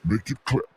Make it clap.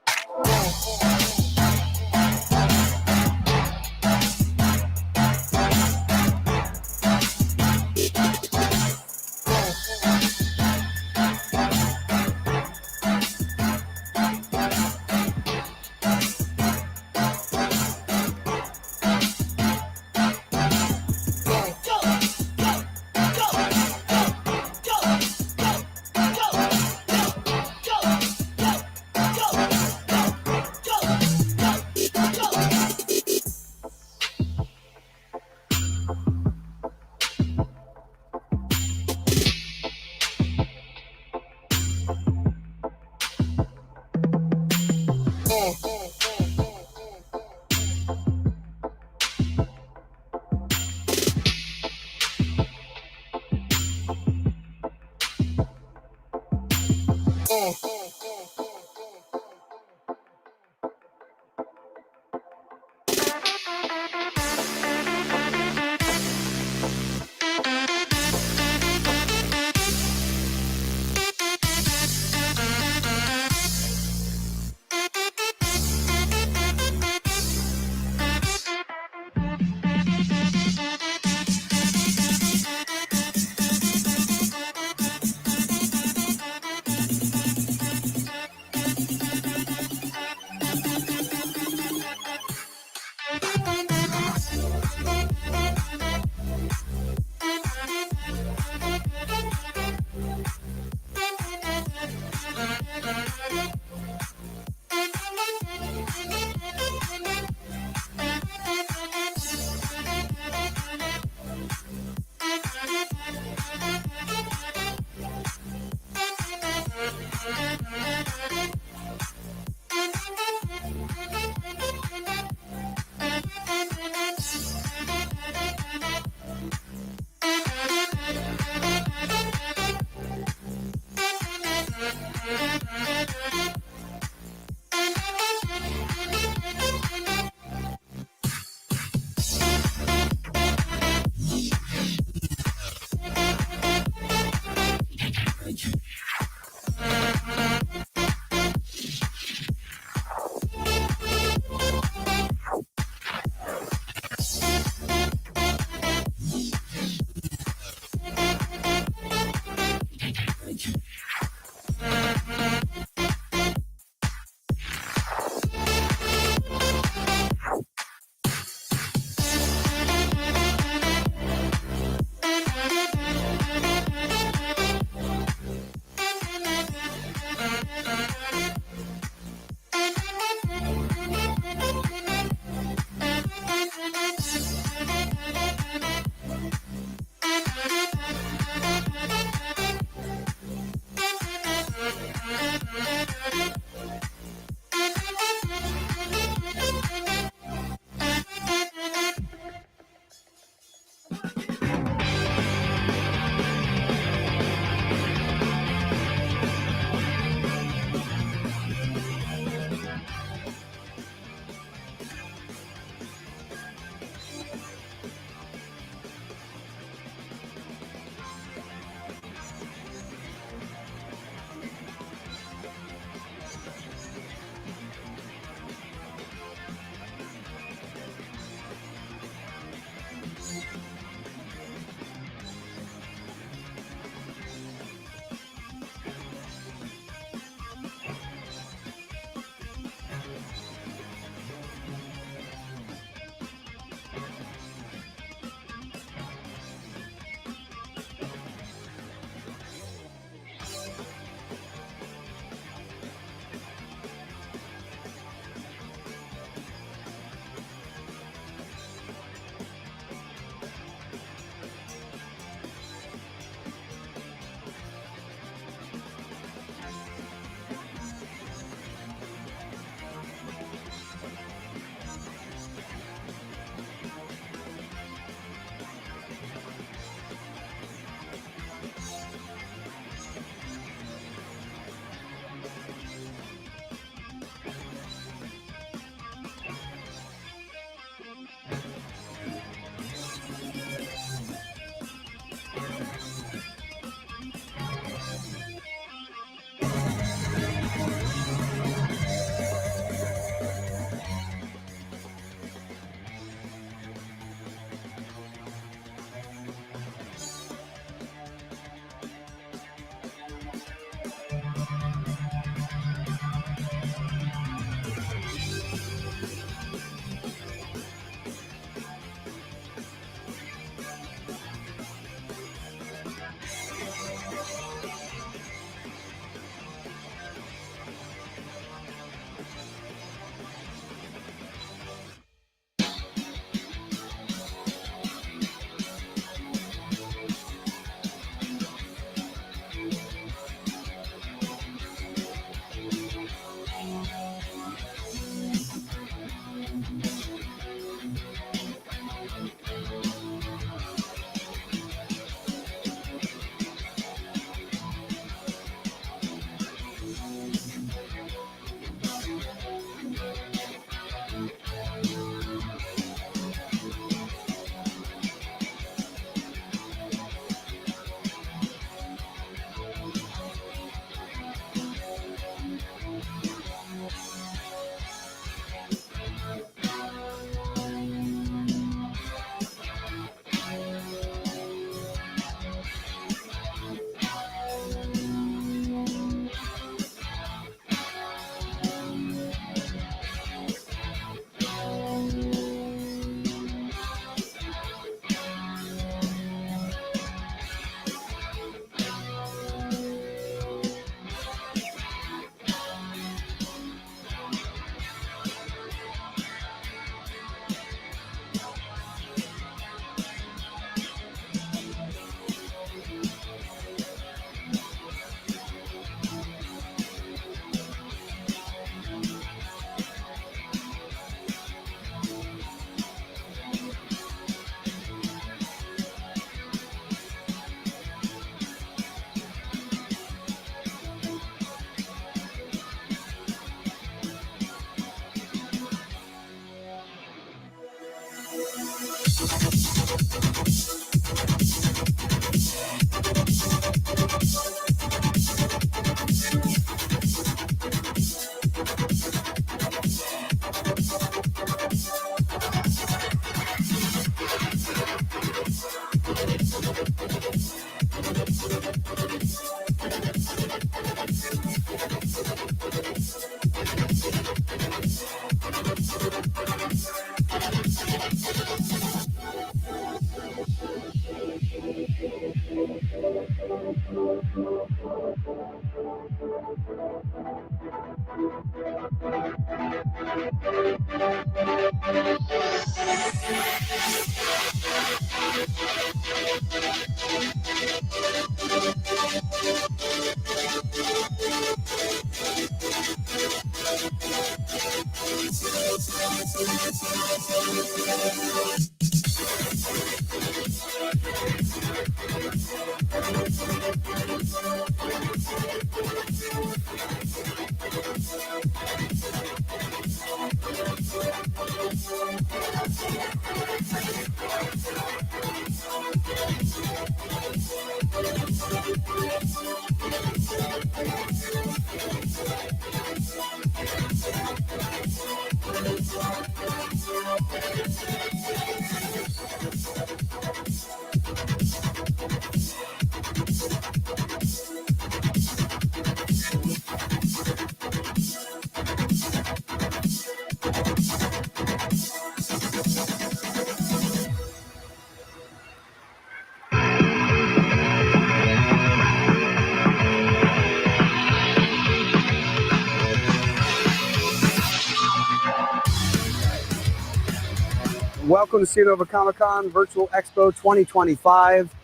Welcome to Cernova Comic-Con Virtual Expo 2025.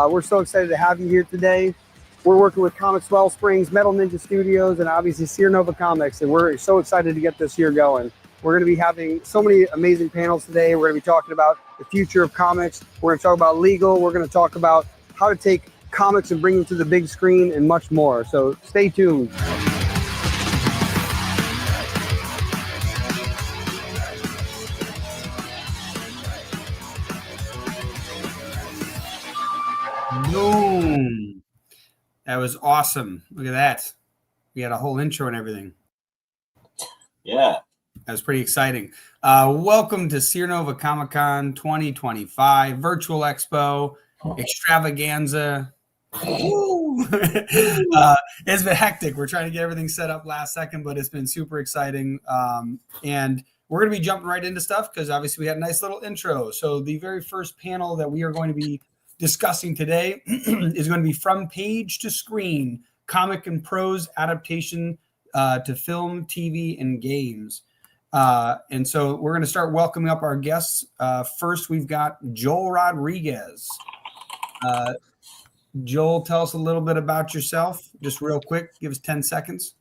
We're so excited to have you here today. We're working with Comics Wellsprings, Metal Ninja Studios, and obviously Cernova Comics, and we're so excited to get this year going. We're going to be having so many amazing panels today. We're going to be talking about the future of comics. We're going to talk about legal. We're going to talk about how to take comics and bring them to the big screen and much more. So stay tuned. Boom. That was awesome. Look at that. We had a whole intro and everything. Yeah. That was pretty exciting. Welcome to Cernova Comic-Con 2025 Virtual Expo Extravaganza. It's been hectic. We're trying to get everything set up last second, but it's been super exciting. And we're going to be jumping right into stuff because obviously we had a nice little intro. So the very first panel that we are going to be discussing today is going to be From Page to Screen, Comic and Prose Adaptation to Film, TV, and Games. And so we're going to start welcoming up our guests. First, we've got Joel Rodriguez. Joel, tell us a little bit about yourself, just real quick. Give us 10 seconds.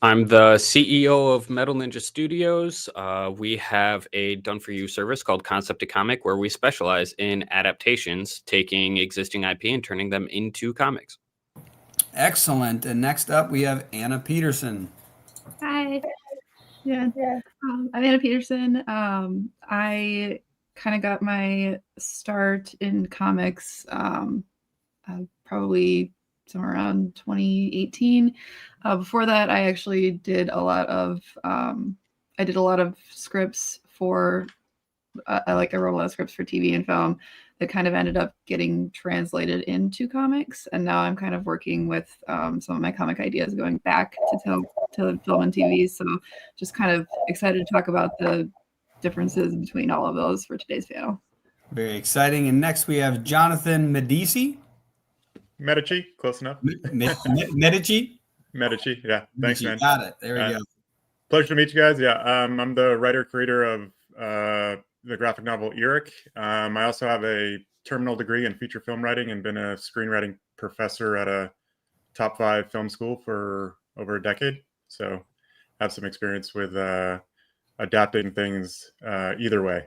I'm the CEO of Metal Ninja Studios. We have a done-for-you service called Concept to Comic, where we specialize in adaptations, taking existing IP and turning them into comics. Excellent. And next up, we have Anna Peterson. Hi. Yeah. I'm Anna Peterson. I kind of got my start in comics probably somewhere around 2018. Before that, I actually did a lot of scripts for I wrote a lot of scripts for TV and film that kind of ended up getting translated into comics, and now I'm kind of working with some of my comic ideas going back to film and TV. So just kind of excited to talk about the differences between all of those for today's panel. Very exciting. And next we have Jonathan Medici. Medici, close enough. Medici? Medici, yeah. Thanks, man. Got it. There we go. Pleasure to meet you guys. Yeah, I'm the writer-creator of the graphic novel Eric. I also have a terminal degree in feature film writing and been a screenwriting professor at a top 5 film school for over a decade. So I have some experience with adapting things either way.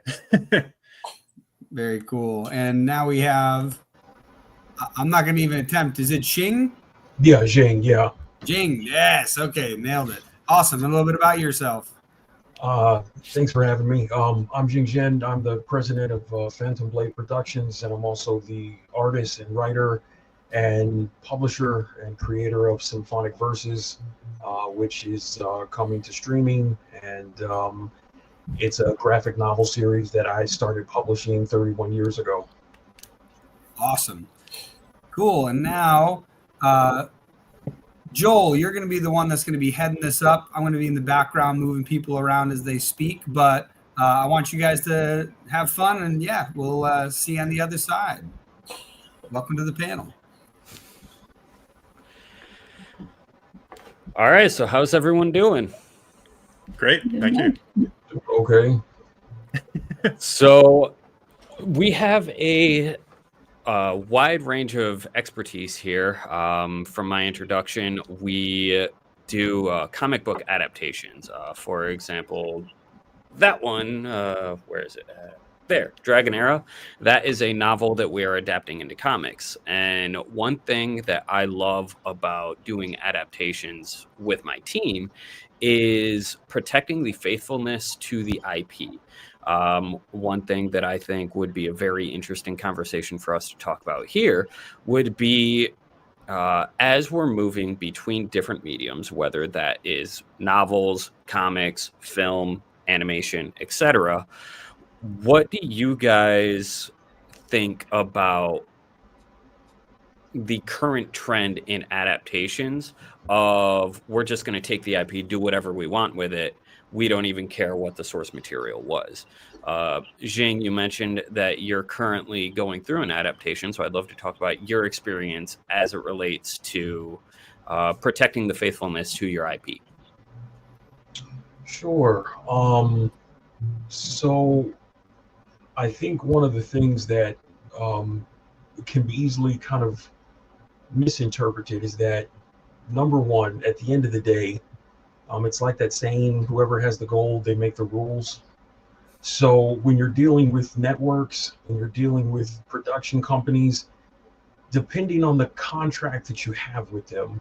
Very cool. And now we have, I'm not going to even attempt. Is it Xing? Yeah, Xing, yeah. Xing, yes. Okay, nailed it. Awesome. And a little bit about yourself. Thanks for having me. I'm Xing Zhen. I'm the president of Phantom Blade Productions, and I'm also the artist and writer and publisher and creator of Symphonic Verses, which is coming to streaming. And it's a graphic novel series that I started publishing 31 years ago. Awesome. Cool. And now, Joel, you're going to be the one that's going to be heading this up. I'm going to be in the background moving people around as they speak, but I want you guys to have fun, and yeah, we'll see you on the other side. Welcome to the panel. All right. So how's everyone doing? Great. Thank you. Okay. So we have a wide range of expertise here. From my introduction, we do comic book adaptations. For example, that one, where is it? There, Dragon Era. That is a novel that we are adapting into comics. And one thing that I love about doing adaptations with my team is protecting the faithfulness to the IP. One thing that I think would be a very interesting conversation for us to talk about here would be as we're moving between different mediums, whether that is novels, comics, film, animation, etc., what do you guys think about the current trend in adaptations of we're just going to take the IP, do whatever we want with it. We don't even care what the source material was. Jing, you mentioned that you're currently going through an adaptation, so I'd love to talk about your experience as it relates to protecting the faithfulness to your IP. Sure. So I think one of the things that can be easily kind of misinterpreted is that, number one, at the end of the day, it's like that saying, whoever has the gold, they make the rules. So when you're dealing with networks and you're dealing with production companies, depending on the contract that you have with them,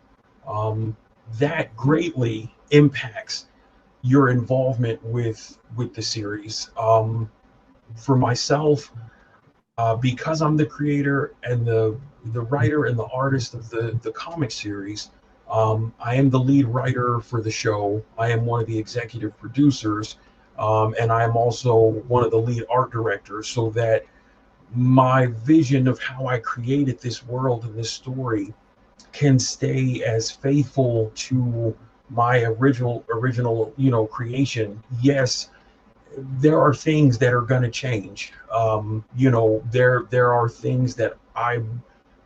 that greatly impacts your involvement with the series. For myself, because I'm the creator and the writer and the artist of the comic series, I am the lead writer for the show. I am one of the executive producers, and I am also one of the lead art directors, so that my vision of how I created this world and this story can stay as faithful to my original creation. Yes, there are things that are going to change. There are things that I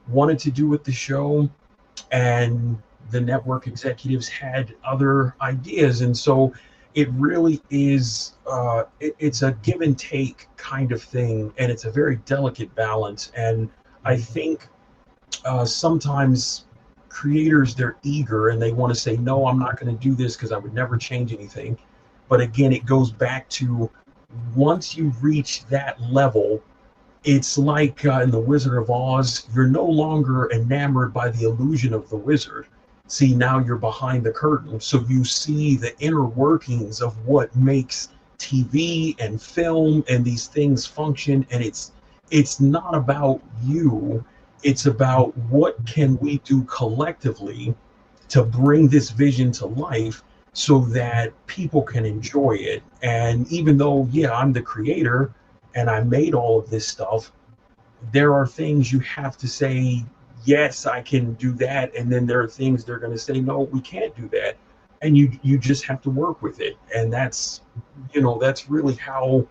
wanted to do with the show, and the network executives had other ideas, and so it really is it's a give and take kind of thing, and it's a very delicate balance. And I think sometimes creators, they're eager and they want to say, no, I'm not going to do this because I would never change anything. But again, it goes back to, once you reach that level, it's like in The Wizard of Oz, you're no longer enamored by the illusion of the wizard. See, now you're behind the curtain. So you see the inner workings of what makes TV and film and these things function. And it's not about you. It's about what can we do collectively to bring this vision to life so that people can enjoy it. And even though, yeah, I'm the creator and I made all of this stuff, there are things you have to say, yes, I can do that. And then there are things they're going to say, no, we can't do that. And you just have to work with it. And that's really how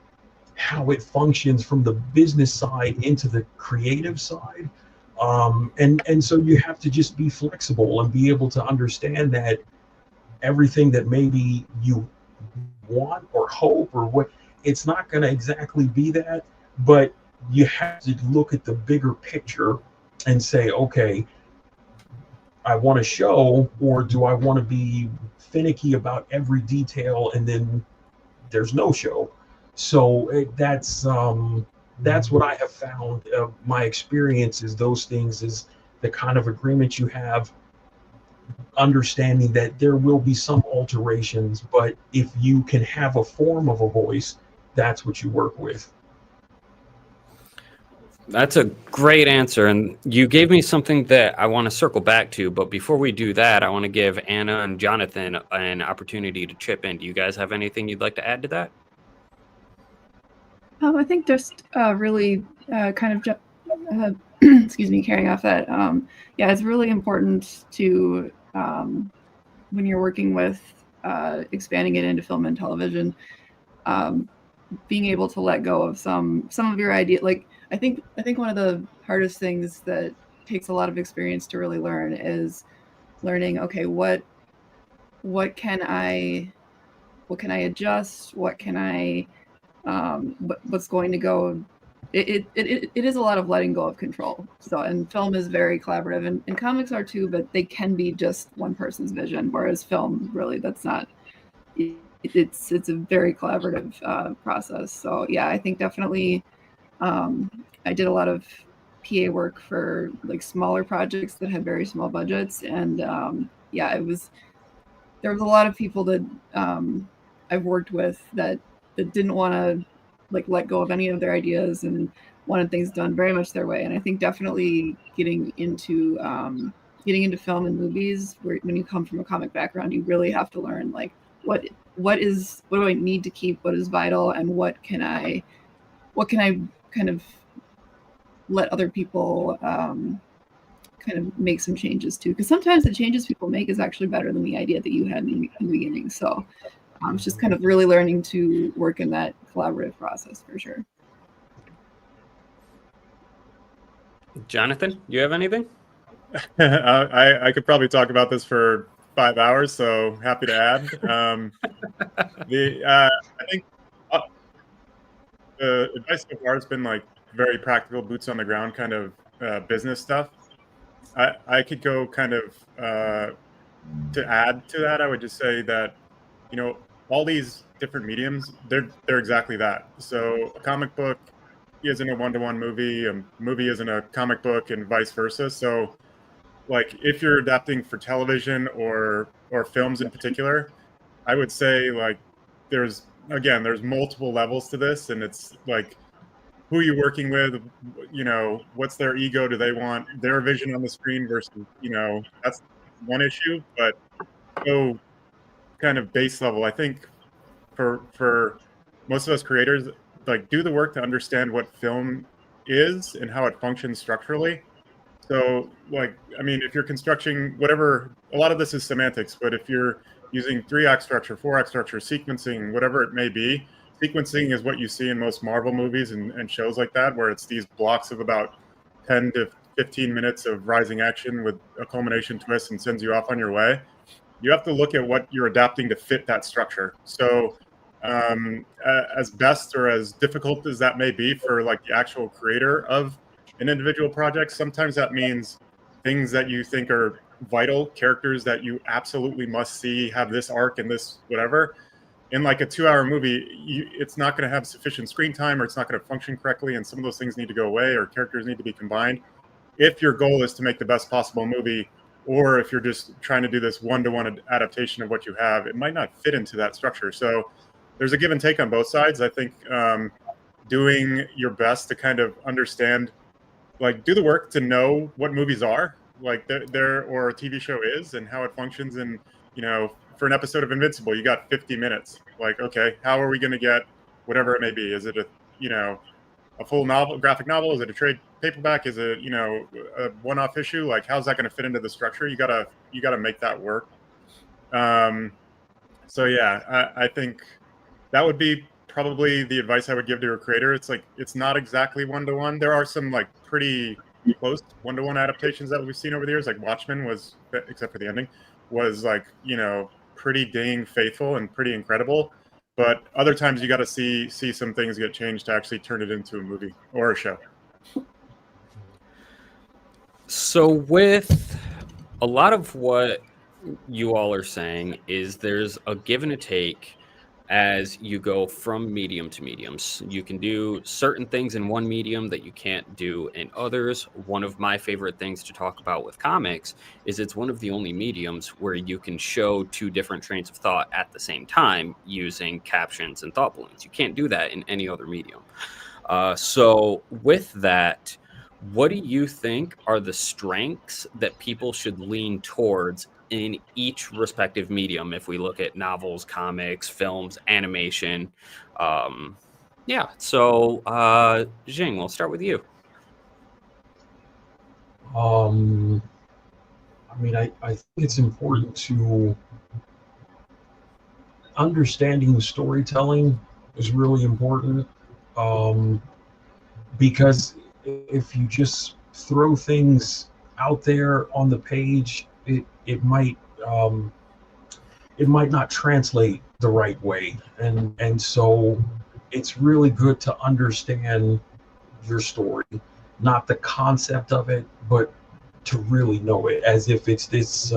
it functions from the business side into the creative side. And so you have to just be flexible and be able to understand that everything that maybe you want or hope or what, it's not going to exactly be that, but you have to look at the bigger picture and say, okay, I want a show, or do I want to be finicky about every detail and then there's no show? So that's what I have found. My experience is those things is the kind of agreement you have, understanding that there will be some alterations, but if you can have a form of a voice, that's what you work with. That's a great answer. And you gave me something that I want to circle back to. But before we do that, I want to give Anna and Jonathan an opportunity to chip in. Do you guys have anything you'd like to add to that? I think just really kind of, excuse me, carrying off that. Yeah, it's really important to, when you're working with expanding it into film and television, being able to let go of some of your idea. Like, I think one of the hardest things that takes a lot of experience to really learn is learning, okay, what what can I adjust? What can I what's going to go? It is a lot of letting go of control. So, and film is very collaborative, and comics are too, but they can be just one person's vision. Whereas film, really, that's not. It's a very collaborative process. So yeah, I think definitely I did a lot of PA work for like smaller projects that had very small budgets, and yeah, there was a lot of people that I've worked with that didn't want to like let go of any of their ideas and wanted things done very much their way. And I think definitely getting into film and movies, when you come from a comic background, you really have to learn like what do I need to keep, what is vital, and what can I kind of let other people kind of make some changes too, because sometimes the changes people make is actually better than the idea that you had in the beginning. So it's just kind of really learning to work in that collaborative process for sure. Jonathan, you have anything? I could probably talk about this for 5 hours, so happy to add. I think the advice so far has been like very practical, boots on the ground kind of business stuff. I could go kind of to add to that. I would just say that, you know, all these different mediums, they're exactly that. So a comic book isn't a one-to-one movie. A movie isn't a comic book, and vice versa. So, like, if you're adapting for television or films in particular, I would say like there's multiple levels to this, and it's like who you're working with, you know, what's their ego? Do they want their vision on the screen versus, you know, that's one issue. But so kind of base level, I think for most of us creators, like do the work to understand what film is and how it functions structurally. So like, I mean, if you're constructing whatever, a lot of this is semantics, but if you're using 3-act structure, 4-act structure, sequencing, whatever it may be, sequencing is what you see in most Marvel movies and shows like that, where it's these blocks of about 10 to 15 minutes of rising action with a culmination twist and sends you off on your way. You have to look at what you're adapting to fit that structure. So as best or as difficult as that may be for like the actual creator of an individual project, sometimes that means things that you think are vital, characters that you absolutely must see have this arc and this whatever. In like a 2-hour movie, it's not going to have sufficient screen time, or it's not going to function correctly, and some of those things need to go away, or characters need to be combined. If your goal is to make the best possible movie, or if you're just trying to do this one-to-one adaptation of what you have, it might not fit into that structure. So there's a give and take on both sides. I think doing your best to kind of understand, like do the work to know what movies are, like they're or a TV show is, and how it functions. And, you know, for an episode of Invincible, you got 50 minutes. Like, okay, how are we going to get whatever it may be? Is it a full novel, graphic novel? Is it a trade paperback? Is it, you know, a one-off issue? Like, how's that going to fit into the structure? You gotta make that work. So yeah, I think that would be probably the advice I would give to a creator. It's like, it's not exactly one-to-one. There are some like pretty close one-to-one adaptations that we've seen over the years. Like Watchmen was, except for the ending, was like, you know, pretty dang faithful and pretty incredible. But other times you got to see some things get changed to actually turn it into a movie or a show. So with a lot of what you all are saying is there's a give and a take as you go from medium to mediums. You can do certain things in one medium that you can't do in others. One of my favorite things to talk about with comics is it's one of the only mediums where you can show two different trains of thought at the same time using captions and thought balloons. You can't do that in any other medium. So with that, what do you think are the strengths that people should lean towards in each respective medium? If we look at novels, comics, films, animation. So Jing, we'll start with you. I mean, I think it's important to understanding storytelling is really important, because if you just throw things out there on the page, it might it might not translate the right way. And so it's really good to understand your story, not the concept of it, but to really know it as if it's this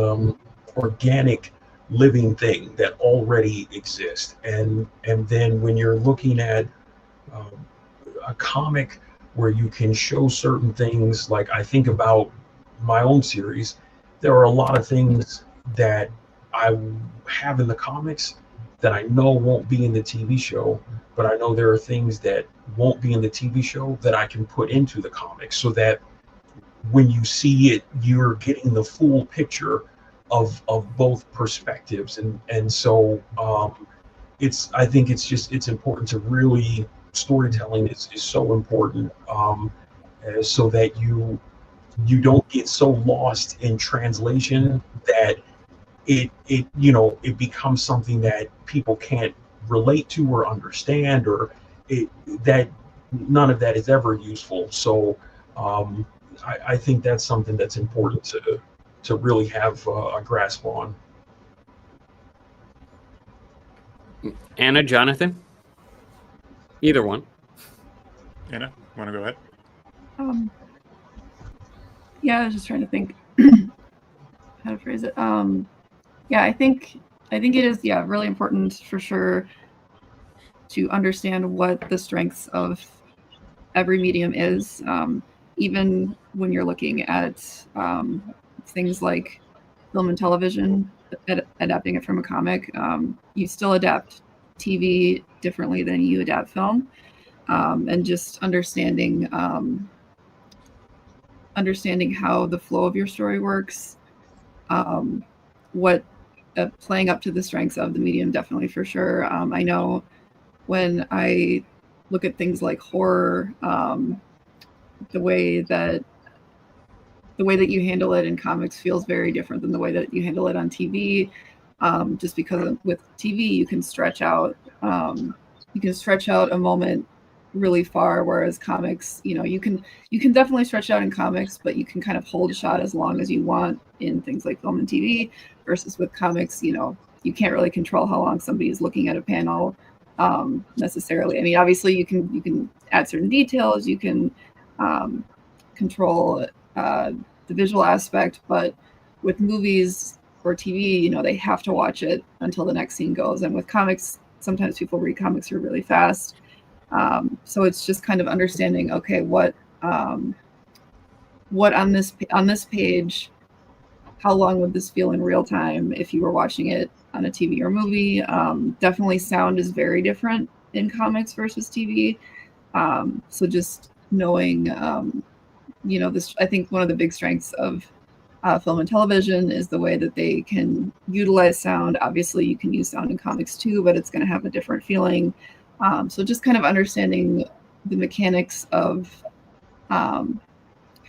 organic living thing that already exists. And then when you're looking at a comic where you can show certain things, like I think about my own series, there are a lot of things that I have in the comics that I know won't be in the TV show, but I know there are things that won't be in the TV show that I can put into the comics, so that when you see it, you're getting the full picture of both perspectives. And so I think it's important to really, storytelling is so important, so that you don't get so lost in translation that it becomes something that people can't relate to or understand, or that none of that is ever useful. So I think that's something that's important to really have a grasp on. Anna, Jonathan, either one. Anna, want to go ahead? Yeah, I was just trying to think how to phrase it. Yeah, I think it is, yeah, really important for sure to understand what the strengths of every medium is. Even when you're looking at things like film and television, adapting it from a comic, you still adapt TV differently than you adapt film, and just understanding how the flow of your story works, what playing up to the strengths of the medium, definitely, for sure. I know when I look at things like horror, the way that you handle it in comics feels very different than the way that you handle it on TV. Just because with TV you can stretch out a moment really far, whereas comics, you can definitely stretch out in comics, but you can kind of hold a shot as long as you want in things like film and TV, versus with comics, you can't really control how long somebody is looking at a panel, necessarily. I mean, obviously you can add certain details, you can control the visual aspect, but with movies or TV, they have to watch it until the next scene goes. And with comics, sometimes people read comics really fast. So it's just kind of understanding, okay, what on this page, how long would this feel in real time if you were watching it on a TV or movie? Definitely sound is very different in comics versus TV. So just knowing, this, I think one of the big strengths of film and television is the way that they can utilize sound. Obviously you can use sound in comics too, but it's going to have a different feeling. So just kind of understanding the mechanics of how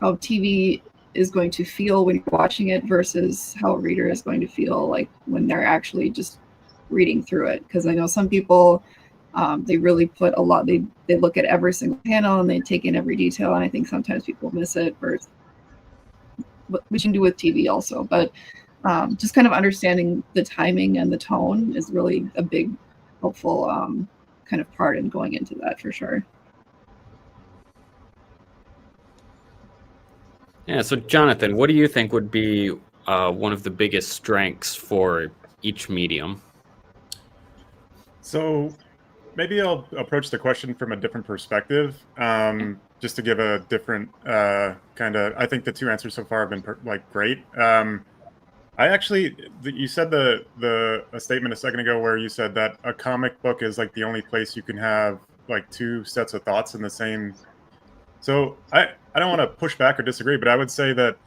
TV is going to feel when you're watching it versus how a reader is going to feel like when they're actually just reading through it. Because I know some people, they really put a lot, they look at every single panel and they take in every detail, and I think sometimes people miss it, which you can do with TV also. But just kind of understanding the timing and the tone is really a big helpful kind of part in going into that, for sure. Yeah. So, Jonathan, what do you think would be one of the biggest strengths for each medium? So maybe I'll approach the question from a different perspective, just to give a different kind of. I think the two answers so far have been great. I actually, you said a statement a second ago where you said that a comic book is like the only place you can have like two sets of thoughts in the same. So I don't want to push back or disagree, but I would say that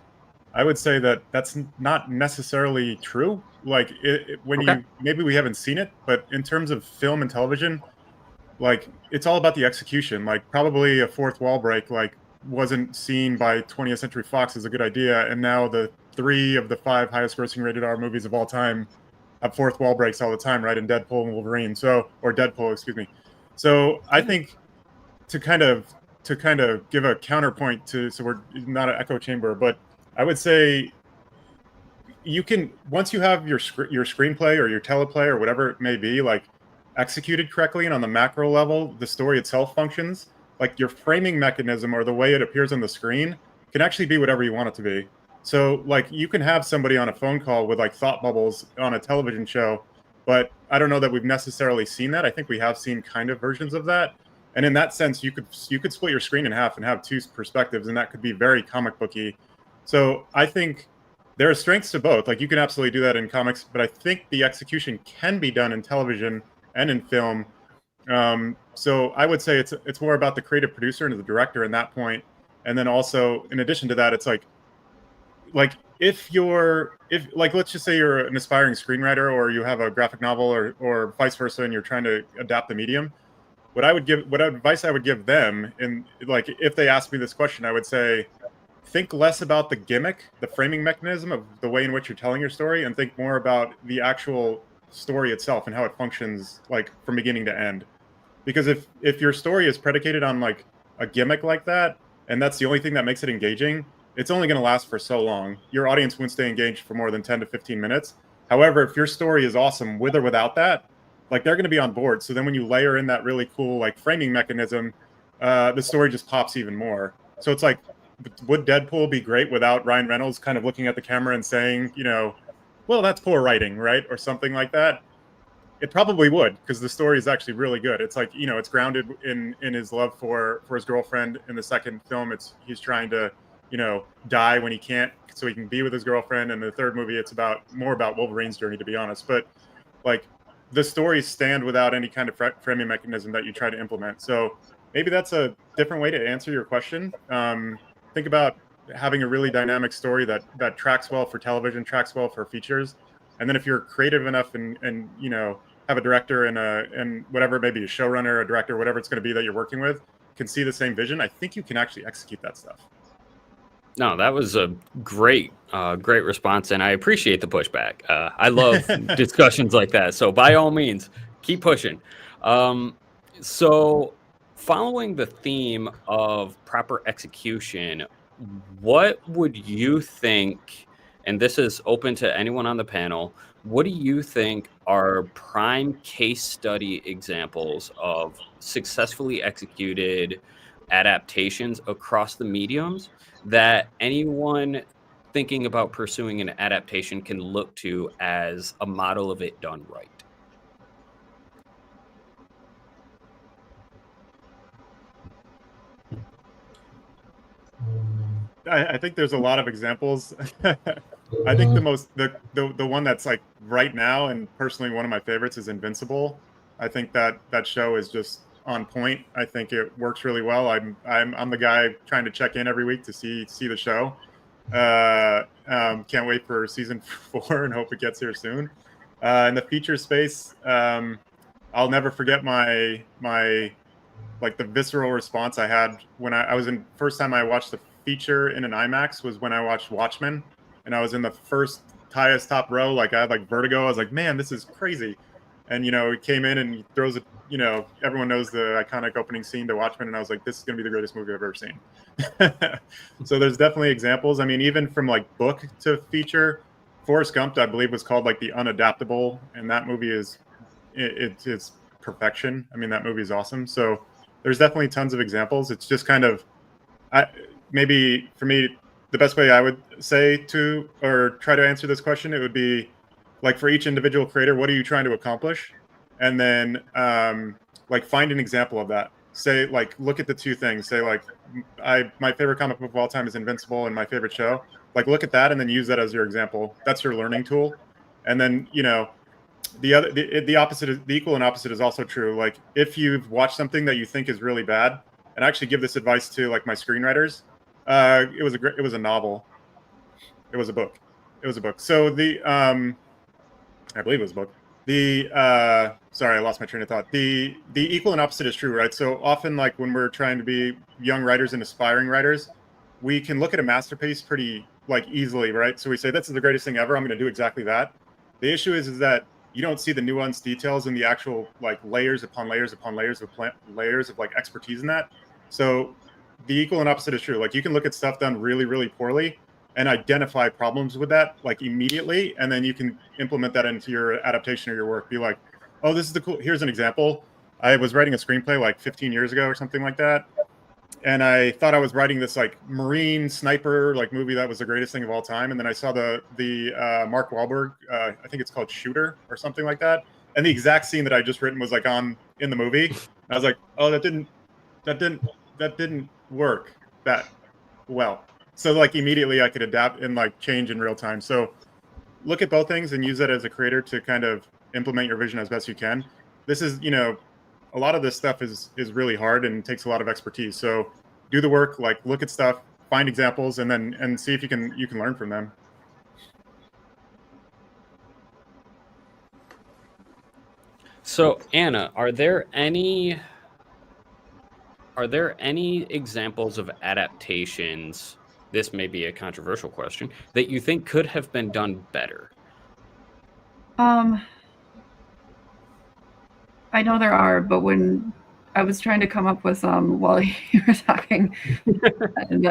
that's not necessarily true. Like Okay. maybe we haven't seen it, but in terms of film and television, like it's all about the execution. Like probably a fourth wall break wasn't seen by 20th Century Fox as a good idea, and now the 3 of the 5 highest grossing rated R movies of all time have fourth wall breaks all the time, right? In Deadpool and Wolverine, or Deadpool, excuse me. So I think to kind of give a counterpoint so we're not an echo chamber, but I would say you can, once you have your screenplay or your teleplay or whatever it may be, like executed correctly and on the macro level, the story itself functions, like your framing mechanism or the way it appears on the screen can actually be whatever you want it to be. So like you can have somebody on a phone call with like thought bubbles on a television show, but I don't know that we've necessarily seen that. I think we have seen kind of versions of that. And in that sense, you could split your screen in half and have two perspectives, and that could be very comic booky. So I think there are strengths to both. Like you can absolutely do that in comics, but I think the execution can be done in television and in film. So I would say it's more about the creative producer and the director in that point. And then also, in addition to that, it's like if let's just say you're an aspiring screenwriter or you have a graphic novel or vice versa, and you're trying to adapt the medium, what advice I would give them, in like if they ask me this question, I would say, think less about the gimmick, the framing mechanism of the way in which you're telling your story, and think more about the actual story itself and how it functions, like from beginning to end. Because if your story is predicated on like a gimmick like that, and that's the only thing that makes it engaging, it's only going to last for so long. Your audience won't stay engaged for more than 10 to 15 minutes. However, if your story is awesome with or without that, like they're going to be on board. So then when you layer in that really cool like framing mechanism, the story just pops even more. So it's like, would Deadpool be great without Ryan Reynolds kind of looking at the camera and saying, well, that's poor writing, right? Or something like that. It probably would, because the story is actually really good. It's like, it's grounded in his love for his girlfriend. In the second film, he's trying to, die when he can't so he can be with his girlfriend. And the third movie, it's more about Wolverine's journey, to be honest. But like the stories stand without any kind of framing mechanism that you try to implement. So maybe that's a different way to answer your question. Think about having a really dynamic story that tracks well for television, tracks well for features. And then if you're creative enough and have a director and whatever, maybe a showrunner, a director, whatever it's going to be that you're working with, can see the same vision, I think you can actually execute that stuff. No, that was a great response, and I appreciate the pushback. I love discussions like that. So by all means, keep pushing. So following the theme of proper execution, what would you think, and this is open to anyone on the panel, what do you think are prime case study examples of successfully executed adaptations across the mediums that anyone thinking about pursuing an adaptation can look to as a model of it done right? I think there's a lot of examples. I think the one that's like right now, and personally one of my favorites, is Invincible. I think that show is just on point. I think it works really well. I'm the guy trying to check in every week to see the show. Can't wait for season 4 and hope it gets here soon. In the feature space, I'll never forget my like the visceral response I had when I was in first time I watched the feature in an IMAX was when I watched Watchmen, and I was in the first highest top row. Like I had like vertigo. I was like, man, this is crazy. And he came in and he throws it. Everyone knows the iconic opening scene to Watchmen, and I was like, this is gonna be the greatest movie I've ever seen. So there's definitely examples. I mean, even from like book to feature, Forrest Gump, I believe, was called like the unadaptable, and that movie is it's perfection. I mean, that movie is awesome. So there's definitely tons of examples. It's just kind of, maybe for me, the best way I would say to or try to answer this question, it would be like for each individual creator, what are you trying to accomplish? And then like find an example of that. Say like, look at the two things. Say like, my favorite comic book of all time is Invincible, and my favorite show. Like look at that and then use that as your example. That's your learning tool. And then the opposite is the equal and opposite is also true. Like if you've watched something that you think is really bad, and I actually give this advice to like my screenwriters. It was a novel. It was a book. So I believe it was a book. Sorry, I lost my train of thought. The equal and opposite is true, right? So often, like when we're trying to be young writers and aspiring writers, we can look at a masterpiece pretty like easily, right? So we say, this is the greatest thing ever. I'm going to do exactly that. The issue is that you don't see the nuanced details and the actual like layers upon layers upon layers of layers of like expertise in that. So the equal and opposite is true. Like you can look at stuff done really, really poorly, and identify problems with that like immediately, and then you can implement that into your adaptation or your work. Be like, oh, this is the cool. Here's an example. I was writing a screenplay like 15 years ago or something like that, and I thought I was writing this like Marine sniper like movie that was the greatest thing of all time. And then I saw the Mark Wahlberg, I think it's called Shooter or something like that, and the exact scene that I just written was like on in the movie. And I was like, oh, that didn't work that well. So like immediately I could adapt and like change in real time. So look at both things and use it as a creator to kind of implement your vision as best you can. This is, you know, a lot of this stuff is really hard and takes a lot of expertise. So do the work, like look at stuff, find examples, and see if you can learn from them. So Anna, are there any examples of adaptations, this may be a controversial question, that you think could have been done better? I know there are, but when I was trying to come up with some while you were talking, and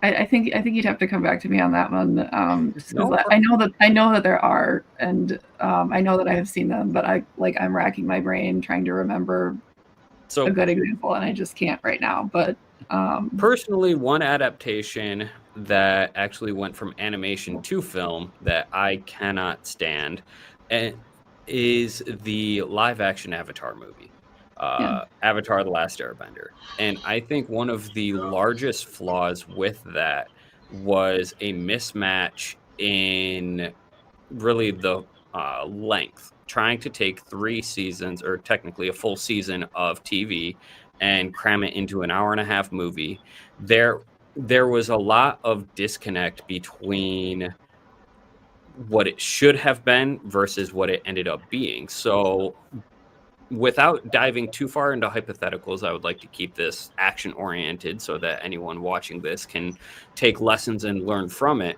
I think you'd have to come back to me on that one. Just No. I know that there are, and I know that I have seen them, but I'm racking my brain trying to remember So a good example, and I just can't right now. But personally, one adaptation that actually went from animation to film that I cannot stand is the live action Avatar movie, Avatar: The Last Airbender. And I think one of the largest flaws with that was a mismatch in really the length, trying to take 3 seasons, or technically a full season of TV, and cram it into an hour-and-a-half movie. There was a lot of disconnect between what it should have been versus what it ended up being. So without diving too far into hypotheticals, I would like to keep this action oriented so that anyone watching this can take lessons and learn from it.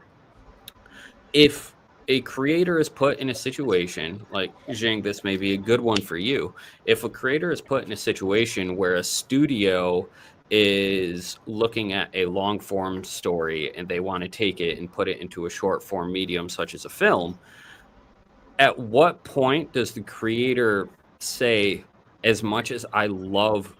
If a creator is put in a situation like Jing, this may be a good one for you. If a creator is put in a situation where a studio is looking at a long form story and they want to take it and put it into a short form medium such as a film, at what point does the creator say, as much as I love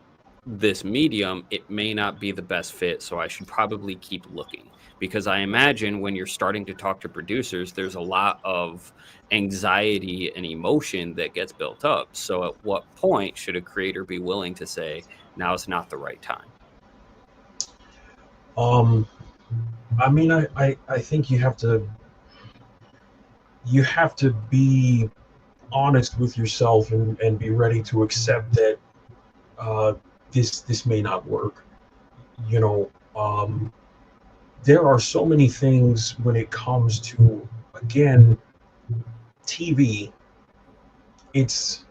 this medium, it may not be the best fit, so I should probably keep looking? Because I imagine when you're starting to talk to producers, there's a lot of anxiety and emotion that gets built up. So at what point should a creator be willing to say, now is not the right time? I mean, I think you have to be honest with yourself and be ready to accept that this may not work. You know, there are so many things when it comes to, again, TV. It's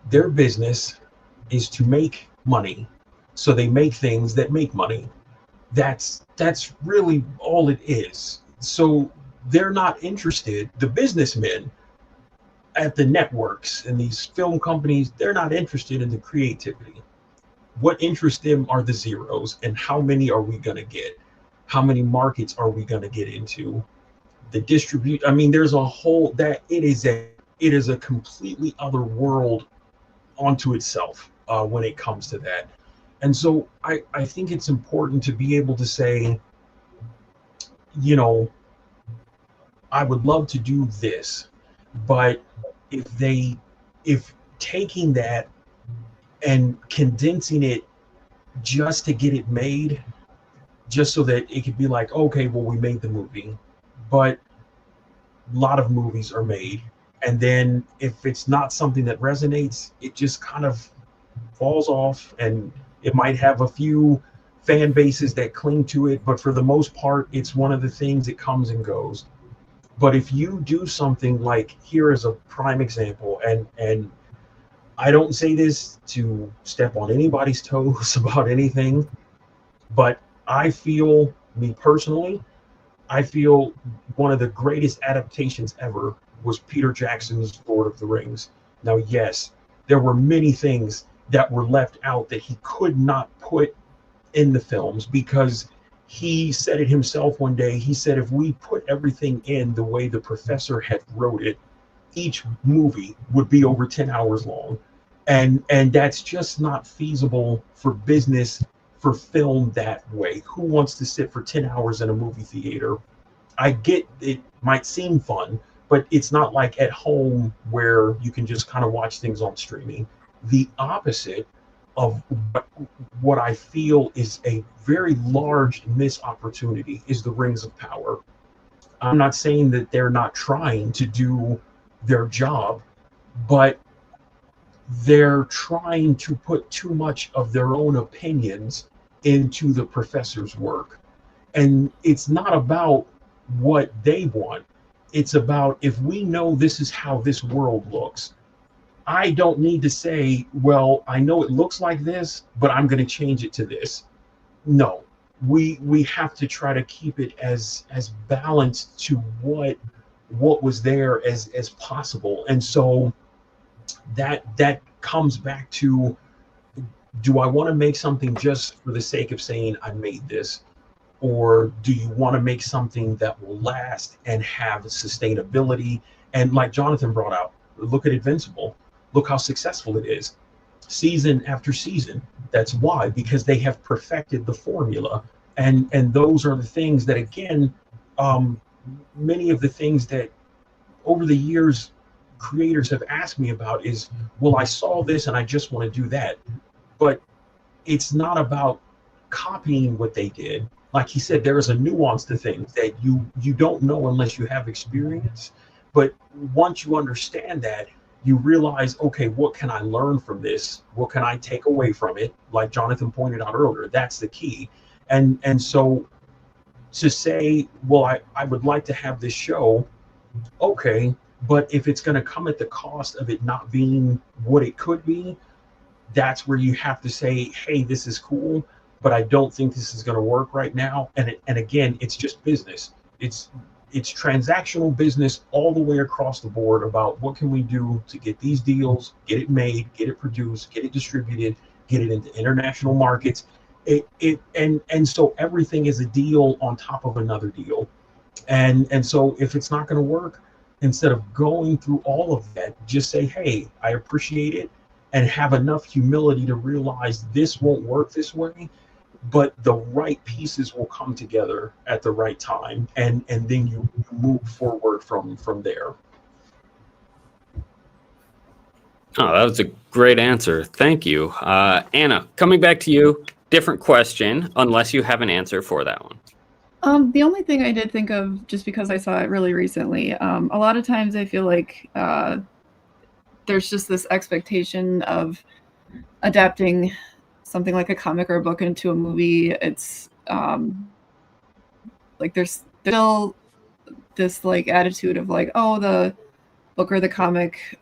their business is to make money, so they make things that make money. That's really all it is. So they're not interested. The businessmen at the networks and these film companies, they're not interested in the creativity. What interests them are the zeros, and how many are we going to get? How many markets are we going to get into? The distribute. I mean, there's a whole that it is a completely other world onto itself when it comes to that. And so I think it's important to be able to say, you know, I would love to do this, but if taking that and condensing it just to get it made, just so that it could be like, okay, well, we made the movie, but a lot of movies are made, and then if it's not something that resonates, it just kind of falls off, and it might have a few fan bases that cling to it, but for the most part, it's one of the things that comes and goes. But if you do something like, here is a prime example, and I don't say this to step on anybody's toes about anything, but I feel, me personally, I feel one of the greatest adaptations ever was Peter Jackson's Lord of the Rings. Now, yes, there were many things that were left out that he could not put in the films, because he said it himself one day. He said, if we put everything in the way the professor had wrote it, each movie would be over 10 hours long. And that's just not feasible for business, for film that way. Who wants to sit for 10 hours in a movie theater? I get it might seem fun, but it's not like at home where you can just kind of watch things on streaming. The opposite of what I feel is a very large missed opportunity is the Rings of Power. I'm not saying that they're not trying to do their job, but they're trying to put too much of their own opinions into the professor's work. And it's not about what they want. It's about, if we know this is how this world looks, I don't need to say, well, I know it looks like this, but I'm going to change it to this. No, we have to try to keep it as balanced to what was there as possible. And so that comes back to, do I want to make something just for the sake of saying I made this? Or do you want to make something that will last and have sustainability? And like Jonathan brought out, look at Invincible. Look how successful it is, season after season. That's why, because they have perfected the formula. And those are the things that, again, many of the things that over the years creators have asked me about is, well, I saw this and I just want to do that. But it's not about copying what they did. Like he said, there is a nuance to things that you don't know unless you have experience. But once you understand that, you realize, okay, what can I learn from this? What can I take away from it? Like Jonathan pointed out earlier, that's the key. And so to say, well, I would like to have this show, okay, but if it's going to come at the cost of it not being what it could be, that's where you have to say, hey, this is cool, but I don't think this is going to work right now. And again, it's just business. It's transactional business all the way across the board about what can we do to get these deals, get it made, get it produced, get it distributed, get it into international markets. And so everything is a deal on top of another deal. And so if it's not going to work, instead of going through all of that, just say, hey, I appreciate it, and have enough humility to realize this won't work this way, but the right pieces will come together at the right time, and then you move forward from there. Oh, that was a great answer. Thank you. Anna, coming back to you, different question, unless you have an answer for that one. The only thing I did think of, just because I saw it really recently, a lot of times I feel like there's just this expectation of adapting something like a comic or a book into a movie. It's like there's still this like attitude of like, oh, the book or the comic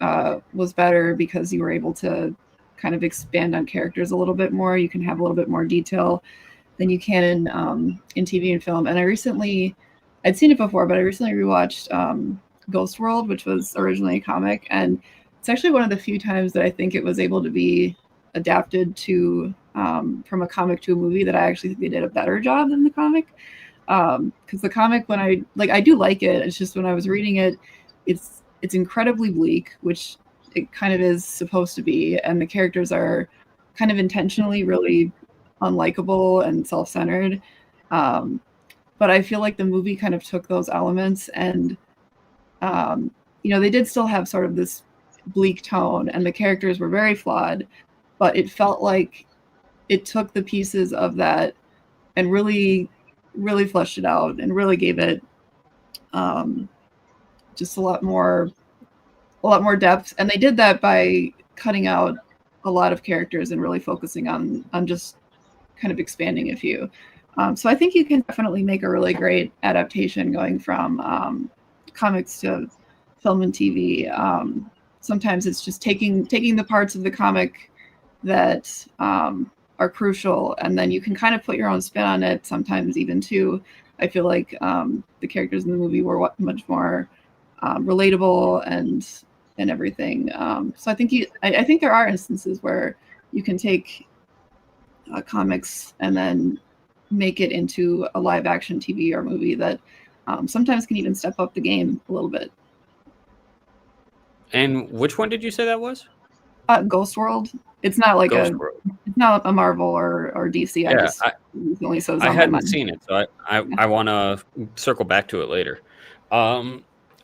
was better because you were able to kind of expand on characters a little bit more. You can have a little bit more detail than you can in TV and film. And I'd seen it before, but I recently rewatched Ghost World, which was originally a comic, and it's actually one of the few times that I think it was able to be adapted to from a comic to a movie that I actually think they did a better job than the comic. Because the comic, when I do like it, it's just when I was reading it, it's incredibly bleak, which it kind of is supposed to be, and the characters are kind of intentionally really unlikable and self-centered. But I feel like the movie kind of took those elements and they did still have sort of this bleak tone, and the characters were very flawed, but it felt like it took the pieces of that and really, really fleshed it out and really gave it just a lot more depth. And they did that by cutting out a lot of characters and really focusing on just kind of expanding a few. So I think you can definitely make a really great adaptation going from comics to film and TV. Sometimes it's just taking the parts of the comic that are crucial, and then you can kind of put your own spin on it. Sometimes even too, I feel like the characters in the movie were much more relatable and everything. So I think I think there are instances where you can take comics and then make it into a live action TV or movie that sometimes can even step up the game a little bit. And which one did you say that was? Ghost World. It's not like Ghost World. It's not a Marvel or DC. Yeah, I hadn't seen it, so I want to circle back to it later.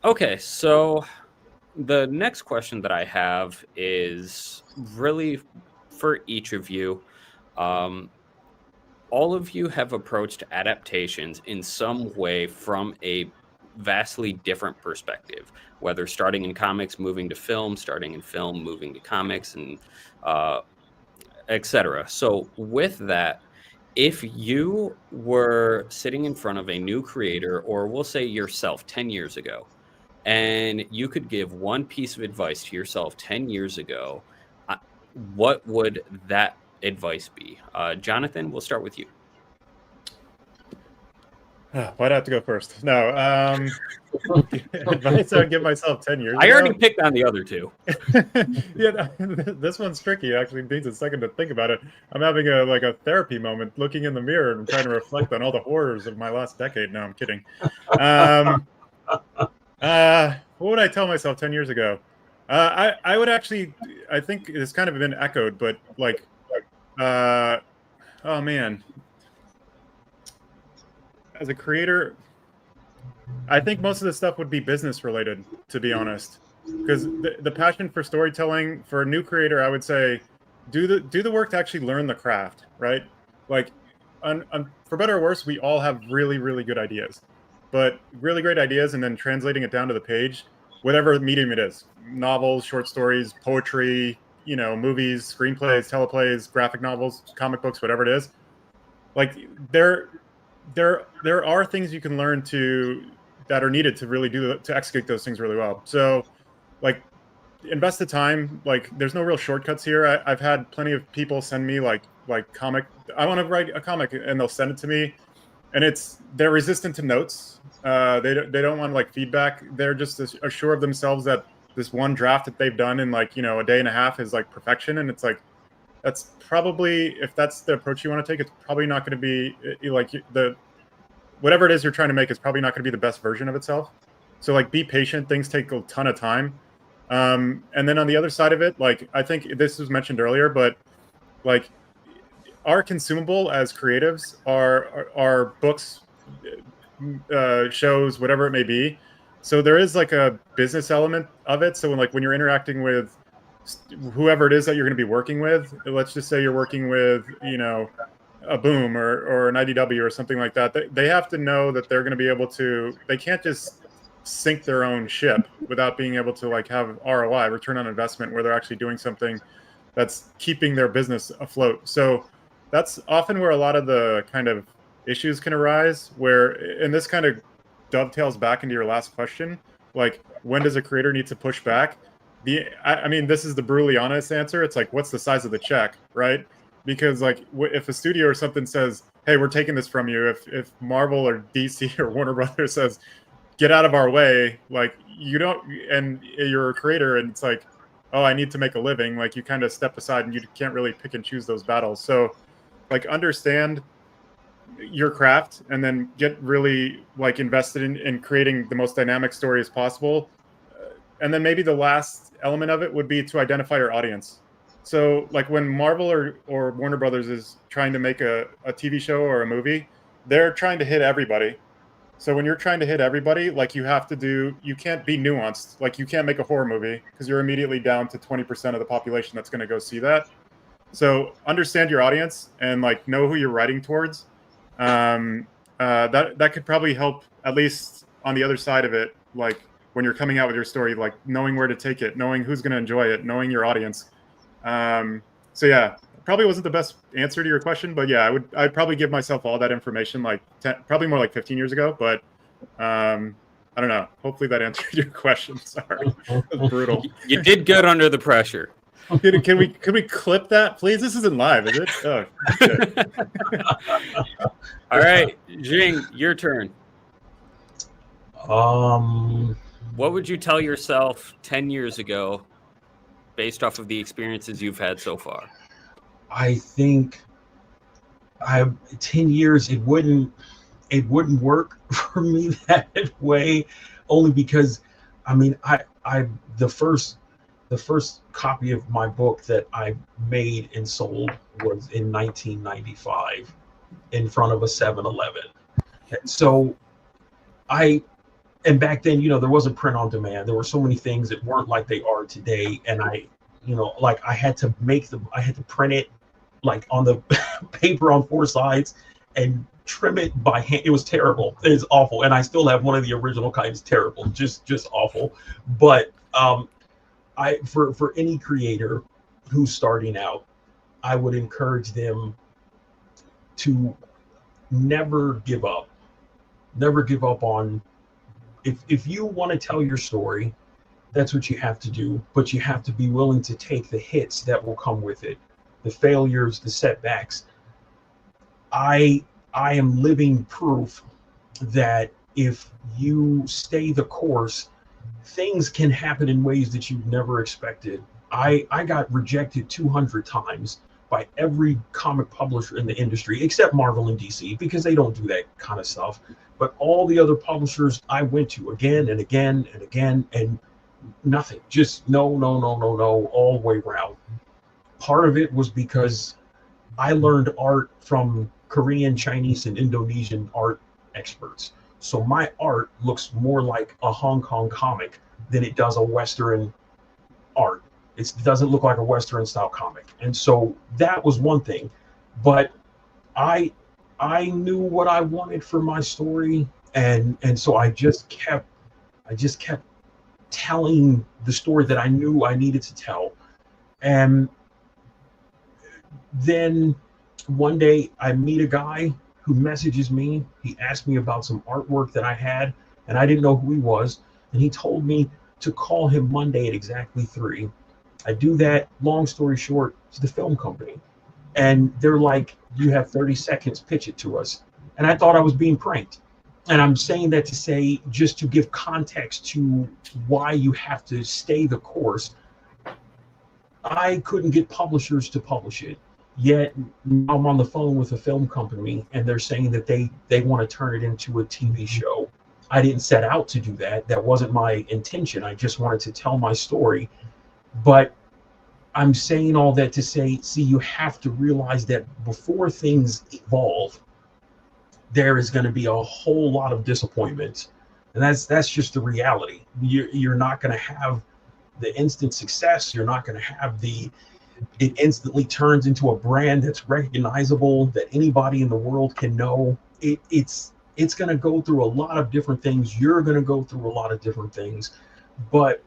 Okay, so the next question that I have is really for each of you. All of you have approached adaptations in some way from a vastly different perspective, whether starting in comics, moving to film, starting in film, moving to comics, and etc. So with that, if you were sitting in front of a new creator, or we'll say yourself 10 years ago, and you could give one piece of advice to yourself 10 years ago, what would that advice be? Jonathan, we'll start with you. Why'd I have to go first? No. Advice I would give myself 10 years ago. I already picked on the other two. Yeah, this one's tricky. It actually needs a second to think about it. I'm having a therapy moment, looking in the mirror and trying to reflect on all the horrors of my last decade. No, I'm kidding. What would I tell myself 10 years ago? I would actually, I think it's kind of been echoed, but oh man. As a creator, I think most of the stuff would be business related, to be honest, because the passion for storytelling for a new creator, I would say, do the work to actually learn the craft, right? Like, for better or worse, we all have really, really good ideas, but really great ideas, and then translating it down to the page, whatever medium it is, novels, short stories, poetry, movies, screenplays, teleplays, graphic novels, comic books, whatever it is. Like there are things you can learn that are needed to really to execute those things really well. So like invest the time. Like there's no real shortcuts here. I've had plenty of people send me like comic, I want to write a comic, and they'll send it to me, and they're resistant to notes. They don't want like feedback. They're just assured of themselves that this one draft that they've done in a day and a half is like perfection. And it's like, that's probably, if that's the approach you want to take, it's probably not going to be like whatever it is you're trying to make is probably not going to be the best version of itself. So like, be patient. Things take a ton of time. And then on the other side of it, like, I think this was mentioned earlier, but like our consumable as creatives are books, shows, whatever it may be. So there is like a business element of it. So when you're interacting with whoever it is that you're going to be working with, let's just say you're working with, a Boom or an IDW or something like that, they have to know that they're going to be able to, they can't just sink their own ship without being able to like have ROI, return on investment, where they're actually doing something that's keeping their business afloat. So that's often where a lot of the kind of issues can arise, and this kind of dovetails back into your last question, like, when does a creator need to push back? I mean, this is the brutally honest answer. It's like, what's the size of the check, right? Because like, if a studio or something says, hey, we're taking this from you, if Marvel or DC or Warner Brothers says, get out of our way, like, you don't, and you're a creator and it's like, oh, I need to make a living, like, you kind of step aside and you can't really pick and choose those battles. So like, understand your craft and then get really like invested in creating the most dynamic story as possible. And then maybe the last element of it would be to identify your audience. So like, when Marvel or Warner Brothers is trying to make a TV show or a movie, they're trying to hit everybody. So when you're trying to hit everybody, like, you can't be nuanced. Like, you can't make a horror movie because you're immediately down to 20% of the population that's going to go see that. So understand your audience and like, know who you're writing towards. That could probably help, at least on the other side of it, like when you're coming out with your story, like knowing where to take it, knowing who's going to enjoy it, knowing your audience. So yeah, probably wasn't the best answer to your question, but yeah, I'd probably give myself all that information like probably more like 15 years ago, but I don't know. Hopefully that answered your question. Sorry, it was brutal. You did good under the pressure. Can we clip that, please? This isn't live, is it? Oh, shit. All right, Jing, your turn. What would you tell yourself 10 years ago based off of the experiences you've had so far? I think 10 years, it wouldn't work for me that way, only because, I mean, the first copy of my book that I made and sold was in 1995 in front of a 7-Eleven. So and back then, there wasn't print on demand. There were so many things that weren't like they are today. And I had to print it like on the paper on 4 sides and trim it by hand. It was terrible. It was awful. And I still have one of the original kinds. Terrible, just awful. But for any creator who's starting out, I would encourage them to never give up. Never give up on, if you want to tell your story, that's what you have to do. But you have to be willing to take the hits that will come with it, the failures, the setbacks. I am living proof that if you stay the course, things can happen in ways that you've never expected. I got rejected 200 times by every comic publisher in the industry, except Marvel and DC, because they don't do that kind of stuff. But all the other publishers I went to again and again and again, and nothing, just no, all the way around. Part of it was because I learned art from Korean, Chinese, and Indonesian art experts. So my art looks more like a Hong Kong comic than it does a Western art. It doesn't look like a Western style comic. And so that was one thing. But I knew what I wanted for my story, and so I just kept telling the story that I knew I needed to tell. And then one day I meet a guy who messages me. He asked me about some artwork that I had, and I didn't know who he was. And he told me to call him Monday at exactly 3. I do that. Long story short, it's the film company. And they're like, you have 30 seconds, pitch it to us. And I thought I was being pranked. And I'm saying that to say, just to give context to why you have to stay the course. I couldn't get publishers to publish it. Yet I'm on the phone with a film company, and they're saying that they want to turn it into a TV show. I didn't set out to do that. That wasn't my intention. I just wanted to tell my story. But I'm saying all that to say, see, you have to realize that before things evolve, there is going to be a whole lot of disappointment. And that's just the reality. You're not going to have the instant success. You're not going to have it instantly turns into a brand that's recognizable, that anybody in the world can know. It's going to go through a lot of different things. You're going to go through a lot of different things. But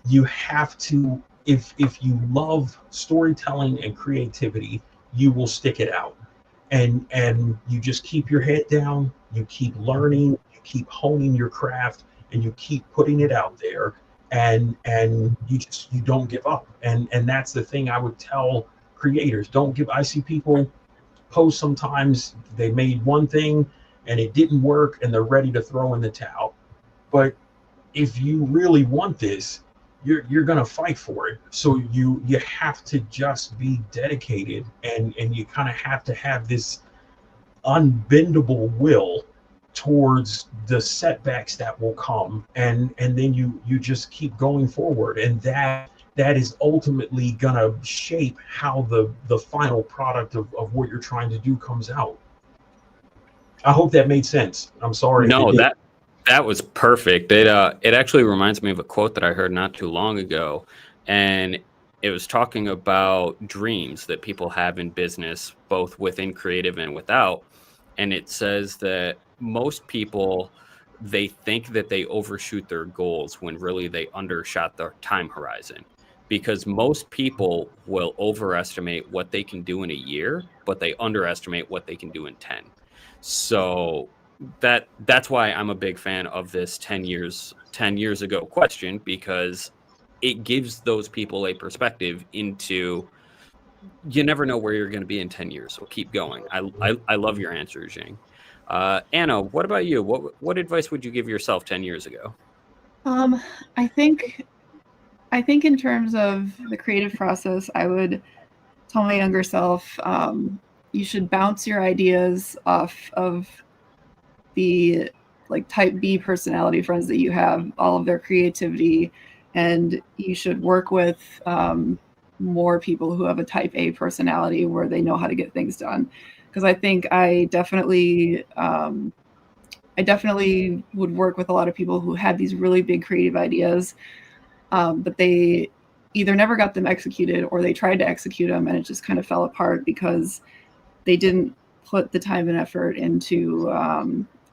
you have to, if you love storytelling and creativity, you will stick it out. And you just keep your head down, you keep learning, you keep honing your craft, and you keep putting it out there, and you don't give up. And that's the thing I would tell creators. Don't give. I see people post sometimes, they made one thing and it didn't work and they're ready to throw in the towel. But if you really want this, you're going to fight for it. So you have to just be dedicated, and you kind of have to have this unbendable will towards the setbacks that will come, and then you just keep going forward, and that is ultimately going to shape how the final product of what you're trying to do comes out. I hope that made sense. I'm sorry. No, that was perfect. It actually reminds me of a quote that I heard not too long ago, and it was talking about dreams that people have in business, both within creative and without. And it says that most people, they think that they overshoot their goals when really they undershot their time horizon, because most people will overestimate what they can do in a year, but they underestimate what they can do in 10. So that's why I'm a big fan of this 10 years ago question, because it gives those people a perspective into, you never know where you're going to be in 10 years. So keep going. I love your answer, Jing. Anna, what about you? What advice would you give yourself 10 years ago? I think in terms of the creative process, I would tell my younger self, bounce your ideas off of the like type B personality friends that you have, all of their creativity, and you should work with more people who have a type A personality where they know how to get things done. Because I think I definitely would work with a lot of people who had these really big creative ideas, but they either never got them executed or they tried to execute them and it just kind of fell apart because they didn't put the time and effort into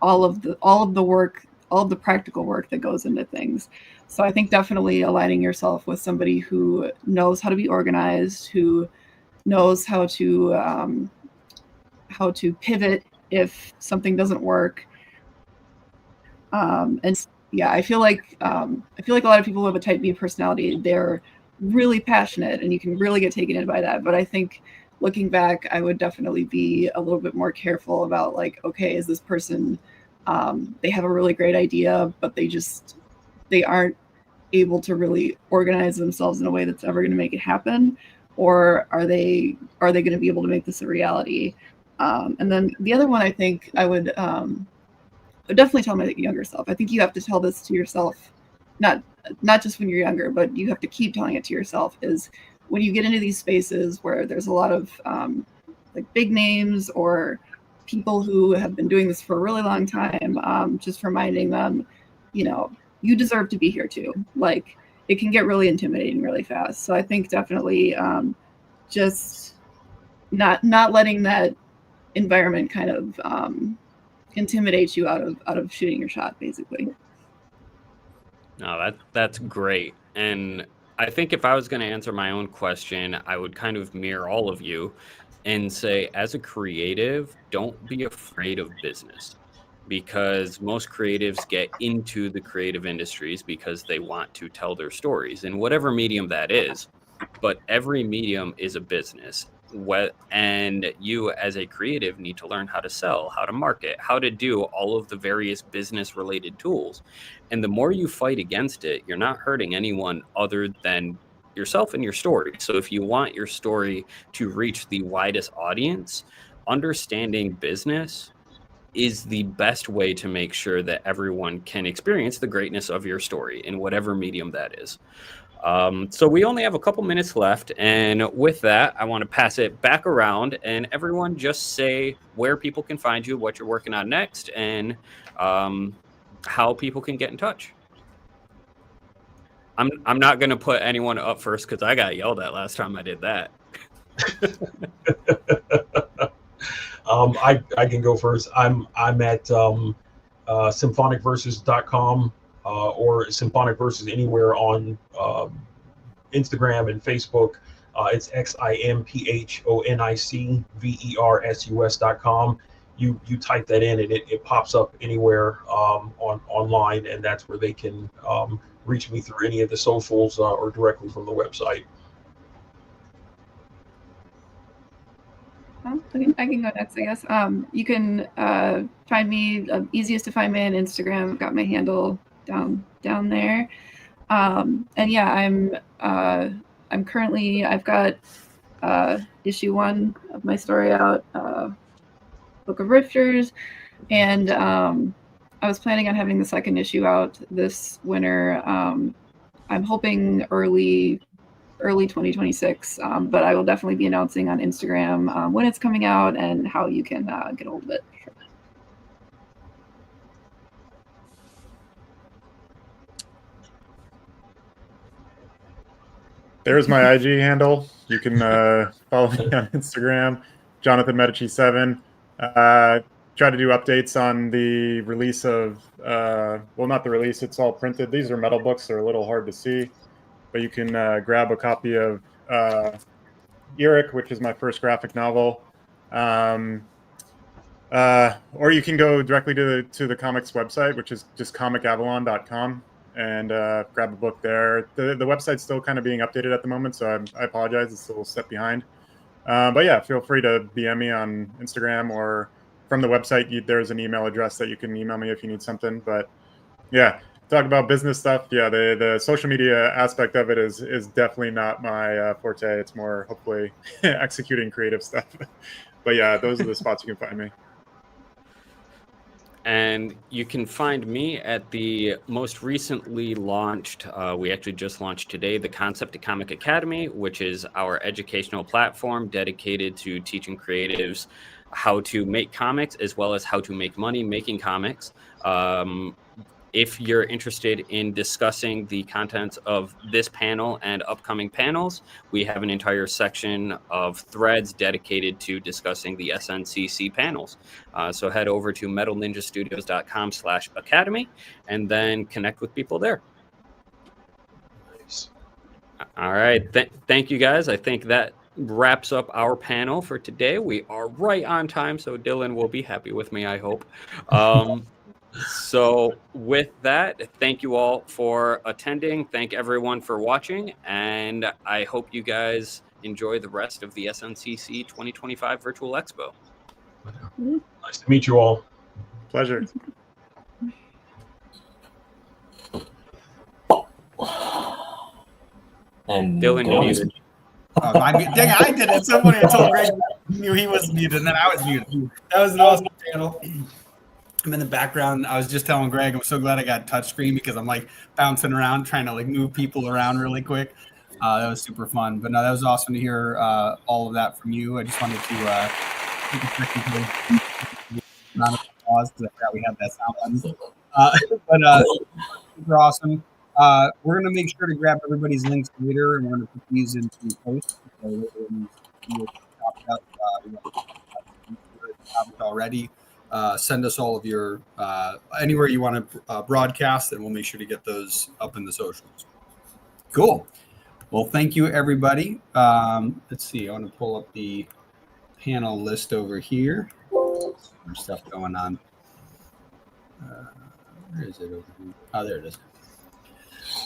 all of the work, all of the practical work that goes into things. So I think definitely aligning yourself with somebody who knows how to be organized, who knows how to pivot if something doesn't work. And yeah, I feel like a lot of people who have a type B personality, they're really passionate and you can really get taken in by that. But I think looking back, I would definitely be a little bit more careful about like, okay, is this person, they have a really great idea, but they aren't able to really organize themselves in a way that's ever going to make it happen, or are they going to be able to make this a reality? And then the other one, I think I would definitely tell my younger self. I think you have to tell this to yourself, not just when you're younger, but you have to keep telling it to yourself, is when you get into these spaces where there's a lot of like big names or people who have been doing this for a really long time, just reminding them, you deserve to be here too. Like, it can get really intimidating really fast. So I think definitely just not letting that environment kind of intimidate you out of shooting your shot, basically. No, that's great. And I think if I was going to answer my own question, I would kind of mirror all of you and say, as a creative, don't be afraid of business, because most creatives get into the creative industries because they want to tell their stories in whatever medium that is. But every medium is a business. And you as a creative need to learn how to sell, how to market, how to do all of the various business related tools. And the more you fight against it, you're not hurting anyone other than yourself and your story. So if you want your story to reach the widest audience, understanding business is the best way to make sure that everyone can experience the greatness of your story in whatever medium that is. So we only have a couple minutes left. And with that, I want to pass it back around and everyone just say where people can find you, what you're working on next, and how people can get in touch. I'm not going to put anyone up first because I got yelled at last time I did that. I can go first. I'm at symphonicverses.com or Symphonic Verses anywhere on Instagram and Facebook. It's XIMPHONICVERSUS.com. You type that in and it pops up anywhere online, and that's where they can reach me through any of the socials or directly from the website. I can go next, I guess. You can find me, easiest to find me on Instagram. Got my handle down there. And yeah, I'm currently, I've got issue 1 of my story out, Book of Rifters, and I was planning on having the 2nd issue out this winter. I'm hoping early 2026, but I will definitely be announcing on Instagram when it's coming out and how you can get a hold of it. There's my IG handle. You can follow me on Instagram, Jonathan Medici 7. Try to do updates on the release of, well, not the release, it's all printed. These are metal books. They're a little hard to see, but you can grab a copy of Eric, which is my first graphic novel. Or you can go directly to the comics website, which is just comicavalon.com, and grab a book there. The website's still kind of being updated at the moment, so I apologize. It's a little step behind. But yeah, feel free to DM me on Instagram, or from the website, there's an email address that you can email me if you need something. But yeah, talk about business stuff. Yeah, the social media aspect of it is definitely not my forte. It's more hopefully executing creative stuff. But yeah, those are the spots you can find me. And you can find me at the most recently launched, we actually just launched today, the Concept to Comic Academy, which is our educational platform dedicated to teaching creatives how to make comics as well as how to make money making comics. If you're interested in discussing the contents of this panel and upcoming panels, we have an entire section of threads dedicated to discussing the SNCC panels. So head over to metalninjastudios.com/academy and then connect with people there. Nice. All right. Thank you, guys. I think that wraps up our panel for today. We are right on time, so Dylan will be happy with me, I hope. So with that, thank you all for attending. Thank everyone for watching. And I hope you guys enjoy the rest of the SNCC 2025 Virtual Expo. Nice to meet you all. Pleasure. And Dylan, you're muted. I did it. Somebody told Greg knew he was muted, and then I was muted. That was an awesome panel. I'm in the background. I was just telling Greg, I'm so glad I got touchscreen because I'm like bouncing around, trying to like move people around really quick. That was super fun. But no, that was awesome to hear all of that from you. I just wanted to take a second to round of applause because I forgot we had that sound button. Super awesome. We're going to make sure to grab everybody's links later, and we're going to put these into post. So already. Send us all of your anywhere you want to broadcast, and we'll make sure to get those up in the socials. Cool. Well, thank you, everybody. Let's see. I want to pull up the panel list over here. Some stuff going on. Where is it over here? Oh, there it is.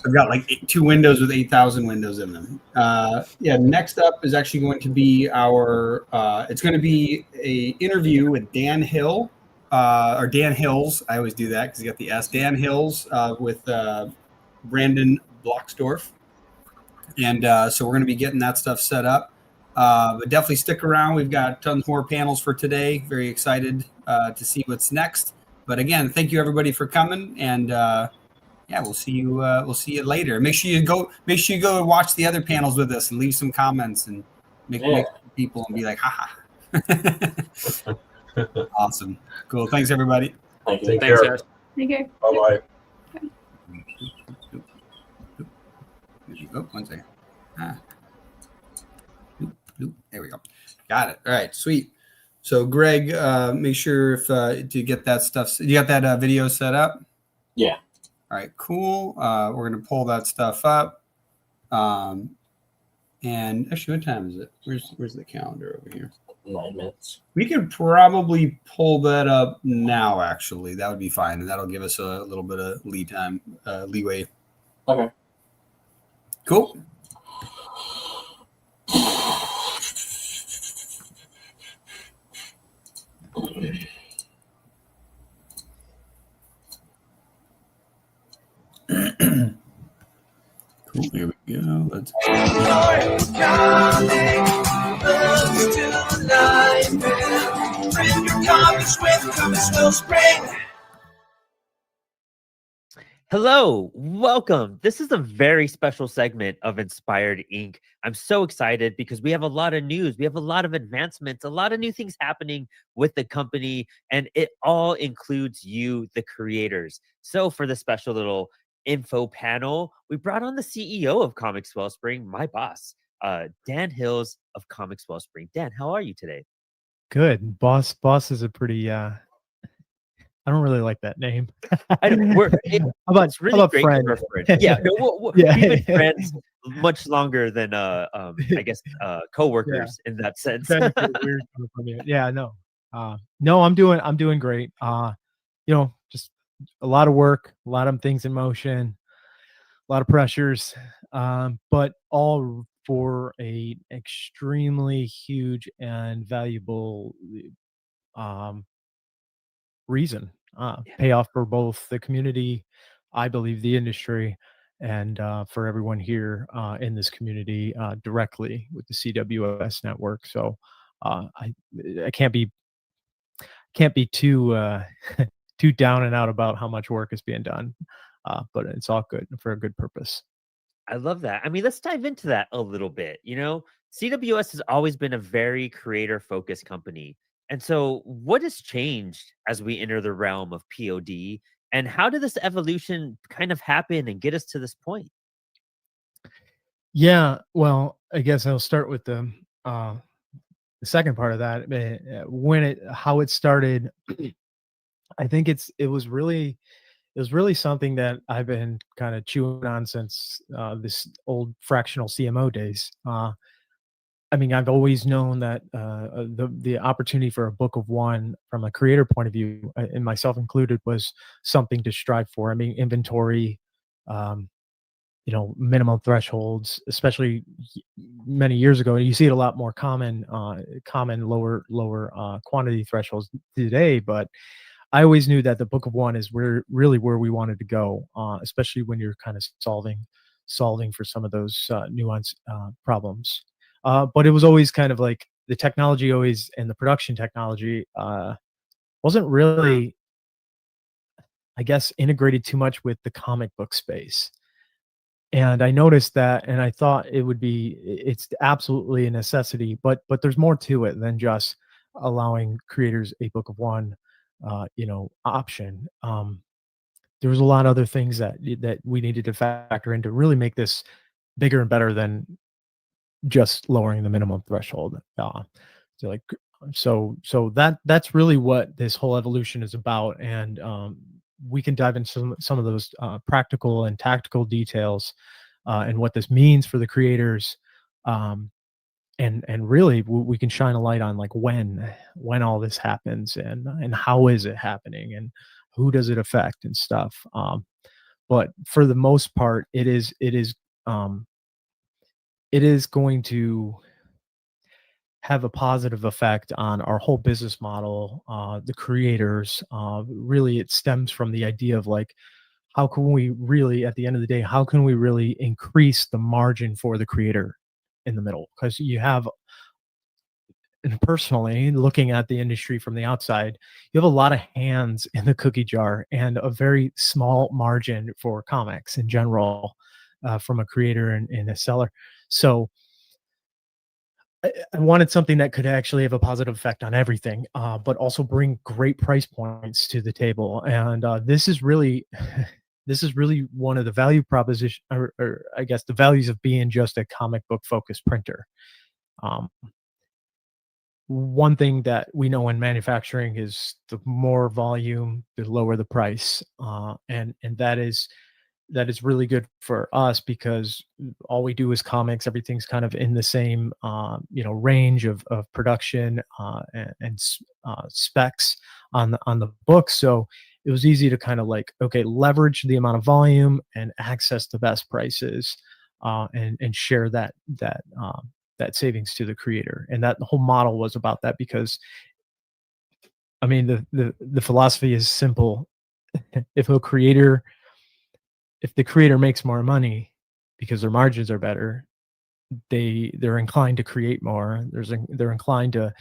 I've got like 2 windows with 8,000 windows in them. Yeah, next up is actually going to be our, it's going to be a interview with Dan Hill, or Dan Hills. I always do that because you got the S. Dan Hills with Brandon Blocksdorf. And so we're going to be getting that stuff set up. But definitely stick around. We've got tons more panels for today. Very excited to see what's next. But again, thank you everybody for coming, and yeah, we'll see you. We'll see you later. Make sure you go and watch the other panels with us and leave some comments and make people and be like, haha. Awesome, cool. Thanks everybody. Thank you. Take Thanks, care. guys. Take care. Bye-bye. Oh, one second. There we go. Got it. All right, sweet. So Greg, make sure if to get that stuff. You got that video set up? Yeah. All right, cool. We're gonna pull that stuff up. And actually, what time is it? Where's the calendar over here? 9 minutes. We could probably pull that up now. Actually, that would be fine, and that'll give us a little bit of leeway. Okay. Cool. Cool. Here we go. Let's. Hello, welcome. This is a very special segment of Inspired Inc. I'm so excited because we have a lot of news. We have a lot of advancements, a lot of new things happening with the company, and it all includes you, the creators. So for the special little info panel, we brought on the CEO of Comics Wellspring, my boss, Dan Hills of Comics Wellspring. Dan, how are you today? Good. Boss is a pretty I don't really like that name. It's really great friend? Yeah, no, Yeah. we've been friends much longer than I guess coworkers in that sense. Weird coming from you. Yeah, no. No, I'm doing great. Just a lot of work, a lot of things in motion, a lot of pressures, but all for a extremely huge and valuable reason. Payoff for both the community, I believe the industry, and for everyone here in this community directly with the CWS network. So I can't be too too down and out about how much work is being done, but it's all good for a good purpose. I love that. I mean, let's dive into that a little bit. CWS has always been a very creator focused company. And so, what has changed as we enter the realm of POD? And how did this evolution kind of happen and get us to this point? Yeah, well, I guess I'll start with the second part of that. How it started. I think it was really something that I've been kind of chewing on since this old fractional CMO days. I mean, I've always known that the opportunity for a book of one from a creator point of view, and myself included, was something to strive for. I mean, inventory, um, minimum thresholds, especially many years ago. You see it a lot more common lower quantity thresholds today, but I always knew that the book of one is really where we wanted to go, especially when you're kind of solving for some of those nuanced problems. But it was always kind of like the technology always, and the production technology wasn't really, I guess, integrated too much with the comic book space. And I noticed that, and I thought it's absolutely a necessity, but there's more to it than just allowing creators a book of one, option. There was a lot of other things that we needed to factor in to really make this bigger and better than just lowering the minimum threshold. So like, so that's really what this whole evolution is about, and we can dive into some of those practical and tactical details, and what this means for the creators, and really we can shine a light on like when all this happens, and how is it happening, and who does it affect and stuff. But for the most part, um, it is going to have a positive effect on our whole business model, the creators. Really, it stems from the idea of like, how can we really, at the end of the day, how can we really increase the margin for the creator in the middle? Because you have, and personally, looking at the industry from the outside, you have a lot of hands in the cookie jar and a very small margin for comics in general, from a creator and a seller. So I wanted something that could actually have a positive effect on everything, but also bring great price points to the table. And this is really, this is really one of the value proposition, or I guess the values of being just a comic book focused printer. Um, One thing that we know in manufacturing is the more volume, the lower the price, and that is really good for us because all we do is comics. Everything's kind of in the same range of production, and specs on the book. So it was easy to kind of like, okay, leverage the amount of volume and access the best prices, and share that savings to the creator. And that the whole model was about that, because I mean the philosophy is simple. if a creator if the creator makes more money because their margins are better, they're inclined to create more. They're inclined to,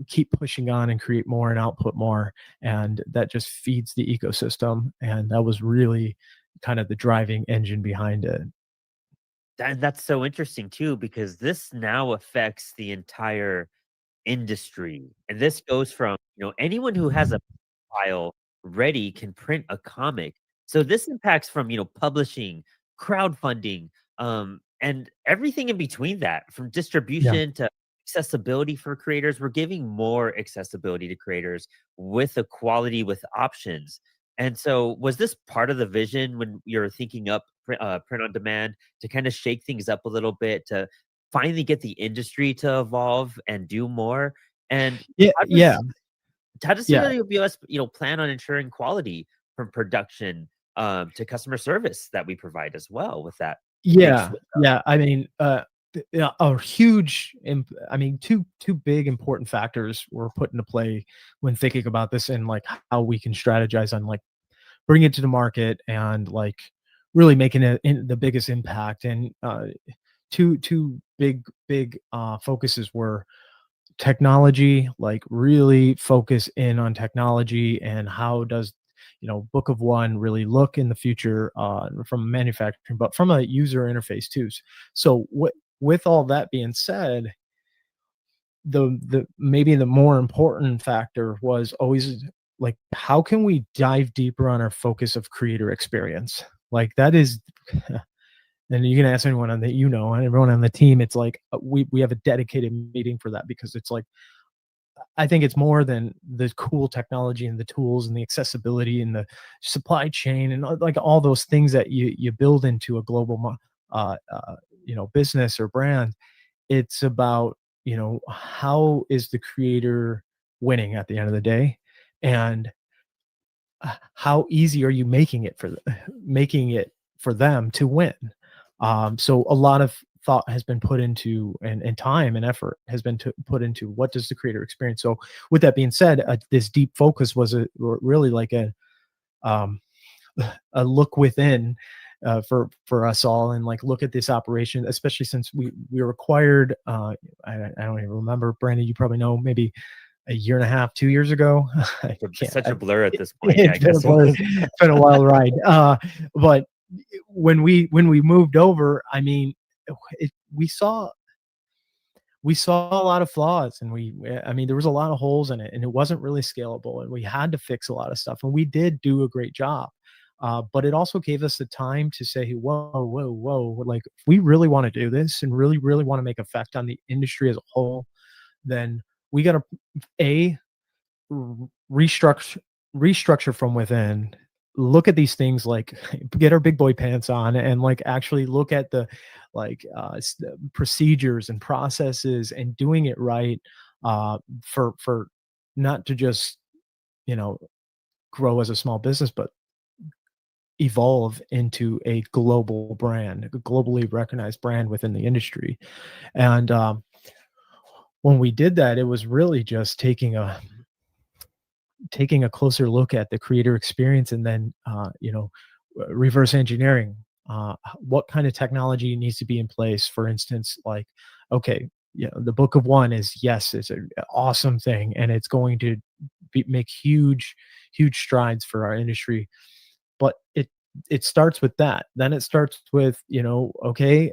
keep pushing on and create more and output more, and that just feeds the ecosystem. And that was really kind of the driving engine behind it. And that's so interesting too, because this now affects the entire industry. And this goes from, anyone who has a file ready can print a comic. So this impacts from, publishing, crowdfunding, and everything in between that, from Yeah. distribution to accessibility for creators. We're giving more accessibility to creators with equality, with options. And so was this part of the vision when you're thinking up print on demand, to kind of shake things up a little bit, to finally get the industry to evolve and do more? And Yeah. how Yeah. does how does Yeah. CWS, plan on ensuring quality from production to customer service that we provide as well with that big Yeah. switch up? Yeah. I mean, yeah, a huge, I mean, two big important factors were put into play when thinking about this, and like how we can strategize on like bringing it to the market and like really making it the biggest impact. And two big focuses were technology, like really focus in on technology and how does Book of One really look in the future from manufacturing, but from a user interface too. So with all that being said, the maybe the more important factor was always like, how can we dive deeper on our focus of creator experience? Like that is and you can ask anyone on the and everyone on the team, it's like we have a dedicated meeting for that, because it's like, I think it's more than the cool technology and the tools and the accessibility and the supply chain and like all those things that you build into a global business or brand. It's about, how is the creator winning at the end of the day, and how easy are you making it for them to win. So a lot of thought has been put into, and time and effort has been put into, what does the creator experience. So with that being said, this deep focus was really like um, a look within for us all, and like look at this operation, especially since we were acquired. I don't even remember, Brandon, you probably know, maybe a year and a half, 2 years ago. It's such a blur at this point. I It's been a guess. blur. It's been a wild ride. But when we moved over, I mean, we saw a lot of flaws, and I mean, there was a lot of holes in it, and it wasn't really scalable, and we had to fix a lot of stuff, and we did do a great job. But it also gave us the time to say, whoa, like if we really want to do this and really, really want to make effect on the industry as a whole, then we got to restructure from within, look at these things, like get our big boy pants on, and like actually look at the procedures and processes and doing it right, for not to just grow as a small business, but evolve into a global brand, a globally recognized brand within the industry. And when we did that, it was really just taking a closer look at the creator experience, and then reverse engineering what kind of technology needs to be in place. For instance, like, okay, the Book of One it's an awesome thing, and it's going to make huge strides for our industry. But it starts with that. Then it starts with, okay,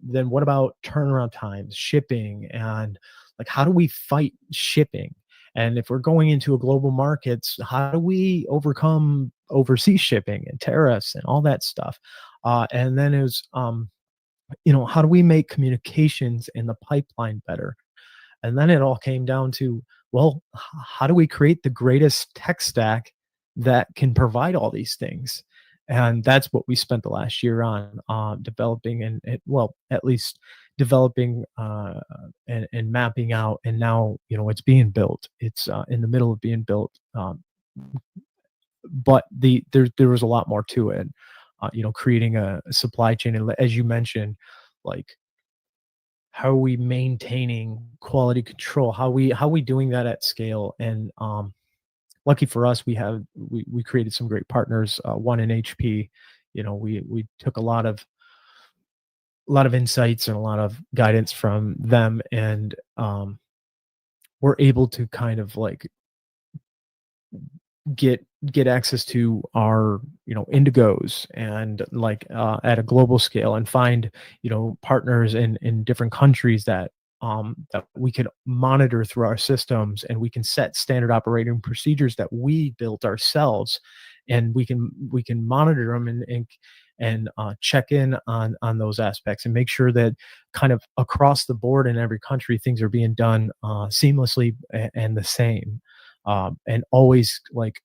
then what about turnaround times, shipping, and like, how do we fight shipping? And if we're going into a global markets, how do we overcome overseas shipping and tariffs and all that stuff? And then it was, how do we make communications in the pipeline better? And then it all came down to, well, how do we create the greatest tech stack that can provide all these things? And that's what we spent the last year on, developing and at least developing and mapping out. And now, it's being built. It's in the middle of being built. But there was a lot more to it. Creating a supply chain, and as you mentioned, like, how are we maintaining quality control? How are we doing that at scale? And lucky for us, we created some great partners. One in HP, we took a lot of insights and a lot of guidance from them, and we're able to kind of like get access to our indigos, and like at a global scale, and find partners in different countries that we can monitor through our systems, and we can set standard operating procedures that we built ourselves, and we can monitor them and check in on those aspects, and make sure that kind of across the board in every country, things are being done seamlessly and the same. And always, like,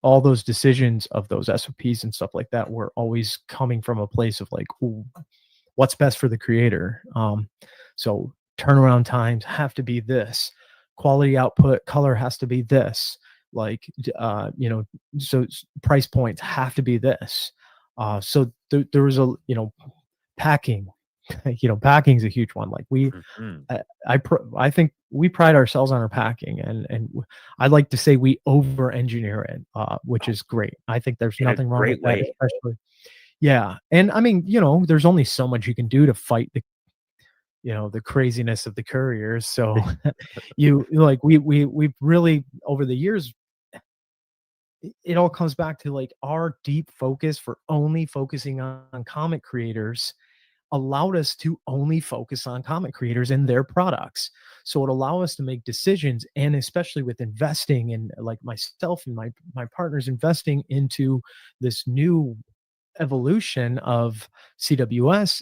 all those decisions of those SOPs and stuff like that were always coming from a place of like, ooh, what's best for the creator. So turnaround times have to be this, quality output, color has to be this, like, so price points have to be this. So there was a, packing, packing's a huge one. Like I think we pride ourselves on our packing, and I'd like to say we over engineer it, which is great. I think there's nothing wrong with that, especially. Yeah. And I mean, there's only so much you can do to fight the craziness of the couriers. So we've really over the years, it all comes back to like our deep focus for only focusing on comic creators allowed us to only focus on comic creators and their products. So it allowed us to make decisions, and especially with investing, and like myself and my partners investing into this new evolution of CWS.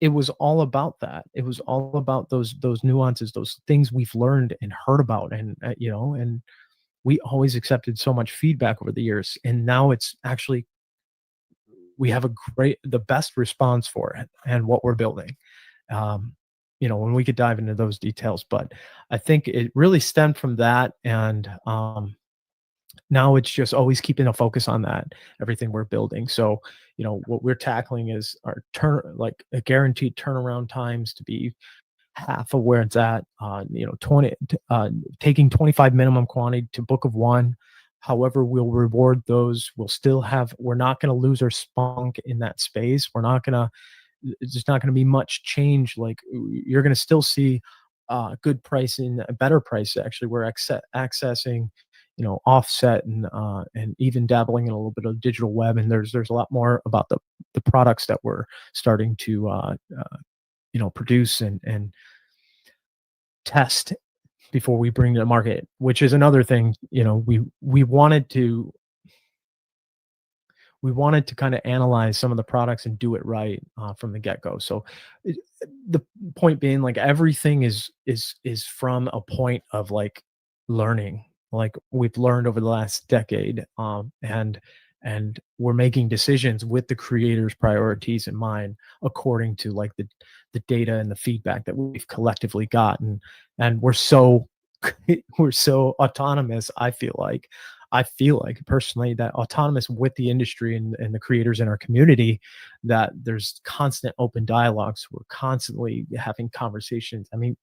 It was all about that. It was all about those nuances, those things we've learned and heard about, and and we always accepted so much feedback over the years, and now it's actually we have the best response for it and what we're building. When we could dive into those details, but I think it really stemmed from that, and now it's just always keeping a focus on that, everything we're building. So what we're tackling is our like a guaranteed turnaround times to be half of where it's at. 20 taking 25 minimum quantity to book of one. However, we'll reward those. We're not going to lose our spunk in that space. There's not going to be much change. Like, you're going to still see good pricing, a better price. Actually, we're accessing, offset and even dabbling in a little bit of digital web. And there's a lot more about the products that we're starting to produce and test before we bring to the market, which is another thing. We wanted to kind of analyze some of the products and do it right from the get-go. So the point being, like, everything is from a point of like learning, like we've learned over the last decade, and we're making decisions with the creators' priorities in mind, according to like the data and the feedback that we've collectively gotten. And we're so autonomous. I feel like personally that autonomous with the industry and the creators in our community, that there's constant open dialogues. We're constantly having conversations. I mean,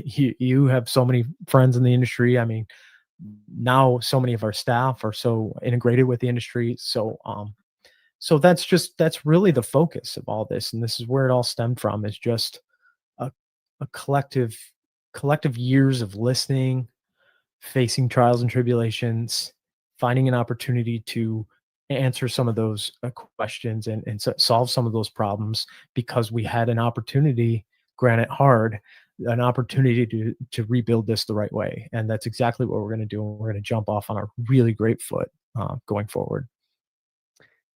you have so many friends in the industry. I mean, now so many of our staff are so integrated with the industry. So that's really the focus of all this. And this is where it all stemmed from, is just a collective years of listening, facing trials and tribulations, finding an opportunity to answer some of those questions and solve some of those problems, because we had an opportunity, granted hard, an opportunity to rebuild this the right way. And that's exactly what we're going to do. We're going to jump off on a really great foot going forward.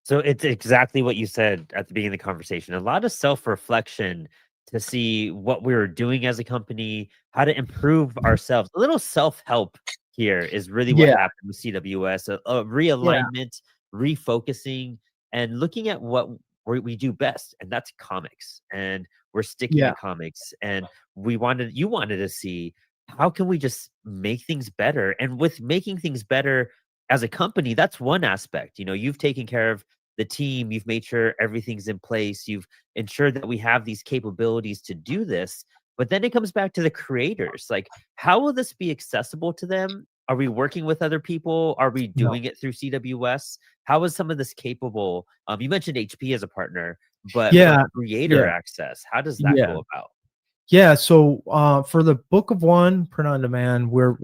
So it's exactly what you said at the beginning of the conversation. A lot of self-reflection to see what we're doing as a company, how to improve ourselves. A little self-help here is really what happened with CWS. A realignment, refocusing, and looking at what we do best, and that's comics. And we're sticking to comics. And you wanted to see, how can we just make things better? And with making things better as a company, that's one aspect. You've taken care of the team, you've made sure everything's in place, you've ensured that we have these capabilities to do this. But then it comes back to the creators. Like, how will this be accessible to them? Are we working with other people? Are we doing it through CWS? How is some of this capable? You mentioned HP as a partner, but creator access, how does that go about? Yeah. So for the book of one, print on demand, we're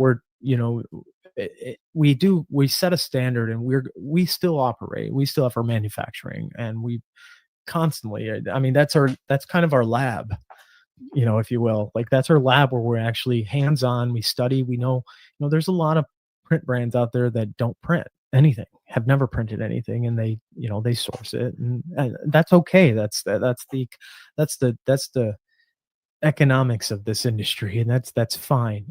we set a standard, and we still operate. We still have our manufacturing, and we constantly, I mean, that's kind of our lab, if you will. Like, that's our lab where we're actually hands-on. We study. We know, there's a lot of print brands out there that don't print anything, have never printed anything, and they source it, and that's okay. That's the economics of this industry, and that's fine.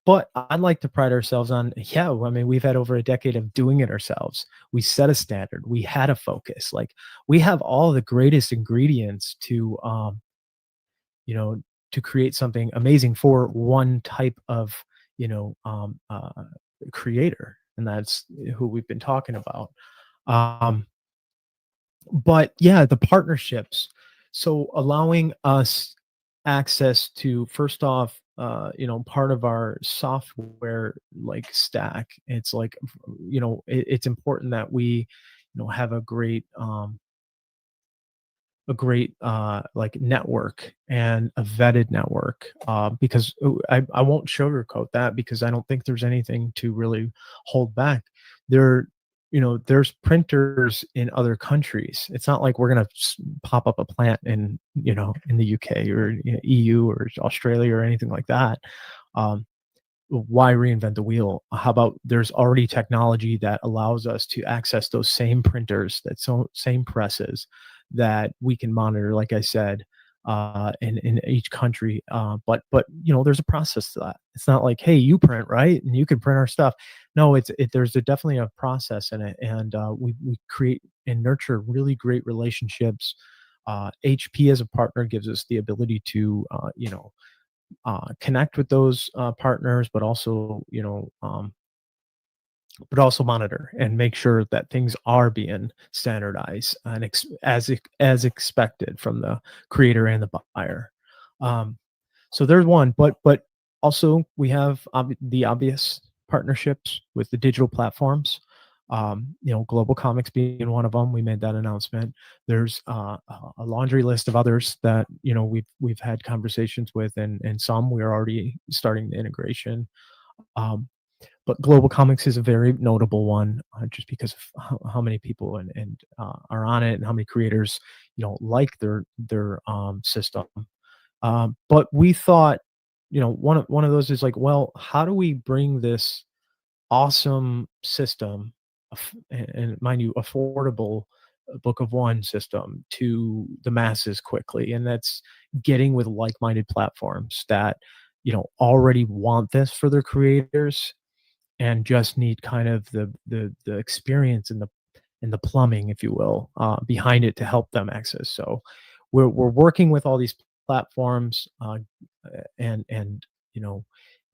But I'd like to pride ourselves on, I mean, we've had over a decade of doing it ourselves. We set a standard. We had a focus. Like, we have all the greatest ingredients to create something amazing for one type of, creator. And that's who we've been talking about. But the partnerships. So allowing us access to, first off, part of our software like stack. It's like, it's important that we, have a great a great like network and a vetted network, because I won't sugarcoat that, because I don't think there's anything to really hold back. There, there's printers in other countries. It's not like we're gonna pop up a plant in in the UK or EU or Australia or anything like that. Why reinvent the wheel? How about there's already technology that allows us to access those same printers, same presses that we can monitor, like I said, in each country. But there's a process to that. It's not like, hey, you print, right, and you can print our stuff. No, there's definitely a process in it, and we create and nurture really great relationships. HP as a partner gives us the ability to connect with those partners, but also monitor and make sure that things are being standardized and as expected from the creator and the buyer. So there's one, but also we have the obvious partnerships with the digital platforms. Global Comics being one of them. We made that announcement. There's a laundry list of others that we've had conversations with, and some we're already starting the integration. But Global Comics is a very notable one, just because of how many people and are on it, and how many creators like their system. But we thought, one of those is like, well, how do we bring this awesome system, and mind you, affordable Book of One system to the masses quickly? And that's getting with like-minded platforms that already want this for their creators, and just need kind of the experience and the plumbing, if you will, behind it to help them access. So we're working with all these platforms, and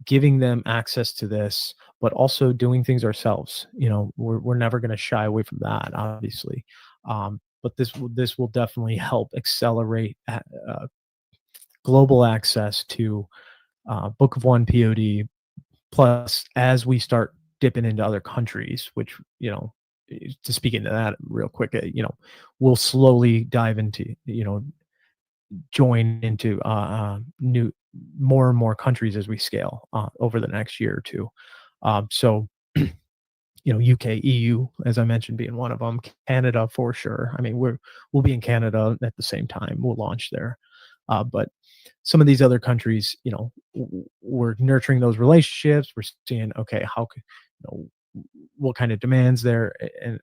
giving them access to this, but also doing things ourselves. We're never going to shy away from that, obviously. But this will definitely help accelerate global access to Book of One POD. Plus, as we start dipping into other countries, which to speak into that real quick, we'll slowly dive into join into new more and more countries as we scale over the next year or two. So UK, EU, as I mentioned, being one of them. Canada for sure. I mean, we'll be in Canada at the same time. We'll launch there. But some of these other countries, we're nurturing those relationships. We're seeing, okay, how could, what kind of demands there,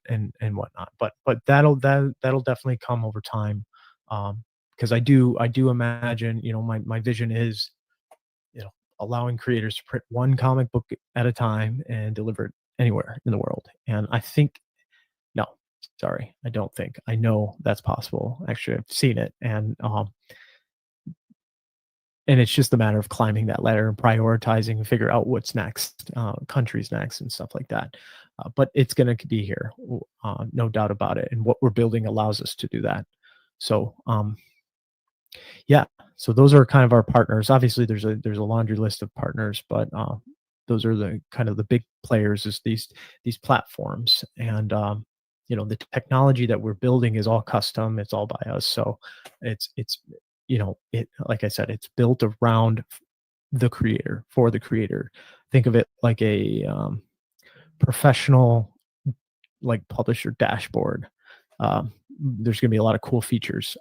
and whatnot. But that'll definitely come over time. Because I do imagine, my vision is, allowing creators to print one comic book at a time and deliver it anywhere in the world. And I know that's possible. Actually, I've seen it, and it's just a matter of climbing that ladder and prioritizing and figure out what's next, countries next, and stuff like that. But it's going to be here, no doubt about it. And what we're building allows us to do that. So, yeah. So those are kind of our partners. Obviously, there's a laundry list of partners, but those are the kind of the big players, is these platforms. And the technology that we're building is all custom. It's all by us. So it's like I said, it's built around the creator, for the creator. Think of it like a professional, like, publisher dashboard. There's going to be a lot of cool features,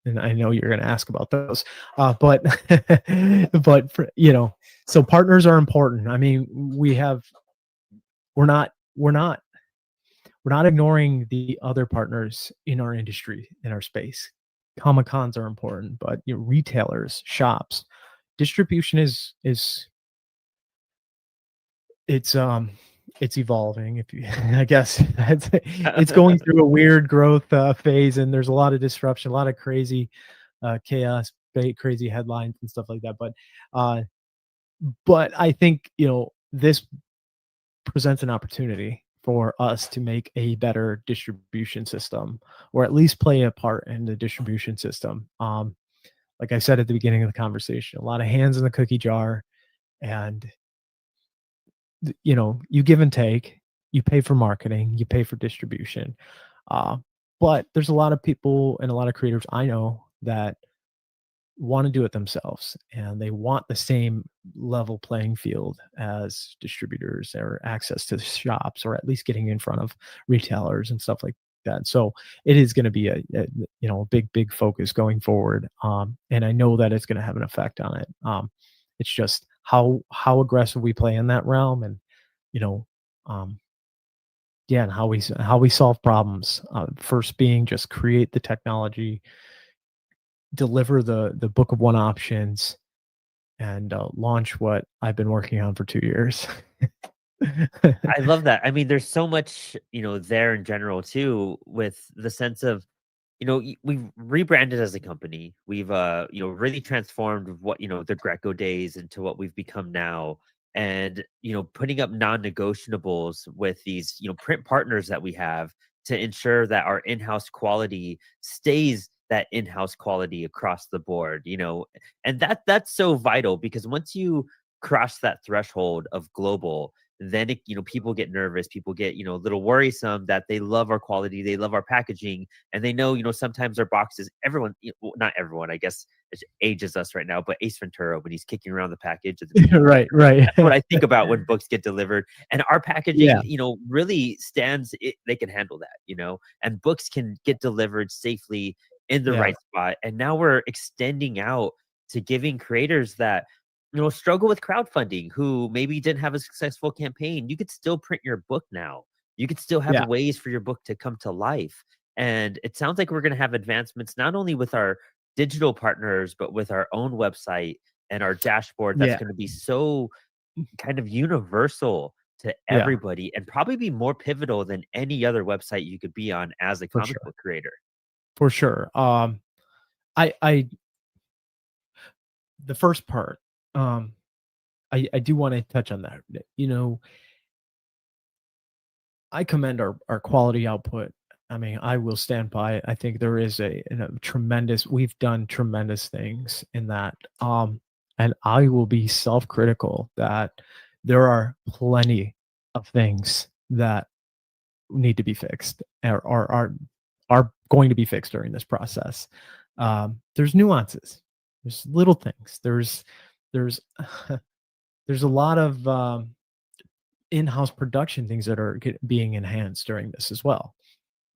and I know you're going to ask about those. But so partners are important. I mean, we're not ignoring the other partners in our industry, in our space. Comic-Cons are important, but retailers, shops, distribution is it's evolving. I guess it's going through a weird growth phase, and there's a lot of disruption, a lot of crazy chaos, crazy headlines and stuff like that. But I think this presents an opportunity for us to make a better distribution system, or at least play a part in the distribution system. Like I said at the beginning of the conversation, a lot of hands in the cookie jar, and you give and take. You pay for marketing, you pay for distribution, but there's a lot of people and a lot of creators I know that want to do it themselves, and they want the same level playing field as distributors, or access to the shops, or at least getting in front of retailers and stuff like that. So it is going to be a big focus going forward, and I know that it's going to have an effect on it. It's just how aggressive we play in that realm, and um, yeah, and how we solve problems. First being just create the technology, deliver the book of one options, and launch what I've been working on for 2 years. I love that. I mean, there's so much, there in general too, with the sense of, we've rebranded as a company. We've, really transformed what, the Greco days into what we've become now. And, putting up non-negotiables with these, print partners that we have to ensure that our in-house quality stays that in-house quality across the board, and that's so vital, because once you cross that threshold of global, then people get nervous, people get a little worrisome that they love our quality, they love our packaging, and they know sometimes our boxes, everyone, not everyone, I guess it ages us right now, but Ace Ventura, when he's kicking around the package at the beginning, Right. that's what I think about when books get delivered. And our packaging, Yeah. Really stands it, they can handle that, and books can get delivered safely in the Yeah. right spot. And now we're extending out to giving creators that struggle with crowdfunding, who maybe didn't have a successful campaign. You could still print your book now. You could still have Yeah. ways for your book to come to life. And it sounds like we're going to have advancements not only with our digital partners, but with our own website and our dashboard that's Yeah. going to be so kind of universal to Yeah. everybody, and probably be more pivotal than any other website you could be on as a For comic sure. book creator. For sure. I the first part, I do want to touch on that. I commend our quality output. I mean, I will stand by it. I think there is we've done tremendous things in that. And I will be self-critical that there are plenty of things that need to be fixed, or are going to be fixed during this process. There's nuances, there's little things, there's there's a lot of in-house production things that are being enhanced during this as well.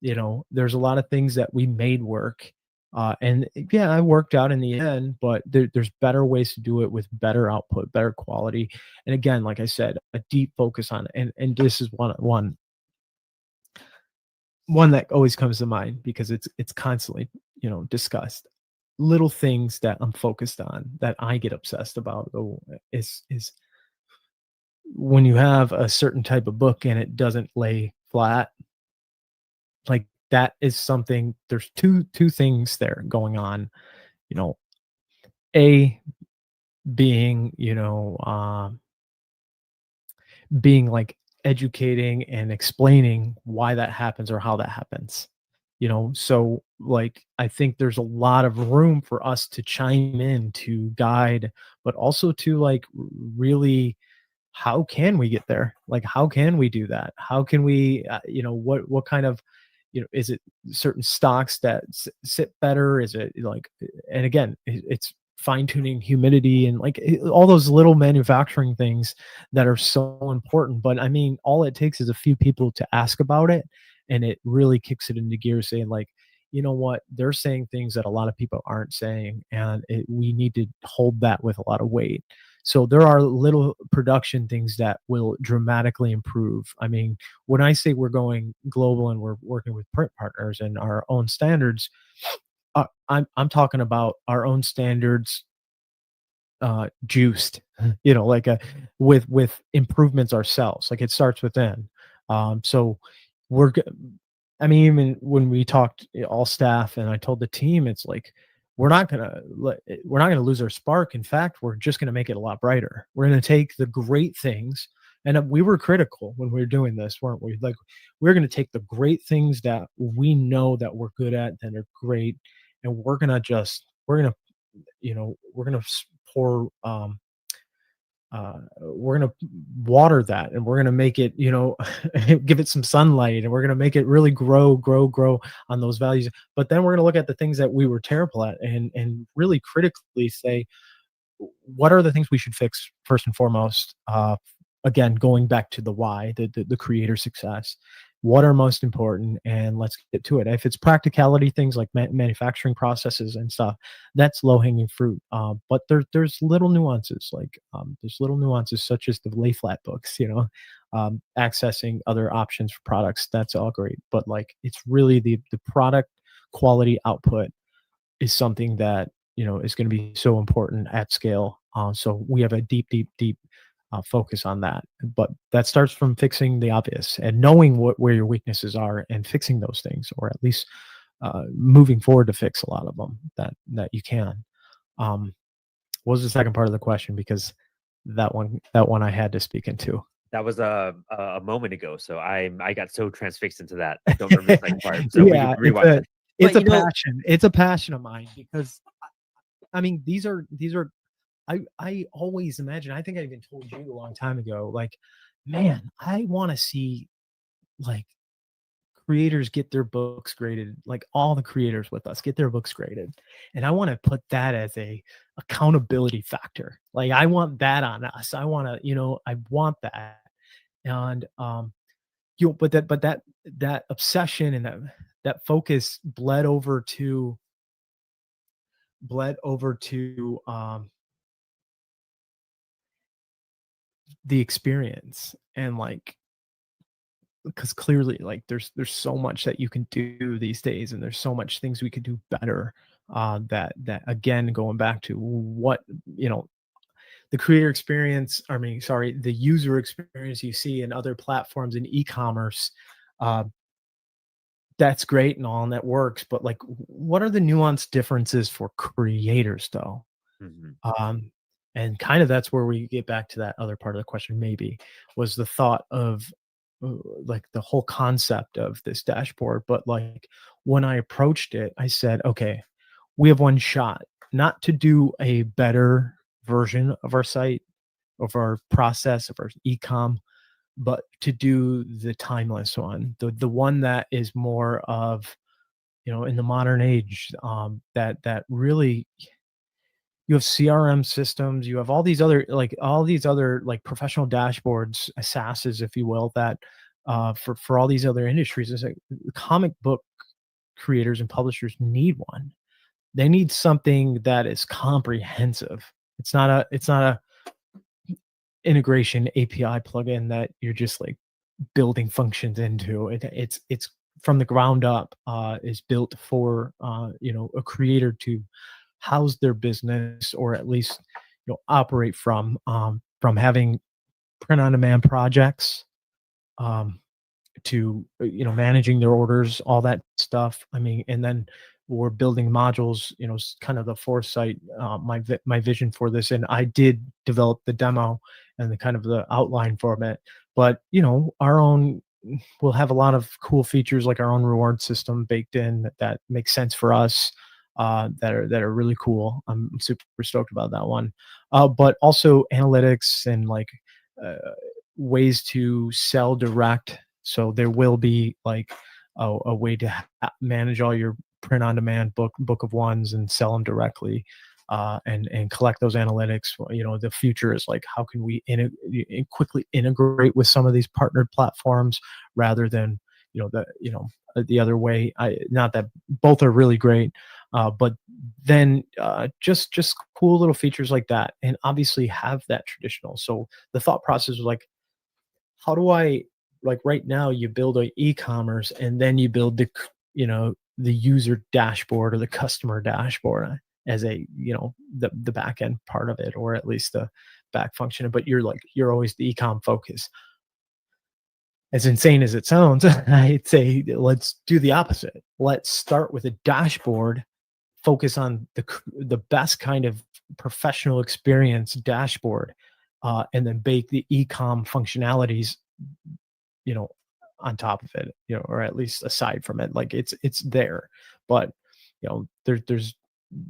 There's a lot of things that we made work, and yeah, I worked out in the end, but there's better ways to do it with better output, better quality. And again, like I said, a deep focus on it. And this is one that always comes to mind, because it's constantly discussed. Little things that I'm focused on, that I get obsessed about, is when you have a certain type of book and it doesn't lay flat. Like, that is something. There's two things there going on. A, being being like educating and explaining why that happens or how that happens. So, like, I think there's a lot of room for us to chime in, to guide, but also to, like, really, how can we get there? Like, how can we do that? How can we, what kind of, is it certain stocks that sit better? Is it like, and again, it's fine tuning humidity and, like, all those little manufacturing things that are so important. But I mean, all it takes is a few people to ask about it, and it really kicks it into gear, saying, like, you know what, they're saying things that a lot of people aren't saying, and we need to hold that with a lot of weight. So there are little production things that will dramatically improve. I mean, when I say we're going global and we're working with print partners and our own standards, I'm talking about our own standards, juiced, like with improvements ourselves. Like, it starts within. So we're I mean, even when we talked, all staff, and I told the team, it's like, we're not gonna lose our spark. In fact, we're just gonna make it a lot brighter. We're gonna take the great things, and we were critical when we were doing this, weren't we? Like, we're gonna take the great things that we know that we're good at, that are great, and we're gonna pour we're going to water that, and we're going to make it, give it some sunlight, and we're going to make it really grow on those values. But then we're going to look at the things that we were terrible at, and really critically say, what are the things we should fix first and foremost? Again, going back to the why, the creator success. What are most important, and let's get to it. If it's practicality things like manufacturing processes and stuff, that's low hanging fruit. But there's little nuances, like there's little nuances such as the lay flat books, accessing other options for products. That's all great, but like it's really the product quality output is something that is going to be so important at scale. So we have a deep focus on that, but that starts from fixing the obvious and knowing where your weaknesses are and fixing those things, or at least moving forward to fix a lot of them that you can. What was the second part of the question? Because that one I had to speak into. That was a moment ago, so I got so transfixed into that. I don't remember the second part, so Yeah, we can rewatch it. It's But, a passion. It's a passion of mine, because I mean, these are I always imagine, I think I even told you a long time ago, like, man, I want to see like creators get their books graded, like all the creators with us get their books graded. And I want to put that as a accountability factor. Like I want that on us. I want to, I want that. And but that obsession and that focus bled over to the experience. And like, because clearly like there's so much that you can do these days, and there's so much things we could do better, that again, going back to what the creator experience, the user experience you see in other platforms in e-commerce, that's great and all, and that works, but like what are the nuanced differences for creators though? And kind of that's where we get back to that other part of the question, maybe, was the thought of like the whole concept of this dashboard. But like when I approached it, I said, okay, we have one shot, not to do a better version of our site, of our process, of our e-com, but to do the timeless one, the one that is more of, in the modern age, that really, you have CRM systems, you have all these other like professional dashboards, SaaSes, if you will, that for all these other industries. It's like comic book creators and publishers need one. They need something that is comprehensive. It's not a integration API plugin that you're just like building functions into. It's from the ground up, is built for a creator to house their business, or at least operate from having print on demand projects, to managing their orders, all that stuff. I mean, and then we're building modules, kind of the foresight, my vision for this. And I did develop the demo and the kind of the outline for it, but our own, we'll have a lot of cool features like our own reward system baked in that makes sense for us, that are really cool. I'm super stoked about that one. But also analytics and like ways to sell direct. So there will be like a way to manage all your print on demand book of ones and sell them directly, and collect those analytics. The future is like, how can we quickly integrate with some of these partnered platforms, rather than the other way. Not that both are really great, but then just cool little features like that, and obviously have that traditional. So the thought process was like, how do I, like right now you build a e-commerce and then you build the user dashboard or the customer dashboard as a the back end part of it, or at least the back function, but you're always the e-com focus. As insane as it sounds, I'd say let's do the opposite. Let's start with a dashboard, focus on the best kind of professional experience dashboard, and then bake the e-com functionalities on top of it, or at least aside from it. Like it's there, but there's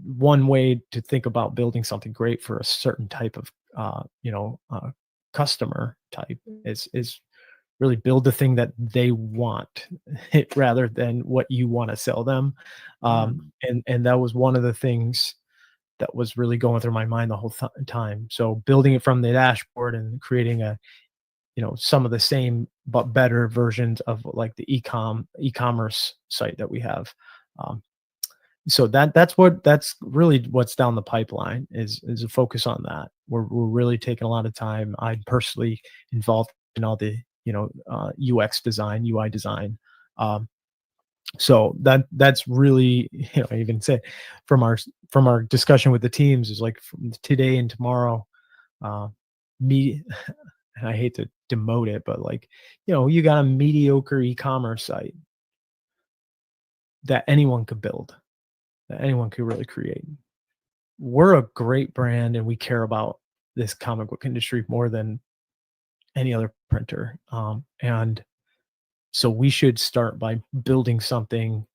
one way to think about building something great for a certain type customer type is really build the thing that they want rather than what you want to sell them. And that was one of the things that was really going through my mind the whole time. So building it from the dashboard and creating some of the same but better versions of like the e-commerce site that we have. So that's really what's down the pipeline is a focus on that. We're really taking a lot of time. I'm personally involved in all the UX design, UI design. So that's really, I even said from our discussion with the teams is like from today and tomorrow, me, and I hate to demote it, but like, you got a mediocre e-commerce site that anyone could build, that anyone could really create. We're a great brand and we care about this comic book industry more than any other printer. And so we should start by building something,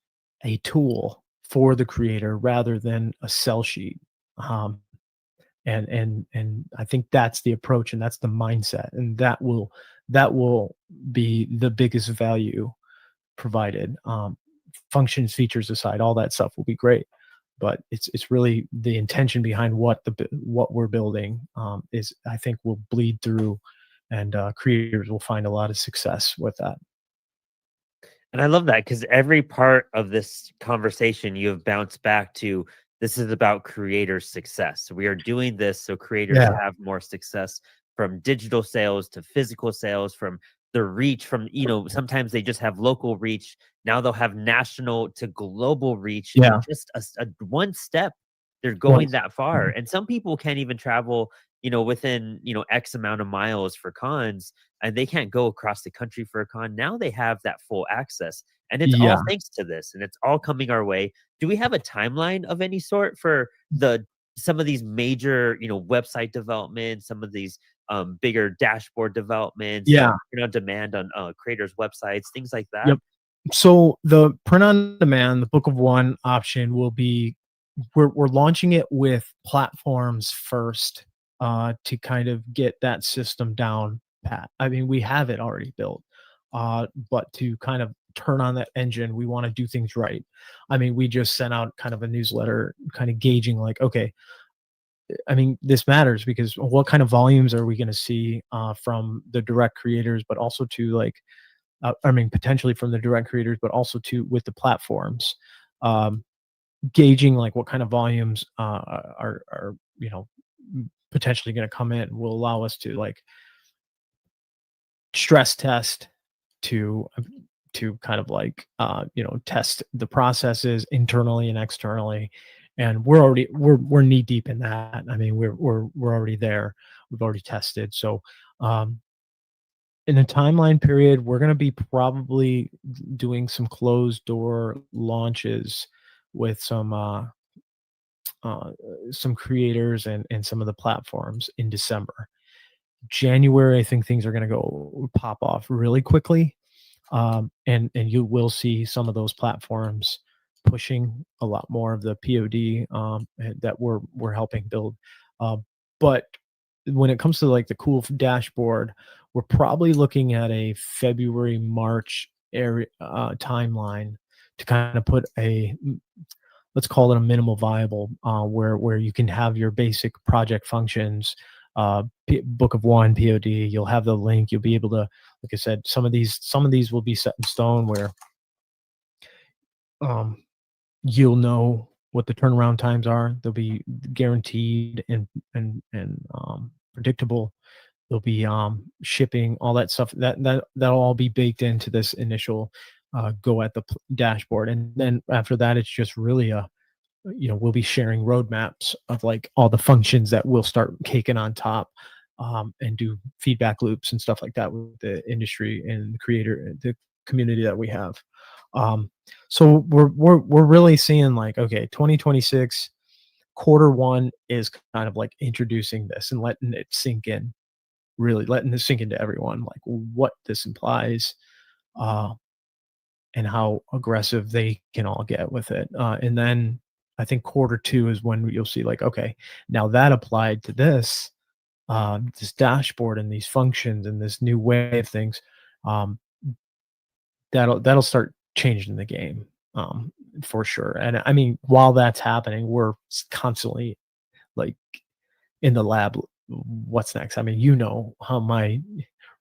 a tool for the creator rather than a sell sheet. And I think that's the approach and that's the mindset, and that will be the biggest value provided. Functions, features aside, all that stuff will be great, but it's really the intention behind what we're building is, I think, will bleed through, and creators will find a lot of success with that. And I love that because every part of this conversation you have bounced back to, this is about creator success. We are doing this so creators have more success, from digital sales to physical sales, from the reach, from, sometimes they just have local reach. Now they'll have national to global reach. Yeah. In just a one step, they're going that far. And some people can't even travel, within, X amount of miles for cons, and they can't go across the country for a con. Now they have that full access. And it's all thanks to this, and it's all coming our way. Do we have a timeline of any sort for some of these major, website developments, some of these bigger dashboard developments, print on demand on creators' websites, things like that? Yep. So the print on demand, the Book of One option will be, we're launching it with platforms first to kind of get that system down pat. I mean, we have it already built, but to kind of turn on that engine, we want to do things right. I mean, we just sent out kind of a newsletter kind of gauging like, okay, I mean, this matters because what kind of volumes are we going to see from the direct creators, but also to like, potentially from the direct creators, but also to with the platforms, gauging like what kind of volumes are potentially going to come in will allow us to like stress test to kind of like test the processes internally and externally. And we're knee deep in that. I mean, we're already there. We've already tested. So in a timeline period, we're going to be probably doing some closed door launches with some creators and some of the platforms in December. January, I think things are going to go pop off really quickly. And you will see some of those platforms pushing a lot more of the POD that we're helping build. But when it comes to like the cool dashboard, we're probably looking at a February, March area timeline to kind of put let's call it a minimal viable, where you can have your basic project functions, Book of One, POD. You'll have the link. You'll be able to, like I said, some of these will be set in stone where you'll know what the turnaround times are. They'll be guaranteed and predictable. There'll be shipping, all that stuff. That'll all be baked into this initial go at the dashboard, and then after that, it's just really we'll be sharing roadmaps of like all the functions that we'll start caking on top, and do feedback loops and stuff like that with the industry and the community that we have. So we're really seeing like, okay, 2026 Q1 is kind of like introducing this and letting it sink in, really letting this sink into everyone, like what this implies, and how aggressive they can all get with it. And then I think Q2 is when you'll see like, okay, now that applied to this, this dashboard and these functions and this new way of things, that'll start changing the game, for sure. And I mean, while that's happening, we're constantly like in the lab. What's next? I mean, you know how my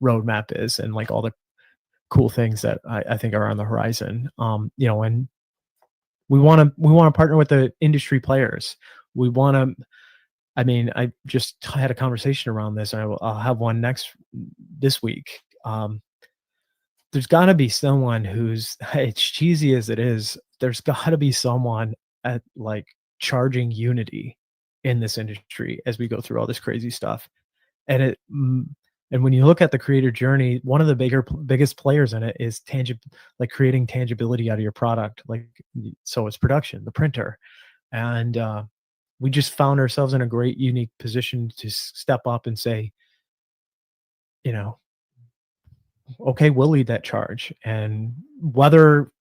roadmap is, and like all the cool things that I think are on the horizon. You know, and we want to partner with the industry players. We want to. I mean, I just had a conversation around this, and I'll have one this week. There's got to be someone who's, it's cheesy as it is, there's got to be someone at like charging unity in this industry as we go through all this crazy stuff. And and when you look at the creator journey, one of the biggest players in it is like creating tangibility out of your product. Like, so it's production, the printer. And we just found ourselves in a great, unique position to step up and say, you know, okay, we'll lead that charge. And whether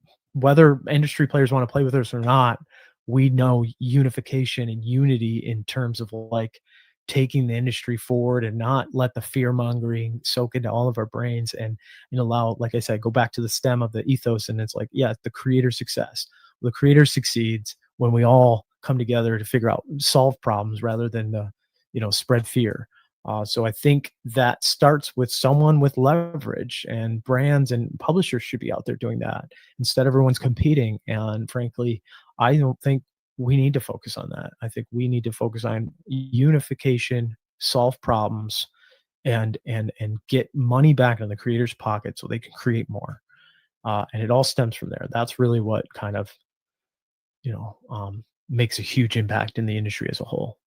industry players want to play with us or not, we know unification and unity in terms of like taking the industry forward and not let the fear mongering soak into all of our brains, and allow, like I said, go back to the stem of the ethos. And it's like, yeah, the creator success. The creator succeeds when we all come together to figure out, solve problems rather than spread fear. So I think that starts with someone with leverage, and brands and publishers should be out there doing that instead. Everyone's competing. And frankly, I don't think we need to focus on that. I think we need to focus on unification, solve problems, and get money back in the creator's pocket so they can create more. And it all stems from there. That's really what kind of, makes a huge impact in the industry as a whole.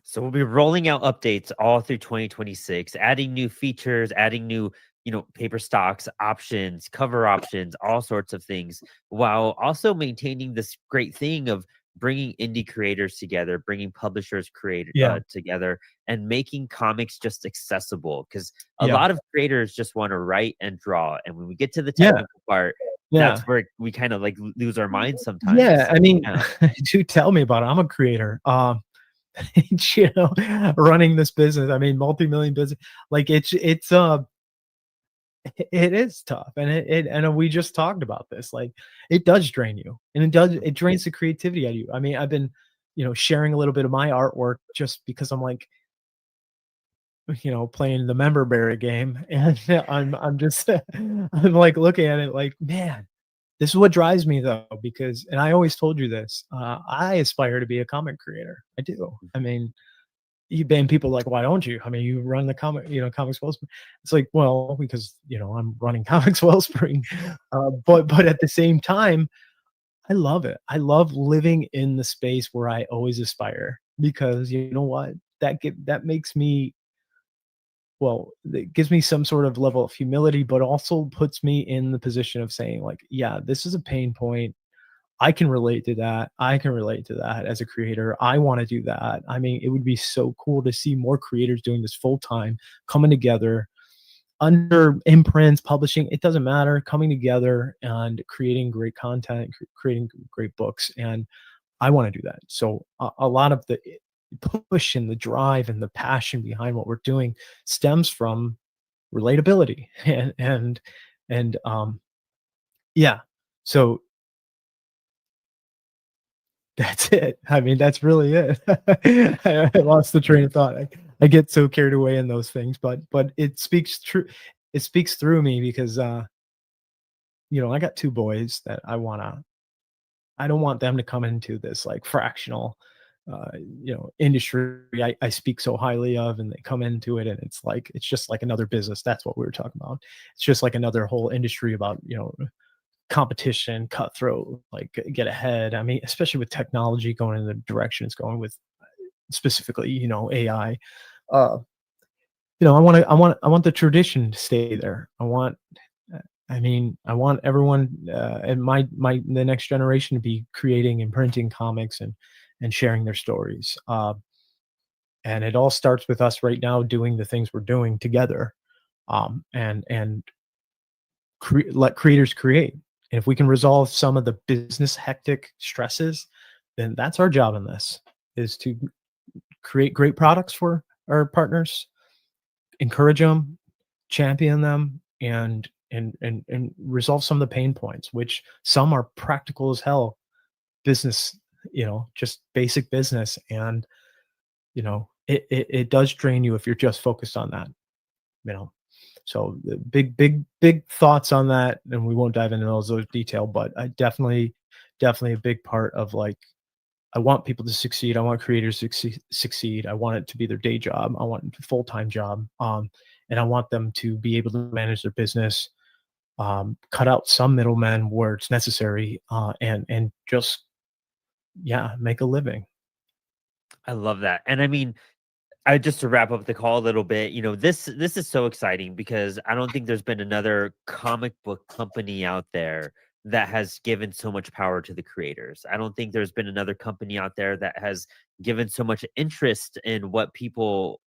So we'll be rolling out updates all through 2026, adding new features, adding new, paper stocks, options, cover options, all sorts of things, while also maintaining this great thing of bringing indie creators together, bringing publishers together, and making comics just accessible. Because a lot of creators just want to write and draw. And when we get to the technical part, that's where we kind of like lose our minds sometimes. Yeah, I mean, do tell me about it. I'm a creator. Running this business, I mean, multi-million business, like it is tough. And and we just talked about this, like it does drain you, and it drains the creativity out of you. I mean, I've been, sharing a little bit of my artwork just because I'm like, playing the member berry game, and I'm just, I'm like looking at it like, man, this is what drives me though, because, and I always told you this, I aspire to be a comic creator. I do. I mean, people like, why don't you? I mean, you run the Comics Wellspring. It's like, well, because, I'm running Comics Wellspring. But at the same time, I love it. I love living in the space where I always aspire, because you know what? That makes me, well, it gives me some sort of level of humility, but also puts me in the position of saying like, yeah, this is a pain point. I can relate to that. I can relate to that as a creator. I want to do that. I mean, it would be so cool to see more creators doing this full time, coming together under imprints, publishing, it doesn't matter, coming together and creating great content, creating great books. And I want to do that. So a lot of the push and the drive and the passion behind what we're doing stems from relatability and so that's it. I mean, that's really it. I lost the train of thought. I get so carried away in those things, but it speaks true. It speaks through me because I got two boys that I don't want them to come into this like fractional industry I speak so highly of, and they come into it and it's just like another business. That's what we were talking about. It's just like another whole industry about competition, cutthroat, like get ahead. I mean, especially with technology going in the direction it's going with, specifically AI. I want the tradition to stay there. I want everyone and the next generation to be creating and printing comics and sharing their stories. And it all starts with us right now doing the things we're doing together, and let creators create. And if we can resolve some of the business hectic stresses, then that's our job in this, is to create great products for our partners, encourage them, champion them, and resolve some of the pain points, which some are practical as hell business, just basic business. And it does drain you if you're just focused on that. So the big thoughts on that, and we won't dive into those detail, but I definitely a big part of, like, I want people to succeed. I want creators to succeed. I want it to be their day job. I want a full-time job. And I want them to be able to manage their business, cut out some middlemen where it's necessary, and just, make a living. I love that. And I mean, just to wrap up the call a little bit, this is so exciting because I don't think there's been another comic book company out there that has given so much power to the creators. I don't think there's been another company out there that has given so much interest in what people,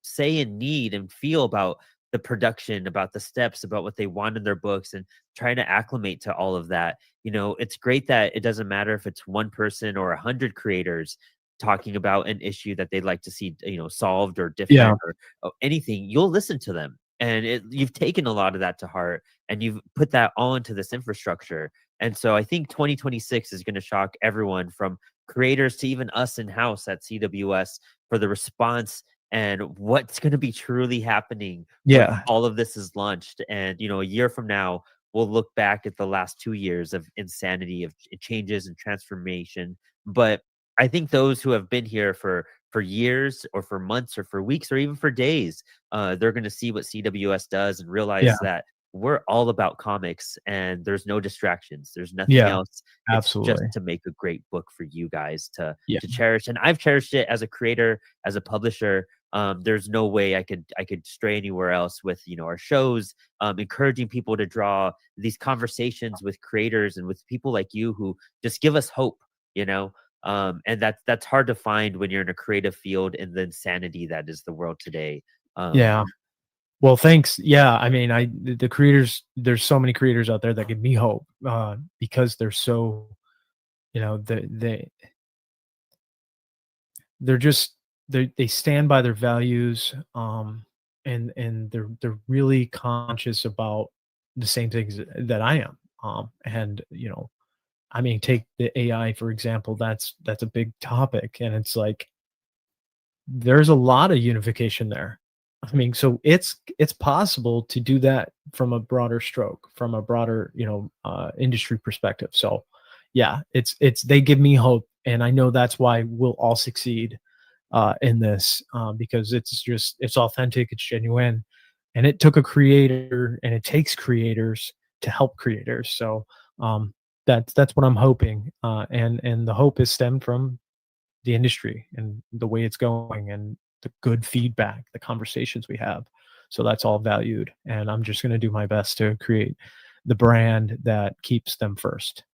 say and need and feel about the production, about the steps, about what they want in their books, and trying to acclimate to all of that. It's great that it doesn't matter if it's one person or 100 creators talking about an issue that they'd like to see, solved or different, or anything. You'll listen to them, and you've taken a lot of that to heart, and you've put that all into this infrastructure. And so I think 2026 is going to shock everyone, from creators to even us in house at CWS, for the response and what's going to be truly happening when all of this is launched. And a year from now, we'll look back at the last 2 years of insanity, of changes and transformation. But I think those who have been here for years, or for months, or for weeks, or even for days, they're going to see what CWS does and realize that we're all about comics, and there's no distractions. There's nothing else. Absolutely. It's just to make a great book for you guys to cherish. And I've cherished it as a creator, as a publisher. There's no way I could stray anywhere else with, our shows, encouraging people to draw, these conversations with creators and with people like you who just give us hope, and that's hard to find when you're in a creative field, and the insanity that is the world today. Well, thanks. I mean, the creators, there's so many creators out there that give me hope, because they're so, they're just, they stand by their values, and they're really conscious about the same things that I am. And I mean, take the AI, for example. That's a big topic, and it's like, there's a lot of unification there. I mean, so it's possible to do that from a broader stroke, from a broader, industry perspective. So it's they give me hope, and I know that's why we'll all succeed in this, because it's authentic, it's genuine, and it took a creator, and it takes creators to help creators. So that's what I'm hoping, and the hope is stemmed from the industry and the way it's going, and the good feedback, the conversations we have. So that's all valued, and I'm just going to do my best to create the brand that keeps them first.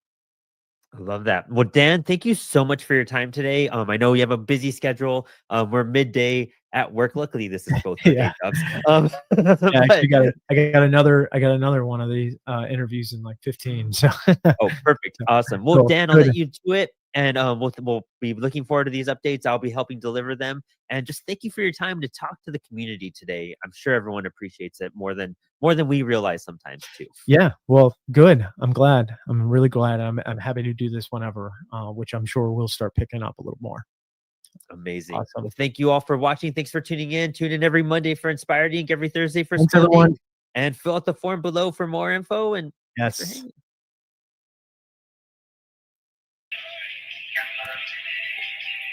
I love that. Well, Dan, thank you so much for your time today. I know you have a busy schedule. We're midday at work. Luckily, this is both our day jobs. I got another one of these interviews in like 15. So perfect, awesome. Well, Dan, I'll let you do it, and we'll be looking forward to these updates. I'll be helping deliver them, and just thank you for your time to talk to the community today. I'm sure everyone appreciates it more than we realize sometimes too. Yeah, well, good. I'm glad. I'm really glad. I'm happy to do this whenever, which I'm sure we'll start picking up a little more. Amazing. Awesome. Well, thank you all for watching. Thanks for tuning in. Tune in every Monday for Inspired Inc., every Thursday for Thanks, everyone. And fill out the form below for more info. And yes.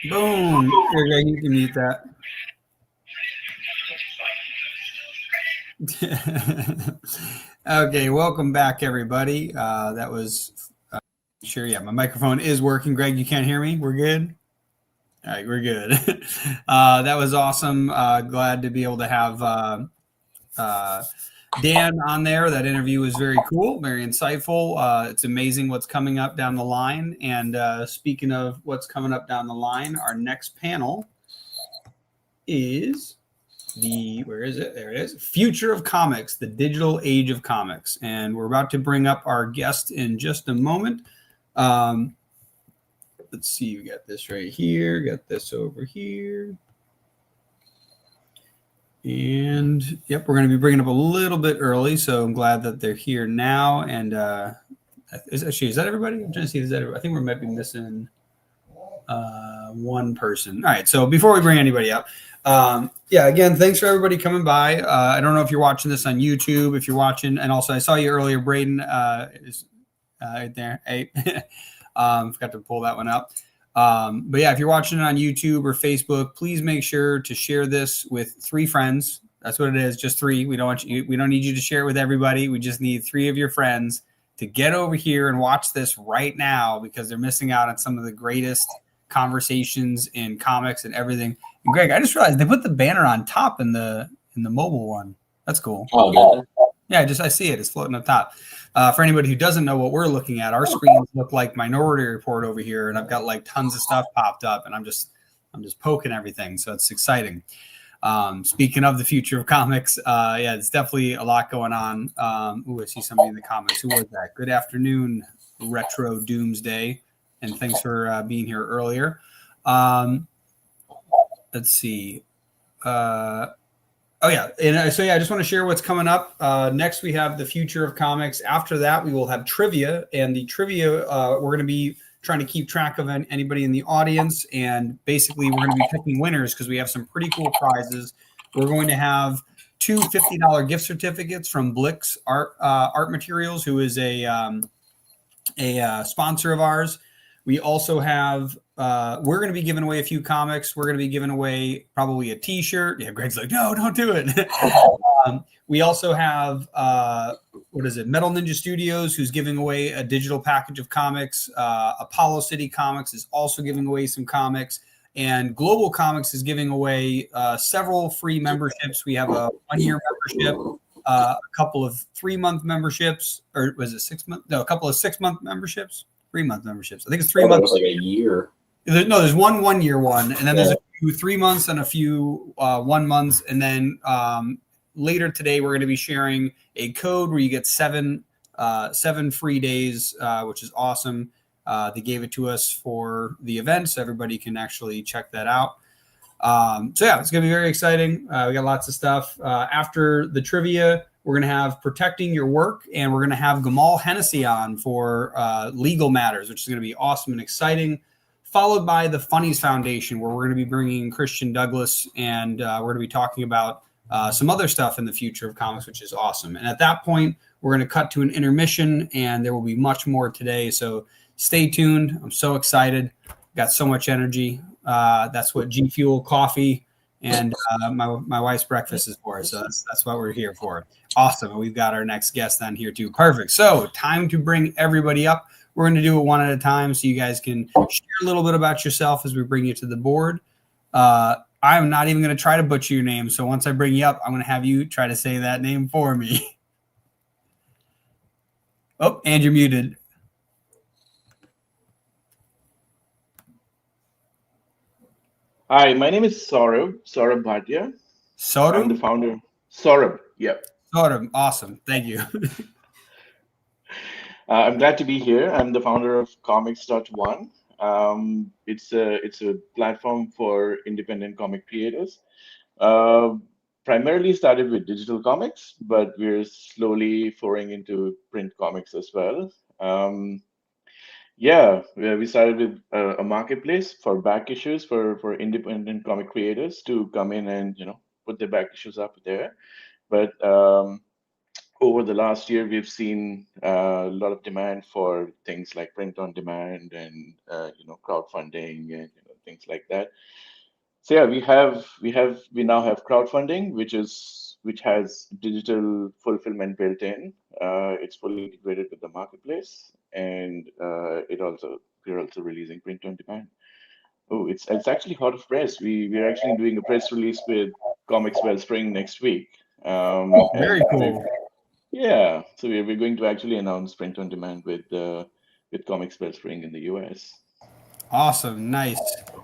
Boom. Here, you can mute that. Okay, welcome back, everybody. That was sure. Yeah, my microphone is working. Greg, you can't hear me? We're good? All right, we're good. That was awesome. Glad to be able to have Dan on there. That interview was very cool, very insightful. It's amazing what's coming up down the line. And speaking of what's coming up down the line, our next panel is where is it? There it is. Future of Comics, the digital age of comics. And we're about to bring up our guest in just a moment. Let's see, we got this right here, got this over here. And yep, we're going to be bringing up a little bit early, so I'm glad that they're here now. And is that everybody? I'm trying to see. Is that everybody? I think we might be missing one person. All right, so before we bring anybody up, yeah, again, thanks for everybody coming by. I don't know if you're watching this on YouTube, if you're watching, and also I saw you earlier, Braden is right there. Hey, forgot to pull that one up. But yeah, if you're watching it on YouTube or Facebook, please make sure to share this with 3 friends. That's what it is, just 3. We don't need you to share it with everybody. We just need 3 of your friends to get over here and watch this right now, because they're missing out on some of the greatest conversations in comics and everything. And Greg, I just realized they put the banner on top in the mobile one. That's cool. Oh, yeah, I see it. It's floating up top. For anybody who doesn't know what we're looking at, our screens look like Minority Report over here, and I've got like tons of stuff popped up, and I'm just poking everything, so it's exciting. Speaking of the future of comics, yeah, it's definitely a lot going on. I see somebody in the comments. Who was that? Good afternoon, Retro Doomsday, and thanks for being here earlier. Let's see. Oh yeah, and so yeah, I just want to share what's coming up. Next, we have the future of comics. After that, we will have trivia, and the trivia we're going to be trying to keep track of anybody in the audience, and basically we're going to be picking winners because we have some pretty cool prizes. We're going to have 2 $50 gift certificates from Blix Art Materials, who is a sponsor of ours. We also have we're going to be giving away a few comics. We're going to be giving away probably a T-shirt. Yeah, Greg's like, no, don't do it. We also have Metal Ninja Studios, who's giving away a digital package of comics. Apollo City Comics is also giving away some comics, and Global Comics is giving away several free memberships. We have a 1-year membership, a couple of 3-month memberships, or was it 6 month? No, a couple of 6-month memberships, 3-month memberships. I think it's 3 months. Like a year. There's one 1-year one, and then there's a few 3 months and a few 1 month, and then later today we're going to be sharing a code where you get 7 free days, which is awesome. They gave it to us for the event, so everybody can actually check that out. So yeah, it's going to be very exciting. We got lots of stuff. After the trivia, we're going to have Protecting Your Work, and we're going to have Gamal Hennessy on for legal matters, which is going to be awesome and exciting, followed by the Funnies Foundation, where we're going to be bringing Christian Douglas, and we're going to be talking about some other stuff in the future of comics, which is awesome. And at that point, we're going to cut to an intermission, and there will be much more today. So stay tuned. I'm so excited. Got so much energy. That's what G Fuel coffee and my wife's breakfast is for. So that's what we're here for. Awesome. And we've got our next guest on here too. Perfect. So time to bring everybody up. We're going to do it one at a time so you guys can share a little bit about yourself as we bring you to the board. I'm not even going to try to butcher your name. So once I bring you up, I'm going to have you try to say that name for me. Oh, and you're muted. Hi, my name is Saurabh Bhatia. Saurabh? I'm the founder. Saurabh, yep. Saurabh, awesome. Thank you. I'm glad to be here. I'm the founder of Comics.one. It's a platform for independent comic creators. Primarily started with digital comics, but we're slowly foraying into print comics as well. Yeah, we started with a marketplace for back issues for independent comic creators to come in and put their back issues up there. But over the last year, we've seen a lot of demand for things like print on demand and crowdfunding and things like that. So yeah, we now have crowdfunding, which has digital fulfillment built in. It's fully integrated with the marketplace, and we're also releasing print on demand. Oh, it's actually hot off press. We're actually doing a press release with Comics Wellspring next week. Very cool. Yeah, so we're going to actually announce print on demand with Comics Wellspring in the US. Awesome, nice.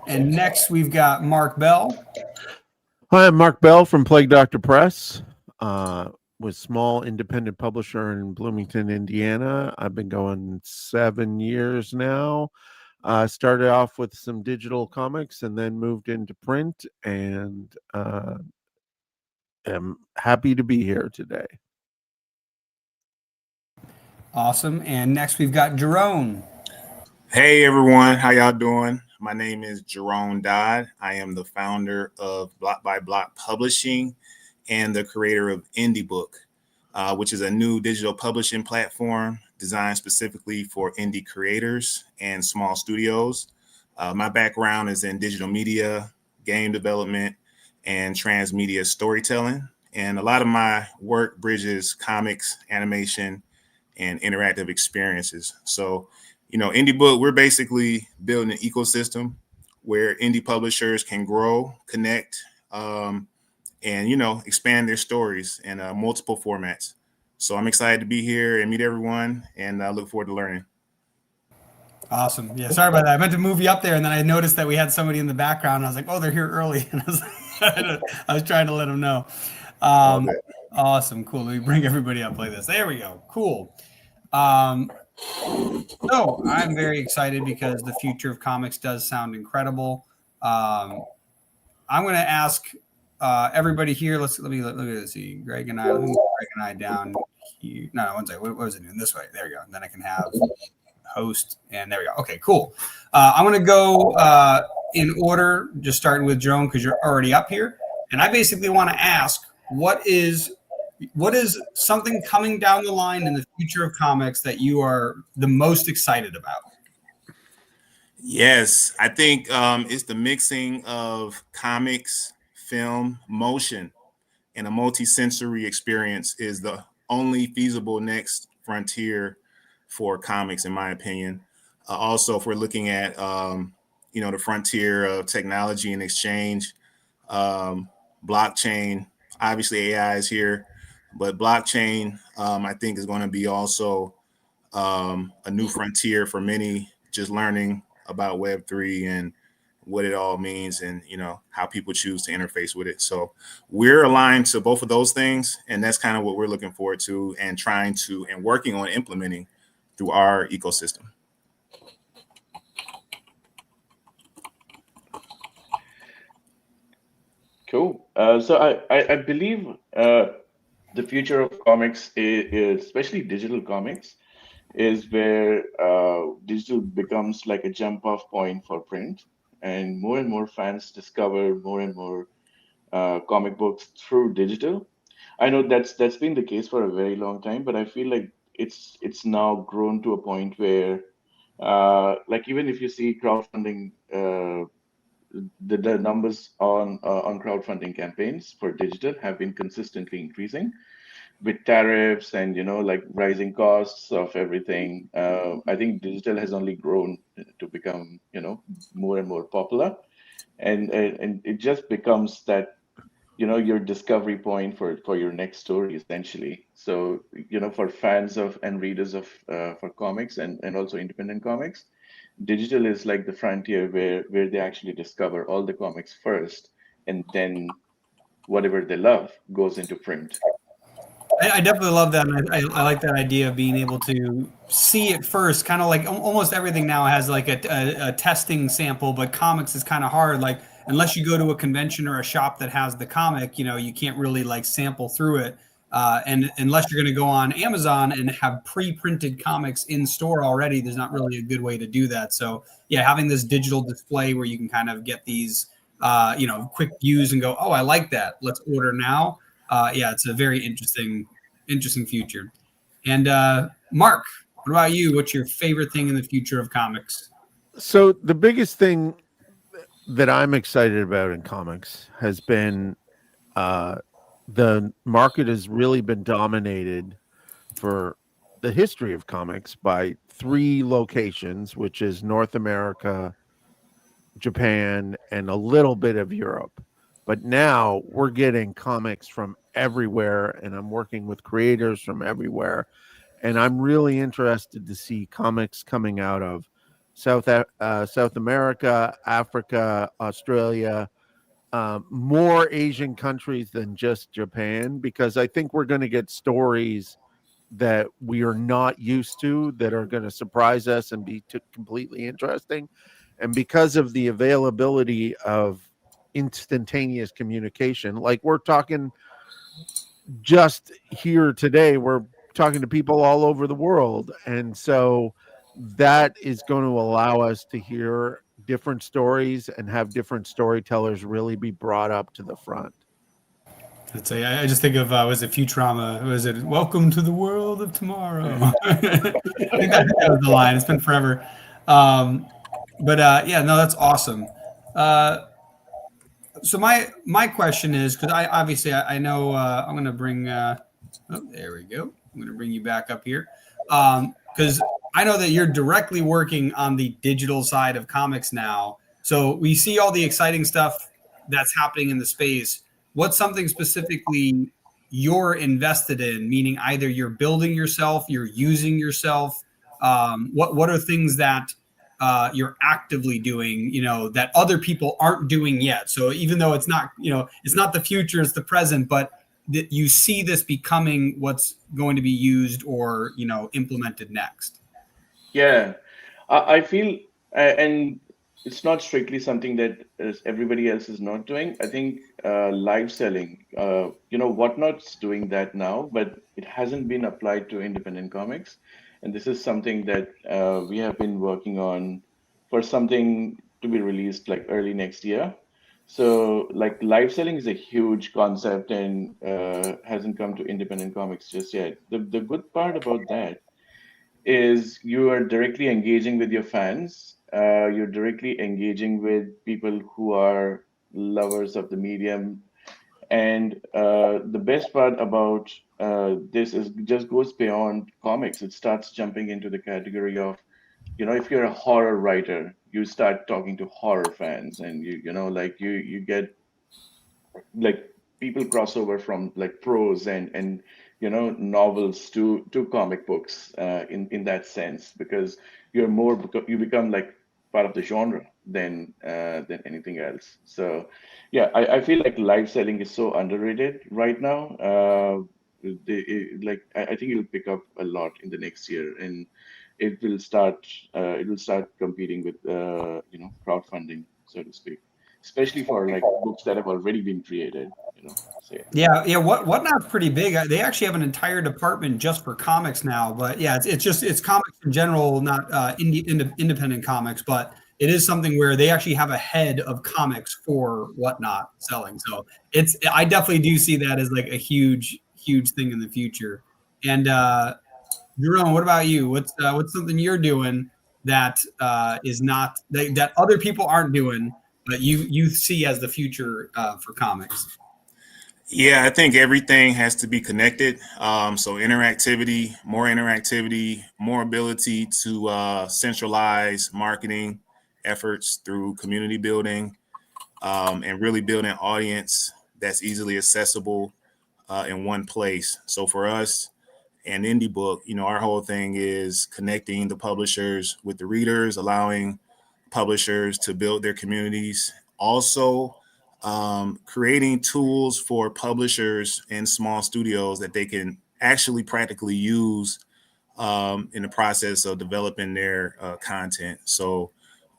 And next we've got Mark Bell. Hi, I'm Mark Bell from Plague Doctor Press. With small independent publisher in Bloomington, Indiana. I've been going 7 years now. Started off with some digital comics and then moved into print, and am happy to be here today. Awesome. And next we've got Jerome. Hey everyone, how y'all doing? My name is Jerome Dodd. I am the founder of Block by Block Publishing and the creator of Indie Book, which is a new digital publishing platform designed specifically for indie creators and small studios. My background is in digital media, game development, and transmedia storytelling. And a lot of my work bridges comics, animation, and interactive experiences. So, Indie Book, we're basically building an ecosystem where indie publishers can grow, connect, and, expand their stories in multiple formats. So I'm excited to be here and meet everyone, and I look forward to learning. Awesome. Yeah, sorry about that. I meant to move you up there, and then I noticed that we had somebody in the background. And I was like, oh, they're here early. And I was trying to let them know. Awesome. Cool. Let me bring everybody up like this. There we go. Cool. So I'm very excited because the future of comics does sound incredible. I'm going to ask everybody here. Let me see. Greg and I down here. No, one second. What was it doing? This way. There we go. And then I can have host, and there we go. Okay, cool. I'm going to go in order, just starting with Jerome because you're already up here. And I basically want to ask, what is something coming down the line in the future of comics that you are the most excited about? Yes, I think it's the mixing of comics, film, motion, and a multi-sensory experience is the only feasible next frontier for comics, in my opinion. Also, if we're looking at, the frontier of technology and exchange, blockchain, obviously AI is here, but blockchain, I think, is going to be also a new frontier for many, just learning about Web3 and what it all means and, how people choose to interface with it. So we're aligned to both of those things. And that's kind of what we're looking forward to and working on implementing through our ecosystem. Cool. So I believe the future of comics, is, especially digital comics, is where digital becomes like a jump off point for print, and more fans discover more and more comic books through digital. I know that's been the case for a very long time, but I feel like it's now grown to a point where, like, even if you see crowdfunding, the numbers on crowdfunding campaigns for digital have been consistently increasing with tariffs and like rising costs of everything. I think digital has only grown to become more and more popular, and it just becomes that your discovery point for your next story, essentially. So for fans of and readers of for comics and also independent comics, digital is like the frontier where they actually discover all the comics first, and then whatever they love goes into print. I definitely love that. And I like that idea of being able to see it first. Kind of like almost everything now has like a testing sample, but comics is kind of hard. Like unless you go to a convention or a shop that has the comic, you can't really like sample through it. And unless you're going to go on Amazon and have pre-printed comics in store already, there's not really a good way to do that. So yeah, having this digital display where you can kind of get these, quick views and go, oh, I like that. Let's order now. Yeah, it's a very interesting future. And Mark, what about you? What's your favorite thing in the future of comics? So the biggest thing that I'm excited about in comics has been the market has really been dominated for the history of comics by 3 locations, which is North America, Japan, and a little bit of Europe. But now we're getting comics from everywhere, and I'm working with creators from everywhere. And I'm really interested to see comics coming out of South America, Africa, Australia, more Asian countries than just Japan, because I think we're going to get stories that we are not used to that are going to surprise us and be completely interesting. And because of the availability of instantaneous communication, like we're talking just here today, we're talking to people all over the world. And so that is going to allow us to hear different stories and have different storytellers really be brought up to the front. Let's say I just think of was it Futurama? Was it Welcome to the World of Tomorrow? I think that was the line. It's been forever. Yeah, no, that's awesome. So my question is, because I know I'm going to bring there we go. I'm going to bring you back up here because I know that you're directly working on the digital side of comics now. So we see all the exciting stuff that's happening in the space. What's something specifically you're invested in? Meaning either you're building yourself, you're using yourself. What are things that you're actively doing, that other people aren't doing yet? So even though it's not, it's not the future, it's the present, but that you see this becoming what's going to be used or, implemented next. Yeah, I feel, and it's not strictly something that everybody else is not doing. I think live selling, Whatnot's doing that now, but it hasn't been applied to independent comics. And this is something that we have been working on for something to be released like early next year. So, like, live selling is a huge concept and hasn't come to independent comics just yet. The good part about that is you are directly engaging with your fans. You're directly engaging with people who are lovers of the medium. And the best part about this is just goes beyond comics. It starts jumping into the category of, if you're a horror writer, you start talking to horror fans, and you get like people cross over from like prose and novels to comic books in that sense, because you become like part of the genre than anything else. So yeah, I feel like live selling is so underrated right now. I think it'll pick up a lot in the next year, and it will start competing with crowdfunding, so to speak, especially for like books that have already been created. So yeah. Yeah. Whatnot's pretty big. They actually have an entire department just for comics now. But yeah, it's comics in general, not independent comics. But it is something where they actually have a head of comics for Whatnot selling. So I definitely do see that as like a huge thing in the future. And Jerome, what about you? What's something you're doing that is not that other people aren't doing, but you see as the future for comics? Yeah, I think everything has to be connected. So interactivity, more ability to centralize marketing efforts through community building, and really build an audience that's easily accessible in one place. So for us, and Indie Book, our whole thing is connecting the publishers with the readers, allowing publishers to build their communities. Also, creating tools for publishers and small studios that they can actually practically use in the process of developing their content. So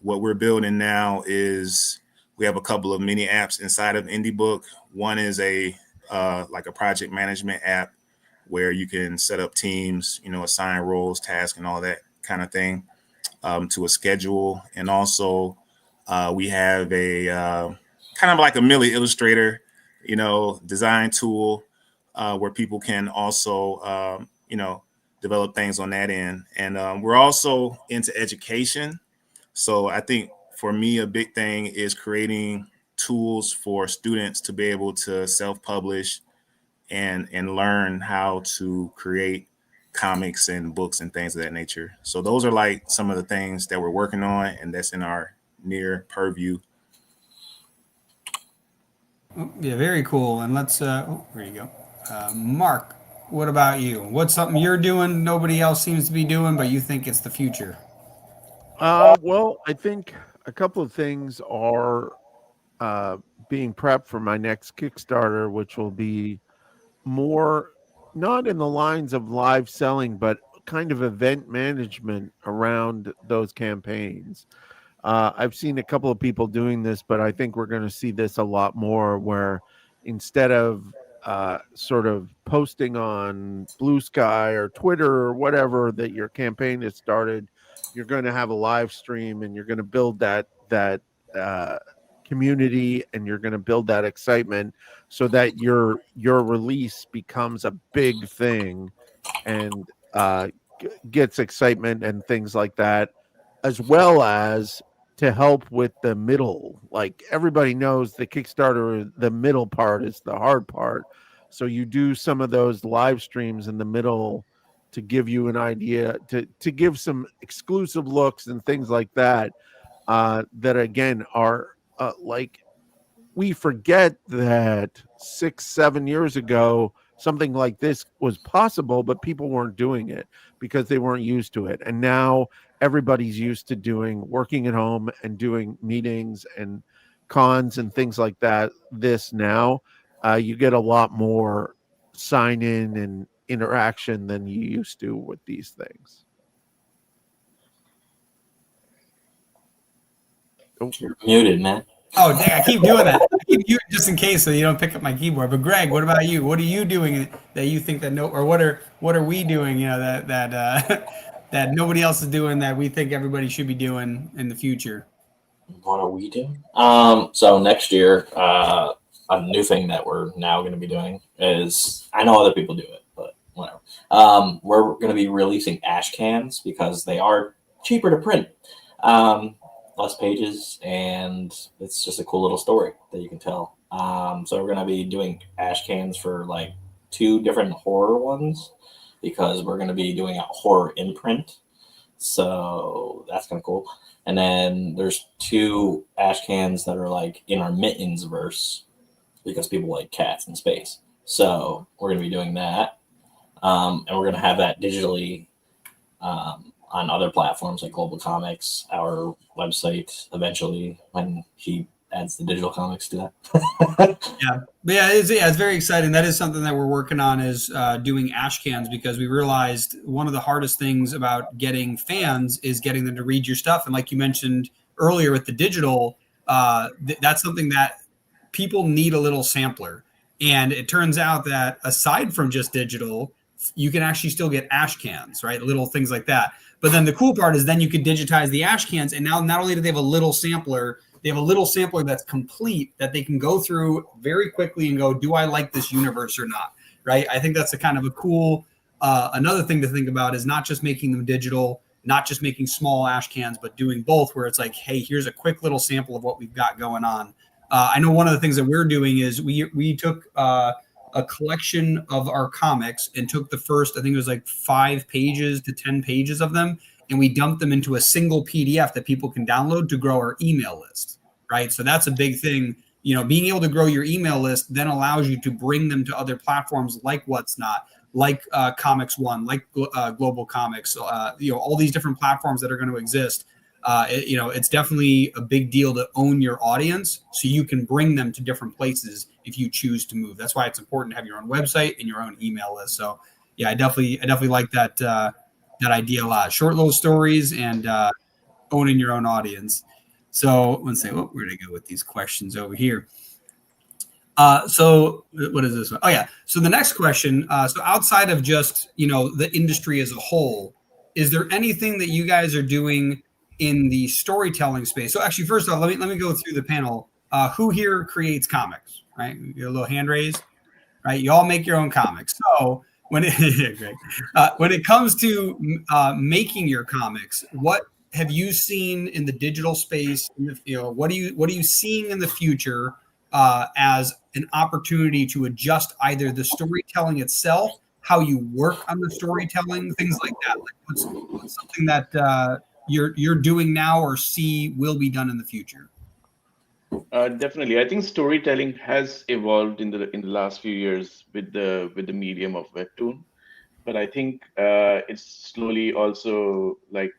what we're building now is we have a couple of mini apps inside of Indie Book. One is a project management app where you can set up teams, assign roles, tasks, and all that kind of thing to a schedule. And also we have a kind of like a Millie Illustrator, design tool where people can also, develop things on that end. And we're also into education. So I think for me, a big thing is creating tools for students to be able to self-publish and learn how to create comics and books and things of that nature. So those are like some of the things that we're working on, and that's in our near purview. Yeah, very cool. And let's there you go. Mark, what about you? What's something you're doing nobody else seems to be doing, but you think it's the future? Well, I think a couple of things are being prepped for my next Kickstarter, which will be more not in the lines of live selling, but kind of event management around those campaigns. I've seen a couple of people doing this, but I think we're going to see this a lot more, where instead of sort of posting on Blue Sky or Twitter or whatever that your campaign has started, you're going to have a live stream and you're going to build that community, and you're going to build that excitement so that your release becomes a big thing and gets excitement and things like that, as well as to help with the middle. Like everybody knows the Kickstarter, the middle part is the hard part. So you do some of those live streams in the middle to give you an idea, to give some exclusive looks and things like that, that again are like, we forget that 6-7 years ago something like this was possible, but people weren't doing it because they weren't used to it. And now everybody's used to working at home and doing meetings and cons and things like that. This now, you get a lot more sign in and interaction than you used to with these things. You're muted, man. Oh, dang, I keep doing that. I keep muting just in case so you don't pick up my keyboard. But Greg, what about you? What are you doing that you think that or what are we doing, that nobody else is doing that we think everybody should be doing in the future? What are we doing? So next year, a new thing that we're now going to be doing is, I know other people do it, but whatever. We're going to be releasing ash cans because they are cheaper to print. Less pages, and it's just a cool little story that you can tell. So we're going to be doing ash cans for like 2 different horror ones because we're going to be doing a horror imprint. So that's kind of cool. And then there's 2 ash cans that are like in our Mittens verse because people like cats in space. So we're going to be doing that. And we're going to have that digitally on other platforms like Global Comics, our website, eventually when he adds the digital comics to that. Yeah, it's very exciting. That is something that we're working on, is doing ash cans, because we realized one of the hardest things about getting fans is getting them to read your stuff. And like you mentioned earlier with the digital, that's something that people need a little sampler. And it turns out that aside from just digital, you can actually still get ash cans, right? Little things like that. But then the cool part is then you can digitize the ash cans. And now not only do they have a little sampler, they have a little sampler that's complete that they can go through very quickly and go, do I like this universe or not? Right. I think that's a kind of a cool, another thing to think about is not just making them digital, not just making small ash cans, but doing both, where it's like, hey, here's a quick little sample of what we've got going on. I know one of the things that we're doing is we took a collection of our comics and took the first, I think it was like 5 pages to 10 pages of them, and we dumped them into a single PDF that people can download to grow our email list, right? So that's a big thing. Being able to grow your email list then allows you to bring them to other platforms like What's Not, like Comics One, like Global Comics, all these different platforms that are going to exist. It's definitely a big deal to own your audience so you can bring them to different places if you choose to move. That's why it's important to have your own website and your own email list. So yeah, I definitely like that idea a lot. Short little stories and owning your own audience. So let's see, where did I go with these questions over here? So what is this one? Oh yeah. So the next question, so outside of just, the industry as a whole, is there anything that you guys are doing in the storytelling space? So actually, first off, let me go through the panel. Who here creates comics, right? You get a little hand raised, right? You all make your own comics. So when it comes to making your comics, what have you seen in the digital space? What are you seeing in the future as an opportunity to adjust either the storytelling itself, how you work on the storytelling, things like that? Like what's something that you're doing now or see will be done in the future? Definitely, I think storytelling has evolved in the last few years with the medium of webtoon, but I think it's slowly also like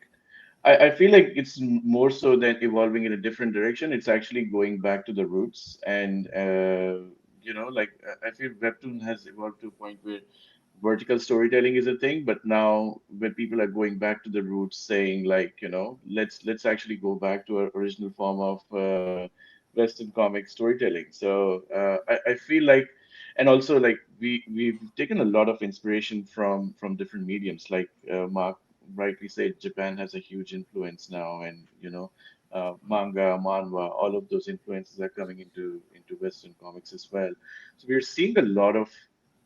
I feel like it's more so than evolving in a different direction. It's actually going back to the roots, and I feel webtoon has evolved to a point where vertical storytelling is a thing, but now when people are going back to the roots, saying like, let's actually go back to our original form of Western comic storytelling. So I feel like And also, like, we've taken a lot of inspiration from different mediums. Like Mark rightly said, Japan has a huge influence now, and manga, manhwa, all of those influences are coming into Western comics as well. So we're seeing a lot of,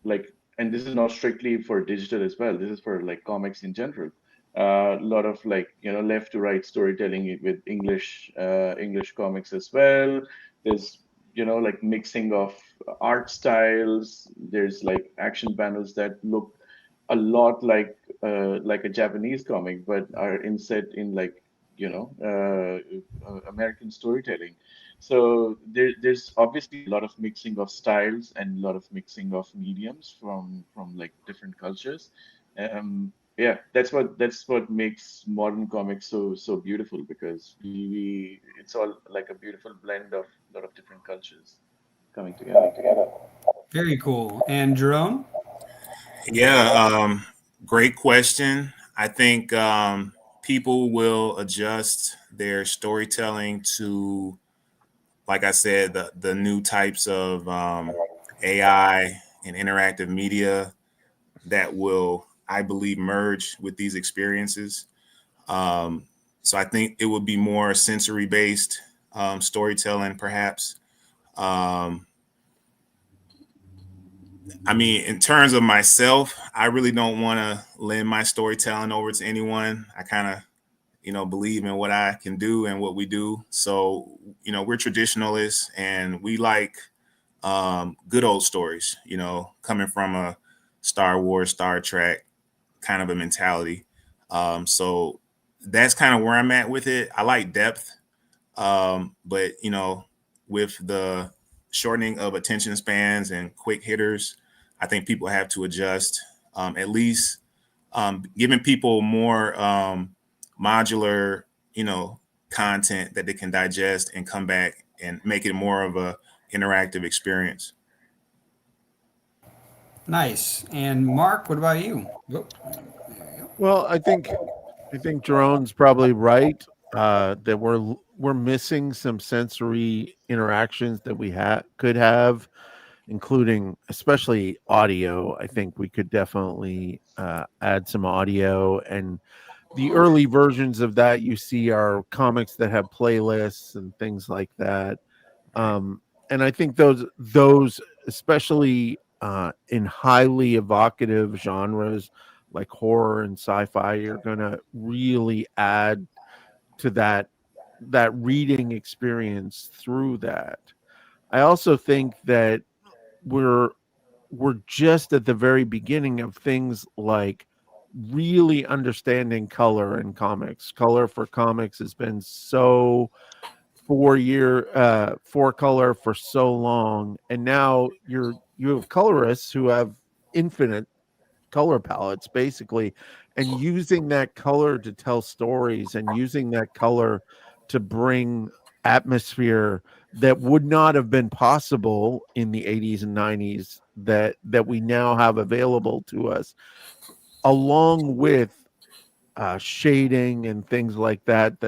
like, and this is not strictly for digital as well. This is for like comics in general. A lot of, like, left to right storytelling with English comics as well. There's like mixing of art styles. There's like action panels that look a lot like a Japanese comic, but are inset in like American storytelling. So there's obviously a lot of mixing of styles and a lot of mixing of mediums from like different cultures. Yeah, that's what makes modern comics so beautiful, because we it's all like a beautiful blend of a lot of different cultures coming together. Very cool. And Jerome? Yeah, great question. I think people will adjust their storytelling to, like I said, the new types of AI and interactive media that will, I believe, merge with these experiences. So I think it would be more sensory based storytelling, perhaps. Um, I mean, in terms of myself, I really don't want to lend my storytelling over to anyone. I kind of, believe in what I can do and what we do. So, we're traditionalists and we like good old stories, coming from a Star Wars, Star Trek kind of a mentality. So that's kind of where I'm at with it. I like depth, but with the shortening of attention spans and quick hitters, I think people have to adjust. At least giving people more modular, content that they can digest and come back and make it more of a interactive experience. Nice. And Mark, what about you? Well, I think Jerome's probably right that we're missing some sensory interactions that we could have, including especially audio. I think we could definitely add some audio, and the early versions of that you see are comics that have playlists and things like that. And I think those especially in highly evocative genres like horror and sci-fi are going to really add to that reading experience through that. I also think that we're just at the very beginning of things like really understanding color in comics. Color for comics has been so for color for so long, and now you have colorists who have infinite color palettes basically, and using that color to tell stories and using that color to bring atmosphere that would not have been possible in the 80s and 90s that we now have available to us, along with shading and things like that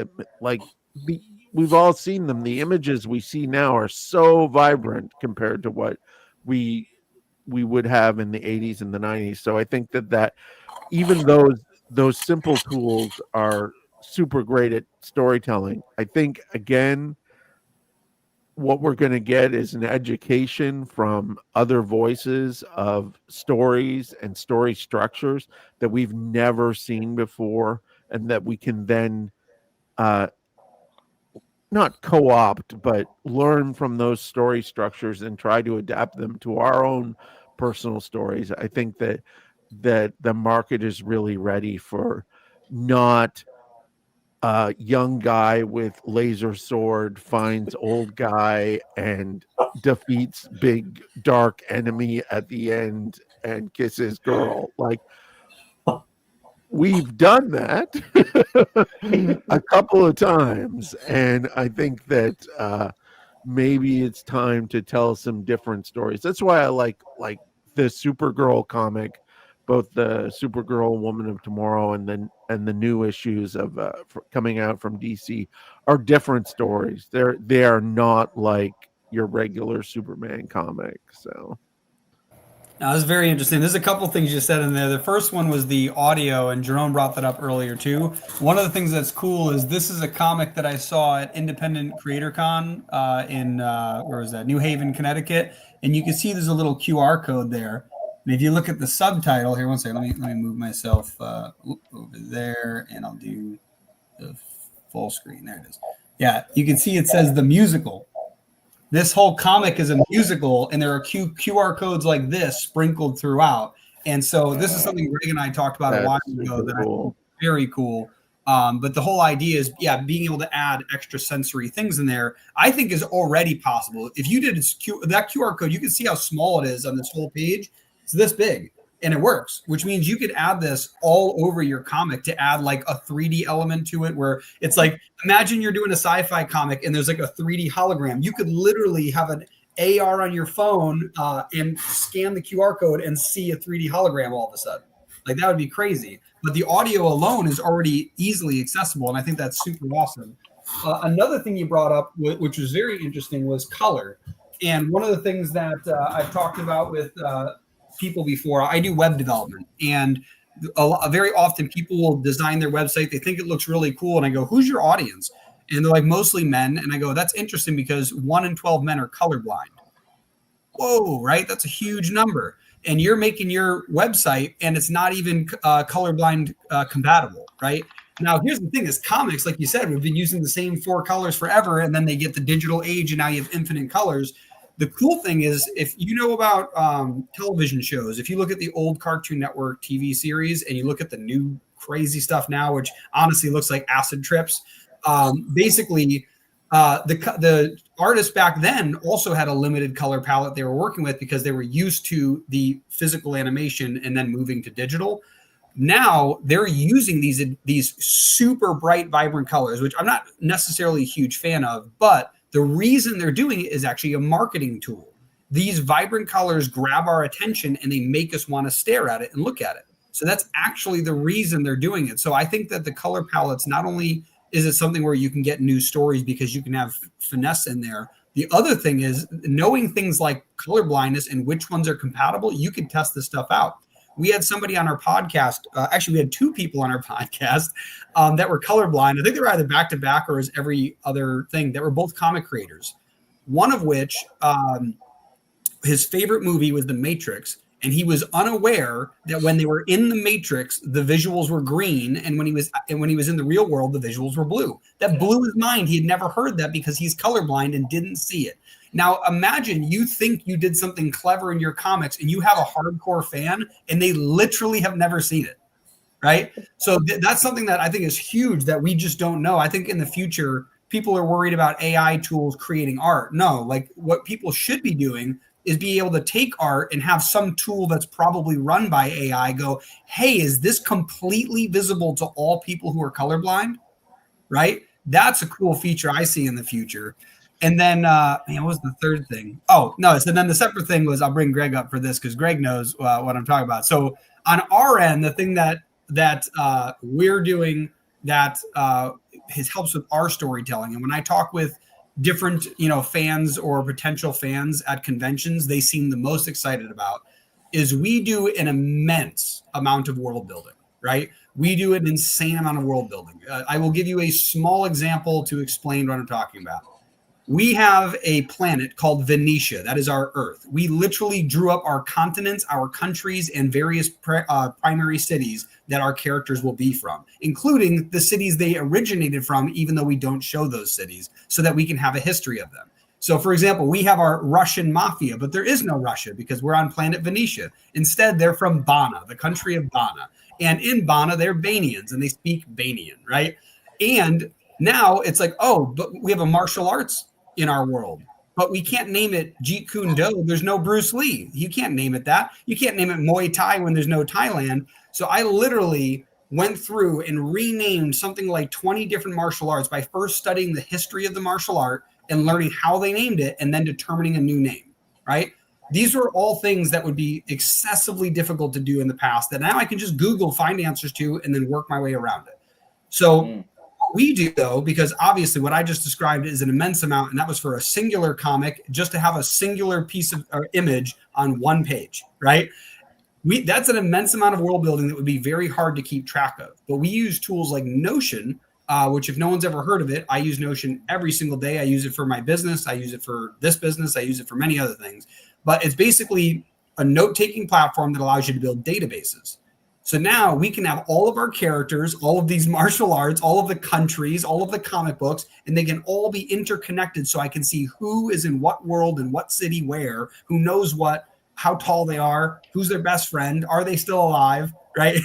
like the we've all seen them. The images we see now are so vibrant compared to what we would have in the 80s and the 90s. So I think that even those simple tools are super great at storytelling. I think again what we're going to get is an education from other voices of stories and story structures that we've never seen before, and that we can then uh, not co-opt but learn from those story structures and try to adapt them to our own personal stories. I think that the market is really ready for not young guy with laser sword finds old guy and defeats big dark enemy at the end and kisses girl. Like, we've done that a couple of times, and I think that maybe it's time to tell some different stories. That's why I like the Supergirl comic, both the Supergirl Woman of Tomorrow and the new issues of coming out from DC are different stories. They are not like your regular Superman comic. So Now, this is very interesting. There's a couple things you said in there. The first one was the audio, and Jerome brought that up earlier too. One of the things that's cool is this is a comic that I saw at Independent Creator Con in where was that? New Haven, Connecticut, and you can see there's a little QR code there. And if you look at the subtitle here, one second, let me move myself over there, and I'll do the full screen. There it is. Yeah, you can see it says the musical. This whole comic is a musical, and there are QR codes like this sprinkled throughout. And so this is something Greg and I talked about a while ago that I think is very cool. But the whole idea is, being able to add extra sensory things in there, I think is already possible. If you did that QR code, you can see how small it is on this whole page. It's this big. And it works, which means you could add this all over your comic to add like a 3D element to it, where it's like, imagine you're doing a sci-fi comic and there's like a 3D hologram. You could literally have an AR on your phone and scan the QR code and see a 3D hologram all of a sudden. Like, that would be crazy. But the audio alone is already easily accessible, and I think that's super awesome. Another thing you brought up, which was very interesting, was color. And one of the things that I've talked about with people before, I do web development, and very often people will design their website. They think it looks really cool. And I go, who's your audience? And they're like, mostly men. And I go, that's interesting because 1 in 12 men are colorblind. Whoa, right? That's a huge number. And you're making your website and it's not even colorblind compatible, right? Now, here's the thing is comics, like you said, we've been using the same 4 colors forever, and then they get the digital age and now you have infinite colors. The cool thing is, if you know about television shows, if you look at the old Cartoon Network TV series and you look at the new crazy stuff now, which honestly looks like acid trips, basically the artists back then also had a limited color palette they were working with because they were used to the physical animation and then moving to digital. Now they're using these super bright, vibrant colors, which I'm not necessarily a huge fan of, but the reason they're doing it is actually a marketing tool. These vibrant colors grab our attention and they make us want to stare at it and look at it. So that's actually the reason they're doing it. So I think that the color palettes, not only is it something where you can get new stories because you can have finesse in there, the other thing is knowing things like color blindness and which ones are compatible, you can test this stuff out. We had somebody on our podcast. Actually, we had 2 people on our podcast that were colorblind. I think they were either back to back or as every other thing, that were both comic creators. One of which, his favorite movie was The Matrix, and he was unaware that when they were in The Matrix, the visuals were green, and when he was in the real world, the visuals were blue. That blew his mind. He had never heard that because he's colorblind and didn't see it. Now, imagine you think you did something clever in your comics and you have a hardcore fan and they literally have never seen it, right? So that's something that I think is huge that we just don't know. I think in the future, people are worried about AI tools creating art. No, like what people should be doing is be able to take art and have some tool that's probably run by AI go, hey, is this completely visible to all people who are colorblind, right? That's a cool feature I see in the future. And then, what was the third thing? Oh, no. So then the separate thing was, I'll bring Greg up for this because Greg knows what I'm talking about. So on our end, the thing that we're doing that helps with our storytelling. And when I talk with different, fans or potential fans at conventions, they seem the most excited about is we do an immense amount of world building, right? We do an insane amount of world building. I will give you a small example to explain what I'm talking about. We have a planet called Venetia. That is our Earth. We literally drew up our continents, our countries, and various primary cities that our characters will be from, including the cities they originated from, even though we don't show those cities, so that we can have a history of them. So, for example, we have our Russian mafia, but there is no Russia because we're on planet Venetia. Instead, they're from Bana, the country of Bana. And in Bana, they're Banians, and they speak Banian, right? And now it's like, oh, but we have a martial arts in our world, but we can't name it Jeet Kune Do. There's no Bruce Lee. You can't name it that. You can't name it Muay Thai when there's no Thailand. So I literally went through and renamed something like 20 different martial arts by first studying the history of the martial art and learning how they named it and then determining a new name, right? These were all things that would be excessively difficult to do in the past that now I can just Google, find answers to, and then work my way around it. So we do though, because obviously what I just described is an immense amount, and that was for a singular comic, just to have a singular piece of or image on one page, right? That's an immense amount of world building that would be very hard to keep track of. But we use tools like Notion, which if no one's ever heard of it, I use Notion every single day. I use it for my business. I use it for this business. I use it for many other things. But it's basically a note-taking platform that allows you to build databases. So now we can have all of our characters, all of these martial arts, all of the countries, all of the comic books, and they can all be interconnected so I can see who is in what world and what city where, who knows what, how tall they are, who's their best friend, are they still alive, right?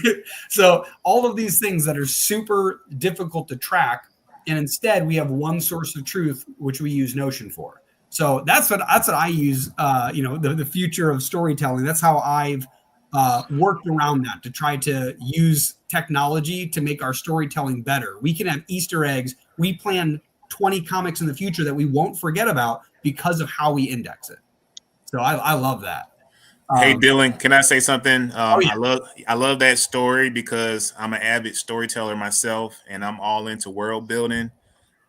So all of these things that are super difficult to track, and instead we have one source of truth, which we use Notion for. So that's what I use. The future of storytelling. That's how I've worked around that, to try to use technology to make our storytelling better. We can have Easter eggs. We plan 20 comics in the future that we won't forget about because of how we index it. So I love that. Hey Dylan, can I say something? Yeah. I love that story because I'm an avid storyteller myself, and I'm all into world building.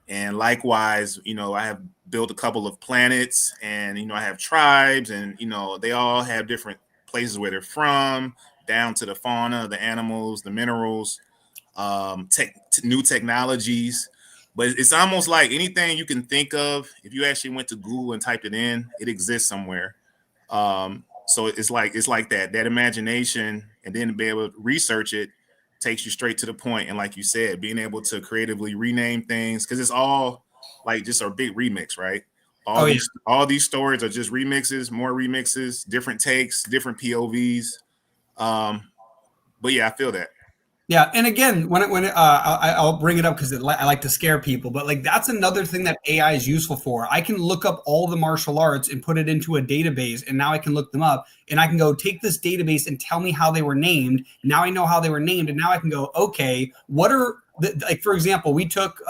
And likewise, I have built a couple of planets, and I have tribes, and they all have different places where they're from, down to the fauna, the animals, the minerals, new technologies. But it's almost like anything you can think of, if you actually went to Google and typed it in, it exists somewhere. So it's like that imagination, and then to be able to research it takes you straight to the point. And like you said, being able to creatively rename things, because it's all like just a big remix, right? All these stories are just remixes, more remixes, different takes, different POVs. But yeah, I feel that. Yeah, and again, I'll bring it up because I like to scare people, but like that's another thing that AI is useful for. I can look up all the martial arts and put it into a database, and now I can look them up, and I can go take this database and tell me how they were named. Now I know how they were named, and now I can go, okay, what are like for example, we took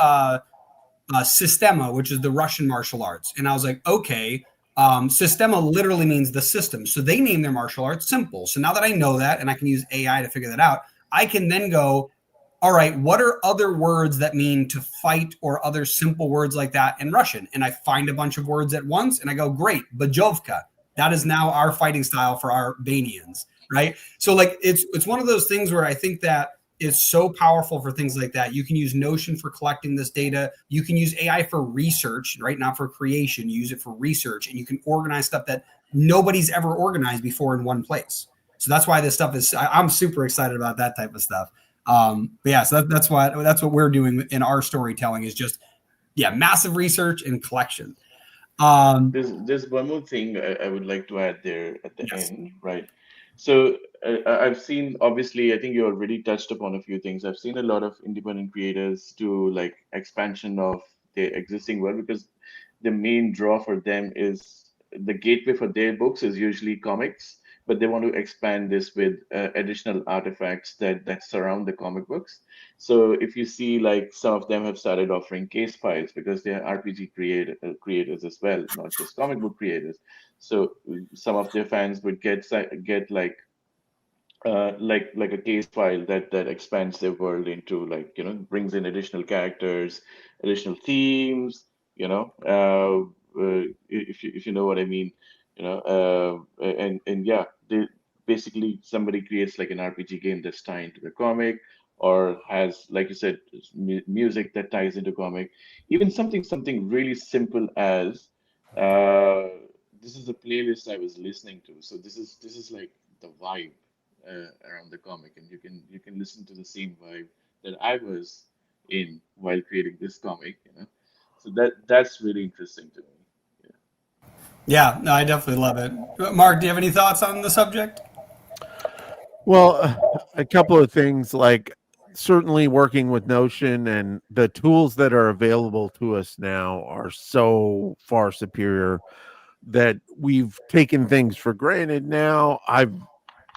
Sistema, which is the Russian martial arts, and I was like, okay. Sistema literally means the system, so they name their martial arts simple. So now that I know that, and I can use AI to figure that out, I can then go, all right, what are other words that mean to fight or other simple words like that in Russian? And I find a bunch of words at once and I go, great, Bajovka. That is now our fighting style for our Banians, right? So like it's one of those things where I think that is so powerful for things like that. You can use Notion for collecting this data. You can use AI for research, right? Not for creation. You use it for research, and you can organize stuff that nobody's ever organized before in one place. So that's why this stuff is. I'm super excited about that type of stuff. But yeah, so that's what we're doing in our storytelling is just massive research and collection. There's one more thing I would like to add there at the end, right? So I've seen, obviously, I think you already touched upon a few things. I've seen a lot of independent creators do like expansion of their existing world, because the main draw for them is the gateway for their books is usually comics, but they want to expand this with additional artifacts that surround the comic books. So if you see, like, some of them have started offering case files because they are RPG creators as well, not just comic book creators. So some of their fans would get like a case file that expands their world into, like, brings in additional characters, additional themes, if you know what I mean, and yeah, they basically, somebody creates like an RPG game that's tied into the comic, or has, like you said, music that ties into comic, even something really simple as this is the playlist I was listening to, so this is like the vibe around the comic, and you can listen to the same vibe that I was in while creating this comic, so that's really interesting to me. Yeah, no, I definitely love it. Mark, do you have any thoughts on the subject? Well, a couple of things, like certainly working with Notion and the tools that are available to us now are so far superior that we've taken things for granted now. I've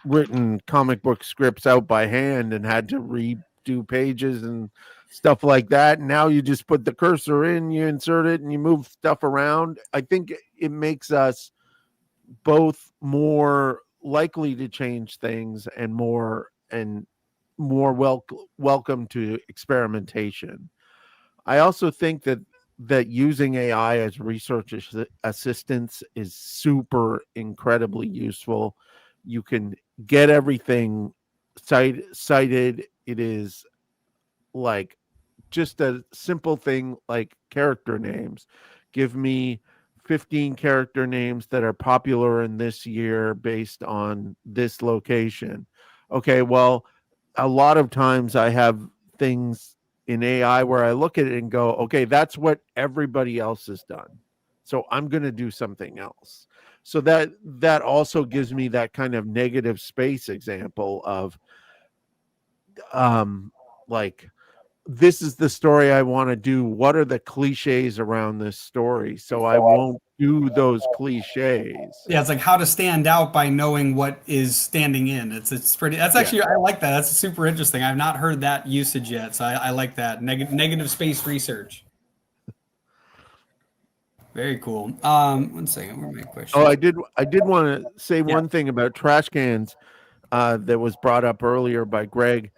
written comic book scripts out by hand and had to redo pages and stuff like that. Now you just put the cursor in, you insert it, and you move stuff around. I think it makes us both more likely to change things and more welcome to experimentation. I also think that using AI as research assistance is super incredibly useful. You can get everything cited. It is like just a simple thing like character names. Give me 15 character names that are popular in this year based on this location. Okay, well, a lot of times I have things in AI where I look at it and go, okay, that's what everybody else has done. So I'm going to do something else. So that also gives me that kind of negative space example of like, this is the story I want to do. What are the cliches around this story? So I won't do those cliches. Yeah, it's like how to stand out by knowing what is standing in. It's pretty. That's actually I like that. That's super interesting. I've not heard that usage yet, so I like that negative space research. Very cool. 1 second. Where are my questions? Oh, I did want to say one thing about trash cans that was brought up earlier by Greg.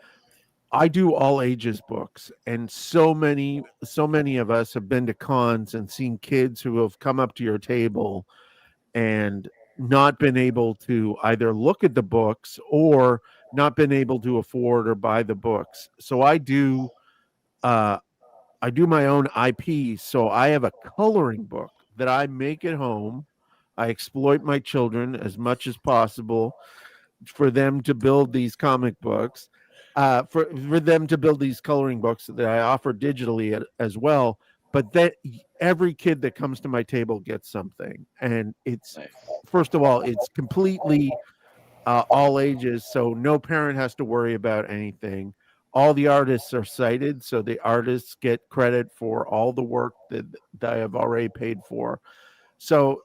I do all ages books, and so many of us have been to cons and seen kids who have come up to your table and not been able to either look at the books or not been able to afford or buy the books. So I do my own IP. So I have a coloring book that I make at home. I exploit my children as much as possible for them to build these comic books, for them to build these coloring books that I offer digitally as well. But that every kid that comes to my table gets something, and it's first of all, it's completely all ages, so no parent has to worry about anything. All the artists are cited, so the artists get credit for all the work that I have already paid for. So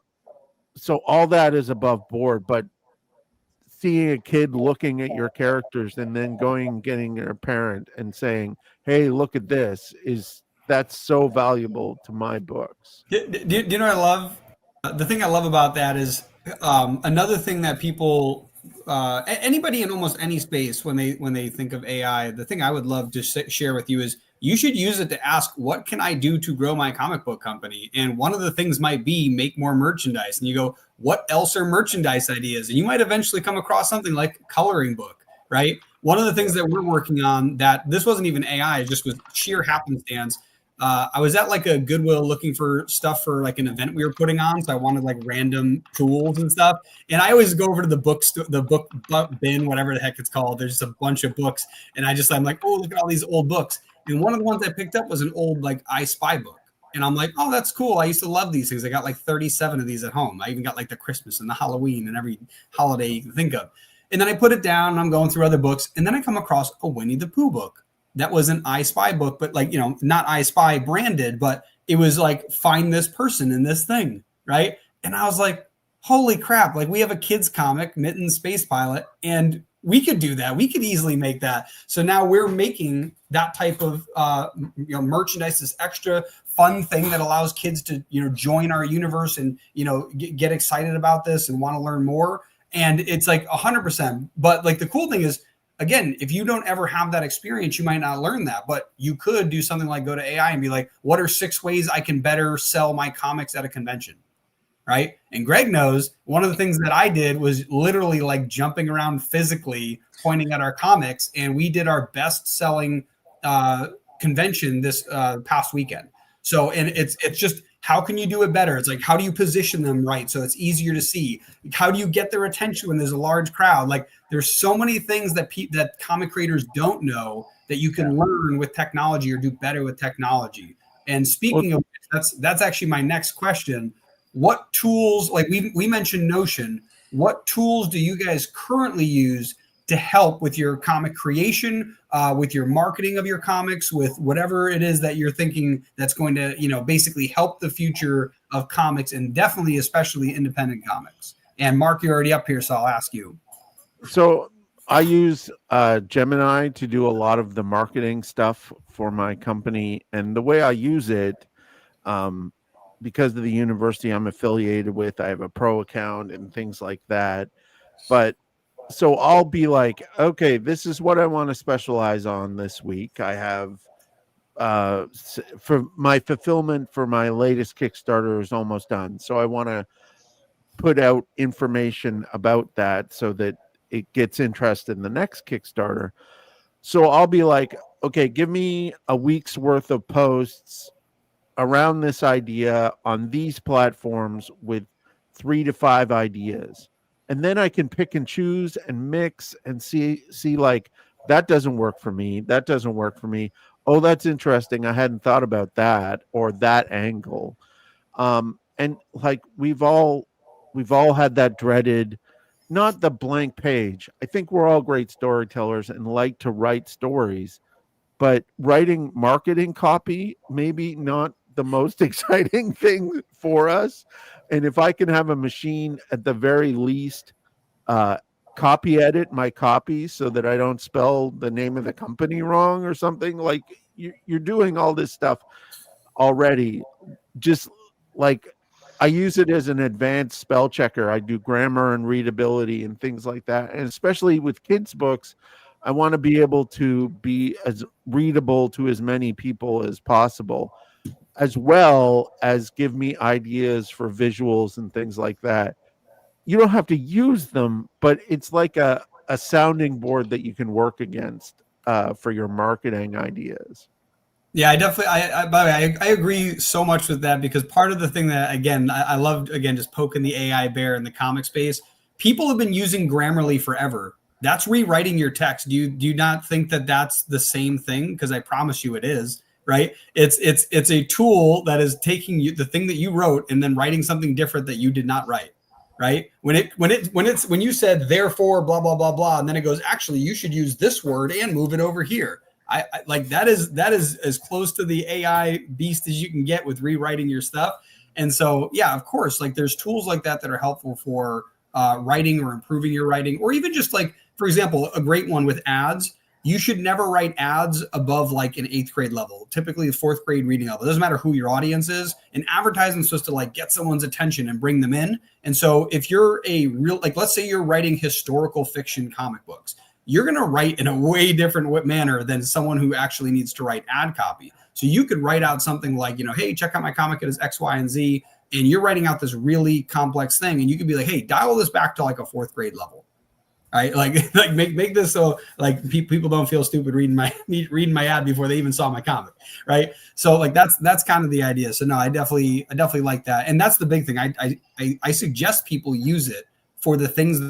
all that is above board, but seeing a kid looking at your characters and then going and getting their parent and saying, "Hey, look at this," that's so valuable to my books. Do you know what I love? The thing I love about that is another thing that people, anybody in almost any space, when they think of AI, the thing I would love to share with you is you should use it to ask, what can I do to grow my comic book company? And one of the things might be make more merchandise. And you go, what else are merchandise ideas? And you might eventually come across something like coloring book, right? One of the things that we're working on that this wasn't even AI, it just was sheer happenstance. I was at like a Goodwill looking for stuff for like an event we were putting on. So I wanted like random tools and stuff. And I always go over to the book bin, whatever the heck it's called. There's just a bunch of books. And I'm like, oh, look at all these old books. And one of the ones I picked up was an old like I Spy book. And I'm like, oh, that's cool. I used to love these things. I got like 37 of these at home. I even got like the Christmas and the Halloween and every holiday you can think of. And then I put it down and I'm going through other books. And then I come across a Winnie the Pooh book. That was an I Spy book, but like, not I Spy branded, but it was like, find this person in this thing, right? And I was like, holy crap, like we have a kid's comic, Mitten Space Pilot, and we could do that. We could easily make that. So now we're making that type of merchandise, this extra fun thing that allows kids to, join our universe and, get excited about this and want to learn more. And it's like 100%. But like the cool thing is, again, if you don't ever have that experience, you might not learn that, but you could do something like go to AI and be like, what are 6 ways I can better sell my comics at a convention? Right. And Greg knows one of the things that I did was literally like jumping around physically pointing at our comics. And we did our best selling convention this past weekend. So, and it's just, how can you do it better? It's like, how do you position them right so it's easier to see? How do you get their attention when there's a large crowd? Like, there's so many things that that comic creators don't know that you can learn with technology or do better with technology. And speaking of which, that's actually my next question. What tools, like we mentioned Notion, what tools do you guys currently use to help with your comic creation, with your marketing of your comics, with whatever it is that you're thinking that's going to, basically help the future of comics and definitely, especially independent comics? And Mark, you're already up here, so I'll ask you. So I use Gemini to do a lot of the marketing stuff for my company. And the way I use it, because of the university I'm affiliated with, I have a pro account and things like that. But so I'll be like, okay, this is what I want to specialize on this week. I have for my fulfillment for my latest Kickstarter is almost done. So I want to put out information about that so that it gets interest in the next Kickstarter. So I'll be like, okay, give me a week's worth of posts around this idea on these platforms with 3 to 5 ideas. And then I can pick and choose and mix and see like, that doesn't work for me. That doesn't work for me. Oh, that's interesting. I hadn't thought about that or that angle. And like we've all had that dreaded, not the blank page. I think we're all great storytellers and like to write stories, but writing marketing copy, maybe not the most exciting thing for us. And if I can have a machine at the very least copy edit my copy so that I don't spell the name of the company wrong or something, like you're doing all this stuff already. Just like I use it as an advanced spell checker. I do grammar and readability and things like that. And especially with kids' books, I want to be able to be as readable to as many people as possible, as well as give me ideas for visuals and things like that. You don't have to use them, but it's like a sounding board that you can work against for your marketing ideas. Yeah, I definitely. By the way, I agree so much with that, because part of the thing that, again, I loved, again, just poking the AI bear in the comic space. People have been using Grammarly forever. That's rewriting your text. Do you not think that that's the same thing? Because I promise you, it is. Right? It's a tool that is taking you the thing that you wrote and then writing something different that you did not write. Right? When you said therefore blah blah blah blah, and then it goes, actually you should use this word and move it over here. I like that is as close to the AI beast as you can get with rewriting your stuff. And so, yeah, of course, like there's tools like that are helpful for writing or improving your writing, or even just like, for example, a great one with ads. You should never write ads above like an 8th grade level, typically a 4th grade reading level. It doesn't matter who your audience is. And advertising is supposed to like get someone's attention and bring them in. And so if you're a real, like, let's say you're writing historical fiction comic books, you're going to write in a way different manner than someone who actually needs to write ad copy. So you could write out something like, hey, check out my comic. It is X, Y, and Z. And you're writing out this really complex thing. And you could be like, hey, dial this back to like a 4th grade level. Right? Like make this so like people don't feel stupid reading my ad before they even saw my comic. Right. So like that's kind of the idea. So no, I definitely like that. And that's the big thing. I suggest people use it for the things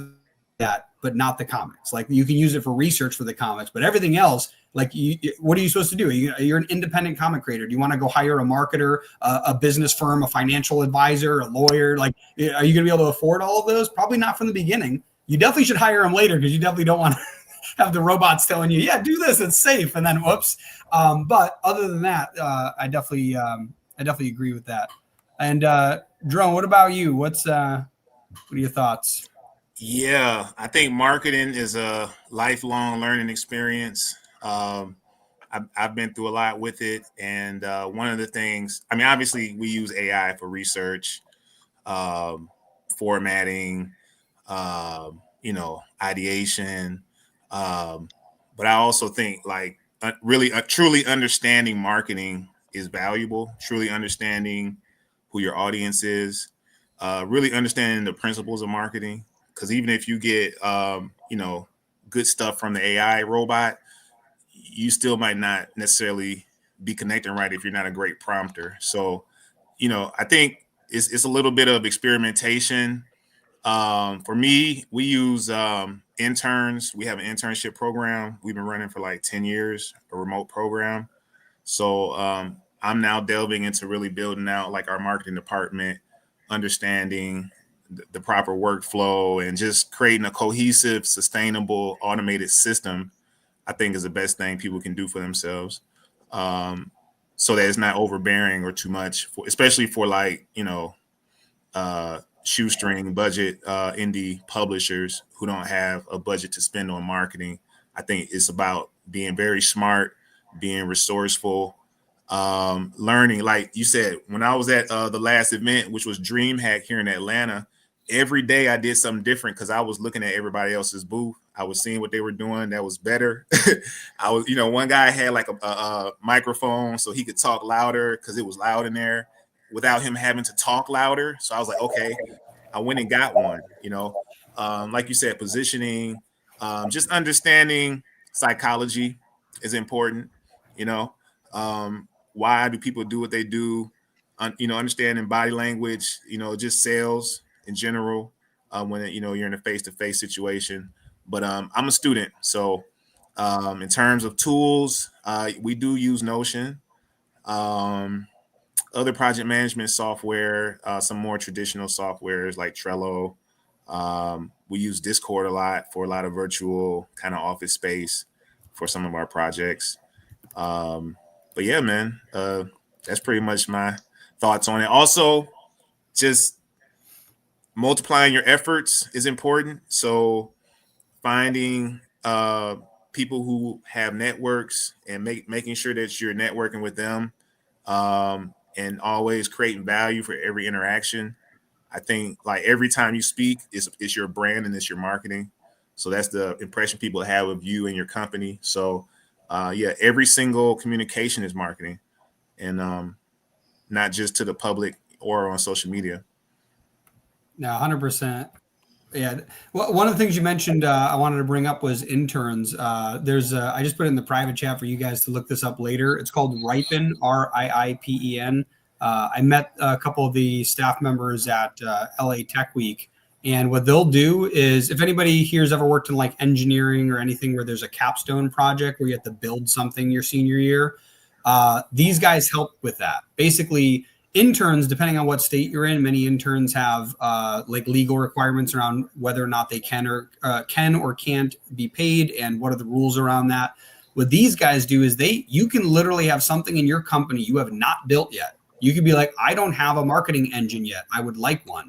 that, but not the comics. Like you can use it for research for the comics, but everything else, like what are you supposed to do? You're an independent comic creator. Do you want to go hire a marketer, a business firm, a financial advisor, a lawyer? Like, are you going to be able to afford all of those? Probably not from the beginning. You definitely should hire them later, because you definitely don't want to have the robots telling you, yeah, do this, it's safe, and then whoops. But other than that, I definitely agree with that. And Drone, what about you? What are your thoughts? Yeah, I think marketing is a lifelong learning experience. I've been through a lot with it. And one of the things, I mean, obviously we use AI for research, formatting, ideation. But I also think like truly understanding marketing is valuable, truly understanding who your audience is, really understanding the principles of marketing. Because even if you get, good stuff from the AI robot, you still might not necessarily be connecting right if you're not a great prompter. So, I think it's a little bit of experimentation. For me, we use interns. We have an internship program. We've been running for like 10 years, a remote program. So I'm now delving into really building out like our marketing department, understanding the proper workflow, and just creating a cohesive, sustainable, automated system. I think is the best thing people can do for themselves, so that it's not overbearing or too much, especially for like, shoestring budget indie publishers who don't have a budget to spend on marketing. I think it's about being very smart, being resourceful, learning. Like you said, when I was at the last event, which was DreamHack here in Atlanta, every day I did something different because I was looking at everybody else's booth. I was seeing what they were doing that was better. I was, one guy had like a microphone so he could talk louder because it was loud in there without him having to talk louder. So I was like, okay, I went and got one, like you said, positioning, just understanding psychology is important, why do people do what they do? Understanding body language, just sales in general, when you're in a face-to-face situation. But I'm a student, so in terms of tools, we do use Notion, other project management software, some more traditional softwares like Trello. We use Discord a lot for a lot of virtual kind of office space for some of our projects. But yeah, man, that's pretty much my thoughts on it. Also, just multiplying your efforts is important. So finding people who have networks and making sure that you're networking with them, and always creating value for every interaction. I think like every time you speak, it's your brand and it's your marketing. So that's the impression people have of you and your company. So yeah, every single communication is marketing, and not just to the public or on social media. No, 100%. Yeah. Well, one of the things you mentioned I wanted to bring up was interns. I just put it in the private chat for you guys to look this up later. It's called Ripen, RIIPEN. I met a couple of the staff members at LA Tech Week. And what they'll do is, if anybody here has ever worked in like engineering or anything where there's a capstone project where you have to build something your senior year, these guys help with that. Basically, interns, depending on what state you're in, many interns have like legal requirements around whether or not they can or can't be paid, and what are the rules around that. What these guys do is you can literally have something in your company you have not built yet. You could be like, I don't have a marketing engine yet. I would like one.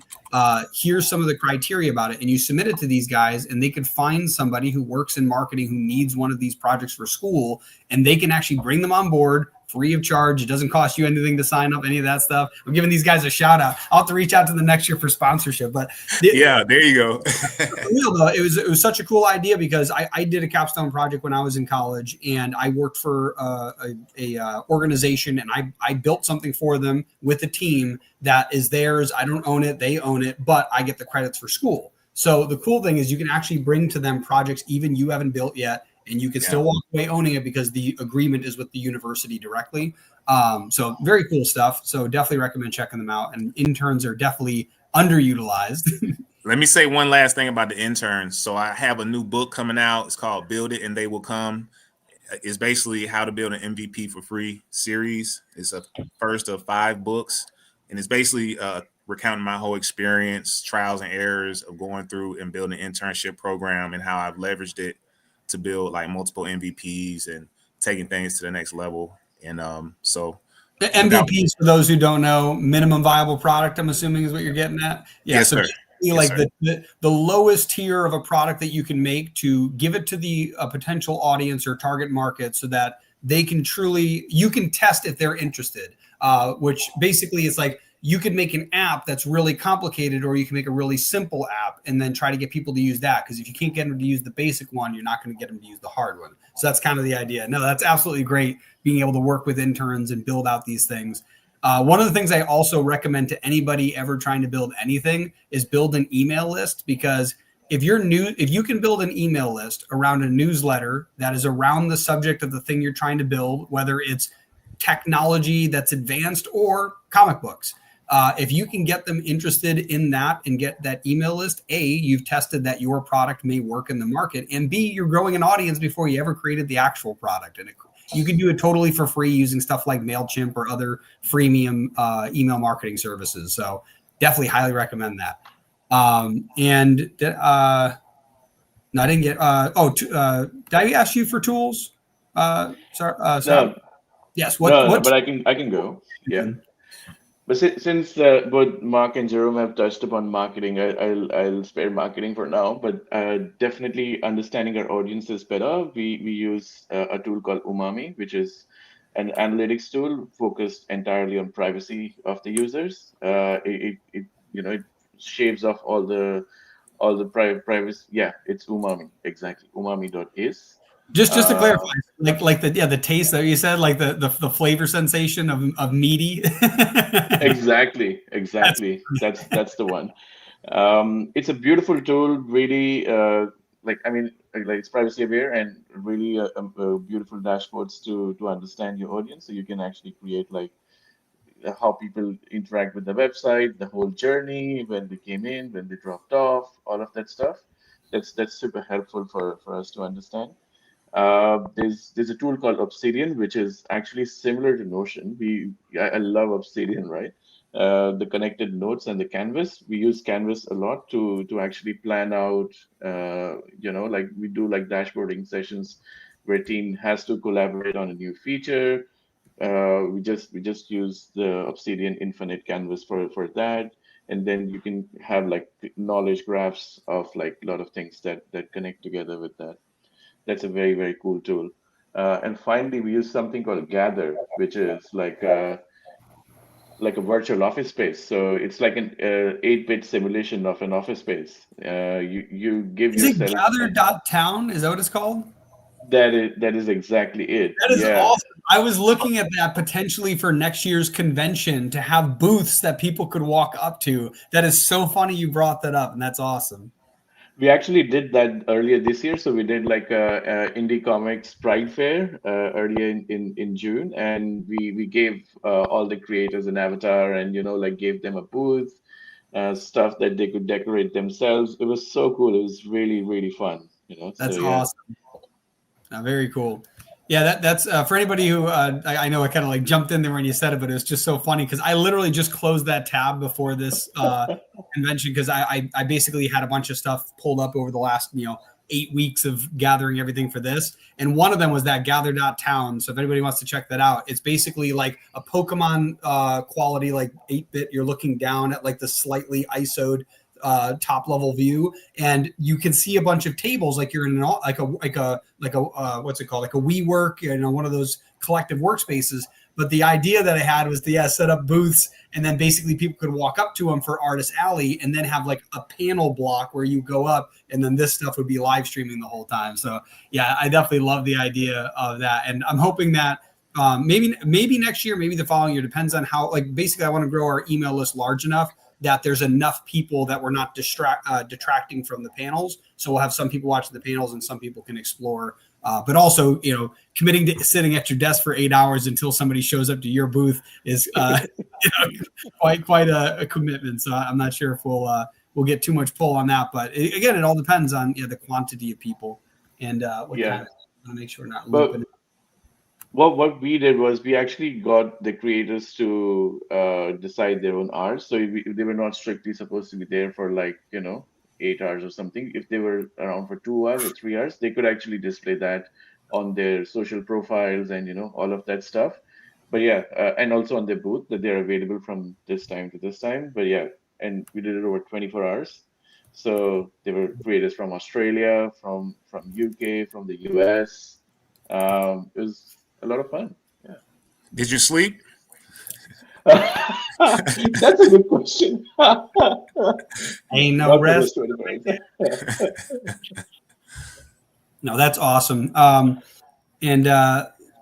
Here's some of the criteria about it. And you submit it to these guys, and they could find somebody who works in marketing who needs one of these projects for school, and they can actually bring them on board free of charge. It doesn't cost you anything to sign up, any of that stuff. I'm giving these guys a shout out. I'll have to reach out to them next year for sponsorship. But yeah, there you go. For real though, it was such a cool idea because I did a capstone project when I was in college, and I worked for a organization, and I built something for them with a team that is theirs. I don't own it, they own it, but I get the credits for school. So the cool thing is you can actually bring to them projects even you haven't built yet, and you can still walk away owning it because the agreement is with the university directly. So very cool stuff. So definitely recommend checking them out. And interns are definitely underutilized. Let me say one last thing about the interns. So I have a new book coming out. It's called Build It and They Will Come. It's basically how to build an MVP for free series. It's a first of 5 books. And it's basically recounting my whole experience, trials and errors of going through and building an internship program, and how I've leveraged it to build like multiple MVPs and taking things to the next level. And so the MVPs, for those who don't know, minimum viable product, I'm assuming is what you're getting at. Yeah. Yes, so sir. Like the lowest tier of a product that you can make to give it to the potential audience or target market, so that they can you can test if they're interested, which basically is like, you could make an app that's really complicated, or you can make a really simple app and then try to get people to use that. Because if you can't get them to use the basic one, you're not going to get them to use the hard one. So that's kind of the idea. No, that's absolutely great, being able to work with interns and build out these things. One of the things I also recommend to anybody ever trying to build anything is build an email list, because if you can build an email list around a newsletter that is around the subject of the thing you're trying to build, whether it's technology that's advanced or comic books, if you can get them interested in that and get that email list, A, you've tested that your product may work in the market, and B, you're growing an audience before you ever created the actual product. And you can do it totally for free using stuff like MailChimp or other freemium email marketing services. So definitely highly recommend that. No, I didn't get. Did I ask you for tools? Sorry. No. Yes. What? But I can go. Yeah. But since both Mark and Jerome have touched upon marketing, I'll spare marketing for now. But definitely understanding our audiences better, we use a tool called Umami, which is an analytics tool focused entirely on privacy of the users. It shaves off all the privacy. Yeah, it's umami, exactly, umami.is. Just to clarify, like the taste that you said, like the flavor sensation of meaty. Exactly. That's the one. It's a beautiful tool, really. Like it's privacy aware and really beautiful dashboards to understand your audience, so you can actually create like how people interact with the website, the whole journey, when they came in, when they dropped off, all of that stuff. That's super helpful for us to understand. There's a tool called Obsidian, which is actually similar to Notion. I love Obsidian, right? The connected notes and the Canvas. We use Canvas a lot to actually plan out. Like we do like dashboarding sessions where team has to collaborate on a new feature. We just use the Obsidian Infinite Canvas for that, and then you can have like knowledge graphs of like a lot of things that connect together with that. That's a very, very cool tool. And finally, we use something called Gather, which is like a virtual office space. So it's like an 8-bit simulation of an office space. You give Is it yourself gather.town? Is that what it's called? that is exactly it. That is Yeah. awesome. I was looking at that potentially for next year's convention to have booths that people could walk up to. That is so funny you brought that up, and that's awesome. We actually did that earlier this year. So we did like a Indie Comics Pride Fair earlier in June, and we gave all the creators an avatar, and like gave them a booth, stuff that they could decorate themselves. It was so cool. It was really, really fun. That's So yeah. awesome. Very cool. Yeah, that's for anybody who I know I kind of like jumped in there when you said it, but it was just so funny because I literally just closed that tab before this convention because I basically had a bunch of stuff pulled up over the last 8 weeks of gathering everything for this, and one of them was that gather.town. So if anybody wants to check that out, it's basically like a Pokemon quality, like 8-bit. You're looking down at like the slightly ISO'd top level view, and you can see a bunch of tables like you're in like a what's it called, like a WeWork, one of those collective workspaces. But the idea that I had was to set up booths, and then basically people could walk up to them for Artist Alley, and then have like a panel block where you go up, and then this stuff would be live streaming the whole time. So yeah, I definitely love the idea of that, and I'm hoping that maybe next year, maybe the following year, depends on how. Like basically, I want to grow our email list large enough that there's enough people that we're not detracting from the panels. So we'll have some people watching the panels and some people can explore. But also, committing to sitting at your desk for 8 hours until somebody shows up to your booth is quite a commitment. So I'm not sure if we'll get too much pull on that. But again, it all depends on the quantity of people and what kind. I want to make sure we're not looping. What we did was we actually got the creators to decide their own hours. So they were not strictly supposed to be there for 8 hours or something. If they were around for 2 hours or 3 hours, they could actually display that on their social profiles and all of that stuff. But and also on their booth that they're available from this time to this time. But and we did it over 24 hours. So there were creators from Australia, from UK, from the US. It was a lot of fun. Yeah. Did you sleep? That's a good question. Ain't no rest. No, that's awesome. And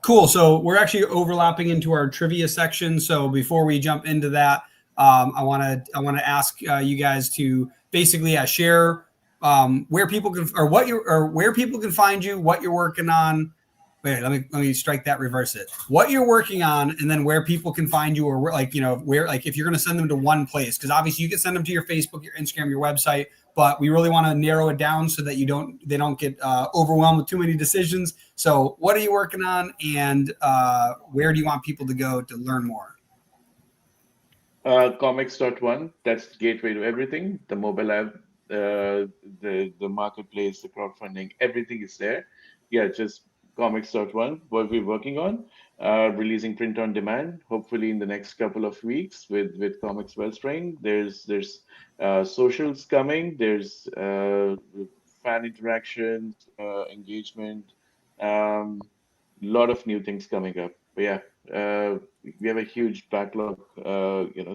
cool. So we're actually overlapping into our trivia section. So before we jump into that, I want to ask you guys to basically share where people can where people can find you, what you're working on. Wait, let me strike that, reverse it. What you're working on, and then where people can find you, or where if you're going to send them to one place, because obviously you can send them to your Facebook, your Instagram, your website, but we really want to narrow it down so that they don't get overwhelmed with too many decisions. So what are you working on, and where do you want people to go to learn more? Comics.one, that's the gateway to everything. The mobile app, the marketplace, the crowdfunding, everything is there. Yeah, just comics.one, what we're working on, releasing print on demand, hopefully in the next couple of weeks with Comics Wellspring. There's socials coming, there's fan interactions, engagement, lot of new things coming up. But yeah, We have a huge backlog,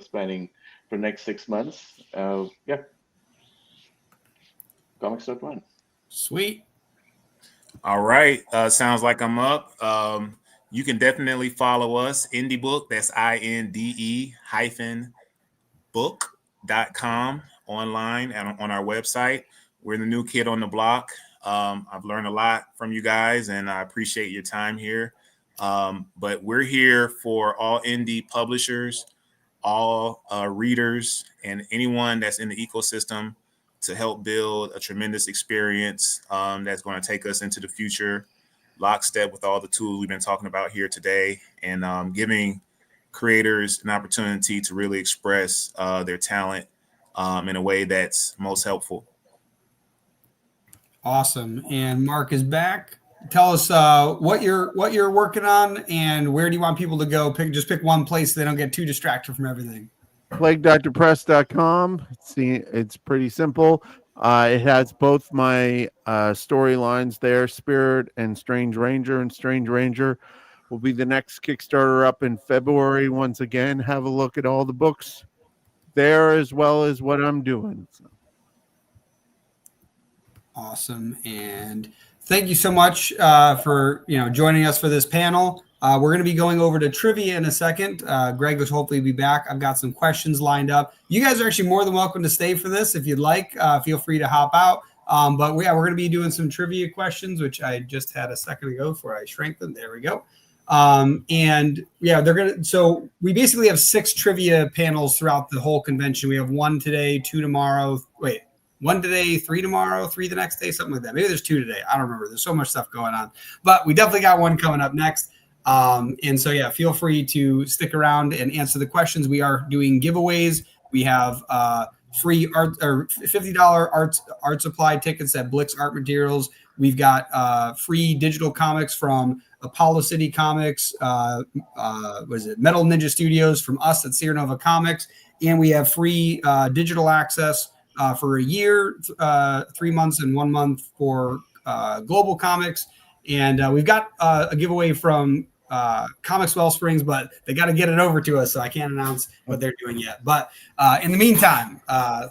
spanning for next 6 months. Yeah, comics.one. Sweet. All right. Sounds like I'm up. You can definitely follow us, Indie Book. That's INDE-book.com online and on our website. We're the new kid on the block. I've learned a lot from you guys, and I appreciate your time here. But we're here for all indie publishers, all readers, and anyone that's in the ecosystem to help build a tremendous experience that's going to take us into the future, lockstep with all the tools we've been talking about here today, and giving creators an opportunity to really express their talent in a way that's most helpful. Awesome. And Mark is back. Tell us what you're working on and where do you want people to go? Just pick one place so they don't get too distracted from everything. PlagueDoctorPress.com. It's pretty simple. It has both my storylines there, Spirit and Strange Ranger. And Strange Ranger will be the next Kickstarter up in February. Once again, have a look at all the books there as well as what I'm doing. Awesome. And thank you so much for joining us for this panel. We're going to be going over to trivia in a second. Greg will hopefully be back. I've got some questions lined up. You guys are actually more than welcome to stay for this if you'd like. Feel free to hop out. But we're going to be doing some trivia questions, which I just had a second ago before I shrank them. There we go. So we basically have 6 trivia panels throughout the whole convention. We have 1 today, 2 tomorrow. 1 today, 3 tomorrow, 3 the next day, something like that. Maybe there's 2 today. I don't remember. There's so much stuff going on. But we definitely got 1 coming up next. And so, feel free to stick around and answer the questions. We are doing giveaways. We have free art or $50 art supply tickets at Blix Art Materials. We've got free digital comics from Apollo City Comics. Metal Ninja Studios from us at Sierra Nova Comics. And we have free digital access for a year, 3 months and 1 month for Global Comics. And we've got a giveaway from Comics Wellsprings, but they got to get it over to us, so I can't announce what they're doing yet. But in the meantime,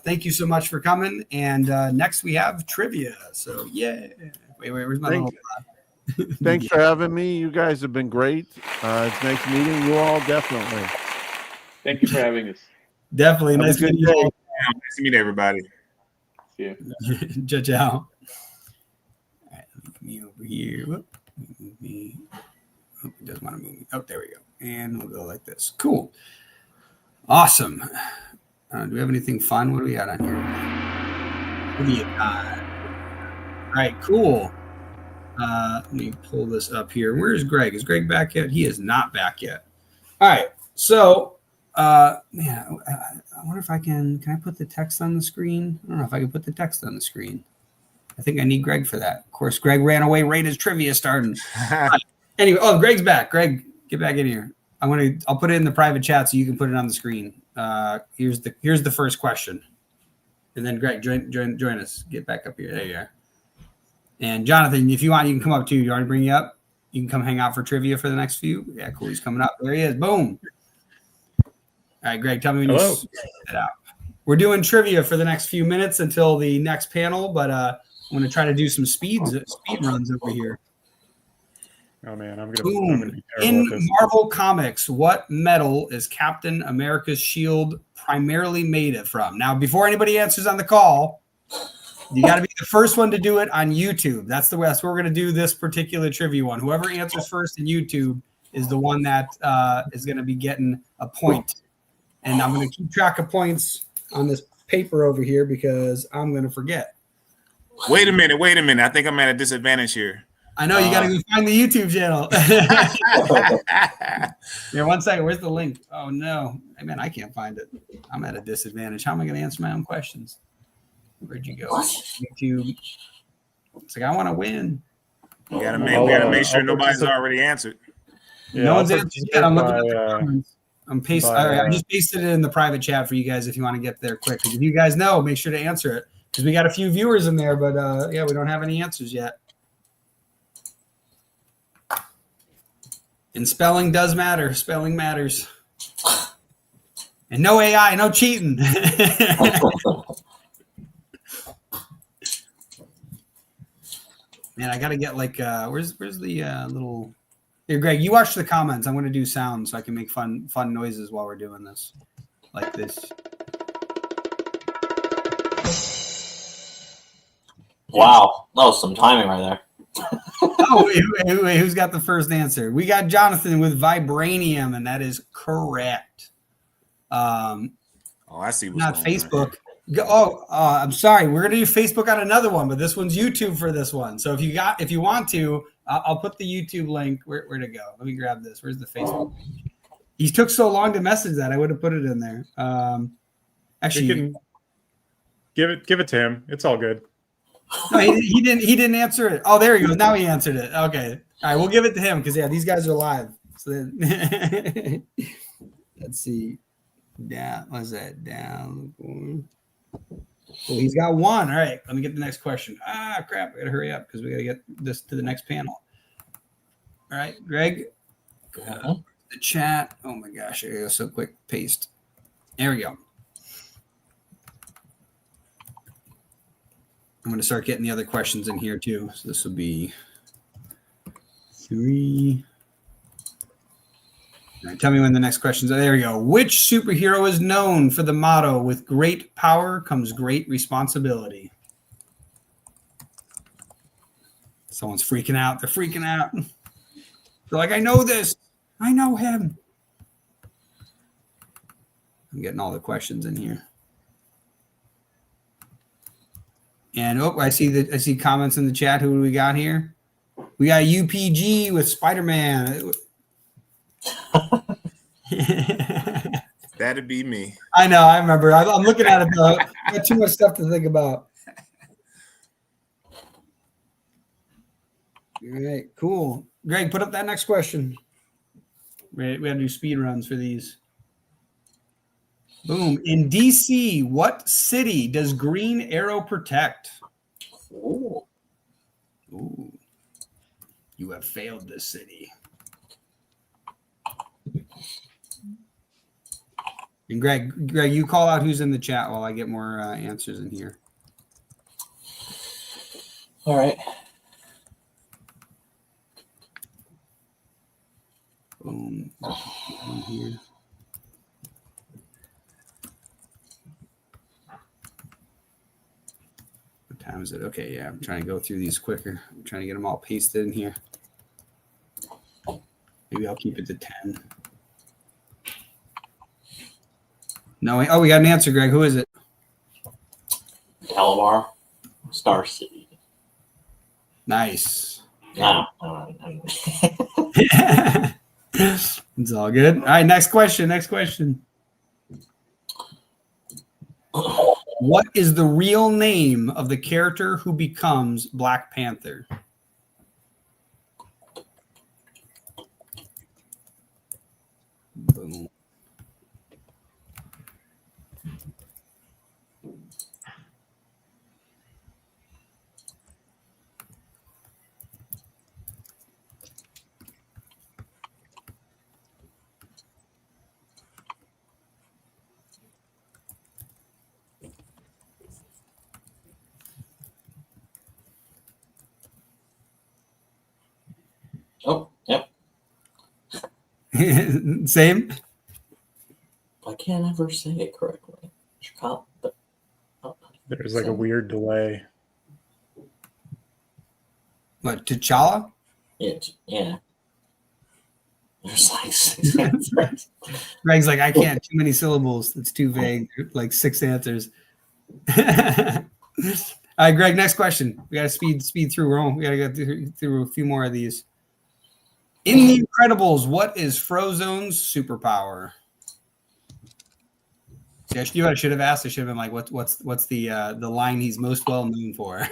thank you so much for coming. And next we have trivia. So yeah, where's my little? Thanks for having me. You guys have been great. It's nice meeting you all. Definitely. Thank you for having us. Definitely. Nice meeting you all. Nice to meet everybody. See you. Ciao. All right, let me over here. Move me. Oh, it doesn't want to move me. Oh, there we go. And we'll go like this. Cool. Awesome. Do we have anything fun? What do we got on here? All right, cool. Let me pull this up here. Where's Greg? Is Greg back yet? He is not back yet. All right. So, I wonder if I can I put the text on the screen? I don't know if I can put the text on the screen. I think I need Greg for that. Of course, Greg ran away right as trivia started. Anyway, Greg's back. Greg, get back in here. I'll put it in the private chat so you can put it on the screen. Here's the first question. And then Greg, join us. Get back up here. There you are. And Jonathan, if you want, you can come up too. You already bring you up? You can come hang out for trivia for the next few. Yeah, cool. He's coming up. There he is. Boom. All right, Greg, tell me when you set it out. We're doing trivia for the next few minutes until the next panel, but I'm going to try to do some speed runs over here. Oh man, I'm gonna be terrible in at this. Marvel Comics, what metal is Captain America's shield primarily made from? Now, before anybody answers on the call, you got to be the first one to do it on YouTube. That's where we're going to do this particular trivia one. Whoever answers first in YouTube is the one that is going to be getting a point. And I'm going to keep track of points on this paper over here because I'm going to forget. Wait a minute. I think I'm at a disadvantage here. I know you got to go find the YouTube channel. Here, 1 second. Where's the link? Oh no, man, I can't find it. I'm at a disadvantage. How am I going to answer my own questions? Where'd you go? YouTube. It's like I want to win. We gotta make sure nobody's already answered. Yeah, no one's answered yet. I'm looking at the comments. I just pasted it in the private chat for you guys if you want to get there quick. If you guys know, make sure to answer it because we got a few viewers in there, but we don't have any answers yet. And spelling does matter. Spelling matters. And no AI, no cheating. Man, I gotta get like where's the little here, Greg, you watch the comments. I'm gonna do sound so I can make fun noises while we're doing this. Like this. Wow, that was some timing right there. Oh, wait, who's got the first answer? We got Jonathan with vibranium, and that is correct. Oh, I see what's Not going Facebook. I'm sorry. We're gonna do Facebook on another one, but this one's YouTube for this one. So if you want to, I'll put the YouTube link. Where to go? Let me grab this. Where's the Facebook? He took so long to message that I would have put it in there. Actually, You can give it to him. It's all good. no, he didn't answer it. Oh, there he goes. Now he answered it. Okay. All right, we'll give it to him because these guys are live. So then let's see. Down, what's that? Down. Well, he's got one. All right, let me get the next question. Crap, I gotta hurry up because we gotta get this to the next panel. All right, Greg, the chat. Oh my gosh, I gotta go so quick. Paste. There we go. I'm gonna start getting the other questions in here too. So this will be 3. All right, tell me when the next questions are. There we go. Which superhero is known for the motto, with great power comes great responsibility? Someone's freaking out. They're freaking out. They're like, I know this. I know him. I'm getting all the questions in here. And I see comments in the chat. Who do we got here? We got UPG with Spider-Man. That'd be me. I know. I remember. I'm looking at it though. I got too much stuff to think about. All right, cool. Greg, put up that next question. We had to do speed runs for these. Boom. In DC, what city does Green Arrow protect? Ooh. Ooh. You have failed this city. And Greg, you call out who's in the chat while I get more answers in here. All right. Boom. Here. What time is it? Okay, yeah, I'm trying to go through these quicker. I'm trying to get them all pasted in here. Maybe I'll keep it to 10. No, we got an answer, Greg. Who is it? Calabar, Star City. Nice. No. It's all good. All right, next question. What is the real name of the character who becomes Black Panther? Boom. Oh, yep. Same. I can't ever say it correctly. There's like a weird delay. What, T'Challa? Yeah. There's like 6 answers. Greg's like, I can't. Too many syllables. It's too vague. Like 6 answers. All right, Greg. Next question. We got to speed through. We got to go through a few more of these. In The Incredibles, what is Frozone's superpower? See, I should have asked. I should have been like, what's the line he's most well known for?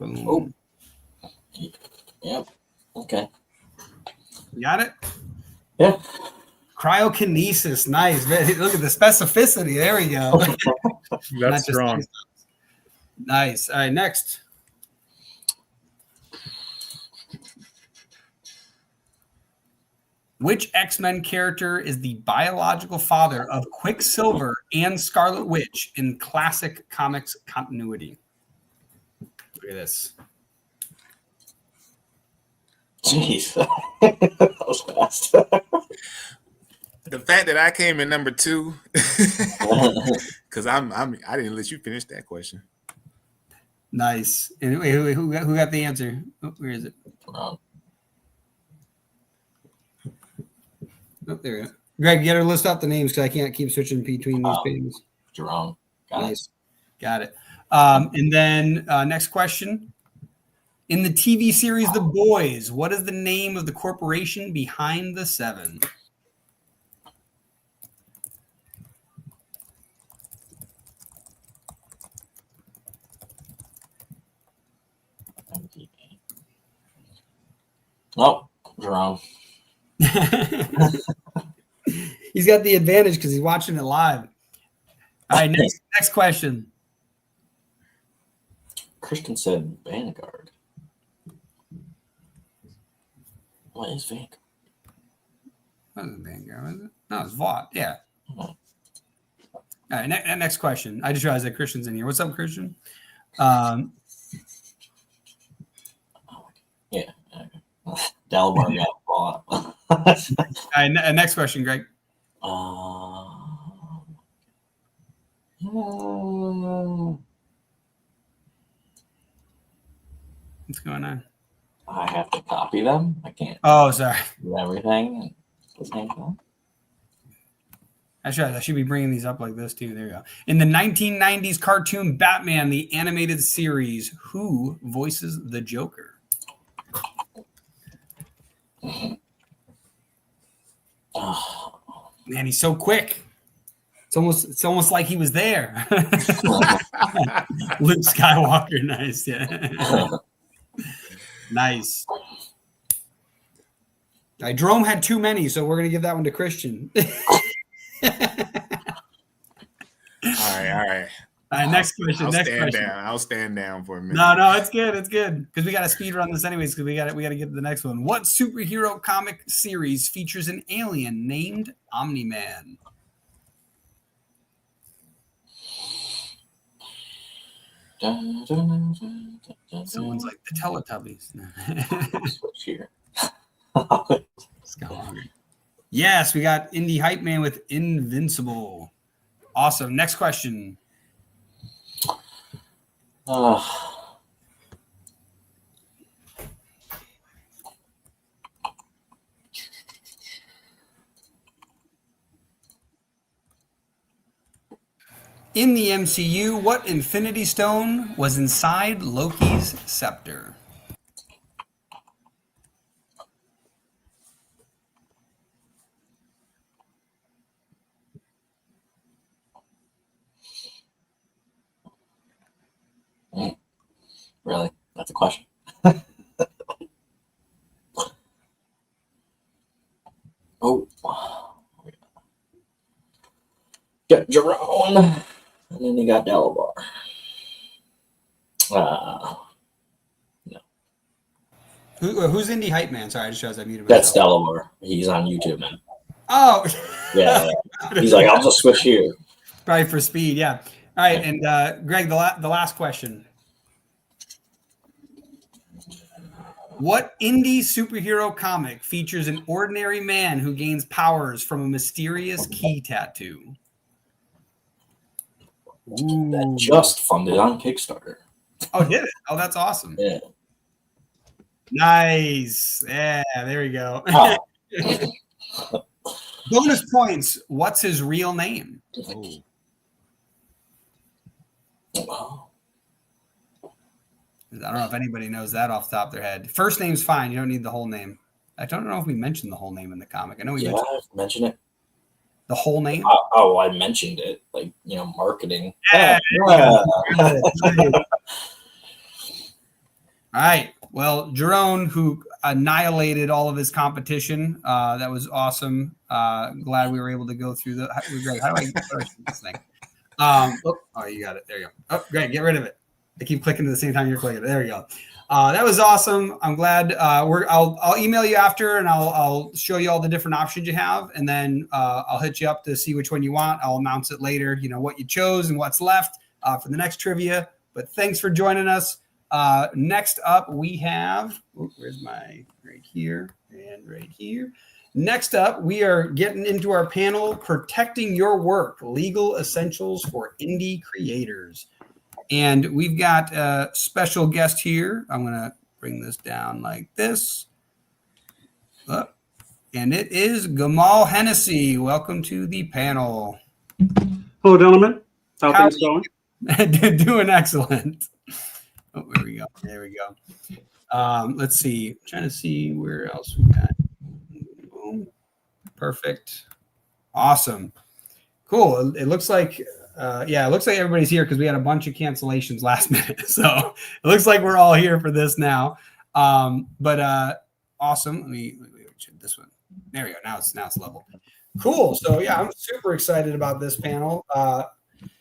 Boom. Oh. Yep. Okay. You got it? Yeah. Cryokinesis. Nice. Look at the specificity. There we go. That's strong. Nice. All right, next. Which X-Men character is the biological father of Quicksilver and Scarlet Witch in classic comics continuity? Look at this. Jeez. That was fast. The fact that I came in number 2, because I didn't let you finish that question. Nice. And wait, who got the answer? Oh, where is it? Oh, there we go. Greg, you got to list out the names because I can't keep switching between these pages. Jerome. Nice. Got it. And then next question. In the TV series The Boys, what is the name of the corporation behind the Seven? Oh, Jerome. He's got the advantage because he's watching it live. All right, next question. Christian said Vanguard. What is Vanguard? Wasn't Vanguard, was it? No, it's Vought. Yeah. All right, next question. I just realized that Christian's in here. What's up, Christian? Yeah. Dalmar got bought. All right, next question, Greg. What's going on? I have to copy them. I can't. Oh, sorry. Do everything at the same time. I should be bringing these up like this too. There you go. In the 1990s cartoon Batman, the animated series, who voices the Joker? Oh. Man, he's so quick. It's almost like he was there. Luke Skywalker, nice, yeah. Nice. Jerome had too many, so we're gonna give that one to Christian. All right. Next question. I'll stand down for a minute. No, it's good. It's good because we got to speed run this anyways. Because we got to get to the next one. What superhero comic series features an alien named Omni-Man? Someone's like the Teletubbies. Here. Yes, we got Indie Hype Man with Invincible. Awesome. Next question. In the MCU, what Infinity Stone was inside Loki's scepter? Really? That's a question. Oh. Got Jerome. And then you got Delabar. No. Who's Indie Hype Man? Sorry, I just realized I muted That's myself. Delabar. He's on YouTube, man. Oh. Yeah. He's like, I'll just switch here. Probably for speed, yeah. All right, and Greg, the last question. What indie superhero comic features an ordinary man who gains powers from a mysterious key tattoo? That just funded on Kickstarter. Oh, did it? Oh, that's awesome. Yeah. Nice. Yeah, there we go. Bonus points. What's his real name? Oh. I don't know if anybody knows that off the top of their head. First name's fine. You don't need the whole name. I don't know if we mentioned the whole name in the comic. I know we mentioned it. The whole name? Oh, I mentioned it. Like, marketing. Yeah. Yeah. All right. Well, Jerome, who annihilated all of his competition. That was awesome. Glad we were able to go through the. Greg, how do I this thing? You got it. There you go. Oh, Greg, get rid of it. I keep clicking at the same time you're clicking. There you go. That was awesome. I'm glad. I'll email you after, and I'll show you all the different options you have, and then I'll hit you up to see which one you want. I'll announce it later. You know what you chose and what's left for the next trivia. But thanks for joining us. Next up, we have. Where's my right here and right here? Next up, we are getting into our panel, Protecting Your Work, Legal Essentials for Indie Creators. And we've got a special guest here. I'm going to bring this down like this. And it is Gamal Hennessy. Welcome to the panel. Hello, gentlemen. How are things going? Doing excellent. Oh, there we go. There we go. Let's see. I'm trying to see where else we got. Boom. Perfect. Awesome. Cool. It looks like it looks like everybody's here because we had a bunch of cancellations last minute. So it looks like we're all here for this now. But awesome. Let me this one. There we go. Now it's level. Cool. So yeah, I'm super excited about this panel.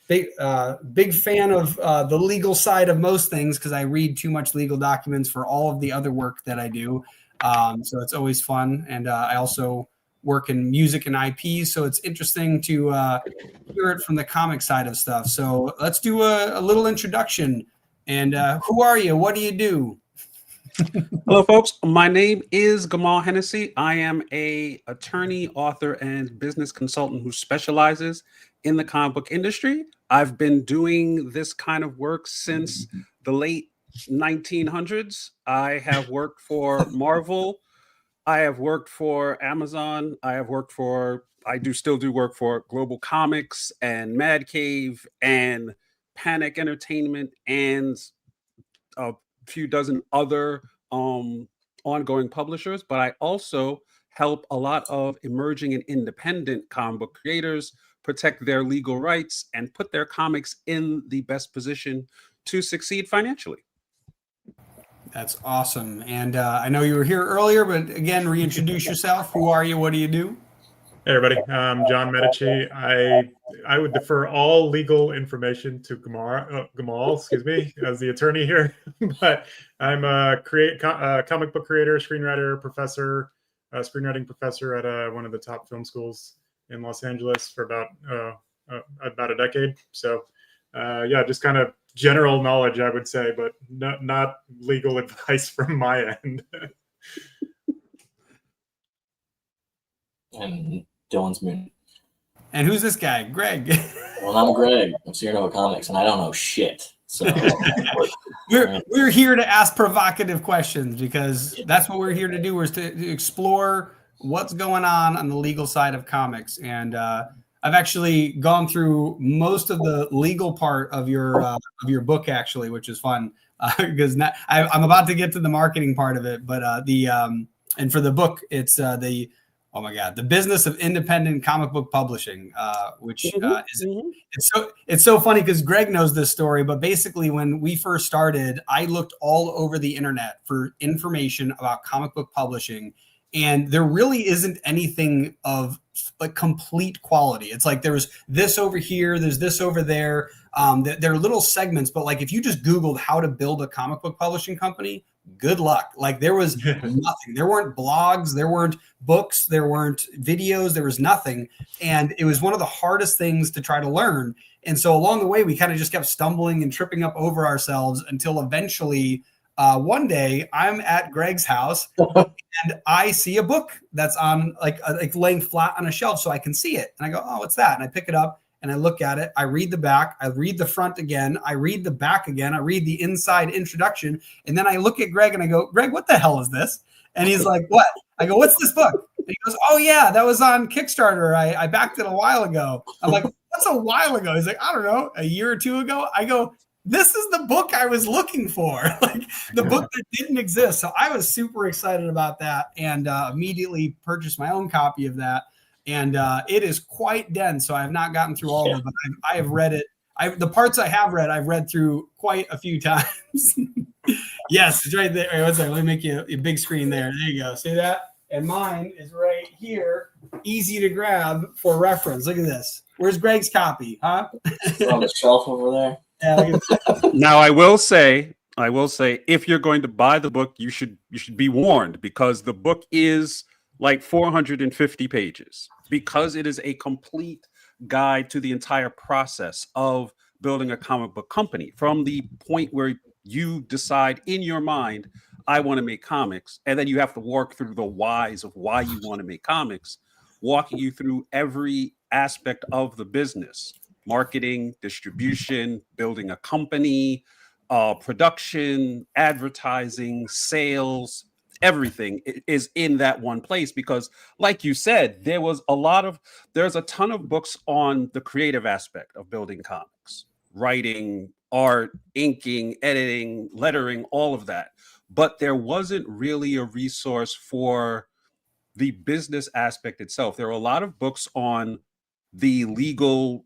Big fan of the legal side of most things because I read too much legal documents for all of the other work that I do. So it's always fun. And I also work in music and IP, so it's interesting to hear it from the comic side of stuff. So let's do a little introduction. And who are you? What do you do? Hello, folks. My name is Gamal Hennessy. I am an attorney, author, and business consultant who specializes in the comic book industry. I've been doing this kind of work since the late 1900s. I have worked for Marvel. I have worked for Amazon. I still do work for Global Comics and Mad Cave and Panic Entertainment and a few dozen other ongoing publishers. But I also help a lot of emerging and independent comic book creators protect their legal rights and put their comics in the best position to succeed financially. That's awesome. And I know you were here earlier, but again, reintroduce yourself. Who are you? What do you do? Hey everybody, I'm John Medici. I would defer all legal information to Gamal, excuse me, as the attorney here. But I'm a comic book creator, screenwriter, professor, screenwriting professor at one of the top film schools in Los Angeles for about a decade. So just kind of general knowledge, I would say, but not legal advice from my end. And Dylan's Moon. And who's this guy? Greg. Well, I'm Greg. I'm Sierra Nova Comics, and I don't know shit. So we're here to ask provocative questions because that's what we're here to do, is to explore what's going on the legal side of comics. And I've actually gone through most of the legal part of your book, actually, which is fun because I'm about to get to the marketing part of it. But and for the book, it's the business of independent comic book publishing, which it's so funny because Greg knows this story. But basically, when we first started, I looked all over the internet for information about comic book publishing. And there really isn't anything of like complete quality. It's like there's this over here, there's this over there. There are little segments, but like if you just Googled how to build a comic book publishing company, good luck. Like there was nothing. There weren't blogs, there weren't books, there weren't videos, there was nothing. And it was one of the hardest things to try to learn. And so along the way, we kind of just kept stumbling and tripping up over ourselves until eventually one day I'm at Greg's house and I see a book that's on like laying flat on a shelf so I can see it. And I go, oh, what's that? And I pick it up and I look at it. I read the back. I read the front again. I read the back again. I read the inside introduction. And then I look at Greg and I go, Greg, what the hell is this? And he's like, what? I go, what's this book? And he goes, oh, yeah, that was on Kickstarter. I backed it a while ago. I'm like, what's a while ago? He's like, I don't know, a year or two ago. I go, this is the book I was looking for, like the book that didn't exist. So I was super excited about that and immediately purchased my own copy of that. And it is quite dense. So I have not gotten through all of it, but I have read it. The parts I have read, I've read through quite a few times. Yes, it's right there. Wait, what's that? Let me make you a big screen there. There you go. See that? And mine is right here, easy to grab for reference. Look at this. Where's Greg's copy? Huh? It's on the shelf over there. Yeah, look at that. Now, I will say, if you're going to buy the book, you should be warned, because the book is like 450 pages, because it is a complete guide to the entire process of building a comic book company, from the point where you decide in your mind, I want to make comics, and then you have to work through the whys of why you want to make comics, walking you through every aspect of the business: marketing, distribution, building a company, production, advertising, sales. Everything is in that one place, because, like you said, there's a ton of books on the creative aspect of building comics: writing, art, inking, editing, lettering, all of that. But there wasn't really a resource for the business aspect itself. There are a lot of books on the legal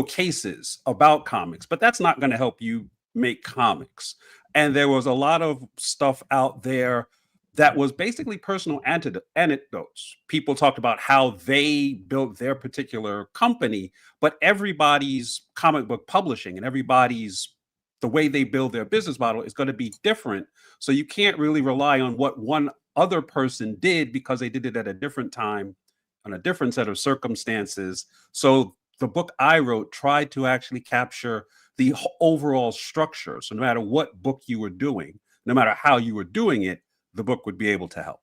cases about comics, but that's not going to help you make comics. And there was a lot of stuff out there that was basically personal anecdotes. People talked about how they built their particular company, but everybody's comic book publishing and the way they build their business model is going to be different. So you can't really rely on what one other person did, because they did it at a different time, on a different set of circumstances. So the book I wrote tried to actually capture the overall structure. So no matter what book you were doing, no matter how you were doing it, the book would be able to help.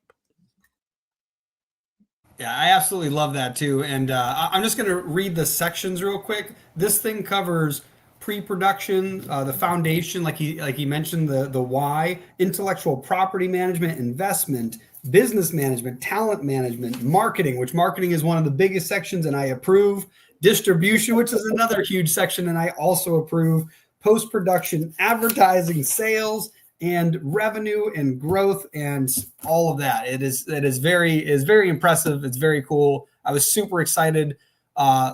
Yeah, I absolutely love that too. And I'm just going to read the sections real quick. This thing covers pre-production, the foundation, like he mentioned, the why, intellectual property management, investment, business management, talent management, marketing, which marketing is one of the biggest sections, and I approve. Distribution, which is another huge section, and I also approve. Post-production, advertising, sales, and revenue and growth, and all of that. It is very impressive. It's very cool. I was super excited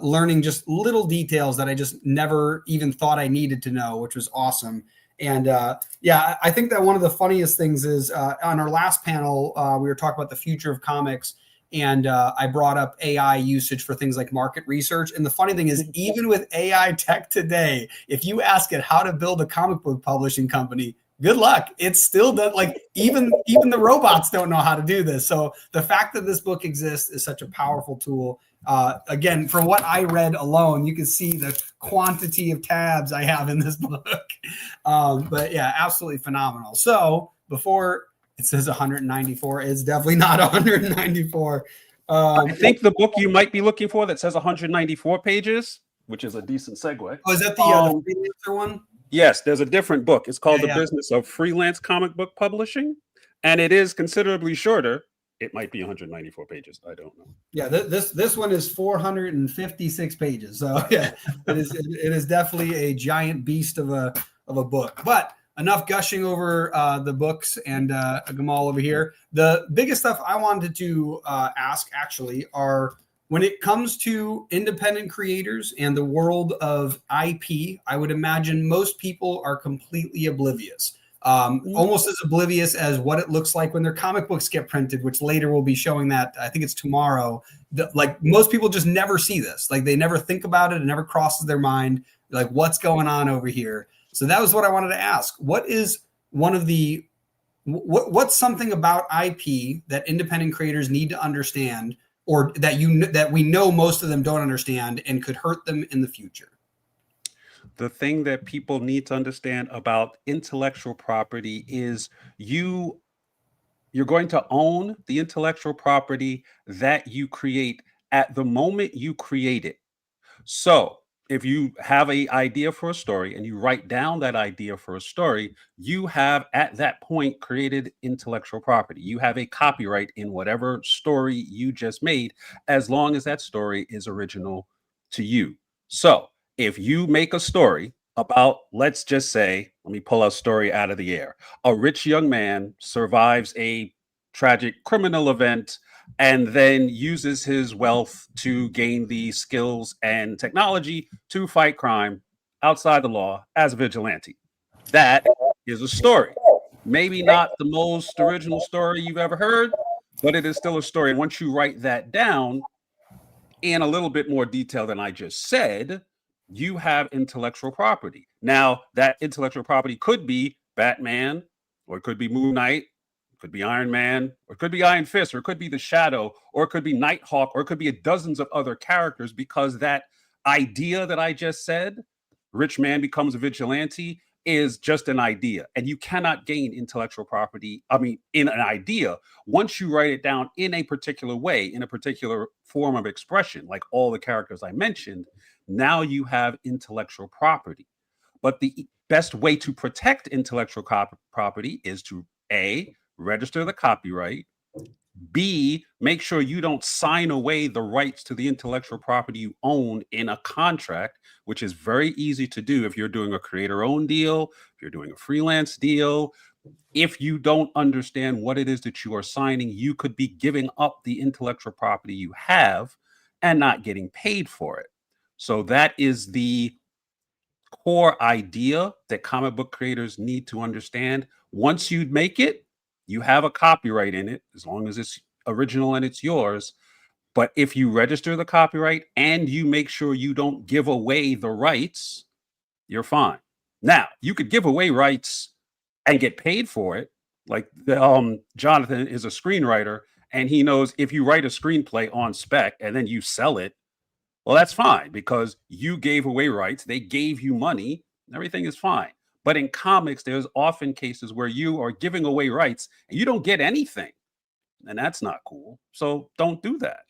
learning just little details that I just never even thought I needed to know, which was awesome. And yeah, I think that one of the funniest things is on our last panel, we were talking about the future of comics, and I brought up AI usage for things like market research. And the funny thing is, even with AI tech today, if you ask it how to build a comic book publishing company, good luck. It's still done. Like even the robots don't know how to do this. So the fact that this book exists is such a powerful tool. Again, from what I read alone, you can see the quantity of tabs I have in this book. But yeah, absolutely phenomenal. So before it says 194, it's definitely not 194. I think the book you might be looking for that says 194 pages, which is a decent segue. Oh, is that the freelancer one? Yes, there's a different book. It's called The Business of Freelance Comic Book Publishing, and it is considerably shorter. It might be 194 pages. I don't know. Yeah, this one is 456 pages. So yeah, it is definitely a giant beast of a book. But enough gushing over the books and Gamal over here. The biggest stuff I wanted to ask actually are, when it comes to independent creators and the world of IP, I would imagine most people are completely oblivious. Almost as oblivious as what it looks like when their comic books get printed, which later we'll be showing that. I think it's tomorrow. Like most people just never see this. Like they never think about it. It never crosses their mind. Like, what's going on over here? So that was what I wanted to ask. What is one of the what's something about IP that independent creators need to understand, or that we know most of them don't understand and could hurt them in the future? The thing that people need to understand about intellectual property is you're going to own the intellectual property that you create at the moment you create it. So if you have an idea for a story and you write down that idea for a story, you have at that point created intellectual property. You have a copyright in whatever story you just made, as long as that story is original to you. So if you make a story about, let's just say, let me pull a story out of the air. A rich young man survives a tragic criminal event and then uses his wealth to gain the skills and technology to fight crime outside the law as a vigilante. That is a story. Maybe not the most original story you've ever heard, but it is still a story. And once you write that down in a little bit more detail than I just said, you have intellectual property. Now, that intellectual property could be Batman, or it could be Moon Knight, it could be Iron Man, or it could be Iron Fist, or it could be the Shadow, or it could be Nighthawk, or it could be dozens of other characters, because that idea that I just said, rich man becomes a vigilante, is just an idea. And you cannot gain intellectual property, in an idea, once you write it down in a particular way, in a particular form of expression, like all the characters I mentioned. Now you have intellectual property. But the best way to protect intellectual property is to A, register the copyright, B, make sure you don't sign away the rights to the intellectual property you own in a contract, which is very easy to do if you're doing a creator-owned deal, if you're doing a freelance deal. If you don't understand what it is that you are signing, you could be giving up the intellectual property you have and not getting paid for it. So that is the core idea that comic book creators need to understand. Once you make it, you have a copyright in it, as long as it's original and it's yours. But if you register the copyright and you make sure you don't give away the rights, you're fine. Now, you could give away rights and get paid for it. Like Jonathan is a screenwriter, and he knows if you write a screenplay on spec and then you sell it, well, that's fine because you gave away rights. They gave you money. Everything is fine. But in comics, there's often cases where you are giving away rights and you don't get anything. And that's not cool. So don't do that.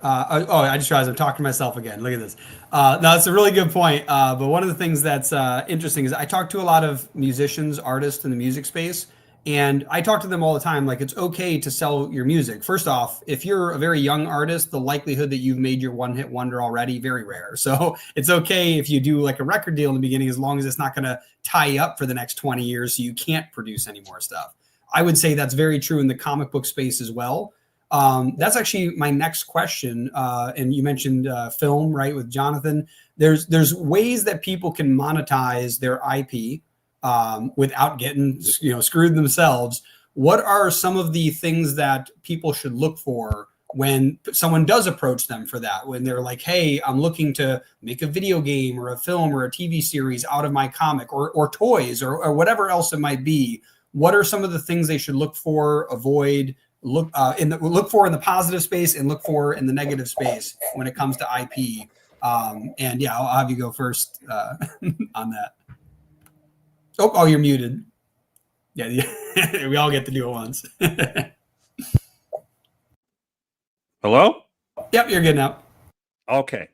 I just realized I'm talking to myself again. Look at this. No, it's a really good point. But one of the things that's interesting is I talk to a lot of musicians, artists in the music space, and I talk to them all the time. Like, it's okay to sell your music. First off, if you're a very young artist, the likelihood that you've made your one-hit wonder already, very rare. So it's okay if you do like a record deal in the beginning, as long as it's not going to tie you up for the next 20 years so you can't produce any more stuff. I would say that's very true in the comic book space as well. That's actually my next question. And you mentioned film, right, with Jonathan. There's ways that people can monetize their IP without getting screwed themselves. What are some of the things that people should look for when someone does approach them for that? When they're like, "Hey, I'm looking to make a video game or a film or a TV series out of my comic, or toys, or whatever else it might be." What are some of the things they should look for, avoid? Look for in the positive space and look for in the negative space when it comes to IP. And yeah, I'll have you go first on that. Oh, you're muted. Yeah, we all get to do it once. Hello? Yep, you're good now. Okay.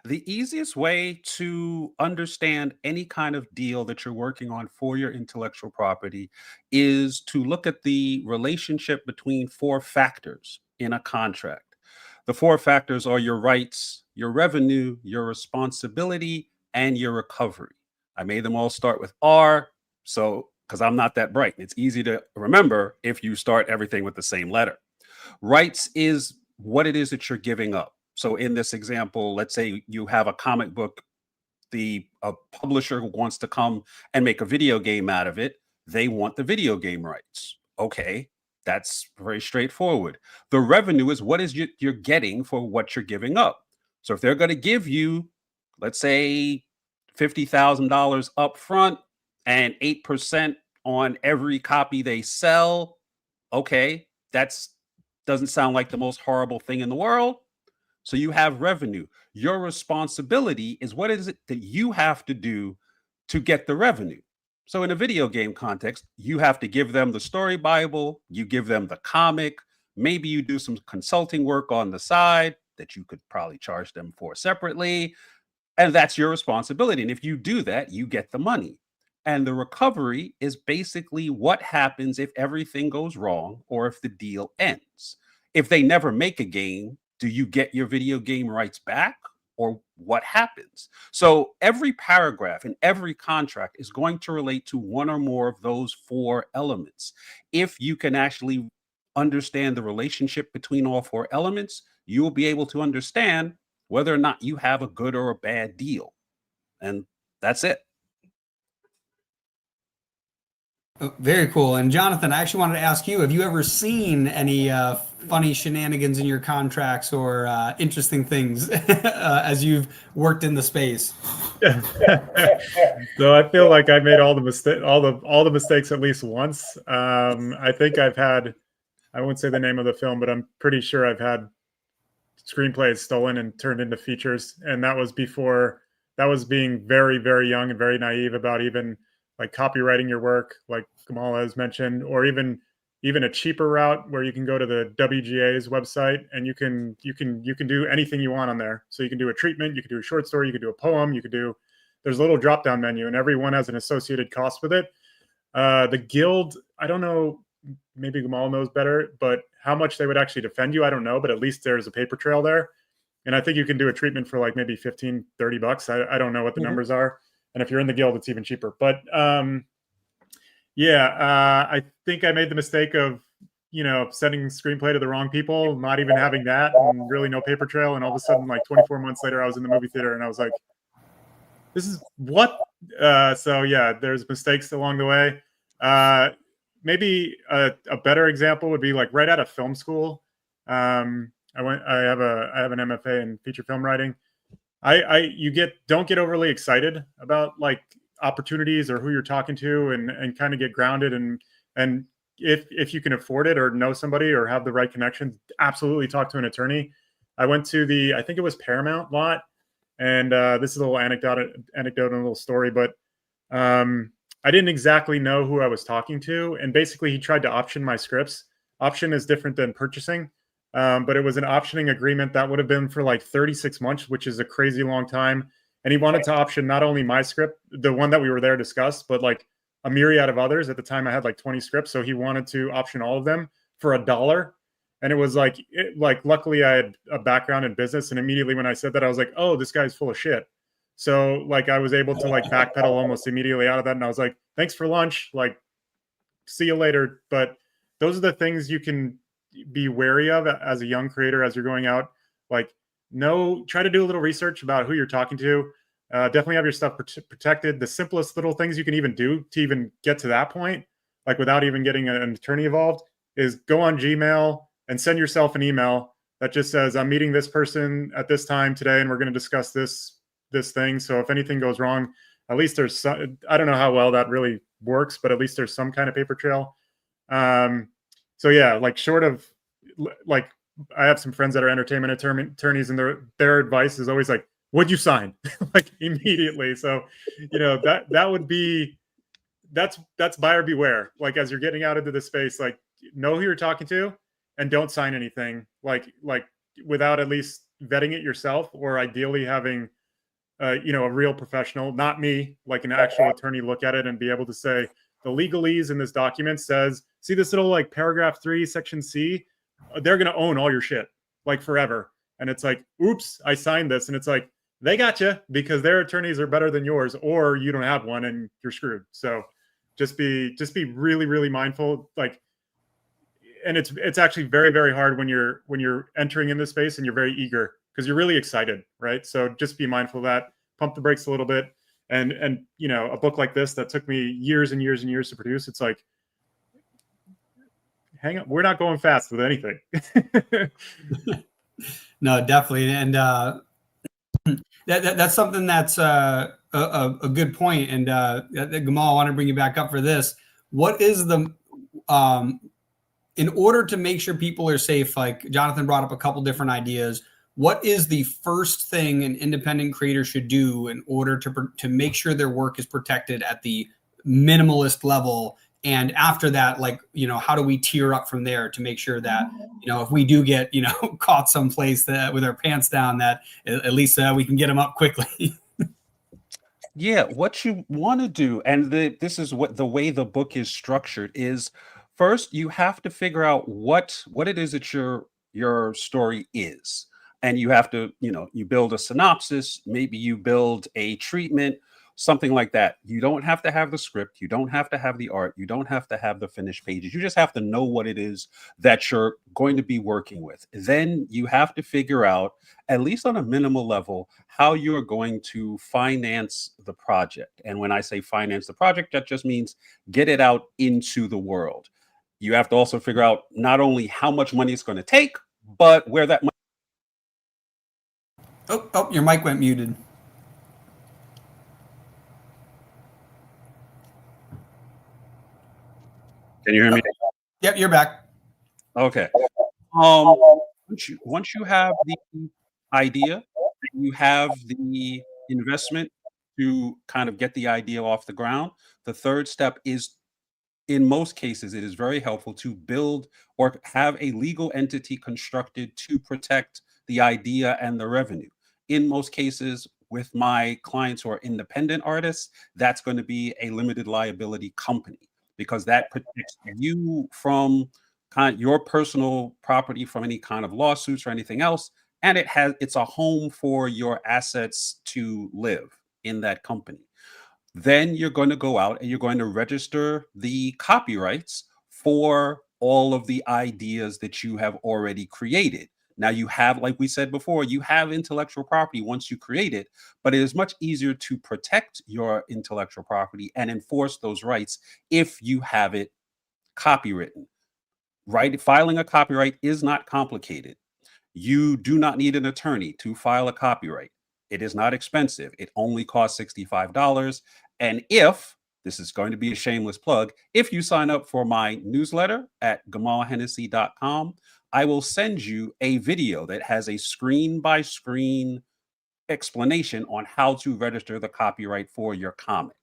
The easiest way to understand any kind of deal that you're working on for your intellectual property is to look at the relationship between four factors in a contract. The four factors are your rights, your revenue, your responsibility, and your recovery. I made them all start with R, so because I'm not that bright. It's easy to remember if you start everything with the same letter. Rights is what it is that you're giving up. So in this example, let's say you have a comic book, a publisher who wants to come and make a video game out of it. They want the video game rights. Okay, that's very straightforward. The revenue is what is you're getting for what you're giving up. So if they're going to give you, let's say, $50,000 up front and 8% on every copy they sell, okay, that's doesn't sound like the most horrible thing in the world. So you have revenue. Your responsibility is what is it that you have to do to get the revenue. So in a video game context, you have to give them the story Bible, you give them the comic, maybe you do some consulting work on the side that you could probably charge them for separately. And that's your responsibility. And if you do that, you get the money. And the recovery is basically what happens if everything goes wrong or if the deal ends. If they never make a game, do you get your video game rights back, or what happens? So every paragraph in every contract is going to relate to one or more of those four elements. If you can actually understand the relationship between all four elements, you will be able to understand whether or not you have a good or a bad deal. And that's it. Very cool. And Jonathan, I actually wanted to ask you, have you ever seen any funny shenanigans in your contracts or interesting things as you've worked in the space? So I feel like I made all the mistakes at least once. I think I've had, I won't say the name of the film, but I'm pretty sure I've had screenplays stolen and turned into features. And that was being very, very young and very naive about even like copywriting your work, like Gamal has mentioned, or even a cheaper route where you can go to the WGA's website and you can do anything you want on there. So you can do a treatment, you can do a short story, you can do a poem, there's a little drop down menu and everyone has an associated cost with it. The guild, I don't know, maybe Gamal knows better, but how much they would actually defend you, I don't know, but at least there's a paper trail there. And I think you can do a treatment for like maybe $15-$30. I don't know what the numbers are. And if you're in the guild, it's even cheaper. But I think I made the mistake of, sending screenplay to the wrong people, not even having that, and really no paper trail. And all of a sudden, like 24 months later, I was in the movie theater and I was like, this is what? So yeah, there's mistakes along the way. Maybe a better example would be like right out of film school. I have an MFA in feature film writing. Don't get overly excited about like opportunities or who you're talking to, and kind of get grounded, and if you can afford it or know somebody or have the right connections, absolutely talk to an attorney. I went to I think it was Paramount lot, and this is a little anecdote and a little story, but I didn't exactly know who I was talking to, and basically he tried to option my scripts. Option is different than purchasing. But it was an optioning agreement that would have been for like 36 months, which is a crazy long time. And he wanted to option not only my script, the one that we were there to discuss, but like a myriad of others. At the time, I had like 20 scripts. So he wanted to option all of them for $1. And it was like, luckily I had a background in business. And immediately when I said that, I was like, oh, this guy's full of shit. So like I was able to like backpedal almost immediately out of that. And I was like, thanks for lunch. Like, see you later. But those are the things you can be wary of as a young creator as you're going out. Like, try to do a little research about who you're talking to. Definitely have your stuff protected. The simplest little things you can even do to even get to that point, like without even getting an attorney involved, is go on Gmail and send yourself an email that just says, I'm meeting this person at this time today, and we're going to discuss this thing. So if anything goes wrong, at least there's some, I don't know how well that really works, but at least there's some kind of paper trail. So yeah, like short of like, I have some friends that are entertainment attorneys, and their advice is always like, what'd you sign? Like immediately. So, that would be, that's buyer beware. Like as you're getting out into the space, like know who you're talking to and don't sign anything like without at least vetting it yourself, or ideally having, a real professional, not me, like an actual attorney, look at it and be able to say, the legalese in this document says, see this little like paragraph 3, section C, they're going to own all your shit like forever. And it's like, oops, I signed this. And it's like, they got you because their attorneys are better than yours, or you don't have one and you're screwed. So just be really, really mindful. Like, and it's actually very, very hard when you're entering in this space and you're very eager because you're really excited, right? So just be mindful of that, pump the brakes a little bit. And a book like this that took me years and years and years to produce, it's like, hang on, we're not going fast with anything. No, definitely. And that's something that's a good point. And Gamal, I want to bring you back up for this. What is the in order to make sure people are safe, like Jonathan brought up a couple different ideas, what is the first thing an independent creator should do in order to make sure their work is protected at the minimalist level? And after that, like, how do we tier up from there to make sure that, if we do get, caught someplace with our pants down, that at least we can get them up quickly? Yeah, what you want to do, and this is what the way the book is structured is, first you have to figure out what it is that your story is. And you have to, you build a synopsis, maybe you build a treatment, something like that. You don't have to have the script. You don't have to have the art. You don't have to have the finished pages. You just have to know what it is that you're going to be working with. Then you have to figure out, at least on a minimal level, how you're going to finance the project. And when I say finance the project, that just means get it out into the world. You have to also figure out not only how much money it's going to take, but where that money. Oh, your mic went muted. Can you hear me? Yep, you're back. Okay. Once you have the idea, you have the investment to kind of get the idea off the ground. The third step is, in most cases, it is very helpful to build or have a legal entity constructed to protect the idea and the revenue. In most cases, with my clients who are independent artists, that's going to be a limited liability company, because that protects you from your personal property from any kind of lawsuits or anything else. And it's a home for your assets to live in that company. Then you're going to go out and you're going to register the copyrights for all of the ideas that you have already created. Now you have, like we said before, you have intellectual property once you create it, but it is much easier to protect your intellectual property and enforce those rights if you have it copywritten. Right? Filing a copyright is not complicated. You do not need an attorney to file a copyright. It is not expensive. It only costs $65. And if, this is going to be a shameless plug, if you sign up for my newsletter at gamalhennessy.com, I will send you a video that has a screen-by-screen explanation on how to register the copyright for your comic.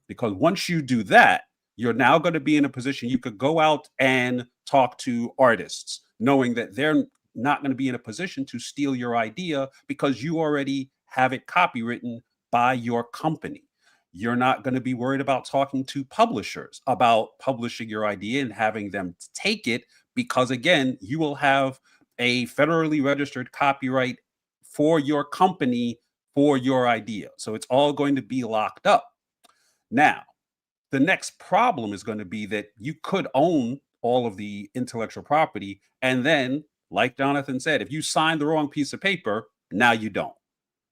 Because once you do that, you're now going to be in a position you could go out and talk to artists, knowing that they're not going to be in a position to steal your idea because you already have it copywritten by your company. You're not going to be worried about talking to publishers about publishing your idea and having them take it, because again, you will have a federally registered copyright for your company for your idea. So it's all going to be locked up. Now, the next problem is going to be that you could own all of the intellectual property, and then, like Jonathan said, if you sign the wrong piece of paper, now you don't,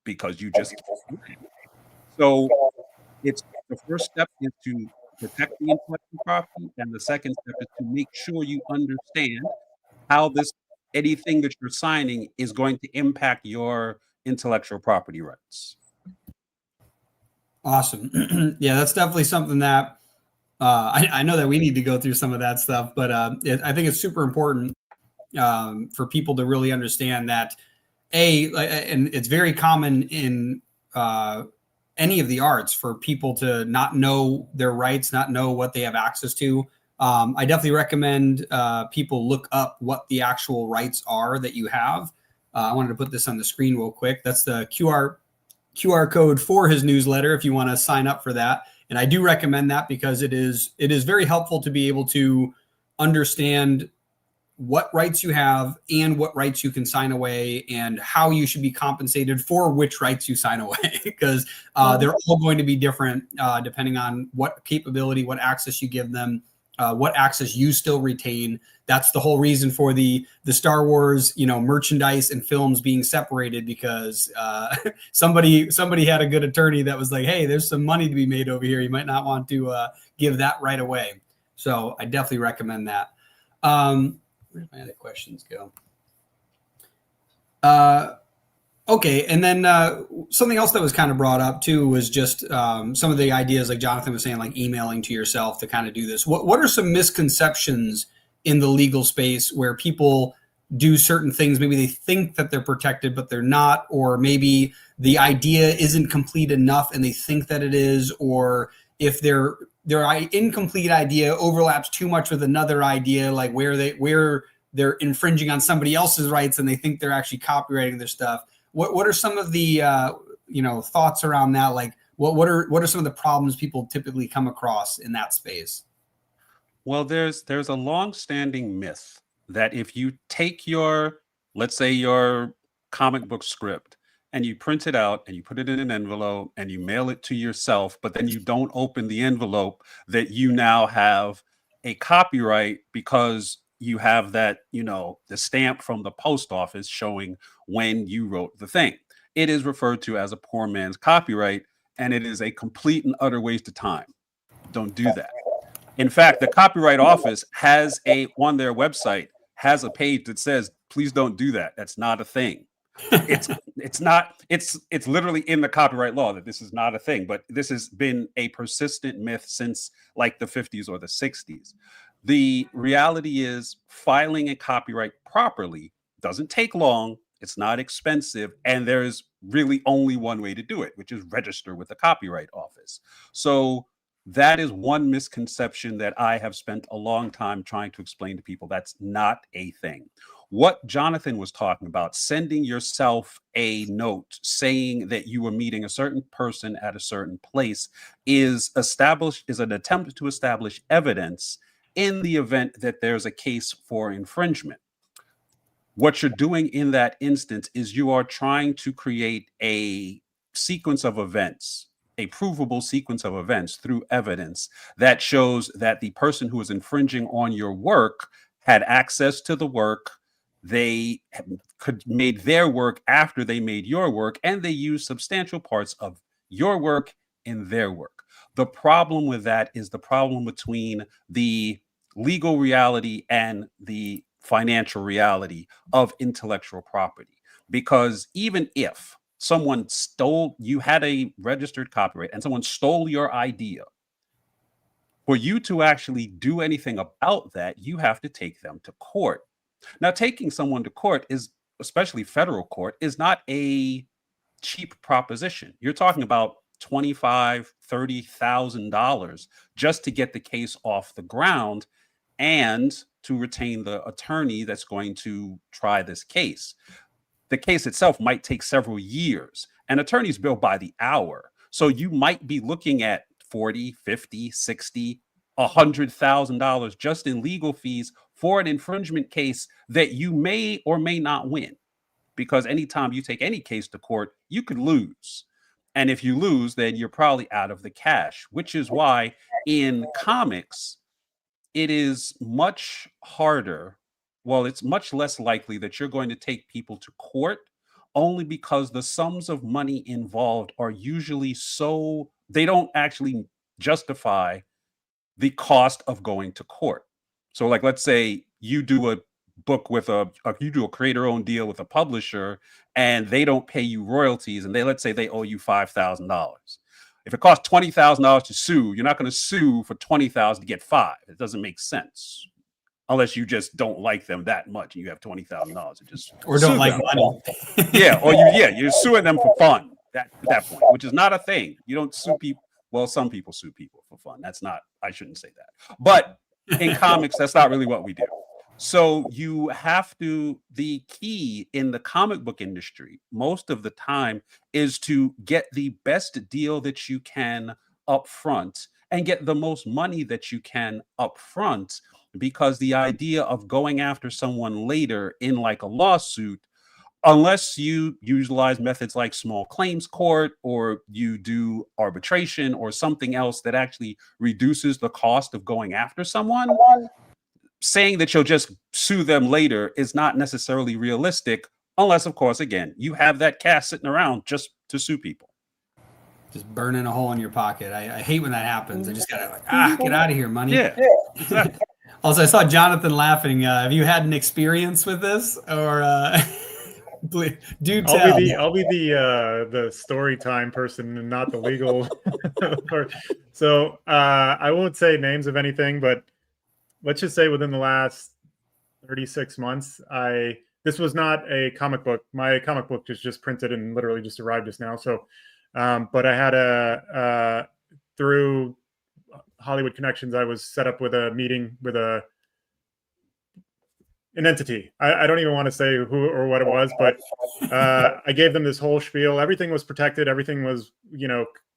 because you just. So it's the first step is to protect the intellectual property, and the second step is to make sure you understand how anything that you're signing is going to impact your intellectual property rights. Awesome. Yeah, that's definitely something that I know that we need to go through some of that stuff, but I think it's super important for people to really understand that and it's very common in any of the arts for people to not know their rights, not know what they have access to. I definitely recommend people look up what the actual rights are that you have. I wanted to put this on the screen real quick. That's the QR code for his newsletter if you want to sign up for that. And I do recommend that because it is very helpful to be able to understand what rights you have and what rights you can sign away and how you should be compensated for which rights you sign away, because they're all going to be different depending on what capability, what access you give them, what access you still retain. That's the whole reason for the Star Wars, merchandise and films being separated, because somebody had a good attorney that was like, hey, there's some money to be made over here. You might not want to give that right away. So I definitely recommend that. Where'd my other questions go? Okay, and then something else that was kind of brought up too was just some of the ideas, like Jonathan was saying, like emailing to yourself to kind of do this. What are some misconceptions in the legal space where people do certain things? Maybe they think that they're protected, but they're not, or maybe the idea isn't complete enough and they think that it is, or if their incomplete idea overlaps too much with another idea, like where they're infringing on somebody else's rights and they think they're actually copyrighting their stuff. What are some of the thoughts around that? Like what are some of the problems people typically come across in that space? Well, there's a long-standing myth that if you take let's say your comic book script, and you print it out and you put it in an envelope and you mail it to yourself, but then you don't open the envelope, that you now have a copyright because you have that, the stamp from the post office showing when you wrote the thing. It is referred to as a poor man's copyright, and it is a complete and utter waste of time. Don't do that. In fact, the Copyright Office has on their website has a page that says, please don't do that. That's not a thing. It's literally in the copyright law that this is not a thing, but this has been a persistent myth since like the 50s or the 60s. The reality is, filing a copyright properly doesn't take long, it's not expensive, and there's really only one way to do it, which is register with the Copyright Office. So that is one misconception that I have spent a long time trying to explain to people. That's not a thing. What Jonathan was talking about, sending yourself a note saying that you were meeting a certain person at a certain place, is an attempt to establish evidence in the event that there's a case for infringement. What you're doing in that instance is you are trying to create a sequence of events, a provable sequence of events through evidence that shows that the person who is infringing on your work had access to the work, they made their work after they made your work, and they used substantial parts of your work in their work. The problem with that is the problem between the legal reality and the financial reality of intellectual property. Because even if you had a registered copyright and someone stole your idea, for you to actually do anything about that, you have to take them to court. Now, taking someone to court is, especially federal court, is not a cheap proposition. You're talking about $25,000, $30,000 just to get the case off the ground and to retain the attorney that's going to try this case. The case itself might take several years, and attorneys bill by the hour. So you might be looking at $40,000, $50,000, $60,000, $100,000 just in legal fees for an infringement case that you may or may not win. Because anytime you take any case to court, you could lose. And if you lose, then you're probably out of the cash, which is why in comics, it is much harder. Well, it's much less likely that you're going to take people to court, only because the sums of money involved are usually they don't actually justify the cost of going to court. So like, let's say you do a book with you do a creator-owned deal with a publisher, and they don't pay you royalties, and let's say they owe you $5,000. If it costs $20,000 to sue, you're not going to sue for $20,000 to get $5,000. It doesn't make sense, unless you just don't like them that much and you have $20,000 and just or don't like money. Yeah, or you're suing them for fun at that point, which is not a thing. You don't sue people. Well, some people sue people for fun. I shouldn't say that. But in comics, that's not really what we do. So the key in the comic book industry most of the time is to get the best deal that you can up front and get the most money that you can up front, because the idea of going after someone later in like a lawsuit, unless you utilize methods like small claims court or you do arbitration or something else that actually reduces the cost of going after someone, saying that you'll just sue them later is not necessarily realistic, unless, of course, again, you have that cash sitting around just to sue people. Just burning a hole in your pocket. I hate when that happens. I just gotta get out of here, money. Yeah. Exactly. Also, I saw Jonathan laughing. Have you had an experience with this, or do tell? I'll be the story time person and not the legal part. So I won't say names of anything, but let's just say within the last 36 months, this was not a comic book. My comic book is just printed and literally just arrived just now. So, but I had through Hollywood connections, I was set up with a meeting with an entity. I don't even want to say who or what it was, but I gave them this whole spiel. Everything was protected. Everything was,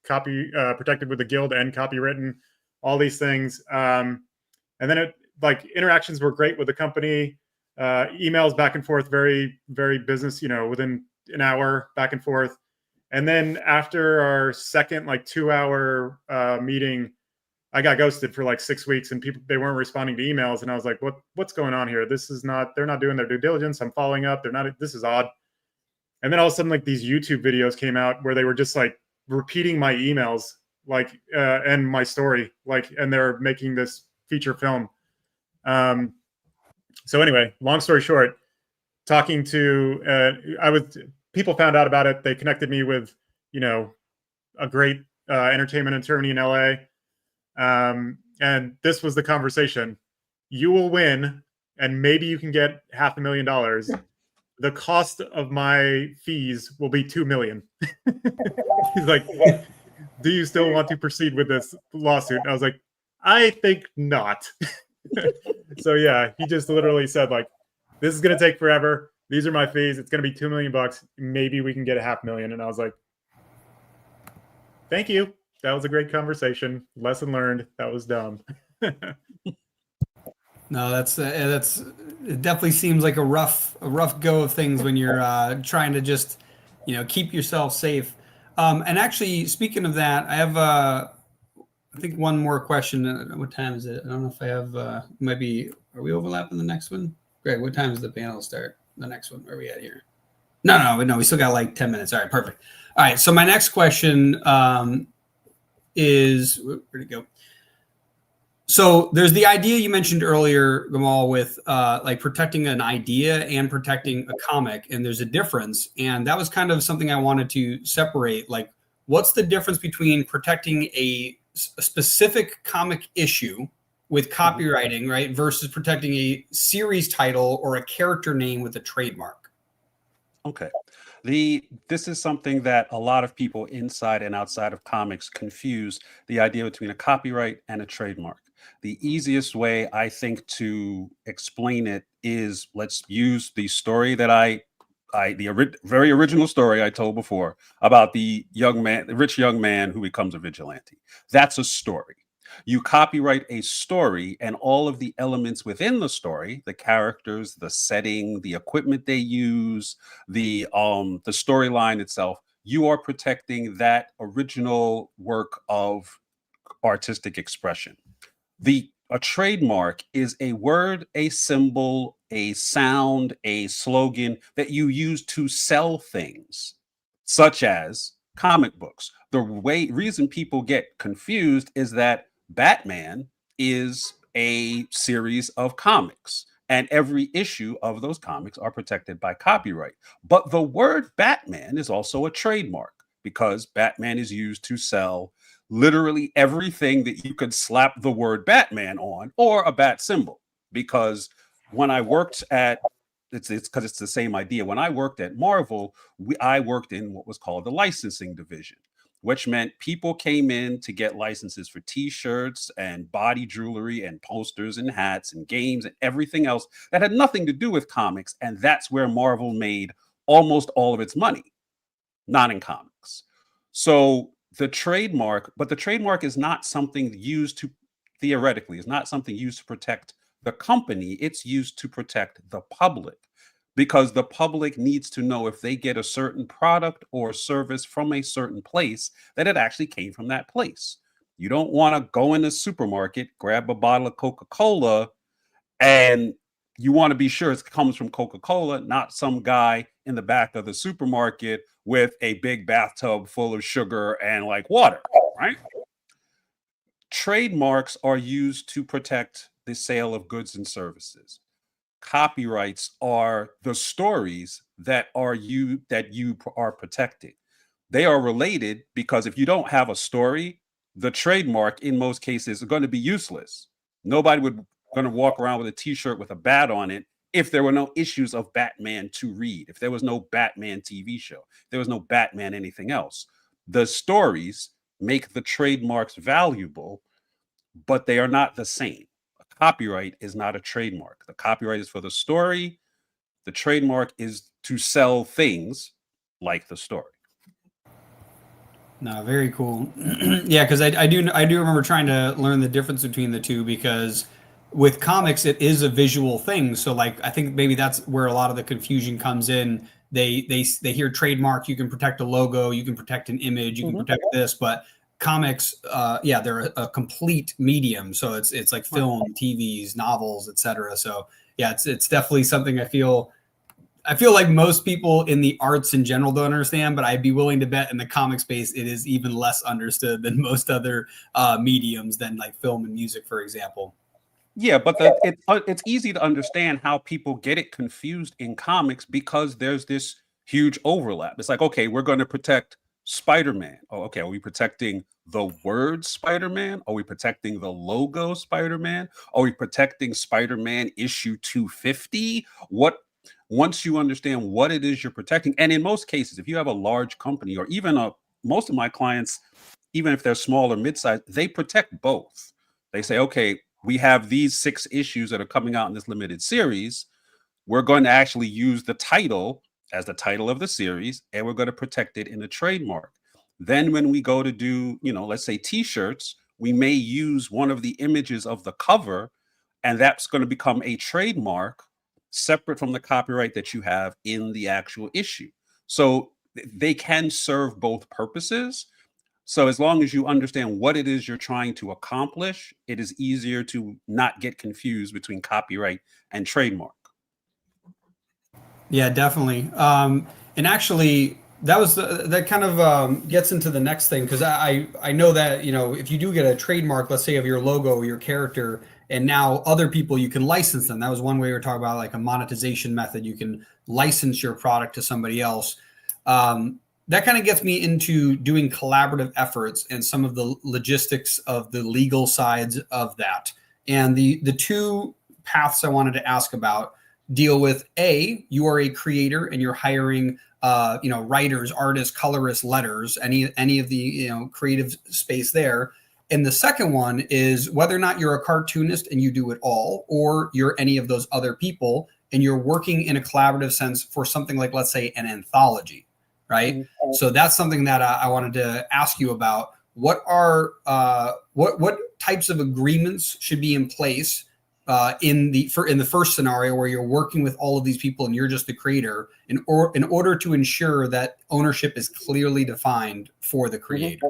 protected with the guild and copywritten, all these things. And then interactions were great with the company, emails back and forth, very, very business, within an hour back and forth. And then after our second like 2-hour meeting, I got ghosted for like 6 weeks, and they weren't responding to emails. And I was like, what's going on here? This is not, they're not doing their due diligence. I'm following up. They're not, this is odd. And then all of a sudden, like these YouTube videos came out where they were just like repeating my emails, like, and my story, like, and they're making this feature film. So anyway, long story short, talking to, people found out about it. They connected me with, you know, a great entertainment attorney in LA. And this was the conversation. You will win, and maybe you can get $500,000. The cost of my fees will be $2 million. He's like, do you still want to proceed with this lawsuit? And I was like, I think not. So yeah, he just literally said like, this is going to take forever. These are my fees. It's going to be $2 million. Maybe we can get $500,000. And I was like, thank you. That was a great conversation. Lesson learned. That was dumb. No, that's it. Definitely seems like a rough go of things when you're trying to just, you know, keep yourself safe. And actually, speaking of that, I have I think one more question. What time is it? I don't know if I have. Maybe are we overlapping the next one? Greg, what time does the panel start? The next one? Where are we at here? No. We still got like 10 minutes. All right, perfect. All right. So my next question is where'd it go? So there's the idea you mentioned earlier, Gamal, with like protecting an idea and protecting a comic, and there's a difference. And that was kind of something I wanted to separate. Like, what's the difference between protecting a specific comic issue with copywriting, right, versus protecting a series title or a character name with a trademark? Okay. This is something that a lot of people inside and outside of comics confuse the idea between a copyright and a trademark. The easiest way I think to explain it is, let's use the story that very original story I told before about the rich young man who becomes a vigilante. That's a story. You copyright a story, and all of the elements within the story, the characters, the setting, the equipment they use, the storyline itself, you are protecting that original work of artistic expression. A trademark is a word, a symbol, a sound, a slogan that you use to sell things, such as comic books. The reason people get confused is that Batman is a series of comics, and every issue of those comics are protected by copyright. But the word Batman is also a trademark because Batman is used to sell literally everything that you could slap the word Batman on, or a bat symbol. Because when I worked at, it's because it's the same idea. When I worked at Marvel, I worked in what was called the licensing division, which meant people came in to get licenses for t-shirts and body jewelry and posters and hats and games and everything else that had nothing to do with comics. And that's where Marvel made almost all of its money, not in comics. So the trademark is not something used to, theoretically, is not something used to protect the company. It's used to protect the public, because the public needs to know if they get a certain product or service from a certain place that it actually came from that place. You don't want to go in the supermarket, grab a bottle of Coca-Cola, and you want to be sure it comes from Coca-Cola, not some guy in the back of the supermarket with a big bathtub full of sugar and like water, right? Trademarks are used to protect the sale of goods and services. Copyrights are the stories that you are protecting. They are related because if you don't have a story, the trademark in most cases is going to be useless. Nobody would going to walk around with a t-shirt with a bat on it if there were no issues of Batman to read, if there was no Batman TV show, there was no Batman anything else. The stories make the trademarks valuable, but they are not the same. A copyright is not a trademark. The copyright is for the story. The trademark is to sell things like the story. No, very cool. Yeah, because I do remember trying to learn the difference between the two, because with comics, it is a visual thing. So like, I think maybe that's where a lot of the confusion comes in. They hear trademark, you can protect a logo, you can protect an image, you can protect this, but comics, yeah, they're a complete medium. So it's like film, TVs, novels, etc. So yeah, it's definitely something I feel like most people in the arts in general don't understand, but I'd be willing to bet in the comic space it is even less understood than most other mediums, than like film and music, for example. Yeah, but it's easy to understand how people get it confused in comics because there's this huge overlap. It's like, okay, we're going to protect Spider-Man. Oh, okay, are we protecting the word Spider-Man? Are we protecting the logo Spider-Man? Are we protecting Spider-Man issue 250? What Once you understand what it is you're protecting, and in most cases, if you have a large company or even most of my clients, even if they're small or mid-sized, they protect both. They say, okay, we have these 6 issues that are coming out in this limited series. We're going to actually use the title as the title of the series, and we're going to protect it in a trademark. Then when we go to do, let's say t-shirts, we may use one of the images of the cover, and that's going to become a trademark separate from the copyright that you have in the actual issue. So they can serve both purposes. So as long as you understand what it is you're trying to accomplish, it is easier to not get confused between copyright and trademark. Yeah, definitely. And actually, that kind of gets into the next thing, because I know that if you do get a trademark, let's say of your logo or your character, and now other people, you can license them. That was one way we were talking about, like a monetization method. You can license your product to somebody else. That kind of gets me into doing collaborative efforts and some of the logistics of the legal sides of that. And the two paths I wanted to ask about deal with: A, you are a creator and you're hiring writers, artists, colorists, letters, any of the creative space there. And the second one is whether or not you're a cartoonist and you do it all, or you're any of those other people and you're working in a collaborative sense for something like, let's say, an anthology, right? So that's something that I wanted to ask you about. What are what types of agreements should be in place in the first scenario where you're working with all of these people and you're just the creator, in order to ensure that ownership is clearly defined for the creator?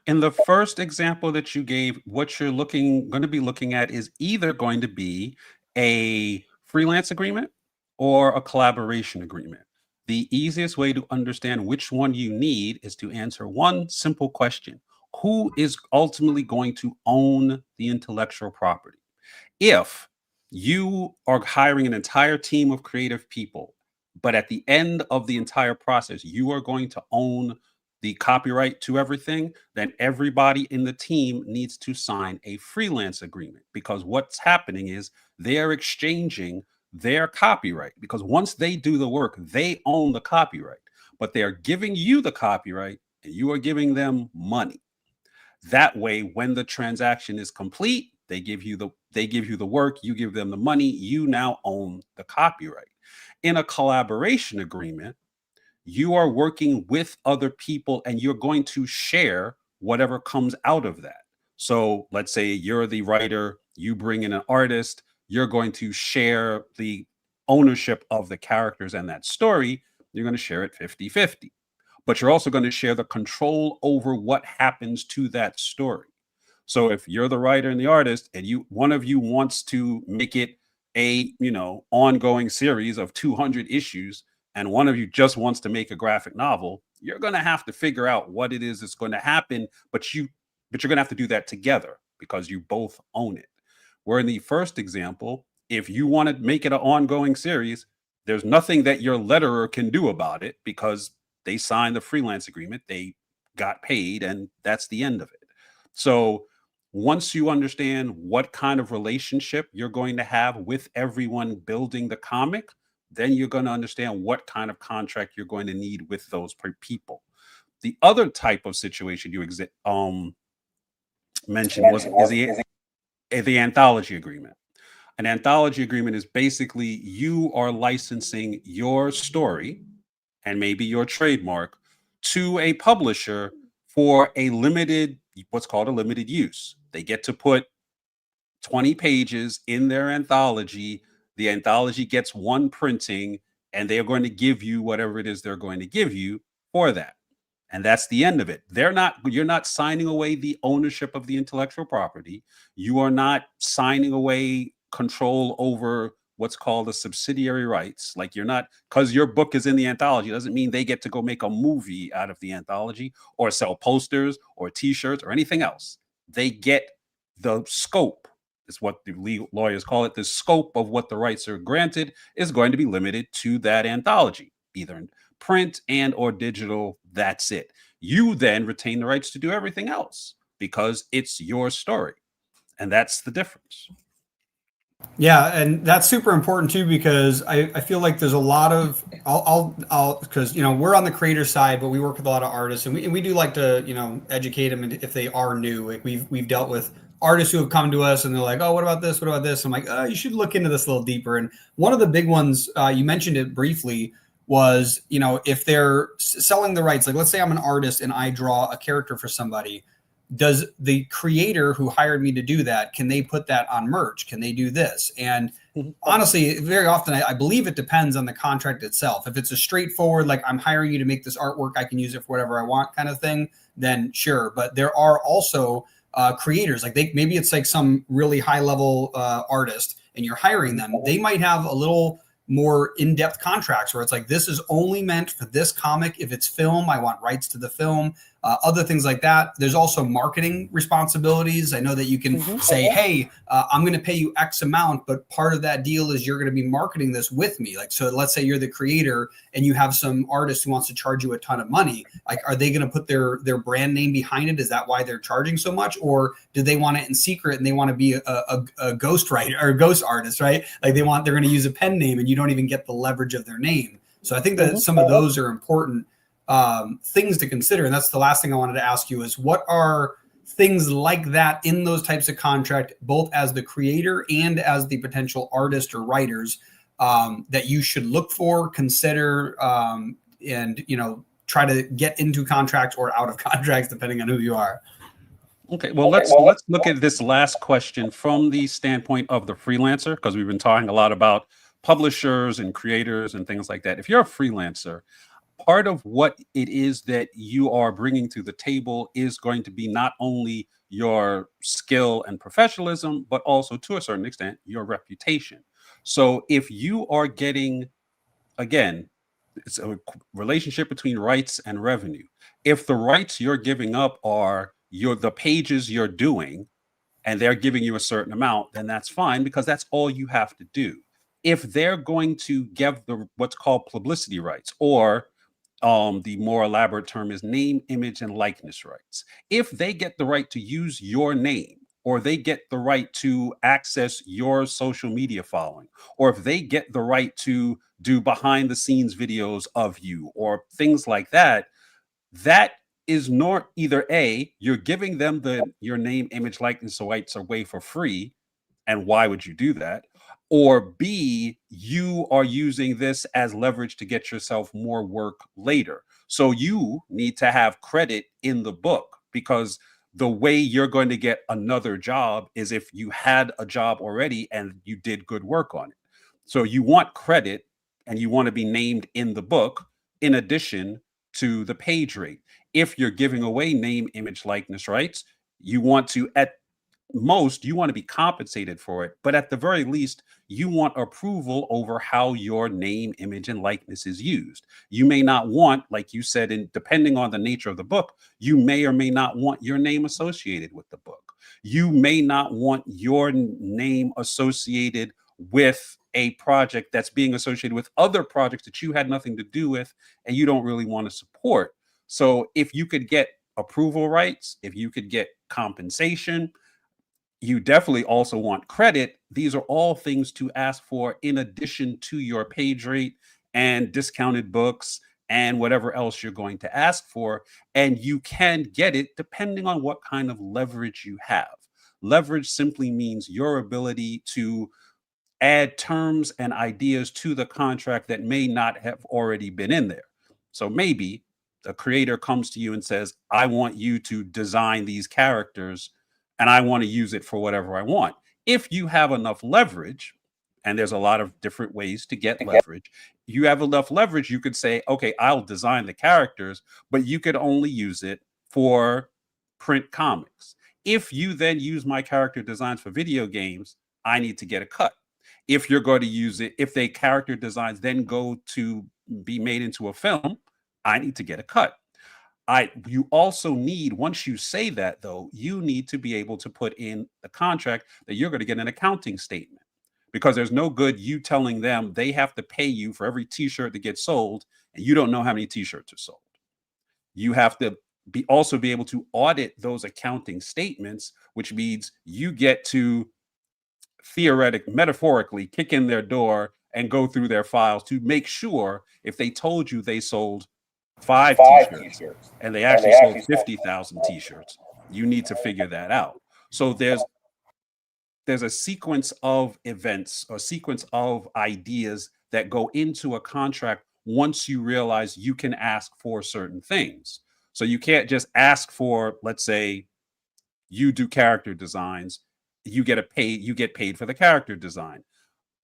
In the first example that you gave, what you're going to be looking at is either going to be a freelance agreement or a collaboration agreement. The easiest way to understand which one you need is to answer one simple question: who is ultimately going to own the intellectual property? If you are hiring an entire team of creative people, but at the end of the entire process, you are going to own the copyright to everything, then everybody in the team needs to sign a freelance agreement, because what's happening is they're exchanging their copyright, because once they do the work, they own the copyright, but they are giving you the copyright and you are giving them money. That way, when the transaction is complete, they give you the work, you give them the money, you now own the copyright. In a collaboration agreement, you are working with other people and you're going to share whatever comes out of that. So let's say you're the writer, you bring in an artist, you're going to share the ownership of the characters and that story. You're going to share it 50-50. But you're also going to share the control over what happens to that story. So if you're the writer and the artist, and one of you wants to make it a ongoing series of 200 issues, and one of you just wants to make a graphic novel, you're going to have to figure out what it is that's going to happen. But you're going to have to do that together because you both own it. Where in the first example, if you want to make it an ongoing series, there's nothing that your letterer can do about it because they signed the freelance agreement, they got paid, and that's the end of it. So once you understand what kind of relationship you're going to have with everyone building the comic, then you're going to understand what kind of contract you're going to need with those people. The other type of situation you mentioned is the anthology agreement. An anthology agreement is basically you are licensing your story and maybe your trademark to a publisher for what's called a limited use. They get to put 20 pages in their anthology. The anthology gets one printing, and they are going to give you whatever it is they're going to give you for that. And that's the end of it. You're not signing away the ownership of the intellectual property. You are not signing away control over what's called the subsidiary rights. Like, you're not, because your book is in the anthology, doesn't mean they get to go make a movie out of the anthology or sell posters or t-shirts or anything else. They get the scope, is what the legal lawyers call it. The scope of what the rights are granted is going to be limited to that anthology, either in print and or digital. That's it. You then retain the rights to do everything else because it's your story, and that's the difference. Yeah, and that's super important too, because I feel like there's a lot of I'll because we're on the creator side, but we work with a lot of artists, and we do like to educate them if they are new. Like we've dealt with artists who have come to us and they're like, oh, what about this? What about this? I'm like, oh, you should look into this a little deeper. And one of the big ones, you mentioned it briefly, was if they're selling the rights. Like, let's say I'm an artist and I draw a character for somebody. Does the creator who hired me to do that, can they put that on merch? Can they do this? And honestly, very often, I believe it depends on the contract itself. If it's a straightforward, like, I'm hiring you to make this artwork, I can use it for whatever I want kind of thing, then sure. But there are also creators, like maybe it's like some really high level artist and you're hiring them. They might have a little more in-depth contracts where it's like, this is only meant for this comic. If it's film, I want rights to the film. Other things like that. There's also marketing responsibilities. I know that you can say, hey, I'm going to pay you X amount, but part of that deal is you're going to be marketing this with me. Like, so let's say you're the creator and you have some artist who wants to charge you a ton of money. Like, are they going to put their brand name behind it? Is that why they're charging so much? Or do they want it in secret and they want to be a ghost writer or a ghost artist, right? Like they're going to use a pen name and you don't even get the leverage of their name. So I think that some of those are important things to consider. And that's the last thing I wanted to ask you is, what are things like that in those types of contract, both as the creator and as the potential artist or writers, that you should look for, consider, and try to get into contracts or out of contracts, depending on who you are? Okay, well, let's look at this last question from the standpoint of the freelancer, because we've been talking a lot about publishers and creators and things like that. If you're a freelancer, part of what it is that you are bringing to the table is going to be not only your skill and professionalism, but also, to a certain extent, your reputation. So if you are getting, again, it's a relationship between rights and revenue. If the rights you're giving up are the pages you're doing, and they're giving you a certain amount, then that's fine, because that's all you have to do. If they're going to give what's called publicity rights, or the more elaborate term is name, image, and likeness rights. If they get the right to use your name, or they get the right to access your social media following, or if they get the right to do behind the scenes videos of you, or things like that, that is not either A, you're giving them your name, image, likeness, rights away for free, and why would you do that? Or B, you are using this as leverage to get yourself more work later. So you need to have credit in the book, because the way you're going to get another job is if you had a job already and you did good work on it. So you want credit and you want to be named in the book in addition to the page rate. If you're giving away name, image, likeness rights, you want to, at most, you want to be compensated for it, but at the very least, you want approval over how your name, image, and likeness is used. You may not want, like you said, and depending on the nature of the book, you may or may not want your name associated with the book. You may not want your name associated with a project that's being associated with other projects that you had nothing to do with and you don't really want to support. So if you could get approval rights, if you could get compensation, you definitely also want credit. These are all things to ask for in addition to your page rate and discounted books and whatever else you're going to ask for. And you can get it depending on what kind of leverage you have. Leverage simply means your ability to add terms and ideas to the contract that may not have already been in there. So maybe the creator comes to you and says, I want you to design these characters and I want to use it for whatever I want. If you have enough leverage, and there's a lot of different ways to get leverage, you have enough leverage, you could say, okay, I'll design the characters, but you could only use it for print comics. If you then use my character designs for video games, I need to get a cut. If you're going to use it, if the character designs then go to be made into a film, I need to get a cut. You also need, once you say that though, you need to be able to put in the contract that you're going to get an accounting statement, because there's no good you telling them they have to pay you for every t-shirt that gets sold and you don't know how many t-shirts are sold. You have to also be able to audit those accounting statements, which means you get to metaphorically kick in their door and go through their files to make sure if they told you they sold 5 t-shirts and they actually sold 50,000 t-shirts, you need to figure that out. So there's a sequence of events or sequence of ideas that go into a contract once you realize you can ask for certain things. So you can't just ask for, let's say you do character designs, you get paid for the character design.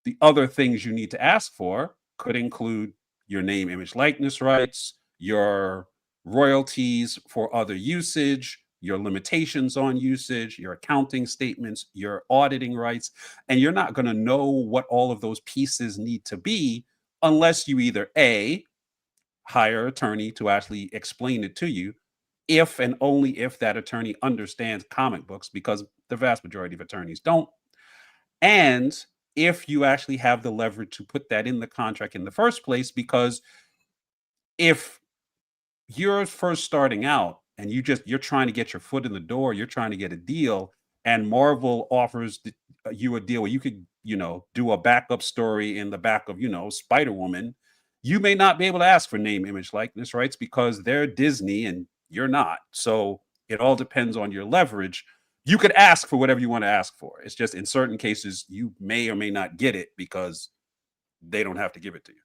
The other things you need to ask for could include your name, image, likeness rights, your royalties for other usage, your limitations on usage, your accounting statements, your auditing rights. And you're not going to know what all of those pieces need to be unless you either A, hire an attorney to actually explain it to you, if and only if that attorney understands comic books, because the vast majority of attorneys don't. And if you actually have the leverage to put that in the contract in the first place, because if you're first starting out and you're trying to get your foot in the door, you're trying to get a deal, and Marvel offers you a deal where you could, do a backup story in the back of, Spider-Woman, you may not be able to ask for name, image, likeness rights because they're Disney and you're not. So it all depends on your leverage. You could ask for whatever you want to ask for. It's just in certain cases, you may or may not get it because they don't have to give it to you.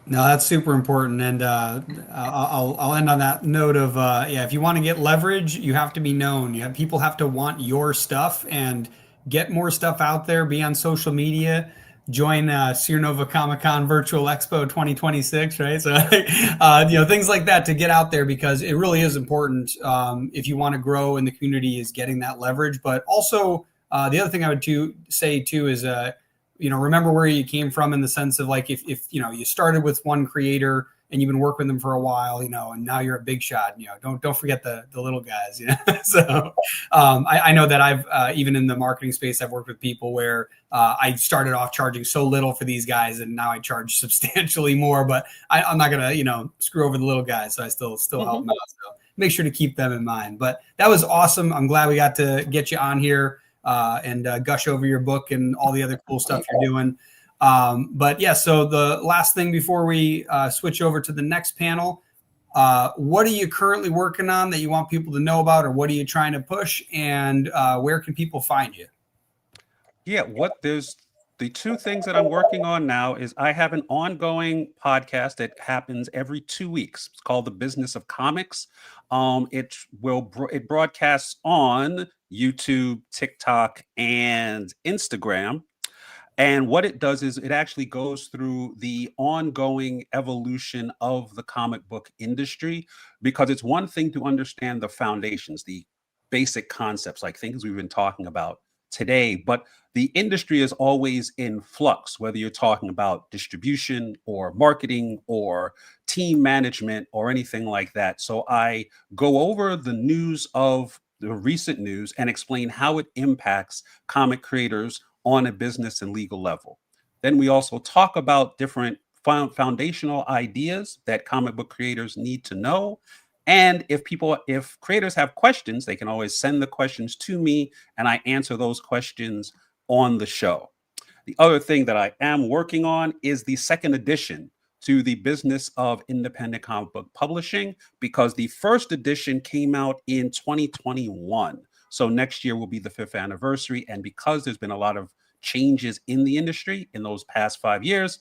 No, that's super important, and I'll end on that note of if you want to get leverage, you have to be known. People have to want your stuff and get more stuff out there. Be on social media. Join Sierra Nova Comic Con Virtual Expo 2026, right? So things like that to get out there, because it really is important if you want to grow in the community, is getting that leverage. But also the other thing I would say too is remember where you came from, in the sense of like, if you started with one creator and you've been working with them for a while, and now you're a big shot, don't forget the little guys, So I know that I've even in the marketing space, I've worked with people where I started off charging so little for these guys, and now I charge substantially more, but I'm not gonna, screw over the little guys. So I still help them out. So make sure to keep them in mind. But that was awesome. I'm glad we got to get you on here and gush over your book and all the other cool stuff you're doing. But yeah, so the last thing before we switch over to the next panel, what are you currently working on that you want people to know about, or what are you trying to push, and where can people find you? Yeah, there's the two things that I'm working on now is I have an ongoing podcast that happens every 2 weeks. It's called The Business of Comics. It broadcasts on YouTube, TikTok, and Instagram. And what it does is it actually goes through the ongoing evolution of the comic book industry, because it's one thing to understand the foundations, the basic concepts, like things we've been talking about today, but the industry is always in flux, whether you're talking about distribution or marketing or team management or anything like that. So I go over the news of the recent news and explain how it impacts comic creators on a business and legal level. Then we also talk about different foundational ideas that comic book creators need to know. And if creators have questions, they can always send the questions to me and I answer those questions on the show. The other thing that I am working on is the second edition to the Business of Independent Comic Book Publishing, because the first edition came out in 2021. So next year will be the 5th anniversary. And because there's been a lot of changes in the industry in those past 5 years,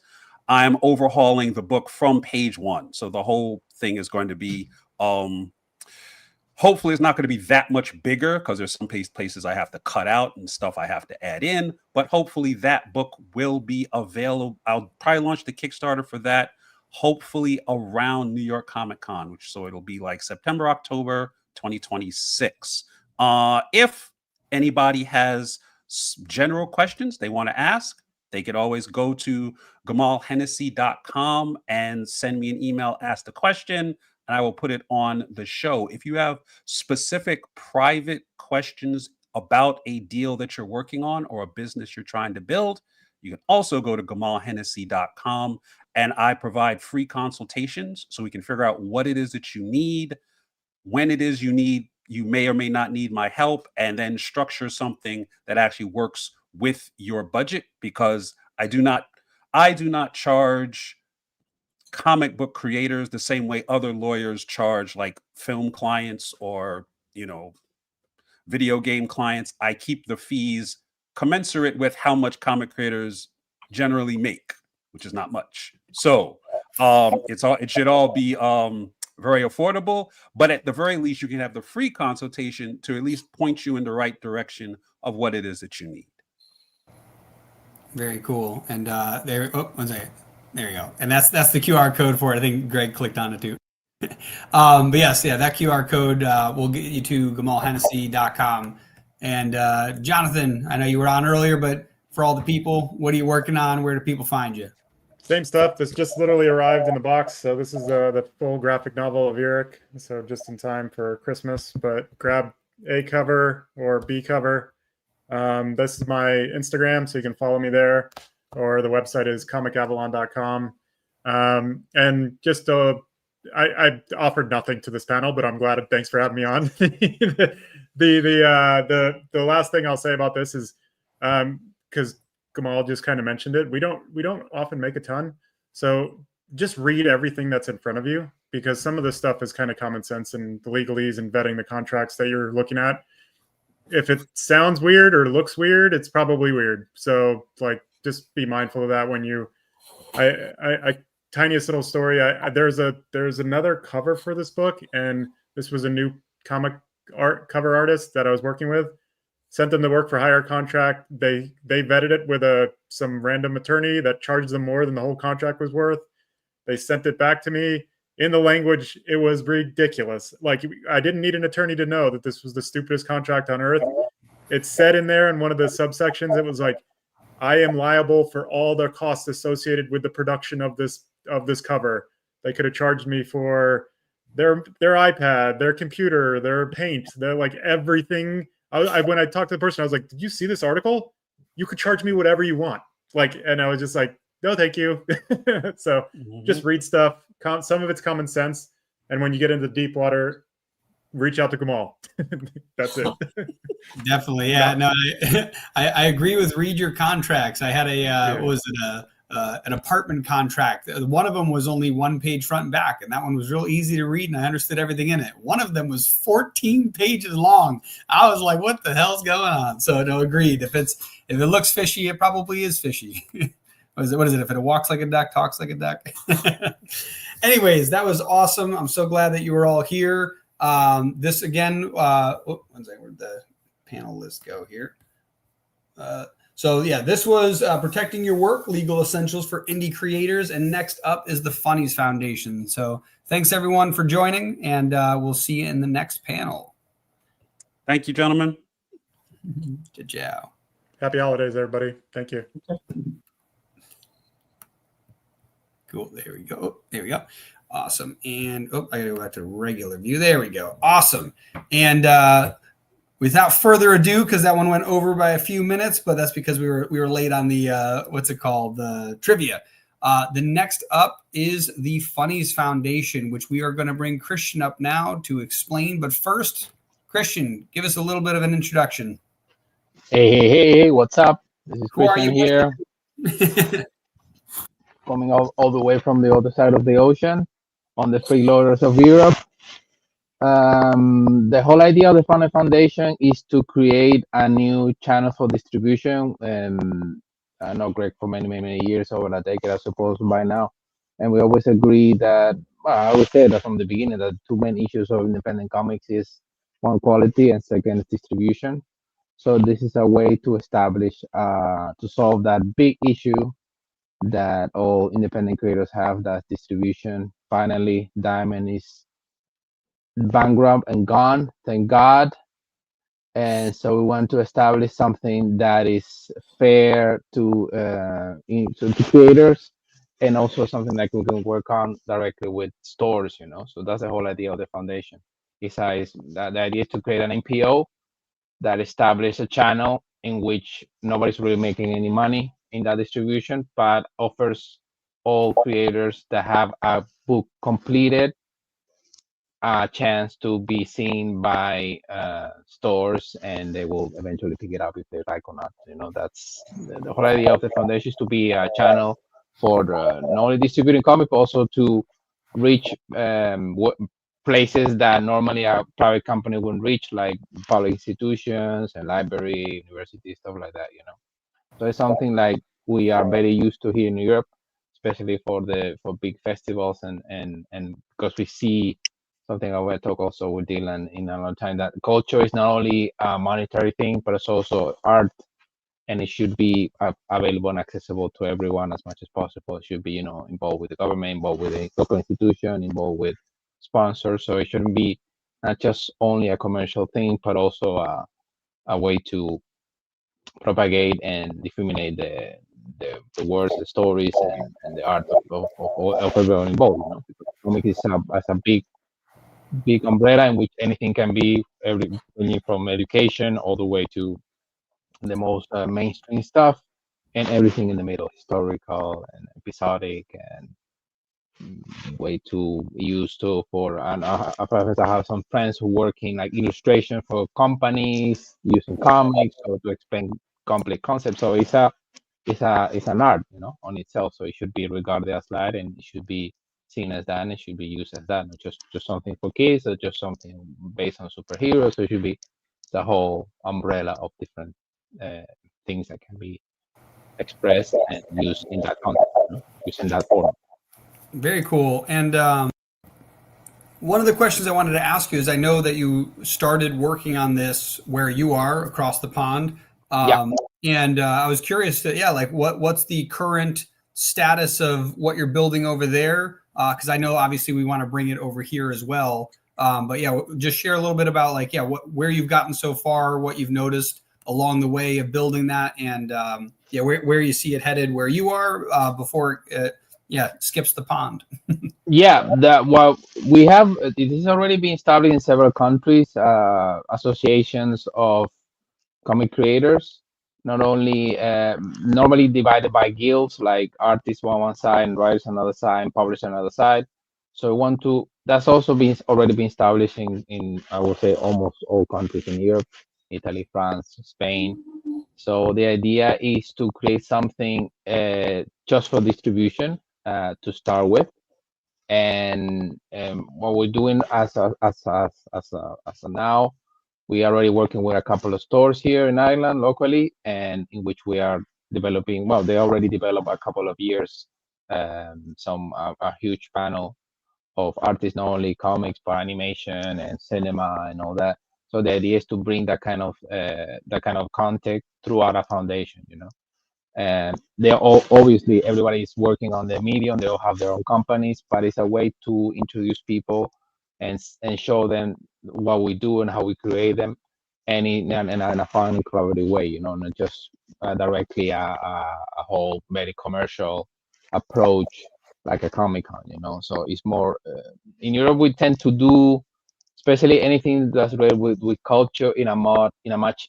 I'm overhauling the book from page one. So the whole thing is going to be Hopefully, it's not going to be that much bigger because there's some places I have to cut out and stuff I have to add in. But hopefully, that book will be available. I'll probably launch the Kickstarter for that, hopefully around New York Comic Con, so it'll be like September, October 2026. If anybody has general questions they want to ask, they could always go to GamalHennessy.com and send me an email, ask the question, and I will put it on the show. If you have specific private questions about a deal that you're working on or a business you're trying to build, you can also go to GamalHennessy.com, and I provide free consultations so we can figure out what it is that you need, when it is you may or may not need my help, and then structure something that actually works with your budget, because I do not charge comic book creators the same way other lawyers charge like film clients or video game clients. I keep the fees commensurate with how much comic creators generally make, which is not much. So it should all be very affordable, but at the very least you can have the free consultation to at least point you in the right direction of what it is that you need. Very cool. And one second. There you go. And that's the QR code for it. I think Greg clicked on it too. But yes, that QR code will get you to GamalHennessy.com. And Jonathan, I know you were on earlier, but for all the people, what are you working on? Where do people find you? Same stuff. This just literally arrived in the box. So this is the full graphic novel of Eric. So just in time for Christmas, but grab A cover or B cover. This is my Instagram, so you can follow me there, or the website is comicavalon.com. And just I offered nothing to this panel, but I'm glad. Thanks for having me on. The last thing I'll say about this is because Gamal just kind of mentioned it. We don't often make a ton, so just read everything that's in front of you, because some of this stuff is kind of common sense and the legalese and vetting the contracts that you're looking at. If it sounds weird or looks weird, it's probably weird. So just be mindful of that when you. Tiniest little story. There's another cover for this book, and this was a new comic art cover artist that I was working with. Sent them the work for hire contract. They vetted it with some random attorney that charged them more than the whole contract was worth. They sent it back to me in the language. It was ridiculous. I didn't need an attorney to know that this was the stupidest contract on earth. It said in there in one of the subsections, it was like, I am liable for all the costs associated with the production of this cover. They could have charged me for their iPad, their computer, their paint, their everything. When I talked to the person, I was like, did you see this article? You could charge me whatever you want. And I was just like, no, thank you. So just read stuff. Some of it's common sense. And when you get into deep water, reach out to Gamal. That's it. Definitely. Yeah. No, I agree with read your contracts. I had an apartment contract. One of them was only 1 page front and back, and that one was real easy to read, and I understood everything in it. One of them was 14 pages long. I was like, what the hell's going on? So no, agreed. If it looks fishy, it probably is fishy. What is it? If it walks like a duck, talks like a duck. Anyways, that was awesome. I'm so glad that you were all here. This again, one second, where'd the panel list go here? So yeah, this was Protecting Your Work, Legal Essentials for Indie Creators. And next up is the Funnies Foundation. So thanks everyone for joining, and we'll see you in the next panel. Thank you, gentlemen. Ciao. Happy holidays, everybody. Thank you. Cool. There we go. There we go. Awesome. And I gotta go back to regular view. There we go. Awesome. And without further ado, because that one went over by a few minutes, but that's because we were late on the the trivia. The next up is the Funnies Foundation, which we are going to bring Christian up now to explain. But first, Christian, give us a little bit of an introduction. Hey, what's up? This is Christian here. Coming all the way from the other side of the ocean on the freeloaders of Europe. The whole idea of the Funnies Foundation is to create a new channel for distribution. I know Greg for many years, over a decade, I suppose, by now. And we always agree that, I always say that from the beginning, that two main issues of independent comics is One, quality, and second is distribution. So this is a way to establish, to solve that big issue that all independent creators have, that distribution. Finally, Diamond is bankrupt and gone, thank God. And so we want to establish something that is fair to creators, and also something that we can work on directly with stores, you know. So that's the whole idea of the foundation. The idea is to create an NPO that establish a channel in which nobody's really making any money in that distribution, but offers all creators that have a book completed a chance to be seen by stores, and they will eventually pick it up if they like or not. You know, that's the whole idea of the foundation, is to be a channel for not only distributing comics, but also to reach places that normally a private company wouldn't reach, like public institutions and library, universities, stuff like that. You know, so it's something like we are very used to here in Europe, especially for big festivals, and because we see something I will talk also with Dylan in a long time, that culture is not only a monetary thing, but it's also art, and it should be available and accessible to everyone as much as possible. It should be, you know, involved with the government, involved with a local institution, involved with sponsors. So it shouldn't be not just only a commercial thing, but also a way to propagate and disseminate the words, the stories, and the art of everyone involved. You know, because comic is a big umbrella in which anything can be, everything from education all the way to the most mainstream stuff, and everything in the middle, historical and episodic, and way to use to for. And I have some friends who work in like illustration for companies using comics, or to explain complex concepts. So it's an art, you know, on itself. So it should be regarded as that, and it should be seen as that, and it should be used as that, not just something for kids, or just something based on superheroes. So it should be the whole umbrella of different things that can be expressed and used in that context, you know, used in that form. Very cool. And one of the questions I wanted to ask you is, I know that you started working on this where you are across the pond. Yeah. And I was curious to, like what's the current status of what you're building over there? Because I know obviously we want to bring it over here as well. But yeah, just share a little bit about where you've gotten so far, what you've noticed along the way of building that, and where you see it headed where you are before it skips the pond. Yeah, well, we have, it has already been established in several countries, associations of comic creators, not only normally divided by guilds, like artists on one side and writers on another side and publishers on another side. So we want to, that's also already been established in I would say almost all countries in Europe, Italy, France, Spain. So the idea is to create something just for distribution to start with. And what we're doing as of now, we are already working with a couple of stores here in Ireland locally, and in which we are developing. Well, they already developed a couple of years, a huge panel of artists, not only comics but animation and cinema and all that. So the idea is to bring that kind of content throughout a foundation, you know. And they're all, obviously everybody is working on their medium, they all have their own companies, but it's a way to introduce people and show them what we do and how we create them, and in a fun and collaborative way, you know, not just directly a whole very commercial approach like a Comic-Con, you know. So it's more in Europe we tend to do, especially anything that's related with culture, in a much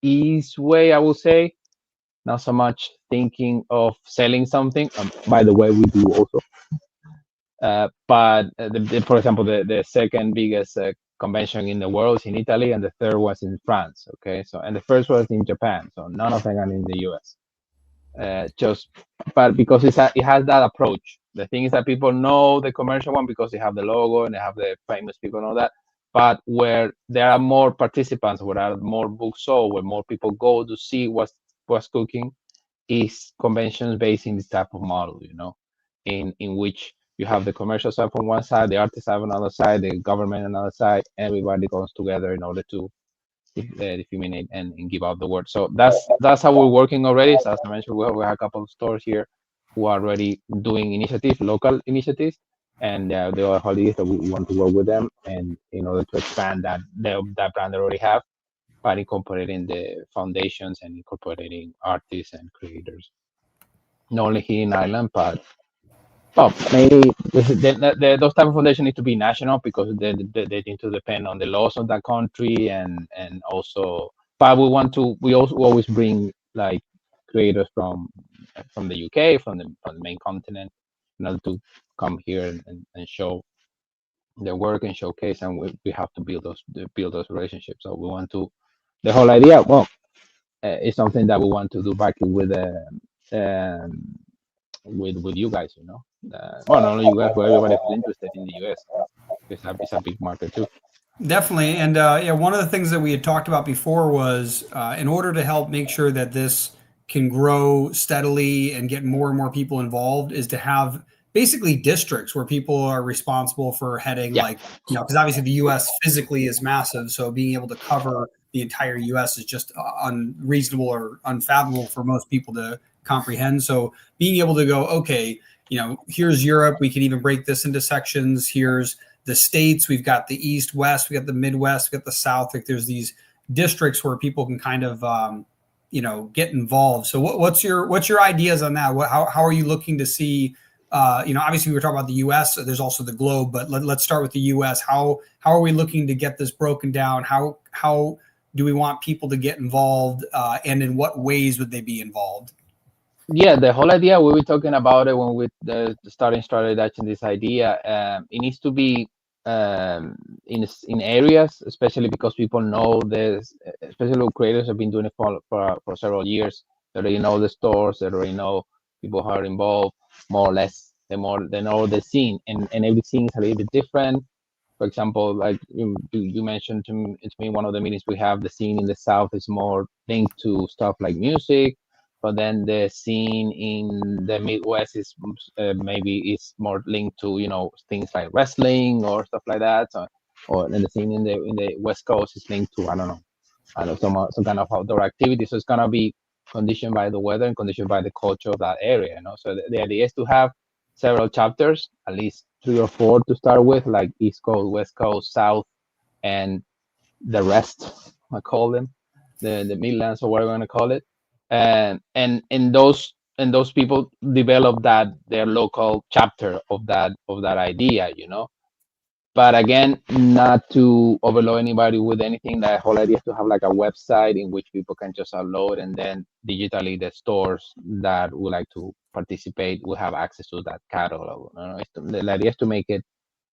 ease way, I would say, not so much thinking of selling something. By the way, we do also. But for example, the second biggest convention in the world is in Italy, and the third was in France. Okay, so, and the first was in Japan. So none of them are in the US. But because it has that approach. The thing is that people know the commercial one because they have the logo and they have the famous people and all that. But where there are more participants, where there are more books sold, where more people go to see what's cooking, is conventions based in this type of model, you know, in which You have the commercial side from one side, the artist side on the other side, the government on the other side. Everybody goes together in order to disseminate and give out the word. So that's how we're working already. So as I mentioned, we have a couple of stores here who are already doing initiatives, local initiatives, and the other holidays that we want to work with them, and in order to expand that brand they already have, by incorporating the foundations and incorporating artists and creators, not only here in Ireland, but well, maybe those type of foundations need to be national because they need to depend on the laws of that country and also. But we also always bring like creators from the UK, from the main continent, in order to come here and show their work and showcase, and we have to build those relationships. So we want to the whole idea. Well, it's something that we want to do back um, with you guys, you know. Well, not only you guys, but everybody who's interested in the US. It's a big market too. Definitely. And yeah, one of the things that we had talked about before was in order to help make sure that this can grow steadily and get more and more people involved is to have basically districts where people are responsible for heading, like, you know, because obviously the US physically is massive. So being able to cover the entire US is just unreasonable or unfathomable for most people to comprehend. So being able to go, okay, you know, here's Europe. We can even break this into sections. Here's the states. We've got the East, West. We got the Midwest. We got the South. Like there's these districts where people can kind of, you know, get involved. So what's your ideas on that? How are you looking to see? You know, obviously we were talking about the U.S. There's also the globe, but let's start with the U.S. How are we looking to get this broken down? How do we want people to get involved, and in what ways would they be involved? Yeah, the whole idea we were talking about it when we started actually this idea. It needs to be in areas, especially because people know this. Especially creators have been doing it for several years. They already know the stores. They already know people who are involved more or less. They know the scene, and every scene is a little bit different. For example, like you mentioned to me, one of the meetings we have, the scene in the South is more linked to stuff like music, but then the scene in the Midwest is maybe is more linked to, you know, things like wrestling or stuff like that. So, or then the scene in the West Coast is linked to, I don't know, some kind of outdoor activity. So it's gonna be conditioned by the weather and conditioned by the culture of that area. You know, so the idea is to have several chapters, at least 3 or 4 to start with, like East Coast, West Coast, South, and the rest. I call them the Midlands or whatever you want to call it, and those people develop their local chapter of that idea, you know. But again, not to overload anybody with anything. The whole idea is to have like a website in which people can just upload, and then digitally the stores that would like to participate will have access to that catalog. You know? The idea is to make it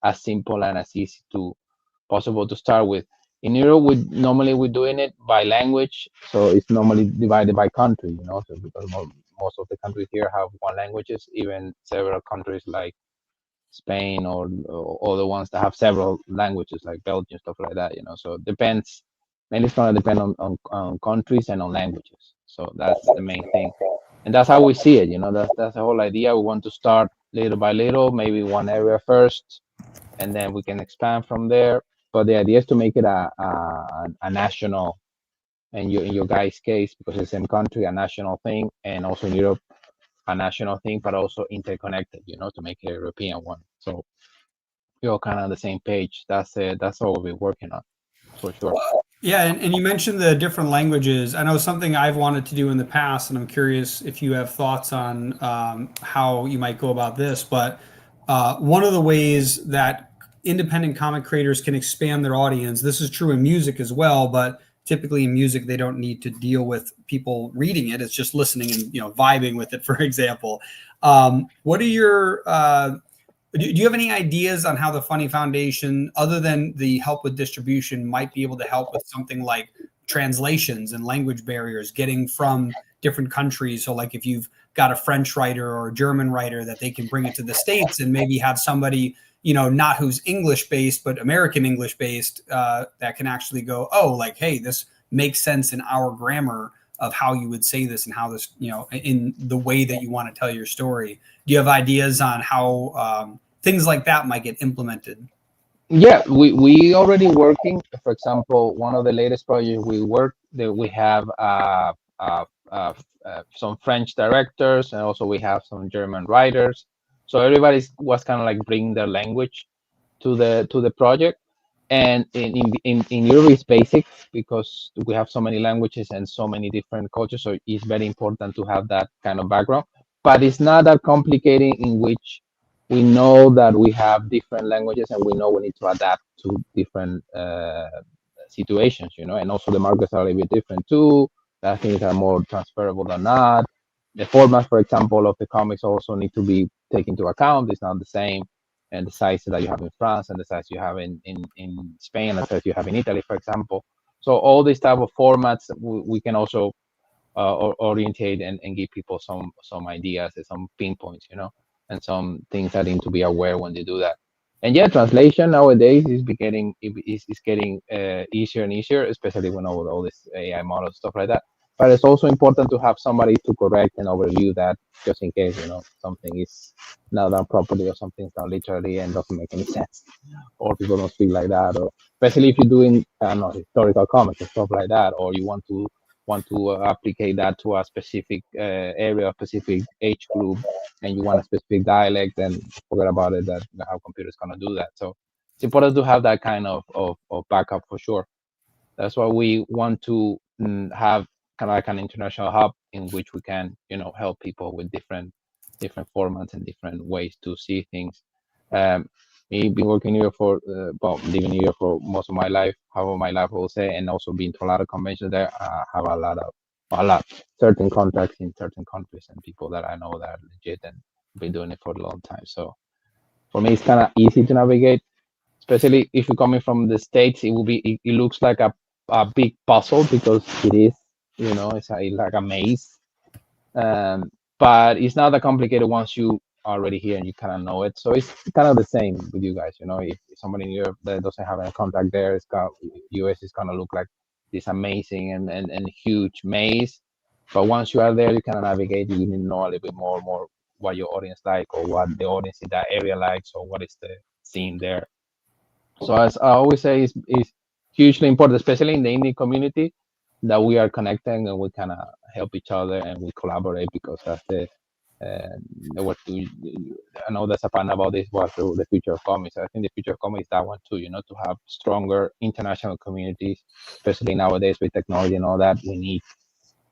as simple and as easy to possible to start with. In Europe, we're doing it by language, so it's normally divided by country. You know, so because most of the countries here have one languages, even several countries like Spain or the ones that have several languages like Belgium, stuff like that, you know. So it depends. Mainly it's gonna depend on countries and on languages. So that's the main thing. And that's how we see it, you know, that's the whole idea. We want to start little by little, maybe one area first, and then we can expand from there. But the idea is to make it a national, and in your guys' case, because it's the same country, a national thing, and also in Europe, a national thing, but also interconnected, you know, to make it a European one. So we're all kind of on the same page. That's it. That's what we'll be working on, for sure. Yeah, and you mentioned the different languages. I know something I've wanted to do in the past, and I'm curious if you have thoughts on how you might go about this. But one of the ways that independent comic creators can expand their audience, this is true in music as well, but typically in music they don't need to deal with people reading it. It's just listening and, you know, vibing with it, for example. What are your do you have any ideas on how the Funny Foundation, other than the help with distribution, might be able to help with something like translations and language barriers, getting from different countries? So like if you've got a French writer or a German writer, that they can bring it to the States and maybe have somebody, you know, not who's English based, but American English based, that can actually go, oh, like, hey, this makes sense in our grammar of how you would say this and how this, you know, in the way that you want to tell your story. Do you have ideas on how things like that might get implemented? Yeah, we already working. For example, one of the latest projects we work that we have some French directors, and also we have some German writers. So everybody was kind of like bringing their language to the project. And in Europe it's basic because we have so many languages and so many different cultures, so it's very important to have that kind of background. But it's not that complicated, in which we know that we have different languages and we know we need to adapt to different situations, and also the markets are a little bit different too. That things are more transferable than not. The format, for example, of the comics also need to be taken into account. It's not the same, and the size that you have in France and the size you have in Spain and the size you have in Italy, for example. So all these type of formats, we can also orientate and give people some ideas and some pinpoints, and some things that need to be aware when they do that. And yeah, translation nowadays is getting easier and easier, especially when all this AI models, stuff like that. But it's also important to have somebody to correct and overview that, just in case something is not done properly or something's done literally and doesn't make any sense, or people don't speak like that, or especially if you're doing historical comics and stuff like that, or you want to applicate that to a specific area, a specific age group, and you want a specific dialect, then forget about it. That how computer's gonna do that. So it's important to have that kind of backup for sure. That's why we want to have kind of like an international hub in which we can, help people with different formats and different ways to see things. Me been working here for living here for most of my life, half of my life, I will say, and also been to a lot of conventions there. I have a lot certain contacts in certain countries and people that I know that are legit and been doing it for a long time. So for me, it's kind of easy to navigate, especially if you're coming from the States. It looks like a big puzzle because it is, it's like a maze. But it's not that complicated once you are already here and you kind of know it. So it's kind of the same with you guys. If somebody in Europe that doesn't have any contact there, US is gonna look like this amazing and huge maze. But once you are there, you kind of navigate. You need to know a little bit more what your audience like, or what the audience in that area likes, or what is the scene there. So as I always say, it's hugely important, especially in the indie community, that we are connecting and we kind of help each other and we collaborate, because that's what I know that's a fun about this was the future of comics. I think the future of comics is that one too, to have stronger international communities, especially nowadays with technology and all that. We need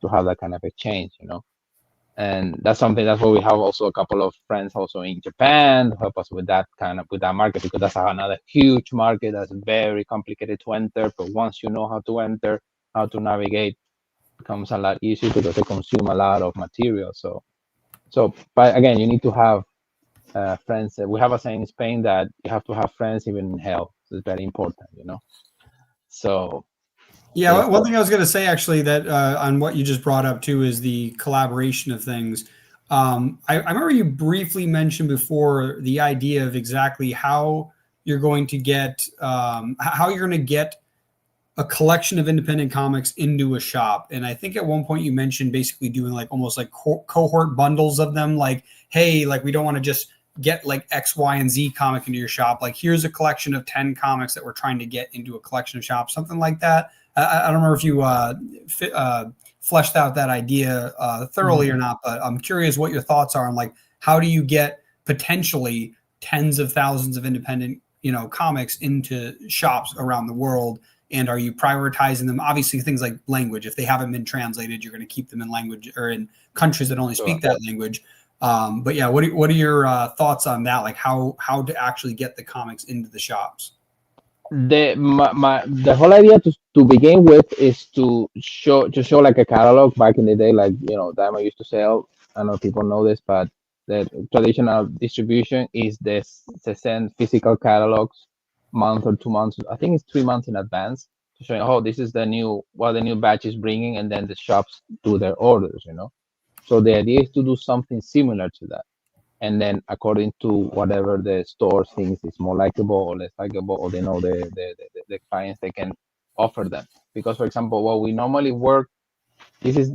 to have that kind of exchange, and that's something. That's why we have also a couple of friends also in Japan to help us with that market, because that's another huge market that's very complicated to enter. But once you know how to enter, how to navigate, it becomes a lot easier because they consume a lot of material. So, but again, you need to have friends. We have a saying in Spain that you have to have friends even in hell. So it's very important, So yeah, one thing I was going to say actually that on what you just brought up too is the collaboration of things. I remember you briefly mentioned before the idea of exactly how you're going to get a collection of independent comics into a shop. And I think at one point you mentioned basically doing like almost like cohort bundles of them. Like, hey, like we don't want to just get like X, Y, and Z comic into your shop. Like here's a collection of 10 comics that we're trying to get into a collection of shops, something like that. I don't remember if you fleshed out that idea thoroughly or not, but I'm curious what your thoughts are on like, how do you get potentially tens of thousands of independent, comics into shops around the world? And are you prioritizing them? Obviously, things like language. If they haven't been translated, you're going to keep them in language or in countries that only speak that language. But yeah, what are your thoughts on that? Like how to actually get the comics into the shops? The whole idea to begin with is to show like a catalog back in the day, like Diamond used to sell. I don't know if people know this, but the traditional distribution is to send physical catalogs month or 2 months. I think it's 3 months in advance to show, oh, this is what the new batch is bringing, and then the shops do their orders. So the idea is to do something similar to that. And then according to whatever the store thinks is more likable or less likable, or they know the clients, they can offer them. Because for example, what we normally work, this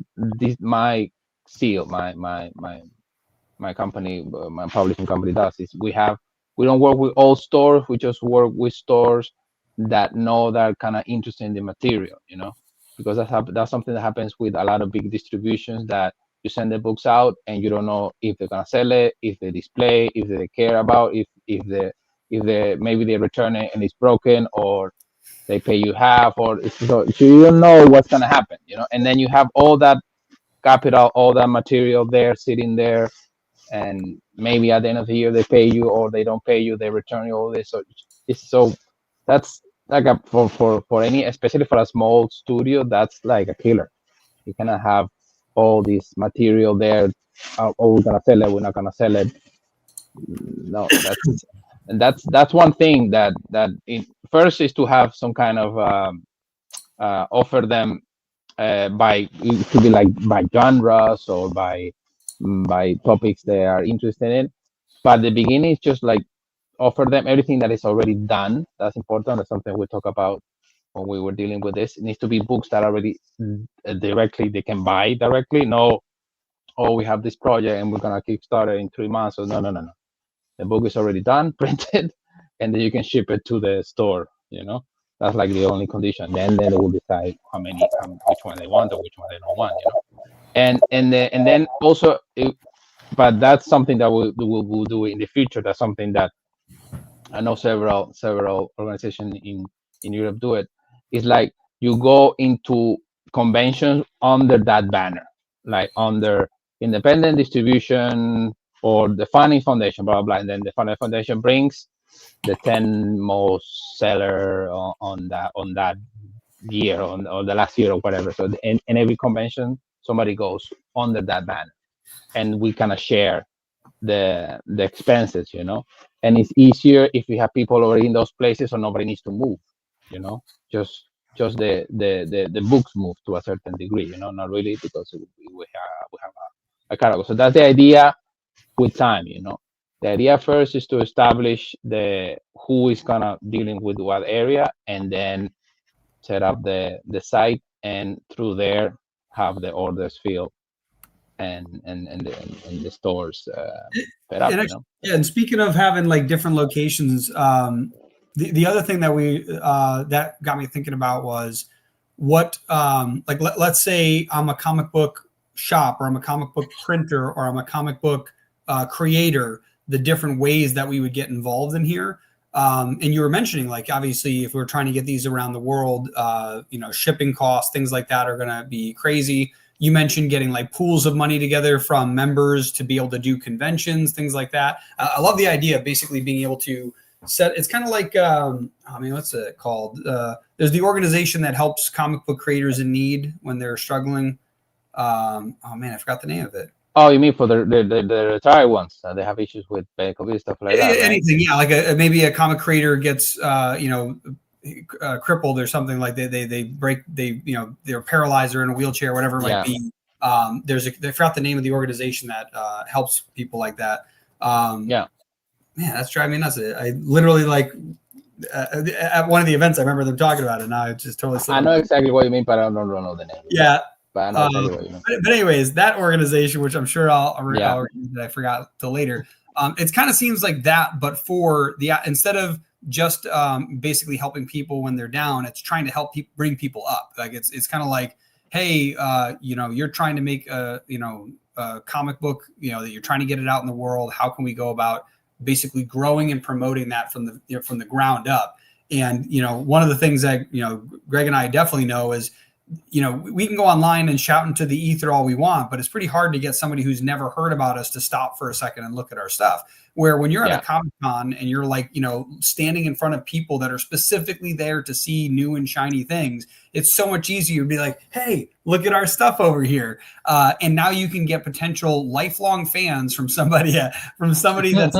my seal, my company, my publishing company does, is we have We don't work with all stores. We just work with stores that know that are kind of interested in the material, you know, because that's something that happens with a lot of big distributions, that you send the books out and you don't know if they're gonna sell it, if they display, if they care about, if they maybe they return it and it's broken, or they pay you half, or so you don't know what's gonna happen, you know. And then you have all that capital, all that material there sitting there, and maybe at the end of the year they pay you or they don't pay you, they return you all this. So it's so that's like a for any, especially for a small studio, that's like a killer. You cannot have all this material there. Oh, we're gonna sell it, we're not gonna sell it. No, that's one thing first is to have some kind of offer them by, it could be like by genres or by topics they are interested in. But the beginning is just like offer them everything that is already done. That's important. That's something we talk about when we were dealing with this. It needs to be books that already directly they can buy directly. No, oh, we have this project and we're gonna kickstart it in 3 months. So no. The book is already done, printed, and then you can ship it to the store. You know, that's like the only condition. Then they will decide which one they want or which one they don't want. You know, and then also, but that's something that we'll do in the future. That's something that I know several organizations in Europe do it. It's like you go into conventions under that banner, like under independent distribution or the Funnies Foundation, blah, blah, blah. And then the Funnies Foundation brings the 10 most seller on that year, or the last year or whatever. So in every convention, somebody goes under that banner, and we kind of share the expenses, you know. And it's easier if we have people already in those places, so nobody needs to move, you know. Just the books move to a certain degree, you know, not really, because we have a catalog. So that's the idea with time, you know. The idea first is to establish who is gonna dealing with what area, and then set up the site, and through there have the orders filled and the stores set up, you know. Yeah, and speaking of having like different locations, the other thing that that got me thinking about was what like let's say I'm a comic book shop, or I'm a comic book printer, or I'm a comic book creator, the different ways that we would get involved in here. And you were mentioning, like, obviously, if we're trying to get these around the world, you know, shipping costs, things like that are going to be crazy. You mentioned getting like pools of money together from members to be able to do conventions, things like that. I love the idea of basically being able to set. It's kind of like, I mean, what's it called? There's the organization that helps comic book creators in need when they're struggling. Oh man, I forgot the name of it. Oh, you mean for the retired ones? They have issues with medical stuff like that, right? Anything, yeah. Like maybe a comic creator gets, you know, crippled or something, like they break, you know, they're paralyzed or in a wheelchair, whatever it might be. I forgot the name of the organization that helps people like that. Yeah, man, that's driving me nuts. I literally, like, at one of the events, I remember them talking about it. Now it's just totally slipping. I know exactly what you mean, but I don't know the name. Yeah. But I know exactly what you mean. But anyways, that organization, which I'm sure I'll I forgot till later. It kind of seems like that, but for instead of just basically helping people when they're down, it's trying to help bring people up. Like it's kind of like, hey, you know, you're trying to make a comic book, you know, that you're trying to get it out in the world. How can we go about basically growing and promoting that from the ground up? And, you know, one of the things that, you know, Greg and I definitely know is, you know, we can go online and shout into the ether all we want, but it's pretty hard to get somebody who's never heard about us to stop for a second and look at our stuff. Where when you're at a Comic-Con and you're, like, you know, standing in front of people that are specifically there to see new and shiny things, it's so much easier to be like, hey, look at our stuff over here. And now you can get potential lifelong fans from somebody that's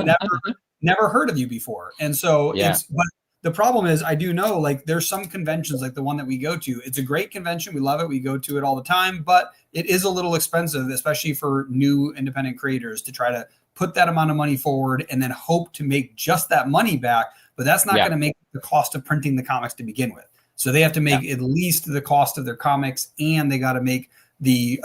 never heard of you before. And so but the problem is, I do know, like, there's some conventions, like the one that we go to. It's a great convention. We love it. We go to it all the time, but it is a little expensive, especially for new independent creators, to try to put that amount of money forward and then hope to make just that money back. But that's not going to make the cost of printing the comics to begin with. So they have to make at least the cost of their comics, and they got to make the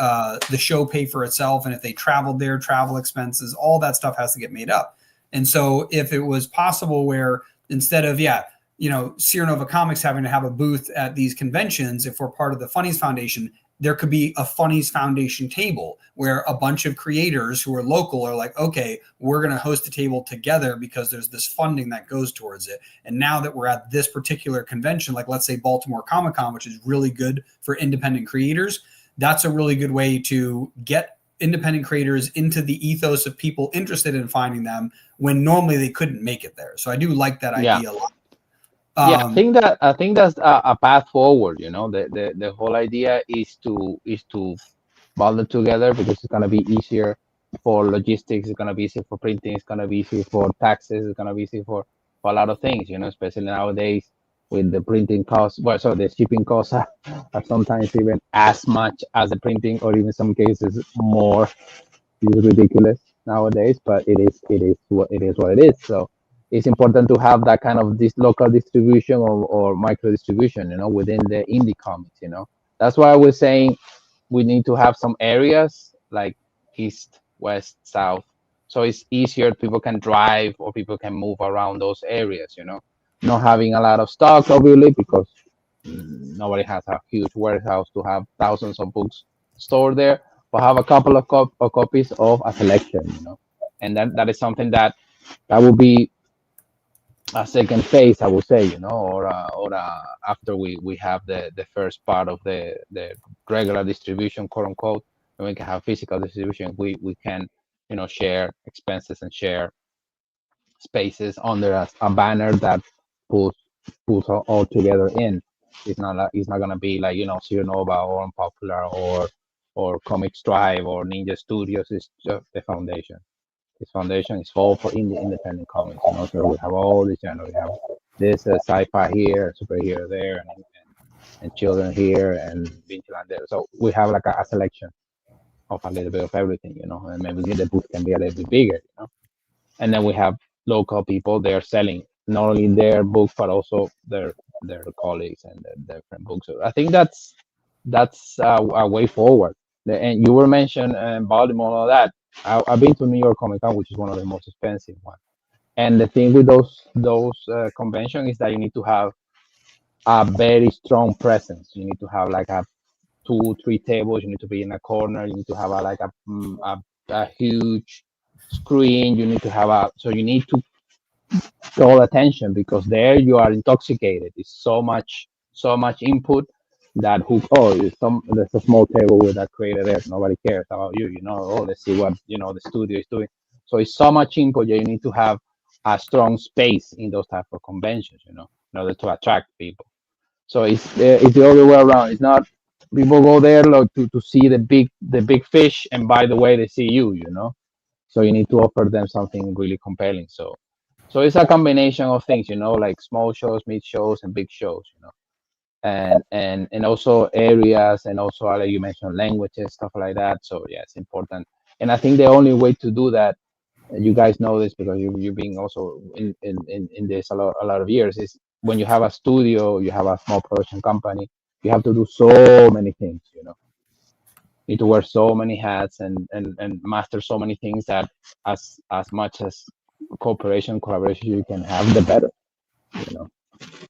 show pay for itself. And if they traveled there, travel expenses, all that stuff has to get made up. And so if it was possible where instead of, Sierra Nova Comics having to have a booth at these conventions, if we're part of the Funnies Foundation, there could be a Funnies Foundation table where a bunch of creators who are local are like, okay, we're going to host a table together because there's this funding that goes towards it. And now that we're at this particular convention, like let's say Baltimore Comic Con, which is really good for independent creators, that's a really good way to get independent creators into the ethos of people interested in finding them when normally they couldn't make it there. So I do like that idea a lot. Yeah, I think that's a path forward. The whole idea is to bundle together because it's gonna be easier for logistics. It's gonna be easier for printing. It's gonna be easier for taxes. It's gonna be easier for a lot of things. Especially nowadays with the printing costs. Well, so the shipping costs are sometimes even as much as the printing, or even some cases more. It's ridiculous nowadays, but it is what it is. So it's important to have that kind of this local distribution or micro distribution, within the indie comics. That's why I was saying we need to have some areas like east, west, south, so it's easier. People can drive or people can move around those areas. Not having a lot of stock, obviously, because nobody has a huge warehouse to have thousands of books stored there, but have a couple of copies of a selection. And that is something that would be a second phase, I would say, or after we have the first part of the regular distribution, quote unquote, and we can have physical distribution. We can share expenses and share spaces under a banner that pulls all together in. It's not gonna be like Sierra Nova or Unpopular or Comics Drive or Ninja Studios. It's just the foundation. This foundation is all for independent comics. So we have all this genre. We have this sci-fi here, superhero there, and children here, and Vinceland there. So we have like a selection of a little bit of everything, and maybe the booth can be a little bit bigger, And then we have local people. They're selling not only their books but also their colleagues and their different books. So I think that's a way forward. And you were mentioned Baltimore, all that. I've been to New York Comic Con, which is one of the most expensive ones. And the thing with those conventions is that you need to have a very strong presence. You need to have like a 2-3 tables. You need to be in a corner. You need to have a huge screen. You need to have so you need to draw attention because there you are intoxicated. It's so much input that there's a small table with that creator there. Nobody cares about you. Let's see what the studio is doing. So it's so much input that you need to have a strong space in those type of conventions, in order to attract people. So it's the other way around. It's not people go there to see the big fish, and by the way they see you. So you need to offer them something really compelling. So it's a combination of things, like small shows, mid shows, and big shows, and also areas, and also like you mentioned, languages, stuff like that. So yeah, it's important. And I think the only way to do that, you guys know this because you've been also in this a lot of years, is when you have a studio, you have a small production company, you have to do so many things. You need to wear so many hats and master so many things that as much as collaboration you can have, the better.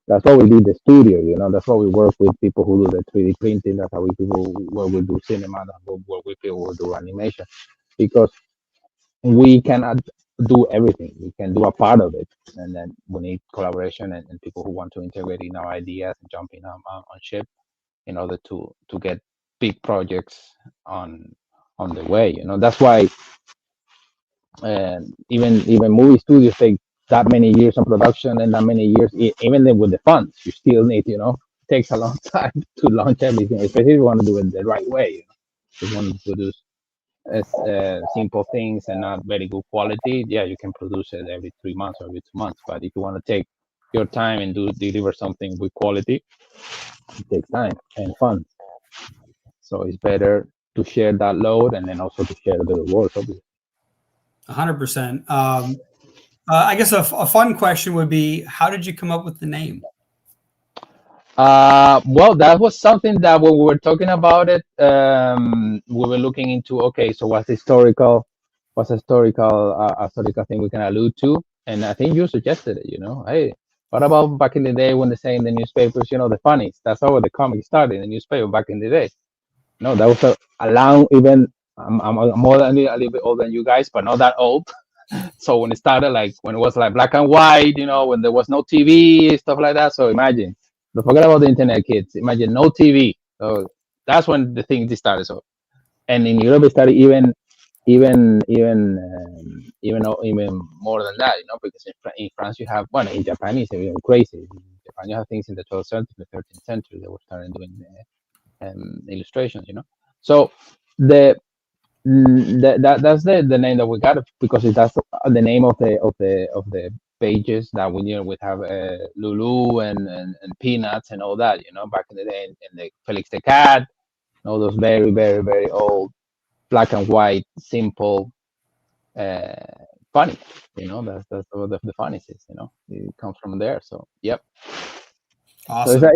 That's why we do the studio. That's why we work with people who do the 3D printing. That's how we do cinema. That's what we people who do animation, because we cannot do everything. We can do a part of it, and then we need collaboration and people who want to integrate in our ideas and jump in on ship in order to get big projects on the way. That's why even movie studios take that many years of production and that many years, even then with the funds, you still need, takes a long time to launch everything, especially if you want to do it the right way. If you want to produce simple things and not very good quality, yeah, you can produce it every 3 months or every 2 months. But if you want to take your time and deliver something with quality, it takes time and funds. So it's better to share that load and then also to share the rewards, obviously. 100%. I guess a fun question would be, how did you come up with the name? Well, that was something that when we were talking about it, we were looking into, okay, so what's historical what's a historical thing we can allude to. And I think you suggested it. Hey, what about back in the day when they say in the newspapers, the funnies? That's how the comic started in the newspaper back in the day. No, that was a long, even I'm more than a little bit older than you guys, but not that old. So when it started, like when it was like black and white, when there was no TV, stuff like that. So imagine, don't forget about the internet, kids. Imagine no TV. So that's when the thing started. So, and in Europe it started even more than that, because in France you have, well, in Japan it's even crazy. In Japan you have things in the 12th century, the 13th century, they were starting doing illustrations. So the that's the name that we got, because that's the name of the pages that we have Lulu and Peanuts and all that, back in the day, and the Felix the Cat, all those very, very, very old black and white simple funny, that's what the funnies is, it comes from there. So yep. Awesome. So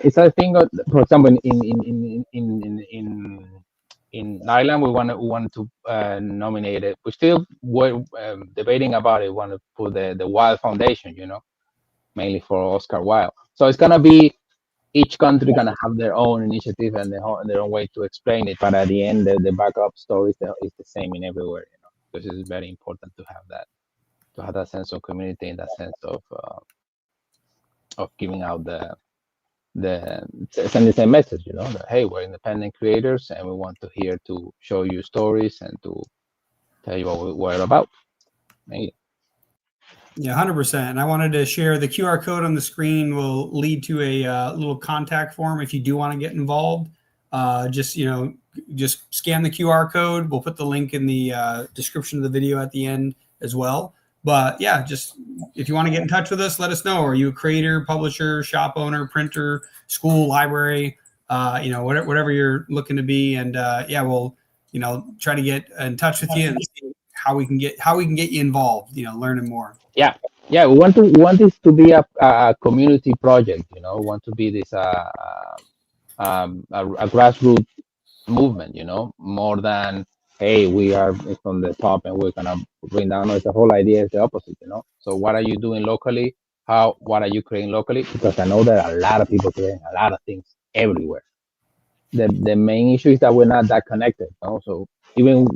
it's a thing. For example, in Ireland, we want to nominate it. We still were debating about it. Want to put the Wilde Foundation, mainly for Oscar Wilde. So it's gonna be each country gonna have their own initiative and their own way to explain it. But at the end, the backup story is the same in everywhere, because it's very important to have that sense of community and that sense of giving out send the same message, that hey, we're independent creators and we want to show you stories and to tell you what we're about. Thank you. Yeah, 100%. And I wanted to share the QR code on the screen will lead to a little contact form if you do want to get involved. Just scan the QR code. We'll put the link in the description of the video at the end as well. But yeah, just if you want to get in touch with us, let us know. Are you a creator, publisher, shop owner, printer, school, library, whatever you're looking to be. And we'll, try to get in touch with you and see how we can get you involved, learning more. Yeah. We want this to be a community project, we want to be this a grassroots movement, more than, hey, we are from the top and we're gonna bring down. No, the whole idea is the opposite, So what are you doing locally? What are you creating locally? Because I know there are a lot of people creating a lot of things everywhere. The main issue is that we're not that connected. So even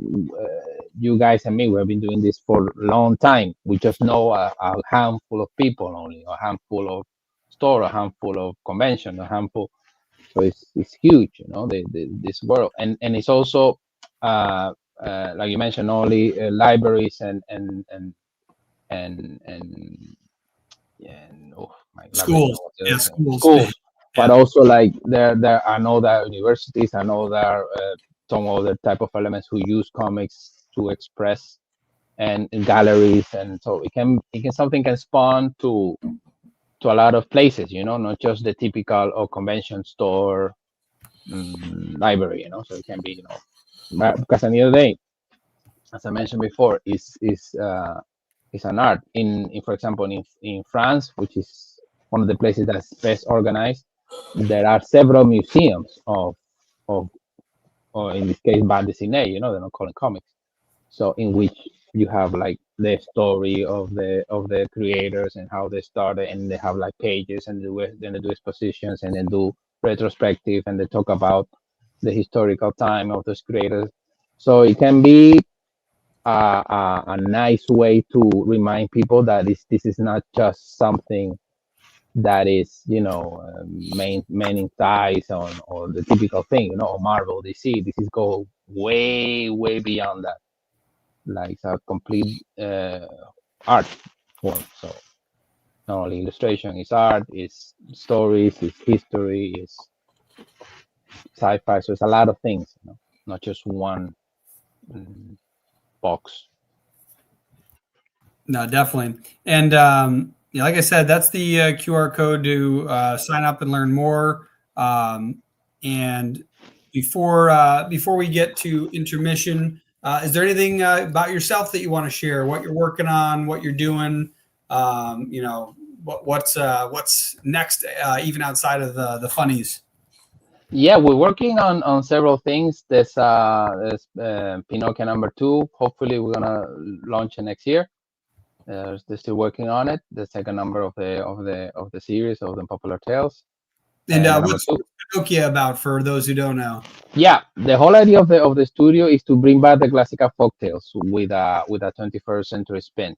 you guys and me, we have been doing this for a long time. We just know a handful of people only, a handful of store, a handful of convention, a handful. So it's huge, this world, and it's also like you mentioned, only libraries and oh my God, schools. But also like there I know that universities, I know there are some other type of elements who use comics to express, and galleries, and so something can spawn to a lot of places, not just the typical convention store, library, so it can be, because at the end of the day, as I mentioned before, is an art. For example, in France, which is one of the places that's best organized, there are several museums or in this case, bande dessinée, they're not calling comics. So in which you have like the story of the creators and how they started, and they have like pages, and then they do expositions, and then do retrospective, and they talk about the historical time of those creators. So it can be a nice way to remind people that this is not just something that is, main in size or the typical thing, Marvel, DC. This is go way, way beyond that. Like it's a complete art form. So not only illustration, it's art, it's stories, it's history, it's sci-fi. So it's a lot of things, not just one box. No, definitely. And like I said, that's the QR code to sign up and learn more. And before we get to intermission, is there anything about yourself that you want to share? What you're working on, what you're doing? What's next, even outside of the funnies? Yeah, we're working on several things. There's Pinocchio #2. Hopefully, we're gonna launch it next year. They're still working on it. The second number of the series of the Popular Tales. And number what's two. Pinocchio about for those who don't know? Yeah, the whole idea of the studio is to bring back the classical folktales with a 21st century spin.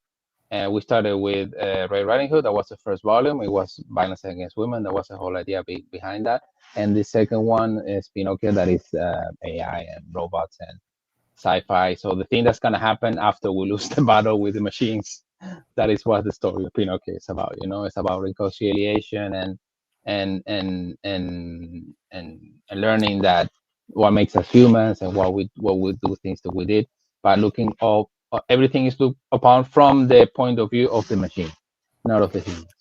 And we started with Red Riding Hood. That was the first volume. It was violence against women. That was the whole idea behind that. And the second one is Pinocchio, that is AI and robots and sci-fi. So the thing that's gonna happen after we lose the battle with the machines, that is what the story of Pinocchio is about. You know, it's about reconciliation and learning that what makes us humans and what we do things that we did, but looking all everything is looked upon from the point of view of the machine, not of the humans.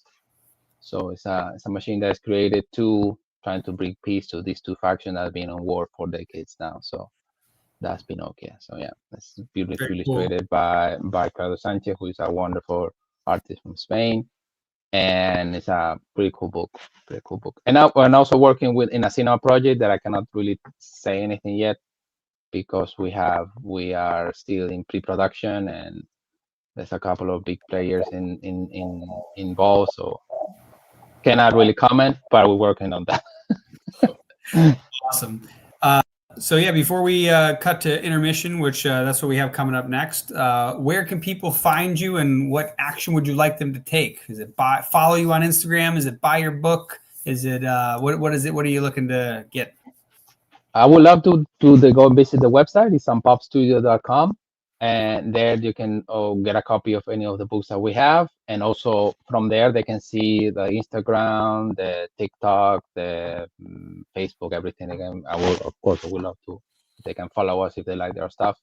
So it's a machine that's created to trying to bring peace to these two factions that have been on war for decades now. So that's Pinocchio. So yeah, it's beautifully illustrated by Carlos Sanchez, who is a wonderful artist from Spain, and it's a pretty cool book. Pretty cool book. And now I'm also working in a cinema project that I cannot really say anything yet because we are still in pre-production and there's a couple of big players involved, so cannot really comment, but we're working on that. Awesome. So yeah, before we cut to intermission, which that's what we have coming up next, where can people find you and what action would you like them to take? Is it follow you on Instagram? Is it buy your book? Is it what is it? What are you looking to get? I would love to go visit the website. It's sunpopstudio.com, and there you can get a copy of any of the books that we have, and also from there they can see the Instagram, the TikTok, the Facebook, everything. Again, I would love to. They can follow us if they like their stuff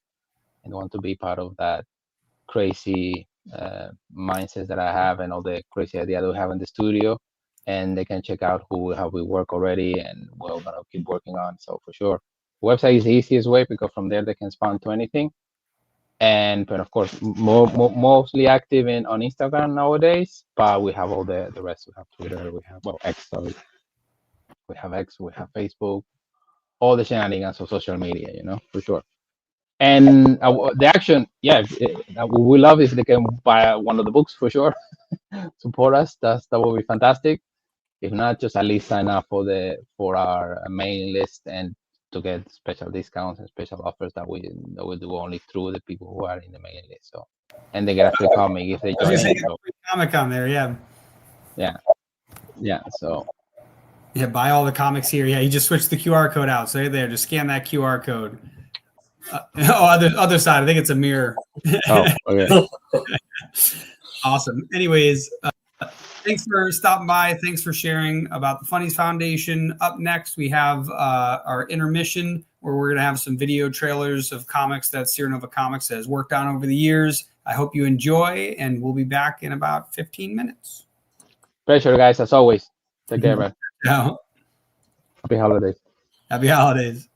and want to be part of that crazy mindset that I have and all the crazy idea that we have in the studio. And they can check out how we work already and we're gonna keep working on. So for sure, the website is the easiest way because from there they can respond to anything. But of course, mostly active on Instagram nowadays. But we have all the rest. We have Twitter. We have X. Sorry. We have X. We have Facebook. All the shenanigans of social media. You know, for sure. And the action, yeah, we love if they can buy one of the books for sure. Support us. That would be fantastic. If not, just at least sign up for our mailing list and to get special discounts and special offers that we do only through the people who are in the mailing list. So, and they get a free comic if they join. Free comic on there, yeah. So. Yeah, buy all the comics here. Yeah, you just switch the QR code out. So there, just scan that QR code. Other side. I think it's a mirror. Oh, okay. Awesome. Anyways, thanks for stopping by. Thanks for sharing about the Funnies Foundation. Up next, we have our intermission where we're going to have some video trailers of comics that Sierra Nova Comics has worked on over the years. I hope you enjoy, and we'll be back in about 15 minutes. Pleasure, guys, as always. Take care, man. Yeah. Happy holidays. Happy holidays.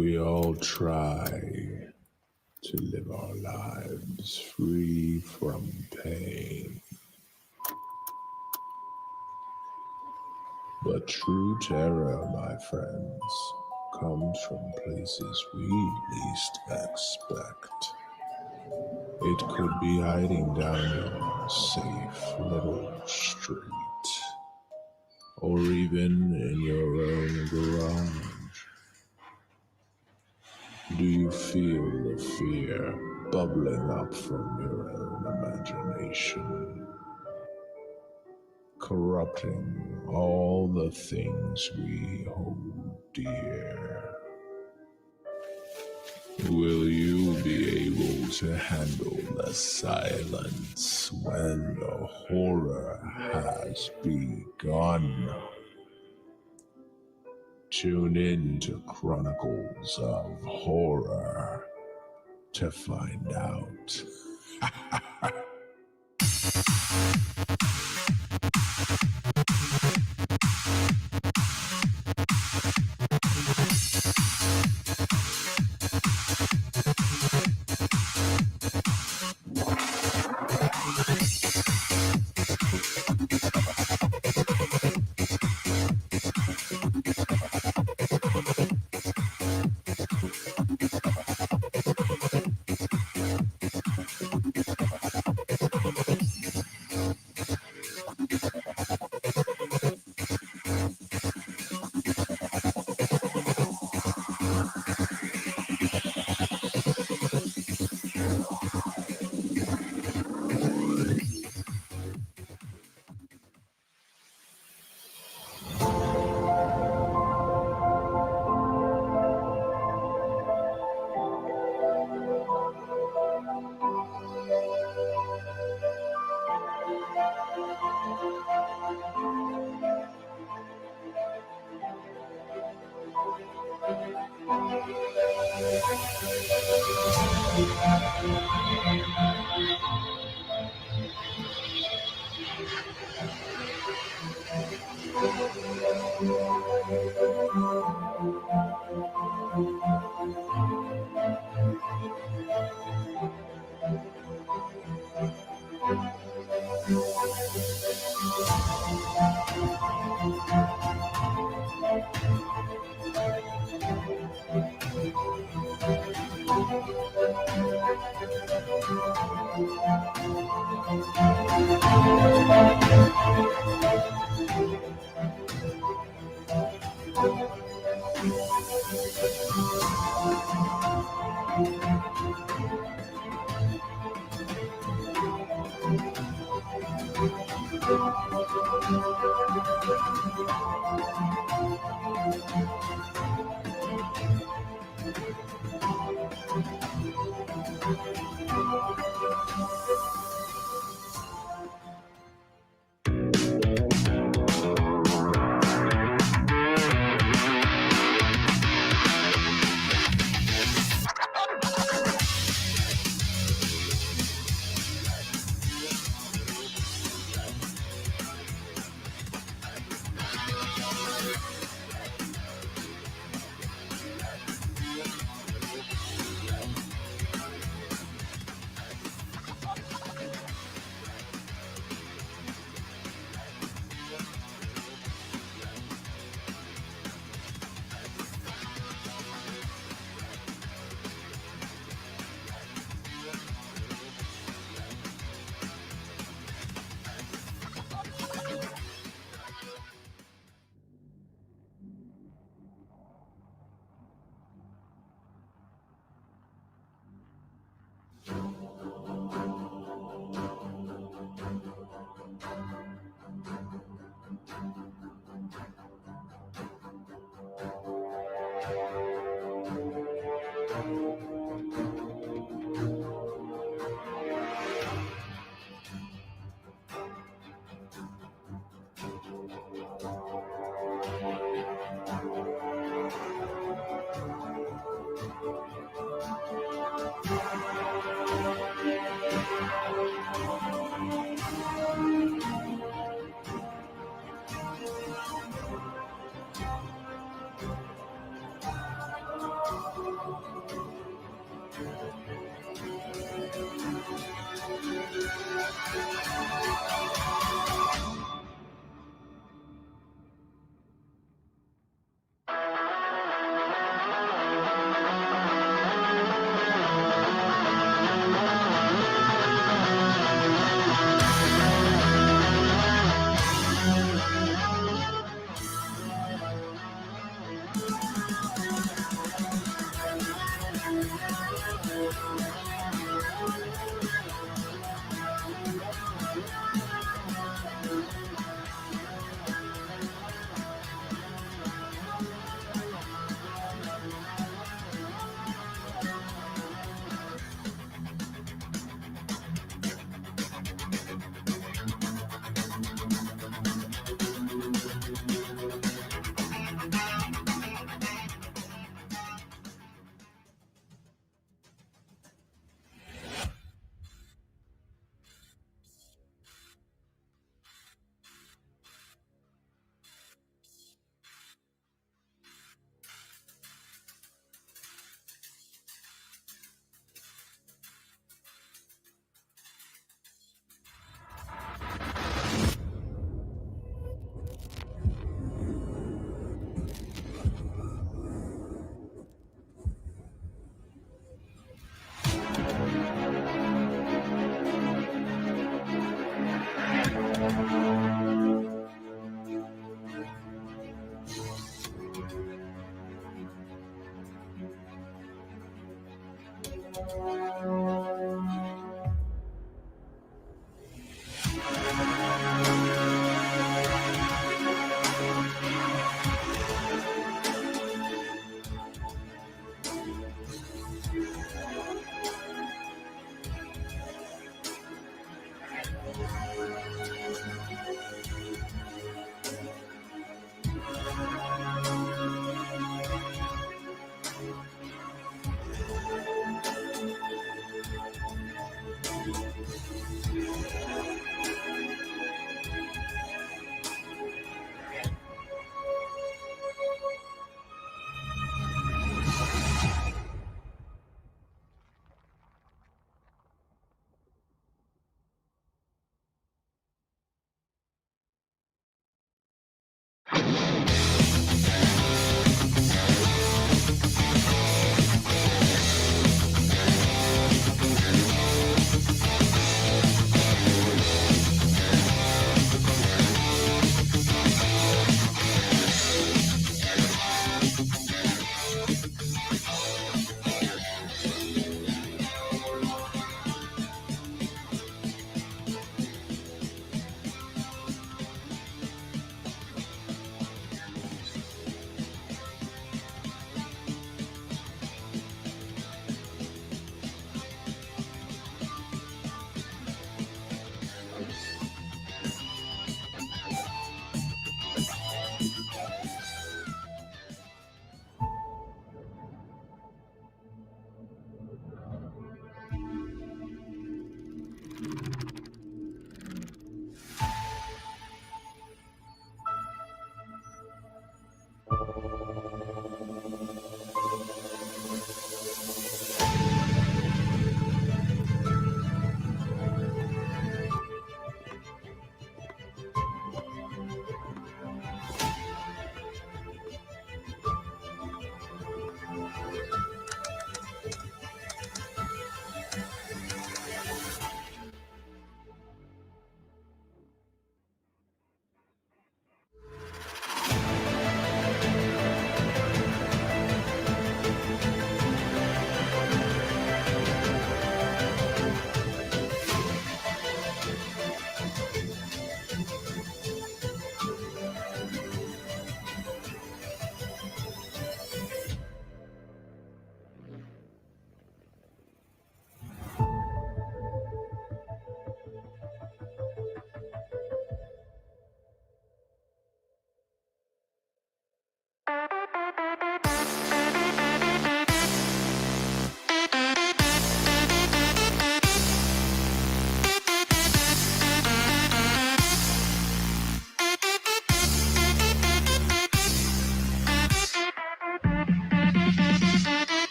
we all try to live our lives free from pain. But true terror, my friends, comes from places we least expect. It could be hiding down your safe little street, or even in your own garage. Do you feel the fear bubbling up from your own imagination, corrupting all the things we hold dear? Will you be able to handle the silence when the horror has begun? Tune in to Chronicles of Horror to find out.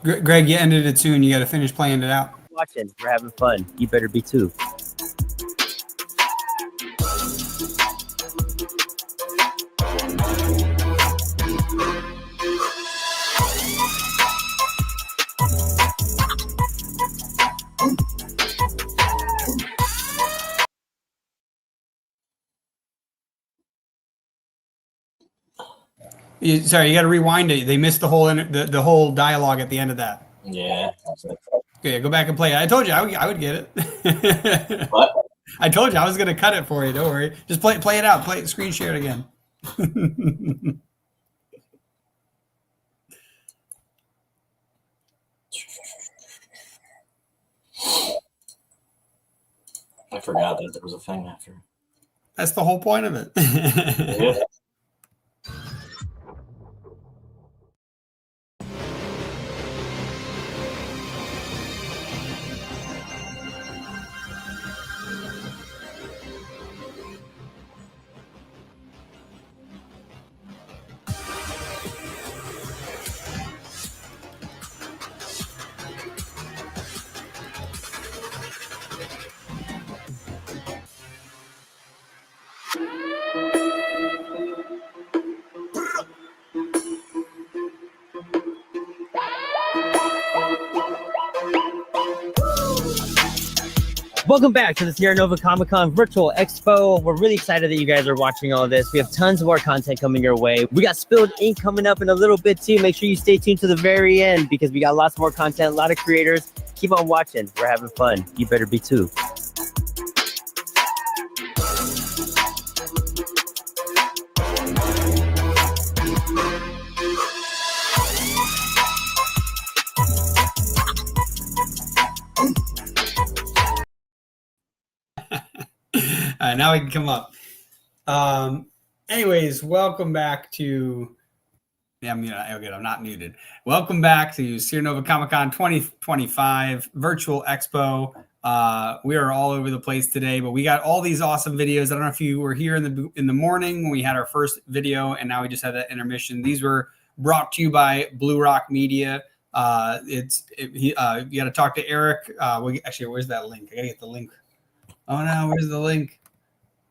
Greg, you ended it soon. You got to finish playing it out. Watching, we're having fun. You better be too. Sorry, you got to rewind it. They missed the whole whole dialogue at the end of that. Yeah. Okay, go back and play it. I told you I would get it. What? I told you I was going to cut it for you. Don't worry. Just play it out. Play it, screen share it again. I forgot that there was a thing after. That's the whole point of it. Yeah. Welcome back to the Sierra Nova Comic-Con Virtual Expo. We're really excited that you guys are watching all this. We have tons more content coming your way. We got Spilled Ink coming up in a little bit too. Make sure you stay tuned to the very end because we got lots more content, a lot of creators. Keep on watching. We're having fun. You better be too. All right, now we can come up. Anyways, welcome back to. Yeah, I'm not muted. Welcome back to Sierra Nova Comic-Con 2025 Virtual Expo. We are all over the place today, but we got all these awesome videos. I don't know if you were here in the morning when we had our first video, and now we just had that intermission. These were brought to you by Blue Rock Media. You got to talk to Eric. Actually, where's that link? I got to get the link. Oh no, where's the link?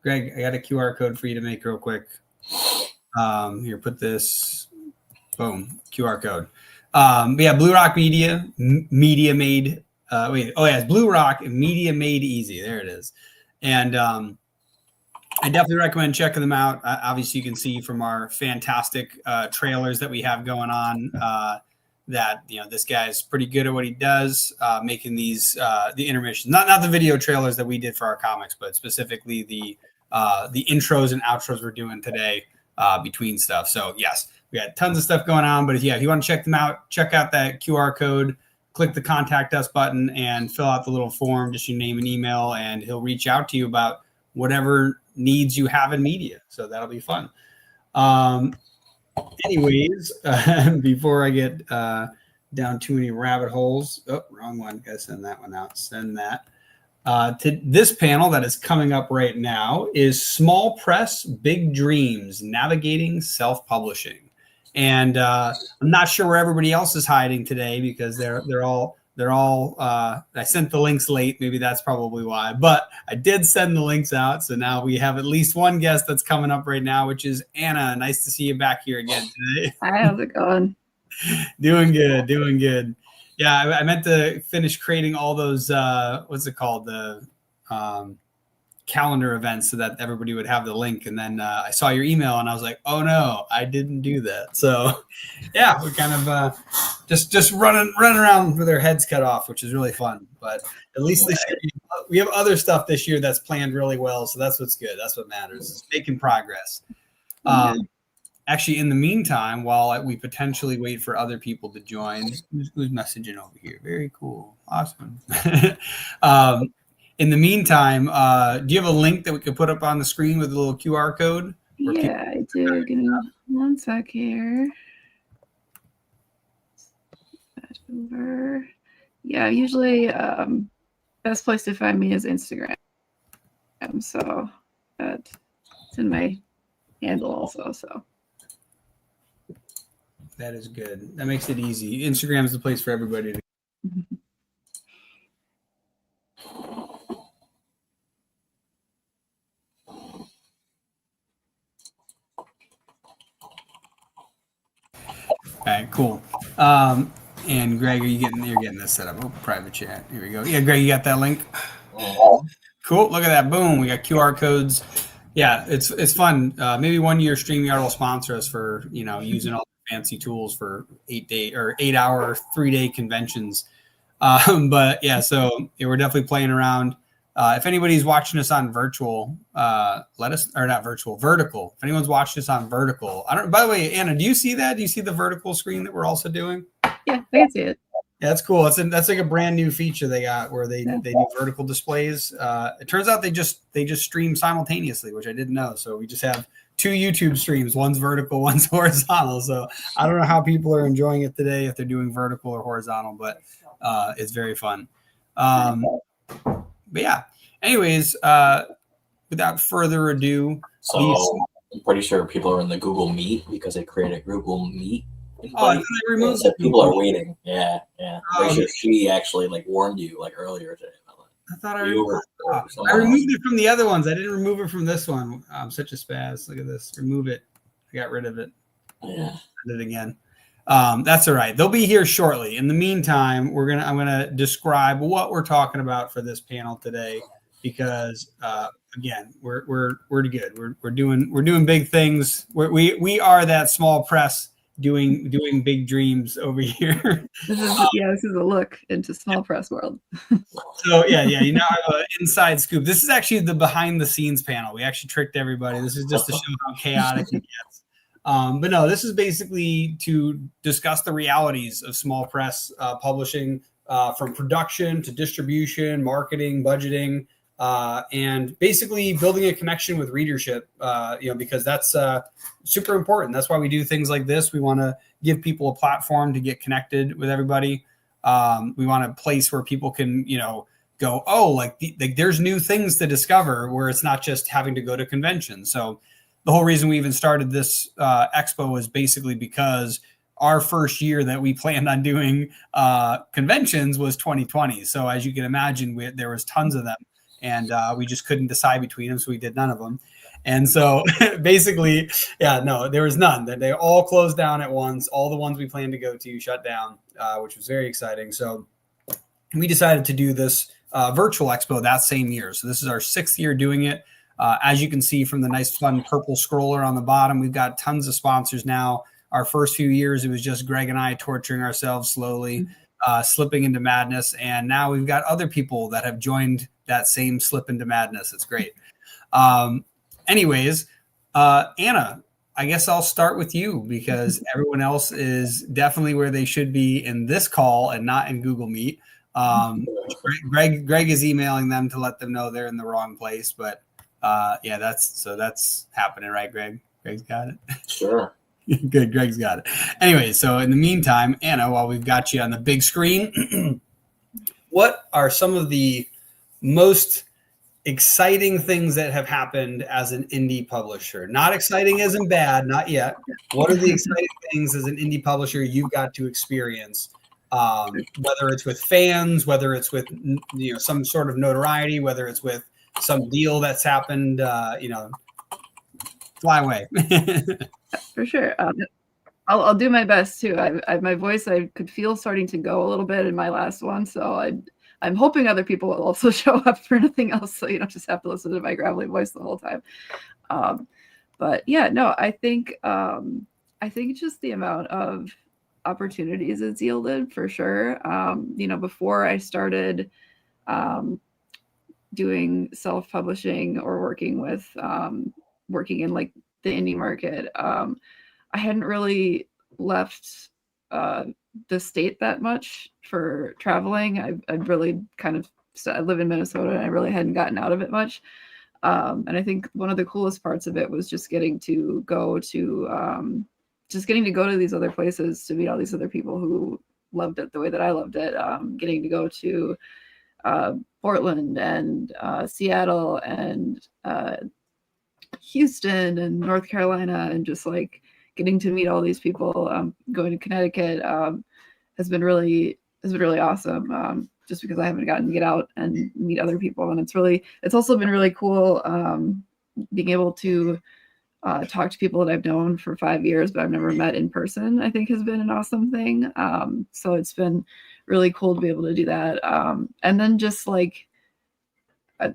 Greg, I got a QR code for you to make real quick. Here, put this. Boom, QR code. But yeah, Blue Rock Media, media made. It's Blue Rock Media made easy. There it is. And I definitely recommend checking them out. Obviously, you can see from our fantastic trailers that we have going on that this guy's pretty good at what he does, making these the intermissions, not the video trailers that we did for our comics, but specifically the intros and outros we're doing today between stuff. So yes, we got tons of stuff going on. But if you want to check them out, check out that QR code, click the contact us button, and fill out the little form, just your name and email, and he'll reach out to you about whatever needs you have in media. So that'll be fun. Anyways, before I get down too many rabbit holes, wrong one. Gotta send that one out. Send that. To this panel that is coming up right now is Small Press, Big Dreams, Navigating Self-Publishing. And I'm not sure where everybody else is hiding today because they're all I sent the links late. Maybe that's probably why, but I did send the links out. So now we have at least one guest that's coming up right now, which is Anna. Nice to see you back here again today. Hi, how's it going? Doing good. Yeah, I meant to finish creating all those, what's it called? The calendar events so that everybody would have the link. And then I saw your email and I was like, oh no, I didn't do that. So yeah, we're kind of just running around with our heads cut off, which is really fun. But at least this year, we have other stuff this year that's planned really well. So that's what's good. That's what matters. It's making progress. Actually, in the meantime, while we potentially wait for other people to join, who's messaging over here? Very cool. Awesome. In the meantime, do you have a link that we could put up on the screen with a little QR code? Yeah, I do. Give me one sec here. Over. Yeah, usually best place to find me is Instagram. So it's in my handle also. So that is good. That makes it easy. Instagram is the place for everybody to. All right, cool. And Greg, you're getting this set up. Oh, private chat. Here we go. Yeah, Greg, you got that link? Cool. Look at that. Boom. We got QR codes. Yeah, it's fun. Maybe one year StreamYard will sponsor us for using all the fancy tools for 8-hour 3-day conventions. But yeah, so yeah, we're definitely playing around. If anybody's watching us on virtual, let us or not virtual, vertical. If anyone's watching us on vertical, I don't. By the way, Anna, do you see that? Do you see the vertical screen that we're also doing? Yeah, I can see it. Yeah, that's cool. That's like a brand new feature they got where they do vertical displays. It turns out they just stream simultaneously, which I didn't know. So we just have 2 YouTube streams. One's vertical, one's horizontal. So I don't know how people are enjoying it today, if they're doing vertical or horizontal, but it's very fun. But yeah. Anyways, without further ado, so I'm pretty sure people are in the Google Meet because they created Google Meet. I thought they removed said people are waiting. Yeah. Oh, Pretty sure she actually warned you earlier today. I thought I removed it from the other ones. I didn't remove it from this one. I'm such a spaz. Look at this. Remove it. I got rid of it. Yeah. Send it again. That's all right. They'll be here shortly. In the meantime, I'm gonna describe what we're talking about for this panel today, because again, we're good. We're doing big things. We are that small press doing big dreams over here. This is a look into small press world. So yeah, you now have an inside scoop. This is actually the behind the scenes panel. We actually tricked everybody. This is just to show how chaotic it gets. But no, this is basically to discuss the realities of small press publishing, from production to distribution, marketing, budgeting, and basically building a connection with readership, because that's super important. That's why we do things like this. We want to give people a platform to get connected with everybody. We want a place where people can, go, oh, there's new things to discover, where it's not just having to go to conventions. So the whole reason we even started this expo was basically because our first year that we planned on doing conventions was 2020. So as you can imagine, there was tons of them. And we just couldn't decide between them, so we did none of them. And so basically, there was none. They all closed down at once. All the ones we planned to go to shut down, which was very exciting. So we decided to do this virtual expo that same year. So this is our 6th year doing it. As you can see from the nice, fun purple scroller on the bottom, we've got tons of sponsors now. Our first few years, it was just Greg and I torturing ourselves slowly, slipping into madness. And now we've got other people that have joined that same slip into madness. It's great. Anyways, Anna, I guess I'll start with you, because everyone else is definitely where they should be in this call and not in Google Meet. Greg is emailing them to let them know they're in the wrong place, but that's happening, right, Greg? Greg's got it. Sure. Good. Greg's got it. Anyway, so in the meantime, Anna, while we've got you on the big screen, what are some of the most exciting things that have happened as an indie publisher? Not exciting as in bad, not yet. What are the exciting things as an indie publisher you've got to experience? Whether it's with fans, whether it's with some sort of notoriety, whether it's with some deal that's happened, fly away. For sure. I'll do my best too. My voice, I could feel starting to go a little bit in my last one, so I'm hoping other people will also show up for nothing else, so you don't just have to listen to my gravelly voice the whole time. But yeah, no, I think just the amount of opportunities it's yielded, for sure. Before I started doing self-publishing or working in like the indie market, I hadn't really left the state that much for traveling. I've really I live in Minnesota, and I really hadn't gotten out of it much. And I think one of the coolest parts of it was just getting to go to these other places, to meet all these other people who loved it the way that I loved it. Getting to go to Portland and Seattle and Houston and North Carolina, and just like getting to meet all these people. Going to Connecticut has been really awesome. Just because I haven't gotten to get out and meet other people, and it's also been really cool being able to talk to people that I've known for 5 years but I've never met in person. I think has been an awesome thing. So it's been really cool to be able to do that. And then just like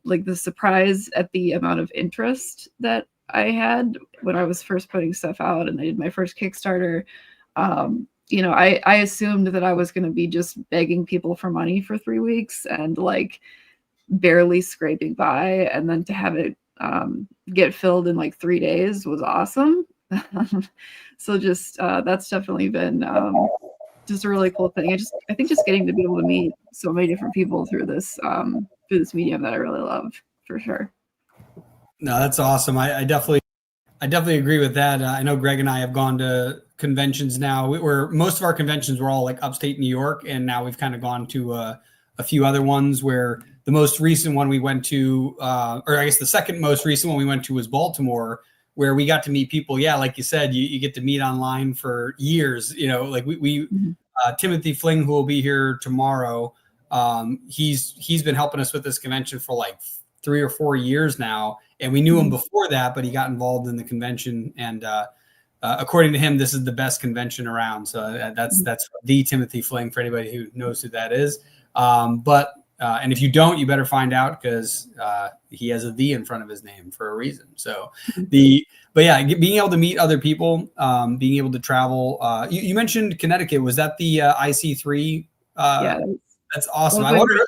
like the surprise at the amount of interest that I had when I was first putting stuff out and I did my first Kickstarter. You know, I assumed that I was going to be just begging people for money for 3 weeks and like barely scraping by, and then to have it get filled in like 3 days was awesome. So just that's definitely been just a really cool thing. I think just getting to be able to meet so many different people through this medium that I really love, for sure. No, that's awesome. I definitely agree with that. I know Greg and I have gone to conventions now. Most of our conventions were all like upstate New York, and now we've kind of gone to a few other ones. Where the most recent one we went to, or I guess the second most recent one we went to was Baltimore, where we got to meet people. Yeah, like you said, you get to meet online for years. You know, like we Timothy Fling, who will be here tomorrow. He's been helping us with this convention for like 3 or 4 years now, and we knew him before that, but he got involved in the convention, and according to him, this is the best convention around. So that's the Timothy Fling, for anybody who knows who that is. And if you don't, you better find out, because he has a "the" in front of his name for a reason. So but yeah, being able to meet other people, being able to travel. You mentioned Connecticut. Was that the IC3? Yeah, that's awesome. I wonder.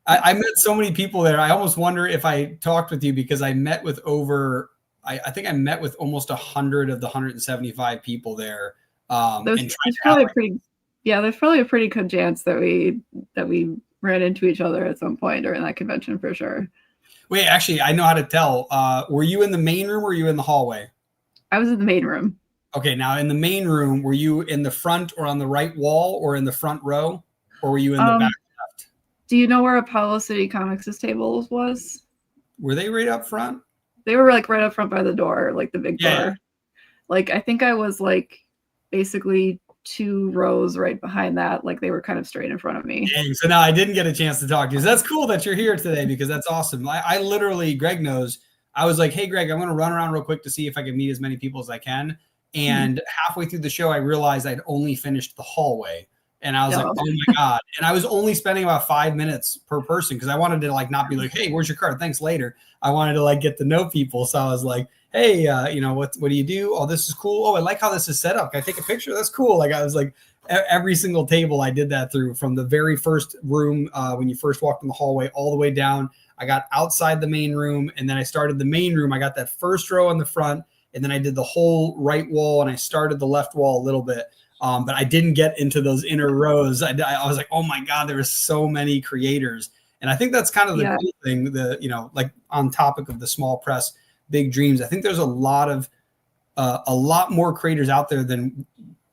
I met so many people there. I almost wonder if I talked with you, because I met with I think I met with almost 100 of the 175 people there. There's probably a pretty good chance that we ran into each other at some point during that convention, for sure. Wait, actually, I know how to tell. Were you in the main room or were you in the hallway? I was in the main room. Okay, now in the main room, were you in the front or on the right wall or in the front row, or were you in the back left? Do you know where Apollo City Comics' table was? Were they right up front? They were like right up front by the door, like the big door. Like I think I was like basically 2 rows right behind that. Like they were kind of straight in front of me. Dang, so now I didn't get a chance to talk to you. So that's cool that you're here today, because that's awesome. I literally, Greg knows, I was like, hey, Greg, I'm going to run around real quick to see if I can meet as many people as I can. And halfway through the show, I realized I'd only finished the hallway. And I was like, oh my God. And I was only spending about 5 minutes per person, because I wanted to like not be like, hey, where's your card? Thanks, later. I wanted to like get to know people. So I was like, hey, you know, what do you do? Oh, this is cool. Oh, I like how this is set up. Can I take a picture? That's cool. Like I was like, every single table I did that through, from the very first room when you first walked in the hallway all the way down. I got outside the main room, and then I started the main room. I got that first row in the front, and then I did the whole right wall, and I started the left wall a little bit. But I didn't get into those inner rows. I was like, oh my God, there were so many creators. And I think that's kind of the cool thing, you know, like on topic of the small press, big dreams. I think there's a lot more creators out there than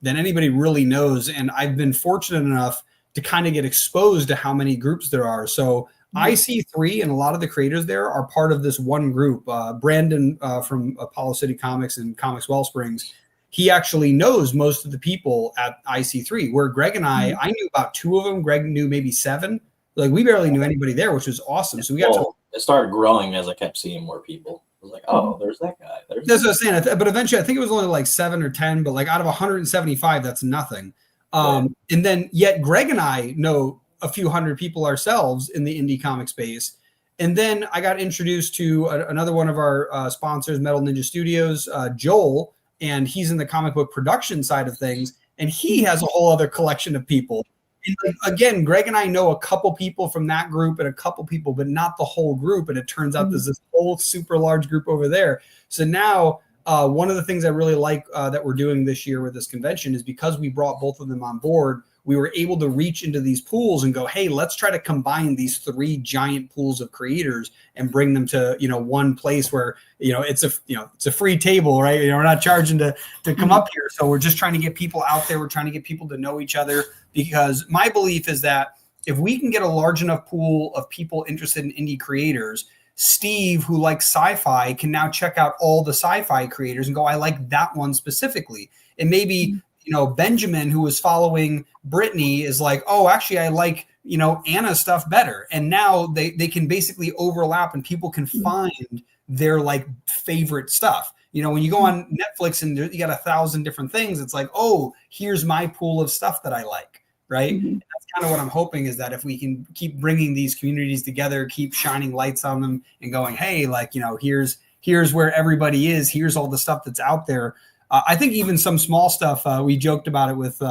anybody really knows. And I've been fortunate enough to kind of get exposed to how many groups there are. So IC3 and a lot of the creators there are part of this one group. Brandon from Apollo City Comics and Comics Wellsprings, he actually knows most of the people at IC3, where Greg and I knew about 2 of them. Greg knew maybe 7. Like we barely knew anybody there, which was awesome. So we got it started growing as I kept seeing more people. I was like, oh, there's that guy. That's what I was saying. But eventually, I think it was only like 7 or 10, but like out of 175, that's nothing. And then yet Greg and I know a few hundred people ourselves in the indie comic space. And then I got introduced to another one of our sponsors, Metal Ninja Studios, Joel, and he's in the comic book production side of things. And he has a whole other collection of people. And again, Greg and I know a couple people from that group and a couple people, but not the whole group. And it turns out there's this whole super large group over there. So now one of the things I really like that we're doing this year with this convention is, because we brought both of them on board, we were able to reach into these pools and go, hey, let's try to combine these 3 giant pools of creators and bring them to, you know, one place where, you know, it's a free table, right? You know, we're not charging to come up here. So we're just trying to get people out there. We're trying to get people to know each other, because my belief is that if we can get a large enough pool of people interested in indie creators, Steve, who likes sci-fi, can now check out all the sci-fi creators and go, I like that one specifically. And maybe, you know, Benjamin, who was following Brittany, is like, oh, actually, I like, you know, Anna's stuff better. And now they can basically overlap, and people can find their like favorite stuff. You know, when you go on Netflix and you got 1,000 different things, it's like, oh, here's my pool of stuff that I like. right? Mhm. And that's kind of what I'm hoping, is that if we can keep bringing these communities together, keep shining lights on them and going, hey, like, here's where everybody is, here's all the stuff that's out there. I think even some small stuff, we joked about it with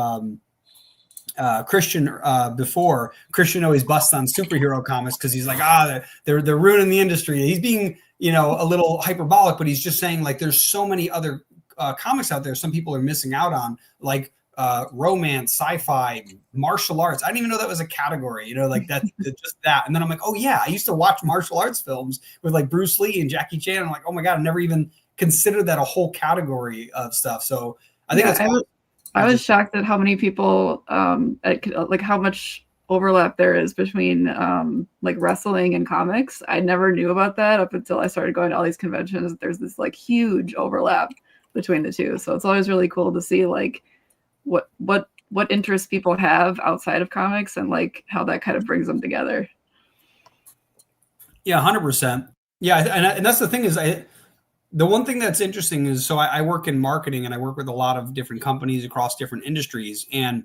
Christian before. Christian always busts on superhero comics because he's like, they're ruining the industry. He's being, a little hyperbolic, but he's just saying, like, there's so many other comics out there some people are missing out on, like romance, sci-fi, martial arts. I didn't even know that was a category, like that's just that. And then I'm like, oh yeah, I used to watch martial arts films with like Bruce Lee and Jackie Chan. I'm like, oh my God, I never even considered that a whole category of stuff. So I think I was shocked at how many people, like how much overlap there is between like wrestling and comics. I never knew about that up until I started going to all these conventions. There's this like huge overlap between the two. So it's always really cool to see like what interests people have outside of comics and like how that kind of brings them together. Yeah, 100%. Yeah, and that's the thing is the one thing that's interesting is, so I work in marketing and I work with a lot of different companies across different industries. And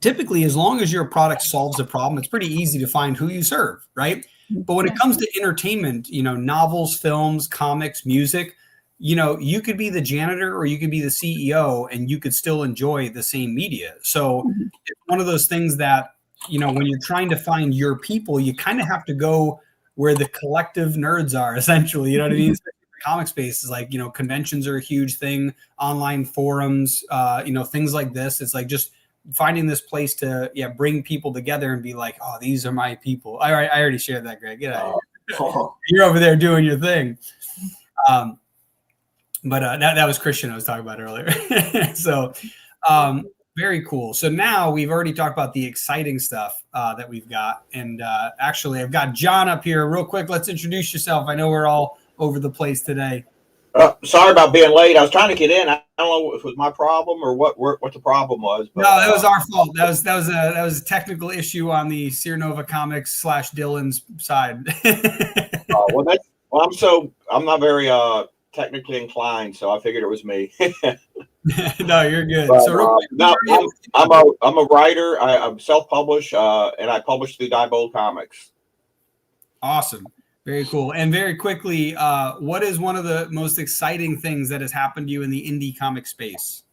typically, as long as your product solves a problem, it's pretty easy to find who you serve, right? But when it comes to entertainment, novels, films, comics, music, you could be the janitor or you could be the CEO and you could still enjoy the same media. So it's one of those things that, when you're trying to find your people, you kind of have to go where the collective nerds are, essentially. You know what I mean? Comic space is like, conventions are a huge thing, online forums, things like this. It's like just finding this place to bring people together and be like, oh, these are my people. I already shared that, Greg. Get out of here. You're over there doing your thing. But that was Christian I was talking about earlier. So very cool. So now we've already talked about the exciting stuff that we've got. And actually, I've got John up here real quick. Let's introduce yourself. I know we're all over the place today. Sorry about being late. I was trying to get in. I don't know if it was my problem or what the problem was. But, no, that was our fault. That was a technical issue on the Seernova Comics / Dylan's side. I'm not very technically inclined, so I figured it was me. No, you're good. But, so I'm a writer. I'm self-published, and I publish through Diebold Comics. Awesome. Very cool. And very quickly, what is one of the most exciting things that has happened to you in the indie comic space?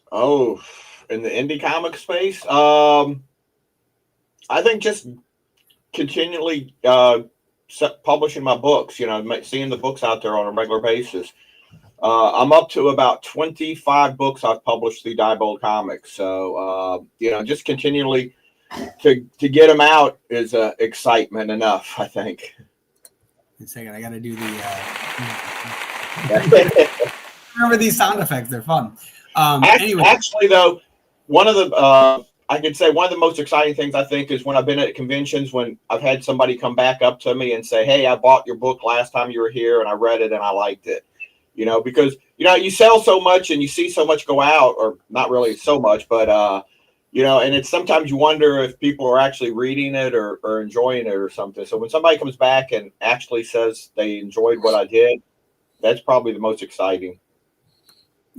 Oh, in the indie comic space? I think just continually publishing my books, seeing the books out there on a regular basis. I'm up to about 25 books I've published through Diebold Comics. So, just continually to get them out is excitement enough, I think. Wait a second, I got to do the. Remember these sound effects? They're fun. Anyway. Actually, though, one of the I could say one of the most exciting things I think is when I've been at conventions, when I've had somebody come back up to me and say, "Hey, I bought your book last time you were here, and I read it and I liked it." Because you sell so much and you see so much go out, or not really so much, but and it's sometimes you wonder if people are actually reading it or enjoying it or something. So when somebody comes back and actually says they enjoyed what I did, that's probably the most exciting.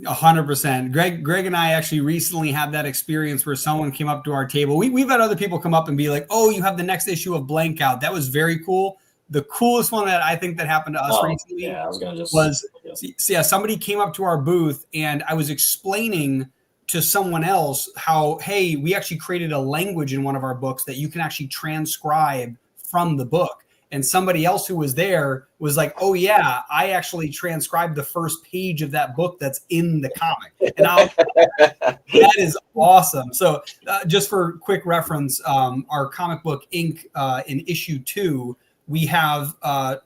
100%. Greg and I actually recently had that experience where someone came up to our table. We've had other people come up and be like, "Oh, you have the next issue of Blank out." That was very cool. The coolest one that I think that happened to us recently somebody came up to our booth and I was explaining to someone else how, hey, we actually created a language in one of our books that you can actually transcribe from the book. And somebody else who was there was like, "Oh yeah, I actually transcribed the first page of that book that's in the comic." And that is awesome. So just for quick reference, our comic book Inc. In issue 2, we have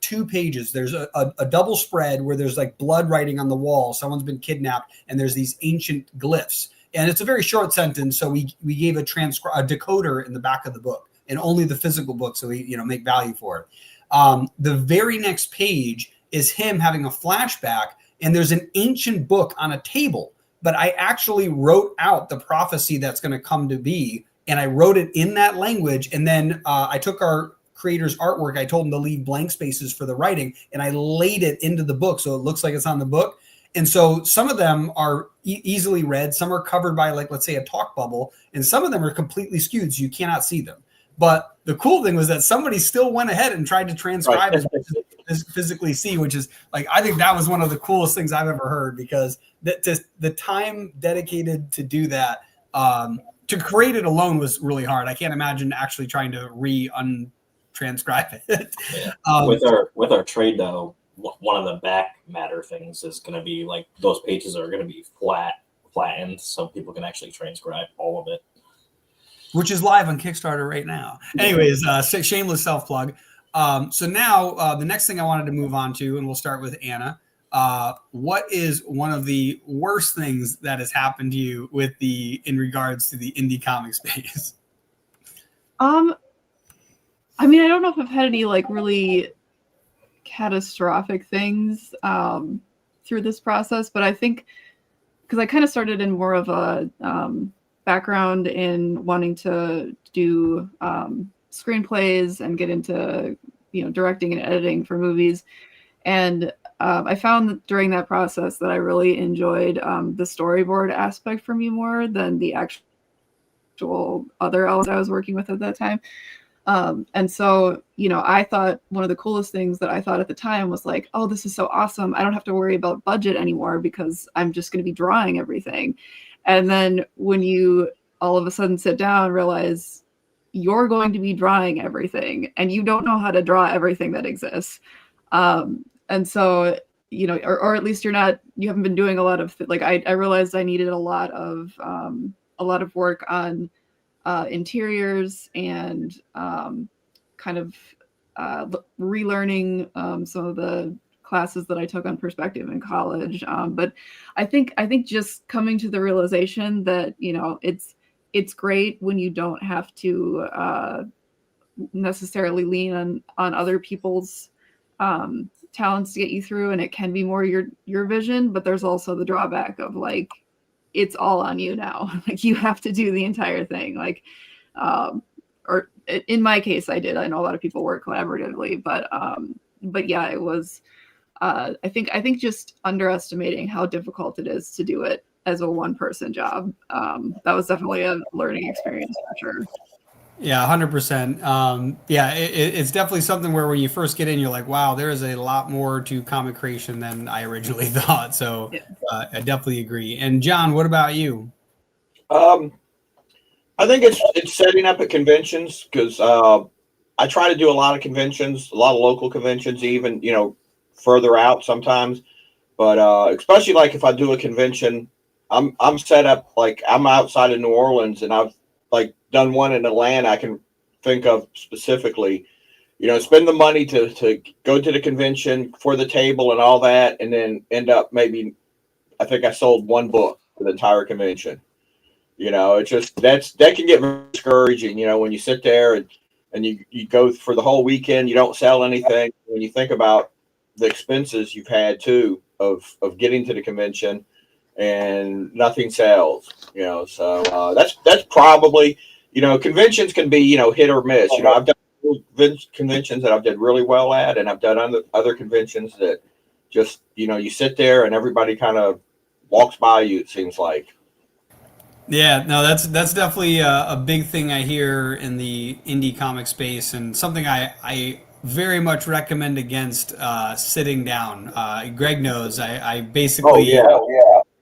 2 pages. There's a double spread where there's like blood writing on the wall. Someone's been kidnapped and there's these ancient glyphs. And it's a very short sentence. So we gave a decoder in the back of the book, and only the physical book. So we, make value for it. The very next page is him having a flashback, and there's an ancient book on a table, but I actually wrote out the prophecy that's going to come to be. And I wrote it in that language. And then I took our creator's artwork. I told him to leave blank spaces for the writing, and I laid it into the book. So it looks like it's on the book. And so some of them are easily read. Some are covered by, like, let's say a talk bubble, and some of them are completely skewed, so you cannot see them. But the cool thing was that somebody still went ahead and tried to transcribe as physically see, which is like, I think that was one of the coolest things I've ever heard, because the time dedicated to do that, to create it alone was really hard. I can't imagine actually trying to transcribe it. With our trade though, one of the back matter things is going to be like those pages are going to be flattened, so people can actually transcribe all of it, which is live on Kickstarter right now. Anyways, shameless self plug. So now the next thing I wanted to move on to, and we'll start with Anna. What is one of the worst things that has happened to you in regards to the indie comic space? I mean, I don't know if I've had any like really catastrophic things through this process, but I think because I kind of started in more of a background in wanting to do screenplays and get into directing and editing for movies, and I found that during that process that I really enjoyed the storyboard aspect for me more than the actual other elements I was working with at that time. And so, I thought one of the coolest things that I thought at the time was like, oh, this is so awesome. I don't have to worry about budget anymore because I'm just going to be drawing everything. And then when you all of a sudden sit down and realize you're going to be drawing everything and you don't know how to draw everything that exists. And so, or at least you haven't been doing a lot of, I realized I needed a lot of work on interiors and kind of relearning some of the classes that I took on perspective in college. But I think just coming to the realization that, it's great when you don't have to necessarily lean on other people's talents to get you through, and it can be more your vision, but there's also the drawback of like, it's all on you now. Like, you have to do the entire thing. Like, or in my case, I did. I know a lot of people work collaboratively, but yeah, it was, I think just underestimating how difficult it is to do it as a one-person job. That was definitely a learning experience for sure. Yeah, 100%. Yeah, it's definitely something where when you first get in, you're like, wow, there is a lot more to comic creation than I originally thought. So I definitely agree. And John, what about you? I think it's setting up at conventions, because I try to do a lot of conventions, a lot of local conventions, even, further out sometimes. But especially like if I do a convention, I'm set up, like I'm outside of New Orleans, and I've like done one in Atlanta I can think of specifically. Spend the money to go to the convention for the table and all that, and then end up maybe, I think I sold one book for the entire convention. It's just that can get very discouraging. When you sit there and you go for the whole weekend, you don't sell anything. When you think about the expenses you've had too of getting to the convention, and nothing sells. So that's probably, conventions can be, hit or miss. I've done conventions that I've did really well at, and I've done other conventions that just, you sit there and everybody kind of walks by you, it seems like. Yeah, no, that's definitely a big thing I hear in the indie comic space, and something I very much recommend against sitting down. Greg knows I basically,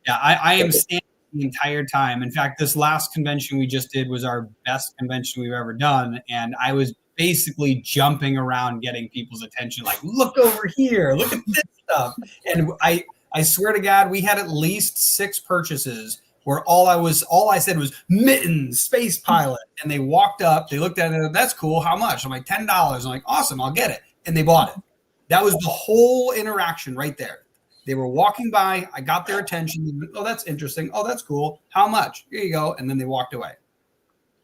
I am standing the entire time. In fact, this last convention we just did was our best convention we've ever done, and I was basically jumping around getting people's attention, like, look over here, look at this stuff. And I swear to God, we had at least 6 purchases where all I said was mittens, space pilot. And they walked up, they looked at it, that's cool, how much? I'm like, $10. I'm like, awesome, I'll get it. And they bought it. That was the whole interaction right there. They were walking by, I got their attention. Oh, that's interesting. Oh, that's cool. How much? Here you go. And then they walked away.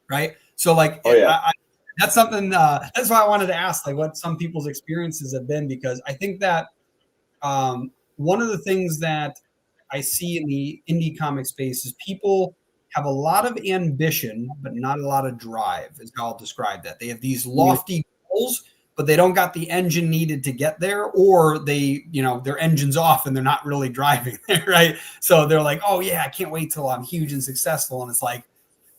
Right? So like, that's something, that's why I wanted to ask, like, what some people's experiences have been, because I think that one of the things that I see in the indie comic space is people have a lot of ambition, but not a lot of drive, is how I'll describe that. They have these lofty goals, but they don't got the engine needed to get there, or they, their engine's off and they're not really driving there, right? So they're like, oh yeah, I can't wait till I'm huge and successful. And it's like,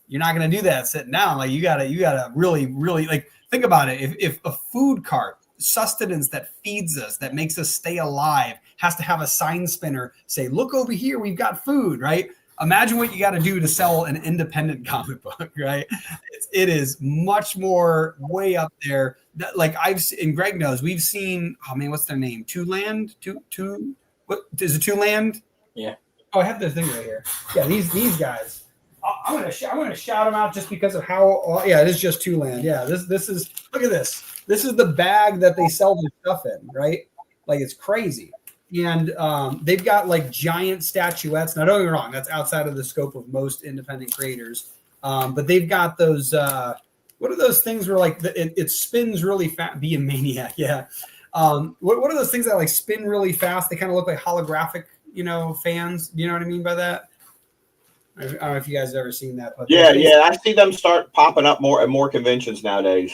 you're not going to do that sitting down. Like you gotta really, really like think about it. If a food cart, sustenance that feeds us, that makes us stay alive, has to have a sign spinner say, look over here, we've got food, right? Imagine what you got to do to sell an independent comic book, right? It is much more way up there. That, like and Greg knows, we've seen, oh man, what's their name? What is it? Two-Land? Yeah. Oh, I have the thing right here. Yeah, these guys. I'm gonna shout them out just because of how. Yeah, it is just Two-Land. Yeah, this is, look at this. This is the bag that they sell their stuff in, right? Like it's crazy. And they've got like giant statuettes. Now, don't get me wrong, that's outside of the scope of most independent creators. But they've got those. What are those things where like it spins really fast? Be a maniac, yeah. What are those things that like spin really fast? They kind of look like holographic, fans. You know what I mean by that? I don't know if you guys have ever seen that. But yeah, I see them start popping up more at more conventions nowadays.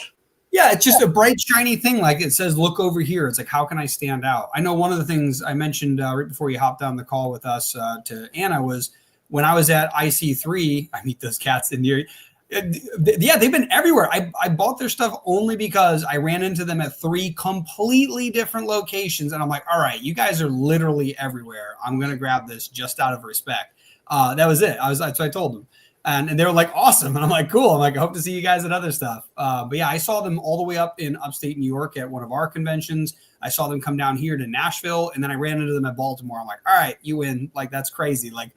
Yeah, it's just a bright, shiny thing. Like it says, look over here. It's like, how can I stand out? I know one of the things I mentioned right before you hopped on the call with us to Anna was when I was at IC3, I meet those cats in here. Yeah, they've been everywhere. I bought their stuff only because I ran into them at 3 completely different locations. And I'm like, all right, you guys are literally everywhere. I'm going to grab this just out of respect. That was it. So I told them. And they were like, awesome. And I'm like, cool. I'm like, I hope to see you guys at other stuff. But yeah, I saw them all the way up in upstate New York at one of our conventions. I saw them come down here to Nashville, and then I ran into them at Baltimore. I'm like, all right, you win. Like, that's crazy. Like,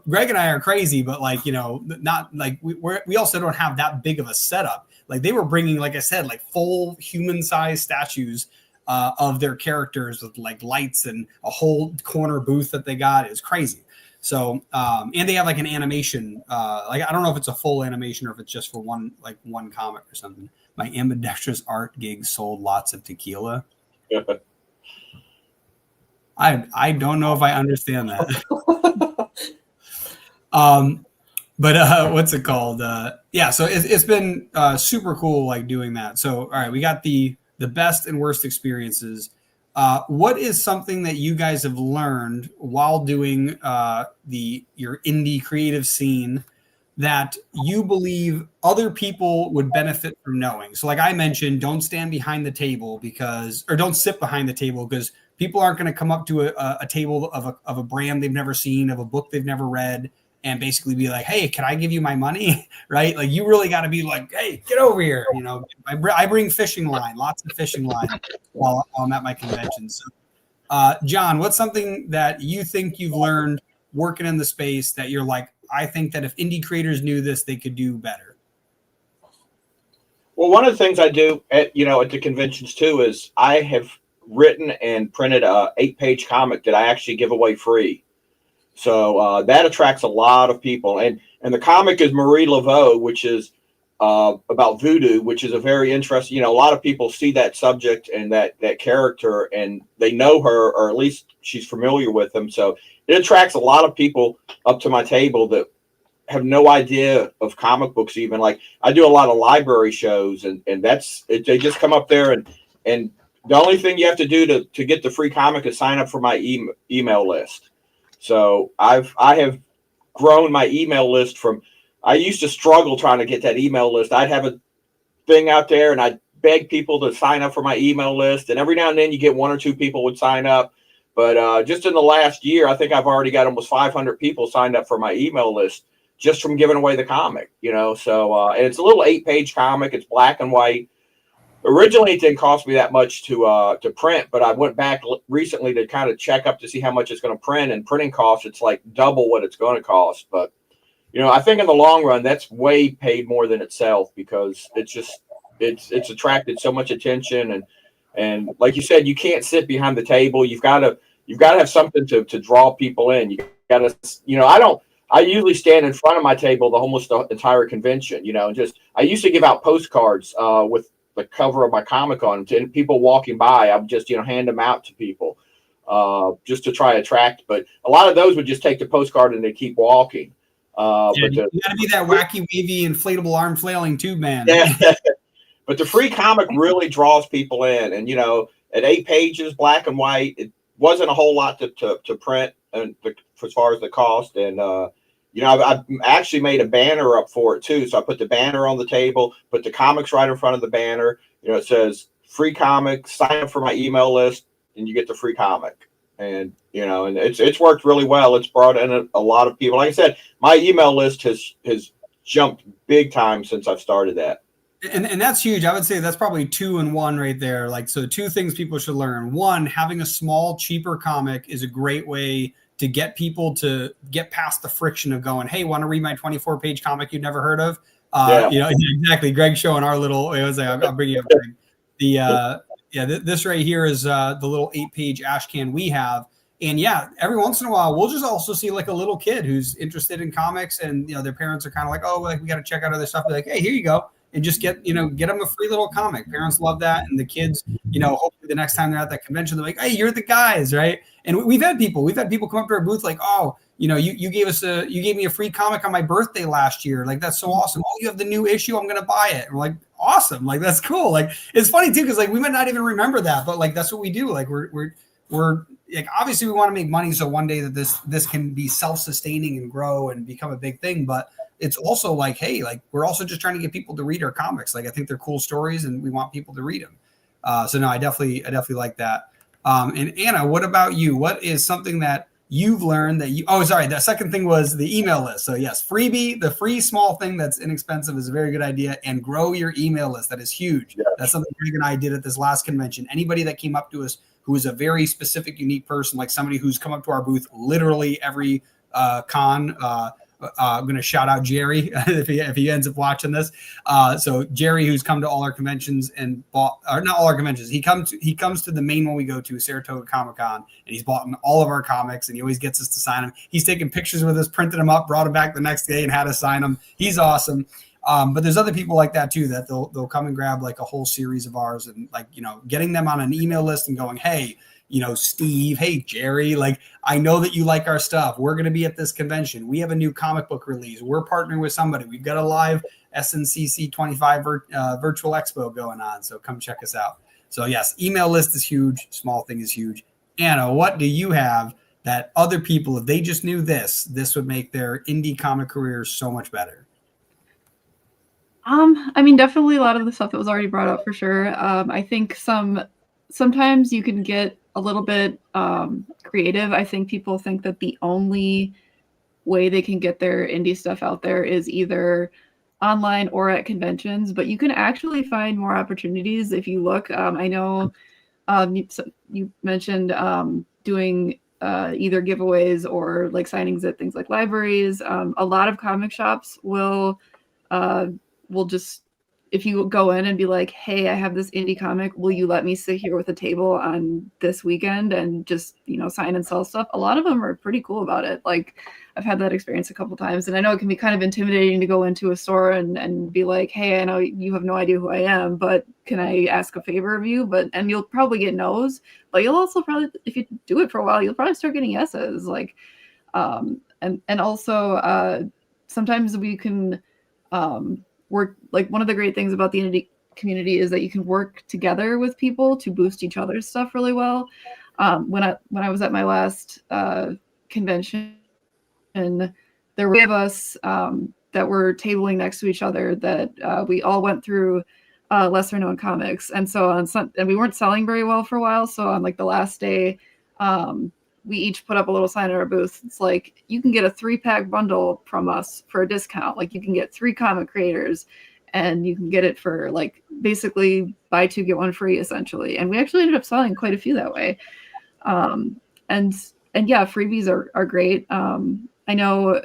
Greg and I are crazy, but like, not like we also don't have that big of a setup. Like they were bringing, like I said, like full human-sized statues of their characters with like lights and a whole corner booth that they got. It was crazy. So, and they have like an animation, like, I don't know if it's a full animation or if it's just for one comic or something. My ambidextrous art gig sold lots of tequila. I don't know if I understand that. But what's it called? Yeah. So it's been super cool, like doing that. So, all right, we got the best and worst experiences. What is something that you guys have learned while doing your indie creative scene that you believe other people would benefit from knowing? So like I mentioned, don't stand behind the table don't sit behind the table because people aren't going to come up to a table of a brand they've never seen, of a book they've never read, and basically be like, hey, can I give you my money? Right? Like you really got to be like, hey, get over here. I bring fishing line, lots of fishing line while I'm at my conventions. So, John, what's something that you think you've learned working in the space that you're like, I think that if indie creators knew this, they could do better? Well, one of the things I do at the conventions too is I have written and printed a 8-page comic that I actually give away free. So that attracts a lot of people. And the comic is Marie Laveau, which is about voodoo, which is a very interesting, a lot of people see that subject and that character and they know her, or at least she's familiar with them. So it attracts a lot of people up to my table that have no idea of comic books even. Like I do a lot of library shows and that's it, they just come up there and the only thing you have to do to get the free comic is sign up for my email list. So I have grown my email list from, I used to struggle trying to get that email list. I'd have a thing out there and I'd beg people to sign up for my email list. And every now and then you get 1 or 2 people would sign up. But just in the last year, I think I've already got almost 500 people signed up for my email list just from giving away the comic, So, and it's a little 8-page comic. It's black and white. Originally, it didn't cost me that much to print, but I went back recently to kind of check up to see how much it's going to print. And printing costs, it's like double what it's going to cost. But I think in the long run, that's way paid more than itself because it's attracted so much attention. And like you said, you can't sit behind the table. You've got to have something to draw people in. You got to, I usually stand in front of my table almost the entire convention. And I used to give out postcards with the cover of my comic on it, and people walking by, I would just, hand them out to people just to try to attract. But a lot of those would just take the postcard and they keep walking. You got to be that wacky, wavy, inflatable arm flailing tube man. Yeah. But the free comic really draws people in, and at 8 pages, black and white, it wasn't a whole lot to print, and as far as the cost. And I've actually made a banner up for it too. So I put the banner on the table, put the comics right in front of the banner. It says free comic. Sign up for my email list, and you get the free comic. And and it's worked really well. It's brought in a lot of people. Like I said, my email list has jumped big time since I've started that. And that's huge. I would say that's probably 2 in 1 right there. Like, so 2 things people should learn. 1, having a small, cheaper comic is a great way to get people to get past the friction of going, hey, want to read my 24-page comic you've never heard of? Exactly. Greg showing our little, it was like, I'll bring you up, Greg. This right here is the little 8-page ash can we have. And every once in a while, we'll just also see like a little kid who's interested in comics, and their parents are kind of like, oh, like we got to check out other stuff. Be like, hey, here you go. And just get them a free little comic. Parents love that. And the kids, hopefully the next time they're at that convention, they're like, hey, you're the guys, right? And we've had people come up to our booth like, oh, you gave me a free comic on my birthday last year. Like, that's so awesome. Oh, you have the new issue. I'm going to buy it. And we're like, awesome. Like, that's cool. Like, it's funny too, because like we might not even remember that, but like that's what we do. Like we're like, obviously we want to make money so one day that this can be self-sustaining and grow and become a big thing. But it's also like, hey, like we're also just trying to get people to read our comics. Like, I think they're cool stories and we want people to read them. So no, I definitely like that. And Anna, what about you? What is something that you've learned that the second thing was the email list. So yes, freebie, the free small thing that's inexpensive is a very good idea, and grow your email list. That is huge. Yeah. That's something Greg and I did at this last convention. Anybody that came up to us who is a very specific, unique person, like somebody who's come up to our booth literally every con, I'm going to shout out Jerry if he ends up watching this. So Jerry, who's come to all our conventions and bought, or not all our conventions, he comes to the main one we go to, Saratoga Comic Con, and he's bought all of our comics, and he always gets us to sign them. He's taken pictures with us, printed them up, brought them back the next day, and had us sign them. He's awesome. But there's other people like that too, that they'll come and grab like a whole series of ours, and like, getting them on an email list and going, hey, Steve, hey, Jerry, like, I know that you like our stuff. We're going to be at this convention. We have a new comic book release. We're partnering with somebody. We've got a live SNCC 25 virtual expo going on. So come check us out. So yes, email list is huge. Small thing is huge. Anna, what do you have that other people, if they just knew this would make their indie comic careers so much better? I mean, definitely a lot of the stuff that was already brought up for sure. I think sometimes you can get a little bit creative. I think people think that the only way they can get their indie stuff out there is either online or at conventions, but you can actually find more opportunities if you look. I know you mentioned doing either giveaways or like signings at things like libraries. A lot of comic shops will just, if you go in and be like, hey, I have this indie comic, will you let me sit here with a table on this weekend and just, sign and sell stuff? A lot of them are pretty cool about it. Like, I've had that experience a couple times, and I know it can be kind of intimidating to go into a store and be like, hey, I know you have no idea who I am, but can I ask a favor of you? And you'll probably get no's, but you'll also probably, if you do it for a while, you'll probably start getting yeses. Like, and also sometimes we can work, like, one of the great things about the indie community is that you can work together with people to boost each other's stuff really well. When I was at my last convention, and there were 3 of us that were tabling next to each other that we all went through lesser known comics, and so and we weren't selling very well for a while. So on like the last day, we each put up a little sign at our booth. It's like, you can get a 3-pack bundle from us for a discount. Like, you can get 3 comic creators, and you can get it for like basically buy 2 get 1 free essentially. And we actually ended up selling quite a few that way. And yeah, freebies are great. I know,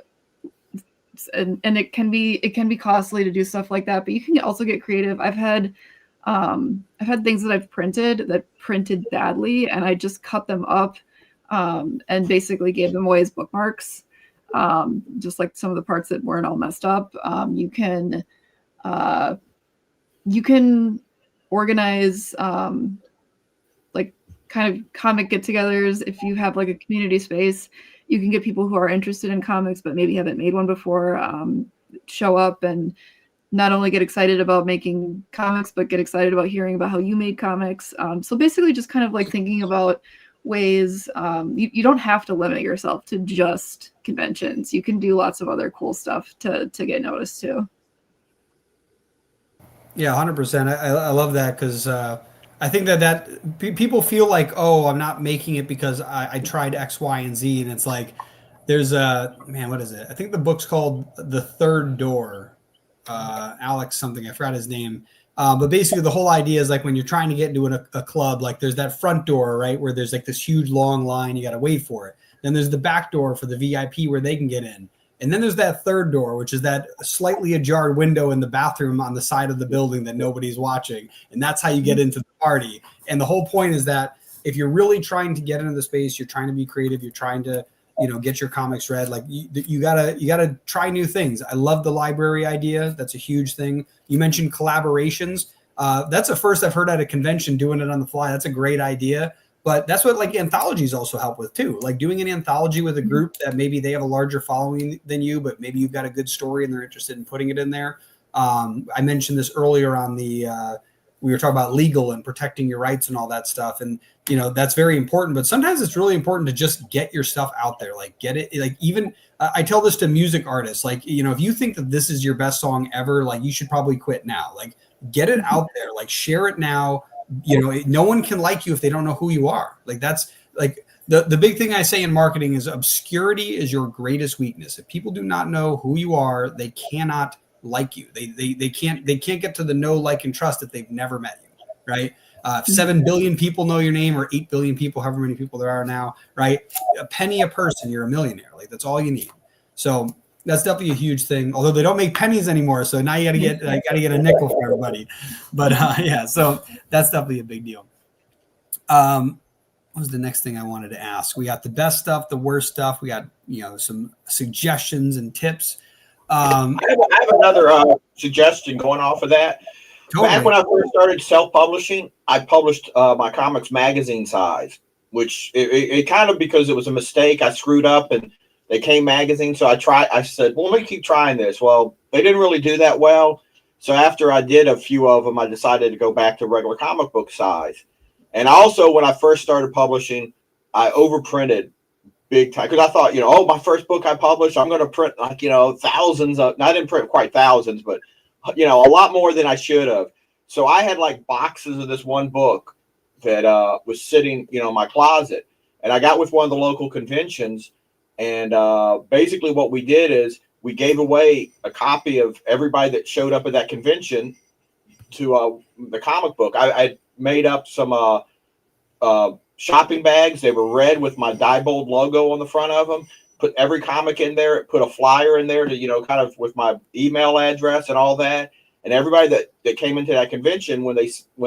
and it can be costly to do stuff like that, but you can also get creative. I've had things that I've printed badly, and I just cut them up and basically gave them away as bookmarks. Just like some of the parts that weren't all messed up. You can organize like kind of comic get-togethers. If you have like a community space, you can get people who are interested in comics but maybe haven't made one before, show up and not only get excited about making comics, but get excited about hearing about how you made comics. So basically just kind of like thinking about ways, you don't have to limit yourself to just conventions. You can do lots of other cool stuff to get noticed too. Yeah, 100%. I love that because I think that people feel like, oh, I'm not making it because I tried X, Y, and Z, and it's like there's a man. What is it? I think the book's called The Third Door. Alex something, I forgot his name. But basically, the whole idea is like when you're trying to get into a club, like there's that front door, right, where there's like this huge long line, you got to wait for it. Then there's the back door for the VIP where they can get in. And then there's that third door, which is that slightly ajar window in the bathroom on the side of the building that nobody's watching. And that's how you get into the party. And the whole point is that if you're really trying to get into the space, you're trying to be creative, you're trying to, get your comics read, like you gotta try new things. I love the library idea. That's a huge thing. You mentioned collaborations. That's the first I've heard at a convention, doing it on the fly. That's a great idea. But that's what like anthologies also help with too. Like doing an anthology with a group that maybe they have a larger following than you, but maybe you've got a good story and they're interested in putting it in there. I mentioned this earlier on we were talking about legal and protecting your rights and all that stuff. And, that's very important, but sometimes it's really important to just get your stuff out there. Like get it, like even I tell this to music artists, like, if you think that this is your best song ever, like you should probably quit now. Like get it out there, like share it now. No one can like you if they don't know who you are. Like that's like the big thing I say in marketing is obscurity is your greatest weakness. If people do not know who you are, they cannot like you. They can't get to the know, like, and trust if they've never met you, right? If 7 billion people know your name, or 8 billion people, however many people there are now, right? A penny a person, you're a millionaire. Like that's all you need. So that's definitely a huge thing. Although they don't make pennies anymore, so now you got to get a nickel for everybody. But yeah, so that's definitely a big deal. What was the next thing I wanted to ask? We got the best stuff, the worst stuff. We got some suggestions and tips. I have another suggestion going off of that. Totally. Back when I first started self-publishing, I published my comics magazine size, which it kind of, because it was a mistake, I screwed up and they came magazine. So I said, well, let me keep trying this. Well, they didn't really do that well. So after I did a few of them, I decided to go back to regular comic book size. And also when I first started publishing, I overprinted big time, because I thought, my first book I published, I'm going to print like, thousands of, I didn't print quite thousands, but a lot more than I should have. So I had like boxes of this one book that was sitting, in my closet. And I got with one of the local conventions. And basically what we did is we gave away a copy of everybody that showed up at that convention to the comic book. I made up some shopping bags. They were red with my Diebold logo on the front of them. Put every comic in there, put a flyer in there to, kind of with my email address and all that. And everybody that came into that convention, when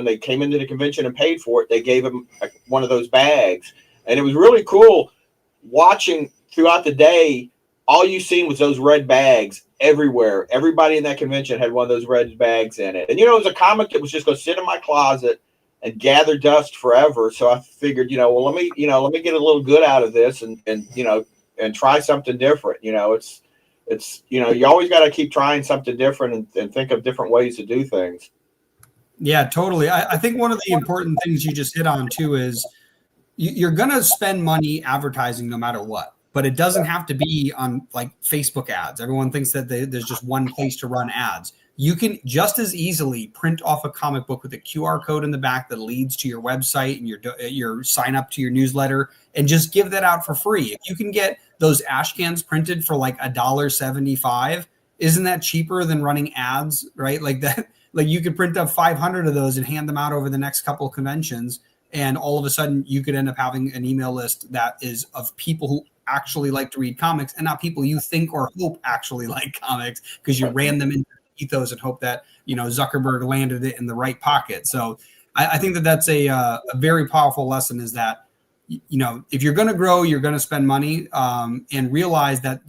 they came into the convention and paid for it, they gave them one of those bags. And it was really cool watching throughout the day. All you seen was those red bags everywhere. Everybody in that convention had one of those red bags in it. And, it was a comic that was just going to sit in my closet and gather dust forever. So I figured, well, let me get a little good out of this and try something different. It's you always got to keep trying something different and think of different ways to do things. Yeah, totally. I think one of the important things you just hit on too is you're going to spend money advertising no matter what, but it doesn't have to be on like Facebook ads. Everyone thinks that there's just one place to run ads. You can just as easily print off a comic book with a QR code in the back that leads to your website and your sign up to your newsletter, and just give that out for free. If you can get those ash cans printed for like $1.75, isn't that cheaper than running ads, right? Like that, like you could print up 500 of those and hand them out over the next couple of conventions. And all of a sudden you could end up having an email list that is of people who actually like to read comics and not people you think or hope actually like comics, because you ran them into ethos and hope that Zuckerberg landed it in the right pocket. So I think that's a very powerful lesson, is that if you're going to grow, you're going to spend money, and realize that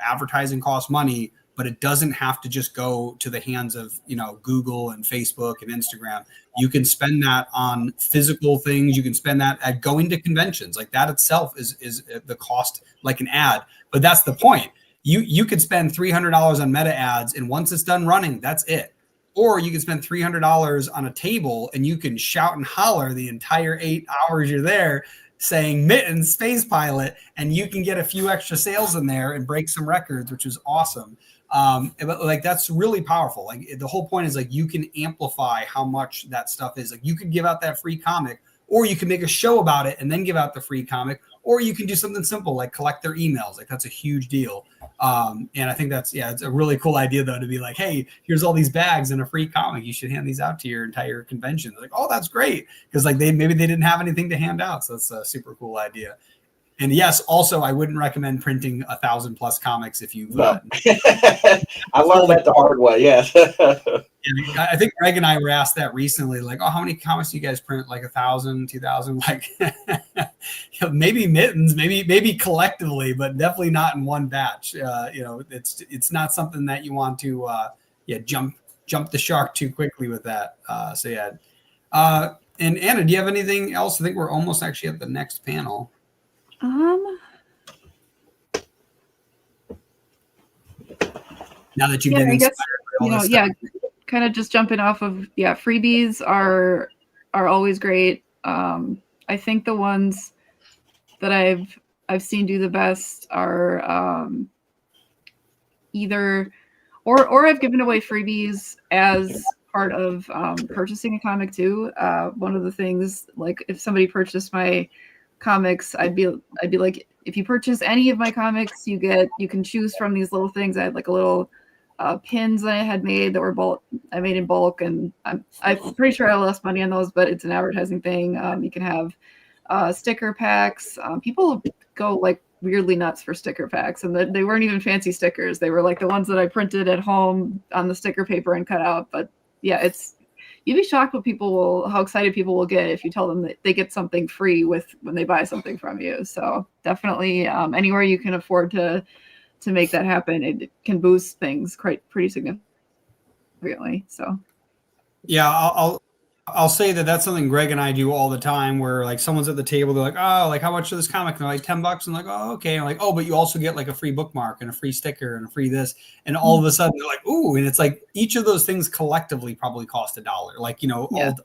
advertising costs money, but it doesn't have to just go to the hands of Google and Facebook and Instagram. You can spend that on physical things. You can spend that at going to conventions. Like that itself is the cost, like an ad. But that's the point. you could spend $300 on meta ads, and once it's done running, that's it. Or you can spend $300 on a table and you can shout and holler the entire 8 hours you're there saying Mittens Space Pilot, and you can get a few extra sales in there and break some records, which is awesome. But like, that's really powerful. Like, the whole point is like, you can amplify how much that stuff is. Like, you could give out that free comic, or you can make a show about it and then give out the free comic, or you can do something simple like collect their emails. Like, that's a huge deal. And I think that's, it's a really cool idea though, to be like, hey, here's all these bags and a free comic. You should hand these out to your entire convention. They're like, oh, that's great. Cause like maybe they didn't have anything to hand out. So that's a super cool idea. And yes, also, I wouldn't recommend printing 1,000+ comics if you've. No. I learned that the hard way. Yes. I think Greg and I were asked that recently, like, oh, how many comics do you guys print? Like 1,000, 2,000? Like, maybe Mittens, maybe collectively, but definitely not in one batch. It's not something that you want to, jump the shark too quickly with that. And Anna, do you have anything else? I think we're almost actually at the next panel. Now that you've been inspired by all this stuff. Kind of just jumping off of freebies are always great. I think the ones that I've seen do the best are either or I've given away freebies as part of purchasing a comic too. One of the things, like if somebody purchased my comics, I'd be like, if you purchase any of my comics, you can choose from these little things. I had like a little pins that I had made that were I made in bulk, and I'm pretty sure I lost money on those, but it's an advertising thing. You can have sticker packs. People go like weirdly nuts for sticker packs, and they weren't even fancy stickers. They were like the ones that I printed at home on the sticker paper and cut out. But yeah, you'd be shocked how excited people will get if you tell them that they get something free when they buy something from you. So definitely anywhere you can afford to make that happen, it can boost things pretty significantly. So yeah, I'll say that's something Greg and I do all the time, where like someone's at the table, they're like, oh, like how much for this comic? And they're like $10. And like, oh, okay. And like, oh, but you also get like a free bookmark and a free sticker and a free this. And all of a sudden they're like, ooh, and it's like each of those things collectively probably cost $1, like,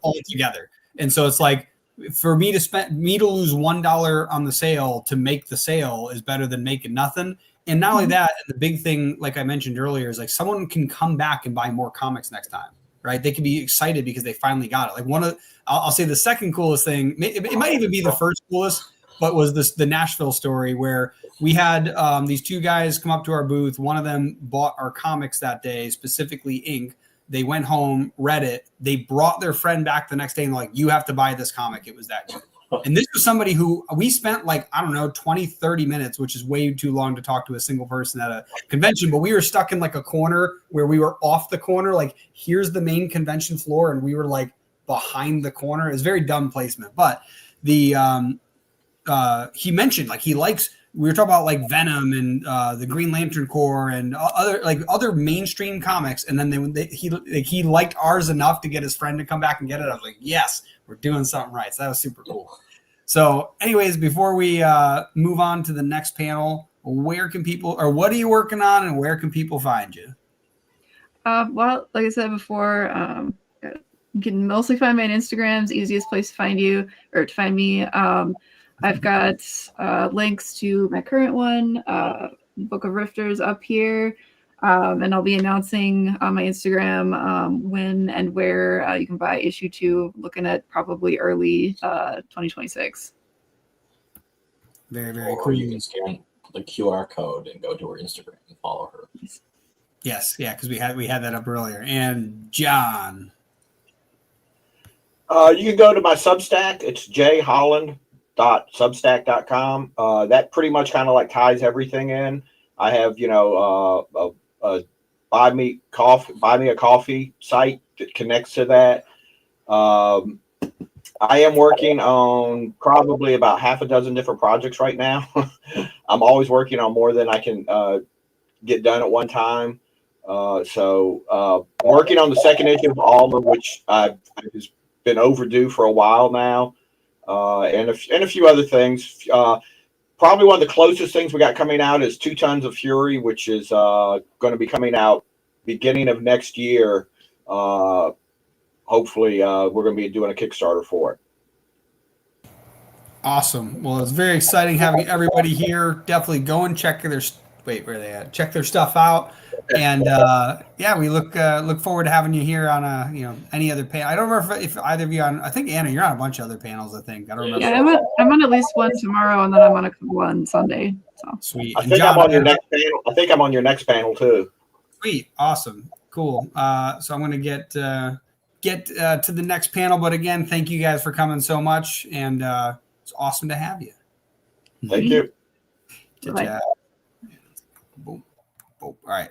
all together. And so it's like, for me to lose $1 on the sale to make the sale is better than making nothing. And not only that, the big thing, like I mentioned earlier, is like someone can come back and buy more comics next time. Right, they can be excited because they finally got it. Like I'll say the second coolest thing, it might even be the first coolest, but was the Nashville story where we had these two guys come up to our booth. One of them bought our comics that day, specifically ink. They went home, read it. They brought their friend back the next day and like, you have to buy this comic. It was that good. And this was somebody who we spent like, I don't know, 20, 30 minutes, which is way too long to talk to a single person at a convention. But we were stuck in like a corner where we were off the corner. Like, here's the main convention floor. And we were like behind the corner. It was very dumb placement. But he mentioned like he likes, we were talking about like Venom and the Green Lantern Corps and other mainstream comics. And then he liked ours enough to get his friend to come back and get it. I was like, yes, we're doing something right. So that was super cool. So anyways, before we move on to the next panel, what are you working on and where can people find you? Well, like I said before, you can mostly find me on Instagram's easiest place to find you or to find me. I've got links to my current one, Book of Rifters, up here. And I'll be announcing on my Instagram when and where you can buy issue 2, looking at probably early 2026. Very, very or cool. You can scan the QR code and go to her Instagram and follow her. Yes, yeah, because we had that up earlier. And John. You can go to my Substack. It's jholland.substack.com. That pretty much kind of like ties everything in. I have, buy me a coffee site that connects to that. I am working on probably about half a dozen different projects right now. I'm always working on more than I can get done at one time. So working on the second issue of Alma, which has been overdue for a while now, and a few other things. probably one of the closest things we got coming out is 2 Tons of Fury, which is going to be coming out beginning of next year. Hopefully, we're going to be doing a Kickstarter for it. Awesome. Well, it's very exciting having everybody here. Definitely go and check their where are they at? Check their stuff out. And yeah, we look forward to having you here on any other panel. I don't remember if either of you on. I think Anna, you're on a bunch of other panels. I think I don't remember. Yeah, I'm on at least one tomorrow, and then I'm on a couple on Sunday. So sweet. I think I'm on your next panel. I think I'm on your next panel too. Sweet. Awesome. Cool. So I'm going to get to the next panel. But again, thank you guys for coming so much, and it's awesome to have you. Thank you. Boom. All right.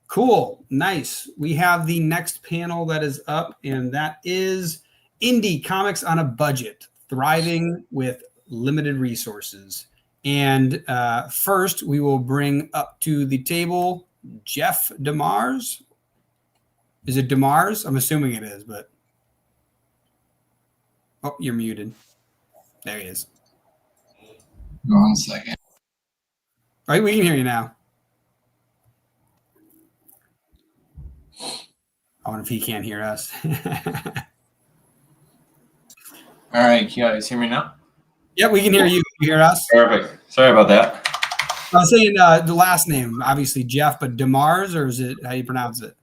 Cool. Nice. We have the next panel that is up, and that is Indie Comics on a Budget, Thriving with Limited Resources. And first, we will bring up to the table Jeff DeMars. Is it DeMars? I'm assuming it is, but oh, you're muted. There he is. 1 second. All right, we can hear you now. I wonder if he can't hear us. All right, can you guys hear me now? Yep, we can hear you. You hear us? Perfect. Sorry about that. I was saying the last name, obviously Jeff, but DeMars, or is it how you pronounce it?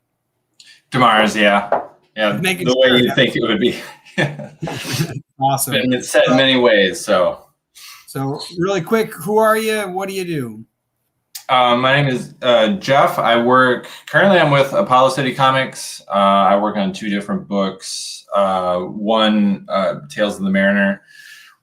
DeMars, yeah. The way you think it would be. Awesome. And it's said many ways, so. So really quick, who are you? What do you do? My name is Jeff. Currently I'm with Apollo City Comics. I work on 2 different books. One, Tales of the Mariner,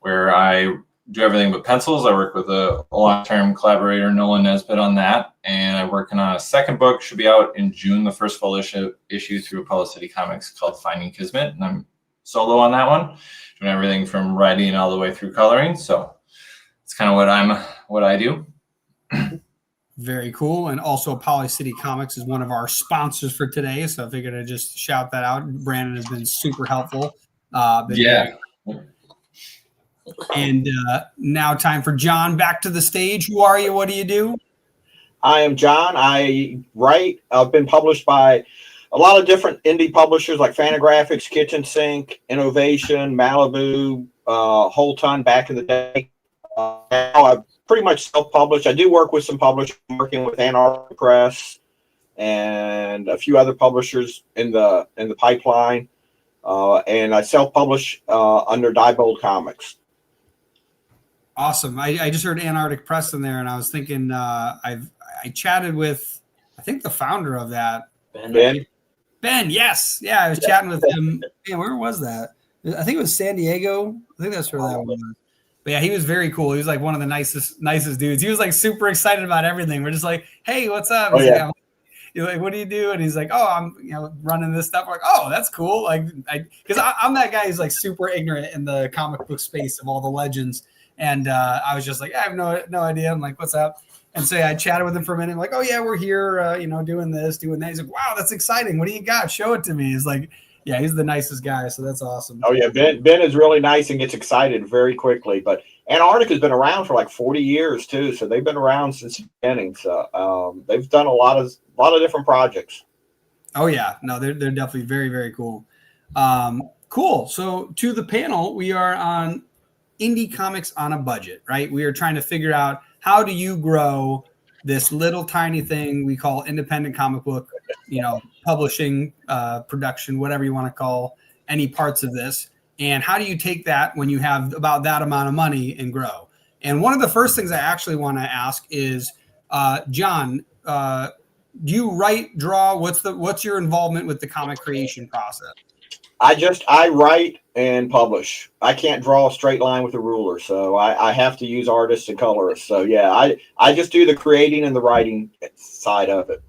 where I do everything but pencils. I work with a long-term collaborator, Nolan Nesbitt, on that. And I'm working on a second book, should be out in June, the first full issue through Apollo City Comics, called Finding Kismet. And I'm solo on that one, doing everything from writing all the way through coloring. So it's kind of what I do. Very cool. And also Apollo City Comics is one of our sponsors for today. So I figured I'd just shout that out. Brandon has been super helpful. Yeah. And now time for John back to the stage. Who are you? What do you do? I am John. I write. I've been published by a lot of different indie publishers like Fantagraphics, Kitchen Sink, Innovation, Malibu, Whole Ton back in the day. Now I've pretty much self-published. I do work with some publishers. I'm working with Anarchy Press and a few other publishers in the pipeline. And I self-publish under Diebold Comics. Awesome. I just heard Antarctic Press in there, and I was thinking I chatted with, I think, the founder of that. Ben, yes. Yeah, I was chatting with him. Man, where was that? I think it was San Diego. I think that's where that was. But yeah, he was very cool. He was like one of the nicest dudes. He was like super excited about everything. We're just like, hey, what's up? He's like, what do you do? And he's like, oh, I'm running this stuff. We're like, oh, that's cool. Like, because I'm that guy who's like super ignorant in the comic book space of all the legends. And I was just like, I have no idea. I'm like, what's up? And so I chatted with him for a minute. I'm like, oh yeah, we're here, doing this, doing that. He's like, wow, that's exciting. What do you got? Show it to me. He's like, yeah, he's the nicest guy. So that's awesome. Oh yeah, Ben is really nice and gets excited very quickly. But Antarctic has been around for like 40 years too. So they've been around since the beginning. So they've done a lot of different projects. Oh yeah, no, they're definitely very, very cool. Cool. So to the panel, we are on Indie Comics on a Budget, right? We are trying to figure out, how do you grow this little tiny thing we call independent comic book, publishing, production, whatever you want to call any parts of this. And how do you take that when you have about that amount of money and grow? And one of the first things I actually want to ask is, John, do you write, draw? What's your involvement with the comic creation process? I write and publish. I can't draw a straight line with a ruler, so I have to use artists and colorists. So yeah, I just do the creating and the writing side of it.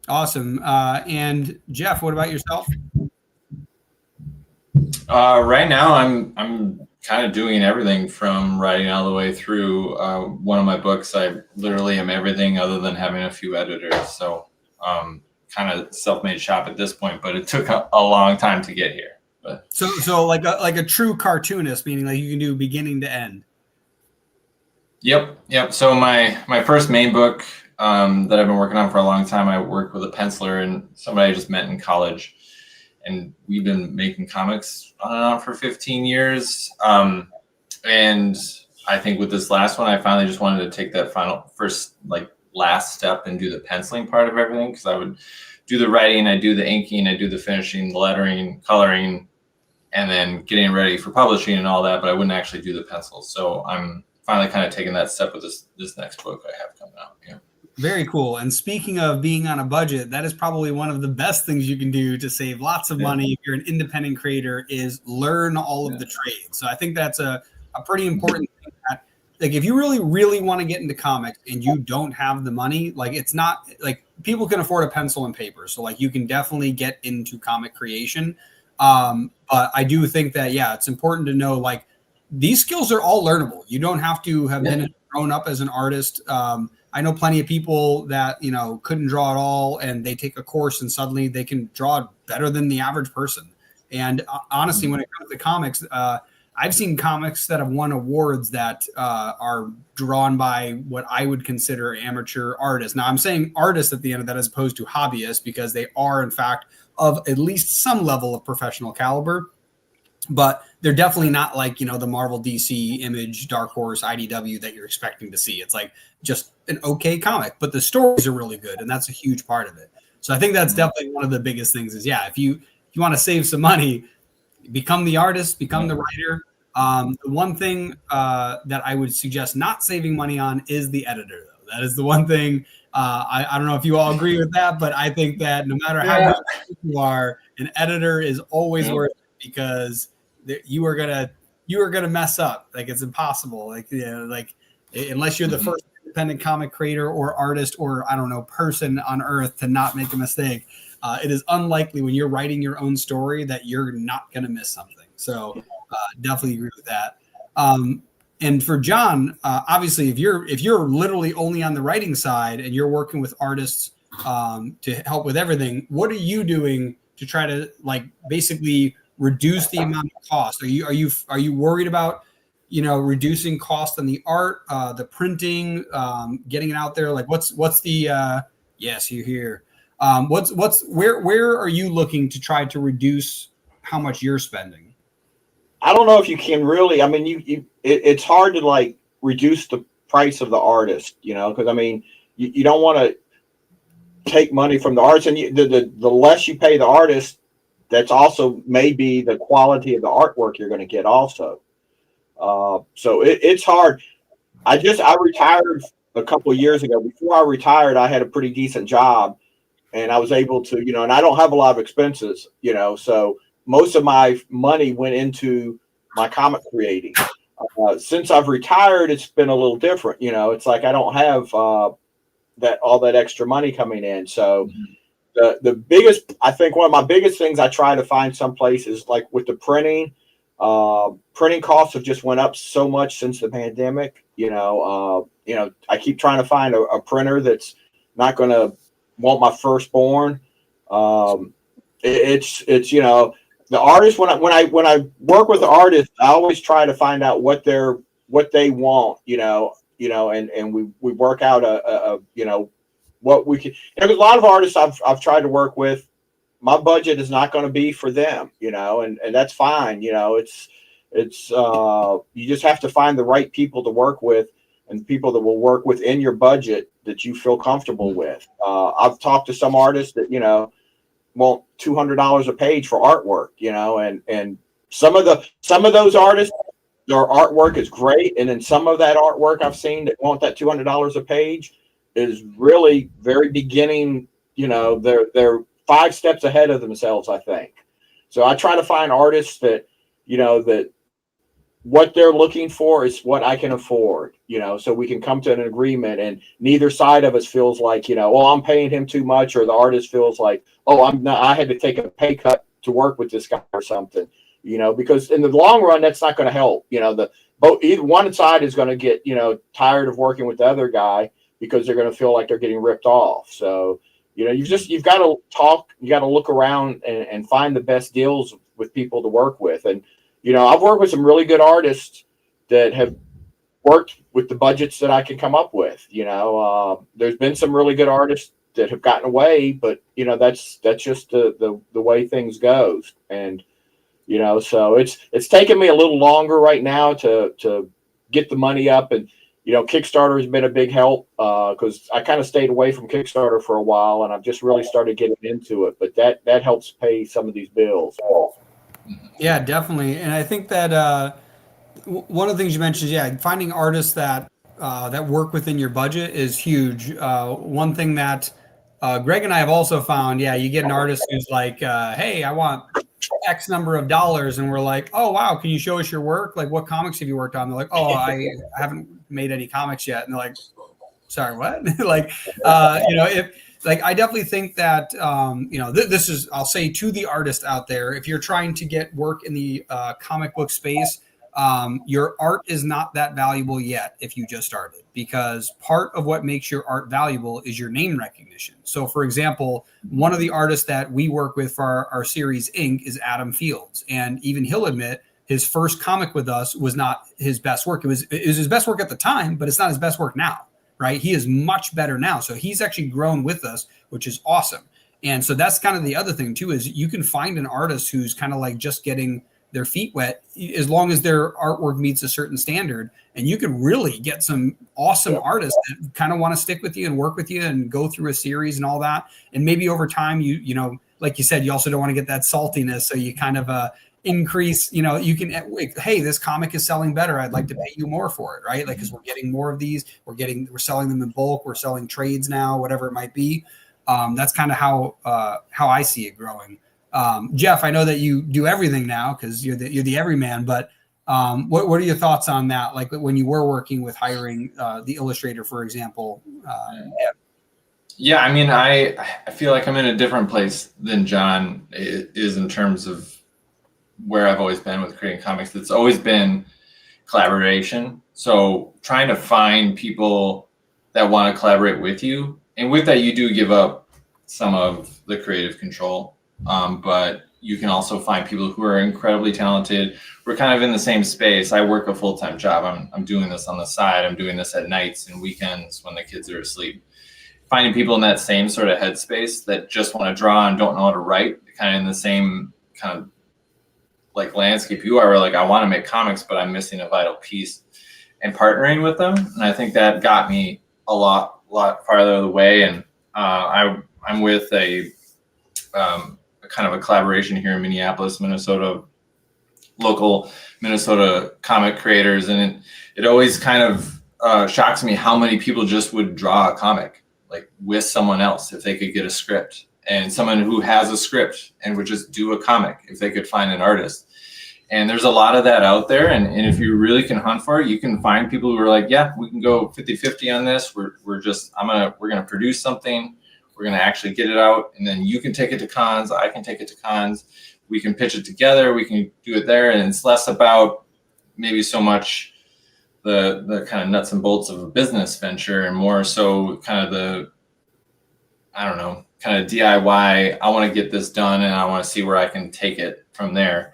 Awesome. And Jeff, what about yourself? Right now, I'm kind of doing everything from writing all the way through. One of my books, I literally am everything other than having a few editors. So kind of self-made shop at this point, but it took a long time to get here. But so like a true cartoonist, meaning like you can do beginning to end. Yep. So my first main book that I've been working on for a long time, I worked with a penciler and somebody I just met in college, and we've been making comics on and off for 15 years. And I think with this last one, I finally just wanted to take that last step and do the penciling part of everything, because I would do the writing, I do the inking, I do the finishing, the lettering, coloring, and then getting ready for publishing and all that, but I wouldn't actually do the pencils. So I'm finally kind of taking that step with this next book I have coming out. Yeah. Very cool. And speaking of being on a budget, that is probably one of the best things you can do to save lots of money if you're an independent creator, is learn all of the trades. So I think that's a pretty important thing. That, like, if you really want to get into comics and you don't have the money, like, it's not like people can afford a pencil and paper. So like, you can definitely get into comic creation. But I do think that, yeah, it's important to know, like, these skills are all learnable. You don't have to have been grown up as an artist. I know plenty of people that, you know, couldn't draw at all, and they take a course and suddenly they can draw better than the average person. And honestly, when it comes to comics, I've seen comics that have won awards that are drawn by what I would consider amateur artists. Now, I'm saying artists at the end of that as opposed to hobbyists, because they are, in fact, of at least some level of professional caliber. But they're definitely not like, you know, the Marvel, DC, Image, Dark Horse, IDW that you're expecting to see. It's like just an okay comic, but the stories are really good, and that's a huge part of it. So I think that's definitely one of the biggest things is, yeah, if you want to save some money, become the artist, become the writer. The one thing that I would suggest not saving money on is the editor, though. That is the one thing. I don't know if you all agree with that, but I think that no matter how good you are, an editor is always worth it, because you are gonna mess up. Like, it's impossible. Like, you know, like, unless you're the first independent comic creator or artist or, I don't know, person on earth to not make a mistake, it is unlikely when you're writing your own story that you're not gonna miss something. So definitely agree with that. And for John, obviously, if you're literally only on the writing side and you're working with artists to help with everything, what are you doing to try to, like, basically reduce the amount of cost? Are you worried about, you know, reducing cost on the art, the printing, getting it out there? Like, what's the yes, you're here. Where are you looking to try to reduce how much you're spending? I don't know if you can really. I mean, it's hard to, like, reduce the price of the artist, you know, because I mean, you don't want to take money from the artist, and the less you pay the artist, that's also maybe the quality of the artwork you're going to get also. So it's hard. I retired a couple of years ago. Before I retired, I had a pretty decent job, and I was able to, you know, and I don't have a lot of expenses, you know, so most of my money went into my comic creating. Since I've retired, it's been a little different. You know, it's like I don't have all that extra money coming in. So the biggest, I think one of my biggest things I try to find someplace is, like, with the printing. Printing costs have just went up so much since the pandemic. You know, I keep trying to find a printer that's not going to want my firstborn. It's you know, the artist, when I work with the artist, I always try to find out what they want, you know, and we work out a you know, what we can. And a lot of artists I've tried to work with, my budget is not going to be for them, you know, and that's fine. You know, it's you just have to find the right people to work with, and people that will work within your budget that you feel comfortable with. I've talked to some artists that, you know, want $200 a page for artwork, you know, and some of those artists, their artwork is great, and then some of that artwork I've seen that want that $200 a page is really very beginning. You know, they're 5 steps ahead of themselves, I think. So I try to find artists that, you know, that what they're looking for is what I can afford, you know, so we can come to an agreement, and neither side of us feels like, you know, well, I'm paying him too much, or the artist feels like, oh, I had to take a pay cut to work with this guy or something, you know, because in the long run, that's not going to help. You know, either one side is going to get, you know, tired of working with the other guy, because they're going to feel like they're getting ripped off. So, you know, you've got to talk, you got to look around and find the best deals with people to work with. And, you know, I've worked with some really good artists that have worked with the budgets that I can come up with. You know, there's been some really good artists that have gotten away, but you know, that's just the way things goes. And you know, so it's taken me a little longer right now to get the money up. And you know, Kickstarter has been a big help because I kind of stayed away from Kickstarter for a while, and I've just really started getting into it. But that helps pay some of these bills. Yeah, definitely. And I think that one of the things you mentioned is, yeah, finding artists that that work within your budget is huge. One thing that Greg and I have also found, yeah, you get an artist who's like, hey, I want X number of dollars, and we're like, oh wow, can you show us your work? Like, what comics have you worked on? They're like, oh, I haven't made any comics yet, and they're like, sorry, what? Like, you know, if like I definitely think that you know, this is, I'll say to the artist out there, if you're trying to get work in the comic book space, your art is not that valuable yet if you just started, because part of what makes your art valuable is your name recognition. So for example, one of the artists that we work with for our series Inc. is Adam Fields, and even he'll admit his first comic with us was not his best work. It was his best work at the time, but it's not his best work now, right? He is much better now. So he's actually grown with us, which is awesome. And so that's kind of the other thing too, is you can find an artist who's kind of like just getting their feet wet, as long as their artwork meets a certain standard, and you can really get some awesome artists that kind of want to stick with you and work with you and go through a series and all that. And maybe over time, you know, like you said, you also don't want to get that saltiness. So you kind of increase, you know, you can, hey, this comic is selling better, I'd like to pay you more for it, right? Like, because we're getting more of these, we're selling them in bulk, we're selling trades now, whatever it might be. That's kind of how I see it growing. Jeff, I know that you do everything now because you're the everyman, but what are your thoughts on that? Like when you were working with hiring the illustrator, for example? Yeah, I mean, I feel like I'm in a different place than John is in terms of where I've always been with creating comics. It's always been collaboration. So trying to find people that want to collaborate with you, and with that, you do give up some of the creative control. But you can also find people who are incredibly talented. We're kind of in the same space. I work a full-time job. I'm doing this on the side. I'm doing this at nights and weekends when the kids are asleep. Finding people in that same sort of headspace that just want to draw and don't know how to write, kind of in the same kind of like landscape you are, like I want to make comics, but I'm missing a vital piece, and partnering with them. And I think that got me a lot farther the way. And I'm with a kind of a collaboration here in Minneapolis, Minnesota, local Minnesota comic creators. And it always kind of shocks me how many people just would draw a comic like with someone else if they could get a script, and someone who has a script and would just do a comic if they could find an artist. And there's a lot of that out there. And if you really can hunt for it, you can find people who are like, yeah, we can go 50-50 on this. We're going to produce something. We're going to actually get it out, and then you can take it to cons. I can take it to cons. We can pitch it together. We can do it there. And it's less about maybe so much the kind of nuts and bolts of a business venture, and more so kind of the, I don't know, kind of DIY. I want to get this done, and I want to see where I can take it from there.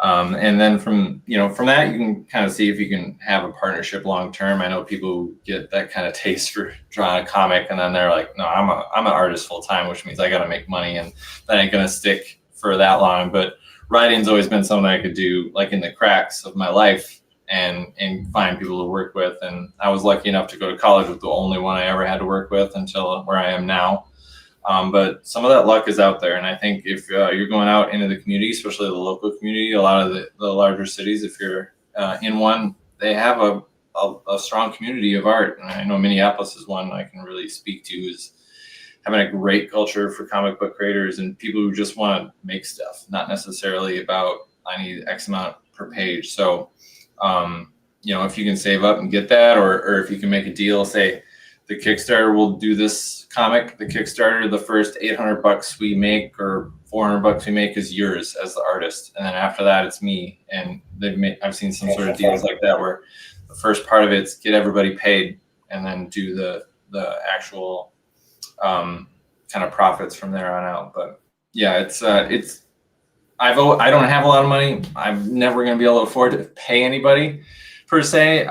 And then from that, you can kind of see if you can have a partnership long term. I know people who get that kind of taste for drawing a comic, and then they're like, no, I'm an artist full time, which means I got to make money, and that ain't gonna stick for that long. But writing's always been something I could do like in the cracks of my life and find people to work with. And I was lucky enough to go to college with the only one I ever had to work with until where I am now. But some of that luck is out there. And I think if you're going out into the community, especially the local community, a lot of the larger cities, if you're in one, they have a strong community of art. And I know Minneapolis is one I can really speak to, is having a great culture for comic book creators and people who just want to make stuff, not necessarily about I need X amount per page. So, if you can save up and get that, or if you can make a deal, say the Kickstarter will do this comic, the Kickstarter, the first $800 we make or $400 we make is yours as the artist. And then after that, it's me. And I've seen some sort of deals like that where the first part of it's get everybody paid and then do the actual kind of profits from there on out. But yeah, I don't have a lot of money. I'm never going to be able to afford to pay anybody, per se.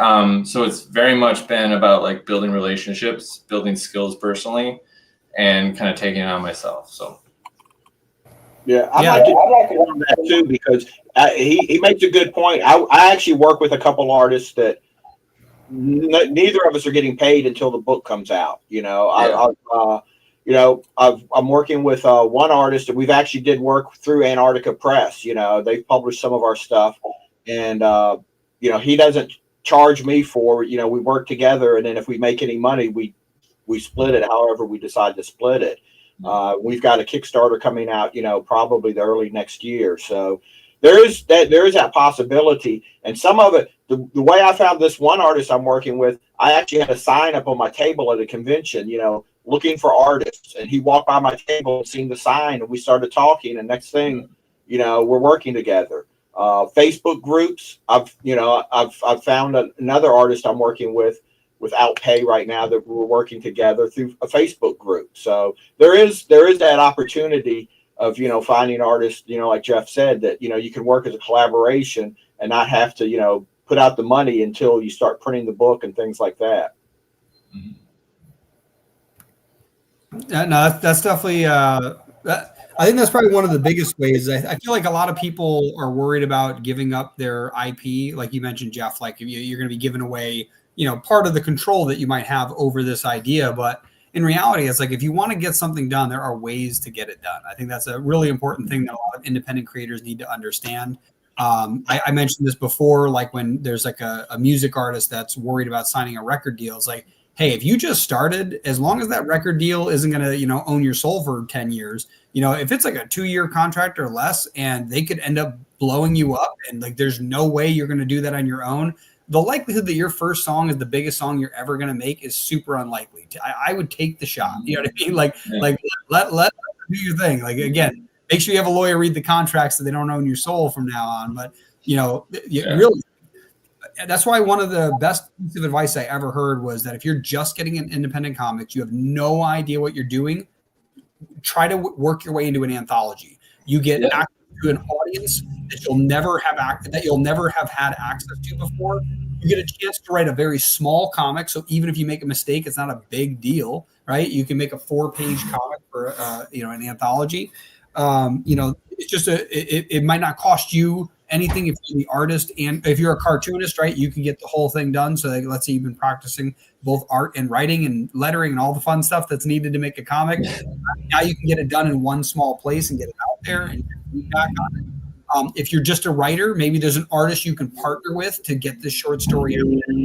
So it's very much been about like building relationships, building skills personally, and kind of taking it on myself. So yeah, I'd like to on that too, because he makes a good point. I actually work with a couple artists that neither of us are getting paid until the book comes out. I'm working with one artist that we've actually did work through Antarctica Press. They've published some of our stuff, and he doesn't charge me for. We work together, and then if we make any money, we split it. However, we decide to split it. We've got a Kickstarter coming out, probably the early next year. So there is that possibility, and some of it. The way I found this one artist I'm working with, I actually had a sign up on my table at a convention, looking for artists, and he walked by my table and seen the sign, and we started talking, and next thing we're working together. Facebook groups, I've found another artist I'm working with without pay right now that we're working together through a Facebook group. So there is that opportunity of finding artists, like Jeff said, that you can work as a collaboration and not have to put out the money until you start printing the book and things like that. Yeah, no, that's definitely. I think that's probably one of the biggest ways. I feel like a lot of people are worried about giving up their IP, like you mentioned, Jeff. Like you're going to be giving away, part of the control that you might have over this idea. But in reality, it's like if you want to get something done, there are ways to get it done. I think that's a really important thing that a lot of independent creators need to understand. I mentioned this before, like when there's like a music artist that's worried about signing a record deal. It's like, hey, if you just started, as long as that record deal isn't going to, own your soul for 10 years, if it's like a 2-year contract or less, and they could end up blowing you up, and like there's no way you're going to do that on your own, the likelihood that your first song is the biggest song you're ever going to make is super unlikely. I would take the shot. You know what I mean? Like let them do your thing. Like, again, make sure you have a lawyer read the contracts so they don't own your soul from now on. But, really, that's why one of the best pieces of advice I ever heard was that if you're just getting an independent comics, you have no idea what you're doing, try to work your way into an anthology. You get access to an audience that you'll never have had access to before. You get a chance to write a very small comic. So even if you make a mistake, it's not a big deal, right? You can make a 4-page comic for an anthology. It's just it might not cost you anything if you're the artist, and if you're a cartoonist, right, you can get the whole thing done. So like, let's say you've been practicing both art and writing and lettering and all the fun stuff that's needed to make a comic. Now you can get it done in one small place and get it out there and get feedback on it. If you're just a writer, maybe there's an artist you can partner with to get this short story out there.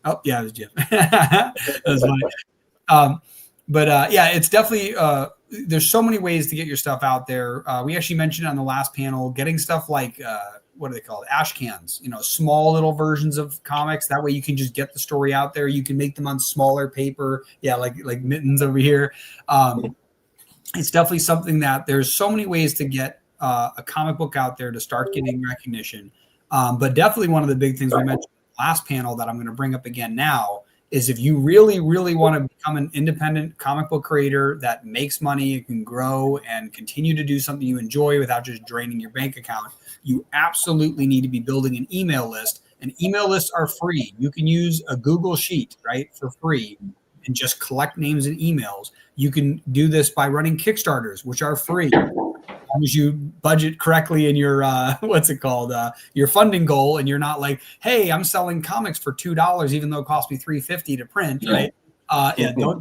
Oh yeah, it was Jim. That was funny. It's definitely there's so many ways to get your stuff out there. We actually mentioned on the last panel getting stuff like what are they called? Ash cans, small little versions of comics. That way you can just get the story out there. You can make them on smaller paper. Yeah, like Mittens over here. It's definitely something that there's so many ways to get a comic book out there to start getting recognition. But definitely one of the big things we mentioned in the last panel that I'm going to bring up again now is if you really, really want to become an independent comic book creator that makes money and can grow and continue to do something you enjoy without just draining your bank account, you absolutely need to be building an email list. And email lists are free. You can use a Google Sheet, right, for free and just collect names and emails. You can do this by running Kickstarters, which are free. As long as you budget correctly in your your funding goal, and you're not like, hey, I'm selling comics for $2 even though it cost me $3.50 to print, right? Don't do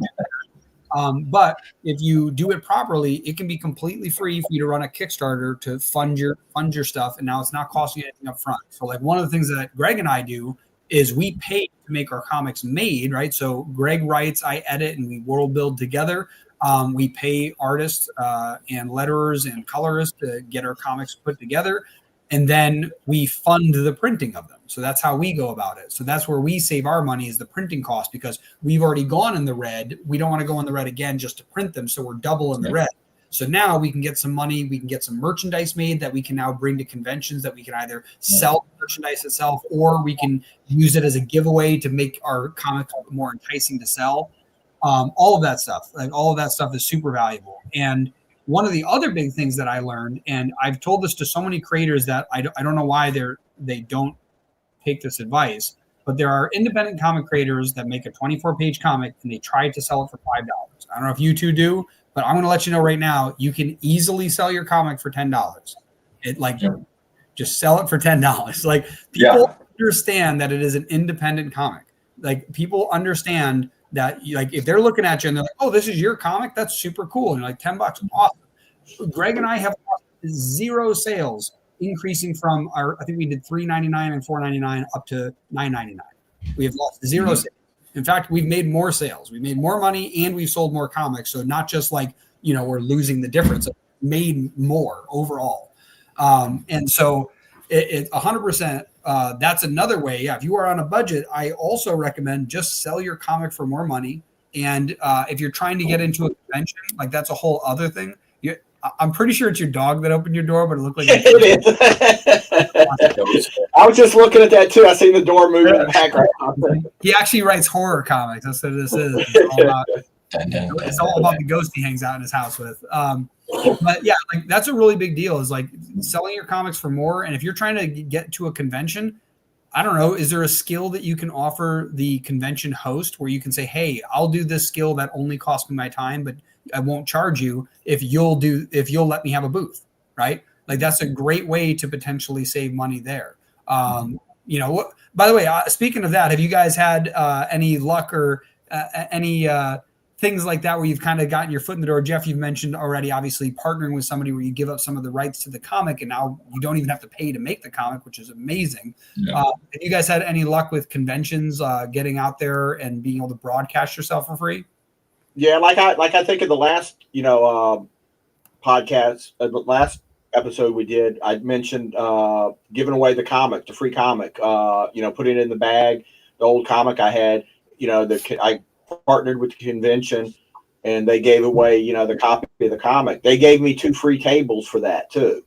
that. But if you do it properly, it can be completely free for you to run a Kickstarter to fund your stuff, and now it's not costing you anything up front. So like one of the things that Greg and I do is we pay to make our comics made, right? So Greg writes, I edit, and we world build together. We pay artists and letterers and colorists to get our comics put together, and then we fund the printing of them. So that's how we go about it. So that's where we save our money, is the printing cost, because we've already gone in the red. We don't want to go in the red again just to print them, so we're double in the red. So now we can get some money, we can get some merchandise made that we can now bring to conventions that we can either sell the merchandise itself, or we can use it as a giveaway to make our comics more enticing to sell. All of that stuff is super valuable. And one of the other big things that I learned, and I've told this to so many creators that I don't know why they don't take this advice, but there are independent comic creators that make a 24-page comic and they try to sell it for $5. I don't know if you two do, but I'm going to let you know right now, you can easily sell your comic for $10. Just sell it for $10. Like, people understand that it is an independent comic. Like, people understand that, like, if they're looking at you and they're like, oh, this is your comic, that's super cool, and you're like, $10, awesome. Greg and I have lost 0 sales, increasing from I think we did $3.99 and $4.99 up to $9.99. We have lost 0 sales. In fact, we've made more sales. We made more money and we've sold more comics. So not just like, we're losing the difference. Made more overall. And so it 100%, that's another way. Yeah, if you are on a budget, I also recommend just sell your comic for more money. And if you're trying to get into a convention, like, that's a whole other thing. I'm pretty sure it's your dog that opened your door, but it looked like it is. I was just looking at that too. I seen the door moving in the background. He actually writes horror comics. That's what this is. It's all about the ghost he hangs out in his house with. But yeah, like, that's a really big deal, is like selling your comics for more. And if you're trying to get to a convention, I don't know, is there a skill that you can offer the convention host where you can say, hey, I'll do this skill that only costs me my time, but I won't charge you if you'll let me have a booth, right? Like, that's a great way to potentially save money there. By the way, speaking of that, have you guys had any luck or any things like that where you've kind of gotten your foot in the door? Jeff, you've mentioned already, obviously, partnering with somebody where you give up some of the rights to the comic, and now you don't even have to pay to make the comic, which is amazing. Yeah. Have you guys had any luck with conventions, getting out there and being able to broadcast yourself for free? Yeah, like I think in the last podcast, the last episode we did, I mentioned giving away the free comic, putting it in the bag, the old comic I had, I partnered with the convention and they gave away, the copy of the comic. They gave me 2 free tables for that too,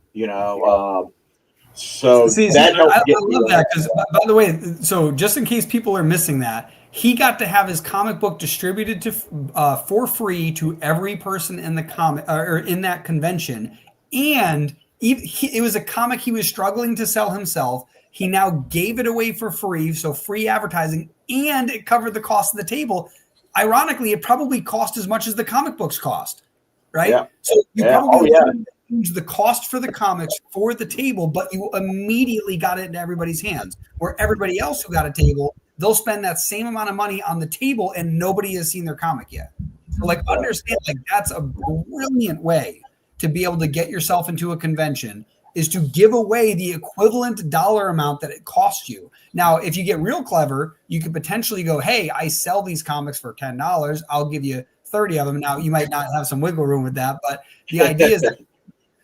so that helped. I love that, because, by the way, so just in case people are missing that, he got to have his comic book distributed to for free to every person in the comic or in that convention, and it was a comic he was struggling to sell himself. He now gave it away for free, so free advertising, and it covered the cost of the table. Ironically, it probably cost as much as the comic books cost, right? Yeah. So you probably the cost for the comics for the table, but you immediately got it into everybody's hands. Where everybody else who got a table, they'll spend that same amount of money on the table and nobody has seen their comic yet. So, like, understand, like, that's a brilliant way to be able to get yourself into a convention, is to give away the equivalent dollar amount that it costs you. Now, if you get real clever, you could potentially go, hey, I sell these comics for $10. I'll give you 30 of them. Now, you might not have some wiggle room with that, but the idea is that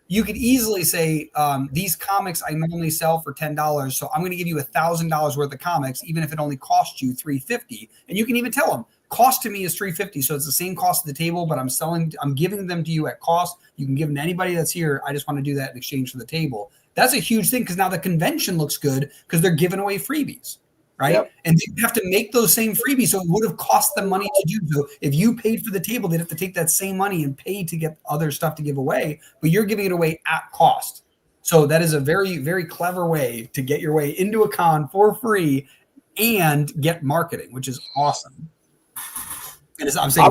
you could easily say, these comics I normally sell for $10, so I'm going to give you $1,000 worth of comics, even if it only costs you $350. And you can even tell them, cost to me is $350, so it's the same cost of the table, but I'm giving them to you at cost. You can give them to anybody that's here. I just want to do that in exchange for the table. That's a huge thing, because now the convention looks good because they're giving away freebies, right? Yep. And they have to make those same freebies, so it would have cost them money to do so. If you paid for the table, they'd have to take that same money and pay to get other stuff to give away, but you're giving it away at cost. So that is a very, very clever way to get your way into a con for free and get marketing, which is awesome. I'm saying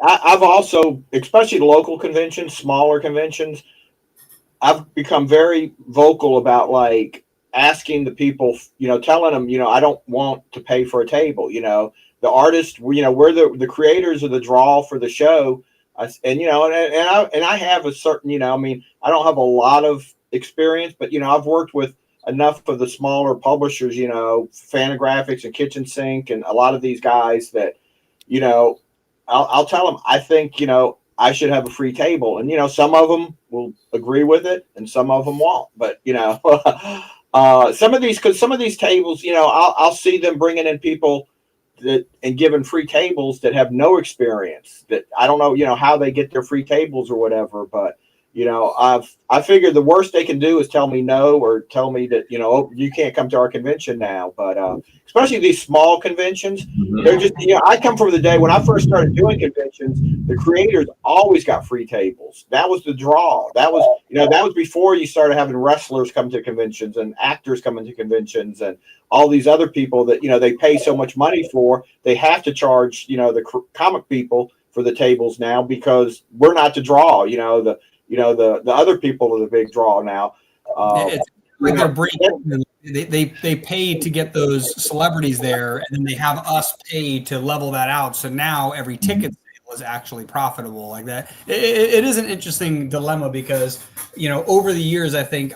I've also, especially local conventions, smaller conventions, I've become very vocal about, like, asking the people, telling them, I don't want to pay for a table. The artist, we're the creators of the draw for the show. And I have a certain, I don't have a lot of experience, but, I've worked with enough of the smaller publishers, Fantagraphics and Kitchen Sink, and a lot of these guys that, I'll tell them, I think, I should have a free table, and, some of them will agree with it and some of them won't, but, some of these tables, I'll see them bringing in people and giving free tables that have no experience, that I don't know, how they get their free tables or whatever, but, I figured the worst they can do is tell me no, or tell me that, oh, you can't come to our convention now. But especially these small conventions, they're just, I come from the day when I first started doing conventions, the creators always got free tables. That was the draw. That was before you started having wrestlers come to conventions and actors coming to conventions and all these other people that, they pay so much money for. They have to charge, the comic people for the tables now, because we're not the draw. The other people are the big draw now. It's like they're breaking. They pay to get those celebrities there, and then they have us pay to level that out. So now every ticket sale is actually profitable like that. It is an interesting dilemma because, over the years, I think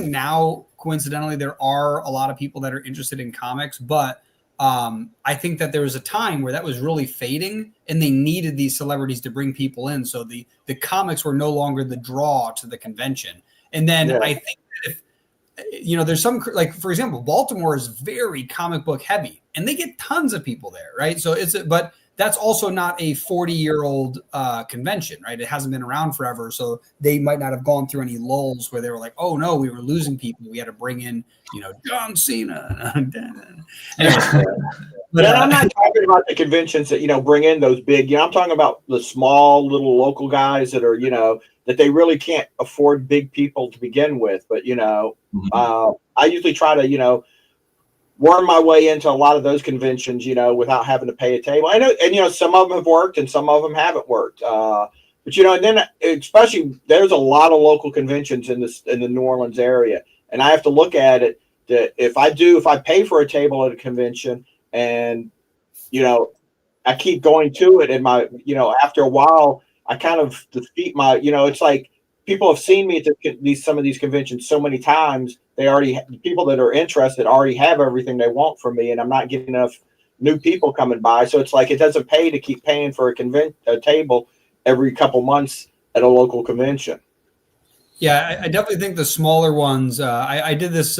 now, coincidentally, there are a lot of people that are interested in comics, but I think that there was a time where that was really fading, and they needed these celebrities to bring people in. So the comics were no longer the draw to the convention. And then I think that if, there's some, like, for example, Baltimore is very comic book heavy, and they get tons of people there, right? So but that's also not a 40-year-old convention, right? It hasn't been around forever. So they might not have gone through any lulls where they were like, oh no, we were losing people. We had to bring in, John Cena. Anyway, But I'm not talking about the conventions that, bring in those big, I'm talking about the small little local guys that are, that they really can't afford big people to begin with. But, I usually try to, worm my way into a lot of those conventions, without having to pay a table. I know, and some of them have worked and some of them haven't worked. But and then especially there's a lot of local conventions in the New Orleans area, and I have to look at it that if I pay for a table at a convention and I keep going to it, and after a while I kind of defeat my, it's like people have seen me at some of these conventions so many times. The people that are interested already have everything they want from me, and I'm not getting enough new people coming by. So it's like it doesn't pay to keep paying for a table every couple months at a local convention. Yeah, I definitely think the smaller ones. I did this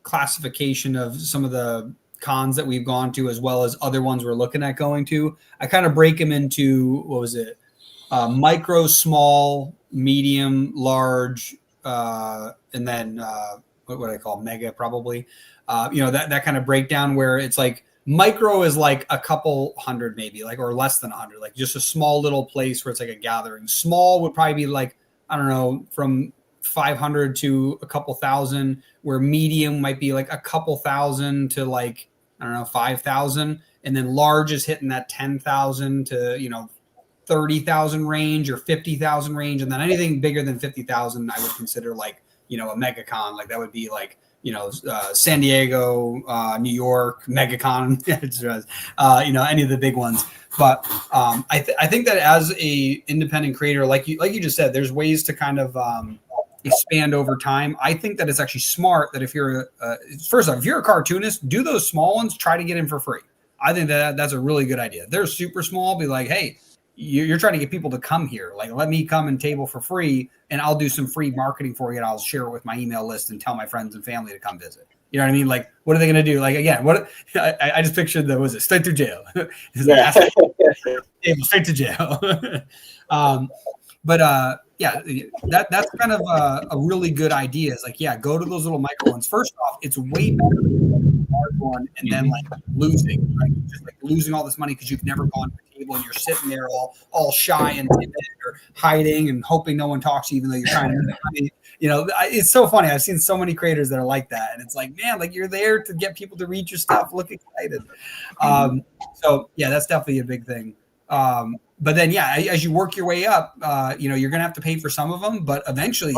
classification of some of the cons that we've gone to, as well as other ones we're looking at going to. I kind of break them into, what was it? Micro, small, medium, large, and then what would I call mega, probably. That kind of breakdown where it's like micro is like a couple hundred, maybe, like, or less than 100, like just a small little place where it's like a gathering. Small would probably be like, I don't know, from 500 to a couple thousand, where medium might be like a couple thousand to like, I don't know, 5,000. And then large is hitting that 10,000 to, 30,000 range or 50,000 range. And then anything bigger than 50,000, I would consider like, a mega con. Like that would be like, San Diego, New York, MegaCon, any of the big ones. But I think that as a independent creator, like you just said, there's ways to kind of expand over time. I think that it's actually smart that if you're first off, if you're a cartoonist, do those small ones, try to get in for free. I think that's a really good idea. They're super small. Be like, hey, you're trying to get people to come here. Like, let me come and table for free, and I'll do some free marketing for you, and I'll share it with my email list and tell my friends and family to come visit. You know what I mean? Like, what are they going to do? Like, again, I just pictured straight through jail. Straight to jail. That's kind of a really good idea. It's like, go to those little micro ones. First off, it's way better than a large one and then like losing, right? Just like losing all this money because you've never gone to the table and you're sitting there all shy and timid or hiding and hoping no one talks to you even though you're trying to make money. It's so funny. I've seen so many creators that are like that, and it's like, man, like you're there to get people to read your stuff, look excited. That's definitely a big thing. But then, as you work your way up, you're going to have to pay for some of them, but eventually,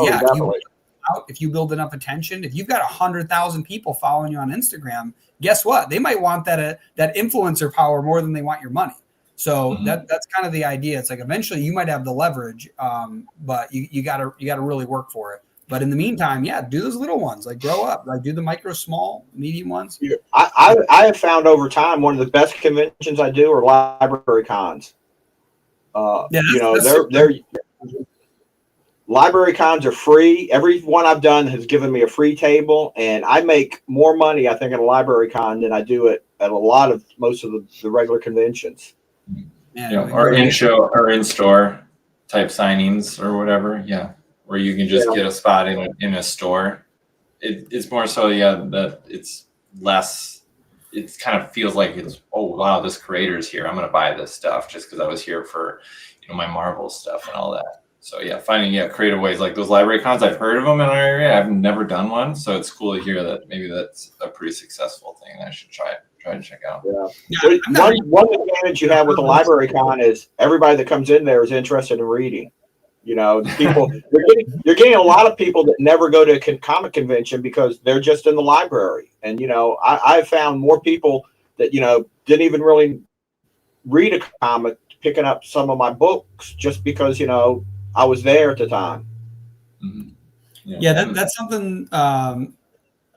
if you build enough attention, if you've got 100,000 people following you on Instagram, guess what? They might want that influencer power more than they want your money. So that's kind of the idea. It's like eventually you might have the leverage, but you gotta really work for it. But in the meantime, do those little ones, like grow up, like do the micro, small, medium ones. I have found over time one of the best conventions I do are library cons. They're library cons are free. Every one I've done has given me a free table, and I make more money, I think, at a library con than I do at most of the regular conventions. Or in-show or in-store type signings or whatever. Yeah. where you can just Yeah. get a spot in a store. It's more so, yeah, that it's less. It kind of feels like it's, oh wow, this creator is here. I'm gonna buy this stuff just because I was here for, my Marvel stuff and all that. So yeah, finding creative ways like those library cons. I've heard of them in our area. I've never done one, so it's cool to hear that maybe that's a pretty successful thing. I should try to check out. Yeah. One advantage you have with the library con is everybody that comes in there is interested in reading. People you're getting a lot of people that never go to a comic convention because they're just in the library. And I've found more people that didn't even really read a comic picking up some of my books just because I was there at the time. Mm-hmm. Yeah, that's something.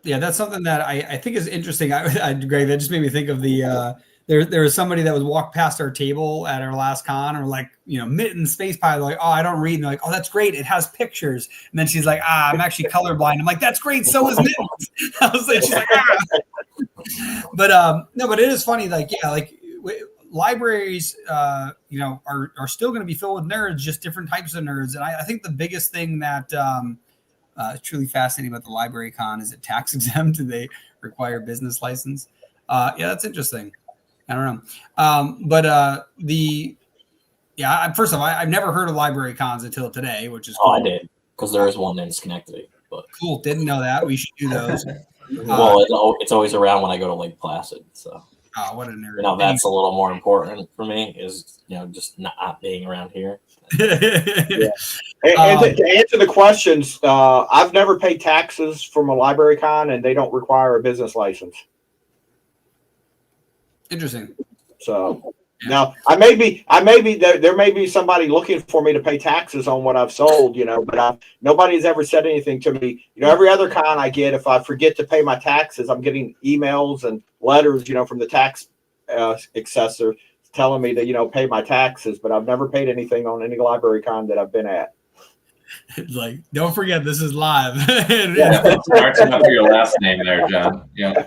That's something that I think is interesting. Greg, that just made me think of the. There was somebody that was walked past our table at our last con, or like Mitten Space Pilot, like, oh, I don't read. And they're like, oh, that's great, it has pictures. And then she's like, I'm actually colorblind. I'm like, that's great, so is Mitten. I was like, she's like, But no, but it is funny, like libraries, are still going to be filled with nerds, just different types of nerds. And I think the biggest thing that is truly fascinating about the library con is it tax exempt? Do they require business license? That's interesting. I don't know. First off, I've never heard of library cons until today, which is cool. Oh, I did, because there is one in Schenectady. But cool, didn't know that. We should do those. Well, it's always around when I go to Lake Placid, so. Oh, what a nerd! That's a little more important for me. Is just not being around here. Yeah. And to answer the questions, I've never paid taxes from a library con, and they don't require a business license. Interesting. So now I may be there may be somebody looking for me to pay taxes on what I've sold, but nobody's ever said anything to me. Every other con I get, if I forget to pay my taxes, I'm getting emails and letters, from the tax assessor telling me that, pay my taxes, but I've never paid anything on any library con that I've been at. It's like, don't forget, this is live. Yeah, smart enough for your last name there, John. Yeah.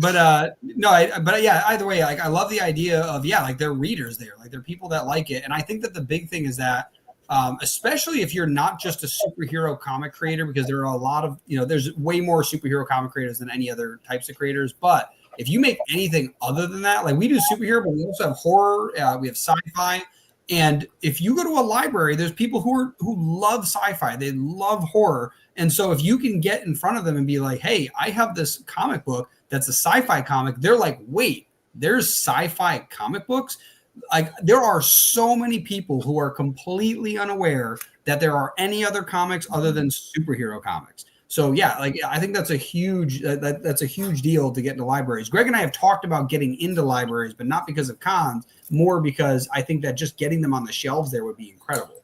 Either way, like I love the idea of they're readers there, like they're people that like it. And I think that the big thing is that especially if you're not just a superhero comic creator, because there are a lot of there's way more superhero comic creators than any other types of creators. But if you make anything other than that, like we do superhero, but we also have horror, we have sci-fi. And if you go to a library, there's people who love sci-fi, they love horror. And so if you can get in front of them and be like, hey, I have this comic book that's a sci-fi comic, they're like, wait, there's sci-fi comic books? Like there are so many people who are completely unaware that there are any other comics other than superhero comics. So I think that's a huge that's a huge deal to get into libraries. Greg and I have talked about getting into libraries, but not because of cons, more because I think that just getting them on the shelves there would be incredible.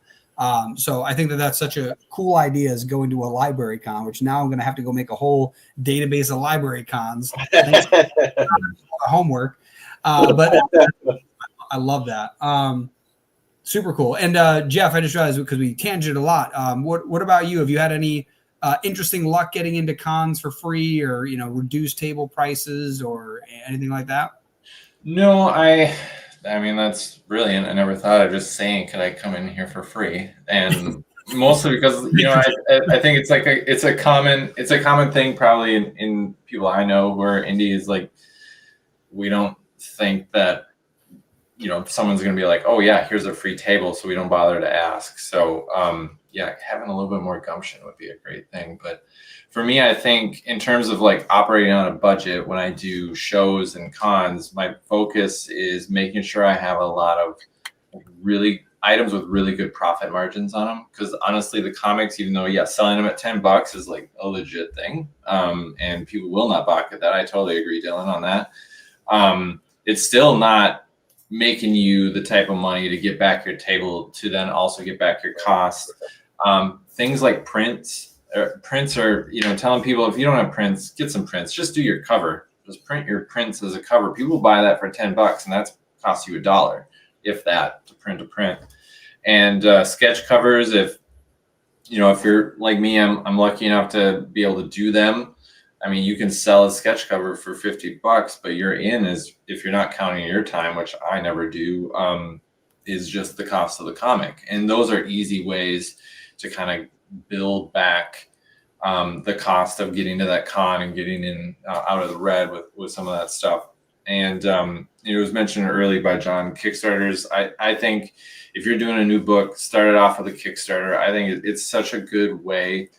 So I think that that's such a cool idea, is going to a library con, which now I'm going to have to go make a whole database of library cons. Thanks for homework. But I love that. Super cool. And Jeff, I just realized, because we tangented a lot. What about you? Have you had any interesting luck getting into cons for free, or reduced table prices or anything like that? No, I mean, that's brilliant. I never thought of just saying, could I come in here for free? And mostly because I think it's a common thing probably in people I know who are indie, is like, we don't think that someone's going to be like, oh yeah, here's a free table, so we don't bother to ask. So having a little bit more gumption would be a great thing. But for me, I think in terms of like operating on a budget, when I do shows and cons, my focus is making sure I have a lot of really items with really good profit margins on them. Because honestly, the comics, even though selling them at $10 is like a legit thing, and people will not balk at that. I totally agree, Dylan, on that. It's still not making you the type of money to get back your table to then also get back your cost. Things like prints are, telling people, if you don't have prints, get some prints. Just do your cover. Just print your prints as a cover. People buy that for $10, and that's costs you $1, if that, to print a print. And sketch covers, if you're like me, I'm lucky enough to be able to do them. I mean, you can sell a sketch cover for $50, but your in is, if you're not counting your time, which I never do, is just the cost of the comic. And those are easy ways to kind of build back the cost of getting to that con and getting in out of the red with some of that stuff. And it was mentioned early by John, Kickstarters. I think if you're doing a new book, start it off with a Kickstarter. I think it's such a good way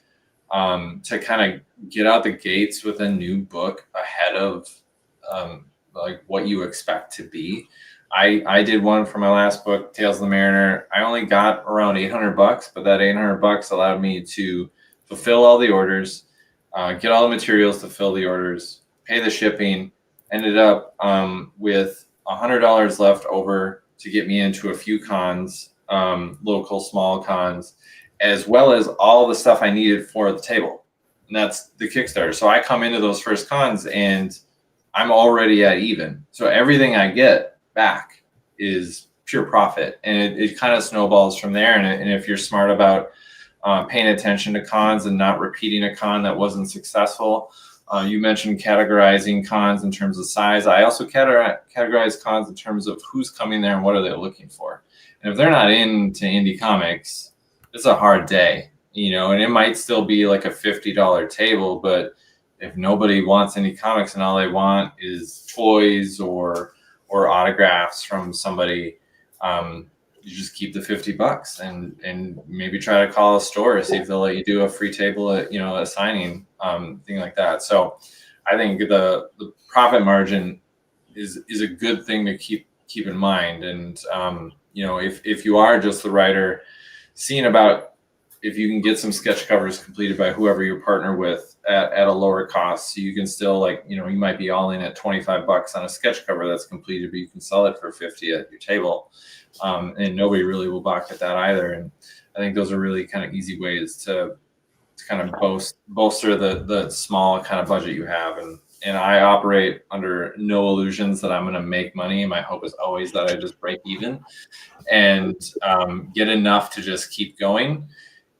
to kind of get out the gates with a new book ahead of like what you expect to be. I did one for my last book, Tales of the Mariner. I only got around $800, but that $800 allowed me to fulfill all the orders, get all the materials to fill the orders, pay the shipping. Ended up with $100 left over to get me into a few cons, local small cons, as well as all the stuff I needed for the table. And that's the Kickstarter. So I come into those first cons and I'm already at even. So everything I get back is pure profit. And it kind of snowballs from there. And if you're smart about paying attention to cons and not repeating a con that wasn't successful, you mentioned categorizing cons in terms of size. I also categorize cons in terms of who's coming there and what are they looking for. And if they're not into indie comics, it's a hard day, you know, and it might still be like a $50 table, but if nobody wants any comics and all they want is toys or autographs from somebody, you just keep the $50 and maybe try to call a store to see if they'll let you do a free table at, you know, a signing, thing like that. So I think the profit margin is a good thing to keep in mind. And you know, if you are just the writer, seeing about if you can get some sketch covers completed by whoever you partner with at a lower cost, so you can still, like, you know, you might be all in at $25 on a sketch cover that's completed, but you can sell it for $50 at your table. And nobody really will balk at that either. And I think those are really kind of easy ways to kind of bolster the small kind of budget you have. And I operate under no illusions that I'm going to make money. My hope is always that I just break even and get enough to just keep going.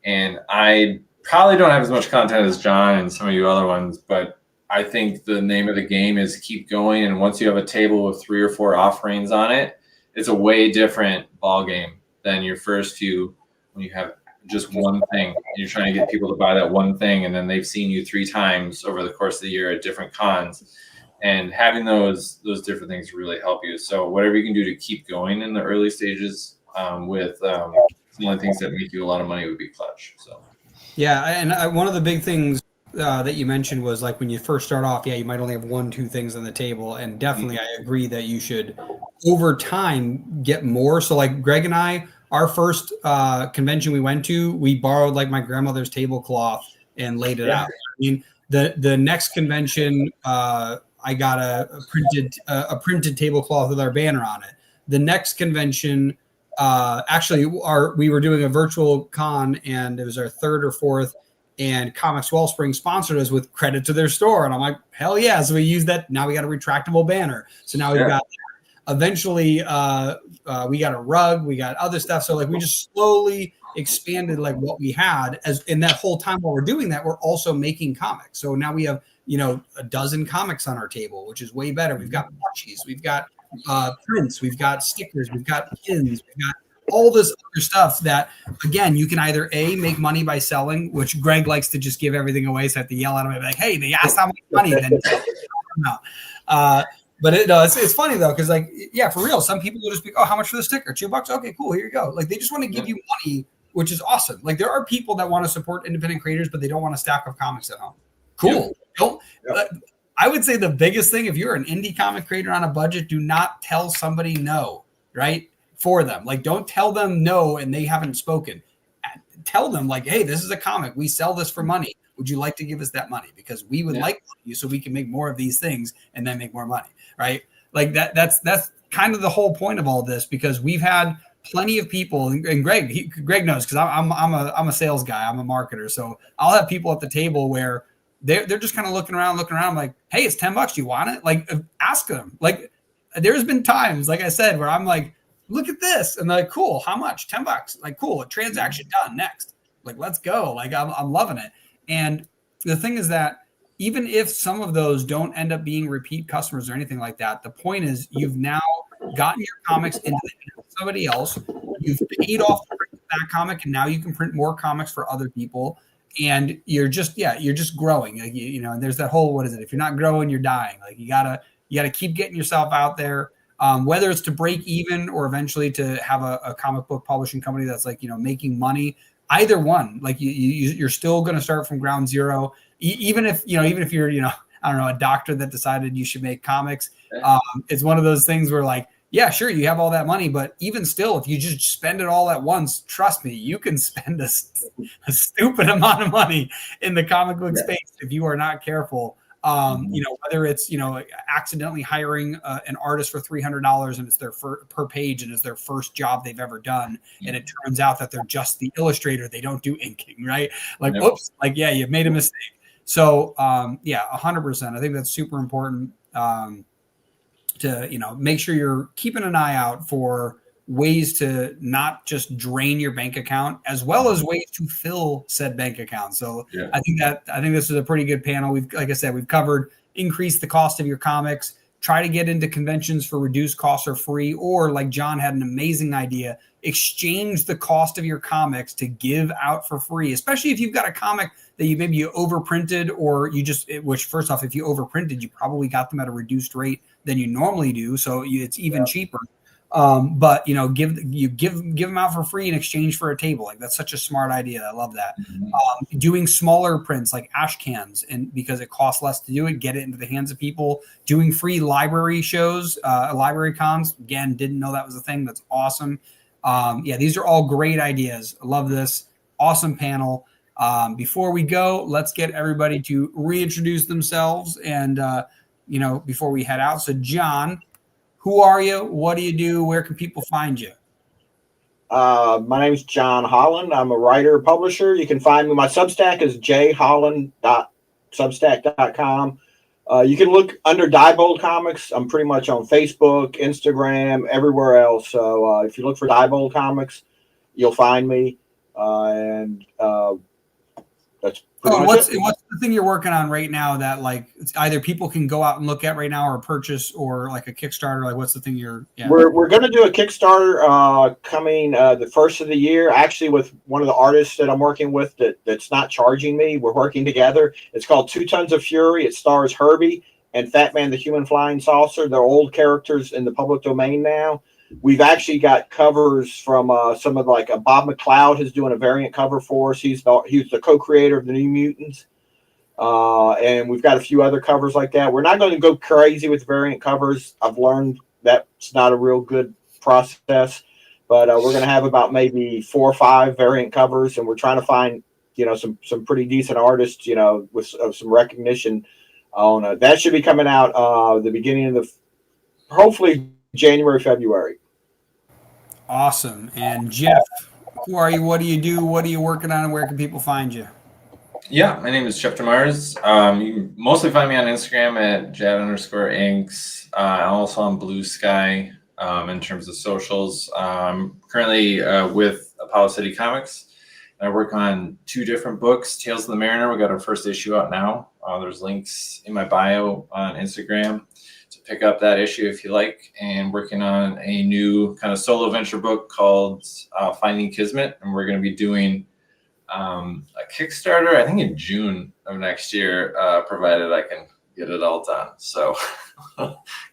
And I probably don't have as much content as John and some of you other ones, but I think the name of the game is keep going. And once you have a table with 3 or 4 offerings on it, it's a way different ball game than your first few when you have just one thing. You're trying to get people to buy that one thing, and then they've seen you 3 times over the course of the year at different cons. And having those different things really help you. So whatever you can do to keep going in the early stages with some of the things that make you a lot of money would be clutch. So yeah, and one of the big things that you mentioned was, like, when you first start off, yeah, you might only have 1-2 things on the table, and definitely I agree that you should over time get more. So like Greg and I, our first convention we went to, we borrowed like my grandmother's tablecloth and laid it out. I mean, the next convention, I got a printed tablecloth with our banner on it. The next convention, actually, we were doing a virtual con, and it was our 3rd or 4th, and Comics Wellspring sponsored us with credit to their store, and I'm like, hell yeah! So we used that. Now we got a retractable banner. So now we've got. Eventually, we got a rug, we got other stuff. So like we just slowly expanded like what we had, as in that whole time while we're doing that, we're also making comics. So now we have, you know, a dozen comics on our table, which is way better. We've got plushies, we've got prints, we've got stickers, we've got pins, we've got all this other stuff that, again, you can either A, make money by selling, which Greg likes to just give everything away. So I have to yell at him and be like, hey, they asked how much money, then no. But it's funny though, because like, yeah, for real, some people will just be, oh, how much for the sticker? $2? Okay, cool, here you go. Like, they just want to give you money, which is awesome. Like, there are people that want to support independent creators, but they don't want a stack of comics at home. Cool. Don't. I would say the biggest thing, if you're an indie comic creator on a budget, do not tell somebody no, right? For them. Like, don't tell them no and they haven't spoken. Tell them, like, hey, this is a comic. We sell this for money. Would you like to give us that money? Because we would like you so we can make more of these things and then make more money, right? Like that's kind of the whole point of all this, because we've had plenty of people, and Greg knows, because I'm a sales guy, I'm a marketer, so I'll have people at the table where they're just kind of looking around, like, hey, it's $10. Do you want it? Like, ask them. Like, there's been times, like I said, where I'm like, look at this, and they're like, cool, how much? $10. Like, cool, a transaction done. Next, like, let's go. Like, I'm loving it. And the thing is that even if some of those don't end up being repeat customers or anything like that, the point is you've now gotten your comics into the hands of somebody else. You've paid off the print of that comic, and now you can print more comics for other people. And you're just growing. Like, you know, and there's that whole, what is it? If you're not growing, you're dying. Like you gotta keep getting yourself out there. Whether it's to break even or eventually to have a comic book publishing company that's like, you know, making money, either one, like you're still going to start from ground zero. Even if you're, you know, I don't know, a doctor that decided you should make comics. It's one of those things where like, yeah, sure, you have all that money, but even still, if you just spend it all at once, trust me, you can spend a stupid amount of money in the comic book space if you are not careful. You know, whether it's, you know, accidentally hiring an artist for $300 and it's their per page and it's their first job they've ever done, and it turns out that they're just the illustrator, they don't do inking, right? Like, whoops, like, yeah, you've made a mistake. So, yeah, 100%. I think that's super important to, you know, make sure you're keeping an eye out for ways to not just drain your bank account, as well as ways to fill said bank account. So I think this is a pretty good panel. Like I said, we've covered increase the cost of your comics, try to get into conventions for reduced costs or free, or like John had an amazing idea, exchange the cost of your comics to give out for free, especially if you've got a comic that you overprinted, or which first off, if you overprinted, you probably got them at a reduced rate than you normally do. So it's even cheaper. But you know, give them out for free in exchange for a table. Like that's such a smart idea. I love that. Doing smaller prints like ash cans, and because it costs less to do it, get it into the hands of people. Doing free library shows, library cons. Again, didn't know that was a thing. That's awesome. Yeah, these are all great ideas. I love this. Awesome panel. Before we go, let's get everybody to reintroduce themselves, and you know, before we head out. So John, who are you? What do you do? Where can people find you? My name is John Holland. I'm a writer, publisher. You can find me. My Substack is jholland.substack.com. You can look under Diebold Comics. I'm pretty much on Facebook, Instagram, everywhere else. So if you look for Diebold Comics, you'll find me. That's what's the thing you're working on right now that like it's either people can go out and look at right now or purchase, or like a Kickstarter? Like what's the thing we're going to do a Kickstarter coming the first of the year, actually, with one of the artists that I'm working with that's not charging me. We're working together. It's called 2 Tons of Fury. It stars Herbie and Fat Man the Human Flying Saucer. They're old characters in the public domain now. We've actually got covers from some of Bob McLeod is doing a variant cover for us. He's the co-creator of the New Mutants. And we've got a few other covers like that. We're not going to go crazy with variant covers. I've learned that's not a real good process, but we're going to have about maybe 4 or 5 variant covers, and we're trying to find, you know, some pretty decent artists, you know, with some recognition on that. Should be coming out the beginning of hopefully January, February. Awesome. And Jeff, who are you? What do you do? What are you working on? And where can people find you? Yeah, my name is Jeff Demars. You can mostly find me on Instagram at Jad_Inks. I'm also on Blue Sky in terms of socials. I'm currently with Apollo City Comics. I work on 2 different books. Tales of the Mariner, we got our first issue out now. There's links in my bio on Instagram to pick up that issue if you like. And working on a new kind of solo venture book called Finding Kismet. And we're going to be doing a Kickstarter, I think in June of next year, provided I can get it all done. So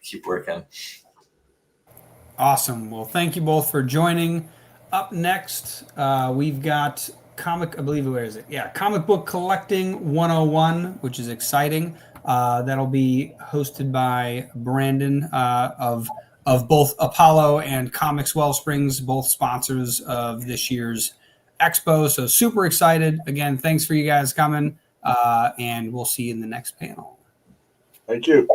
keep working. Awesome. Well, thank you both for joining. Up next, we've got Comic Book Collecting 101, which is exciting. That'll be hosted by Brandon of both Apollo and Comics Wellsprings, both sponsors of this year's Expo. So super excited. Again, thanks for you guys coming, and we'll see you in the next panel. Thank you.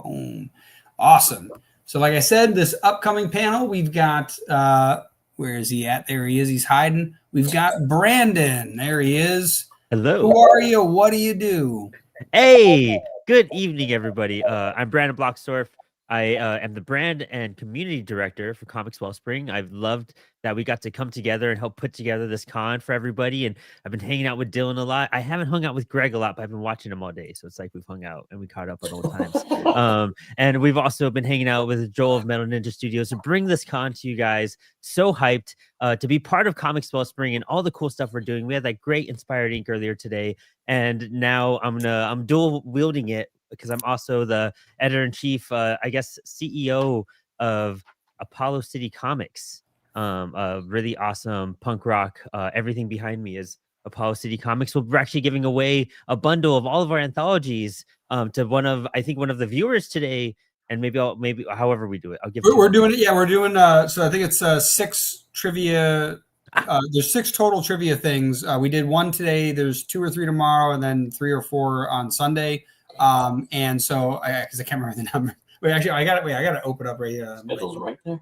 Boom. Awesome. So like I said, this upcoming panel, we've got, where is he at? There he is. He's hiding. We've got Brandon. There he is. Hello. Who are you? What do you do? Hey, good evening, everybody. I'm Brandon Blocksdorf. I am the brand and community director for Comics Wellspring. I've loved that we got to come together and help put together this con for everybody. And I've been hanging out with Dylan a lot. I haven't hung out with Greg a lot, but I've been watching him all day. So it's like we've hung out and we caught up on old times. And we've also been hanging out with Joel of Metal Ninja Studios to bring this con to you guys. So hyped to be part of Comics Wellspring and all the cool stuff we're doing. We had that great Inspired Ink earlier today, and now I'm dual wielding it because I'm also the editor-in-chief, I guess, CEO of Apollo City Comics. A really awesome punk rock. Everything behind me is Apollo City Comics. We're actually giving away a bundle of all of our anthologies to one of the viewers today. And maybe however we do it, I'll give. We're doing it. Yeah, we're doing. So I think it's 6 trivia. There's 6 total trivia things. We did 1 today. There's 2 or 3 tomorrow, and then 3 or 4 on Sunday. And so because I can't remember the number. Wait, actually, I got it. Wait, I got to open up right here. Schedule's right there.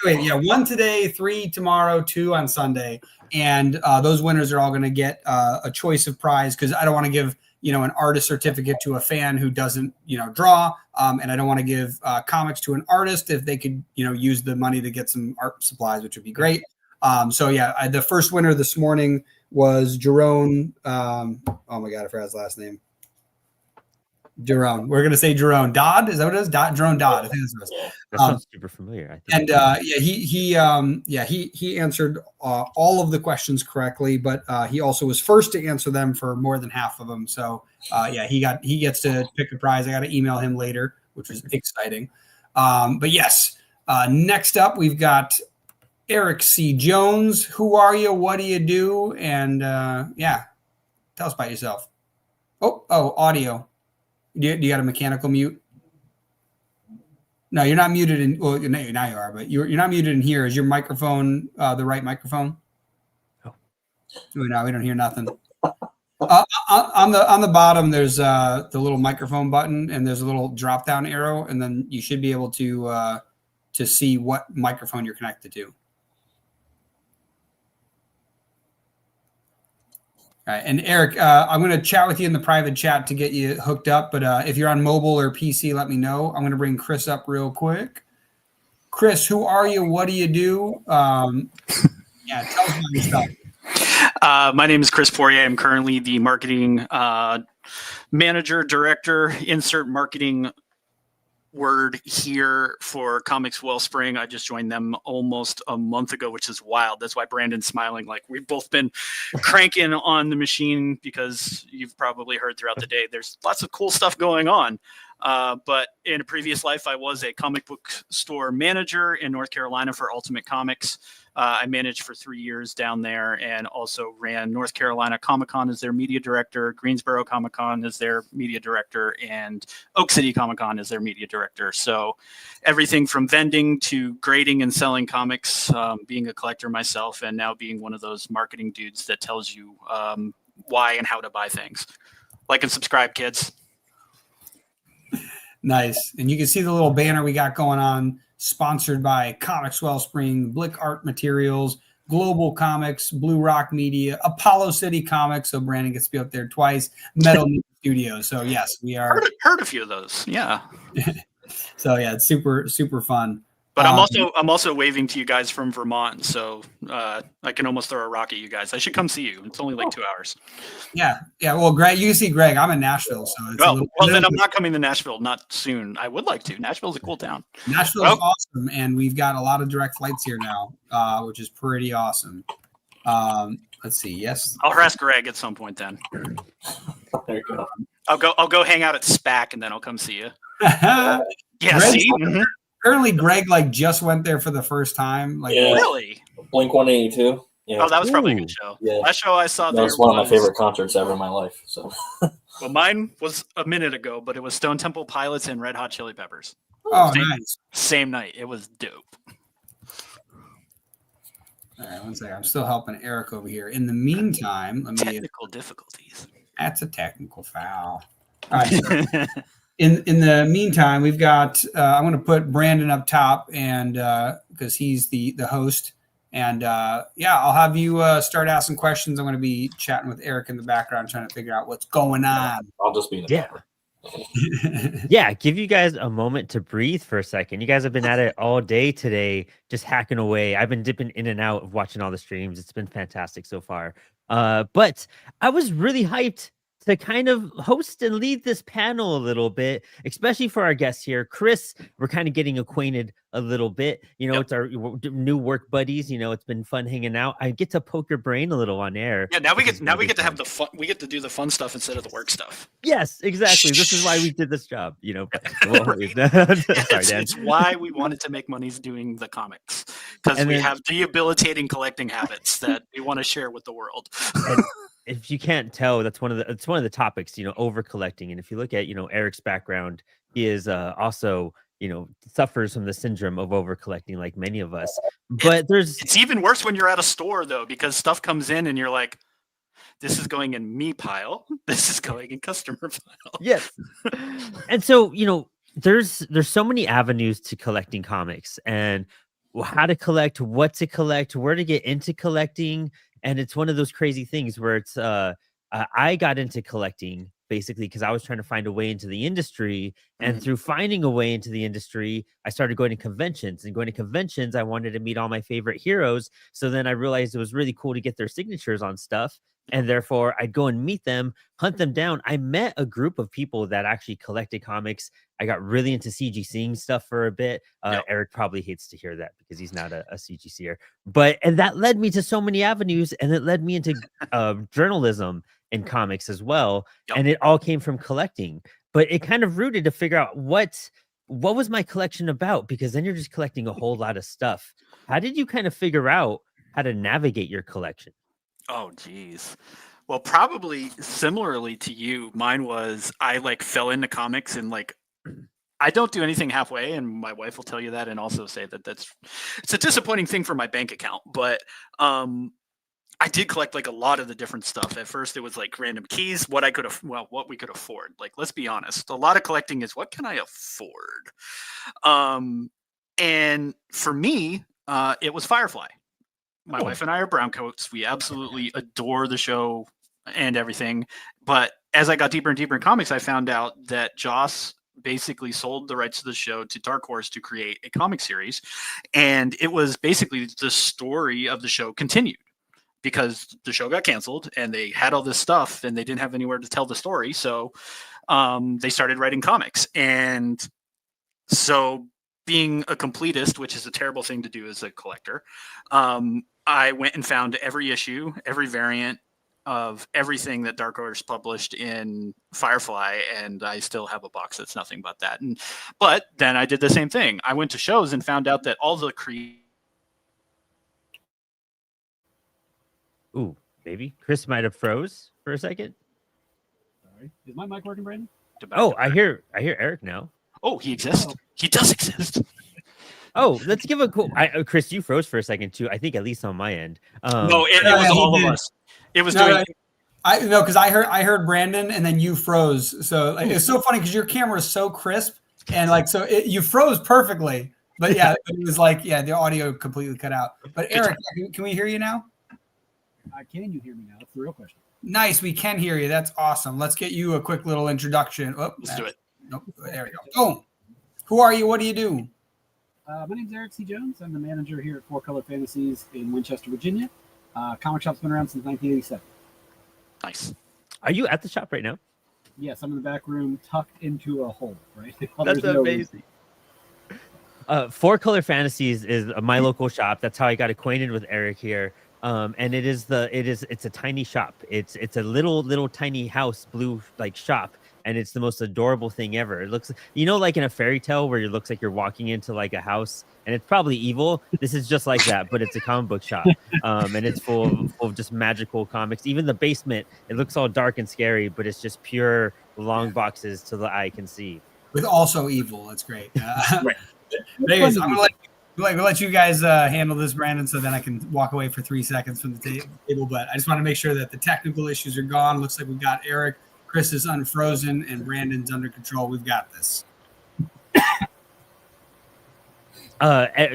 Yeah, 1 today, 3 tomorrow, 2 on Sunday, and those winners are all going to get a choice of prize because I don't want to give an artist certificate to a fan who doesn't draw, and I don't want to give comics to an artist if they could use the money to get some art supplies, which would be great. So yeah, the first winner this morning was Jerome. Oh my God, I forgot his last name. Jerome. We're gonna say Jerome Dodd. Is that what it is? Jerome Dodd. I think that's what it is. That sounds super familiar. I think. And he answered all of the questions correctly, but he also was first to answer them for more than half of them. So he gets to pick a prize. I got to email him later, which was exciting. But yes, next up we've got Eric C. Jones. Who are you? What do you do? And tell us about yourself. Oh, audio. Do you got a mechanical mute? No, you're not muted. Now you are, but you're not muted in here. Is your microphone the right microphone? Oh. No, we don't hear nothing. On the bottom, there's the little microphone button, and there's a little drop down arrow, and then you should be able to see what microphone you're connected to. All right, and Eric, I'm going to chat with you in the private chat to get you hooked up. But if you're on mobile or PC, let me know. I'm going to bring Chris up real quick. Chris, who are you? What do you do? Tell us about yourself. My name is Chris Poirier. I'm currently the marketing manager, director, insert marketing word here for Comics Wellspring. I just joined them almost a month ago, which is wild. That's why Brandon's smiling. Like, we've both been cranking on the machine because you've probably heard throughout the day there's lots of cool stuff going on. But in a previous life, I was a comic book store manager in North Carolina for Ultimate Comics. I managed for 3 years down there and also ran North Carolina Comic-Con as their media director, Greensboro Comic-Con as their media director, and Oak City Comic-Con as their media director. So everything from vending to grading and selling comics, being a collector myself, and now being one of those marketing dudes that tells you why and how to buy things. Like and subscribe, kids. Nice. And you can see the little banner we got going on, sponsored by Comics Wellspring, Blick Art Materials, Global Comics, Blue Rock Media, Apollo City Comics. So Brandon gets to be up there twice. Metal Studios. So yes, we are. Heard a few of those. Yeah. So yeah, it's super, super fun. But I'm also waving to you guys from Vermont, so I can almost throw a rock at you guys. I should come see you. It's only like 2 hours. Yeah. Well, Greg, you can see Greg. I'm in Nashville, so it's well, then I'm not coming to Nashville. Not soon. I would like to. Nashville's a cool town. Nashville's awesome, and we've got a lot of direct flights here now, which is pretty awesome. Let's see. Yes, I'll harass Greg at some point. Then there you go. I'll go hang out at SPAC, and then I'll come see you. Yeah. See. Apparently, Greg just went there for the first time. Really? Blink 182. Yeah. Oh, that was probably a good show. Yeah. Last show I saw that was one of my favorite concerts ever in my life. So. Well, mine was a minute ago, but it was Stone Temple Pilots and Red Hot Chili Peppers. Oh, nice. Same night. It was dope. All right, one second. I'm still helping Eric over here. In the meantime, let me. Technical difficulties. That's a technical foul. All right. So in the meantime, we've got. I'm going to put Brandon up top, and because he's the host, and I'll have you start asking questions. I'm going to be chatting with Eric in the background, trying to figure out what's going on. I'll just be in the background. Yeah, give you guys a moment to breathe for a second. You guys have been at it all day today, just hacking away. I've been dipping in and out of watching all the streams. It's been fantastic so far. But I was really hyped to kind of host and lead this panel a little bit, especially for our guests here. Chris, we're kind of getting acquainted a little bit. You know, it's our new work buddies. You know, it's been fun hanging out. I get to poke your brain a little on air. Yeah, now we get to have the fun. We get to do the fun stuff instead of the work stuff. Yes, exactly. This is why we did this job. You know, well, sorry, Dan. It's why we wanted to make money doing the comics, because we have debilitating collecting habits that we want to share with the world. If you can't tell, it's one of the topics, you know, over collecting. And if you look at, you know, Eric's background, he is also, you know, suffers from the syndrome of over collecting like many of us. But it's even worse when you're at a store though, because stuff comes in and you're like, this is going in me pile, this is going in customer pile. Yes. And so, you know, there's so many avenues to collecting comics, and how to collect, what to collect, where to get into collecting. And it's one of those crazy things where it's I got into collecting basically because I was trying to find a way into the industry. And through finding a way into the industry, I started going to conventions. And going to conventions, I wanted to meet all my favorite heroes. So then I realized it was really cool to get their signatures on stuff. And therefore, I'd go and meet them, hunt them down. I met a group of people that actually collected comics. I got really into CGCing stuff for a bit. Eric probably hates to hear that because he's not a CGCer. And that led me to so many avenues, and it led me into journalism and comics as well. And it all came from collecting. But it kind of rooted to figure out what was my collection about, because then you're just collecting a whole lot of stuff. How did you kind of figure out how to navigate your collection? Oh, geez. Well, probably similarly to you, mine was I like fell into comics and like I don't do anything halfway, and my wife will tell you that, and also say that it's a disappointing thing for my bank account. But I did collect like a lot of the different stuff. At first, it was like random keys, what we could afford. Like, let's be honest, a lot of collecting is what can I afford. And for me, it was Firefly. My wife and I are browncoats. We absolutely adore the show and everything. But as I got deeper and deeper in comics, I found out that Joss basically sold the rights to the show to Dark Horse to create a comic series. And it was basically the story of the show continued, because the show got canceled and they had all this stuff and they didn't have anywhere to tell the story. So they started writing comics. And so, being a completist, which is a terrible thing to do as a collector, I went and found every issue, every variant of everything that Dark Horse published in Firefly, and I still have a box that's nothing but that. But then I did the same thing. I went to shows and found out that all the Ooh, maybe Chris might have froze for a second. Sorry, is my mic working, Brandon? Oh, I hear Eric now. Oh, he exists. He does exist. Oh, let's give a cool. Chris, you froze for a second too. I think at least on my end. No, it was all of us. It was doing. I know, because I heard Brandon and then you froze. So like, it's so funny because your camera is so crisp and like you froze perfectly. But yeah, it was like the audio completely cut out. But Eric, can we hear you now? Can you hear me now? That's the real question. Nice, we can hear you. That's awesome. Let's get you a quick little introduction. Let's do it. Nope, there we go. Oh, who are you? What do you do? My name's Eric C. Jones. I'm the manager here at Four Color Fantasies in Winchester, Virginia. Comic shop's been around since 1987. Nice. Are you at the shop right now? Yes, I'm in the back room, tucked into a hole. Right. That's amazing. Four Color Fantasies is my local shop. That's how I got acquainted with Eric here. And it's a tiny shop. It's a little tiny house, blue like shop. And it's the most adorable thing ever. It looks, like in a fairy tale where it looks like you're walking into like a house and it's probably evil. This is just like that, but it's a comic book shop. And it's full of just magical comics. Even the basement, it looks all dark and scary, but it's just pure long boxes to the eye can see. With also evil. That's great. Right. Anyways, I'm gonna let you guys handle this, Brandon, so then I can walk away for 3 seconds from the table. But I just want to make sure that the technical issues are gone. Looks like we've got Eric, Chris is unfrozen, and Brandon's under control. We've got this.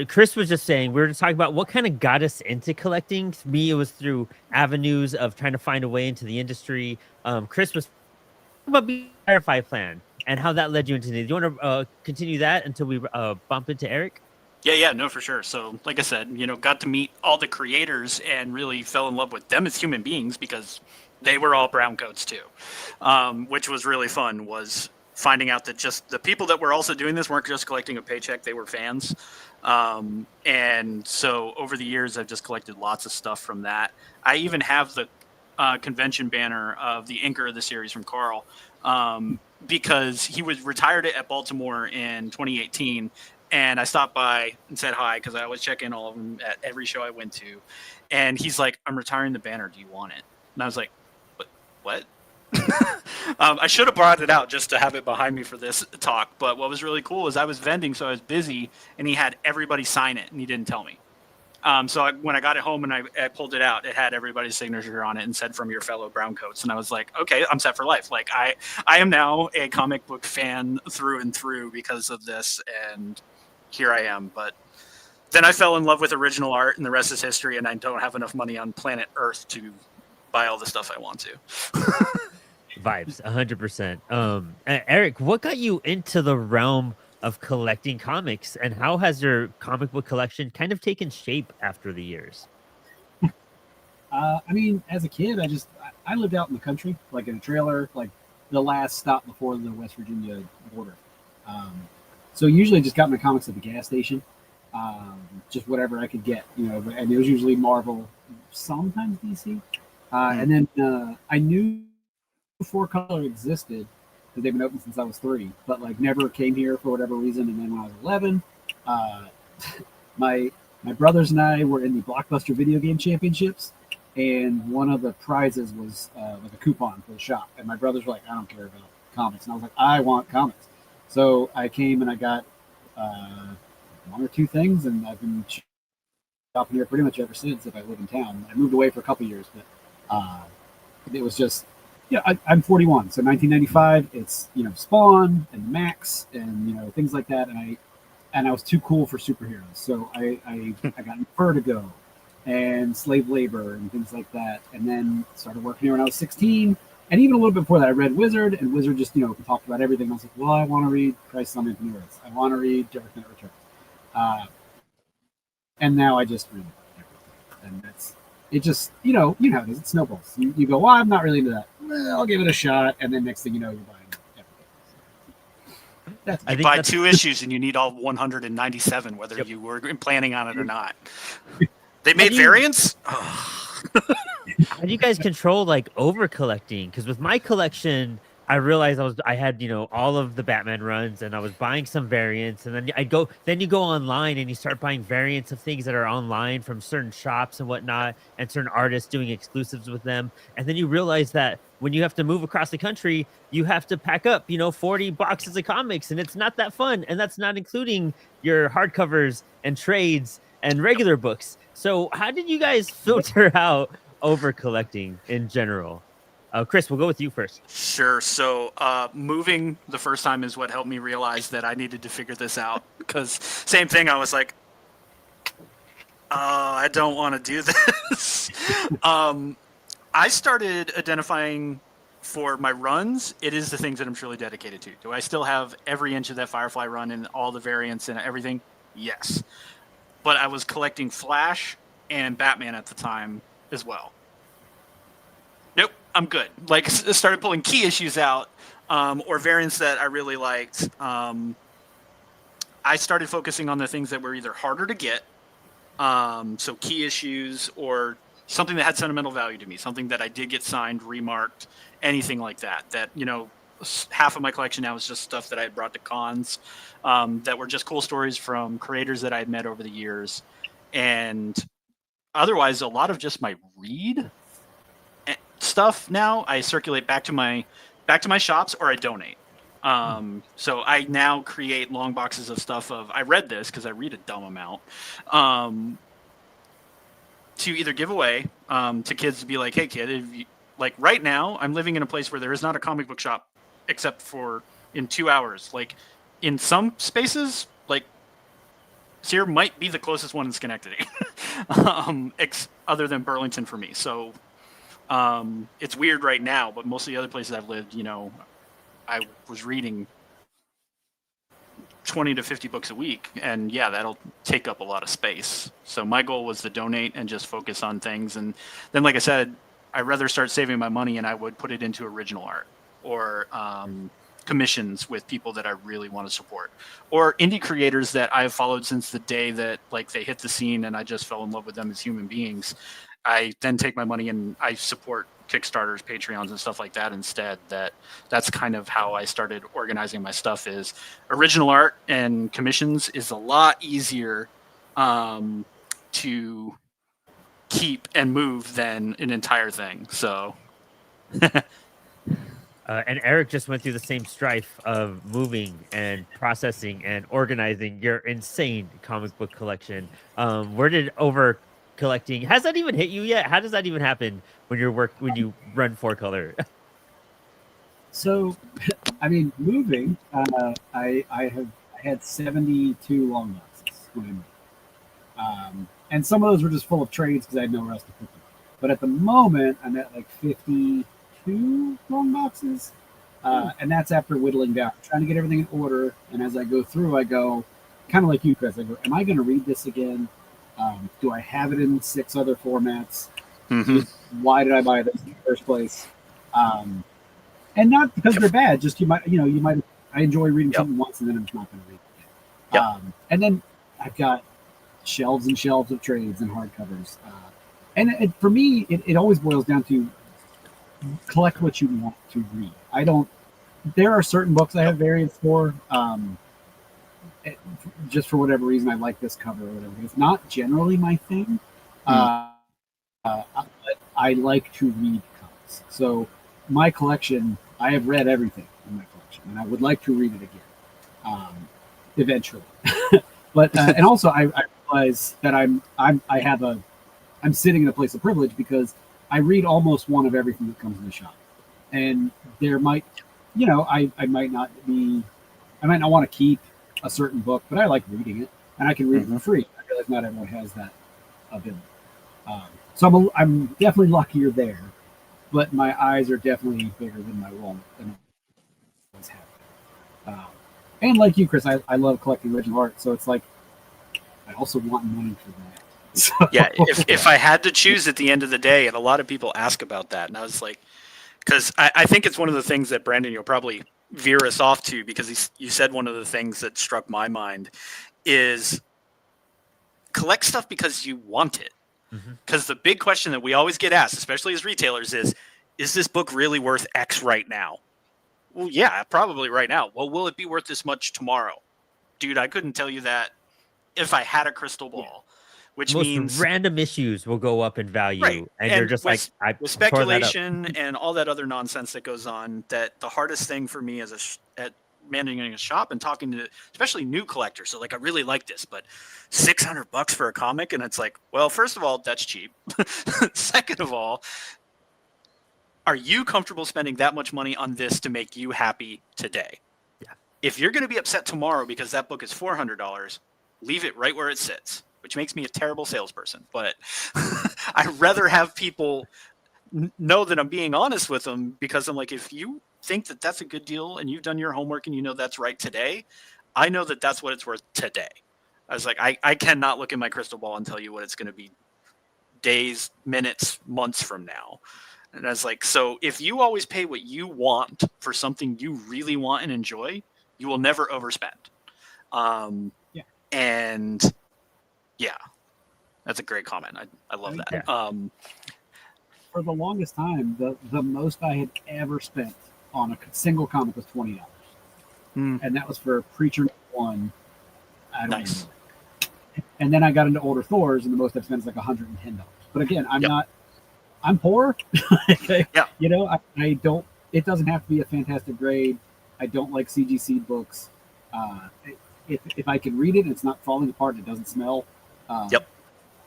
Chris was just saying, we were just talking about what kind of got us into collecting. For me, it was through avenues of trying to find a way into the industry. Chris was about being a Firefly fan. and how that led you into it. Do you want to continue that until we bump into Eric? Yeah, no, for sure. So, like I said, got to meet all the creators and really fell in love with them as human beings because they were all brown coats too, which was really fun. Was finding out that just the people that were also doing this weren't just collecting a paycheck; they were fans. And so, over the years, I've just collected lots of stuff from that. I even have the convention banner of the inker of the series from Carl, because he was retired at Baltimore in 2018. And I stopped by and said hi because I always check in all of them at every show I went to. And he's like, "I'm retiring the banner. Do you want it?" And I was like, "What?" I should have brought it out just to have it behind me for this talk. But what was really cool is I was vending, so I was busy, and he had everybody sign it, and he didn't tell me. So when I got it home and I pulled it out, it had everybody's signature on it and said, "From your fellow browncoats." And I was like, okay, I'm set for life. Like I am now a comic book fan through and through because of this. And here I am. But then I fell in love with original art and the rest is history. And I don't have enough money on planet Earth to buy all the stuff I want to. Vibes, 100%. Eric, what got you into the realm of collecting comics, and how has your comic book collection kind of taken shape after the years? I mean, as a kid, I lived out in the country, like in a trailer, like the last stop before the West Virginia border. So usually just got my comics at the gas station, just whatever I could get, and it was usually Marvel, sometimes DC. And then I knew Four Color existed because they've been open since I was 3, but like never came here for whatever reason. And then when I was 11, my brothers and I were in the Blockbuster Video Game Championships, and one of the prizes was like a coupon for the shop. And my brothers were like, "I don't care about comics," and I was like, "I want comics." So I came and I got 1 or 2 things, and I've been shopping here pretty much ever since. If I live in town, I moved away for a couple years, but it was just. Yeah, I'm 41, so 1995. It's Spawn and Max and things like that, and I was too cool for superheroes, so I got Vertigo and Slave Labor and things like that, and then started working here when I was 16, and even a little bit before that, I read Wizard, and Wizard just talked about everything. I was like, well, I want to read Crisis on Infinite Earths. I want to read Dark Knight Returns, and now I just read everything, and that's. It just, how it is. It snowballs. You go, well, I'm not really into that. Well, I'll give it a shot. And then next thing you know, you're buying everything. You buy 2 issues and you need all 197, whether you were planning on it or not. They made variants? How do you guys control like over collecting? Because with my collection, I realized I had all of the Batman runs, and I was buying some variants, and then you go online and you start buying variants of things that are online from certain shops and whatnot, and certain artists doing exclusives with them, and then you realize that when you have to move across the country, you have to pack up 40 boxes of comics, and it's not that fun, and that's not including your hardcovers and trades and regular books. So how did you guys filter out over collecting in general? Chris, we'll go with you first. Sure. So moving the first time is what helped me realize that I needed to figure this out. Because same thing, I was like, I don't want to do this. I started identifying for my runs, it is the things that I'm truly dedicated to. Do I still have every inch of that Firefly run and all the variants and everything? Yes. But I was collecting Flash and Batman at the time as well. Nope, I'm good. Like, started pulling key issues out, or variants that I really liked. I started focusing on the things that were either harder to get, so key issues, or something that had sentimental value to me, something that I did get signed, remarked, anything like that. That, half of my collection now is just stuff that I had brought to cons, that were just cool stories from creators that I had met over the years. And otherwise, a lot of just my read stuff now I circulate back to my shops, or I donate. So I now create long boxes of stuff I read this because I read a dumb amount, to either give away to kids, to be like, hey kid, if you, like right now I'm living in a place where there is not a comic book shop except for in 2 hours. Like in some spaces, like Sear might be the closest one in Schenectady, other than Burlington for me. So it's weird right now, but most of the other places I've lived, I was reading 20 to 50 books a week, and yeah, that'll take up a lot of space. So my goal was to donate and just focus on things. And then, like I said, I'd rather start saving my money and I would put it into original art or commissions with people that I really want to support, or indie creators that I've followed since the day that like they hit the scene and I just fell in love with them as human beings. I then take my money and I support Kickstarters, Patreons, and stuff like that instead. That's kind of how I started organizing my stuff. Is original art and commissions is a lot easier to keep and move than an entire thing. So and Eric just went through the same strife of moving and processing and organizing your insane comic book collection. Where did over collecting, has that even hit you yet? How does that even happen when you run 4-color? So, I mean, moving. I had 72 long boxes when I moved, and some of those were just full of trades because I had nowhere else to put them. But at the moment, I'm at like 52 long boxes, and that's after whittling down, trying to get everything in order. And as I go through, I go kind of like you, Chris. I go, am I going to read this again? Do I have it in 6 other formats? Mm-hmm. Why did I buy this in the first place? And not because they're bad, just you might. I enjoy reading something once and then I'm just not going to read it again. And then I've got shelves and shelves of trades and hardcovers. And for me, it always boils down to collect what you want to read. There are certain books I have variants for. Just for whatever reason, I like this cover or whatever. It's not generally my thing. But I like to read comics. So my collection, I have read everything in my collection, and I would like to read it again eventually. But and also I realize that I'm sitting in a place of privilege because I read almost one of everything that comes in the shop, and there might, I might not want to keep a certain book, but I like reading it, and I can read it for free. I realize not everyone has that ability. So I'm definitely luckier there, but my eyes are definitely bigger than my wallet than I always have. And like you, Chris, I love collecting original art, so it's like I also want money for that. So. Yeah, if I had to choose at the end of the day, and a lot of people ask about that, and I was like, because I think it's one of the things that Brandon, you'll probably veer us off to, because you said one of the things that struck my mind is collect stuff because you want it. Because the big question that we always get asked, especially as retailers, is this book really worth X right now? Well, yeah, probably right now. Well, will it be worth this much tomorrow? Dude, I couldn't tell you that if I had a crystal ball. Which most means random issues will go up in value, right. and you're just with with speculation and all that other nonsense that goes on. That the hardest thing for me as at managing a shop and talking to especially new collectors. So like, I really like this, but $600 for a comic, and it's like, well, first of all, that's cheap. Second of all, are you comfortable spending that much money on this to make you happy today? Yeah. If you're going to be upset tomorrow because that book is $400, leave it right where it sits. Which makes me a terrible salesperson, but I'd rather have people know that I'm being honest with them, because I'm like, if you think that that's a good deal and you've done your homework and you know that's right today, I know that that's what it's worth today. I was like, I cannot look in my crystal ball and tell you what it's going to be days, minutes, months from now. And I was like, so if you always pay what you want for something you really want and enjoy, you will never overspend. And yeah, that's a great comment. I love that. Yeah. For the longest time, the most I had ever spent on a single comic was $20, and that was for Preacher 1. I don't remember. And then I got into older Thors, and the most I've spent is like $110. But again, I'm poor. I don't. It doesn't have to be a fantastic grade. I don't like CGC books. If I can read it and it's not falling apart and it doesn't smell.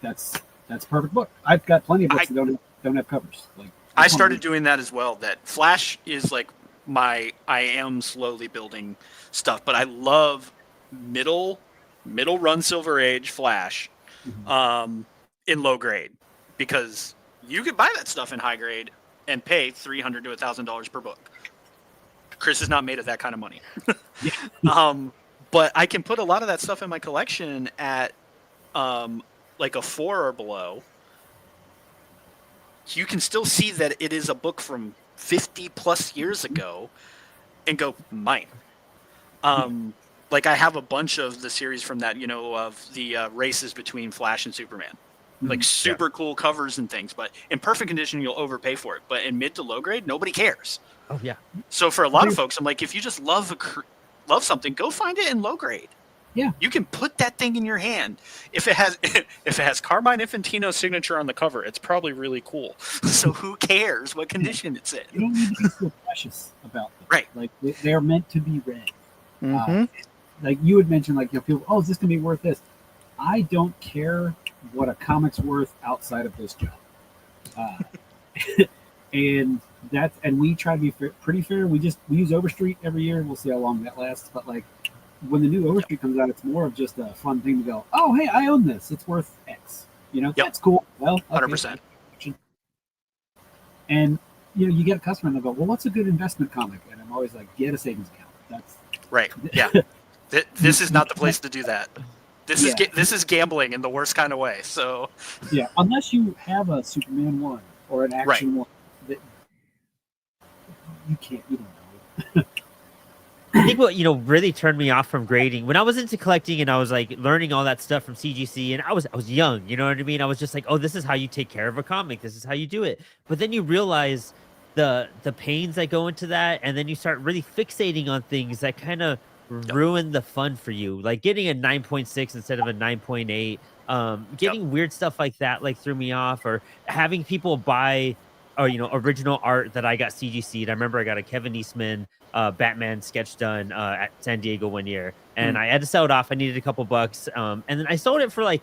That's a perfect book. I've got plenty of books that don't have covers. Like I started doing that as well. That Flash is like I am slowly building stuff, but I love middle run Silver Age Flash in low grade, because you could buy that stuff in high grade and pay $300 to $1,000 per book. Chris is not made of that kind of money. But I can put a lot of that stuff in my collection at like a 4 or below. You can still see that it is a book from 50 plus years ago and go, mine. Like I have a bunch of the series from that, of the races between Flash and Superman. Like super cool covers and things, but in perfect condition, you'll overpay for it. But in mid to low grade, nobody cares. Oh yeah. So for a lot of folks, I'm like, if you just love something, go find it in low grade. Yeah. You can put that thing in your hand. If it has Carmine Infantino's signature on the cover, it's probably really cool. So who cares what condition it's in? You don't need to be so precious about them. Right. Like they're meant to be read. Mm-hmm. Like you would mention, like people, oh, is this gonna be worth this? I don't care what a comic's worth outside of this job. And we try to be pretty fair. We use Overstreet every year. We'll see how long that lasts. But like when the new Overstreet comes out, it's more of just a fun thing to go, oh, hey, I own this. It's worth X. That's cool. Well, okay. 100%. And you get a customer and they'll go, well, what's a good investment comic? And I'm always like, get a savings account. That's right. Yeah. This is not the place to do that. This is gambling in the worst kind of way. So yeah, unless you have a Superman 1 or an Action 1, that you don't know. I think what really turned me off from grading when I was into collecting and I was like learning all that stuff from CGC, and I was young, you know what I mean? I was just like, oh, this is how you take care of a comic. This is how you do it. But then you realize the pains that go into that, and then you start really fixating on things that kind of ruin the fun for you. Like getting a 9.6 instead of a 9.8, getting weird stuff like that like threw me off, or having people buy original art that I got CGC'd. I remember I got a Kevin Eastman Batman sketch done at San Diego one year, and I had to sell it off. I needed a couple bucks, and then I sold it for like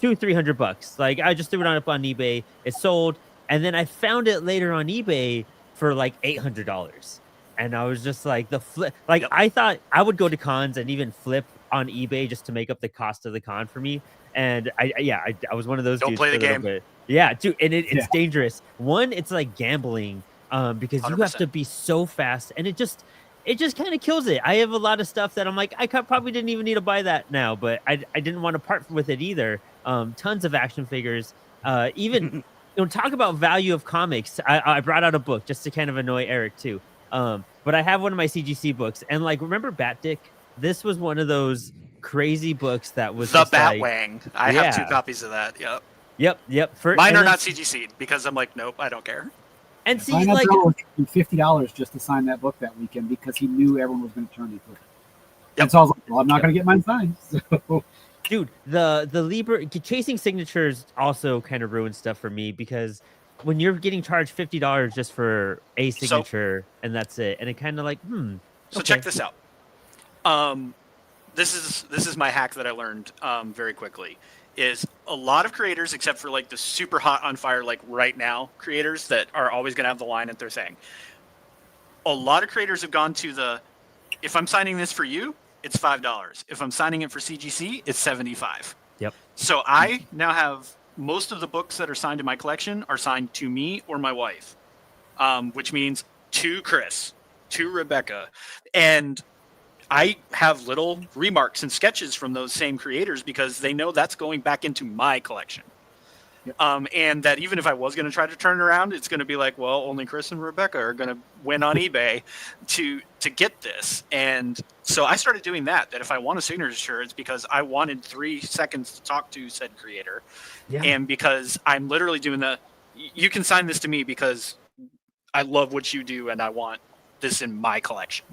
$200-300. Like I just threw it up on eBay. It sold, and then I found it later on eBay for like $800. And I was just like the flip. Like I thought I would go to cons and even flip on eBay just to make up the cost of the con for me. And I was one of those. Don't dudes play the for a little game. bit. Yeah, dude, and it's dangerous. One, it's like gambling, because you have to be so fast, and it just kind of kills it. I have a lot of stuff that I'm like, I probably didn't even need to buy that now, but I didn't want to part with it either. Tons of action figures, even talk about value of comics. I brought out a book just to kind of annoy Eric too. But I have one of my CGC books, and like, remember Bat Dick? This was one of those crazy books that was the just Batwang. I have 2 copies of that. Yep. Mine are not CGC'd because I'm like, nope, I don't care. And see, like $50 just to sign that book that weekend because he knew everyone was going to turn me for it. And so I was like, well, I'm not going to get mine signed. So. Dude, the Libra chasing signatures also kind of ruins stuff for me, because when you're getting charged $50 just for a signature and that's it, and it kind of like, So check this out. This is my hack that I learned very quickly. Is a lot of creators, except for like the super hot on fire, like right now creators that are always going to have the line that they're saying. A lot of creators have gone to if I'm signing this for you, it's $5. If I'm signing it for CGC, it's $75. Yep. So I now have most of the books that are signed in my collection are signed to me or my wife, which means to Chris, to Rebecca, and I have little remarks and sketches from those same creators because they know that's going back into my collection. Yep. And that even if I was going to try to turn it around, it's going to be like, well, only Chris and Rebecca are going to win on eBay to get this. And so I started doing that if I want a signature, it's because I wanted 3 seconds to talk to said creator. Yeah. And because I'm literally doing you can sign this to me because I love what you do and I want this in my collection.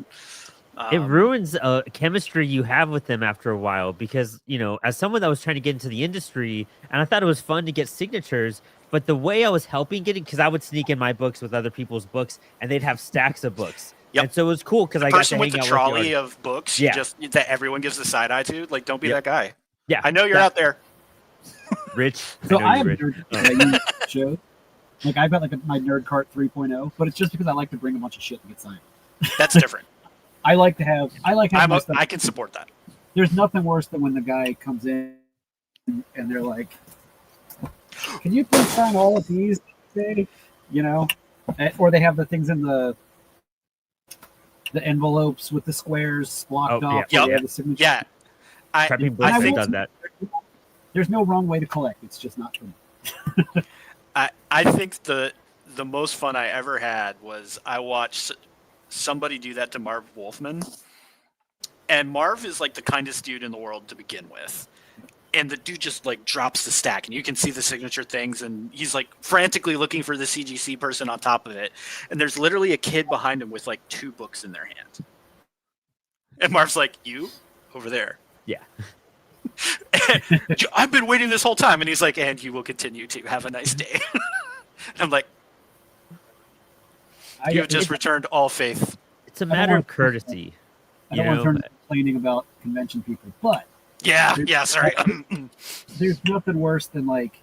It ruins chemistry you have with them after a while, because, as someone that was trying to get into the industry, and I thought it was fun to get signatures, but the way I was helping getting, because I would sneak in my books with other people's books, and they'd have stacks of books. Yep. And so it was cool because I got to hang out with the trolley of books, just that everyone gives the side eye to. Like, don't be that guy. Yeah, I know you're out there. Rich. So I have nerd shows. Like I've got my Nerd Cart 3.0, but it's just because I like to bring a bunch of shit to get signed. That's different. I like having my stuff. I can support that. There's nothing worse than when the guy comes in and they're like, "Can you please sign all of these today?" Or they have the things in the the envelopes with the squares blocked off. yeah. Where they have the signature. Yeah. I Prepping books think done that. There's no wrong way to collect. It's just not for me. I think the most fun I ever had was I watched somebody do that to Marv Wolfman. And Marv is like the kindest dude in the world to begin with. And the dude just like drops the stack, and you can see the signature things, and he's like frantically looking for the CGC person on top of it. And there's literally a kid behind him with like 2 books in their hand. And Marv's like, "You over there?" Yeah. I've been waiting this whole time, and he's like, "And you will continue to have a nice day." And I'm like, "You have just returned all faith." It's a matter of courtesy. I don't want to turn into complaining about convention people, but sorry. There's nothing worse than like,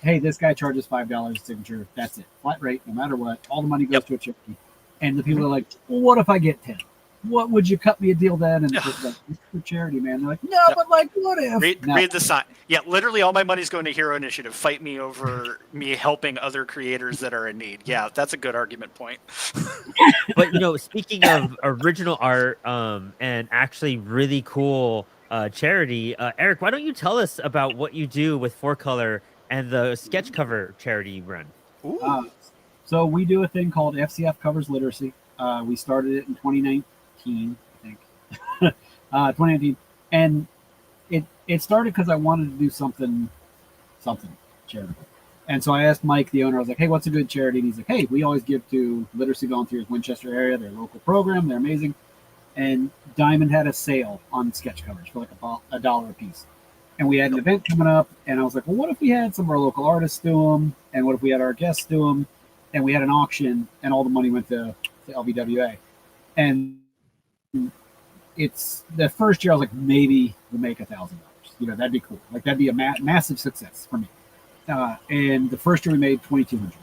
hey, this guy charges $5 a signature. That's it, flat rate, no matter what. All the money goes to a charity, and the people are like, "Well, what if I get 10? What would you cut me a deal then?" And it's just like, it's for charity, man. They're like, "No, but like, what if?" Read the sign. Yeah, literally, all my money's going to Hero Initiative. Fight me over me helping other creators that are in need. Yeah, that's a good argument point. But speaking of original art, and actually really cool charity, Eric, why don't you tell us about what you do with 4Color and the sketch cover charity run? So we do a thing called FCF Covers Literacy. We started it in 2019, I think. 2019, and it started because I wanted to do something charitable. And so I asked Mike, the owner, I was like, "Hey, what's a good charity?" And he's like, "Hey, we always give to Literacy Volunteers Winchester area. They're a local program. They're amazing." And Diamond had a sale on sketch covers for like $1 a piece. And we had an event coming up, and I was like, "Well, what if we had some of our local artists do them? And what if we had our guests do them?" And we had an auction, and all the money went to LVWA. And it's the first year I was like, maybe we'll make $1,000. That'd be cool. Like that'd be a massive success for me. And the first year we made $2,200,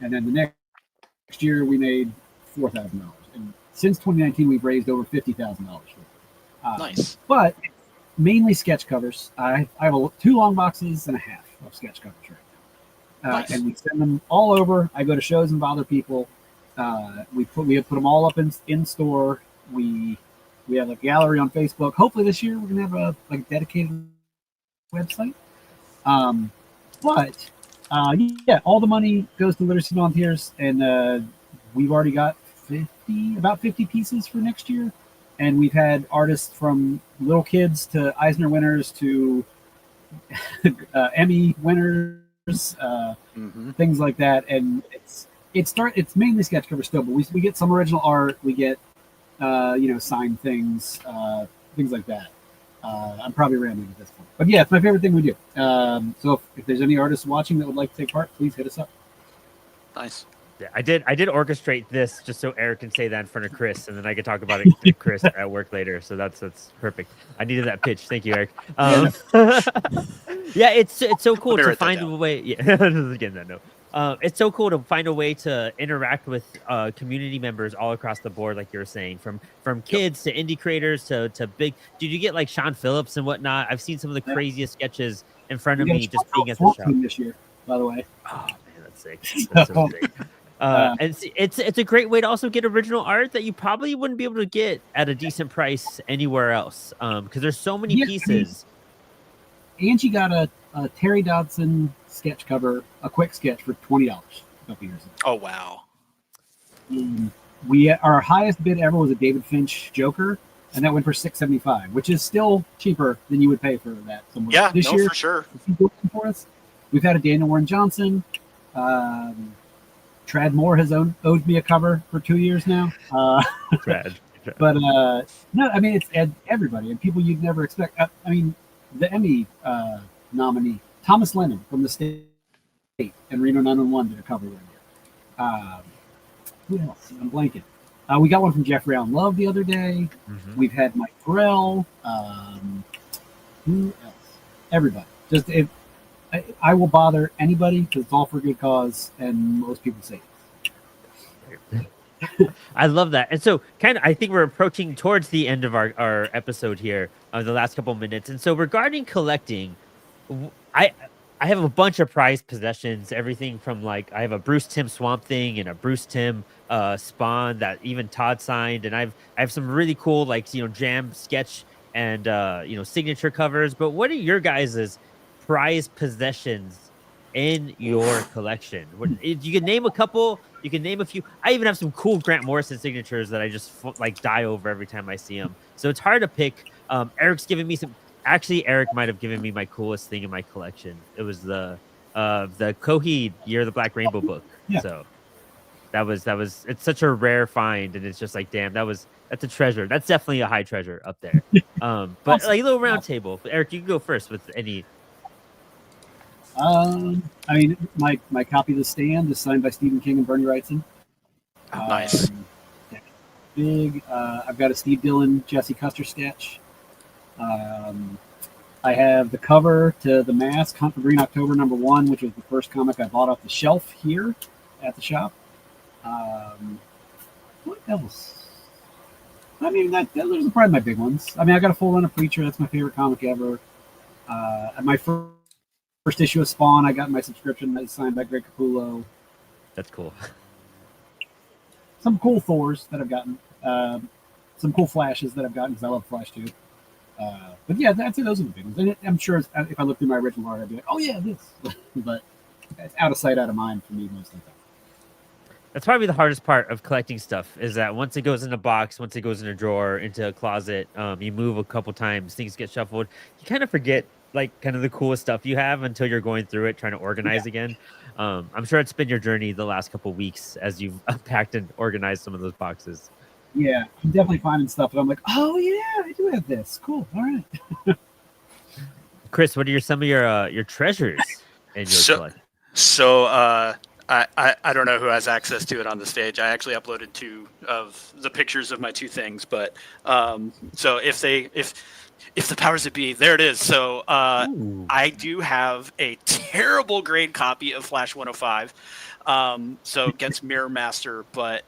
and then the next year we made $4,000. And since 2019, we've raised over $50,000. Nice. But mainly sketch covers. I have 2 long boxes and a half of sketch covers right now. Nice. And we send them all over. I go to shows and bother people. We put them all up in store. We have a gallery on Facebook. Hopefully this year we're gonna have a dedicated website. But all the money goes to Literacy Volunteers, and we've already got about 50 pieces for next year. And we've had artists from little kids to Eisner winners to Emmy winners, things like that. And it's mainly sketch cover still, but we get some original art. We get signed things, things like that. I'm probably rambling at this point, but yeah, it's my favorite thing we do. So if there's any artists watching that would like to take part, please hit us up. Nice. Yeah, I did orchestrate this just so Eric can say that in front of Chris, and then I could talk about it to Chris at work later. So that's perfect. I needed that pitch. Thank you, Eric. Yeah, it's so cool to find a way. Yeah, again, that no. It's so cool to find a way to interact with community members all across the board, like you were saying, from kids to indie creators to big. Did you get like Sean Phillips and whatnot? I've seen some of the craziest sketches in front of me just being at the shop this year, by the way. Oh man, that's sick. That's so sick. And it's a great way to also get original art that you probably wouldn't be able to get at a decent price anywhere else, because there's so many pieces. Angie got a Terry Dodson sketch cover, a quick sketch for $20 a couple years ago. Oh wow! Our highest bid ever was a David Finch Joker, and that went for $675, which is still cheaper than you would pay for that somewhere. Yeah, this year, for sure. For us, we've had a Daniel Warren Johnson. Trad Moore has owed me a cover for 2 years now. Trad. But no, I mean it's everybody and people you'd never expect. I mean, the Emmy nominee Thomas Lennon from the State and Reno 911 did a cover one year. Who else? I'm blanking. We got one from Jeffrey Allen Love the other day. We've had Mike Burrell. Who else? Everybody. Just I will bother anybody because it's all for a good cause, and most people say it. I love that. And so I think we're approaching towards the end of our episode here, the last couple of minutes. And so regarding collecting, I have a bunch of prized possessions, everything from like I have a Bruce Timm Swamp Thing and a Bruce Timm Spawn that even Todd signed, and I have some really cool like jam sketch and signature covers. But what are your guys' prized possessions in your collection? You can name a couple, you can name a few. I even have some cool Grant Morrison signatures that I just like die over every time I see them. So it's hard to pick. Eric's giving me some. Actually, Eric might have given me my coolest thing in my collection. It was the Coheed Year of the Black Rainbow book. Yeah. So that was it's such a rare find, and it's just like, damn, that's a treasure. That's definitely a high treasure up there. But like a little round table. Eric, you can go first with any. I mean, my copy of The Stand is signed by Stephen King and Bernie Wrightson. Nice. Big. I've got a Steve Dillon, Jesse Custer sketch. I have the cover to The Mask, Hunt for Green October #1, which was the first comic I bought off the shelf here at the shop. What else? I mean, those are probably my big ones. I mean, I got a full run of Preacher. That's my favorite comic ever. My first issue of Spawn, I got my subscription that's signed by Greg Capullo. That's cool. Some cool Thors that I've gotten. Some cool Flashes that I've gotten because I love Flash too. But yeah, those are the big ones. And I'm sure if I look through my original art, I'd be like, oh yeah, this. But it's out of sight, out of mind for me most of the time. That's probably the hardest part of collecting stuff is that once it goes in a box, once it goes in a drawer, into a closet, you move a couple times, things get shuffled. You kind of forget like kind of the coolest stuff you have until you're going through it, trying to organize again. I'm sure it's been your journey the last couple weeks as you've unpacked and organized some of those boxes. Yeah, I'm definitely finding stuff that I'm like, oh yeah, I do have this. Cool. All right. Chris, what are some of your treasures in your collection? So I don't know who has access to it on the stage. I actually uploaded 2 of the pictures of my 2 things, but so if the powers that be, there it is. So I do have a terrible grade copy of Flash 105. So against Mirror Master, but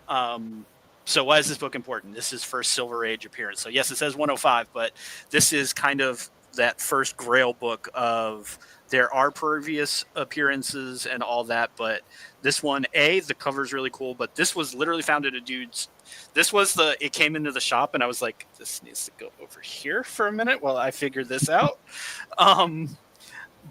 so why is this book important? This is first Silver Age appearance. So yes, it says 105, but this is kind of that first Grail book of there are previous appearances and all that, but this one, the cover's really cool, but this was literally found at a dude's. It came into the shop and I was like, this needs to go over here for a minute while I figure this out.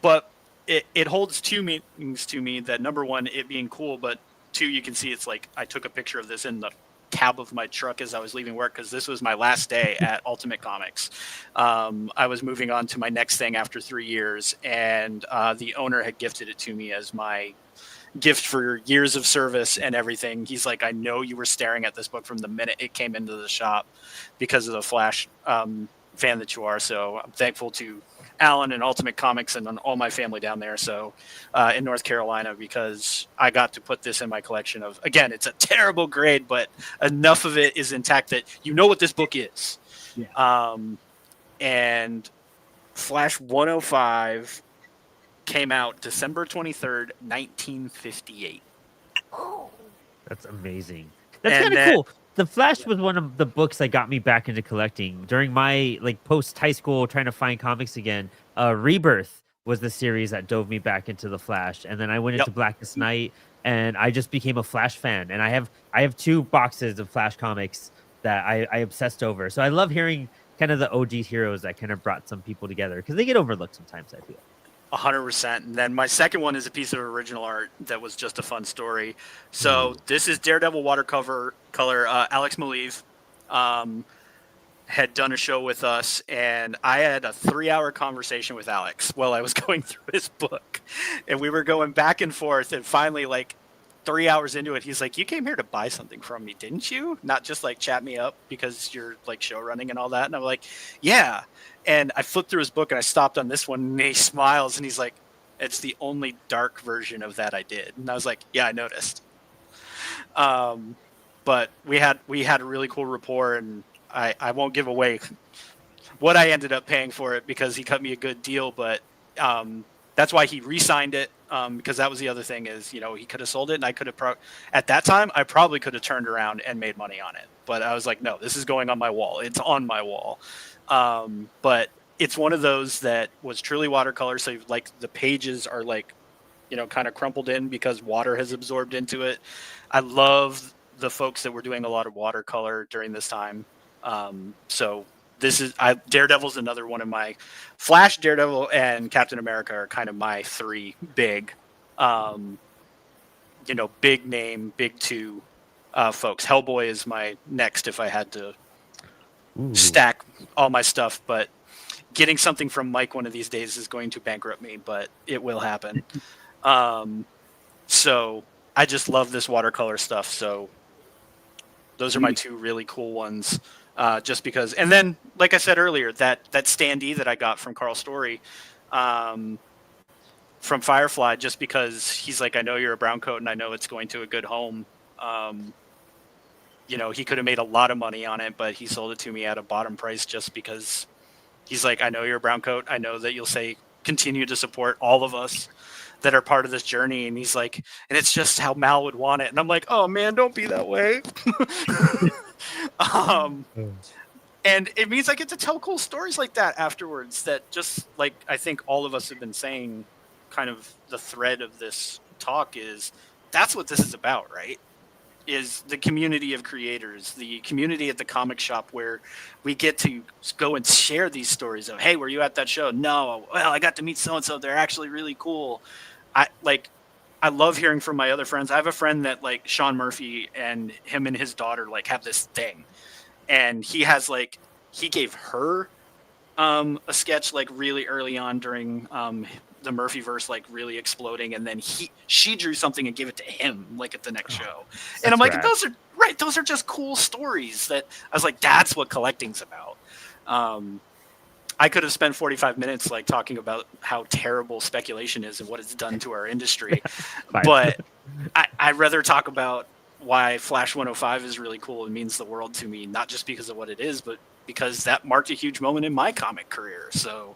But it holds 2 meanings to me. That number 1, it being cool, but 2, you can see it's like I took a picture of this in the cab of my truck as I was leaving work because this was my last day at Ultimate Comics. I was moving on to my next thing after 3 years, and the owner had gifted it to me as my gift for years of service and everything. He's like, I know you were staring at this book from the minute it came into the shop because of the Flash fan that you are. So I'm thankful to Alan and Ultimate Comics and all my family down there. So in North Carolina, because I got to put this in my collection of, again, it's a terrible grade, but enough of it is intact that you know what this book is. Yeah. And Flash 105 came out December 23rd, 1958. That's amazing. That's kind of cool. The Flash was one of the books that got me back into collecting during my like post high school trying to find comics again. Rebirth was the series that dove me back into the Flash, and then I went into Blackest Night, and I just became a Flash fan. And I have 2 boxes of Flash comics that I obsessed over. So I love hearing kind of the OG heroes that kind of brought some people together because they get overlooked sometimes, I feel. 100%. And then my second one is a piece of original art that was just a fun story. So this is Daredevil watercolor. Alex Maleev had done a show with us, and I had a 3-hour conversation with Alex while I was going through his book, and we were going back and forth. And finally, like 3 hours into it, he's like, "You came here to buy something from me, didn't you? Not just like chat me up because you're like show running and all that." And I'm like, "Yeah." And I flipped through his book and I stopped on this one, and he smiles and he's like, "It's the only dark version of that I did." And I was like, "Yeah, I noticed." But we had a really cool rapport, and I won't give away what I ended up paying for it because he cut me a good deal, but that's why he re-signed it, because that was the other thing is, he could have sold it, and I could have at that time I probably could have turned around and made money on it, but I was like, no, this is going on my wall. It's on my wall. But it's one of those that was truly watercolor. So like the pages are like, you know, kind of crumpled in because water has absorbed into it. I love the folks that were doing a lot of watercolor during this time. So this is Daredevil's another one of my Flash, Daredevil, and Captain America are kind of my three big, you know, big name, big two folks. Hellboy is my next if I had to stack all my stuff, but getting something from Mike one of these days is going to bankrupt me, but it will happen. So I just love this watercolor stuff. So those are my two really cool ones. Just because, and then, like I said earlier, that standee that I got from Carl Story, from Firefly, just because he's like, I know you're a brown coat and I know it's going to a good home. You know, he could have made a lot of money on it, but he sold it to me at a bottom price just because he's like, I know you're a brown coat. I know that you'll say, continue to support all of us that are part of this journey. And he's like, and it's just how Mal would want it. And I'm like, oh man, don't be that way. And it means I get to tell cool stories like that afterwards, that just like, I think all of us have been saying, kind of the thread of this talk is that's what this is about, right? Is the community of creators, the community at the comic shop where we get to go and share these stories of, hey, were you at that show? No. Well, I got to meet so-and-so. They're actually really cool. I love hearing from my other friends. I have a friend that like Sean Murphy and him and his daughter like have this thing, and he has like, he gave her a sketch like really early on during the Murphyverse like really exploding, and then she drew something and gave it to him like at the next show. And I'm like, rad. those are just cool stories that I was like, that's what collecting's about. I could have spent 45 minutes like talking about how terrible speculation is and what it's done to our industry, but I'd rather talk about why Flash 105 is really cool and means the world to me, not just because of what it is, but because that marked a huge moment in my comic career. So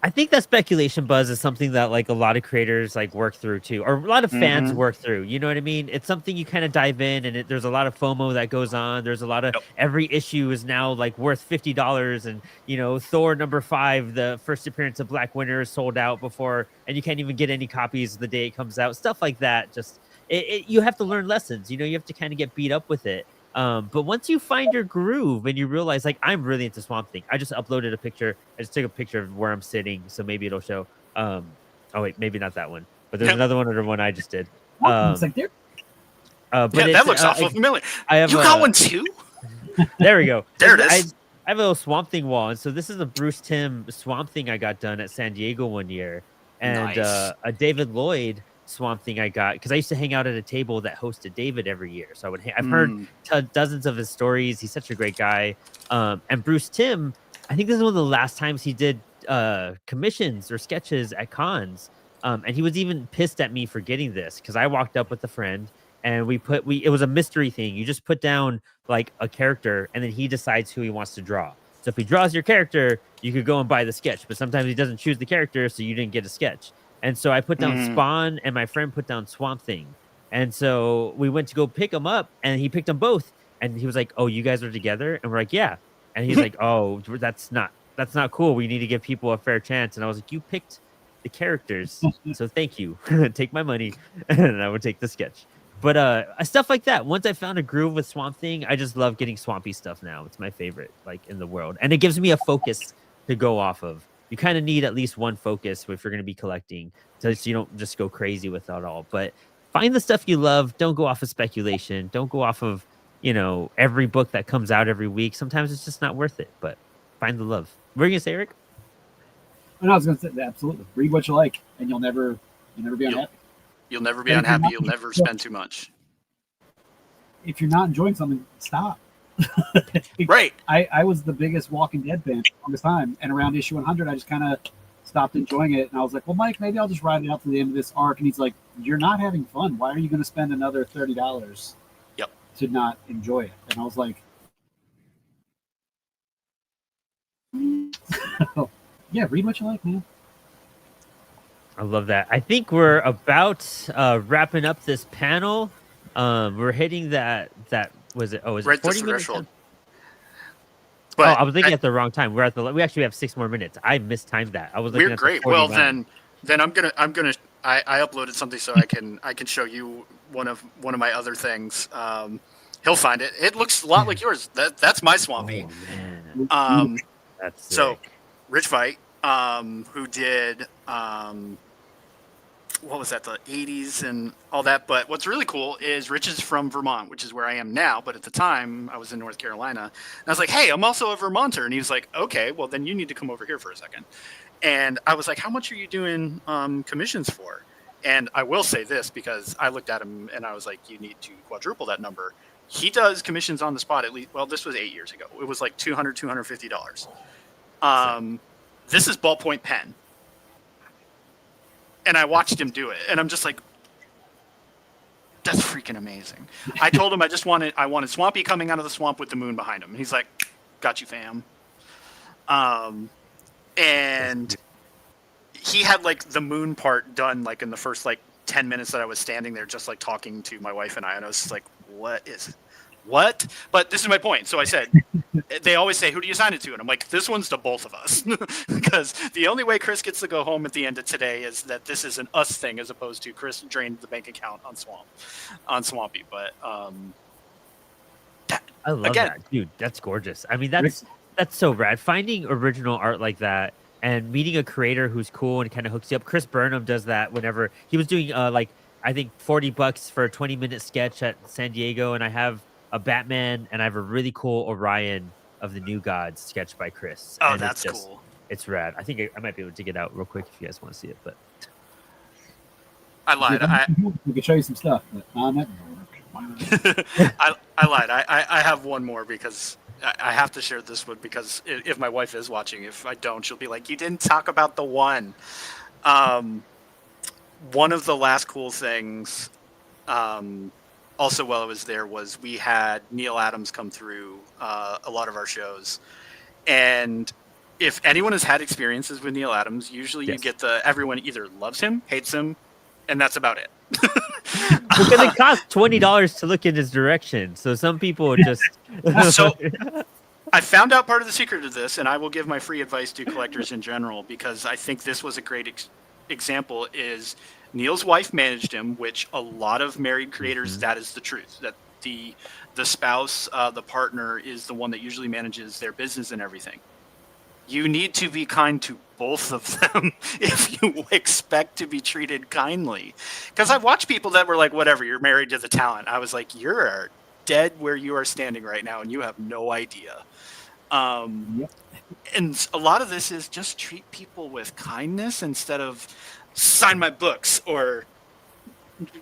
I think that speculation buzz is something that like a lot of creators like work through too, or a lot of fans work through. You know what I mean? It's something you kind of dive in, and there's a lot of FOMO that goes on. There's a lot of every issue is now like worth $50, and you know Thor #5, the first appearance of Black Winter, is sold out before, and you can't even get any copies the day it comes out. Stuff like that. Just you have to learn lessons. You know, you have to kind of get beat up with it. But once you find your groove and you realize, like, I'm really into Swamp Thing. I just uploaded a picture. I just took a picture of where I'm sitting, so maybe it'll show. Oh wait, maybe not that one. But there's another one, or one I just did. But that looks awful familiar. You got one too? There we go. There it is. I have a little Swamp Thing wall, and so this is a Bruce Timm Swamp Thing I got done at San Diego one year, and a David Lloyd Swamp Thing I got because I used to hang out at a table that hosted David every year. So I've heard dozens of his stories. He's such a great guy. And Bruce Timm, I think this is one of the last times he did commissions or sketches at cons. And he was even pissed at me for getting this because I walked up with a friend and it was a mystery thing. You just put down like a character and then he decides who he wants to draw. So if he draws your character, you could go and buy the sketch, but sometimes he doesn't choose the character, so you didn't get a sketch. And so I put down Spawn, and my friend put down Swamp Thing. And so we went to go pick them up, and he picked them both. And he was like, "Oh, you guys are together?" And we're like, "Yeah." And he's like, "Oh, that's not cool. We need to give people a fair chance." And I was like, "You picked the characters, so thank you. Take my money," and I would take the sketch. But stuff like that. Once I found a groove with Swamp Thing, I just love getting swampy stuff now. It's my favorite, like, in the world, and it gives me a focus to go off of. You kind of need at least one focus if you're going to be collecting, so you don't just go crazy with it all. But find the stuff you love. Don't go off of speculation. Don't go off of, you know, every book that comes out every week. Sometimes it's just not worth it. But find the love. What were you gonna say, Eric? I was gonna say absolutely. Read what you like, and you'll never be unhappy. You'll never be unhappy. You'll never spend too much. If you're not enjoying something, stop. Right. I was the biggest Walking Dead fan for the longest time, and around issue 100, I just kind of stopped enjoying it, and I was like, "Well, Mike, maybe I'll just ride it out to the end of this arc." And he's like, "You're not having fun. Why are you going to spend another $30 to not enjoy it?" And I was like, "Yeah, read what you like, man." I love that. I think we're about wrapping up this panel. We're hitting that was it? Oh, is right it 40 the minutes? threshold. Oh, I was thinking at the wrong time. We actually have 6 more minutes. I mistimed that. I was looking We're at great. The Well, 49. then I uploaded something so I can show you one of my other things. He'll find it. It looks a lot like yours. That's my Swampy. That's so sick. Rich Fight, who did what was that, the 80s and all that. But what's really cool is Rich is from Vermont, which is where I am now. But at the time, I was in North Carolina. And I was like, hey, I'm also a Vermonter. And he was like, okay, well, then you need to come over here for a second. And I was like, how much are you doing commissions for? And I will say this, because I looked at him and I was like, you need to quadruple that number. He does commissions on the spot at least. Well, this was 8 years ago. It was like $200, $250. This is ballpoint pen. And I watched him do it, and I'm just like, that's freaking amazing. I told him I wanted Swampy coming out of the swamp with the moon behind him. And he's like, got you, fam. And he had like the moon part done like in the first like 10 minutes that I was standing there, just like talking to my wife and I was just like, what? But this is my point. So I said, they always say, who do you sign it to? And I'm like, this one's to both of us. Because the only way Chris gets to go home at the end of today is that this is an us thing, as opposed to Chris drained the bank account on Swampy. But I love that, dude. That's gorgeous. I mean, that's so rad. Finding original art like that and meeting a creator who's cool and kind of hooks you up. Chris Burnham does that whenever he was doing like, I think $40 for a 20-minute sketch at San Diego, and I have a Batman and I have a really cool Orion of the New Gods sketched by Chris. Oh, and that's cool. It's rad. I think I might be able to dig it out real quick if you guys want to see it. But I lied. We could show you some stuff, but that I lied. I have one more, because I have to share this one, because if my wife is watching, if I don't, she'll be like, you didn't talk about the one. One of the last cool things, also while I was there, was we had Neil Adams come through a lot of our shows. And if anyone has had experiences with Neil Adams, usually you get everyone either loves him, hates him, and that's about it. Because it costs $20 to look in his direction. So some people just... So I found out part of the secret of this, and I will give my free advice to collectors in general, because I think this was a great example, is Neil's wife managed him, which a lot of married creators, that is the truth, that the spouse, the partner, is the one that usually manages their business and everything. You need to be kind to both of them if you expect to be treated kindly. Because I've watched people that were like, whatever, you're married to the talent. I was like, you're dead where you are standing right now, and you have no idea. And a lot of this is just treat people with kindness instead of sign my books or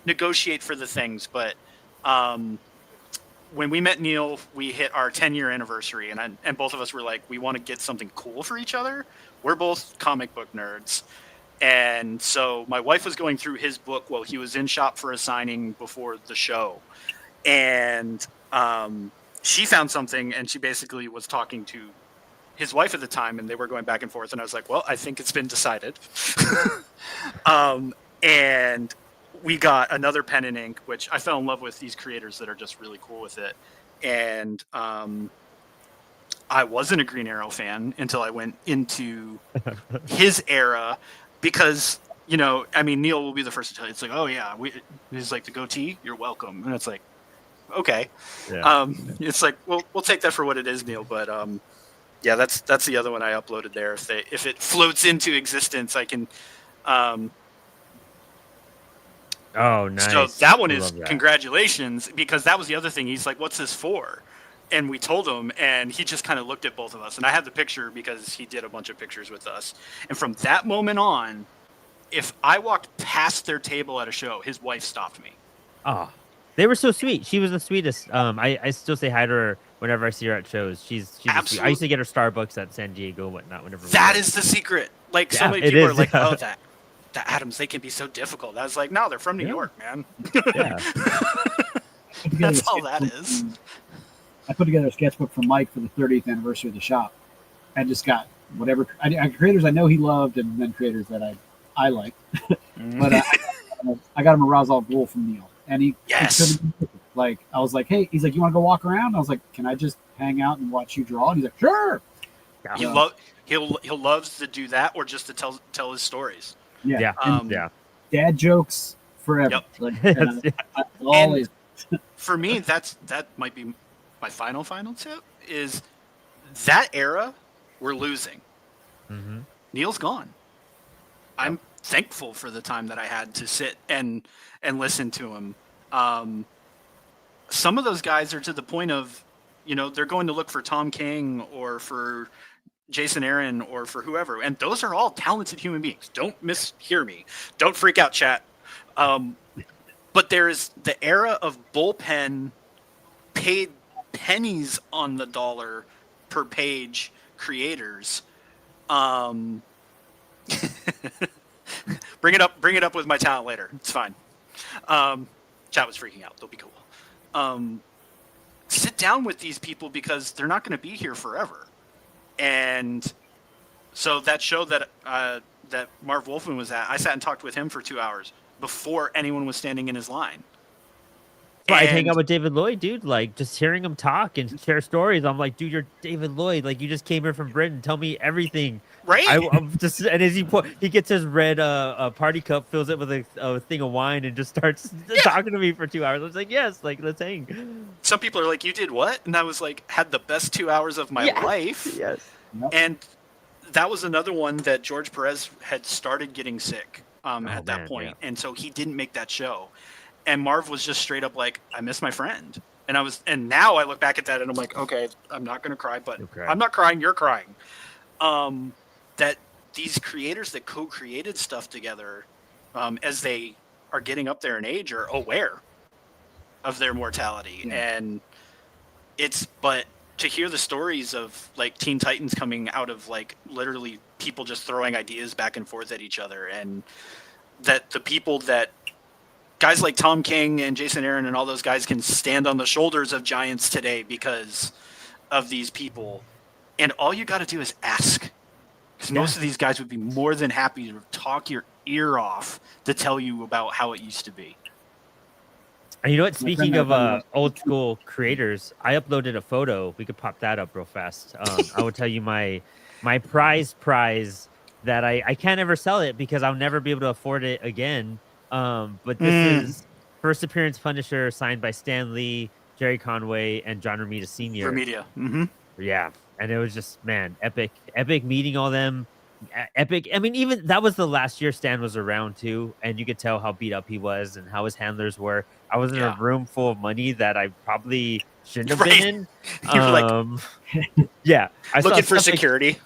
negotiate for the things. But when we met Neil, we hit our 10-year anniversary, and both of us were like, we want to get something cool for each other. We're both comic book nerds. And so my wife was going through his book while he was in shop for a signing before the show. And she found something, and she basically was talking to his wife at the time, and they were going back and forth. And I was like, well, I think it's been decided. And we got another pen and ink, which I fell in love with these creators that are just really cool with it. And I wasn't a Green Arrow fan until I went into his era, because, you know, I mean, Neil will be the first to tell you, it's like, oh yeah, he's like, the goatee, you're welcome. And it's like, okay. Yeah. It's like, well, we'll take that for what it is, Neil. But yeah, that's the other one I uploaded there. If it floats into existence, I can. Oh, nice. So that one I is love that. Congratulations, because that was the other thing. He's like, what's this for? And we told him, and he just kind of looked at both of us. And I have the picture because he did a bunch of pictures with us. And from that moment on, if I walked past their table at a show, his wife stopped me. Oh, they were so sweet. She was the sweetest. I still say hi to her whenever I see her at shows. She's sweet. I used to get her Starbucks at San Diego and whatnot. Whenever that is the secret. Like, so many people are like, oh, the Adams, they can be so difficult. I was like, no, they're from New York, man. Yeah. That's all that is. I put together a sketchbook for Mike for the 30th anniversary of the shop. I just got whatever creators I know he loved, and then creators that I liked. But I got him a Razal Ghul from Neil, and he yes. Like, I was like, hey, he's like, you want to go walk around? I was like, can I just hang out and watch you draw? And he's like, sure. He'll loves to do that, or just to tell his stories. Yeah. Yeah. Dad jokes forever. Yep. Like, and I always. For me, that might be my final tip is that era we're losing. Mm-hmm. Neil's gone. I'm thankful for the time that I had to sit and listen to him. Some of those guys are to the point of, they're going to look for Tom King or for Jason Aaron or for whoever, and those are all talented human beings. Don't mishear me. Don't freak out, chat. But there's the era of bullpen paid pennies on the dollar per page creators. Bring it up with my talent later. It's fine. Chat was freaking out. They'll be cool. Sit down with these people because they're not going to be here forever. And so that show that Marv Wolfman was at, I sat and talked with him for 2 hours before anyone was standing in his line. I'd hang out with David Lloyd, dude. Like, just hearing him talk and share stories. I'm like, dude, you're David Lloyd. Like, you just came here from Britain. Tell me everything. Right? I'm just, and as he gets his red party cup, fills it with a thing of wine, and just starts talking to me for 2 hours. I was like, yes, like, let's hang. Some people are like, you did what? And I was like, had the best 2 hours of my life. Yes. And that was another one that George Perez had started getting sick at that point. And so he didn't make that show. And Marv was just straight up like, I miss my friend. And now I look back at that and I'm like, okay, I'm not going to cry, but I'm not crying. You're crying. That these creators that co-created stuff together, as they are getting up there in age, are aware of their mortality. And but to hear the stories of like Teen Titans coming out of like literally people just throwing ideas back and forth at each other, and that the people that guys like Tom King and Jason Aaron and all those guys can stand on the shoulders of giants today because of these people. And all you got to do is ask. Because most of these guys would be more than happy to talk your ear off to tell you about how it used to be. And you know what? Speaking of old school creators, I uploaded a photo. We could pop that up real fast. I will tell you my prize that I can't ever sell it because I'll never be able to afford it again. But this is first appearance Punisher, signed by Stan Lee, Jerry Conway, and John Romita Sr. Romita. Mm-hmm. Yeah. And it was just, man, epic meeting all them. Epic. I mean, even that was the last year Stan was around too, and you could tell how beat up he was and how his handlers were. I was in a room full of money that I probably shouldn't have been in. You're like, yeah, I looking saw for security.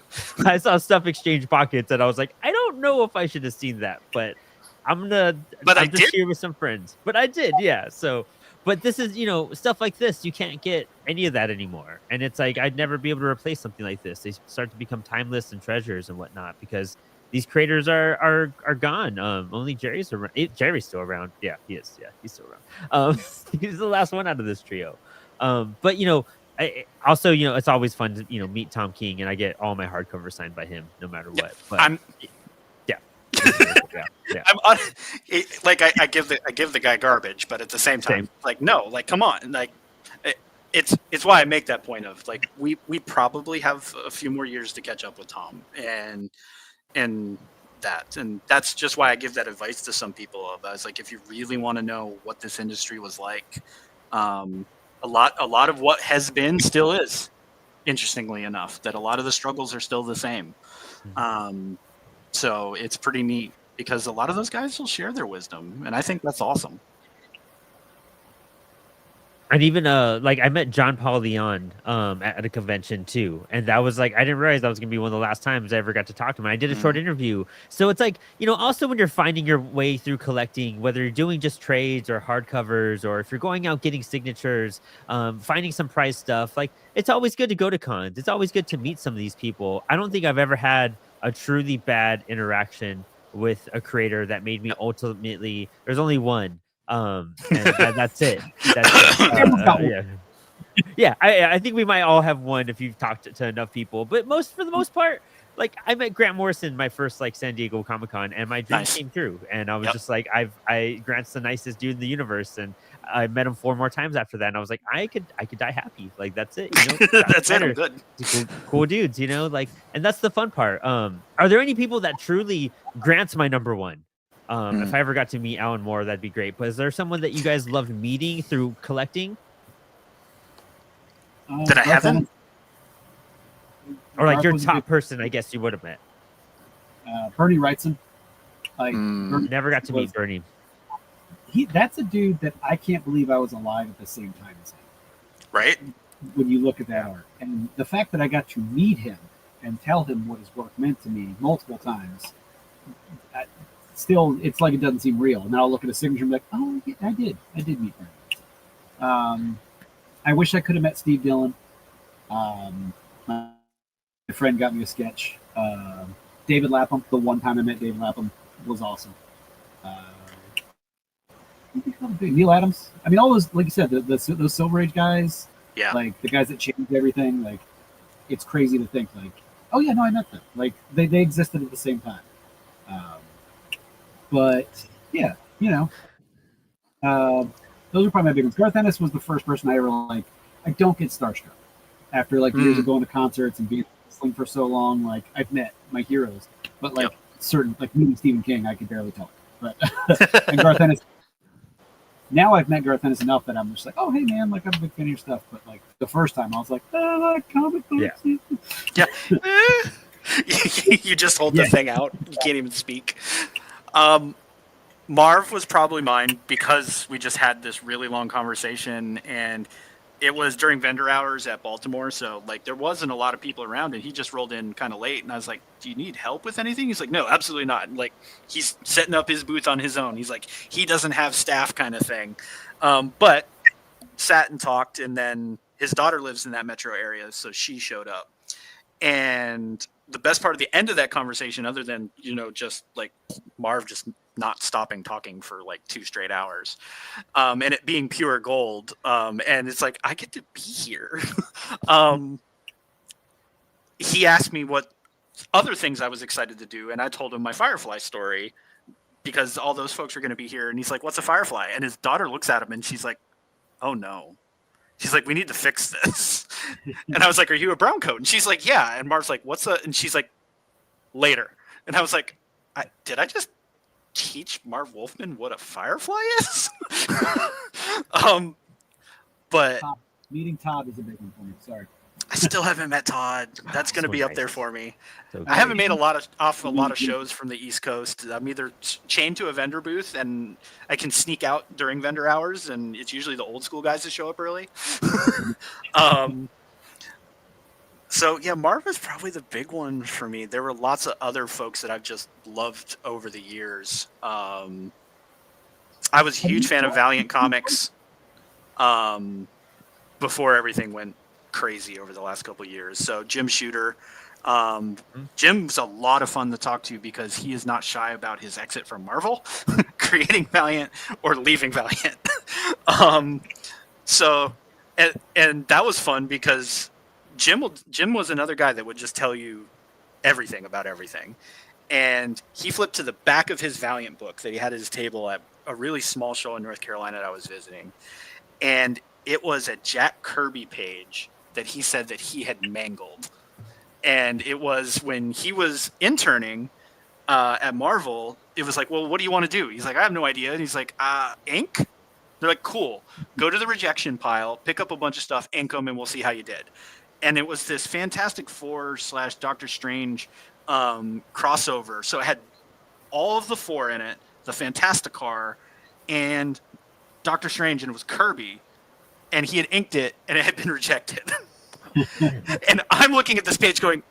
I saw stuff exchange pockets, and I was like, I don't know if I should have seen that, but I'm just here with some friends. But I did, yeah. So, but this is, stuff like this, you can't get any of that anymore. And it's like, I'd never be able to replace something like this. They start to become timeless and treasures and whatnot because these creators are gone. Only Jerry's around. Jerry's still around. Yeah, he is. Yeah, he's still around. He's the last one out of this trio. But I also, it's always fun to, meet Tom King, and I get all my hardcover signed by him no matter what. But I give the guy garbage, but at the same time, like, no, like, come on, like, it's why I make that point of like we probably have a few more years to catch up with Tom, and that's just why I give that advice to some people. I was like, if you really want to know what this industry was like, a lot of what has been still is, interestingly enough, that a lot of the struggles are still the same. So it's pretty neat because a lot of those guys will share their wisdom, and I think that's awesome. And even like I met John Paul Leon at a convention too, and that was like I didn't realize that was gonna be one of the last times I ever got to talk to him. I did a short interview, so it's like also when you're finding your way through collecting, whether you're doing just trades or hardcovers, or if you're going out getting signatures, finding some prize stuff, like it's always good to go to cons. It's always good to meet some of these people. I don't think I've ever had a truly bad interaction with a creator that made me ultimately. There's only one. And that's it. Yeah. I think we might all have one if you've talked to enough people. But for the most part, like I met Grant Morrison my first like San Diego Comic-Con, and my dream came true. And I was just like, Grant's the nicest dude in the universe, and I met him 4 more times after that, and I was like, I could die happy. Like that's it. You know, That's it. I'm good. Cool dudes. You know, like, and that's the fun part. Are there any people that truly grants my number one? If I ever got to meet Alan Moore, that'd be great. But is there someone that you guys loved meeting through collecting? That I haven't? Or like Garth your was a top big- person, I guess you would have met. Bernie Wrightson. Like Bernie Never got to meet Bernie. That's a dude that I can't believe I was alive at the same time as him. Right? When you look at that art. And the fact that I got to meet him and tell him what his work meant to me multiple times, still, it's like it doesn't seem real. And then I'll look at a signature and be like, oh, yeah, I did meet Bernie. I wish I could have met Steve Dillon. My friend got me a sketch. David Lapham, the one time I met David Lapham, was awesome. Neil Adams. I mean, all those, like you said, those Silver Age guys. Yeah. Like the guys that changed everything. Like, it's crazy to think, like, oh yeah, no, I met them. Like they existed at the same time. But yeah, you know, those are probably my big ones. Garth Ennis was the first person I ever like. I don't get starstruck after like years of going to concerts and being wrestling for so long. Like I've met my heroes, but like certain, like meeting Stephen King, I could barely talk. But and Garth Ennis. Now I've met Garth Ennis enough that I'm just like, oh hey man, like I'm a big fan of your stuff. But like the first time I was like, comic books. Yeah. You just hold the thing out. You can't even speak. Marv was probably mine because we just had this really long conversation, and it was during vendor hours at Baltimore, so like there wasn't a lot of people around, and he just rolled in kind of late, and I was like, do you need help with anything? He's like, no, absolutely not. Like he's setting up his booth on his own. He's like, he doesn't have staff kind of thing. But sat and talked, and then his daughter lives in that metro area, so she showed up. And the best part of the end of that conversation, other than, you know, just like Marv just not stopping talking for like 2 straight hours, and it being pure gold, and it's like I get to be here. He asked me what other things I was excited to do, and I told him my Firefly story because all those folks are going to be here. And he's like, "What's a Firefly?" And his daughter looks at him and she's like, "Oh no." She's like, "We need to fix this." And I was like, "Are you a brown coat?" And she's like, "Yeah." And Marv's like, "What's a?" And she's like, "Later." And I was like, "Did I just teach Marv Wolfman what a Firefly is?" But meeting Todd is a big one for me. Sorry. I still haven't met Todd. That's going to So be up nice. there for me. So I haven't great. made a lot of shows from the East Coast. I'm either chained to a vendor booth, and I can sneak out during vendor hours, and it's usually the old school guys that show up early. So yeah, Marv is probably the big one for me. There were lots of other folks that I've just loved over the years. I was a huge fan of Valiant Comics before everything went crazy over the last couple of years. So Jim Shooter, Jim's a lot of fun to talk to because he is not shy about his exit from Marvel, creating Valiant or leaving Valiant. So that was fun because Jim was another guy that would just tell you everything about everything. And he flipped to the back of his Valiant book that he had at his table at a really small show in North Carolina that I was visiting. And it was a Jack Kirby page that he said that he had mangled. And it was when he was interning at Marvel, it was like, well, what do you want to do? He's like, I have no idea. And he's like, ink? They're like, cool. Go to the rejection pile, pick up a bunch of stuff, ink them, and we'll see how you did. And it was this Fantastic Four / Doctor Strange crossover. So it had all of the four in it, the Fantasticar, and Doctor Strange, and it was Kirby. And he had inked it, and it had been rejected. And I'm looking at this page going,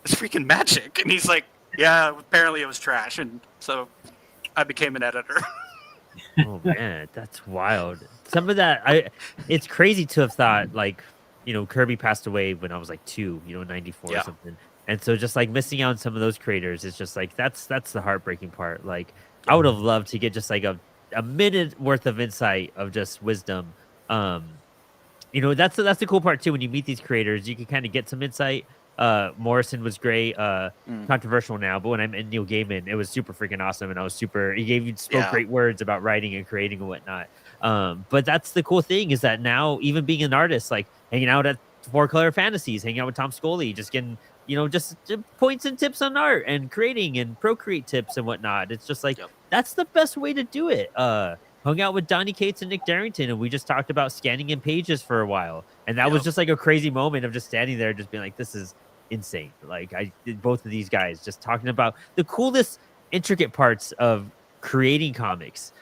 it's freaking magic. And he's like, yeah, apparently it was trash. And so I became an editor. Oh man, that's wild. Some of that, it's crazy to have thought, like, you know, Kirby passed away when I was like 2, you know, 94 or something. And so just like missing out on some of those creators is just like, that's the heartbreaking part. Like I would have loved to get just like a minute worth of insight of just wisdom. You know, that's the cool part too. When you meet these creators, you can kind of get some insight. Morrison was great, controversial now, but when I met Neil Gaiman, it was super freaking awesome, and he spoke great words about writing and creating and whatnot. But that's the cool thing, is that now, even being an artist, like hanging out at Four Color Fantasies, hanging out with Tom Scully, just getting, just points and tips on art and creating and Procreate tips and whatnot. It's just like, that's the best way to do it. Hung out with Donnie Cates and Nick Darrington, and we just talked about scanning in pages for a while. And that was just like a crazy moment of just standing there, just being like, this is insane. Like, I did both of these guys just talking about the coolest, intricate parts of creating comics,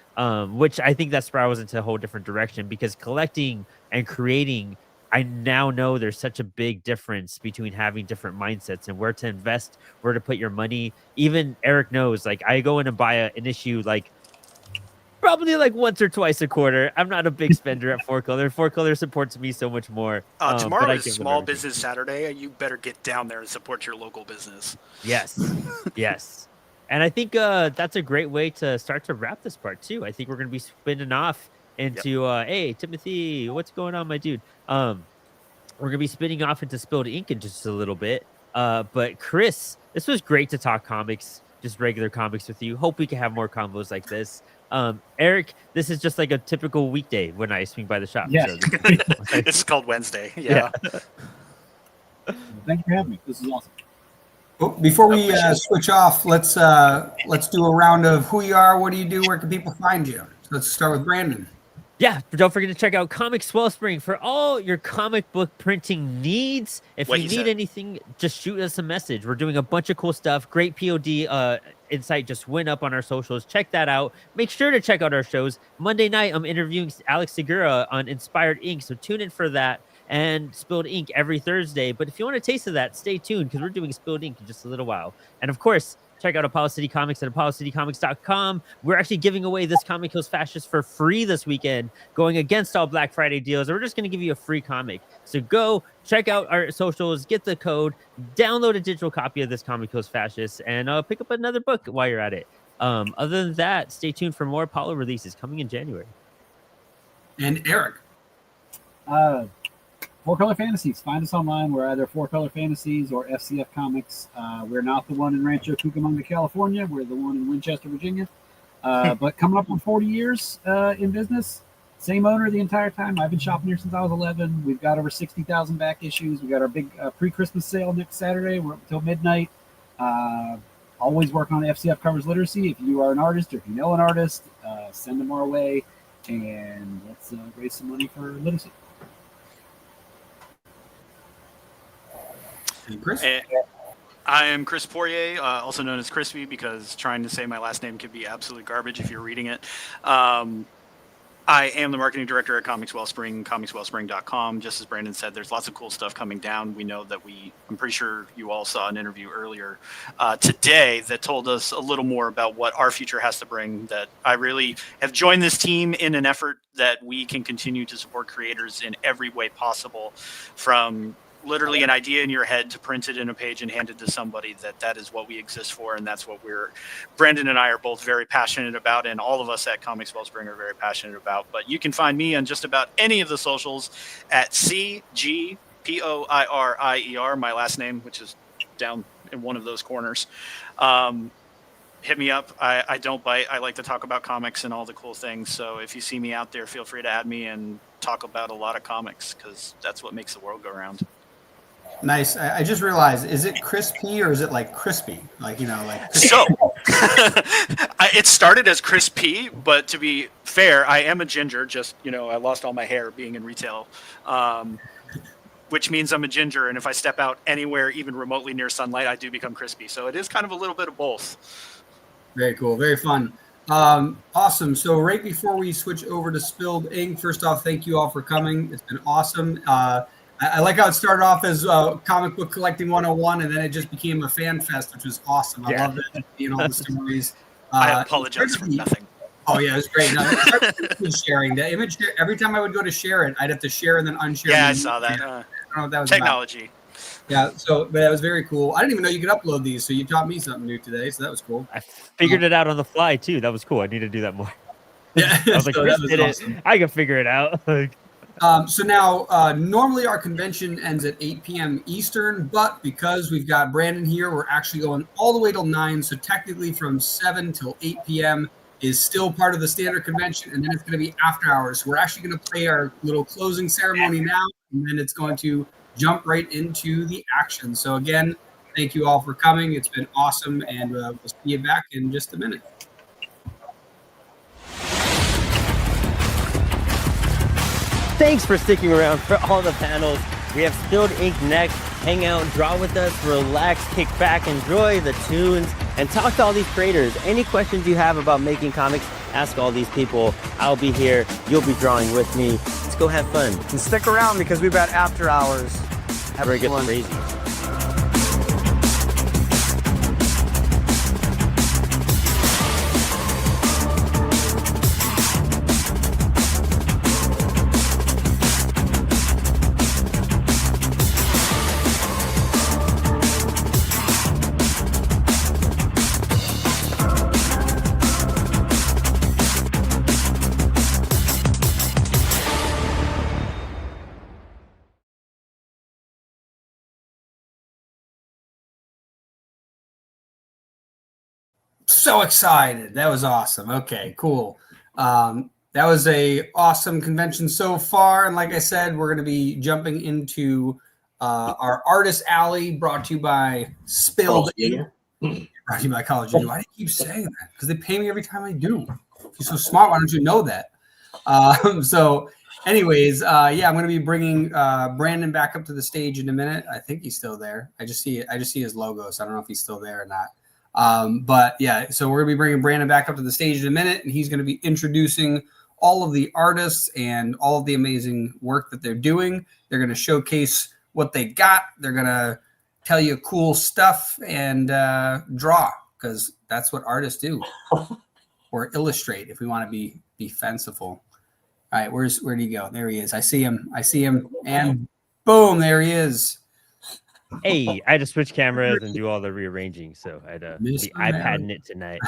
which I think that spirals into a whole different direction, because collecting and creating, I now know there's such a big difference between having different mindsets and where to invest, where to put your money. Even Eric knows, like, I go in and buy an issue like probably like once or twice a quarter. I'm not a big spender at Four Color. Four Color supports me so much more. Tomorrow but I is give them Small everything. Business Saturday. You better get down there and support your local business. Yes. Yes. And I think that's a great way to start to wrap this part too. I think we're going to be spinning off into, hey, Timothy, what's going on, my dude? We're going to be spinning off into Spilled Ink in just a little bit. But Chris, this was great to talk comics, just regular comics with you. Hope we can have more combos like this. Eric, this is just like a typical weekday when I swing by the shop. Yeah. So It's called Wednesday. Yeah. Thank you for having me. This is awesome. Well, before we switch off, let's do a round of who you are, what do you do, where can people find you? So let's start with Brandon. Yeah, don't forget to check out Comics Wellspring for all your comic book printing needs. If you need anything, just shoot us a message. We're doing a bunch of cool stuff. Great POD insight just went up on our socials. Check that out. Make sure to check out our shows. Monday night, I'm interviewing Alex Segura on Inspired Ink, so tune in for that. And Spilled Ink every Thursday. But if you want a taste of that, stay tuned, because we're doing Spilled Ink in just a little while. And of course, check out Apollo City Comics at apollocitycomics.com. We're actually giving away this Comic Kills Fascist for free this weekend, going against all Black Friday deals. We're just going to give you a free comic. So go check out our socials, get the code, download a digital copy of this Comic Kills Fascist, and pick up another book while you're at it. Other than that, stay tuned for more Apollo releases coming in January. And Eric. Four Color Fantasies. Find us online. We're either Four Color Fantasies or FCF Comics. We're not the one in Rancho Cucamonga, California. We're the one in Winchester, Virginia. But coming up on 40 years in business. Same owner the entire time. I've been shopping here since I was 11. We've got over 60,000 back issues. We got our big pre-Christmas sale next Saturday. We're up until midnight. Always work on FCF Covers Literacy. If you are an artist or if you know an artist, send them our way. And let's raise some money for literacy. Chris? I am Chris Poirier, also known as Crispy, because trying to say my last name can be absolute garbage if you're reading it. I am the marketing director at Comics Wellspring, comicswellspring.com. Just as Brandon said, there's lots of cool stuff coming down. We know that I'm pretty sure you all saw an interview earlier today that told us a little more about what our future has to bring, that I really have joined this team in an effort that we can continue to support creators in every way possible, from literally an idea in your head to print it in a page and hand it to somebody. That is what we exist for, and that's what Brandon and I are both very passionate about, and all of us at Comics Wellspring are very passionate about. But you can find me on just about any of the socials at CGPOIRIER, my last name, which is down in one of those corners. Hit me up. I don't bite. I like to talk about comics and all the cool things. So if you see me out there, feel free to add me and talk about a lot of comics, because that's what makes the world go round. Nice. I just realized, is it crispy or is it like crispy? Like, So it started as crispy, but to be fair, I am a ginger. Just, I lost all my hair being in retail, which means I'm a ginger. And if I step out anywhere, even remotely near sunlight, I do become crispy. So it is kind of a little bit of both. Very cool. Very fun. Awesome. So right before we switch over to Spilled Ink, first off, thank you all for coming. It's been awesome. I like how it started off as comic book collecting 101, and then it just became a fan fest, which was awesome. I love it, seeing all the stories. I apologize for nothing. Oh yeah, it was great. No, sharing the image. Every time I would go to share it, I'd have to share and then unshare. Yeah, I saw that. I don't know what that was technology. About. Yeah, but that was very cool. I didn't even know you could upload these, so you taught me something new today. So that was cool. I figured it out on the fly too. That was cool. I need to do that more. Yeah, I was like, so Chris that was did awesome. it. I can figure it out. So now, normally our convention ends at 8 p.m. Eastern, but because we've got Brandon here, we're actually going all the way till 9. So technically from 7 till 8 p.m. is still part of the standard convention, and then it's going to be after hours. We're actually going to play our little closing ceremony now, and then it's going to jump right into the action. So again, thank you all for coming. It's been awesome, and we'll see you back in just a minute. Thanks for sticking around for all the panels. We have Spilled Ink next. Hang out, draw with us, relax, kick back, enjoy the tunes, and talk to all these creators. Any questions you have about making comics, ask all these people. I'll be here. You'll be drawing with me. Let's go have fun. And stick around because we've got after hours. Where it gets crazy. So excited. That was awesome. Okay, cool. That was a awesome convention so far. And like I said, we're going to be jumping into our Artist Alley, brought to you by Spilled Ink. Brought to you by College Junior. Why do you keep saying that? Because they pay me every time I do. If you're so smart, why don't you know that? So anyways, yeah, I'm going to be bringing Brandon back up to the stage in a minute. I think he's still there. I just see his logo, so I don't know if he's still there or not. But yeah, so we're gonna be bringing Brandon back up to the stage in a minute, and he's going to be introducing all of the artists and all of the amazing work that they're doing. They're going to showcase what they got. They're going to tell you cool stuff and draw, because that's what artists do, or illustrate if we want to be fanciful. All right, where'd he go? There he is. I see him, and boom, there he is. Hey, I had to switch cameras and do all the rearranging, so I had to be iPadding it tonight.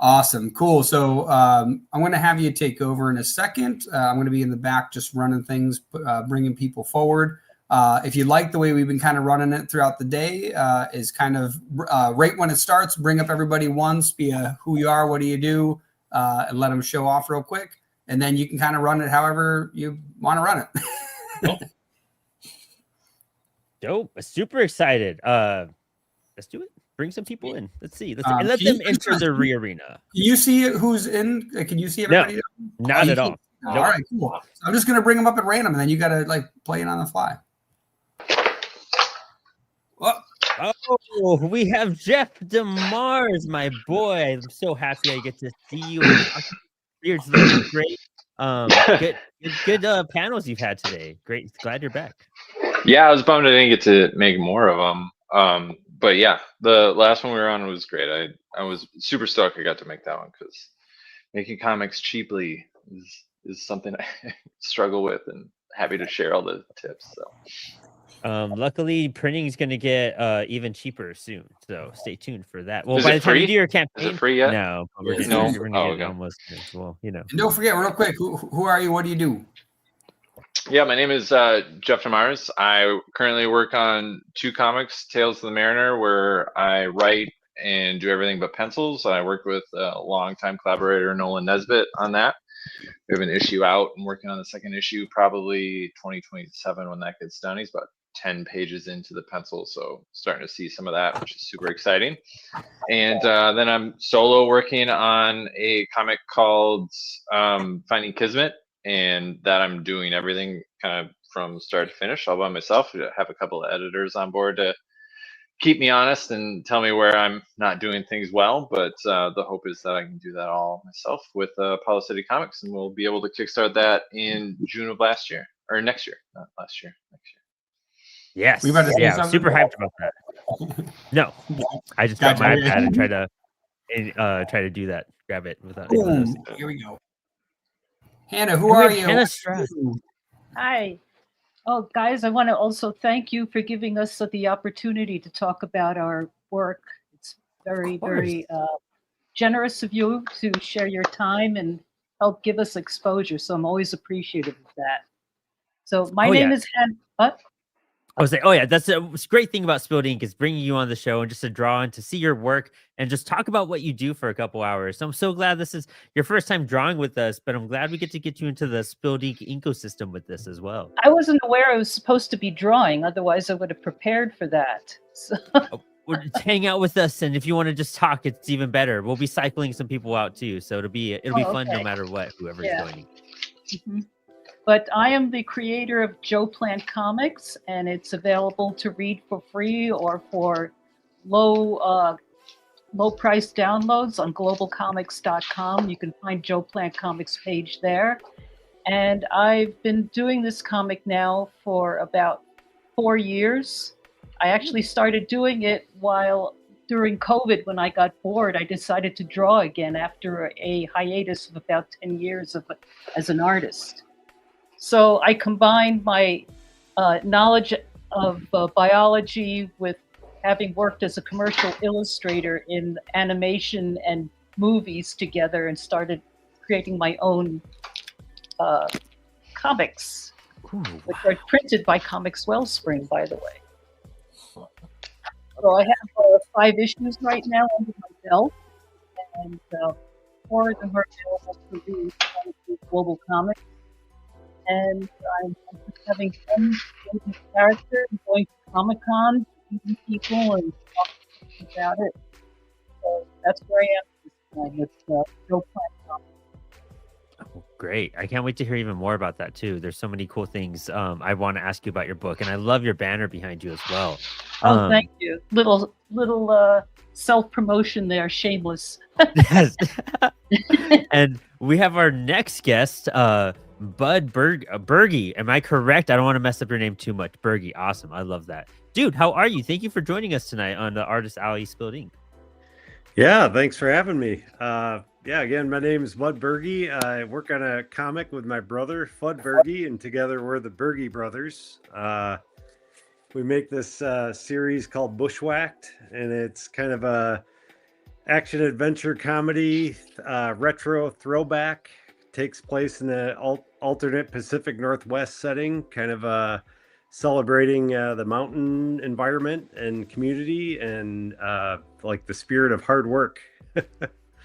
Awesome, cool. So I'm going to have you take over in a second. I'm going to be in the back just running things, bringing people forward. If you like the way we've been kind of running it throughout the day, is kind of right when it starts, bring up everybody once, be a who you are, what do you do, and let them show off real quick. And then you can kind of run it however you want to run it. Cool. Dope. Super excited. Let's do it. Bring some people in. Let's see. And let them enter the arena. Can you see who's in? Can you see everybody? No, not at all. All right, cool. So I'm just going to bring them up at random, and then you got to like play it on the fly. Oh, we have Jeff DeMars, my boy. I'm so happy I get to see you. You're looking great. Good panels you've had today. Great. Glad you're back. Yeah, I was bummed I didn't get to make more of them. But yeah, the last one we were on was great. I was super stoked I got to make that one, because making comics cheaply is something I struggle with, and happy to share all the tips. So luckily printing is going to get even cheaper soon, so stay tuned for that. Well, is by it the time free? you do your campaign, is it free yet? No, but we're No? going to get it almost. Well, you know. And don't forget, real quick, who are you? What do you do? Yeah, my name is Jeff DeMars. I currently work on 2 comics, Tales of the Mariner, where I write and do everything but pencils. I work with a longtime collaborator, Nolan Nesbitt, on that. We have an issue out. I'm working on the second issue, probably 2027 when that gets done. He's about 10 pages into the pencil, so starting to see some of that, which is super exciting. And then I'm solo working on a comic called Finding Kismet, and that I'm doing everything kind of from start to finish all by myself. I have a couple of editors on board to keep me honest and tell me where I'm not doing things well, but the hope is that I can do that all myself with Apollo City Comics, and we'll be able to kickstart that in June of next year, next year. Yes. We about to say yeah, something? super hyped about that. No, I just got my iPad and try to do that. Grab it without. Boom. Here we go. Hannah, who are you? Hannah Strauss. Hi. Oh, guys, I want to also thank you for giving us the opportunity to talk about our work. It's very, very generous of you to share your time and help give us exposure. So I'm always appreciative of that. So my name is Hannah. What? I was like, oh yeah, that's a great thing about Spilled Ink is bringing you on the show and just to draw and to see your work and just talk about what you do for a couple hours. So I'm so glad this is your first time drawing with us, but I'm glad we get to get you into the Spilled Ink ecosystem with this as well. I wasn't aware I was supposed to be drawing. Otherwise, I would have prepared for that. So. Hang out with us, and if you want to just talk, it's even better. We'll be cycling some people out too, so it'll be fun no matter what, whoever's joining. Mm-hmm. But I am the creator of Joe Plant Comics, and it's available to read for free or for low price downloads on globalcomics.com. You can find Joe Plant Comics page there. And I've been doing this comic now for about 4 years. I actually started doing it during COVID when I got bored. I decided to draw again after a hiatus of about 10 years as an artist. So I combined my knowledge of biology with having worked as a commercial illustrator in animation and movies together and started creating my own comics, which are printed by Comics Wellspring, by the way. So I have 5 issues right now under my belt, and 4 of them are available through Global Comics. And I'm just having fun with this character, going to Comic-Con, meeting people, and talking about it. So that's where I am this time with Joe Plant Comics. Oh, great. I can't wait to hear even more about that too. There's so many cool things I want to ask you about your book, and I love your banner behind you as well. Oh, thank you. Little self-promotion there, shameless. Yes. And we have our next guest, Bud Berge. Am I correct? I don't want to mess up your name too much. Berge, awesome. I love that. Dude, how are you? Thank you for joining us tonight on the Artist Alley Spilled Ink. Yeah, thanks for having me. Yeah, again, my name is Bud Berge. I work on a comic with my brother, Fudd Berge, and together we're the Berge Brothers. We make this series called Bushwhacked, and it's kind of a action adventure comedy, retro throwback. Takes place in the alternate Pacific Northwest setting, kind of celebrating the mountain environment and community and like the spirit of hard work.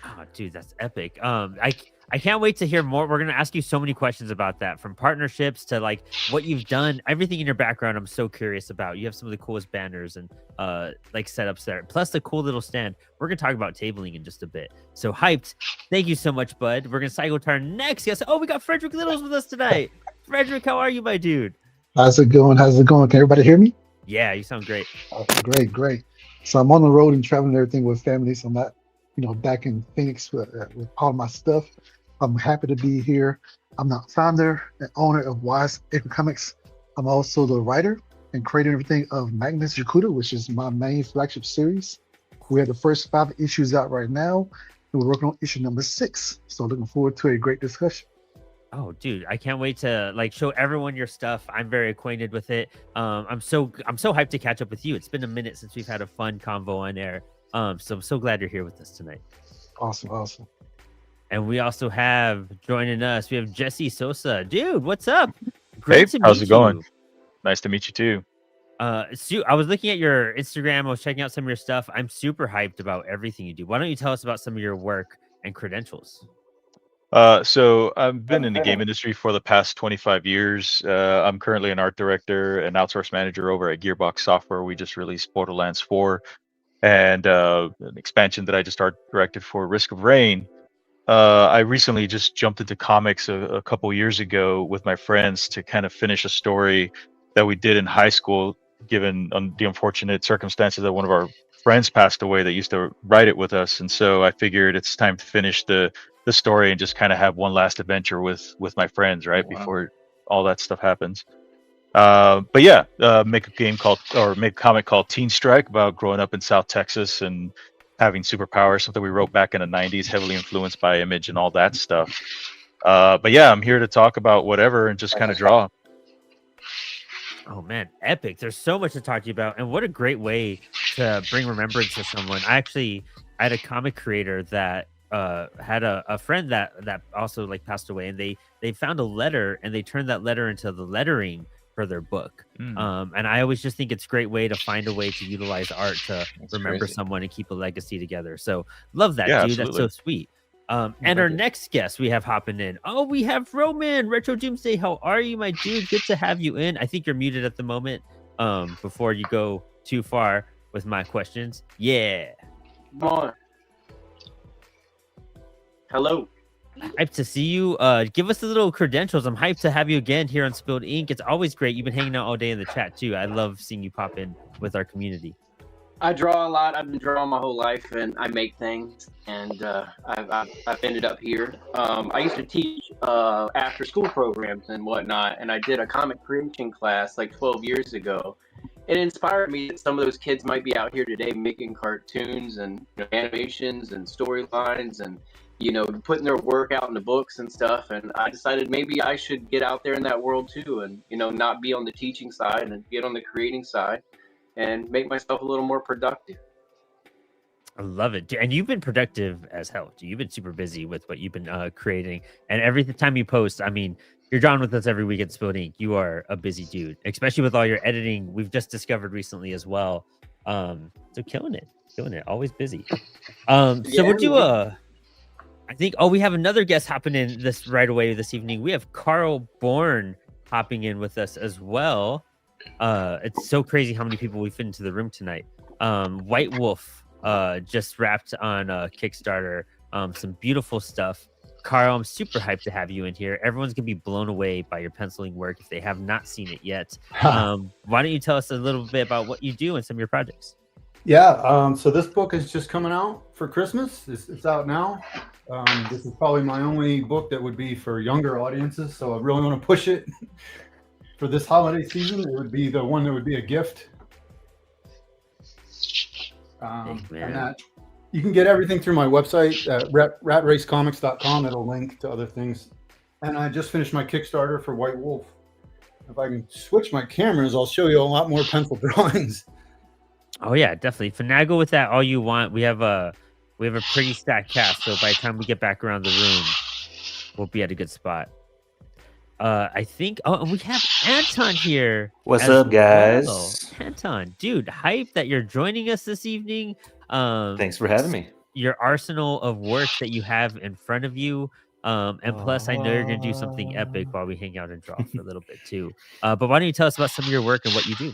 Oh, dude, that's epic. I can't wait to hear more. We're gonna ask you so many questions about that, from partnerships to like what you've done, everything in your background. I'm so curious about. You have some of the coolest banners and like setups there, plus the cool little stand. We're gonna talk about tabling in just a bit. So hyped! Thank you so much, Bud. We're gonna cycle to our next guest. Oh, we got Frederick Littles with us tonight. Frederick, how are you, my dude? How's it going? How's it going? Can everybody hear me? Yeah, you sound great. Great. So I'm on the road and traveling and everything with family. So I'm not, back in Phoenix with all my stuff. I'm happy to be here. I'm the founder and owner of Wise Acre Comics. I'm also the writer and creator and everything of Magnus Yakuta, which is my main flagship series. We have the first 5 issues out right now, and we're working on issue number 6. So looking forward to a great discussion. Oh, dude, I can't wait to like show everyone your stuff. I'm very acquainted with it. I'm so hyped to catch up with you. It's been a minute since we've had a fun convo on air. So I'm so glad you're here with us tonight. Awesome. And we also have joining us, we have Jesse Sosa. Dude, what's up? Hey, to how's meet it going? you. Nice to meet you too. I was looking at your Instagram. I was checking out some of your stuff. I'm super hyped about everything you do. Why don't you tell us about some of your work and credentials? So I've been in the game industry for the past 25 years. I'm currently an art director and outsource manager over at Gearbox Software. We just released Borderlands 4 and an expansion that I just art directed for Risk of Rain. I recently just jumped into comics a couple years ago with my friends to kind of finish a story that we did in high school, given the unfortunate circumstances that one of our friends passed away that used to write it with us. And so I figured it's time to finish the story and just kind of have one last adventure with my friends, right? Wow. Before all that stuff happens. But yeah, make a comic called Teen Strike about growing up in South Texas and having superpowers, something we wrote back in the 90s, heavily influenced by Image and all that stuff. But yeah, I'm here to talk about whatever and just kind of draw. Oh man, epic. There's so much to talk to you about, and what a great way to bring remembrance to someone. I had a comic creator that had a friend that also like passed away, and they found a letter and they turned that letter into the lettering for their book. And I always just think it's a great way to find a way to utilize art to remember crazy. someone and keep a legacy together. So love that, Yeah, dude. That's so sweet. And our next guest we have hopping in. Oh, we have Roman, Retro Doomsday. How are you, my dude? Good to have you in. I think you're muted at the moment. Before you go too far with my questions. Yeah. Come on. Hello. Hyped to see you. Give us the little credentials. I'm hyped to have you again here on Spilled Ink. It's always great. You've been hanging out all day in the chat too. I love seeing you pop in with our community. I draw a lot. I've been drawing my whole life, and I make things. And I've ended up here. I used to teach after school programs and whatnot, and I did a comic creation class like 12 years ago. It inspired me that some of those kids might be out here today making cartoons and animations and storylines and putting their work out in the books and stuff. And I decided maybe I should get out there in that world too, and not be on the teaching side and get on the creating side and make myself a little more productive. I love it. And you've been productive as hell. You've been super busy with what you've been creating. And every time you post, I mean, you're drawing with us every week at Spilled Ink. You are a busy dude, especially with all your editing. We've just discovered recently as well. So killing it. Always busy. So we'll do I think, we have another guest hopping in this right away this evening. We have Carl Bourne hopping in with us as well. It's so crazy how many people we fit into the room tonight. White Wolf just wrapped on Kickstarter. Some beautiful stuff. Carl, I'm super hyped to have you in here. Everyone's gonna be blown away by your penciling work if they have not seen it yet. Why don't you tell us a little bit about what you do and some of your projects? Yeah, so this book is just coming out for Christmas. It's out now. This is probably my only book that would be for younger audiences, so I really want to push it for this holiday season. It would be the one that would be a gift. And that, you can get everything through my website, ratracecomics.com. It'll link to other things. And I just finished my Kickstarter for White Wolf. If I can switch my cameras, I'll show you a lot more pencil drawings. Oh yeah, definitely. Finagle with that all you want. We have a pretty stacked cast, so by the time we get back around the room, we'll be at a good spot. I think. Oh, and we have Anton here. What's as up, guys? well. Anton, dude, hype that you're joining us this evening. Thanks for having me. Your arsenal of work that you have in front of you. And plus, I know you're gonna do something epic while we hang out and draw for a little bit too. But why don't you tell us about some of your work and what you do?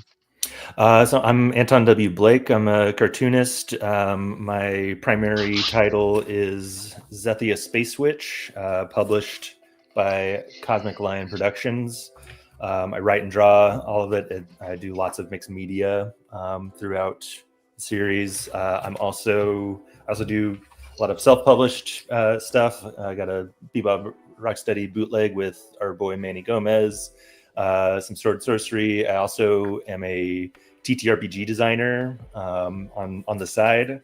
So I'm Anton W. Blake. I'm a cartoonist. My primary title is Zethia Space Witch, published by Cosmic Lion Productions. I write and draw all of it. I do lots of mixed media throughout the series. I also do a lot of self-published stuff. I got a Bebop Rocksteady bootleg with our boy Manny Gomez. Some sword sorcery. I also am a TTRPG designer on the side,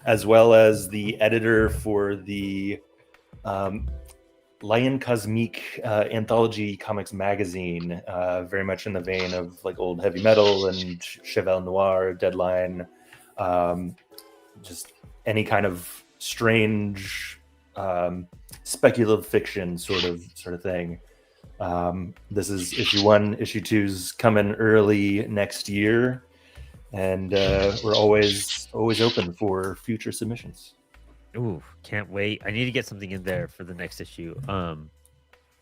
as well as the editor for the Lion Cosmique anthology comics magazine, very much in the vein of like old heavy metal and Cheval Noir, Deadline, just any kind of strange speculative fiction sort of thing. This is issue 1. Issue 2's coming early next year, and we're always open for future submissions. Ooh, can't wait. I need to get something in there for the next issue.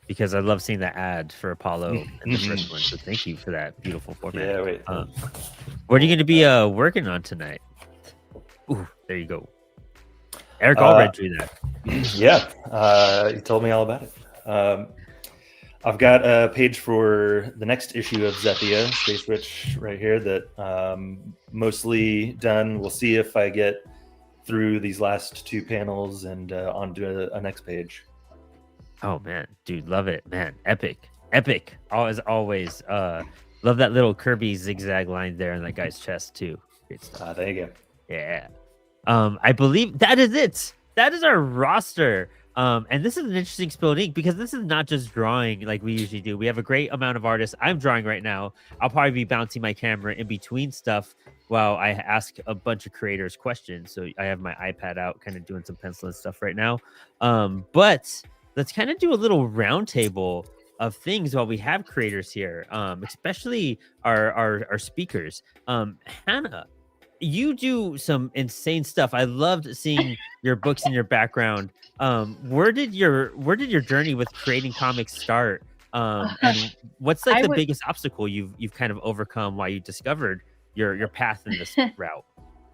Because I love seeing that ad for Apollo in the first one. So thank you for that beautiful format. Yeah, wait. What are you going to be working on tonight? Ooh, there you go. Eric Allred drew that. Yeah, he told me all about it. I've got a page for the next issue of Zethia Space Witch right here that mostly done. We'll see if I get through these last 2 panels and onto a next page. Oh man, dude, love it, man. Epic. As always. Love that little Kirby zigzag line there in that guy's chest too. Great stuff. There you go. Yeah. I believe that is it. That is our roster. And this is an interesting Spilled Ink because this is not just drawing like we usually do. We have a great amount of artists. I'm drawing right now. I'll probably be bouncing my camera in between stuff while I ask a bunch of creators questions. So I have my iPad out, kind of doing some penciling stuff right now. But let's kind of do a little round table things while we have creators here, especially our speakers. Hannah, you do some insane stuff. I loved seeing your books in your background. Where did your journey with creating comics start? And what's like I the would biggest obstacle you've kind of overcome while you discovered your path in this route?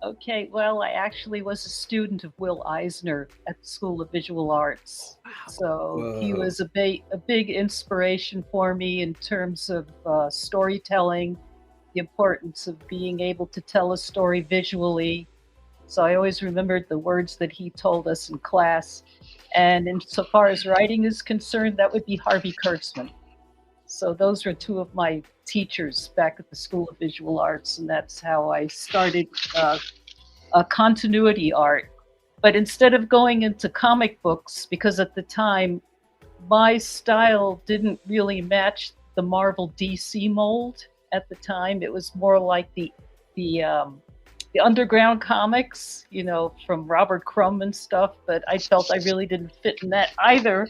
Okay, well, I actually was a student of Will Eisner at the School of Visual Arts. So he Whoa. was a big inspiration for me in terms of storytelling, the importance of being able to tell a story visually. So I always remembered the words that he told us in class. And insofar as writing is concerned, that would be Harvey Kurtzman. So those were two of my teachers back at the School of Visual Arts, and that's how I started continuity art. But instead of going into comic books, because at the time my style didn't really match the Marvel DC mold at the time, it was more like the underground comics, you know, from Robert Crumb and stuff. But I felt I really didn't fit in that either.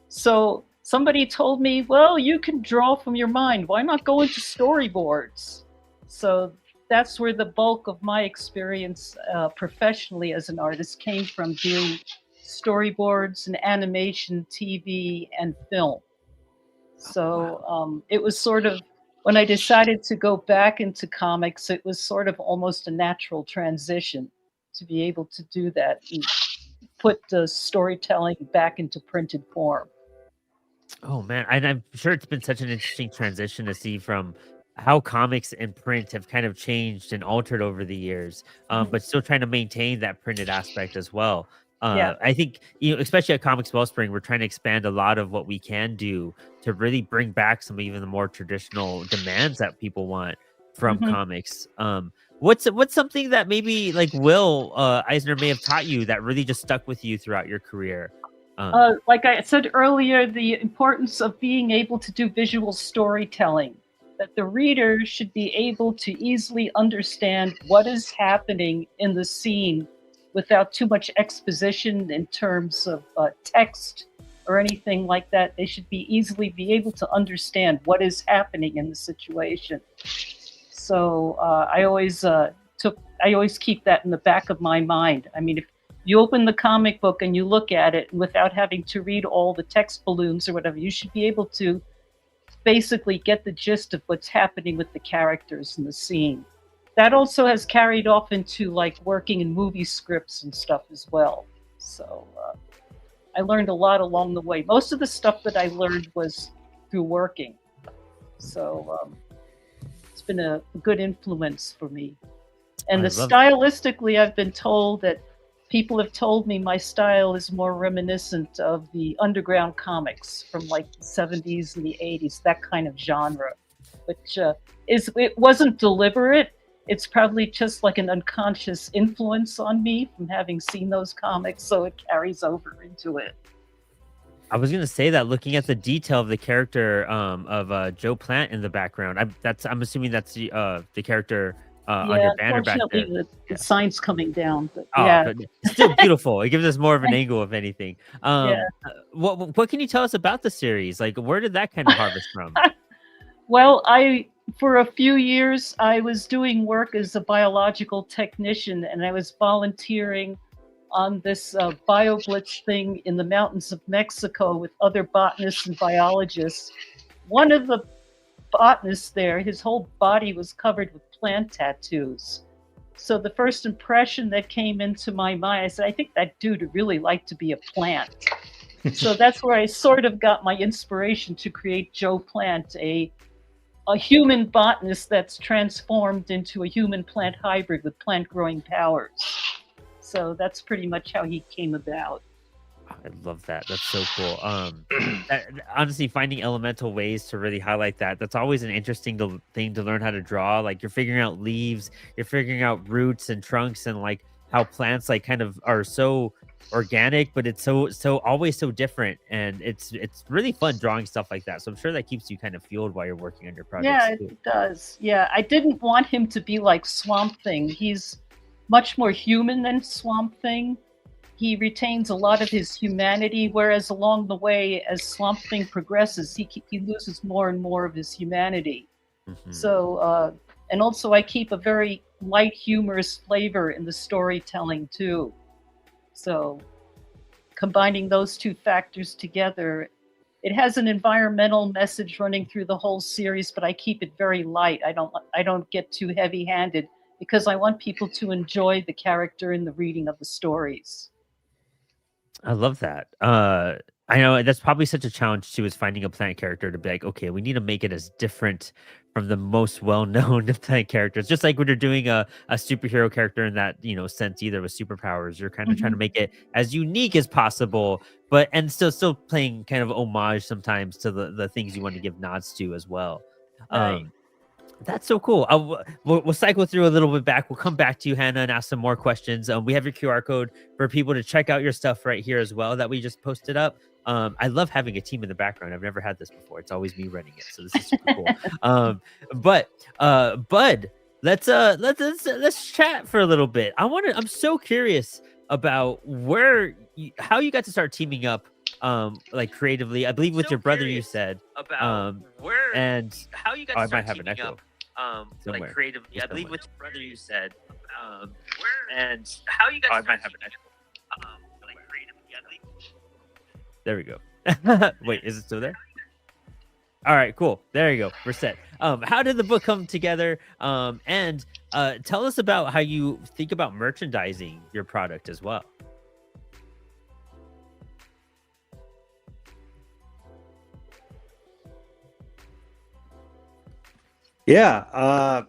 So somebody told me, well, you can draw from your mind. Why not go into storyboards? So that's where the bulk of my experience professionally as an artist came from, doing storyboards and animation, TV, and film. So it was sort of, when I decided to go back into comics, it was sort of almost a natural transition to be able to do that and put the storytelling back into printed form. Oh man, and I'm sure it's been such an interesting transition to see from how comics and print have kind of changed and altered over the years, but still trying to maintain that printed aspect as well. Yeah. I think, you know, especially at Comics Wellspring, we're trying to expand a lot of what we can do to really bring back some even the more traditional demands that people want from Mhm. comics. What's something that maybe like Will Eisner may have taught you that really just stuck with you throughout your career? Like I said earlier, the importance of being able to do visual storytelling, that the reader should be able to easily understand what is happening in the scene without too much exposition in terms of text or anything like that. They should easily be able to understand what is happening in the situation. So I always keep that in the back of my mind. I mean, if you open the comic book and you look at it without having to read all the text balloons or whatever, you should be able to basically get the gist of what's happening with the characters in the scene. That also has carried off into like working in movie scripts and stuff as well. So I learned a lot along the way. Most of the stuff that I learned was through working. So it's been a good influence for me. And stylistically, I've been told that people have told me my style is more reminiscent of the underground comics from like the 70s and the 80s, that kind of genre, which it wasn't deliberate. It's probably just like an unconscious influence on me from having seen those comics, so it carries over into it. I was gonna say that looking at the detail of the character of Joe Plant in the background, I'm assuming that's the character on your banner back there. Unfortunately, the sign's coming down, but Oh, yeah. but it's still beautiful. It gives us more of an angle of anything. Yeah. What can you tell us about the series? Like, where did that kind of harvest from? Well, for a few years, I was doing work as a biological technician, and I was volunteering on this BioBlitz thing in the mountains of Mexico with other botanists and biologists. One of the botanists there, his whole body was covered with plant tattoos. So the first impression that came into my mind, I said, I think that dude would really like to be a plant. So that's where I sort of got my inspiration to create Joe Plant, a human botanist that's transformed into a human plant hybrid with plant growing powers. So that's pretty much how he came about. I love that. That's so cool. Honestly, finding elemental ways to really highlight that's always an interesting thing to learn how to draw. Like you're figuring out leaves, you're figuring out roots and trunks, and like how plants like kind of are so organic, but it's so always so different, and it's really fun drawing stuff like that. So I'm sure that keeps you kind of fueled while you're working on your projects. Yeah, too. it does. Yeah, I didn't want him to be like Swamp Thing. He's much more human than Swamp Thing. he retains a lot of his humanity, whereas along the way, as Swamp Thing progresses, he loses more and more of his humanity. So, and also I keep a very light, humorous flavor in the storytelling too. So, combining those two factors together, it has an environmental message running through the whole series, but I keep it very light. I don't get too heavy-handed because I want people to enjoy the character and the reading of the stories. I love that. I know that's probably such a challenge too, is finding a Planet character to be like, okay, we need to make it as different from the most well-known Planet characters. Just like when you're doing a superhero character in that, you know, sense, either with superpowers, you're kind of trying to make it as unique as possible, but and still playing kind of homage sometimes to the things you want to give nods to as well. Right. That's so cool. We'll cycle through a little bit back. We'll come back to you, Hannah, and ask some more questions. We have your QR code for people to check out your stuff right here as well that we just posted up. I love having a team in the background. I've never had this before. It's always me running it, so this is super cool. But Bud, let's chat for a little bit. I'm so curious about how you got to start teaming up, like creatively. I believe with your brother, you said about and how you got oh, to I start might have an teaming echo. up, somewhere. like creatively. I Just believe somewhere. with your brother you said, and how you got Oh, I to might start have an teaming up, like creatively. I believe. There we go. Wait, is it still there? All right, cool. There you go. We're set. How did the book come together? And tell us about how you think about merchandising your product as well. Yeah.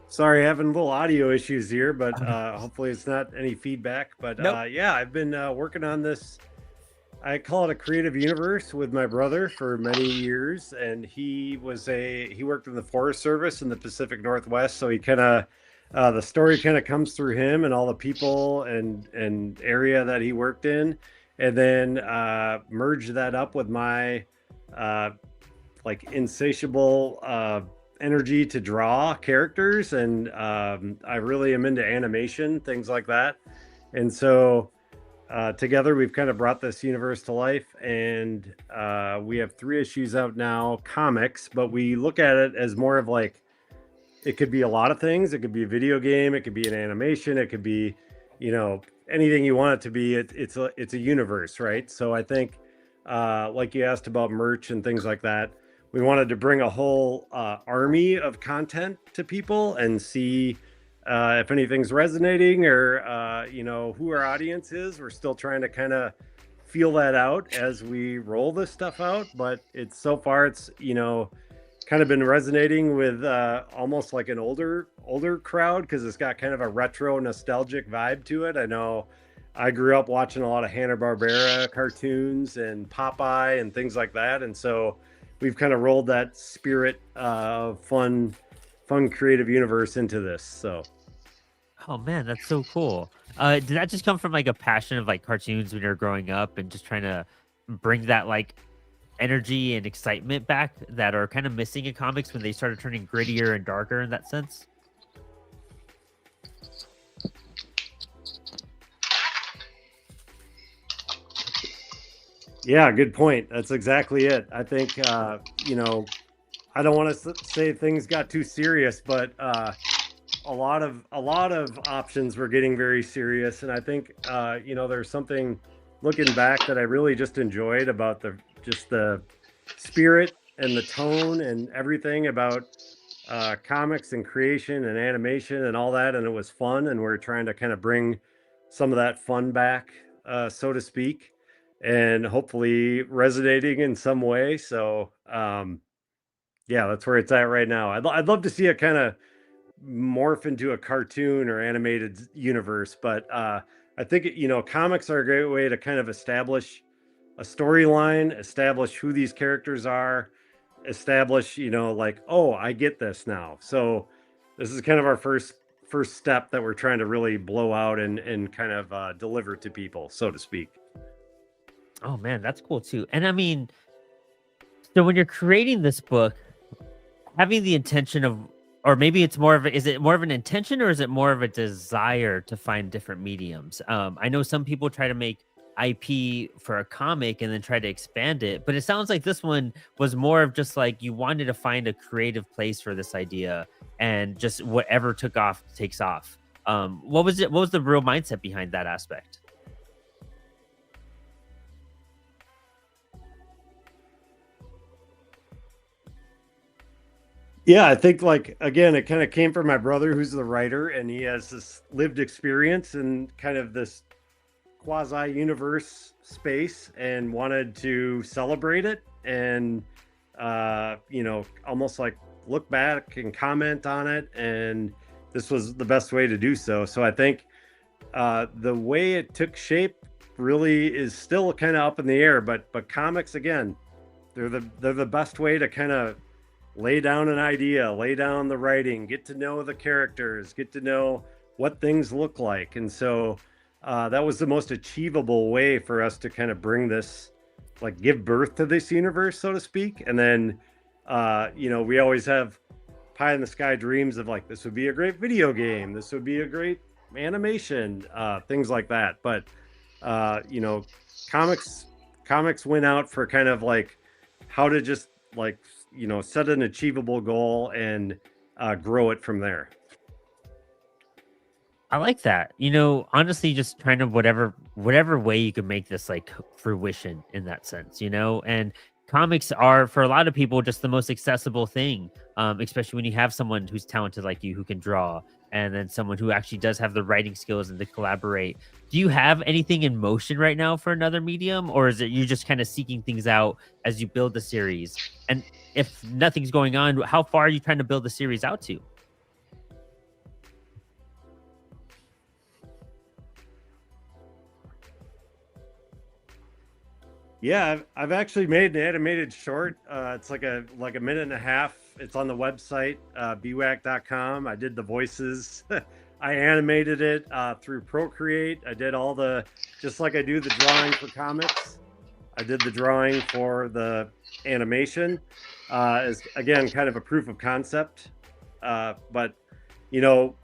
Sorry, having little audio issues here, but hopefully it's not any feedback. But Nope. yeah, I've been working on this. I call it a creative universe with my brother for many years, and he worked in the Forest Service in the Pacific Northwest, so he kind of the story kind of comes through him and all the people and area that he worked in, and then merge that up with my like insatiable energy to draw characters, and I really am into animation, things like that, and so together we've kind of brought this universe to life, and we have 3 issues out now, comics, but we look at it as more of like, it could be a lot of things. It could be a video game, it could be an animation, it could be, you know, anything you want it to be. It's a universe, right? So I think like you asked about merch and things like that, we wanted to bring a whole army of content to people and see if anything's resonating, or you know, who our audience is. We're still trying to kind of feel that out as we roll this stuff out, but so far it's, you know, kind of been resonating with almost like an older crowd, because it's got kind of a retro nostalgic vibe to it. I know I grew up watching a lot of Hanna-Barbera cartoons and Popeye and things like that, and so we've kind of rolled that spirit of fun creative universe into this. So Oh man, that's so cool. Did that just come from like a passion of like cartoons when you're growing up and just trying to bring that like energy and excitement back that are kind of missing in comics when they started turning grittier and darker in that sense? yeah, good point. That's exactly it. I think you know, I don't want to say things got too serious, but a lot of options were getting very serious, and I think you know, there's something looking back that I really just enjoyed about the spirit and the tone and everything about comics and creation and animation and all that, and it was fun, and we're trying to kind of bring some of that fun back, so to speak, and hopefully resonating in some way. So yeah, that's where it's at right now. I'd love to see it kind of morph into a cartoon or animated universe, but I think you know, comics are a great way to kind of establish a storyline, establish who these characters are, establish, you know, like, oh, I get this now. So this is kind of our first step that we're trying to really blow out and kind of deliver to people, so to speak. Oh man, that's cool too. And I mean, so when you're creating this book, having the intention of or maybe it's more of is it more of an intention, or is it more of a desire to find different mediums? I know some people try to make IP for a comic and then try to expand it, but it sounds like this one was more of just like you wanted to find a creative place for this idea, and just whatever took off takes off. What was it? What was the real mindset behind that aspect? Yeah, I think like again, it kind of came from my brother who's the writer, and he has this lived experience and kind of this quasi universe space, and wanted to celebrate it and you know, almost like look back and comment on it, and this was the best way to do so. So I think the way it took shape really is still kind of up in the air, but comics again, they're the best way to kind of lay down an idea, lay down the writing, get to know the characters, get to know what things look like. And so that was the most achievable way for us to kind of bring this, like give birth to this universe, so to speak. And then, you know, we always have pie in the sky dreams of like, this would be a great video game, this would be a great animation, things like that. But, you know, comics went out for kind of like how to just like, you know, set an achievable goal and grow it from there. I like that. You know, honestly, just trying to whatever way you can make this like fruition in that sense, you know. And comics are for a lot of people just the most accessible thing, especially when you have someone who's talented like you who can draw, and then someone who actually does have the writing skills and to collaborate. Do you have anything in motion right now for another medium, or is it you just kind of seeking things out as you build the series? And if nothing's going on, how far are you trying to build the series out to? Yeah, I've actually made an animated short. It's like a minute and a half. It's on the website, bwac.com. I did the voices. I animated it through Procreate. I did all the, just like I do the drawing for comics, I did the drawing for the animation. As again, kind of a proof of concept. But, you know,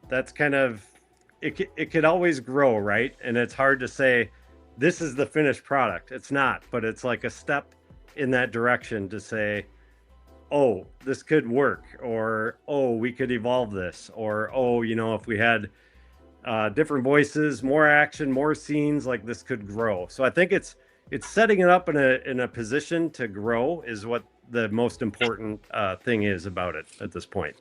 that's kind of, it could always grow, right? And it's hard to say, this is the finished product. It's not, but it's like a step in that direction to say, oh, this could work, or, oh, we could evolve this, or, oh, you know, if we had different voices, more action, more scenes, like this could grow. So I think it's setting it up in a position to grow is what the most important thing is about it at this point.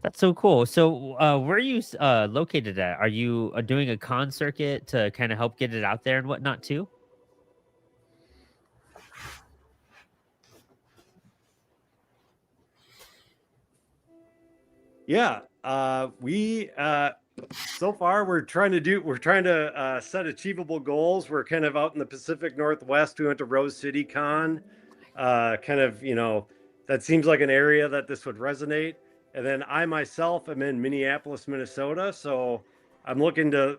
That's so cool. So where are you located at? Are you doing a con circuit to kind of help get it out there and whatnot too? Yeah, we so far we're trying to set achievable goals. We're kind of out in the Pacific Northwest. We went to Rose City Con. Kind of, you know, that seems like an area that this would resonate. And then I myself am in Minneapolis, Minnesota. So I'm looking to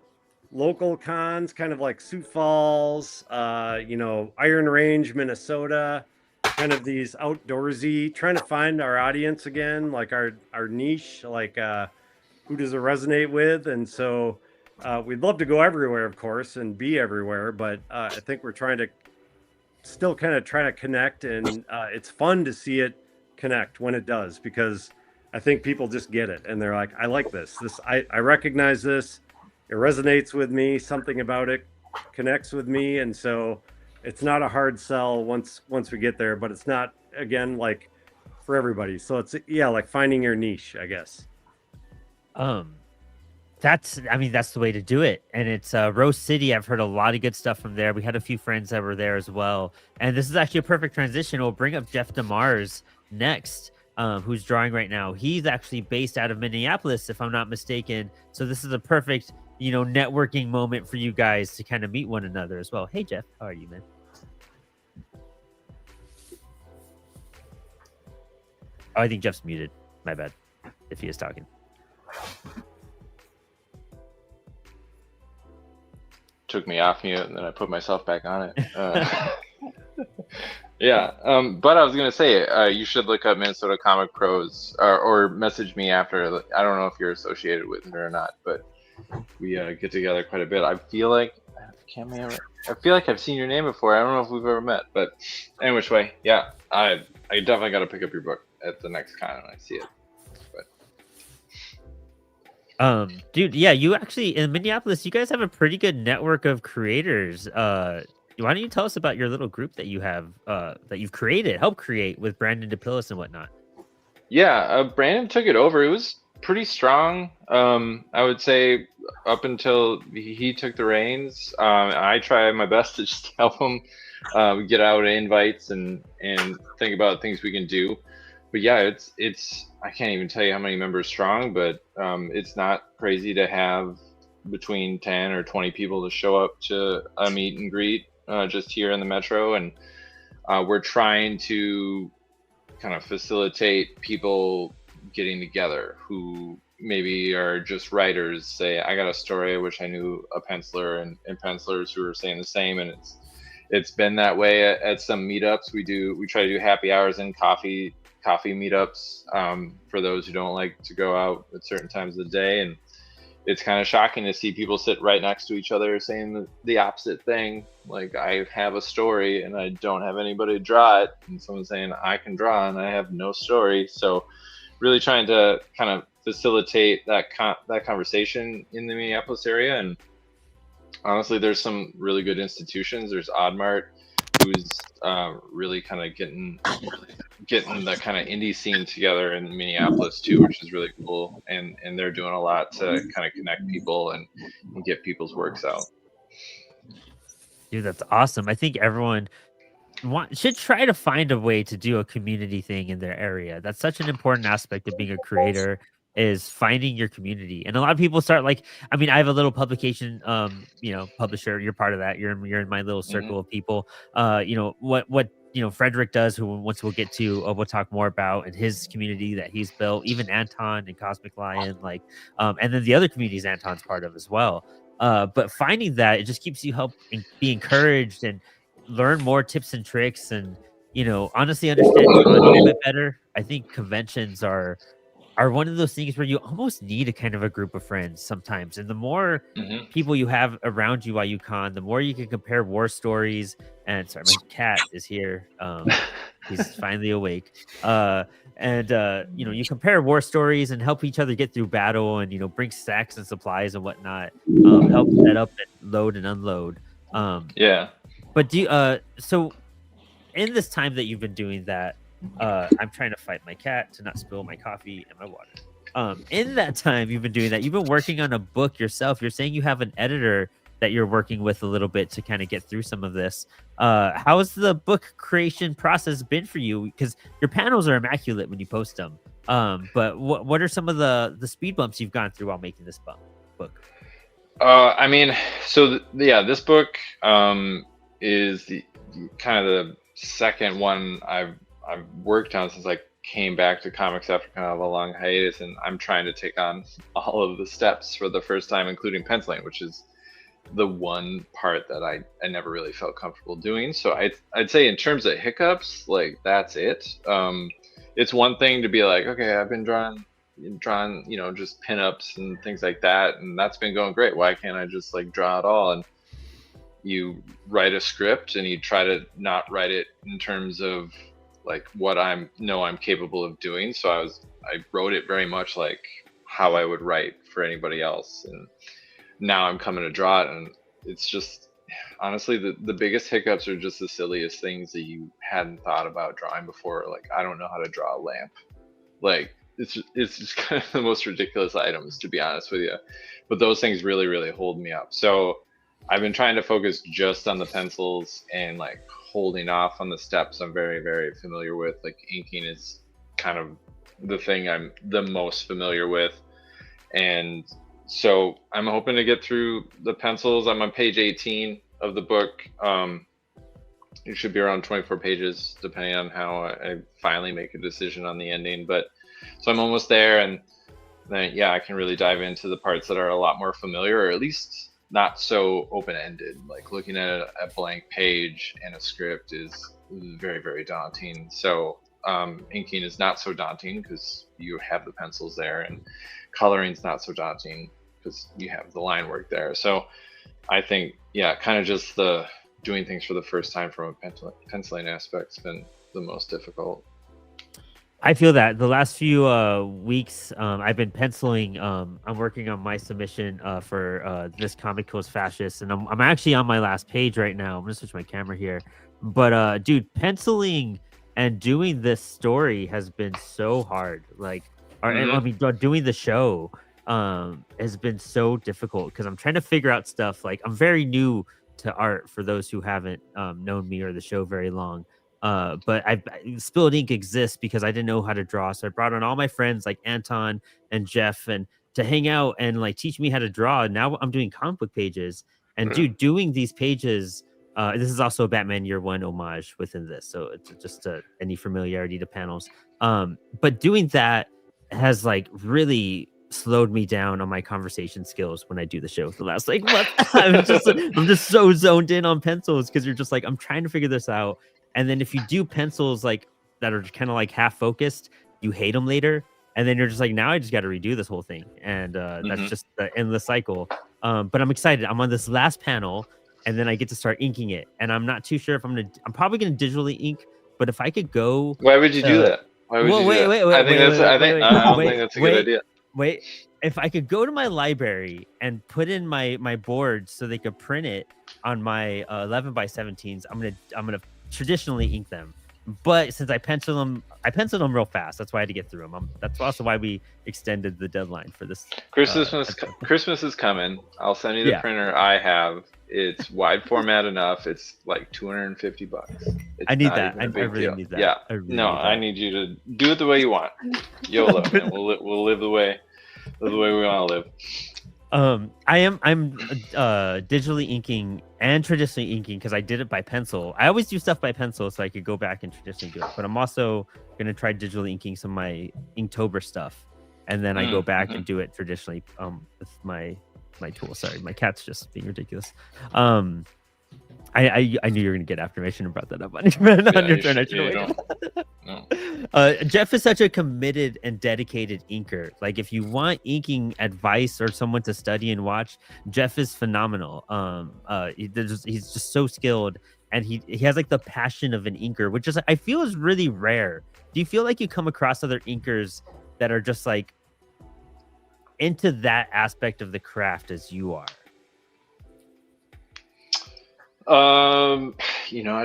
local cons, kind of like Sioux Falls, you know, Iron Range, Minnesota, kind of these outdoorsy, trying to find our audience again, like our niche, like who does it resonate with? And so we'd love to go everywhere, of course, and be everywhere. But I think we're trying to still kind of try to connect, and it's fun to see it connect when it does, because I think people just get it and they're like, I like this. I recognize this. It resonates with me. Something about it connects with me. And so it's not a hard sell once we get there, but it's not, again, like for everybody. So it's, yeah, like finding your niche, I guess. That's the way to do it. And it's Rose City. I've heard a lot of good stuff from there. We had a few friends that were there as well. And this is actually a perfect transition. We'll bring up Jeff DeMars next. Who's drawing right now. He's actually based out of Minneapolis, if I'm not mistaken. So this is a perfect, you know, networking moment for you guys to kind of meet one another as well. Hey, Jeff, how are you, man? Oh, I think Jeff's muted. My bad, if he is talking. Took me off mute, and then I put myself back on it. Yeah, but I was gonna say you should look up Minnesota Comic Pros or message me after. I don't know if you're associated with it or not, but we get together quite a bit. I feel like I feel like I've seen your name before. I don't know if we've ever met, but anyway, way, yeah, I definitely got to pick up your book at the next con when I see it. Dude, yeah, you actually in Minneapolis, you guys have a pretty good network of creators. Why don't you tell us about your little group that you have that you've created, helped create with Brandon DePillis and whatnot? Yeah, Brandon took it over. It was pretty strong. I would say up until he took the reins. I try my best to just help him get out invites and think about things we can do. But yeah, it's I can't even tell you how many members strong, but it's not crazy to have between 10 or 20 people to show up to a meet and greet just here in the metro, and we're trying to kind of facilitate people getting together who maybe are just writers. Say, I got a story, I wish I knew a penciler, and pencilers who are saying the same. And it's been that way at some meetups. We try to do happy hours and coffee meetups for those who don't like to go out at certain times of the day. And it's kind of shocking to see people sit right next to each other saying the opposite thing. Like, I have a story and I don't have anybody to draw it, and someone's saying I can draw and I have no story. So really trying to kind of facilitate that conversation in the Minneapolis area. And honestly, there's some really good institutions. There's Oddmart, who's really kind of getting the kind of indie scene together in Minneapolis too, which is really cool. And they're doing a lot to kind of connect people and get people's works out. Dude, that's awesome. I think everyone should try to find a way to do a community thing in their area. That's such an important aspect of being a creator, is finding your community. And a lot of people start like, I mean, I have a little publication, publisher. You're part of that. You're in my little circle of people. What Frederick does, who once we'll get to, we'll talk more about, and his community that he's built. Even Anton and Cosmic Lion, and then the other communities Anton's part of as well. But finding that, it just keeps you be encouraged and learn more tips and tricks, and honestly understand a little bit better. I think conventions are one of those things where you almost need a kind of a group of friends sometimes. And the more people you have around you while you con, the more you can compare war stories. And sorry, my cat is here. He's finally awake. You compare war stories and help each other get through battle, and bring stacks and supplies and whatnot. Help set up and load and unload. Yeah. But so in this time that you've been doing that, I'm trying to fight my cat to not spill my coffee and my water. In that time you've been doing that, you've been working on a book yourself. You're saying you have an editor that you're working with a little bit to kind of get through some of this. How has the book creation process been for you? Because your panels are immaculate when you post them. But what are some of the speed bumps you've gone through while making this book? I mean, so this book is the kind of the second one I've worked on since I came back to comics after kind of a long hiatus, and I'm trying to take on all of the steps for the first time, including penciling, which is the one part that I never really felt comfortable doing. So I'd say in terms of hiccups, like, that's it. It's one thing to be like, okay, I've been drawing, just pinups and things like that, and that's been going great. Why can't I just draw it all? And you write a script and you try to not write it in terms of what I'm capable of doing. So I wrote it very much like how I would write for anybody else. And now I'm coming to draw it, and it's just, honestly, the biggest hiccups are just the silliest things that you hadn't thought about drawing before. Like, I don't know how to draw a lamp. It's just kind of the most ridiculous items, to be honest with you. But those things really, really hold me up. So I've been trying to focus just on the pencils and holding off on the steps I'm very, very familiar with. Inking is kind of the thing I'm the most familiar with. And so I'm hoping to get through the pencils. I'm on page 18 of the book. It should be around 24 pages, depending on how I finally make a decision on the ending. But so I'm almost there, and then I can really dive into the parts that are a lot more familiar, or at least not so open-ended. Like looking at a blank page and a script is very, very daunting. So inking is not so daunting because you have the pencils there, and coloring is not so daunting because you have the line work there. So I think, yeah, kind of just the doing things for the first time from a penciling aspect's been the most difficult. I feel that the last few weeks, I've been penciling. I'm working on my submission for this comic Kills Fascist, and I'm actually on my last page right now. I'm gonna switch my camera here, but dude, penciling and doing this story has been so hard. Like, I mean, doing the show has been so difficult because I'm trying to figure out stuff. Like, I'm very new to art for those who haven't known me or the show very long. But Spilled Ink exists because I didn't know how to draw, so I brought on all my friends like Anton and Jeff and to hang out and like teach me how to draw. And now I'm doing comic book pages, and dude, doing these pages. This is also a Batman Year One homage within this, so it's just any familiarity to panels. But doing that has like really slowed me down on my conversation skills when I do the show. The last like month, I'm just so zoned in on pencils because you're just like, I'm trying to figure this out. And then if you do pencils like that are kind of like half focused, you hate them later. And then you're just like, now I just got to redo this whole thing. And that's just the endless cycle. But I'm excited. I'm on this last panel and then I get to start inking it. And I'm not too sure if I'm probably going to digitally ink, but if I could go. Why would you do that? Why would you do that? I don't think that's a good idea. Wait, if I could go to my library and put in my boards so they could print it on my 11 by 17s, I'm gonna traditionally ink them. But since I penciled them real fast. That's why I had to get through them. That's also why we extended the deadline for this. Christmas is coming. I'll send you the printer I have. It's wide format enough. It's like $250. I need that. I really need that. Yeah. I need you to do it the way you want. YOLO, man. We'll live the way we want to live. I'm digitally inking and traditionally inking because I did it by pencil. I always do stuff by pencil so I could go back and traditionally do it. But I'm also gonna try digitally inking some of my Inktober stuff, and then I go back and do it traditionally with my tool. Sorry, my cat's just being ridiculous. I knew you were gonna get after me. I shouldn't have brought that up on your turn. Jeff is such a committed and dedicated inker. Like, if you want inking advice or someone to study and watch, Jeff is phenomenal. He's just so skilled, and he has like the passion of an inker, which is I feel is really rare. Do you feel like you come across other inkers that are just like into that aspect of the craft as you are? I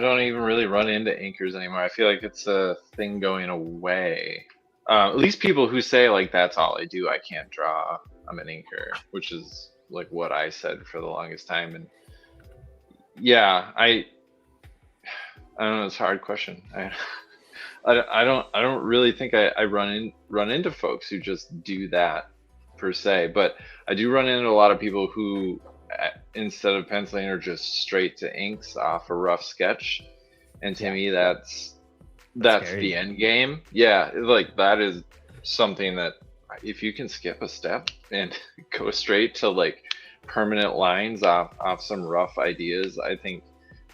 don't even really run into inkers anymore. I feel like it's a thing going away. At least people who say like that's all I do, I can't draw, I'm an inker, which is like what I said for the longest time. And yeah, I don't know, it's a hard question. I don't really think I run into folks who just do that per se, but I do run into a lot of people who instead of penciling are just straight to inks off a rough sketch, and to me that's the end game. Yeah, like that is something that if you can skip a step and go straight to like permanent lines off some rough ideas, I think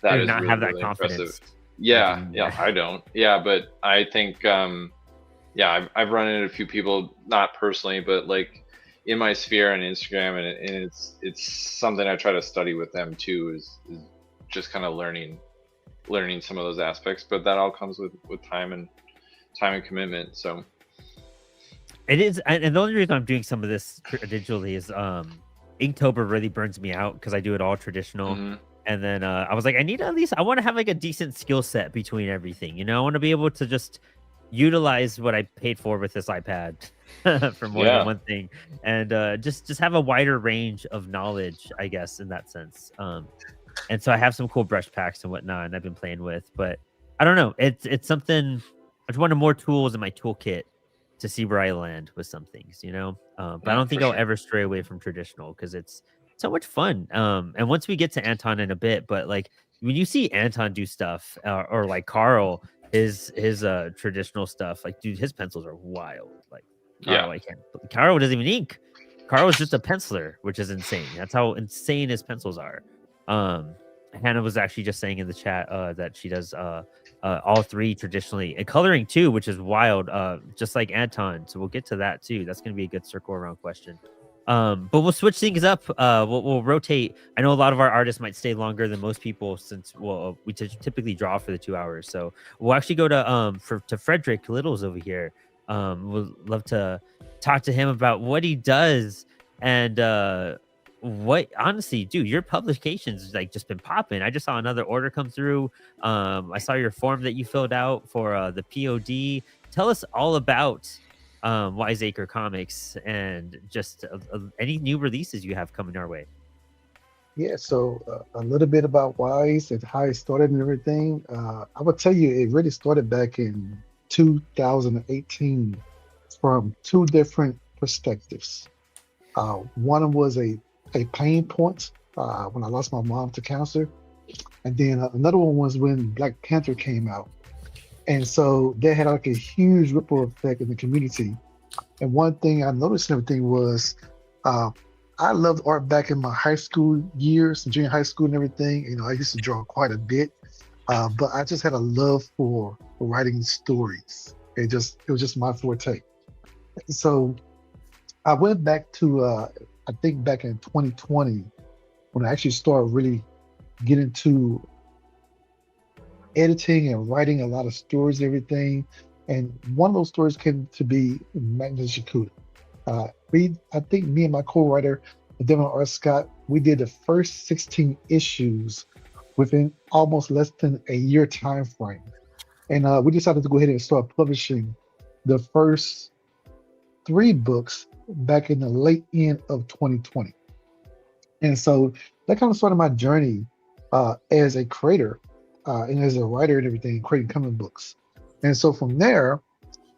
that is really, really impressive. Yeah, I don't. Yeah, but I think I've run into a few people, not personally, but like in my sphere on Instagram, and it's something I try to study with them too, is just kind of learning some of those aspects, but that all comes with time and commitment. So it is, and the only reason I'm doing some of this digitally is Inktober really burns me out because I do it all traditional. And then I was like, I want to have like a decent skill set between everything. I want to be able to just utilize what I paid for with this iPad for more than one thing, and just have a wider range of knowledge, I guess, in that sense. And so I have some cool brush packs and whatnot, and I've been playing with, but I don't know. It's something. I just wanted more tools in my toolkit to see where I land with some things, But I don't think I'll ever stray away from traditional because it's so much fun. And once we get to Anton in a bit, but like when you see Anton do stuff, or like Carl, his traditional stuff, like dude, his pencils are wild. Like Carl, Carl doesn't even ink. Carl is just a penciler, which is insane. That's how insane his pencils are. Hannah was actually just saying in the chat that she does all three traditionally, and coloring too, which is wild, just like Anton. So we'll get to that too. That's going to be a good circle around question. But we'll switch things up. We'll rotate. I know a lot of our artists might stay longer than most people since we typically draw for the 2 hours. So we'll actually go to Frederick Littles over here. We'd love to talk to him about what he does and what, honestly, dude, your publications like just been popping. I just saw another order come through. I saw your form that you filled out for the POD. Tell us all about Wiseacre Comics and just any new releases you have coming our way. Yeah, so a little bit about Wise and how it started and everything. I would tell you it really started back in 2018 from two different perspectives. One was a pain point when I lost my mom to cancer. And then another one was when Black Panther came out. And so they had like a huge ripple effect in the community. And one thing I noticed and everything was I loved art back in my high school years, junior high school and everything. You know, I used to draw quite a bit, but I just had a love for writing stories. It was just my forte. So I went back to, I think back in 2020, when I actually started really getting into editing and writing a lot of stories and everything. And one of those stories came to be Magnus Yakuta. I think me and my co-writer, Devin R. Scott, we did the first 16 issues within almost less than a year time frame. And we decided to go ahead and start publishing the first 3 books back in the late end of 2020. And so that kind of started my journey as a creator and as a writer and everything, creating comic books. And so from there,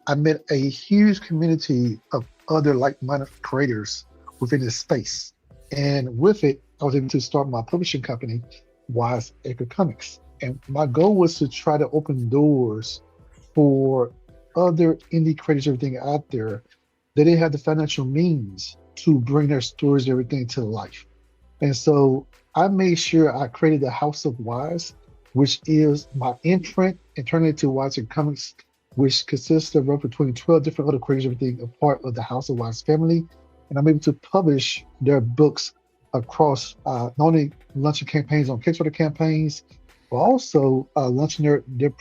I met a huge community of other like-minded creators within this space. And with it, I was able to start my publishing company, Wiseacre Comics. And my goal was to try to open doors for other indie creators, everything out there, that didn't have the financial means to bring their stories and everything to life. And so I made sure I created the House of Wise, which is my imprint, and turned it into Wiseacre Comics, which consists of between 12 different other creators, everything a part of the House of Wise family. And I'm able to publish their books across not only launching campaigns on Kickstarter campaigns, but also launching their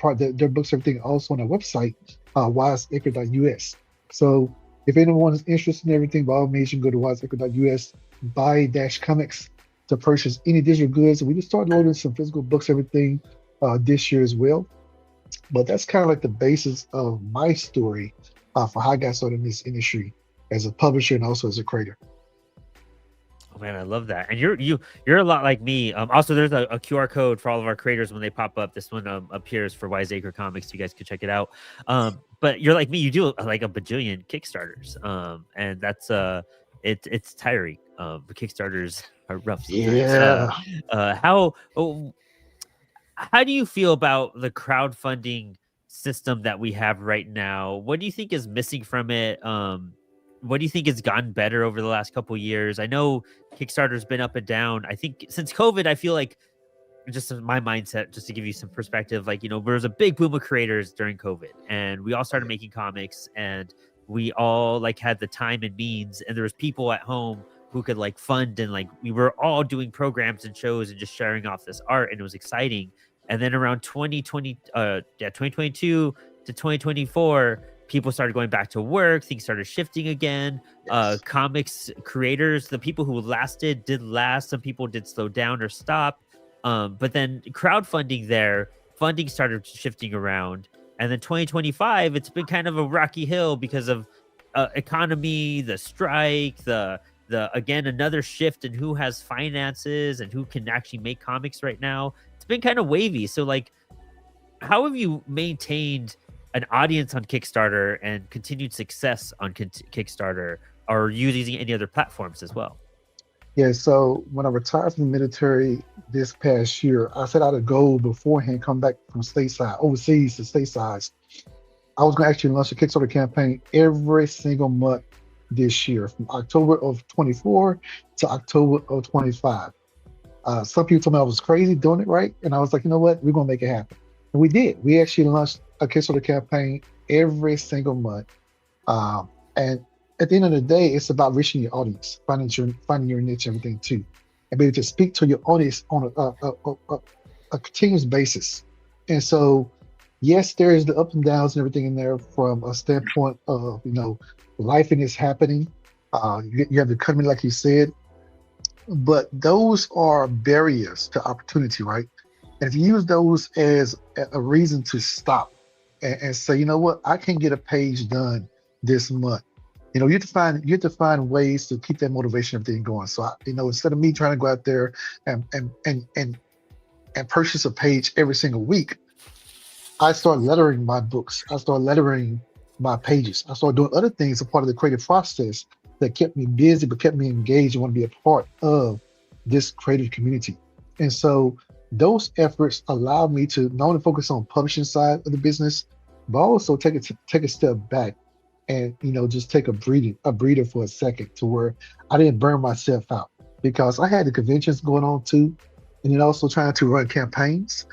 books, everything also on their website, wiseacre.us. So if anyone is interested in everything, by all means, you can go to wiseacre.us, buy-comics to purchase any digital goods. And we just started loading some physical books, everything this year as well. But that's kind of like the basis of my story for how I got started in this industry as a publisher and also as a creator. Oh man, I love that. And you're a lot like me. Also, there's a QR code for all of our creators when they pop up. This one appears for Wiseacre Comics. You guys can check it out. But you're like me. You do like a bajillion Kickstarters, and that's it's tiring. The Kickstarters are rough. Yeah. How do you feel about the crowdfunding system that we have right now? What do you think is missing from it? What do you think has gotten better over the last couple of years? I know Kickstarter's been up and down. I think since COVID, I feel like, just my mindset, just to give you some perspective, like, there was a big boom of creators during COVID, and we all started making comics, and we all like had the time and means, and there was people at home who could like fund, and like we were all doing programs and shows and just sharing off this art, and it was exciting. And then around 2022 to 2024, people started going back to work. Things started shifting again. Yes. Comics creators, the people who lasted did last. Some people did slow down or stop. But then crowdfunding, funding started shifting around. And then 2025, it's been kind of a rocky hill because of economy, the strike, again, another shift in who has finances and who can actually make comics right now. It's been kind of wavy. So like, how have you maintained an audience on Kickstarter and continued success on Kickstarter? Or are you using any other platforms as well? Yeah, so when I retired from the military this past year, I set out a goal beforehand, come back from overseas to stateside. I was going to actually launch a Kickstarter campaign every single month this year, from October of 24 to October of 25. Some people told me I was crazy doing it right, and I was like, you know what, we're gonna make it happen, and we did. We actually launched a Kickstarter campaign every single month, and at the end of the day, it's about reaching your audience, finding your niche, and everything too, and be able to speak to your audience on a continuous basis. And so, yes, there is the up and downs and everything in there from a standpoint of, life and it's happening. You have the economy, like you said, but those are barriers to opportunity, right? And if you use those as a reason to stop and say, you know what, I can get a page done this month. You have to find ways to keep that motivation, everything going. So, instead of me trying to go out there and purchase a page every single week, I started lettering my books. I started lettering my pages. I started doing other things, a part of the creative process that kept me busy, but kept me engaged and want to be a part of this creative community. And so those efforts allowed me to not only focus on publishing side of the business, but also take a step back and just take a breather for a second, to where I didn't burn myself out, because I had the conventions going on too, and then also trying to run campaigns.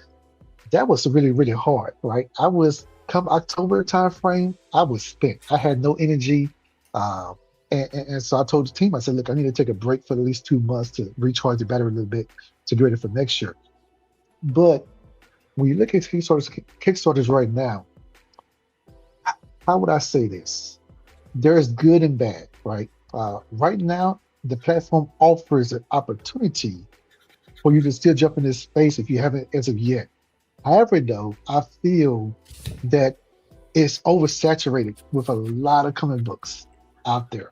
That was really, really hard, right? I was, come October time frame, I was spent. I had no energy. And so I told the team, I said, look, I need to take a break for at least 2 months to recharge the battery a little bit to get ready for next year. But when you look at Kickstarters right now, how would I say this? There's good and bad, right? Right now, the platform offers an opportunity for you to still jump in this space if you haven't as of yet. However, though, I feel that it's oversaturated with a lot of comic books out there.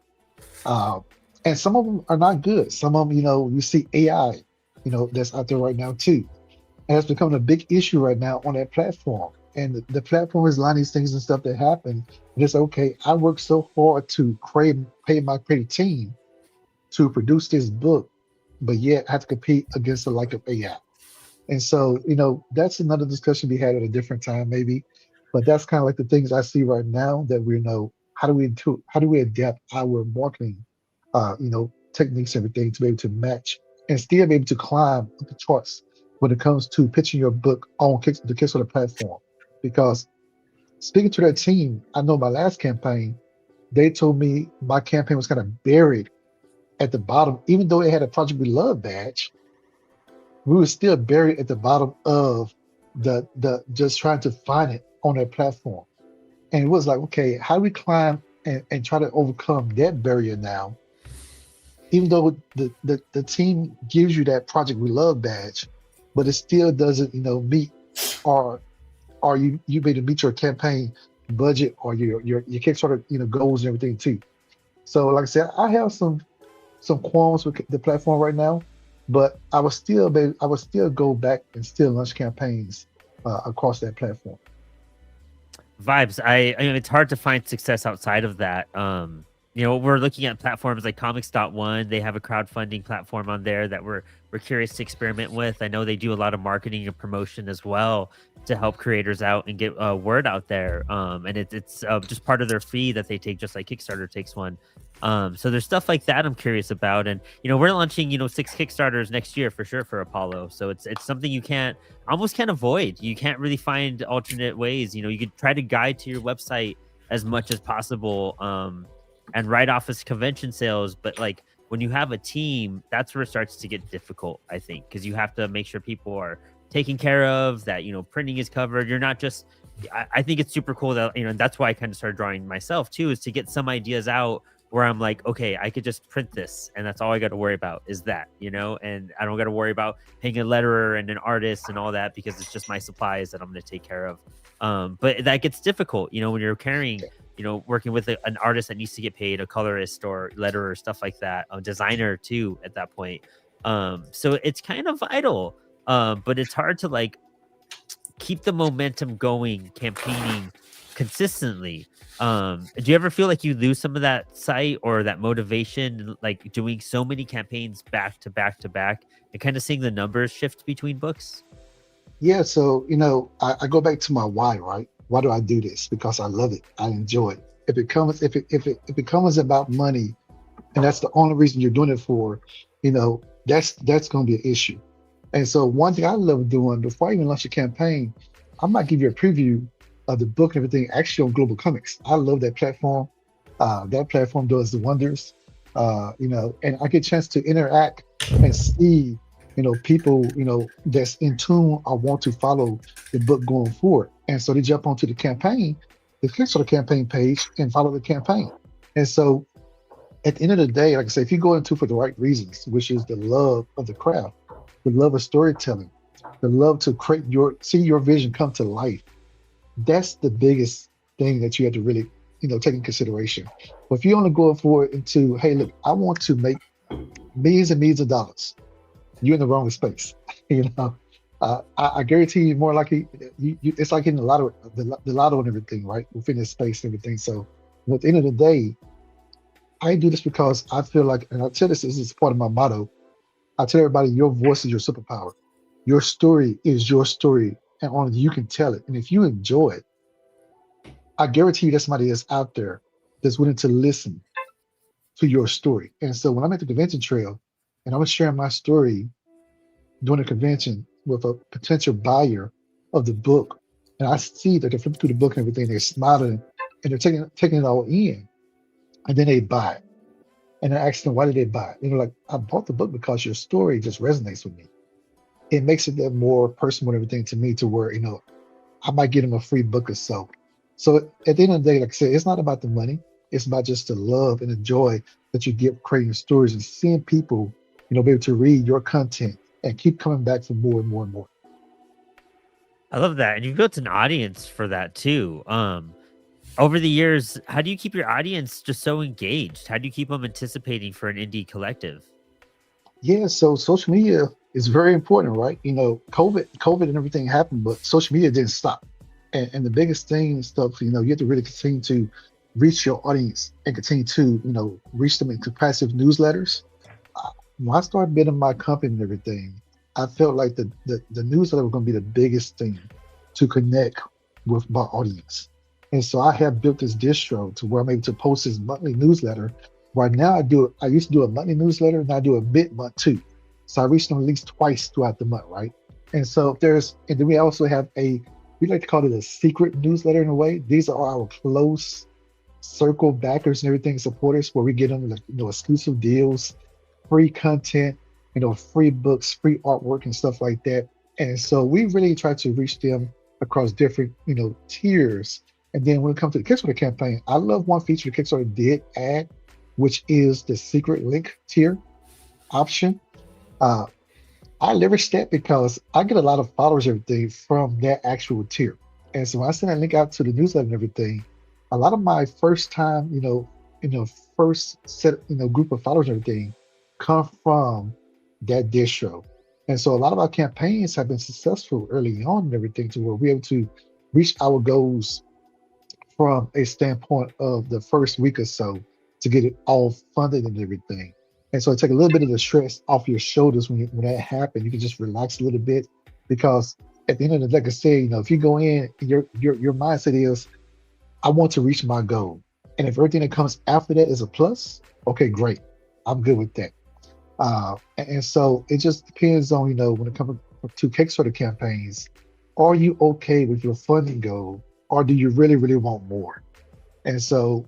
And some of them are not good. Some of them, you see AI, that's out there right now too. And it's becoming a big issue right now on that platform. And the platform is allowing these things and stuff that happen. And it's okay, I worked so hard to pay my creative team to produce this book, but yet I have to compete against the like of AI. And so, that's another discussion we had at a different time, maybe. But that's kind of like the things I see right now, that we know how do we adapt our marketing, techniques, and everything, to be able to match and still be able to climb up the charts when it comes to pitching your book on the Kickstarter platform. Because speaking to that team, I know my last campaign, they told me my campaign was kind of buried at the bottom, even though it had a Project We Love badge. We were still buried at the bottom of the just trying to find it on that platform. And it was like, okay, how do we climb and try to overcome that barrier now? Even though the team gives you that Project We Love badge, but it still doesn't, meet or you be to meet your campaign budget or your Kickstarter, goals and everything too. So like I said, I have some qualms with the platform right now, but I would still go back and still launch campaigns across that platform. Vibes. I mean, it's hard to find success outside of that. We're looking at platforms like Comics.one. They have a crowdfunding platform on there that we're curious to experiment with. I know they do a lot of marketing and promotion as well to help creators out and get word out there. And it's just part of their fee that they take, just like Kickstarter takes one. So there's stuff like that I'm curious about. And, we're launching, 6 Kickstarters next year for sure for Apollo. So it's something you almost can't avoid. You can't really find alternate ways. You could try to guide to your website as much as possible and write off as convention sales. But like when you have a team, that's where it starts to get difficult, I think, because you have to make sure people are taken care of, that, printing is covered. You're not just, I think it's super cool that, and that's why I kind of started drawing myself too, is to get some ideas out where I'm like, okay, I could just print this and that's all I got to worry about is that, and I don't got to worry about paying a letterer and an artist and all that, because it's just my supplies that I'm going to take care of. But that gets difficult, when you're carrying, working with an artist that needs to get paid, a colorist or letterer, stuff like that, a designer too at that point. So it's kind of vital, but it's hard to like keep the momentum going, campaigning consistently. Do you ever feel like you lose some of that sight or that motivation, like doing so many campaigns back to back to back and kind of seeing the numbers shift between books? Yeah, so I go back to my why, right? Why do I do this? Because I love it. I enjoy it. If it becomes about money, and that's the only reason you're doing it for, that's going to be an issue. And so one thing I love doing before I even launch a campaign, I might give you a preview of the book and everything actually on Global Comics. I love that platform. That platform does the wonders. And I get a chance to interact and see, people, that's in tune or want to follow the book going forward. And so they jump onto the campaign, the Kickstarter campaign page, and follow the campaign. And so at the end of the day, like I say, if you go into for the right reasons, which is the love of the craft, the love of storytelling, the love to see your vision come to life, that's the biggest thing that you have to really, take in consideration. But if you only go for it into, hey, look, I want to make millions and millions of dollars, you're in the wrong space. I guarantee you more likely, it's like in the lotto and everything, right? Within this space and everything. So at the end of the day, I do this because I feel like, and I tell this is part of my motto. I tell everybody, your voice is your superpower. Your story is your story, and only you can tell it. And if you enjoy it, I guarantee you there's somebody that's out there that's willing to listen to your story. And so when I'm at the convention trail and I'm sharing my story during a convention with a potential buyer of the book, and I see that they're flipping through the book and everything, they're smiling and they're taking it all in, and then they buy it. And I ask them, why did they buy it? Like, I bought the book because your story just resonates with me. It makes it that more personal and everything to me, to where, I might get them a free book or so. So at the end of the day, like I said, it's not about the money. It's about just the love and the joy that you get creating stories and seeing people, be able to read your content and keep coming back for more and more and more. I love that. And you've built an audience for that too. Over the years, how do you keep your audience just so engaged? How do you keep them anticipating for an indie collective? Yeah, so social media is very important, right? COVID and everything happened, but social media didn't stop. And the biggest thing and stuff, you have to really continue to reach your audience and continue to, reach them into passive newsletters. When I started building my company and everything, I felt like the newsletter was going to be the biggest thing to connect with my audience. And so I have built this distro to where I'm able to post this monthly newsletter. Right now I used to do a monthly newsletter, and I do a mid-month too. So I reach them at least twice throughout the month, right? And so and then we also have we like to call it a secret newsletter in a way. These are our close circle backers and everything, supporters, where we get them exclusive deals, free content, free books, free artwork and stuff like that. And so we really try to reach them across different, tiers. And then when it comes to the Kickstarter campaign, I love one feature the Kickstarter did add, which is the secret link tier option. I leverage that because I get a lot of followers and everything from that actual tier. And so when I send that link out to the newsletter and everything, a lot of my first time, first set, group of followers and everything come from that distro. And so a lot of our campaigns have been successful early on and everything, to where we're able to reach our goals from a standpoint of the first week or so to get it all funded and everything. And so it take a little bit of the stress off your shoulders when that happens. You can just relax a little bit, because at the end of the day, like I said, if you go in, your mindset is, I want to reach my goal. And if everything that comes after that is a plus, okay, great. I'm good with that. And so it just depends on, when it comes to Kickstarter campaigns, are you okay with your funding goal, or do you really, really want more? And so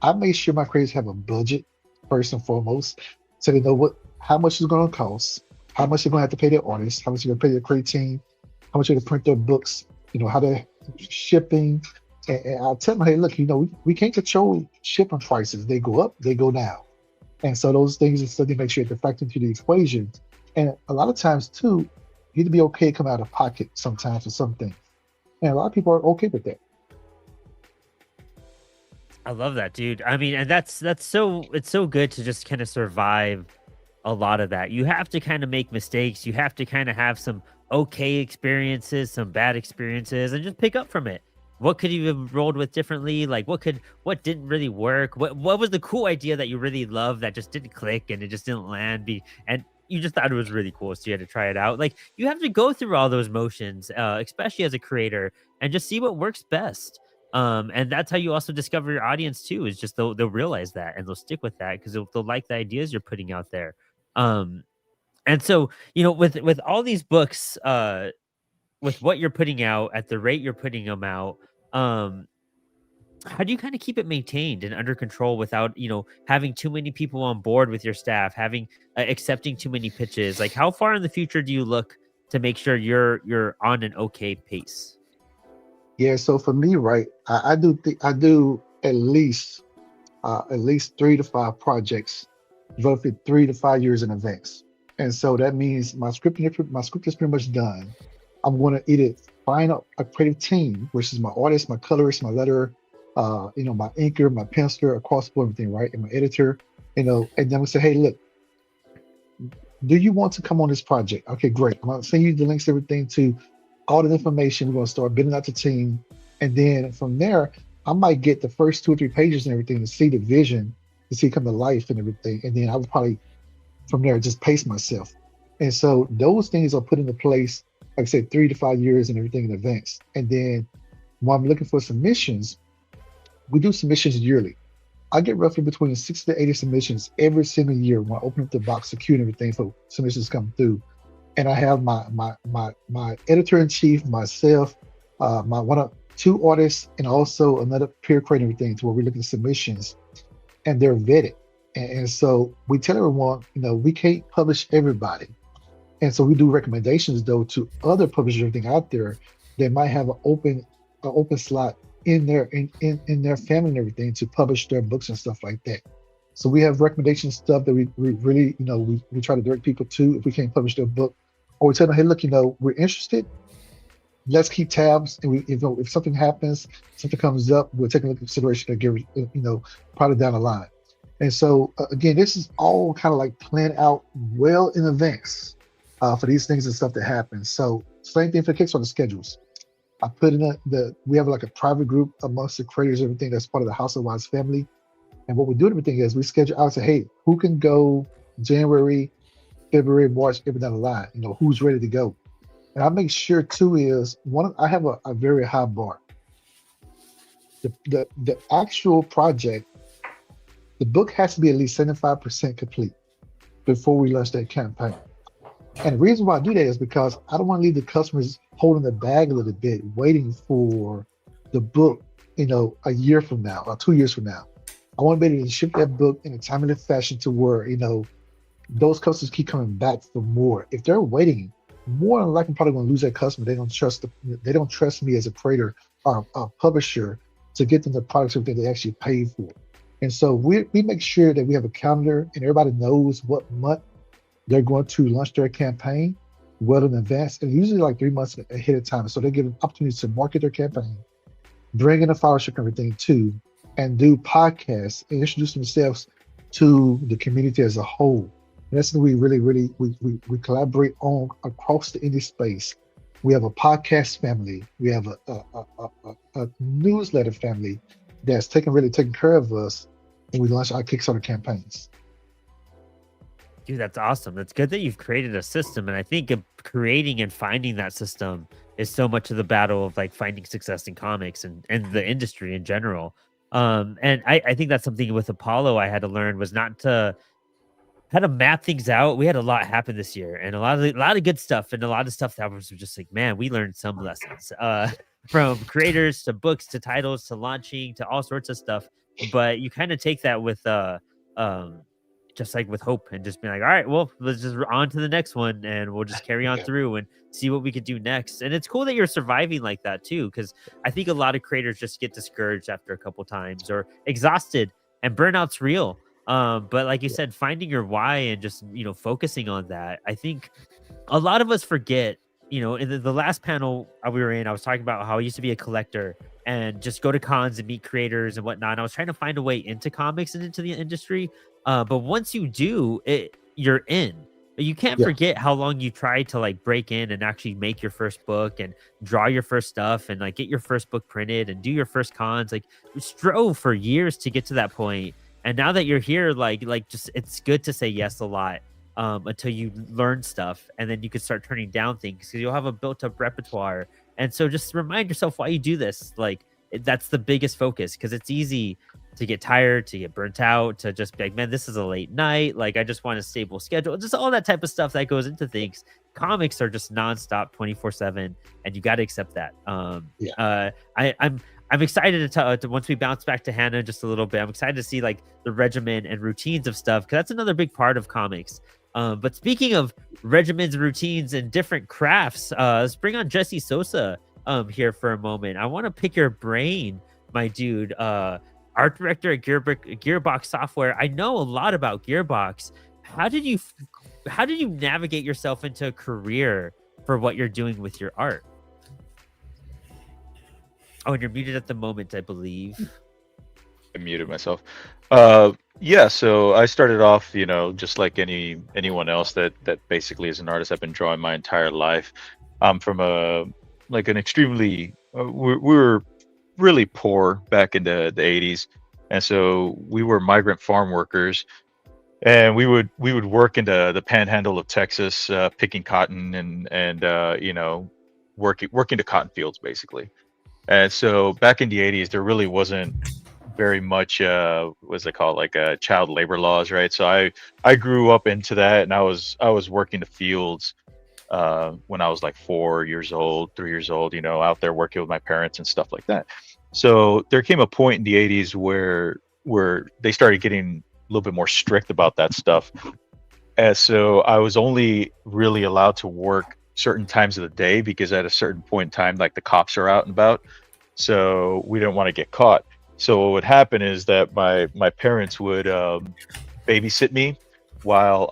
I make sure my creators have a budget first and foremost, so they know how much it's going to cost, how much they're going to have to pay their artists, how much you're going to pay their creative team, how much you're going to print their books, how they're shipping. And I'll tell them, hey, look, we can't control shipping prices. They go up, they go down. And so those things is something to make sure you have to factor into the equation. And a lot of times too, you need to be okay coming out of pocket sometimes for some things. And a lot of people are okay with that. I love that, dude. I mean, and it's so good to just kind of survive a lot of that. You have to kind of make mistakes. You have to kind of have some okay experiences, some bad experiences, and just pick up from it. What could you have rolled with differently? Like what didn't really work? What was the cool idea that you really loved that just didn't click and it just didn't land? And you just thought it was really cool, so you had to try it out. Like, you have to go through all those motions, especially as a creator, and just see what works best. And that's how you also discover your audience too, is just they'll realize that and they'll stick with that because they'll like the ideas you're putting out there. And so, with all these books, with what you're putting out at the rate you're putting them out, how do you kind of keep it maintained and under control without, having too many people on board with your staff, having accepting too many pitches? Like, how far in the future do you look to make sure you're on an okay pace? Yeah, so for me, right, I do at least 3 to 5 projects roughly 3 to 5 years in advance. And so that means my script is pretty much done. I'm going to either find a creative team, which is my artist, my colorist, my letterer, my inker, my penciler, across the board, everything, right? And my editor, and then we say, hey, look, do you want to come on this project? Okay, great. I'm going to send you the links, everything to all the information. We're going to start building out the team. And then from there, I might get the first 2 or 3 pages and everything to see the vision, to see it come to life and everything. And then I would probably, from there, just pace myself. And so those things are put into place, like I said, 3 to 5 years and everything in advance. And then when I'm looking for submissions, we do submissions yearly. I get roughly between 60 to 80 submissions every single year when I open up the box, secure and everything for submissions come through. And I have my editor-in-chief, myself, my 2 artists, and also another peer creator and everything, to where we look at submissions and they're vetted. And so we tell everyone, we can't publish everybody. And so we do recommendations though to other publishers, everything out there, they might have an open slot in their family and everything to publish their books and stuff like that. So we have recommendation stuff that we really, we try to direct people to if we can't publish their book, or we tell them, hey, look, we're interested. Let's keep tabs, and if something happens, something comes up, we'll take a look at consideration and give probably down the line. And so again, this is all kind of like planned out well in advance for these things and stuff that happen. So same thing for Kickstarter schedules. I put in we have like a private group amongst the creators, everything that's part of the House of Wise family. And what we do, everything is we schedule out, say, hey, who can go January, February, March, every down the line, who's ready to go. And I make sure too is I have a very high bar. The actual project, the book has to be at least 75% complete before we launch that campaign. And the reason why I do that is because I don't want to leave the customers holding the bag a little bit, waiting for the book, a year from now or 2 years from now. I want to be able to ship that book in a timely fashion to where, those customers keep coming back for more. If they're waiting, more than likely probably going to lose that customer. They don't trust me as a creator or a publisher to get them the products that they actually paid for. And so we make sure that we have a calendar and everybody knows what month they're going to launch their campaign well in advance, and usually like 3 months ahead of time. So they get an opportunity to market their campaign, bring in a followership and everything too, and do podcasts and introduce themselves to the community as a whole. And that's what we really, really, we collaborate on across the indie space. We have a podcast family. We have a newsletter family that's taking care of us, and we launch our Kickstarter campaigns. Dude, that's awesome. That's good that you've created a system. And I think creating and finding that system is so much of the battle of like finding success in comics and the industry in general. And I think that's something with Apollo I had to learn, was not to how to map things out. We had a lot happen this year, and a lot of good stuff, and a lot of stuff that was just like, man, we learned some lessons from creators to books to titles to launching to all sorts of stuff. But you kind of take that with just like with hope, and just be like, all right, well, let's just on to the next one, and we'll just carry on through and see what we could do next. And it's cool that you're surviving like that too, because I think a lot of creators just get discouraged after a couple times or exhausted, and burnout's real. But like you said, finding your why and just, focusing on that. I think a lot of us forget, in the last panel we were in, I was talking about how I used to be a collector and just go to cons and meet creators and whatnot. And I was trying to find a way into comics and into the industry. But once you do it, you're in. You can't forget how long you tried to like break in and actually make your first book and draw your first stuff and like get your first book printed and do your first cons. Like, you strove for years to get to that point. And now that you're here, like just it's good to say yes a lot. until you learn stuff, and then you can start turning down things because you'll have a built-up repertoire. And so just remind yourself why you do this. Like that's the biggest focus, because it's easy to get tired, to get burnt out, to just be like, man, this is a late night. Like I just want a stable schedule, just all that type of stuff that goes into things. Comics are just nonstop 24/7, and you got to accept that. I'm excited to once we bounce back to Hannah just a little bit, I'm excited to see like the regimen and routines of stuff, because that's another big part of comics. But speaking of regimens, routines, and different crafts, let's bring on Jesse Sosa here for a moment. I want to pick your brain, my dude. Art director at Gearbox Software. I know a lot about Gearbox. How did you navigate yourself into a career for what you're doing with your art? Oh, and you're muted at the moment, I believe. I muted myself. Yeah, so I started off, just like anyone else that basically is an artist. I've been drawing my entire life. I'm from an extremely we were really poor back in the 80s, and so we were migrant farm workers, and we would work in the panhandle of Texas, picking cotton and working the cotton fields basically. And so back in the 80s, there really wasn't very much what's it called, like child labor laws, right? So I grew up into that, and I was working the fields when I was like 4 years old, 3 years old, out there working with my parents and stuff like that. So there came a point in the 80s where they started getting a little bit more strict about that stuff. And so I was only really allowed to work certain times of the day, because at a certain point in time, like the cops are out and about. So we didn't want to get caught. So what would happen is that my parents would babysit me while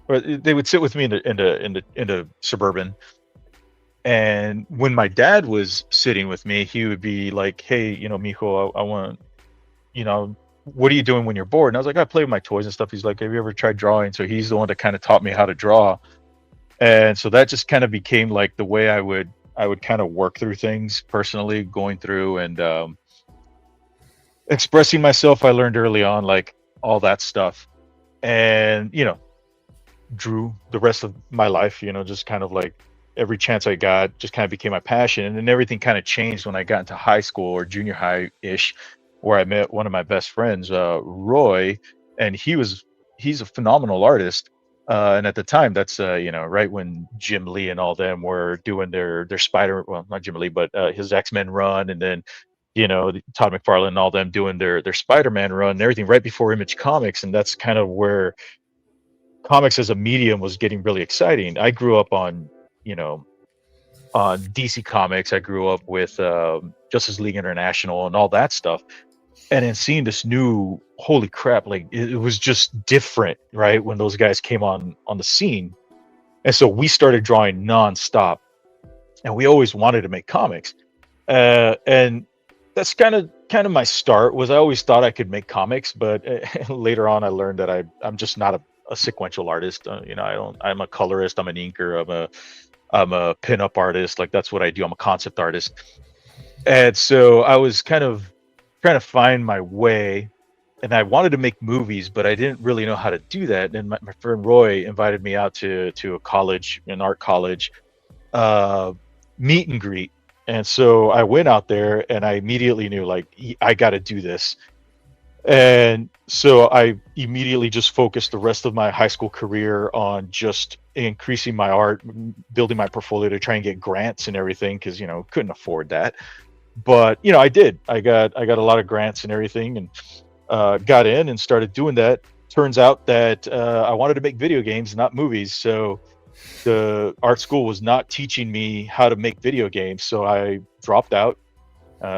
or they would sit with me in the Suburban. And when my dad was sitting with me, he would be like, "Hey, mijo, I want, what are you doing when you're bored?" And I was like, "I play with my toys and stuff." He's like, "Have you ever tried drawing?" So he's the one that kind of taught me how to draw. And so that just kind of became like the way I would kind of work through things personally, going through and expressing myself. I learned early on, like all that stuff, and drew the rest of my life, just kind of like every chance I got just kind of became my passion. And then everything kind of changed when I got into high school or junior high-ish, where I met one of my best friends, Roy, and he's a phenomenal artist. And at the time, that's right when Jim Lee and all them were doing their Spider, well, not Jim Lee, but his X-Men run, and then Todd McFarlane and all them doing their Spider-Man run and everything right before Image Comics. And that's kind of where comics as a medium was getting really exciting. I grew up on DC Comics. I grew up with Justice League International and all that stuff. And then seeing this new, holy crap, like it was just different, right? When those guys came on the scene. And so we started drawing nonstop, and we always wanted to make comics. And that's kind of my start. Was I always thought I could make comics, but later on I learned that I'm just not a sequential artist. I'm a colorist, I'm an inker, I'm a pinup artist. Like that's what I do. I'm a concept artist. And so I was kind of trying to find my way, and I wanted to make movies, but I didn't really know how to do that. And my friend Roy invited me out to a college, an art college, meet and greet. And so I went out there, and I immediately knew, like, I got to do this. And so I immediately just focused the rest of my high school career on just increasing my art, building my portfolio to try and get grants and everything, because couldn't afford that. But I did. I got a lot of grants and everything, and got in and started doing that. Turns out that I wanted to make video games, not movies. So the art school was not teaching me how to make video games. So I dropped out,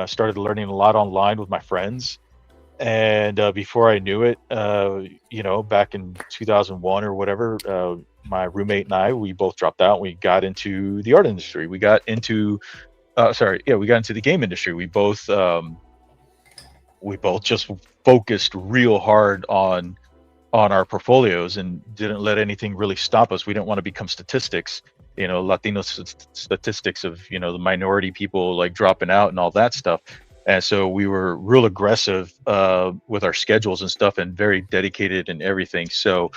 started learning a lot online with my friends. And before I knew it, back in 2001 or whatever, my roommate and I, we both dropped out. We got into the art industry. We got into we got into the game industry. We both just focused real hard on our portfolios and didn't let anything really stop us. We didn't want to become statistics, Latino statistics of, the minority people like dropping out and all that stuff. And so we were real aggressive with our schedules and stuff, and very dedicated and everything. So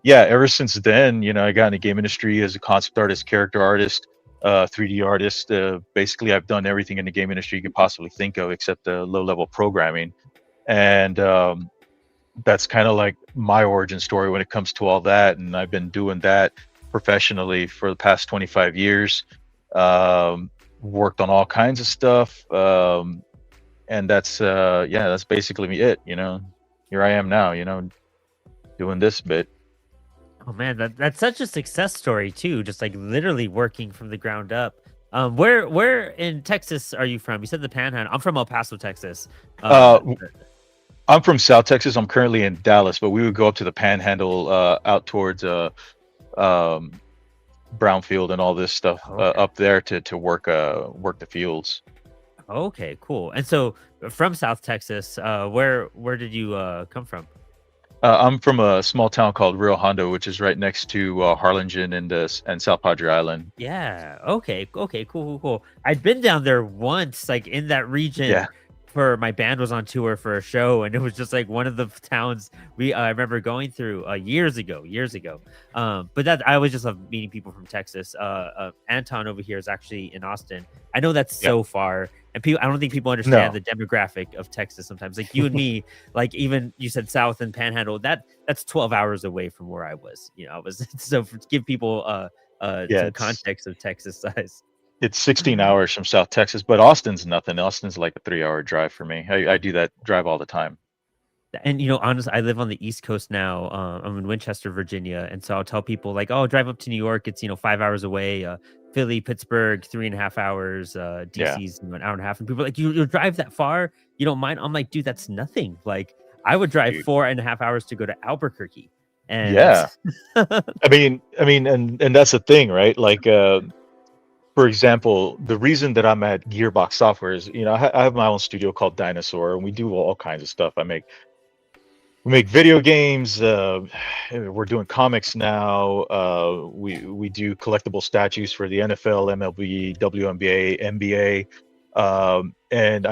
yeah, ever since then, I got in the game industry as a concept artist, character artist, 3D artist. Basically, I've done everything in the game industry you could possibly think of, except the low-level programming. And that's kind of like my origin story when it comes to all that. And I've been doing that professionally for the past 25 years. Worked on all kinds of stuff. And that's that's basically it. Here I am now, doing this bit. Oh man, that's such a success story too. Just like literally working from the ground up. Where in Texas are you from? You said the Panhandle. I'm from El Paso, Texas. I'm from South Texas. I'm currently in Dallas, but we would go up to the Panhandle, out towards Brownfield and all this stuff up there to work the fields. Okay, cool. And so from South Texas, where did you come from? I'm from a small town called Rio Hondo, which is right next to Harlingen and South Padre Island. Yeah. Okay. Cool. I'd been down there once, like in that region. Yeah. For my band was on tour for a show, and it was just like one of the towns I remember going through years ago. But that I always just love meeting people from Texas. Anton over here is actually in Austin. I know that's so far, and I don't think people understand the demographic of Texas sometimes. Like you and me, like even you said South and Panhandle, that's 12 hours away from where I was. I was so to give people some context of Texas size. It's 16 hours from South Texas, but Austin's nothing. Austin's like a 3-hour drive for me. I do that drive all the time. And honestly, I live on the East Coast now. I'm in Winchester, Virginia, and so I'll tell people like, "Oh, drive up to New York. It's 5 hours away. Philly, Pittsburgh, 3.5 hours. DC's an hour and a half." And people are like, "You'll drive that far? You don't mind?" I'm like, "Dude, that's nothing. Like, I would drive 4.5 hours to go to Albuquerque." And yeah, I mean, and that's the thing, right? Like, for example, the reason that I'm at Gearbox Software is, I have my own studio called Dinosaur, and we do all kinds of stuff. We make video games. We're doing comics now. We do collectible statues for the NFL, MLB, WNBA, NBA, and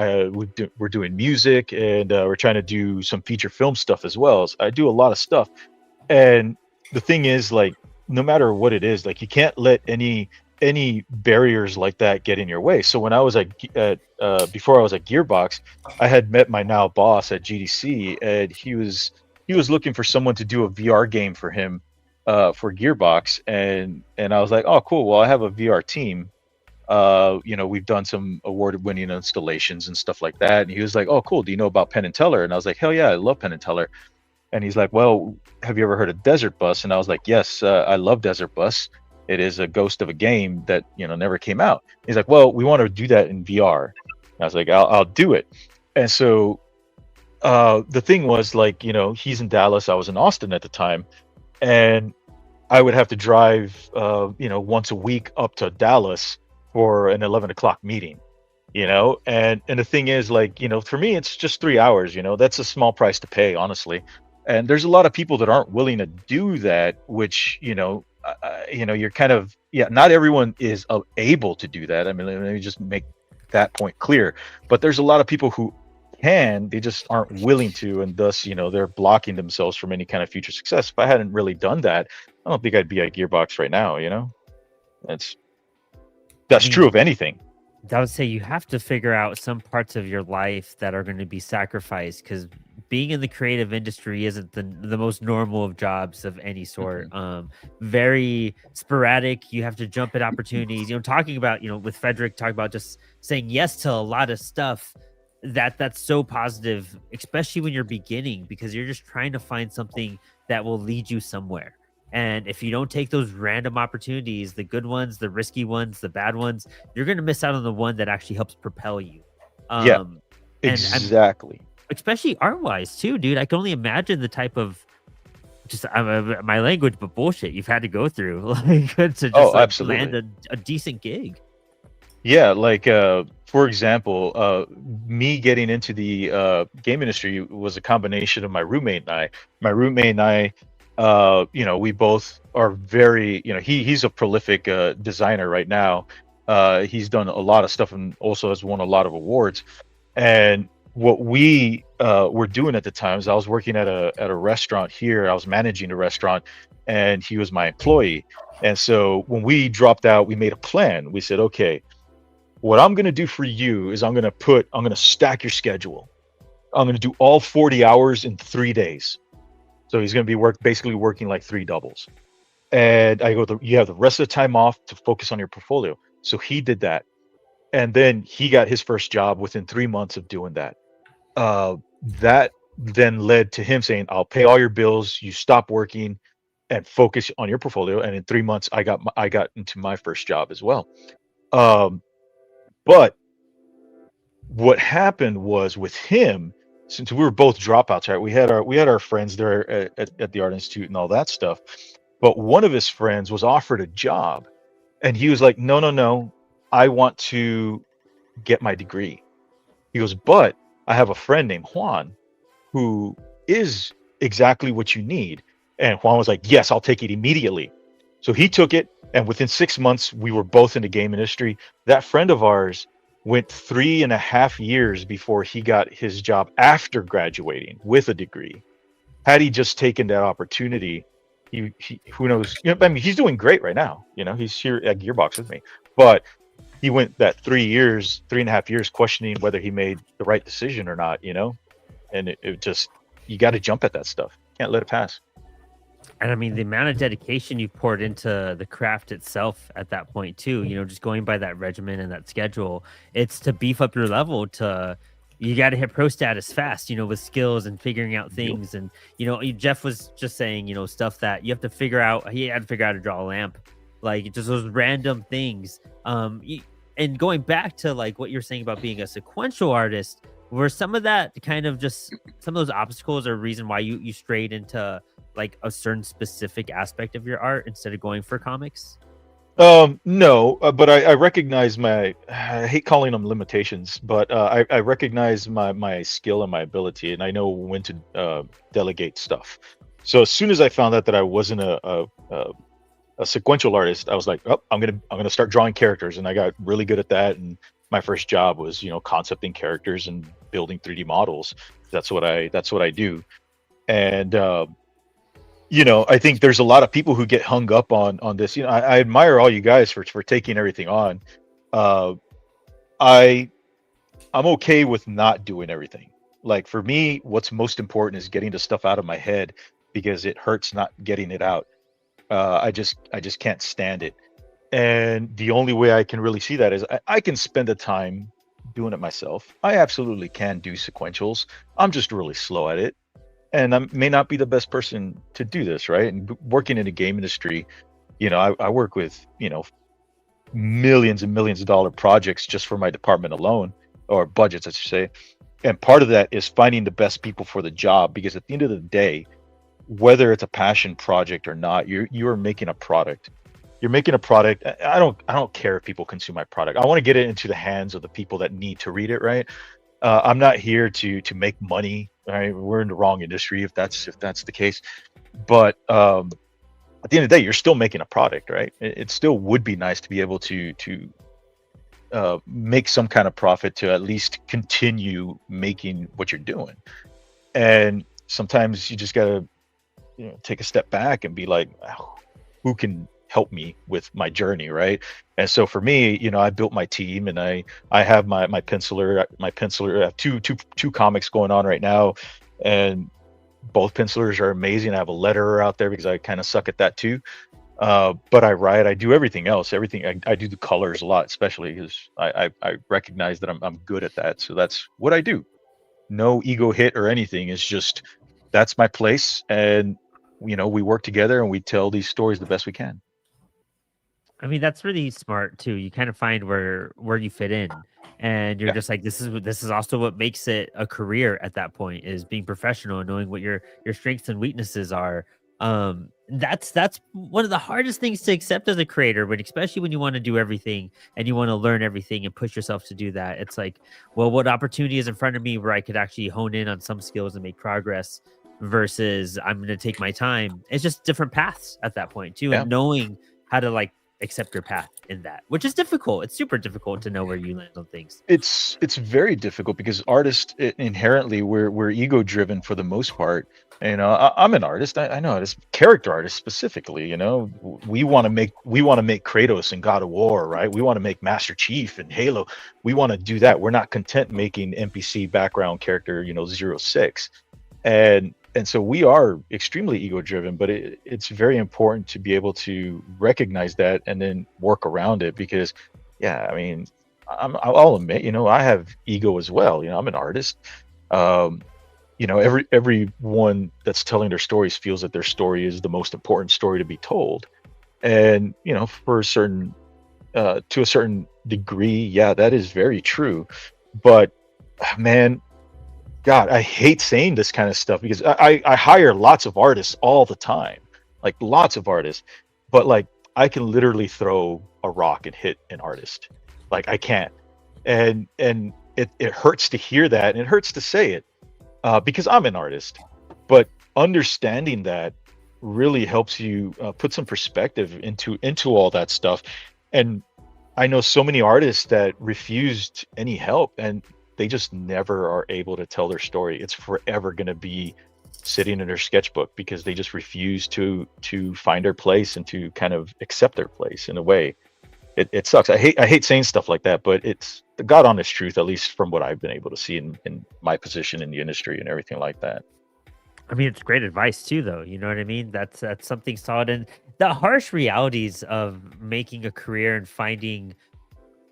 we're doing music, and we're trying to do some feature film stuff as well. So I do a lot of stuff, and the thing is, like, no matter what it is, like, you can't let any barriers like that get in your way. So when I was before I was at Gearbox, I had met my now boss at GDC, and he was looking for someone to do a VR game for him for Gearbox, and I was like, oh cool, well I have a VR team. We've done some award-winning installations and stuff like that. And he was like, oh cool, do you know about Penn and Teller? And I was like, hell yeah, I love Penn and Teller. And he's like, well, have you ever heard of Desert Bus? And I was like, yes, I love Desert Bus. It is a ghost of a game that never came out. He's like, well, we want to do that in VR. And I was like, I'll do it. And so the thing was, like, he's in Dallas, I was in Austin at the time, and I would have to drive once a week up to Dallas for an 11 o'clock meeting. And the thing is, like, for me it's just 3 hours. That's a small price to pay, honestly. And there's a lot of people that aren't willing to do that, which you're kind of, not everyone is able to do that. I mean, let me just make that point clear. But there's a lot of people who can, they just aren't willing to, and thus, they're blocking themselves from any kind of future success. If I hadn't really done that, I don't think I'd be at Gearbox right now. That's true of anything. I would say you have to figure out some parts of your life that are going to be sacrificed, because being in the creative industry isn't the most normal of jobs of any sort. Very sporadic. You have to jump at opportunities. Talking about, with Frederick, talking about just saying yes to a lot of stuff. That's so positive, especially when you're beginning, because you're just trying to find something that will lead you somewhere. And if you don't take those random opportunities, the good ones, the risky ones, the bad ones, you're going to miss out on the one that actually helps propel you. Exactly. Especially art-wise too, dude. I can only imagine the type of my language, but bullshit you've had to go through, like, to just absolutely. land a decent gig. Yeah, like for example, me getting into the game industry was a combination of my roommate and I. My roommate and I, we both are very, he's a prolific designer right now. He's done a lot of stuff and also has won a lot of awards. And what we were doing at the time is I was working at a restaurant here. I was managing a restaurant, and he was my employee. And so when we dropped out, we made a plan. We said, okay, what I'm going to do for you is I'm going to stack your schedule. I'm going to do all 40 hours in 3 days. So he's going to be basically working like 3 doubles. And I go, you have the rest of the time off to focus on your portfolio. So he did that. And then he got his first job within 3 months of doing that. That then led to him saying, I'll pay all your bills. You stop working and focus on your portfolio. And in 3 months, I got into my first job as well. But what happened was with him, since we were both dropouts, right? We had our friends there at the Art Institute and all that stuff. But one of his friends was offered a job, and he was like, no, I want to get my degree. He goes, but I have a friend named Juan who is exactly what you need. And Juan was like, yes, I'll take it immediately. So he took it, and within 6 months, we were both in the game industry. That friend of ours went 3.5 years before he got his job after graduating with a degree. Had he just taken that opportunity, he who knows? You know, I mean, he's doing great right now. You know, he's here at Gearbox with me, but he went that 3.5 years questioning whether he made the right decision or not. You know, and it just, you got to jump at that stuff. Can't let it pass. And I mean, the amount of dedication you poured into the craft itself at that point too, you know, just going by that regimen and that schedule, it's to beef up your level to, you got to hit pro status fast, you know, with skills and figuring out things. And, you know, Jeff was just saying, you know, stuff that you have to figure out. He had to figure out how to draw a lamp, like just those random things. And going back to like what you're saying about being a sequential artist, were some of that kind of just some of those obstacles or reason why you strayed into like a certain specific aspect of your art instead of going for comics? No, but I recognize I hate calling them limitations, but I recognize my skill and my ability, and I know when to delegate stuff. So as soon as I found out that I wasn't a sequential artist, I was like, oh, I'm gonna start drawing characters, and I got really good at that. And my first job was, you know, concepting characters and building 3D models. That's what I do. And you know, I think there's a lot of people who get hung up on this. You know, I admire all you guys for taking everything on. I'm okay with not doing everything. Like for me, what's most important is getting the stuff out of my head, because it hurts not getting it out. I just can't stand it. And the only way I can really see that is I can spend the time doing it myself. I absolutely can do sequentials. I'm just really slow at it. And I may not be the best person to do this, right? And working in the game industry, you know, I work with, you know, millions and millions of dollar projects just for my department alone, or budgets, I should say. And part of that is finding the best people for the job, because at the end of the day, whether it's a passion project or not, you are making a product. You're making a product. I don't care if people consume my product. I want to get it into the hands of the people that need to read it, right? I'm not here to make money. Right? We're in the wrong industry if that's the case. But at the end of the day, you're still making a product, right? It still would be nice to be able to make some kind of profit to at least continue making what you're doing. And sometimes you just gotta, you know, take a step back and be like, who can help me with my journey, right? And so for me, you know, I built my team, and I have my penciler. I have two comics going on right now, and both pencilers are amazing. I have a letterer out there because I kind of suck at that too. But I write, I do everything else. I do the colors a lot, especially because I recognize that I'm good at that. So that's what I do. No ego hit or anything. It's just, that's my place, and you know, we work together and we tell these stories the best we can. I mean, that's really smart too. You kind of find where you fit in, and you're just like, this is also what makes it a career at that point, is being professional and knowing what your strengths and weaknesses are. That's one of the hardest things to accept as a creator, but especially when you want to do everything and you want to learn everything and push yourself to do that. It's like, well, what opportunity is in front of me where I could actually hone in on some skills and make progress, versus I'm going to take my time. It's just different paths at that point too. And knowing how to like accept your path in that, which is difficult. It's super difficult to know where you land on things. It's very difficult because artists inherently we're ego driven for the most part. You know, I'm an artist. I know this character artist specifically. You know, we want to make Kratos in God of War, right? We want to make Master Chief in Halo. We want to do that. We're not content making NPC background character, 06. And so we are extremely ego driven, but it's very important to be able to recognize that and then work around it because, yeah, I mean, I'll admit, I have ego as well. I'm an artist. Everyone that's telling their stories feels that their story is the most important story to be told. And, for a certain, to a certain degree, yeah, that is very true. But man, God, I hate saying this kind of stuff because I hire lots of artists all the time, like lots of artists, but like I can literally throw a rock and hit an artist. Like I can't. And it hurts to hear that, and it hurts to say it because I'm an artist. But understanding that really helps you put some perspective into all that stuff. And I know so many artists that refused any help, and they just never are able to tell their story. It's forever going to be sitting in their sketchbook because they just refuse to find their place and to kind of accept their place in a way. It sucks. I hate saying stuff like that, but it's the God honest truth, at least from what I've been able to see in my position in the industry and everything like that. I mean, it's great advice too, though. You know what I mean? That's something solid. And the harsh realities of making a career and finding,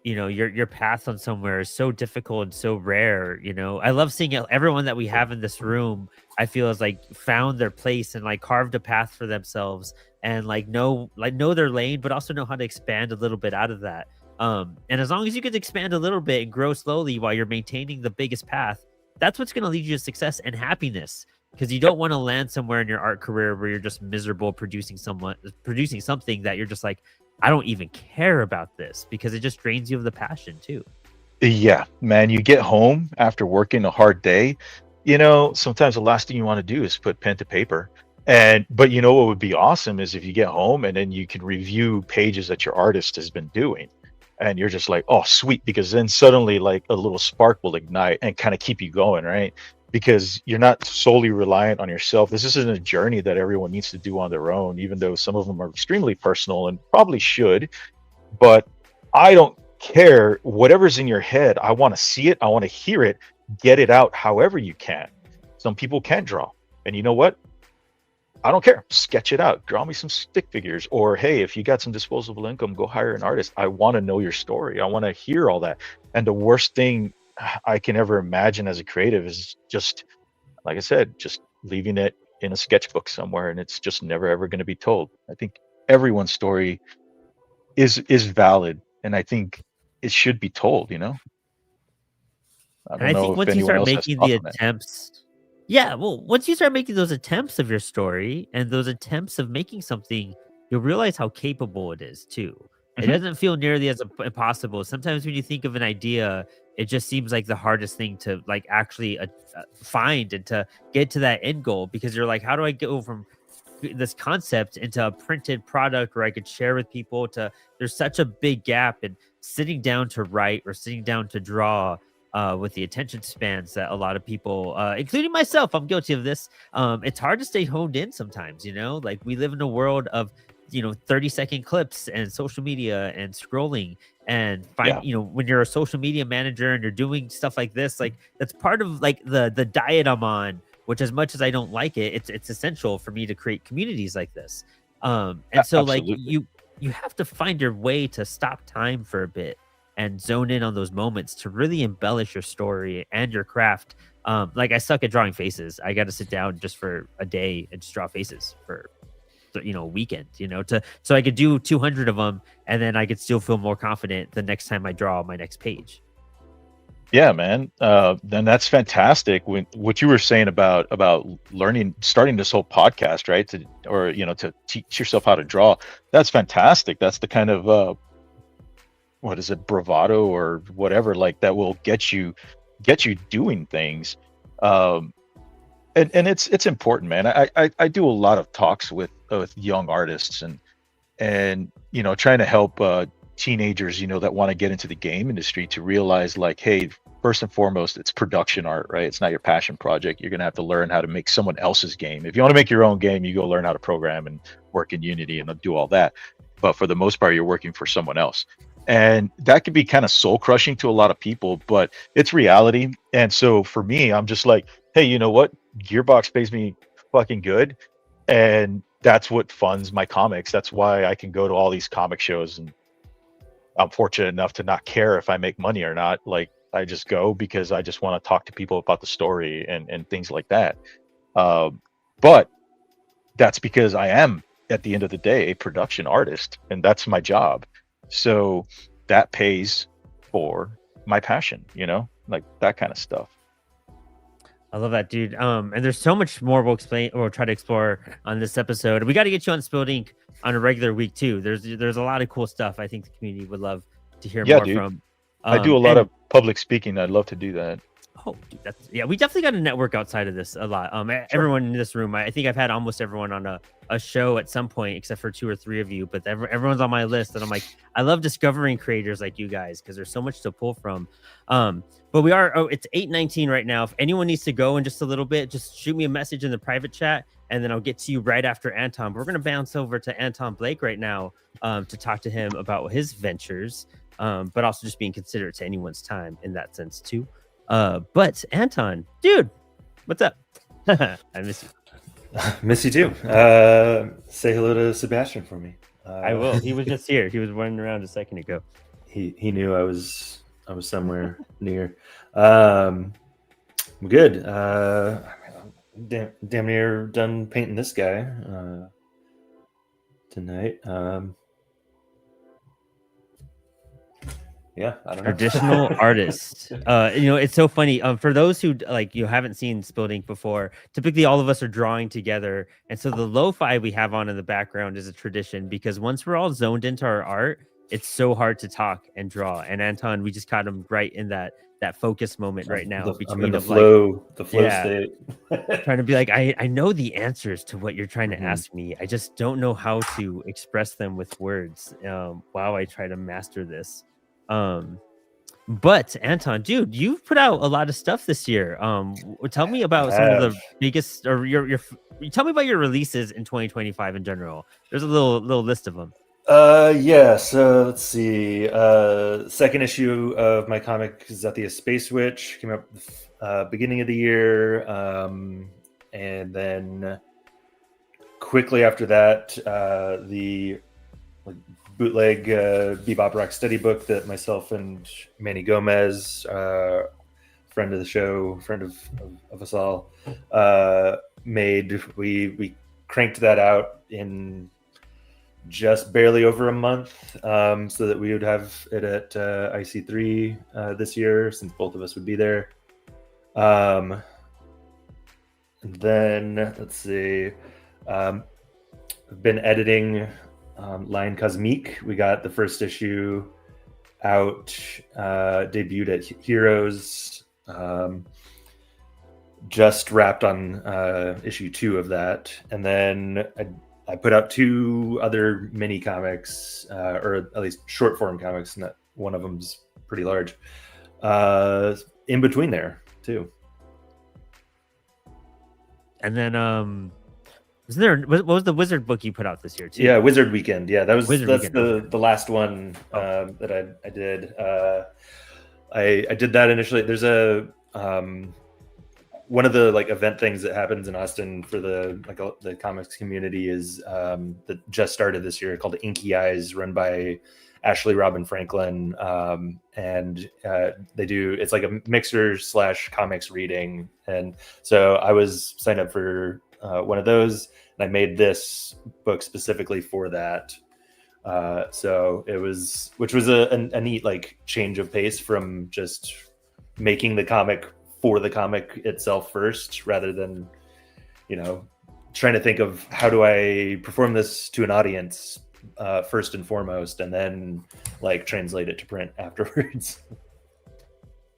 your path on somewhere is so difficult and so rare. I love seeing everyone that we have in this room. I feel has like found their place and like carved a path for themselves and know their lane, but also know how to expand a little bit out of that. And as long as you can expand a little bit and grow slowly while you're maintaining the biggest path, that's what's going to lead you to success and happiness. Because you don't want to land somewhere in your art career where you're just miserable producing something that you're just like, I don't even care about this, because it just drains you of the passion too. Yeah, man, you get home after working a hard day, sometimes the last thing you want to do is put pen to paper. But what would be awesome is if you get home and then you can review pages that your artist has been doing. And you're just like, oh, sweet, because then suddenly like a little spark will ignite and kind of keep you going, right? Because you're not solely reliant on yourself. This isn't a journey that everyone needs to do on their own, even though some of them are extremely personal and probably should. But I don't care. Whatever's in your head, I want to see it. I want to hear it. Get it out however you can. Some people can't draw. And you know what? I don't care. Sketch it out. Draw me some stick figures. Or, hey, if you got some disposable income, go hire an artist. I want to know your story. I want to hear all that. And the worst thing I can ever imagine as a creative is just, like I said, just leaving it in a sketchbook somewhere, and it's just never ever going to be told. I think everyone's story is valid, and I think it should be told. I don't and I know think if once you anyone start else has making thought the on that. attempts, yeah, well, once you start making those attempts of your story and those attempts of making something, you'll realize how capable it is too. It Mhm. doesn't feel nearly as impossible. Sometimes when you think of an idea, it just seems like the hardest thing to like actually find and to get to that end goal, because you're like, how do I go from this concept into a printed product where I could share with people? There's such a big gap, and sitting down to write or sitting down to draw with the attention spans that a lot of people, including myself, I'm guilty of this. It's hard to stay honed in sometimes, like we live in a world of 30-second clips and social media and scrolling, and when you're a social media manager and you're doing stuff like this, like that's part of like the diet I'm on, which, as much as I don't like it, it's essential for me to create communities like this. And so like you have to find your way to stop time for a bit and zone in on those moments to really embellish your story and your craft. Like I suck at drawing faces. I got to sit down just for a day and just draw faces for a weekend, so I could do 200 of them, and then I could still feel more confident the next time I draw my next page. Yeah, man. Then that's fantastic. What you were saying about starting this whole podcast, right? To teach yourself how to draw. That's fantastic. That's the kind of what is it, bravado or whatever, like that will get you doing things. And it's important, man. I do a lot of talks with young artists, and and trying to help teenagers that want to get into the game industry to realize, like, hey, first and foremost, it's production art, right? It's not your passion project. You're gonna have to learn how to make someone else's game. If you want to make your own game, you go learn how to program and work in Unity and do all that, but for the most part, you're working for someone else. And that can be kind of soul crushing to a lot of people, but it's reality. And so for me, I'm just like, hey, you know what? Gearbox pays me fucking good, and that's what funds my comics. That's why I can go to all these comic shows, and I'm fortunate enough to not care if I make money or not. Like, I just go because I just want to talk to people about the story and things like that. But that's because I am, at the end of the day, a production artist, and that's my job. So that pays for my passion, like that kind of stuff. I love that, dude. And there's so much more we'll explain or try to explore on this episode. We got to get you on Spilled Ink on a regular week too. There's a lot of cool stuff I think the community would love to hear more dude. from. I do a lot of public speaking. I'd love to do that. Oh, dude, we definitely got to network outside of this a lot. Everyone in this room, I think I've had almost everyone on a show at some point, except for 2 or 3 of you. But everyone's on my list, and I'm like, I love discovering creators like you guys because there's so much to pull from. But we are. Oh, it's 8:19 right now. If anyone needs to go in just a little bit, just shoot me a message in the private chat, and then I'll get to you right after Anton. But we're gonna bounce over to Anton Blake right now to talk to him about his ventures, but also just being considerate to anyone's time in that sense too. But Anton, dude, what's up? I miss you. Miss you too. Say hello to Sebastian for me. I will. He was just here. He was running around a second ago. He knew I was somewhere near. I'm good. Damn near done painting this guy tonight. Yeah, I don't know. Traditional artist. It's so funny. For those who haven't seen Spilled Ink before, typically all of us are drawing together, and so the lo-fi we have on in the background is a tradition because once we're all zoned into our art, it's so hard to talk and draw. And Anton, we just caught him right in that focus moment right now. I'm in the flow state. Trying to be like, I know the answers to what you're trying to ask me. I just don't know how to express them with words. While I try to master this. But Anton, dude, you've put out a lot of stuff this year. Tell me about some of the biggest, or tell me about your releases in 2025 in general. There's a little list of them. Yeah, so let's see. Second issue of my comic Zethia Space Witch came out beginning of the year. And then quickly after that, the bootleg Bebop Rocksteady book that myself and Manny Gomez, friend of the show, friend of us all, made. We cranked that out in just barely over a month, so that we would have it at IC3 this year, since both of us would be there. And then let's see, I've been editing Line Cosmique. We got the first issue out, debuted at Heroes, just wrapped on issue 2 of that, and then I put out 2 other mini comics, or at least short form comics, and one of them's pretty large, in between there too. And then what was the Wizard book you put out this year too? Yeah, Wizard Weekend. Yeah, that's Weekend. the last one that I did. I did that initially. There's a one of the event things that happens in Austin for the comics community is that just started this year, called Inky Eyes, run by Ashley Robin Franklin, and it's like a mixer / comics reading, and so I was signed up for one of those, and I made this book specifically for that. So it was, which was a neat change of pace from just making the comic for the comic itself first, rather than trying to think of how do I perform this to an audience first and foremost, and then translate it to print afterwards.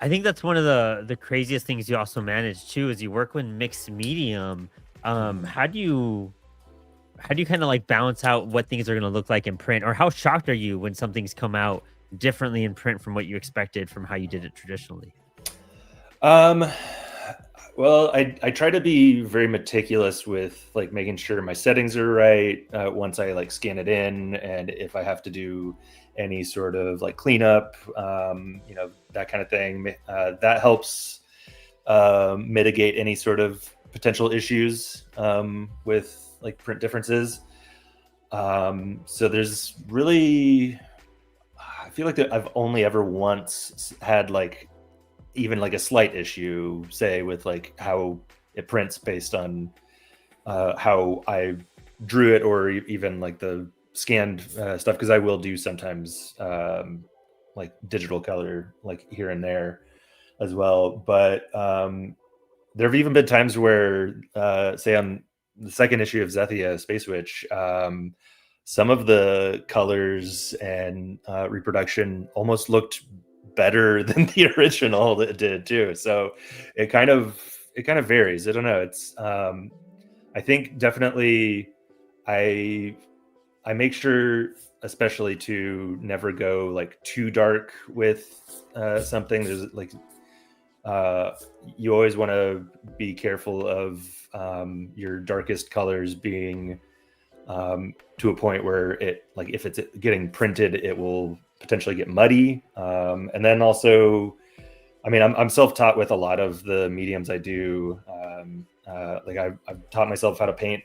I think that's one of the craziest things you also manage too, is you work with mixed medium. How do you how do you kind of like balance out what things are going to look like in print, or how shocked are you when something's come out differently in print from what you expected from how you did it traditionally? Well, I try to be very meticulous with like making sure my settings are right once I like scan it in, and if I have to do any sort of like cleanup, that kind of thing, that helps mitigate any sort of potential issues with like print differences. So there's really, I feel like that I've only ever once had like even like a slight issue, say with like how it prints based on how I drew it, or even like the scanned stuff, because I will do sometimes like digital color like here and there as well. But there have even been times where say on the second issue of Zethia Space Witch, some of the colors and reproduction almost looked better than the original that did too. So it kind of varies. I don't know. It's I think definitely I make sure, especially to never go like too dark with something. There's like you always want to be careful of your darkest colors being to a point where it, like if it's getting printed, it will potentially get muddy. And then also, I mean, I'm self-taught with a lot of the mediums I do. Like I've taught myself how to paint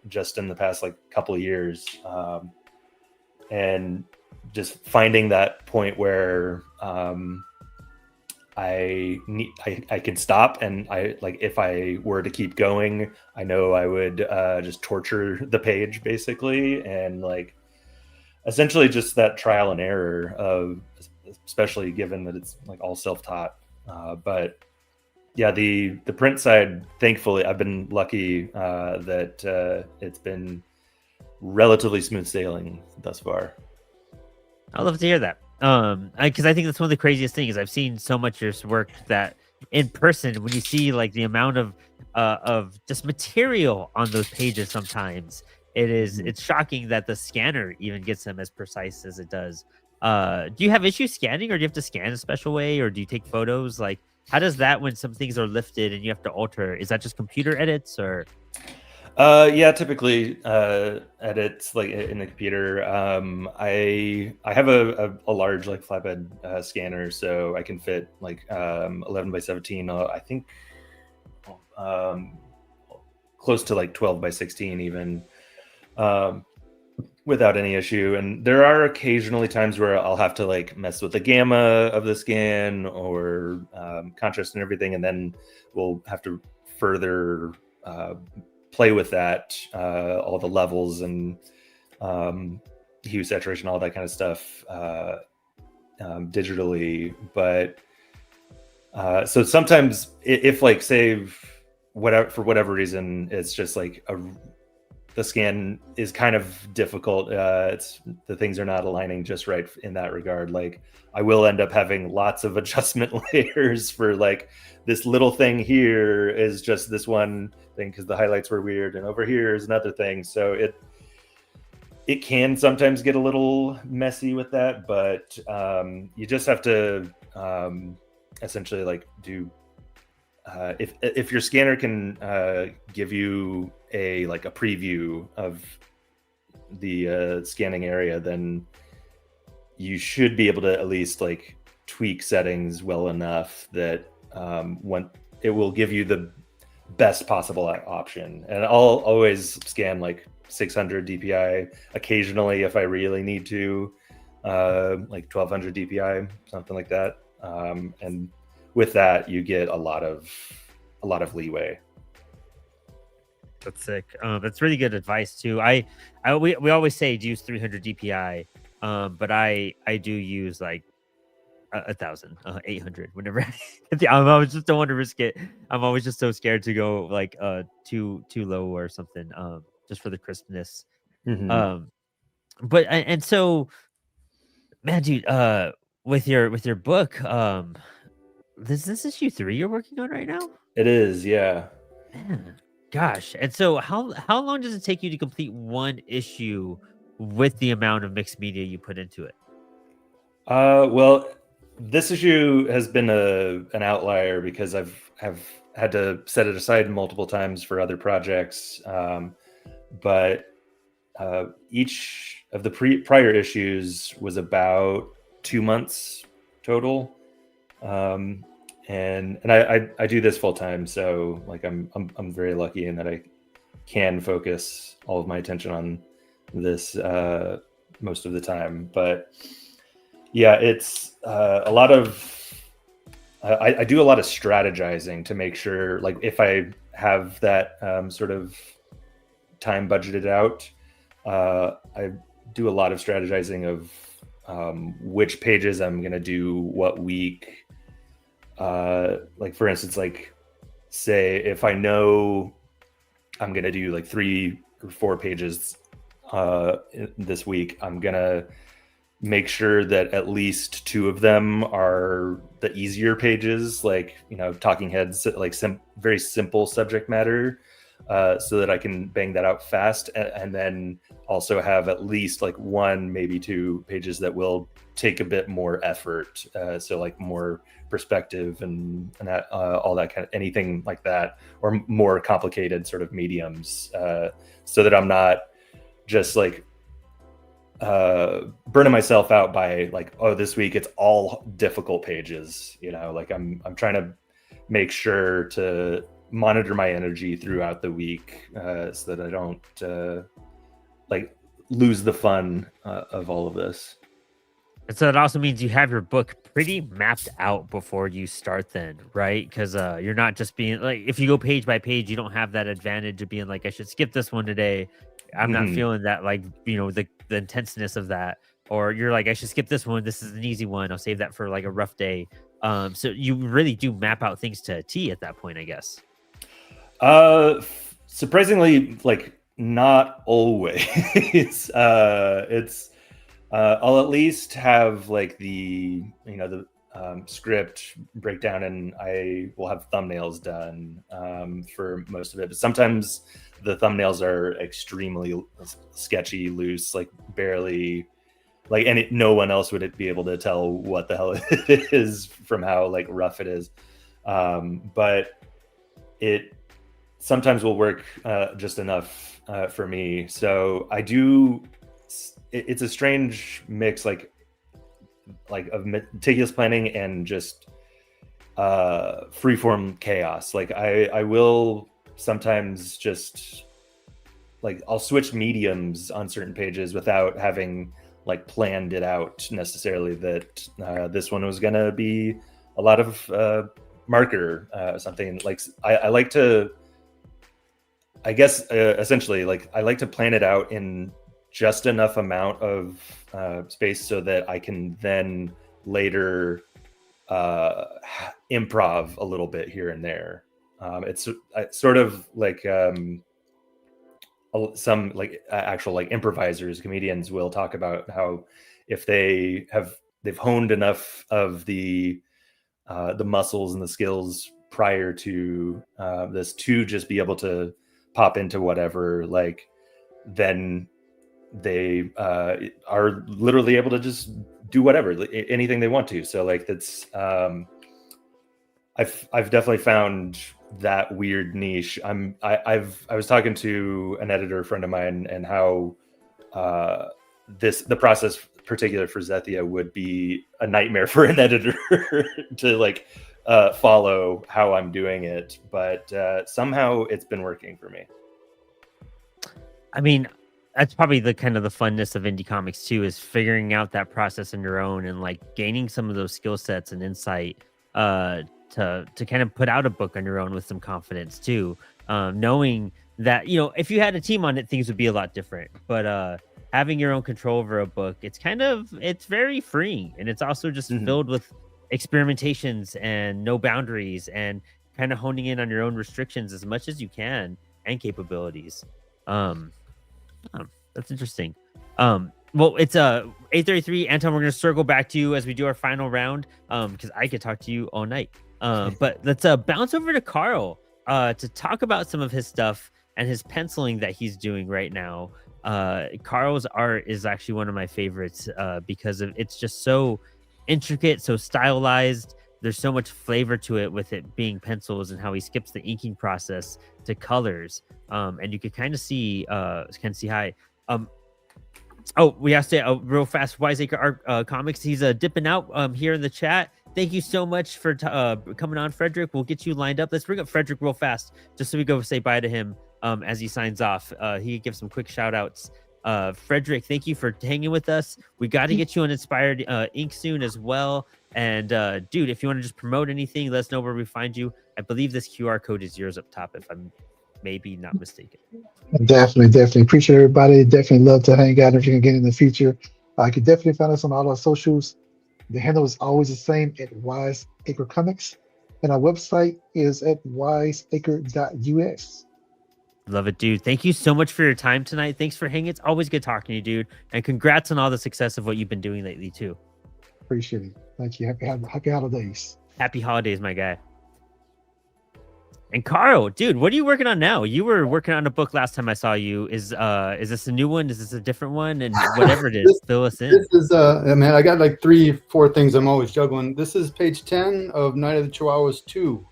just in the past like couple of years, and just finding that point where I can stop, and I like, if I were to keep going, I know I would just torture the page basically, and like essentially just that trial and error of, especially given that it's like all self-taught. But yeah, the print side, thankfully I've been lucky that it's been relatively smooth sailing thus far. I love to hear that. Because I think that's one of the craziest things. I've seen so much of your work that in person, when you see like the amount of just material on those pages, sometimes it's shocking that the scanner even gets them as precise as it does. Do you have issues scanning, or do you have to scan a special way, or do you take photos? Like, how does that, when some things are lifted and you have to alter, is that just computer edits, or? Yeah, typically edits like in the computer. I have a large like flatbed scanner, so I can fit like 11 by 17. I think close to like 12 by 16 even, without any issue. And there are occasionally times where I'll have to like mess with the gamma of the scan, or contrast and everything, and then we'll have to further play with that, all the levels and hue, saturation, all that kind of stuff digitally. But so sometimes if like, say, whatever, for whatever reason, it's just like the scan is kind of difficult, it's, the things are not aligning just right in that regard, like I will end up having lots of adjustment layers for like, this little thing here is just this one thing because the highlights were weird, and over here is another thing. So it can sometimes get a little messy with that, but you just have to essentially like do if your scanner can give you a preview of the scanning area, then you should be able to at least like tweak settings well enough that when it will give you the best possible option. And I'll always scan like 600 DPI occasionally if I really need to, like 1200 DPI, something like that. And with that, you get a lot of leeway. That's sick. That's really good advice too. We always say use 300 DPI, but I do use like 1,000, 800 whenever. I always just don't want to risk it. I'm always just so scared to go like too low or something, just for the crispness. Mm-hmm. But and so, man, dude, with your book, this issue 3 you're working on right now? It is, yeah. Man, Gosh. And so how long does it take you to complete one issue with the amount of mixed media you put into it? Well, this issue has been an outlier because I've had to set it aside multiple times for other projects. But each of the prior issues was about 2 months total. And I do this full time, so like I'm very lucky in that I can focus all of my attention on this most of the time. But yeah, it's a lot of I do a lot of strategizing to make sure, like, if I have that sort of time budgeted out, I do a lot of strategizing of which pages I'm going to do what week. Like, for instance, like, say if I know I'm going to do like 3 or 4 pages this week, I'm going to make sure that at least 2 of them are the easier pages, like, you know, talking heads, like very simple subject matter, so that I can bang that out fast, and then also have at least like 1, maybe 2 pages that will take a bit more effort, so like more perspective and that, all that kind of, anything like that, or more complicated sort of mediums, so that I'm not just like burning myself out by like, oh, this week it's all difficult pages, you know. Like I'm trying to make sure to monitor my energy throughout the week, so that I don't like lose the fun of all of this. And so it also means you have your book pretty mapped out before you start then, right? Because you're not just being like, if you go page by page, you don't have that advantage of being like, I should skip this one today. I'm not feeling that, like, you know, the intenseness of that. Or you're like, I should skip this one. This is an easy one. I'll save that for like a rough day. So you really do map out things to a T at that point, I guess. Surprisingly, like, not always. It's I'll at least have like the, you know, the script breakdown, and I will have thumbnails done for most of it. But sometimes the thumbnails are extremely sketchy, loose, like barely, like, and no one else would be able to tell what the hell it is from how like rough it is. But it sometimes will work just enough for me. So I do. It's a strange mix, like of meticulous planning and just freeform chaos. Like I will sometimes just like, I'll switch mediums on certain pages without having like planned it out necessarily, that this one was gonna be a lot of marker, something like, I like to, I guess, essentially, like, I like to plan it out in just enough amount of space so that I can then later improv a little bit here and there. It's sort of like some like actual like improvisers, comedians will talk about how if they've honed enough of the muscles and the skills prior to this to just be able to pop into whatever, like, then they are literally able to just do whatever, anything they want to. So like, that's I've definitely found that weird niche. I was talking to an editor friend of mine, and how the process particular for Zethia would be a nightmare for an editor to like follow how I'm doing it, but somehow it's been working for me. I mean, that's probably the kind of the funness of indie comics too, is figuring out that process on your own and like gaining some of those skill sets and insight to kind of put out a book on your own with some confidence too. Knowing that, you know, if you had a team on it, things would be a lot different. But having your own control over a book, it's very freeing, and it's also just filled with experimentations and no boundaries, and kind of honing in on your own restrictions as much as you can and capabilities. That's interesting. Well, it's 8:33. Anton, we're gonna circle back to you as we do our final round, because I could talk to you all night. But let's bounce over to Carl. to talk about some of his stuff and his penciling that he's doing right now. Carl's art is actually one of my favorites because it's just so intricate, so stylized. There's so much flavor to it with it being pencils and how he skips the inking process to colors. And you could kind of see, hi. Oh, we have to say real fast, Wiseacre Art Comics. He's dipping out here in the chat. Thank you so much for coming on, Frederick. We'll get you lined up. Let's bring up Frederick real fast, just so we go say bye to him as he signs off. He gives some quick shout outs. Frederick, thank you for hanging with us. We got to get you on Inspired Ink soon as well. And dude, if you want to just promote anything, let us know where we find you. I believe this QR code is yours up top, if I'm maybe not mistaken. Definitely appreciate everybody. Definitely love to hang out if you can get in the future. You can definitely find us on all our socials. The handle is always the same at Wiseacre Comics, and our website is at wiseacre.us. Love it, dude. Thank you so much for your time tonight. Thanks for hanging. It's always good talking to you, dude. And congrats on all the success of what you've been doing lately, too. Appreciate it. Thank you. Happy holidays. Happy holidays, my guy. And Carl, dude, what are you working on now? You were working on a book last time I saw you. Is this a new one? Is this a different one? And whatever it is, fill us in. This is man, I got like 3-4 things I'm always juggling. This is page 10 of Night of the Chihuahuas 2.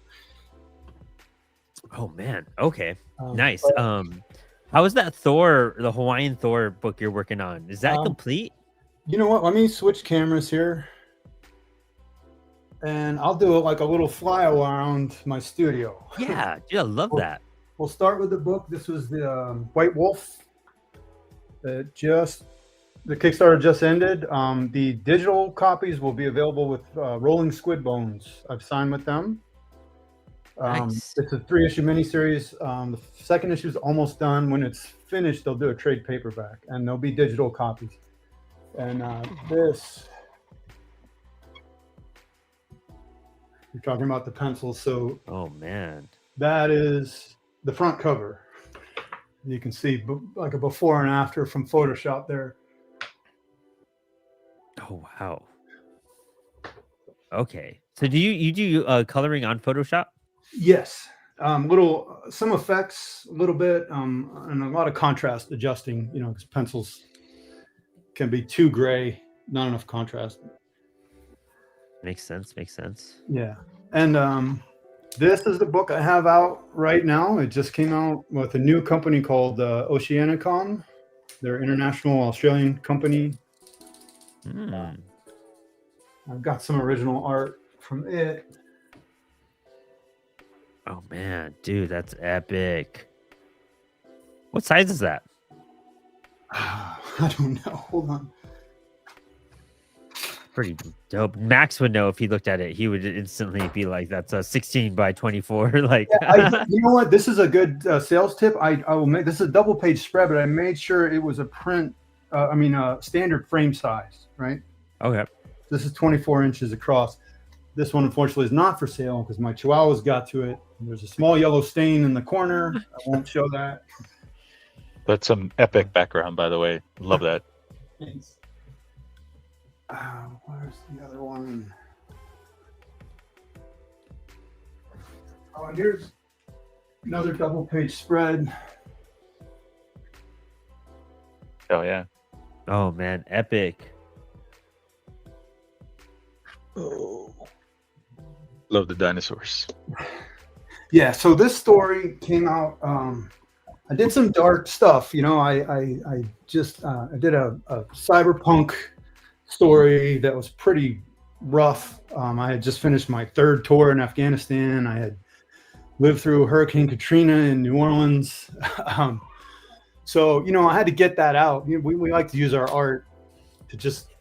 Oh man. Okay. Nice. How is that Thor, the Hawaiian Thor book you're working on? Is that complete? You know what? Let me switch cameras here. And I'll do like a little fly around my studio. Yeah, dude, I love that. We'll start with the book. This was the White Wolf. The Kickstarter just ended. The digital copies will be available with Rolling Squid Bones. I've signed with them. Nice. It's a 3-issue miniseries. The second issue is almost done. When it's finished, they'll do a trade paperback, and there'll be digital copies. And this. You're talking about the pencils, so oh man, that is the front cover. You can see like a before and after from Photoshop there. Oh wow. Okay, so do you do coloring on Photoshop? Yes, some effects, a little bit, and a lot of contrast adjusting. You know, because pencils can be too gray, not enough contrast. Makes sense. Yeah. And this is the book I have out right now. It just came out with a new company called Oceanicon. They're an international Australian company. I've got some original art from it. Oh man, dude, that's epic. What size is that? I don't know. Hold on. Pretty dope. Max would know if he looked at it. He would instantly be like, "That's a 16 by 24." Like, yeah, you know what? This is a good sales tip. I will make this is a double page spread, but I made sure it was a print. Standard frame size, right? Okay. This is 24 inches across. This one, unfortunately, is not for sale because my Chihuahuas got to it. There's a small yellow stain in the corner. I won't show that. That's some epic background, by the way. Love that. Thanks. Where's the other one? Oh, and here's another double page spread. Oh yeah. Oh man, epic. Oh. Love the dinosaurs. Yeah, so this story came out. I did some dark stuff. You know, I did a cyberpunk story that was pretty rough. I had just finished my 3rd tour in Afghanistan. I had lived through Hurricane Katrina in New Orleans. So, you know, I had to get that out. We like to use our art to just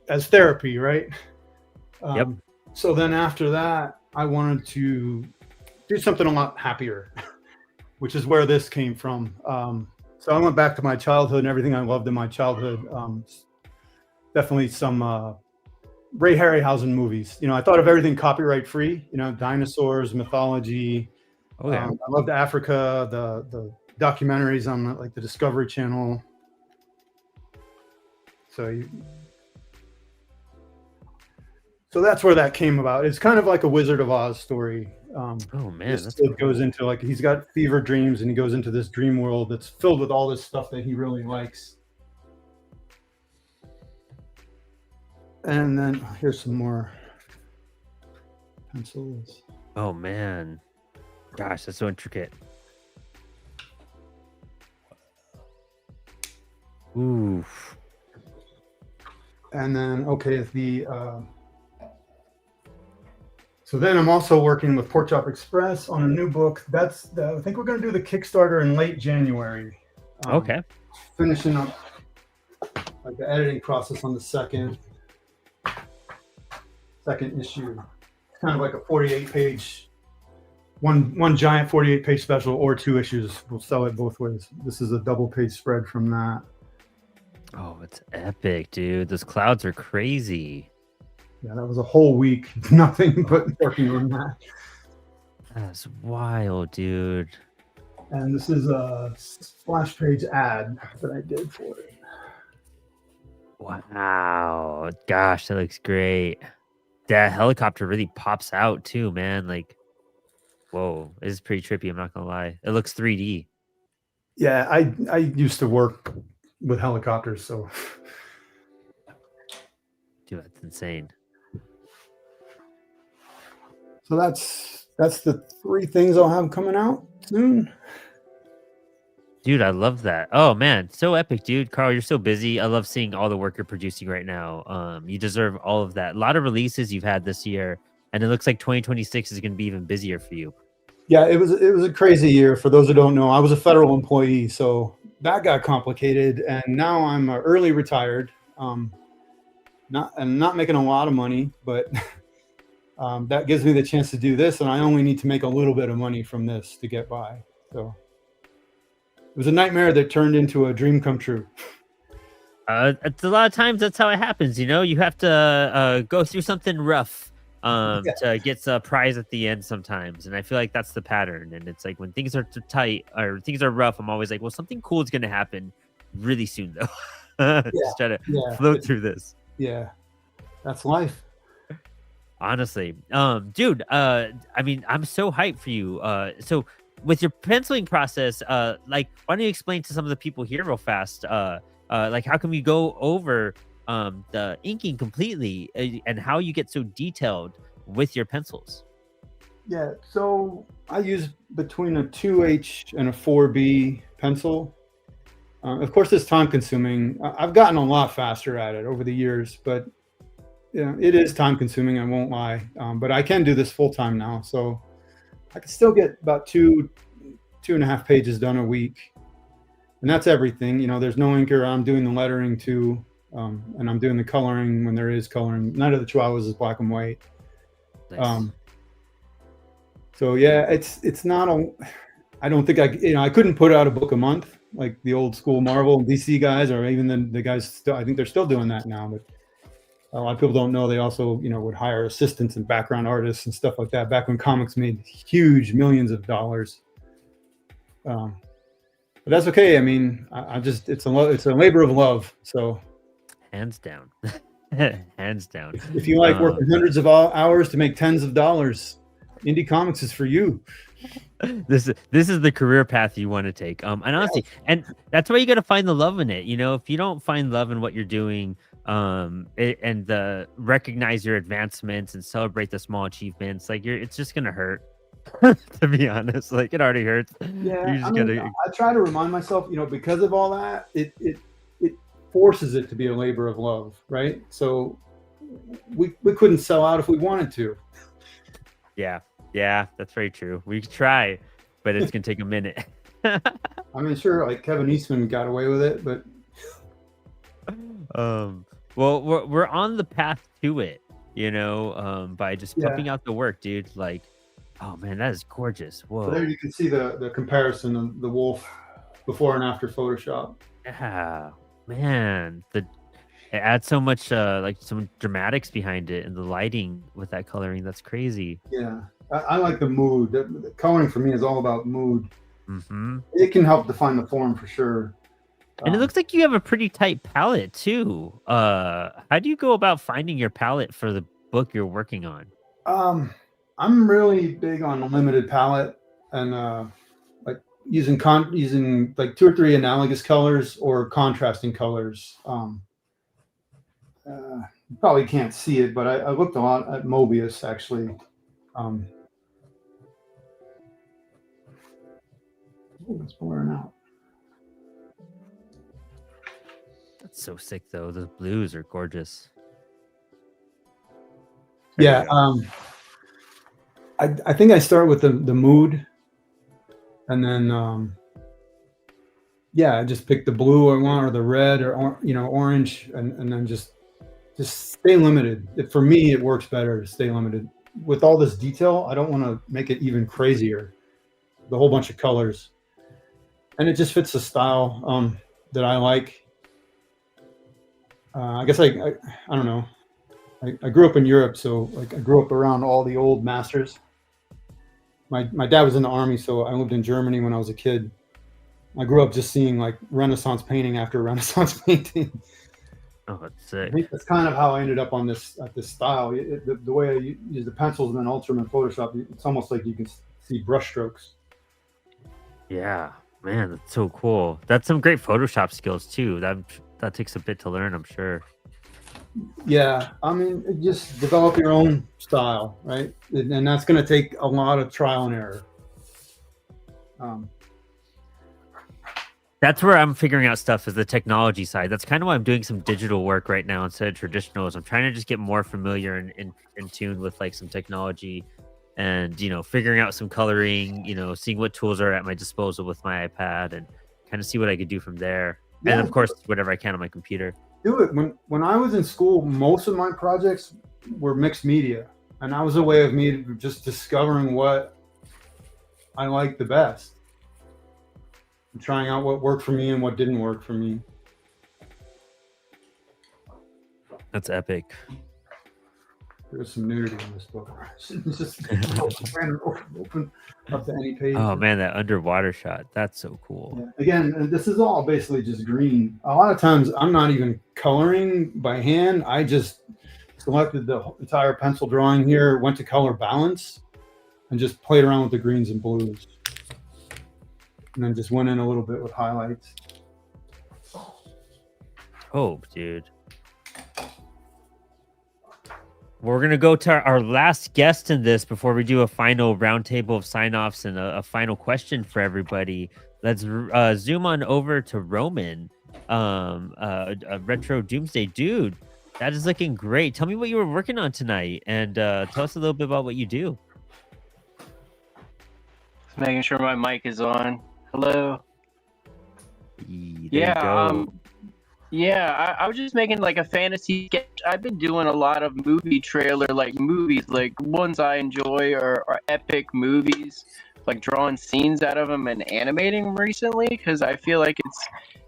as therapy, right? Yep. So then after that, I wanted to do something a lot happier, which is where this came from. So I went back to my childhood and everything I loved in my childhood. Definitely some Ray Harryhausen movies. You know, I thought of everything copyright free. You know, dinosaurs, mythology. Oh yeah. I loved Africa. The documentaries on like the Discovery Channel. So that's where that came about. It's kind of like a Wizard of Oz story. Oh man, this that's kid goes into like he's got fever dreams, and he goes into this dream world that's filled with all this stuff that he really likes. And then here's some more pencils. Oh man, gosh, that's so intricate. Oof. And then so then I'm also working with Pork Chop Express on a new book. I think we're going to do the Kickstarter in late January. Okay. Finishing up like the editing process on the second issue. It's kind of like a 48-page, one giant 48-page special, or 2 issues. We'll sell it both ways. This is a double-page spread from that. Oh, it's epic, dude. Those clouds are crazy. Yeah, that was a whole week, nothing but working on that. That's wild, dude. And this is a splash page ad that I did for it. Wow. Gosh, that looks great. That helicopter really pops out too, man. Like, whoa, this is pretty trippy. I'm not gonna lie. It looks 3D. Yeah, I used to work with helicopters, so Dude, that's insane. So that's the 3 things I'll have coming out soon. Dude, I love that. Oh man, so epic, dude. Carl, you're so busy. I love seeing all the work you're producing right now. You deserve all of that. A lot of releases you've had this year, and it looks like 2026 is going to be even busier for you. Yeah, it was a crazy year. For those who don't know, I was a federal employee, so that got complicated, and now I'm early retired. Not making a lot of money, but that gives me the chance to do this, and I only need to make a little bit of money from this to get by. So it was a nightmare that turned into a dream come true. It's a lot of times that's how it happens. You know, you have to go through something rough to get a prize at the end sometimes. And I feel like that's the pattern. And it's like when things are tight or things are rough, I'm always like, well, something cool is going to happen really soon, though. Just try to float through this. Yeah, that's life. Honestly, dude, I mean, I'm so hyped for you. So with your penciling process, like, why don't you explain to some of the people here real fast, like, how can we go over the inking completely and how you get so detailed with your pencils? Yeah, so I use between a 2H and a 4B pencil. Of course, it's time consuming. I've gotten a lot faster at it over the years, but it is time consuming, I won't lie. But I can do this full time now. So I can still get about 2.5 pages done a week. And that's everything. You know, there's no inker. I'm doing the lettering too. And I'm doing the coloring when there is coloring. None of the Chihuahuas is black and white. Nice. So yeah, it's not I don't think I couldn't put out a book a month like the old school Marvel and DC guys, or even the guys still, I think they're still doing that now, but a lot of people don't know they also, would hire assistants and background artists and stuff like that back when comics made huge millions of dollars. But that's okay. I mean, it's a labor of love. So hands down. Hands down. If you like working hundreds of hours to make tens of dollars, indie comics is for you. This is the career path you want to take. And honestly, and that's why you got to find the love in it. If you don't find love in what you're doing, and recognize your advancements and celebrate the small achievements, like it's just gonna hurt. To be honest, like it already hurts. Yeah, you just gotta... I try to remind myself, because of all that, it forces it to be a labor of love, right? So we couldn't sell out if we wanted to. Yeah, that's very true. We could try, but it's gonna take a minute. I mean, sure, like Kevin Eastman got away with it, but well, we're on the path to it, by just pumping out the work, dude. Like, oh man, that is gorgeous. Whoa. So there you can see the comparison of the wolf before and after Photoshop. Yeah, man, it adds so much like some dramatics behind it, and the lighting with that coloring, that's crazy. Yeah, I like the mood. The coloring for me is all about mood. Mm-hmm. It can help define the form for sure. And it looks like you have a pretty tight palette too. How do you go about finding your palette for the book you're working on? I'm really big on a limited palette and like using like 2 or 3 analogous colors or contrasting colors. You probably can't see it, but I looked a lot at Mobius actually. Oh, it's blurring out. That's so sick, though. Those blues are gorgeous. Yeah, I think I start with the mood, and then yeah, I just pick the blue I want or the red or orange, and then just stay limited. For me, it works better to stay limited. With all this detail, I don't want to make it even crazier. The whole bunch of colors, and it just fits the style that I like. I guess I don't know. I grew up in Europe, so like I grew up around all the old masters. My dad was in the army, so I lived in Germany when I was a kid. I grew up just seeing like Renaissance painting after Renaissance painting. Oh, that's I sick. think that's kind of how I ended up on this style. The way I use the pencils and then Ultraman and Photoshop, it's almost like you can see brush strokes. Yeah, man, that's so cool. That's some great Photoshop skills too. That takes a bit to learn, I'm sure. Yeah, I mean, just develop your own style, right? And that's going to take a lot of trial and error. That's where I'm figuring out stuff, is the technology side. That's kind of why I'm doing some digital work right now instead of traditional. Is I'm trying to just get more familiar and in tune with like some technology, and figuring out some coloring. Seeing what tools are at my disposal with my iPad, and kind of see what I could do from there. Yeah. And of course, whatever I can on my computer. Do it. When I was in school, most of my projects were mixed media, and that was a way of me just discovering what I liked the best, and trying out what worked for me and what didn't work for me. That's epic. There's some nudity in this book. It's just open up to any page. Oh man, that underwater shot. That's so cool. Yeah. Again, this is all basically just green. A lot of times I'm not even coloring by hand. I just selected the entire pencil drawing here, went to color balance, and just played around with the greens and blues. And then just went in a little bit with highlights. Oh, dude. We're going to go to our last guest in this before we do a final roundtable of sign-offs and a final question for everybody. Let's zoom on over to Roman, a Retro Doomsday. Dude, that is looking great. Tell me what you were working on tonight, and tell us a little bit about what you do. Just making sure my mic is on. Hello. Yeah, I was just making like a fantasy sketch. I've been doing a lot of movie trailer, like movies, like ones I enjoy are epic movies, like drawing scenes out of them and animating them recently, because I feel like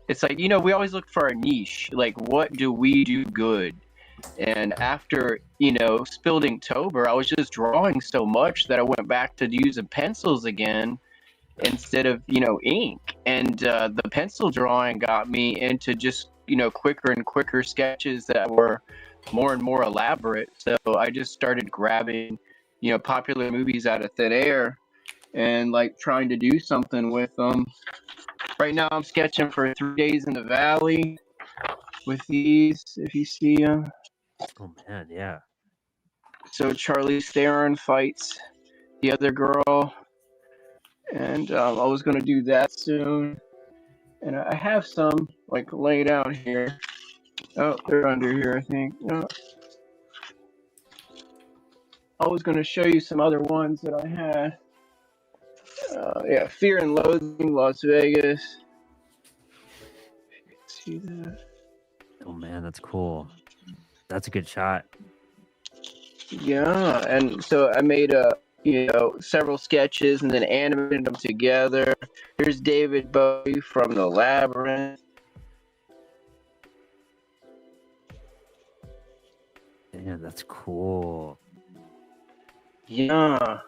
it's like, we always look for a niche, like what do we do good? And after, Spilled Inktober, I was just drawing so much that I went back to using pencils again instead of, ink. And the pencil drawing got me into just, quicker and quicker sketches that were more and more elaborate. So I just started grabbing, popular movies out of thin air and like trying to do something with them. Right now I'm sketching for 3 Days in the Valley with these, if you see them. Oh man, yeah. So Charlize Theron fights the other girl, and I was going to do that soon. And I have some like laid out here. Oh, they're under here, I think. Oh. I was going to show you some other ones that I had. Yeah, Fear and Loathing, Las Vegas. See that? Oh man, that's cool. That's a good shot. Yeah, and so I made several sketches and then animated them together. Here's David Bowie from The Labyrinth. Man, that's cool. Yeah.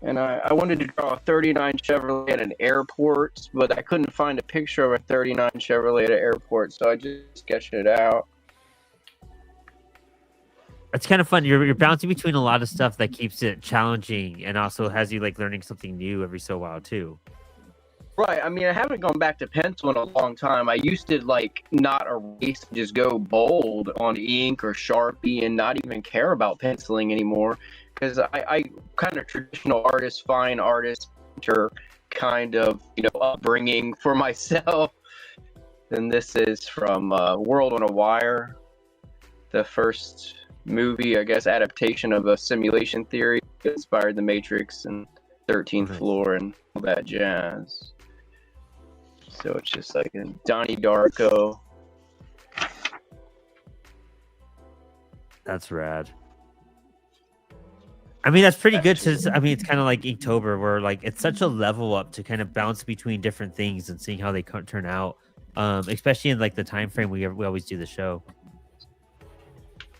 And I wanted to draw a 39 Chevrolet at an airport, but I couldn't find a picture of a 39 Chevrolet at an airport, so I just sketched it out. It's kind of fun. You're bouncing between a lot of stuff that keeps it challenging and also has you like learning something new every so while too. Right. I mean, I haven't gone back to pencil in a long time. I used to like not erase, just go bold on ink or Sharpie and not even care about penciling anymore. Because I kind of traditional artist, fine artist, painter kind of, upbringing for myself. And this is from World on a Wire, the first movie, I guess, adaptation of a simulation theory that inspired The Matrix and 13th Floor and all that jazz. So it's just like a Donnie Darko. That's rad. I mean, that's pretty good. I mean, it's kind of like Inktober, where like it's such a level up to kind of bounce between different things and seeing how they turn out. Especially in like the time frame we always do the show.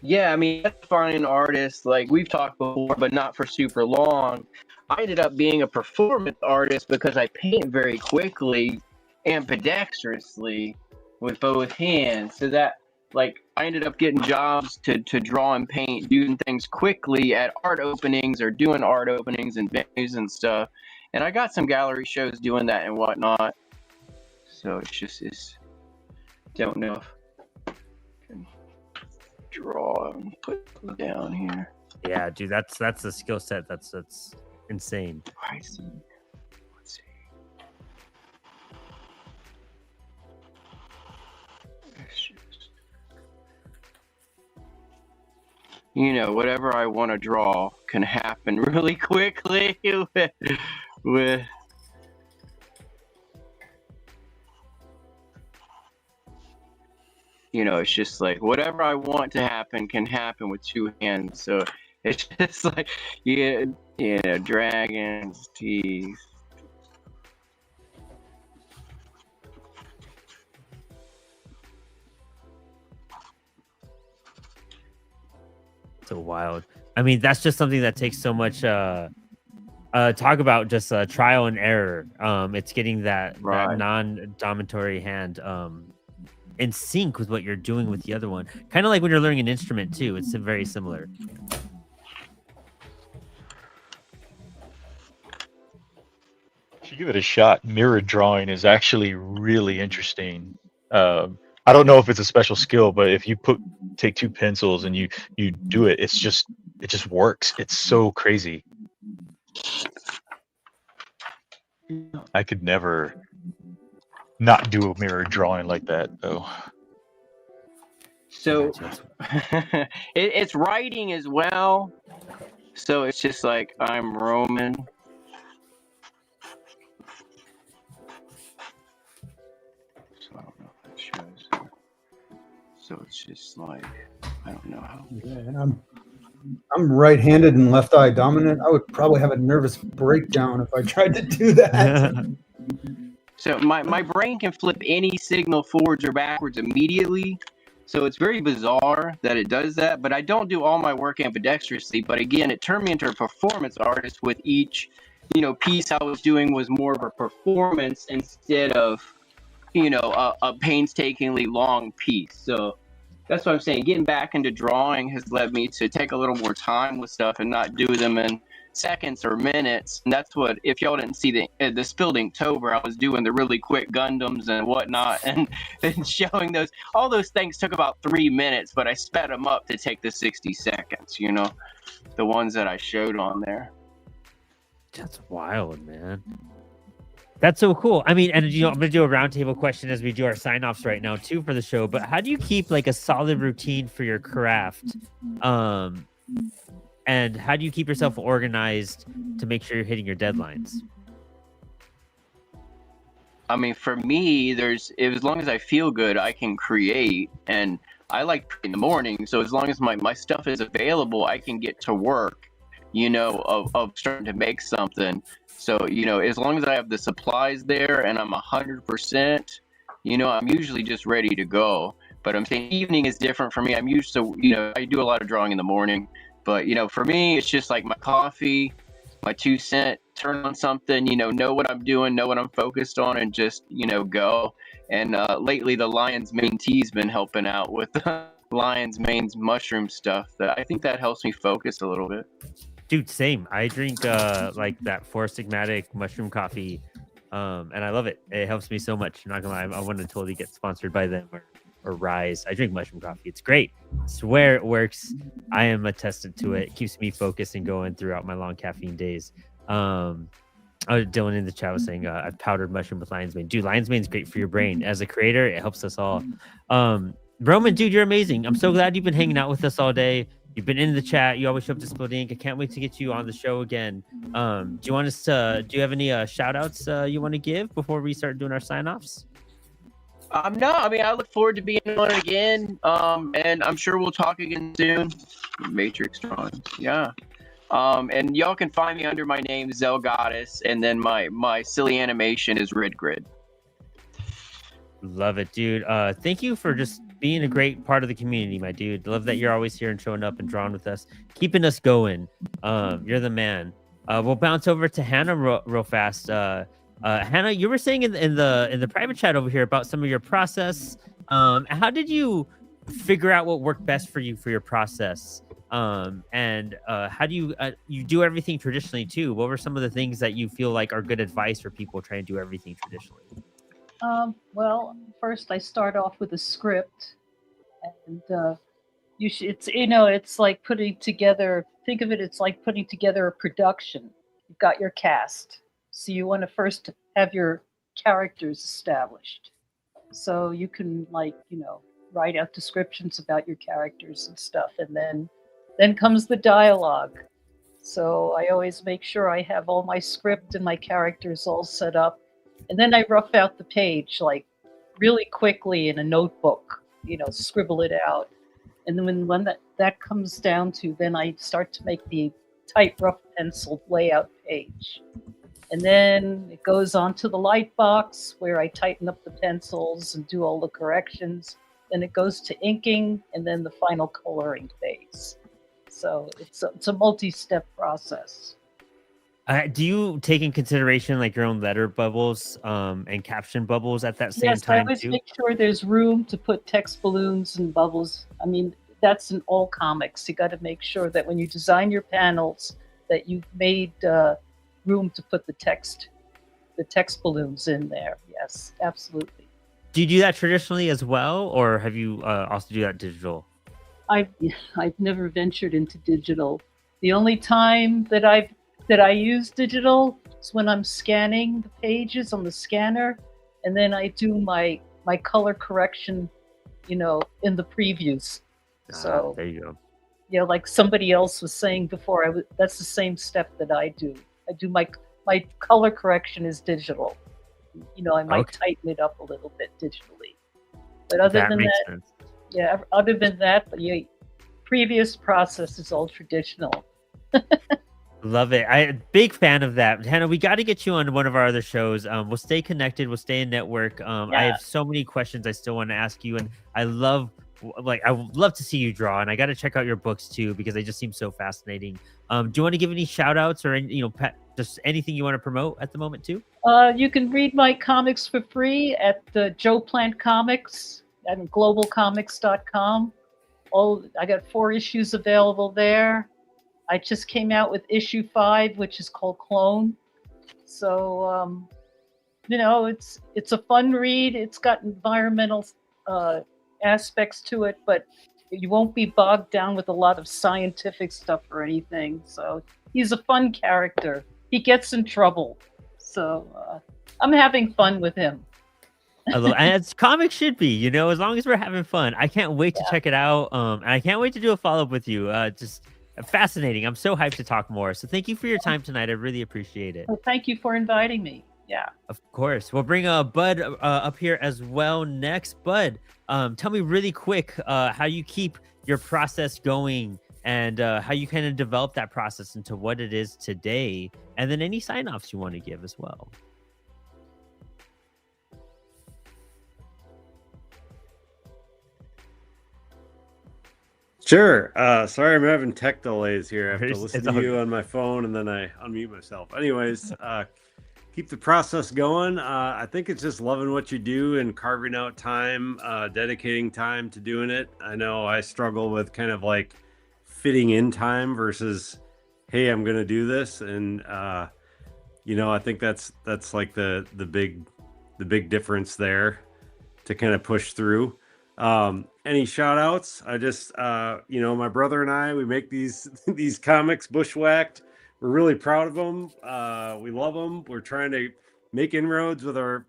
Yeah, I mean, that's fine artist. Like we've talked before, but not for super long. I ended up being a performance artist because I paint very quickly, ambidextrously with both hands, so that like I ended up getting jobs to draw and paint, doing things quickly at art openings or doing art openings and venues and stuff, and I got some gallery shows doing that and whatnot. So it's don't know if I can draw and put it down here. Yeah, dude, that's a skill set that's insane. I see. Whatever I want to draw can happen really quickly with it's just like whatever I want to happen can happen with two hands. So it's just like, dragons, teeth. So wild. I mean, that's just something that takes so much talk about just trial and error. It's getting that non-dominatory hand in sync with what you're doing with the other one. Kind of like when you're learning an instrument too. It's very similar. If you give it a shot, mirror drawing is actually really interesting. I don't know if it's a special skill, but if you take two pencils and you do it, it just works. It's so crazy. I could never not do a mirror drawing like that, though. So it's writing as well. So it's just like I'm Roman. So I don't know if that shows. So it's just like I don't know how. Yeah, and I'm right-handed and left eye dominant. I would probably have a nervous breakdown if I tried to do that. So my brain can flip any signal forwards or backwards immediately. So it's very bizarre that it does that, but I don't do all my work ambidextrously. But again, it turned me into a performance artist with each, piece I was doing was more of a performance instead of, a painstakingly long piece. So that's what I'm saying. Getting back into drawing has led me to take a little more time with stuff and not do them in seconds or minutes. And that's what, if y'all didn't see the Spilled Inktober, I was doing the really quick Gundams and whatnot, and showing those. All those things took about 3 minutes, but I sped them up to take the 60 seconds. The ones that I showed on there. That's wild, man. That's so cool. I mean, and I'm going to do a roundtable question as we do our sign-offs right now too for the show. But how do you keep like a solid routine for your craft? And how do you keep yourself organized to make sure you're hitting your deadlines? I mean, for me, as long as I feel good, I can create, and I like in the morning. So as long as my stuff is available, I can get to work, of starting to make something. So, as long as I have the supplies there and I'm 100%, I'm usually just ready to go. But I'm saying evening is different for me. I'm used to, I do a lot of drawing in the morning. But, for me, it's just like my coffee, my 2 cent, turn on something, know what I'm doing, know what I'm focused on, and just, go. And lately, the Lion's Mane tea's been helping out with lion's mane's mushroom stuff. That I think that helps me focus a little bit. Dude, same. I drink like that Four Sigmatic mushroom coffee, and I love it. It helps me so much. I'm not gonna lie, I want to totally get sponsored by them or Rise. I drink mushroom coffee. It's great. I swear it works. I am attested to it. It keeps me focused and going throughout my long caffeine days. Dylan in the chat was saying I've powdered mushroom with lion's mane. Dude, lion's mane is great for your brain. As a creator, it helps us all. Roman, dude, you're amazing. I'm so glad you've been hanging out with us all day. You've been in the chat. You always show up to Split Ink. I can't wait to get you on the show again. Do you want us to? Do you have any shout outs you want to give before we start doing our sign offs? No, I mean, I look forward to being on again. And I'm sure we'll talk again soon. Matrix drawings, yeah. And y'all can find me under my name, Zell Goddess, and then my silly animation is Red Grid. Love it, dude. Thank you for just being a great part of the community, my dude. Love that you're always here and showing up and drawing with us, keeping us going. You're the man. We'll bounce over to Hannah real fast. Hannah, you were saying in the private chat over here about some of your process. How did you figure out what worked best for you for your process? And how do you do everything traditionally too? What were some of the things that you feel like are good advice for people trying to do everything traditionally? Well, first I start off with a script, and it's like putting together. Think of it, it's like putting together a production. You've got your cast, so you want to first have your characters established, so you can write out descriptions about your characters and stuff, and then comes the dialogue. So I always make sure I have all my script and my characters all set up. And then I rough out the page like really quickly in a notebook, scribble it out. And then when that comes down to, then I start to make the tight, rough penciled layout page. And then it goes on to the light box where I tighten up the pencils and do all the corrections. Then it goes to inking and then the final coloring phase. So it's a multi-step process. Do you take in consideration like your own letter bubbles and caption bubbles at that same time? Yes, I always make sure there's room to put text balloons and bubbles. I mean, that's in all comics. You got to make sure that when you design your panels, that you've made room to put the text balloons in there. Yes, absolutely. Do you do that traditionally as well, or have you also do that digital? I've never ventured into digital. The only time that I use digital is when I'm scanning the pages on the scanner, and then I do my color correction, in the previews. So there you go. Yeah, like somebody else was saying before, that's the same step that I do. I do my color correction is digital. I might tighten it up a little bit digitally, but other than that, yeah. Other than that, previous process is all traditional. Love it. I'm a big fan of that. Hannah, we got to get you on one of our other shows. We'll stay connected. We'll stay in network. I have so many questions I still want to ask you, and I would love to see you draw, and I got to check out your books too because they just seem so fascinating. Do you want to give any shout outs or just anything you want to promote at the moment too? You can read my comics for free at Joe Plant Comics at globalcomics.com. I got 4 issues available there. I just came out with issue 5, which is called Clone. So, it's a fun read. It's got environmental aspects to it, but you won't be bogged down with a lot of scientific stuff or anything. So he's a fun character. He gets in trouble. So I'm having fun with him. As comics should be, as long as we're having fun. I can't wait to check it out. And I can't wait to do a follow-up with you. Just fascinating. I'm so hyped to talk more. So thank you for your time tonight. I really appreciate it. Well, thank you for inviting me. Yeah. Of course. We'll bring Bud up here as well next. Bud, tell me really quick how you keep your process going and how you kind of develop that process into what it is today, and then any sign-offs you want to give as well. Sure. Sorry, I'm having tech delays here. I have to listen to you on my phone and then I unmute myself. Anyways, keep the process going. I think it's just loving what you do and carving out time, dedicating time to doing it. I know I struggle with kind of like fitting in time versus, hey, I'm gonna do this, and I think that's like the big difference there to kind of push through. Any shout outs? I just my brother and I, we make these these comics, Bushwhacked. We're really proud of them. We love them. We're trying to make inroads with our,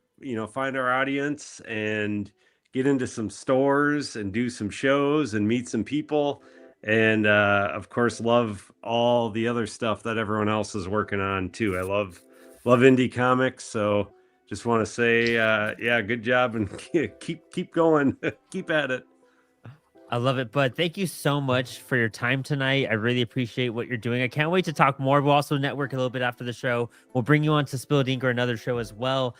find our audience and get into some stores and do some shows and meet some people. And of course, love all the other stuff that everyone else is working on too. I love indie comics. So just want to say, yeah, good job, and keep going, keep at it. I love it, bud. Thank you so much for your time tonight. I really appreciate what you're doing. I can't wait to talk more. We'll also network a little bit after the show. We'll bring you on to Spilled Ink or another show as well.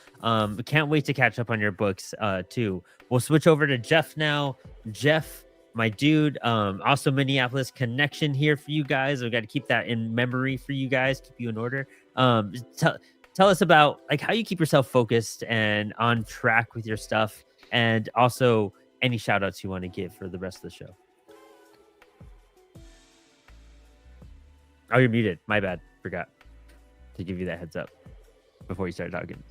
Can't wait to catch up on your books too. We'll switch over to Jeff now. Jeff, my dude, also Minneapolis connection here for you guys. We've got to keep that in memory for you guys, keep you in order. Tell us about like how you keep yourself focused and on track with your stuff, and also any shout outs you want to give for the rest of the show. Oh, you're muted. My bad. Forgot to give you that heads up before you start talking.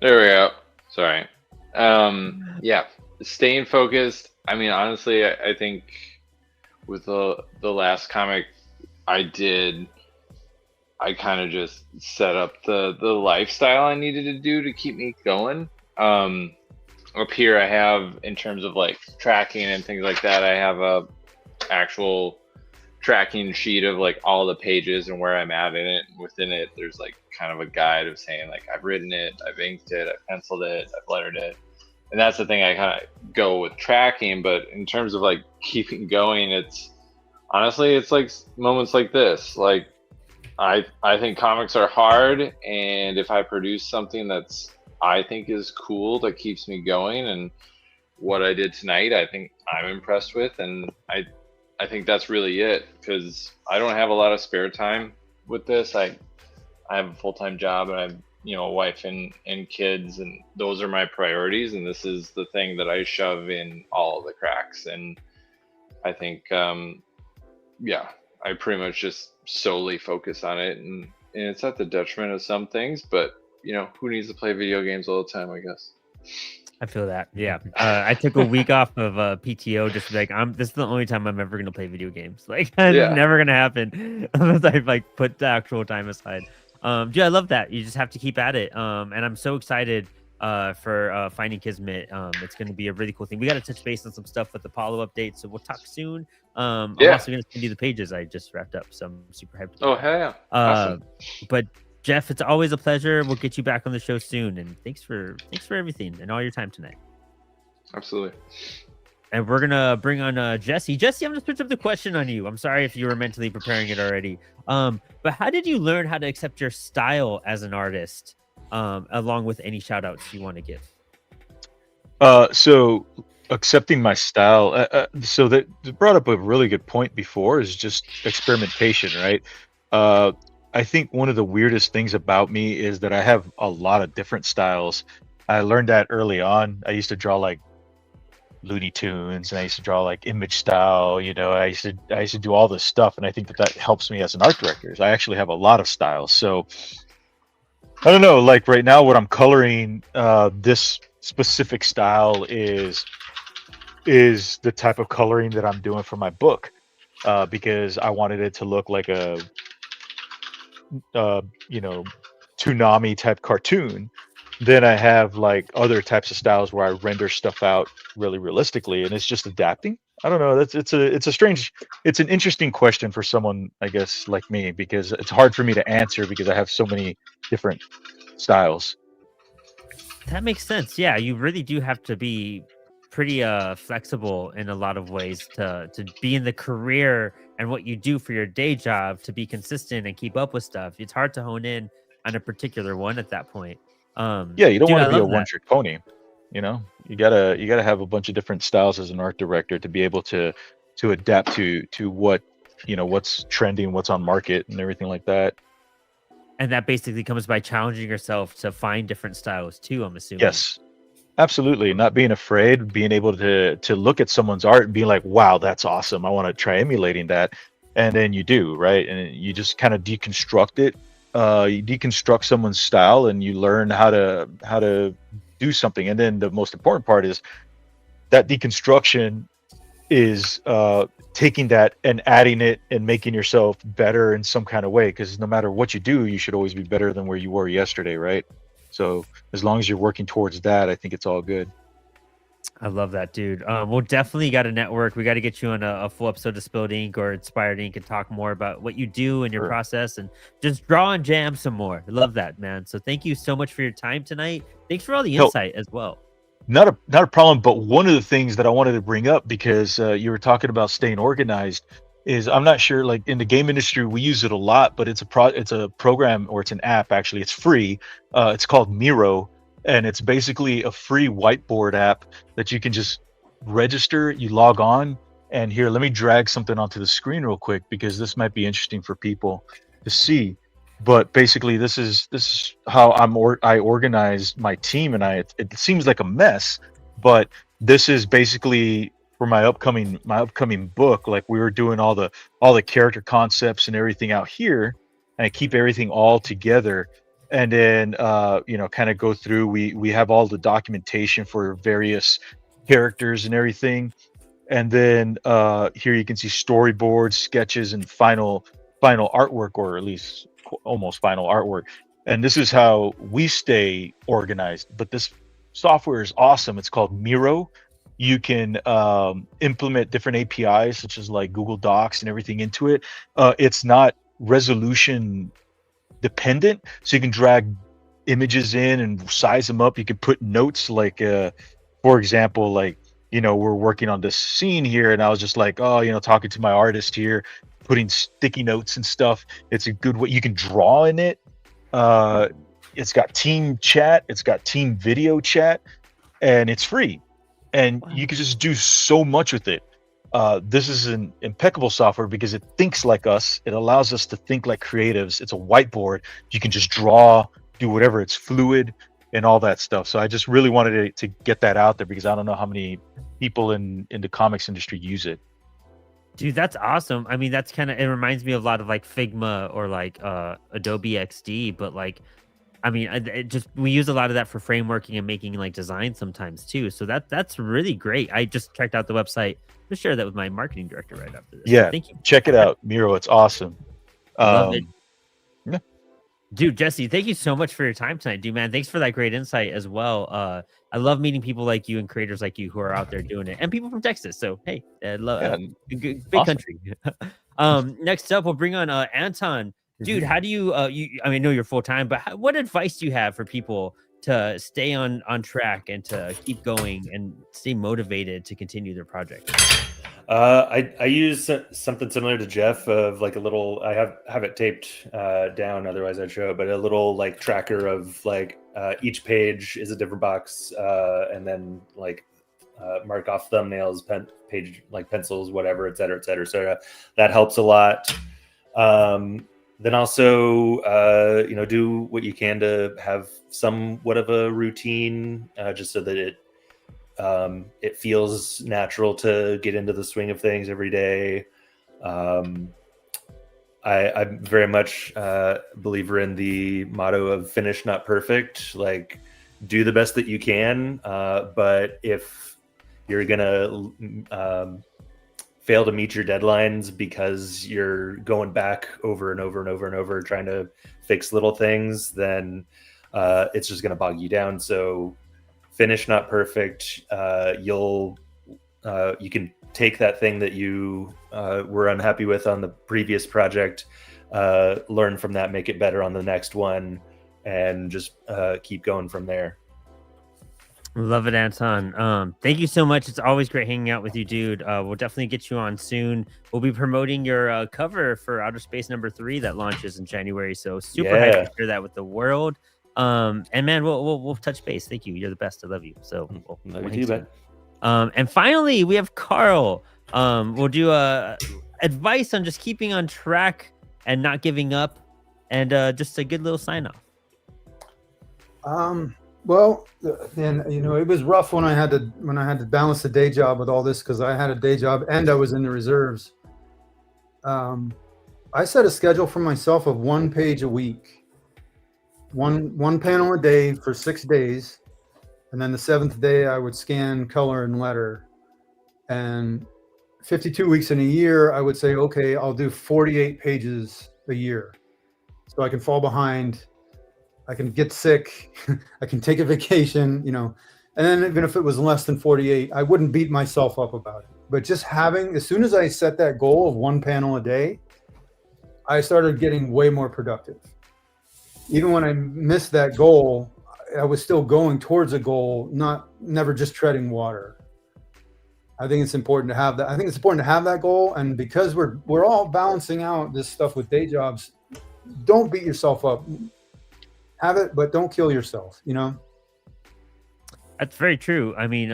There we go. Sorry. Yeah, staying focused. I mean, honestly, I think with the last comic I did, I kind of just set up the lifestyle I needed to do to keep me going. Up here I have, in terms of like tracking and things like that, I have a actual tracking sheet of like all the pages and where I'm at in it. Within it, there's like kind of a guide of saying like I've written it, I've inked it, I've penciled it, I've lettered it. And that's the thing I kind of go with tracking. But in terms of like keeping going, it's honestly, it's like moments like this. Like I think comics are hard, and if I produce something that's I think is cool that keeps me going, and what I did tonight I think I'm impressed with, and I think that's really it, because I don't have a lot of spare time with this. I have a full-time job, and I have a wife and kids, and those are my priorities, and this is the thing that I shove in all of the cracks. And I think yeah, I pretty much just solely focus on it, and it's at the detriment of some things, but who needs to play video games all the time, I guess. I feel that. Yeah. I took a week off of PTO just like this is the only time I'm ever gonna play video games. Like it's never gonna happen unless I like put the actual time aside. Yeah, I love that. You just have to keep at it. And I'm so excited for Finding Kismet. It's gonna be a really cool thing. We gotta touch base on some stuff with the Apollo update, so we'll talk soon. I'm also gonna send you the pages I just wrapped up, so I'm super hyped. Oh hell yeah. Awesome. But Jeff, it's always a pleasure. We'll get you back on the show soon, and thanks for everything and all your time tonight. Absolutely. And we're gonna bring on Jesse. Jesse, I'm gonna switch up the question on you. I'm sorry if you were mentally preparing it already. But how did you learn how to accept your style as an artist, along with any shout outs you want to give? So accepting my style. So that brought up a really good point before, is just experimentation, right? I think one of the weirdest things about me is that I have a lot of different styles. I learned that early on. I used to draw like Looney Tunes, and I used to draw like image style. I used to do all this stuff, and I think that helps me as an art director. I actually have a lot of styles. So I don't know. Like right now, what I'm coloring, this specific style is the type of coloring that I'm doing for my book, because I wanted it to look like a Toonami type cartoon. Then I have like other types of styles where I render stuff out really realistically, and it's just adapting. I don't know. It's an interesting question for someone, I guess, like me, because it's hard for me to answer because I have so many different styles. That makes sense. Yeah, you really do have to be pretty flexible in a lot of ways to be in the career and what you do for your day job, to be consistent and keep up with stuff. It's hard to hone in on a particular one at that point. Yeah, you don't want to be a one-trick pony. You gotta have a bunch of different styles as an art director to be able to adapt to what what's trending, what's on market, and everything like that. And that basically comes by challenging yourself to find different styles too, I'm assuming. Yes, absolutely. Not being afraid, being able to look at someone's art and be like, wow, that's awesome. I want to try emulating that. And then you do, right? And you just kind of deconstruct it. You deconstruct someone's style and you learn how to do something. And then the most important part is that deconstruction is taking that and adding it and making yourself better in some kind of way, because no matter what you do, you should always be better than where you were yesterday, right? So as long as you're working towards that, I think it's all good. I love that, dude. We'll definitely got to network. We got to get you on a full episode of Spilled Ink or Inspired Ink and talk more about what you do and your process and just draw and jam some more. I love that, man. So thank you so much for your time tonight. Thanks for all the insight as well. Not a problem, but one of the things that I wanted to bring up, because you were talking about staying organized, is I'm not sure, like in the game industry we use it a lot, but it's a program, or it's an app actually. It's free. It's called Miro, and it's basically a free whiteboard app that you can just register. You log on, and here, let me drag something onto the screen real quick because this might be interesting for people to see. But basically, this is how I organize my team, and it seems like a mess, but this is basically for my upcoming book. Like, we were doing all the character concepts and everything out here, and I keep everything all together, and then kind of go through. We have all the documentation for various characters and everything, and then here you can see storyboards, sketches, and final artwork, or at least almost final artwork. And this is how we stay organized. But this software is awesome. It's called Miro. You can implement different APIs such as like Google Docs and everything into it. It's not resolution dependent, so you can drag images in and size them up. You can put notes, like for example, like, we're working on this scene here, and I was just like, talking to my artist here, putting sticky notes and stuff. It's a good way. You can draw in it. It's got team chat. It's got team video chat, and it's free. And you can just do so much with it. This is an impeccable software because it thinks like us. It allows us to think like creatives. It's a whiteboard. You can just draw, do whatever. It's fluid and all that stuff. So I just really wanted to get that out there because I don't know how many people in the comics industry use it. Dude, that's awesome. I mean, that's it reminds me of a lot of like Figma or like Adobe XD, but like, I mean, we use a lot of that for frameworking and making like design sometimes too. So that's really great. I just checked out the website. I'll share that with my marketing director right after this. Yeah, so thank you. Check it out, Miro. It's awesome. Love it. Yeah. Dude, Jesse, thank you so much for your time tonight, dude, man. Thanks for that great insight as well. I love meeting people like you and creators like you who are out there doing it, and people from Texas. So hey, love big awesome. country. Next up, we'll bring on Anton. Dude, how do you? I mean, I know you're full time, but what advice do you have for people to stay on track and to keep going and stay motivated to continue their project? I use something similar to Jeff, of like a little, I have it taped down, otherwise I'd show it, but a little like tracker of like each page is a different box, and then like mark off thumbnails, page like pencils, whatever, et cetera, et cetera. So that helps a lot. Then also, do what you can to have somewhat of a routine, just so that it feels natural to get into the swing of things every day. I'm very much a believer in the motto of finish, not perfect. Like, do the best that you can, but if you're gonna fail to meet your deadlines because you're going back over and over and over and over trying to fix little things, then it's just going to bog you down. So finish, not perfect. You can take that thing that you were unhappy with on the previous project, learn from that, make it better on the next one, and just keep going from there. Love it, Anton. Thank you so much. It's always great hanging out with you, dude. We'll definitely get you on soon. We'll be promoting your cover for Outer Space #3 that launches in January. So super hyped to share that with the world. And man, we'll touch base. Thank you. You're the best. I love you. So we'll Love you too, and finally, we have Carl. We'll do advice on just keeping on track and not giving up and just a good little sign off. Well, and it was rough when I had to balance the day job with all this, because I had a day job and I was in the reserves. I set a schedule for myself of 1 page a week, one panel a day for 6 days, and then the 7th day I would scan, color, and letter. And 52 weeks in a year, I would say, okay, I'll do 48 pages a year, so I can fall behind. I can get sick, I can take a vacation, and then even if it was less than 48, I wouldn't beat myself up about it. But just as soon as I set that goal of 1 panel a day, I started getting way more productive. Even when I missed that goal, I was still going towards a goal, never just treading water. I think it's important to have that. I think it's important to have that goal. And because we're all balancing out this stuff with day jobs, don't beat yourself up. Have it, but don't kill yourself, That's very true. I mean,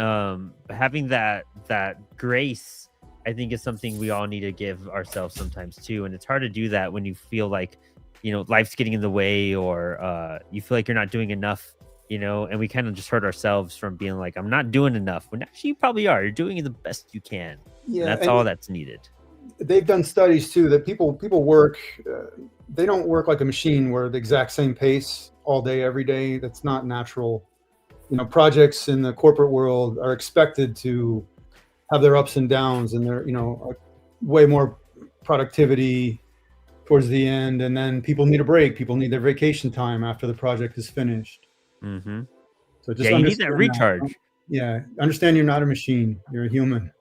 having that grace, I think, is something we all need to give ourselves sometimes too. And it's hard to do that when you feel like, life's getting in the way, or you feel like you're not doing enough, and we kind of just hurt ourselves from being like, I'm not doing enough. When actually you probably are. You're doing the best you can. Yeah, and that's all that's needed. They've done studies too that people work. They don't work like a machine where the exact same pace all day, every day. That's not natural. Projects in the corporate world are expected to have their ups and downs, and they're, way more productivity towards the end. And then people need a break. People need their vacation time after the project is finished. Mm-hmm. So just you need that recharge. Understand you're not a machine. You're a human.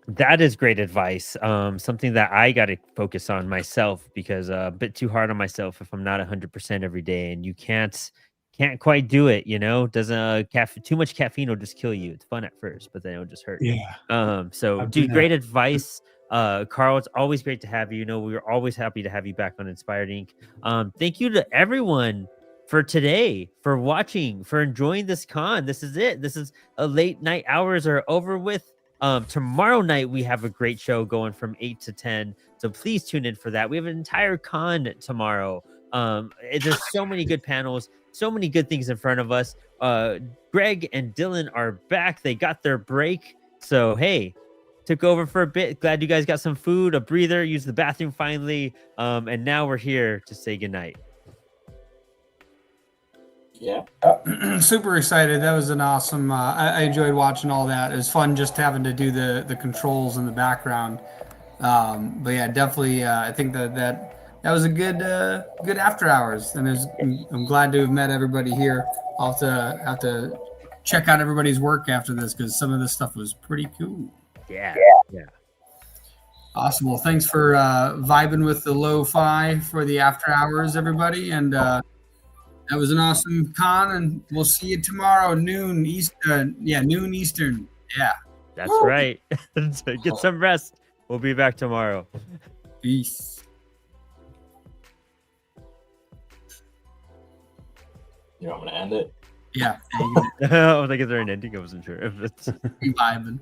That is great advice. Something that I got to focus on myself, because a bit too hard on myself if I'm not 100% every day, and you can't quite do it. Doesn't too much caffeine will just kill you. It's fun at first, but then it'll just hurt. Yeah. So dude, great advice. Carl, it's always great to have you. We're always happy to have you back on Inspired Inc. Thank you to everyone for today, for watching, for enjoying this con. This is it. This is a late night hours are over with. Tomorrow night we have a great show going from 8 to 10, so please tune in for that. We have an entire con tomorrow. There's so many good panels, so many good things in front of us. Greg and Dylan are back. They got their break, so hey, took over for a bit. Glad you guys got some food, a breather, used the bathroom finally, and now we're here to say goodnight. Yeah. Super excited. That was an awesome. I enjoyed watching all that. It was fun just having to do the controls in the background. But yeah, definitely. I think that was a good after hours, and I'm glad to have met everybody here. I'll have to check out everybody's work after this, because some of this stuff was pretty cool. Yeah. Awesome. Well, thanks for vibing with the lo-fi for the after hours, everybody, and. That was an awesome con, and we'll see you tomorrow, noon Eastern. Yeah, noon Eastern. Yeah. That's right. So get some rest. We'll be back tomorrow. Peace. You want me to end it? Yeah. I was like, is there an ending? I wasn't sure if it's vibing.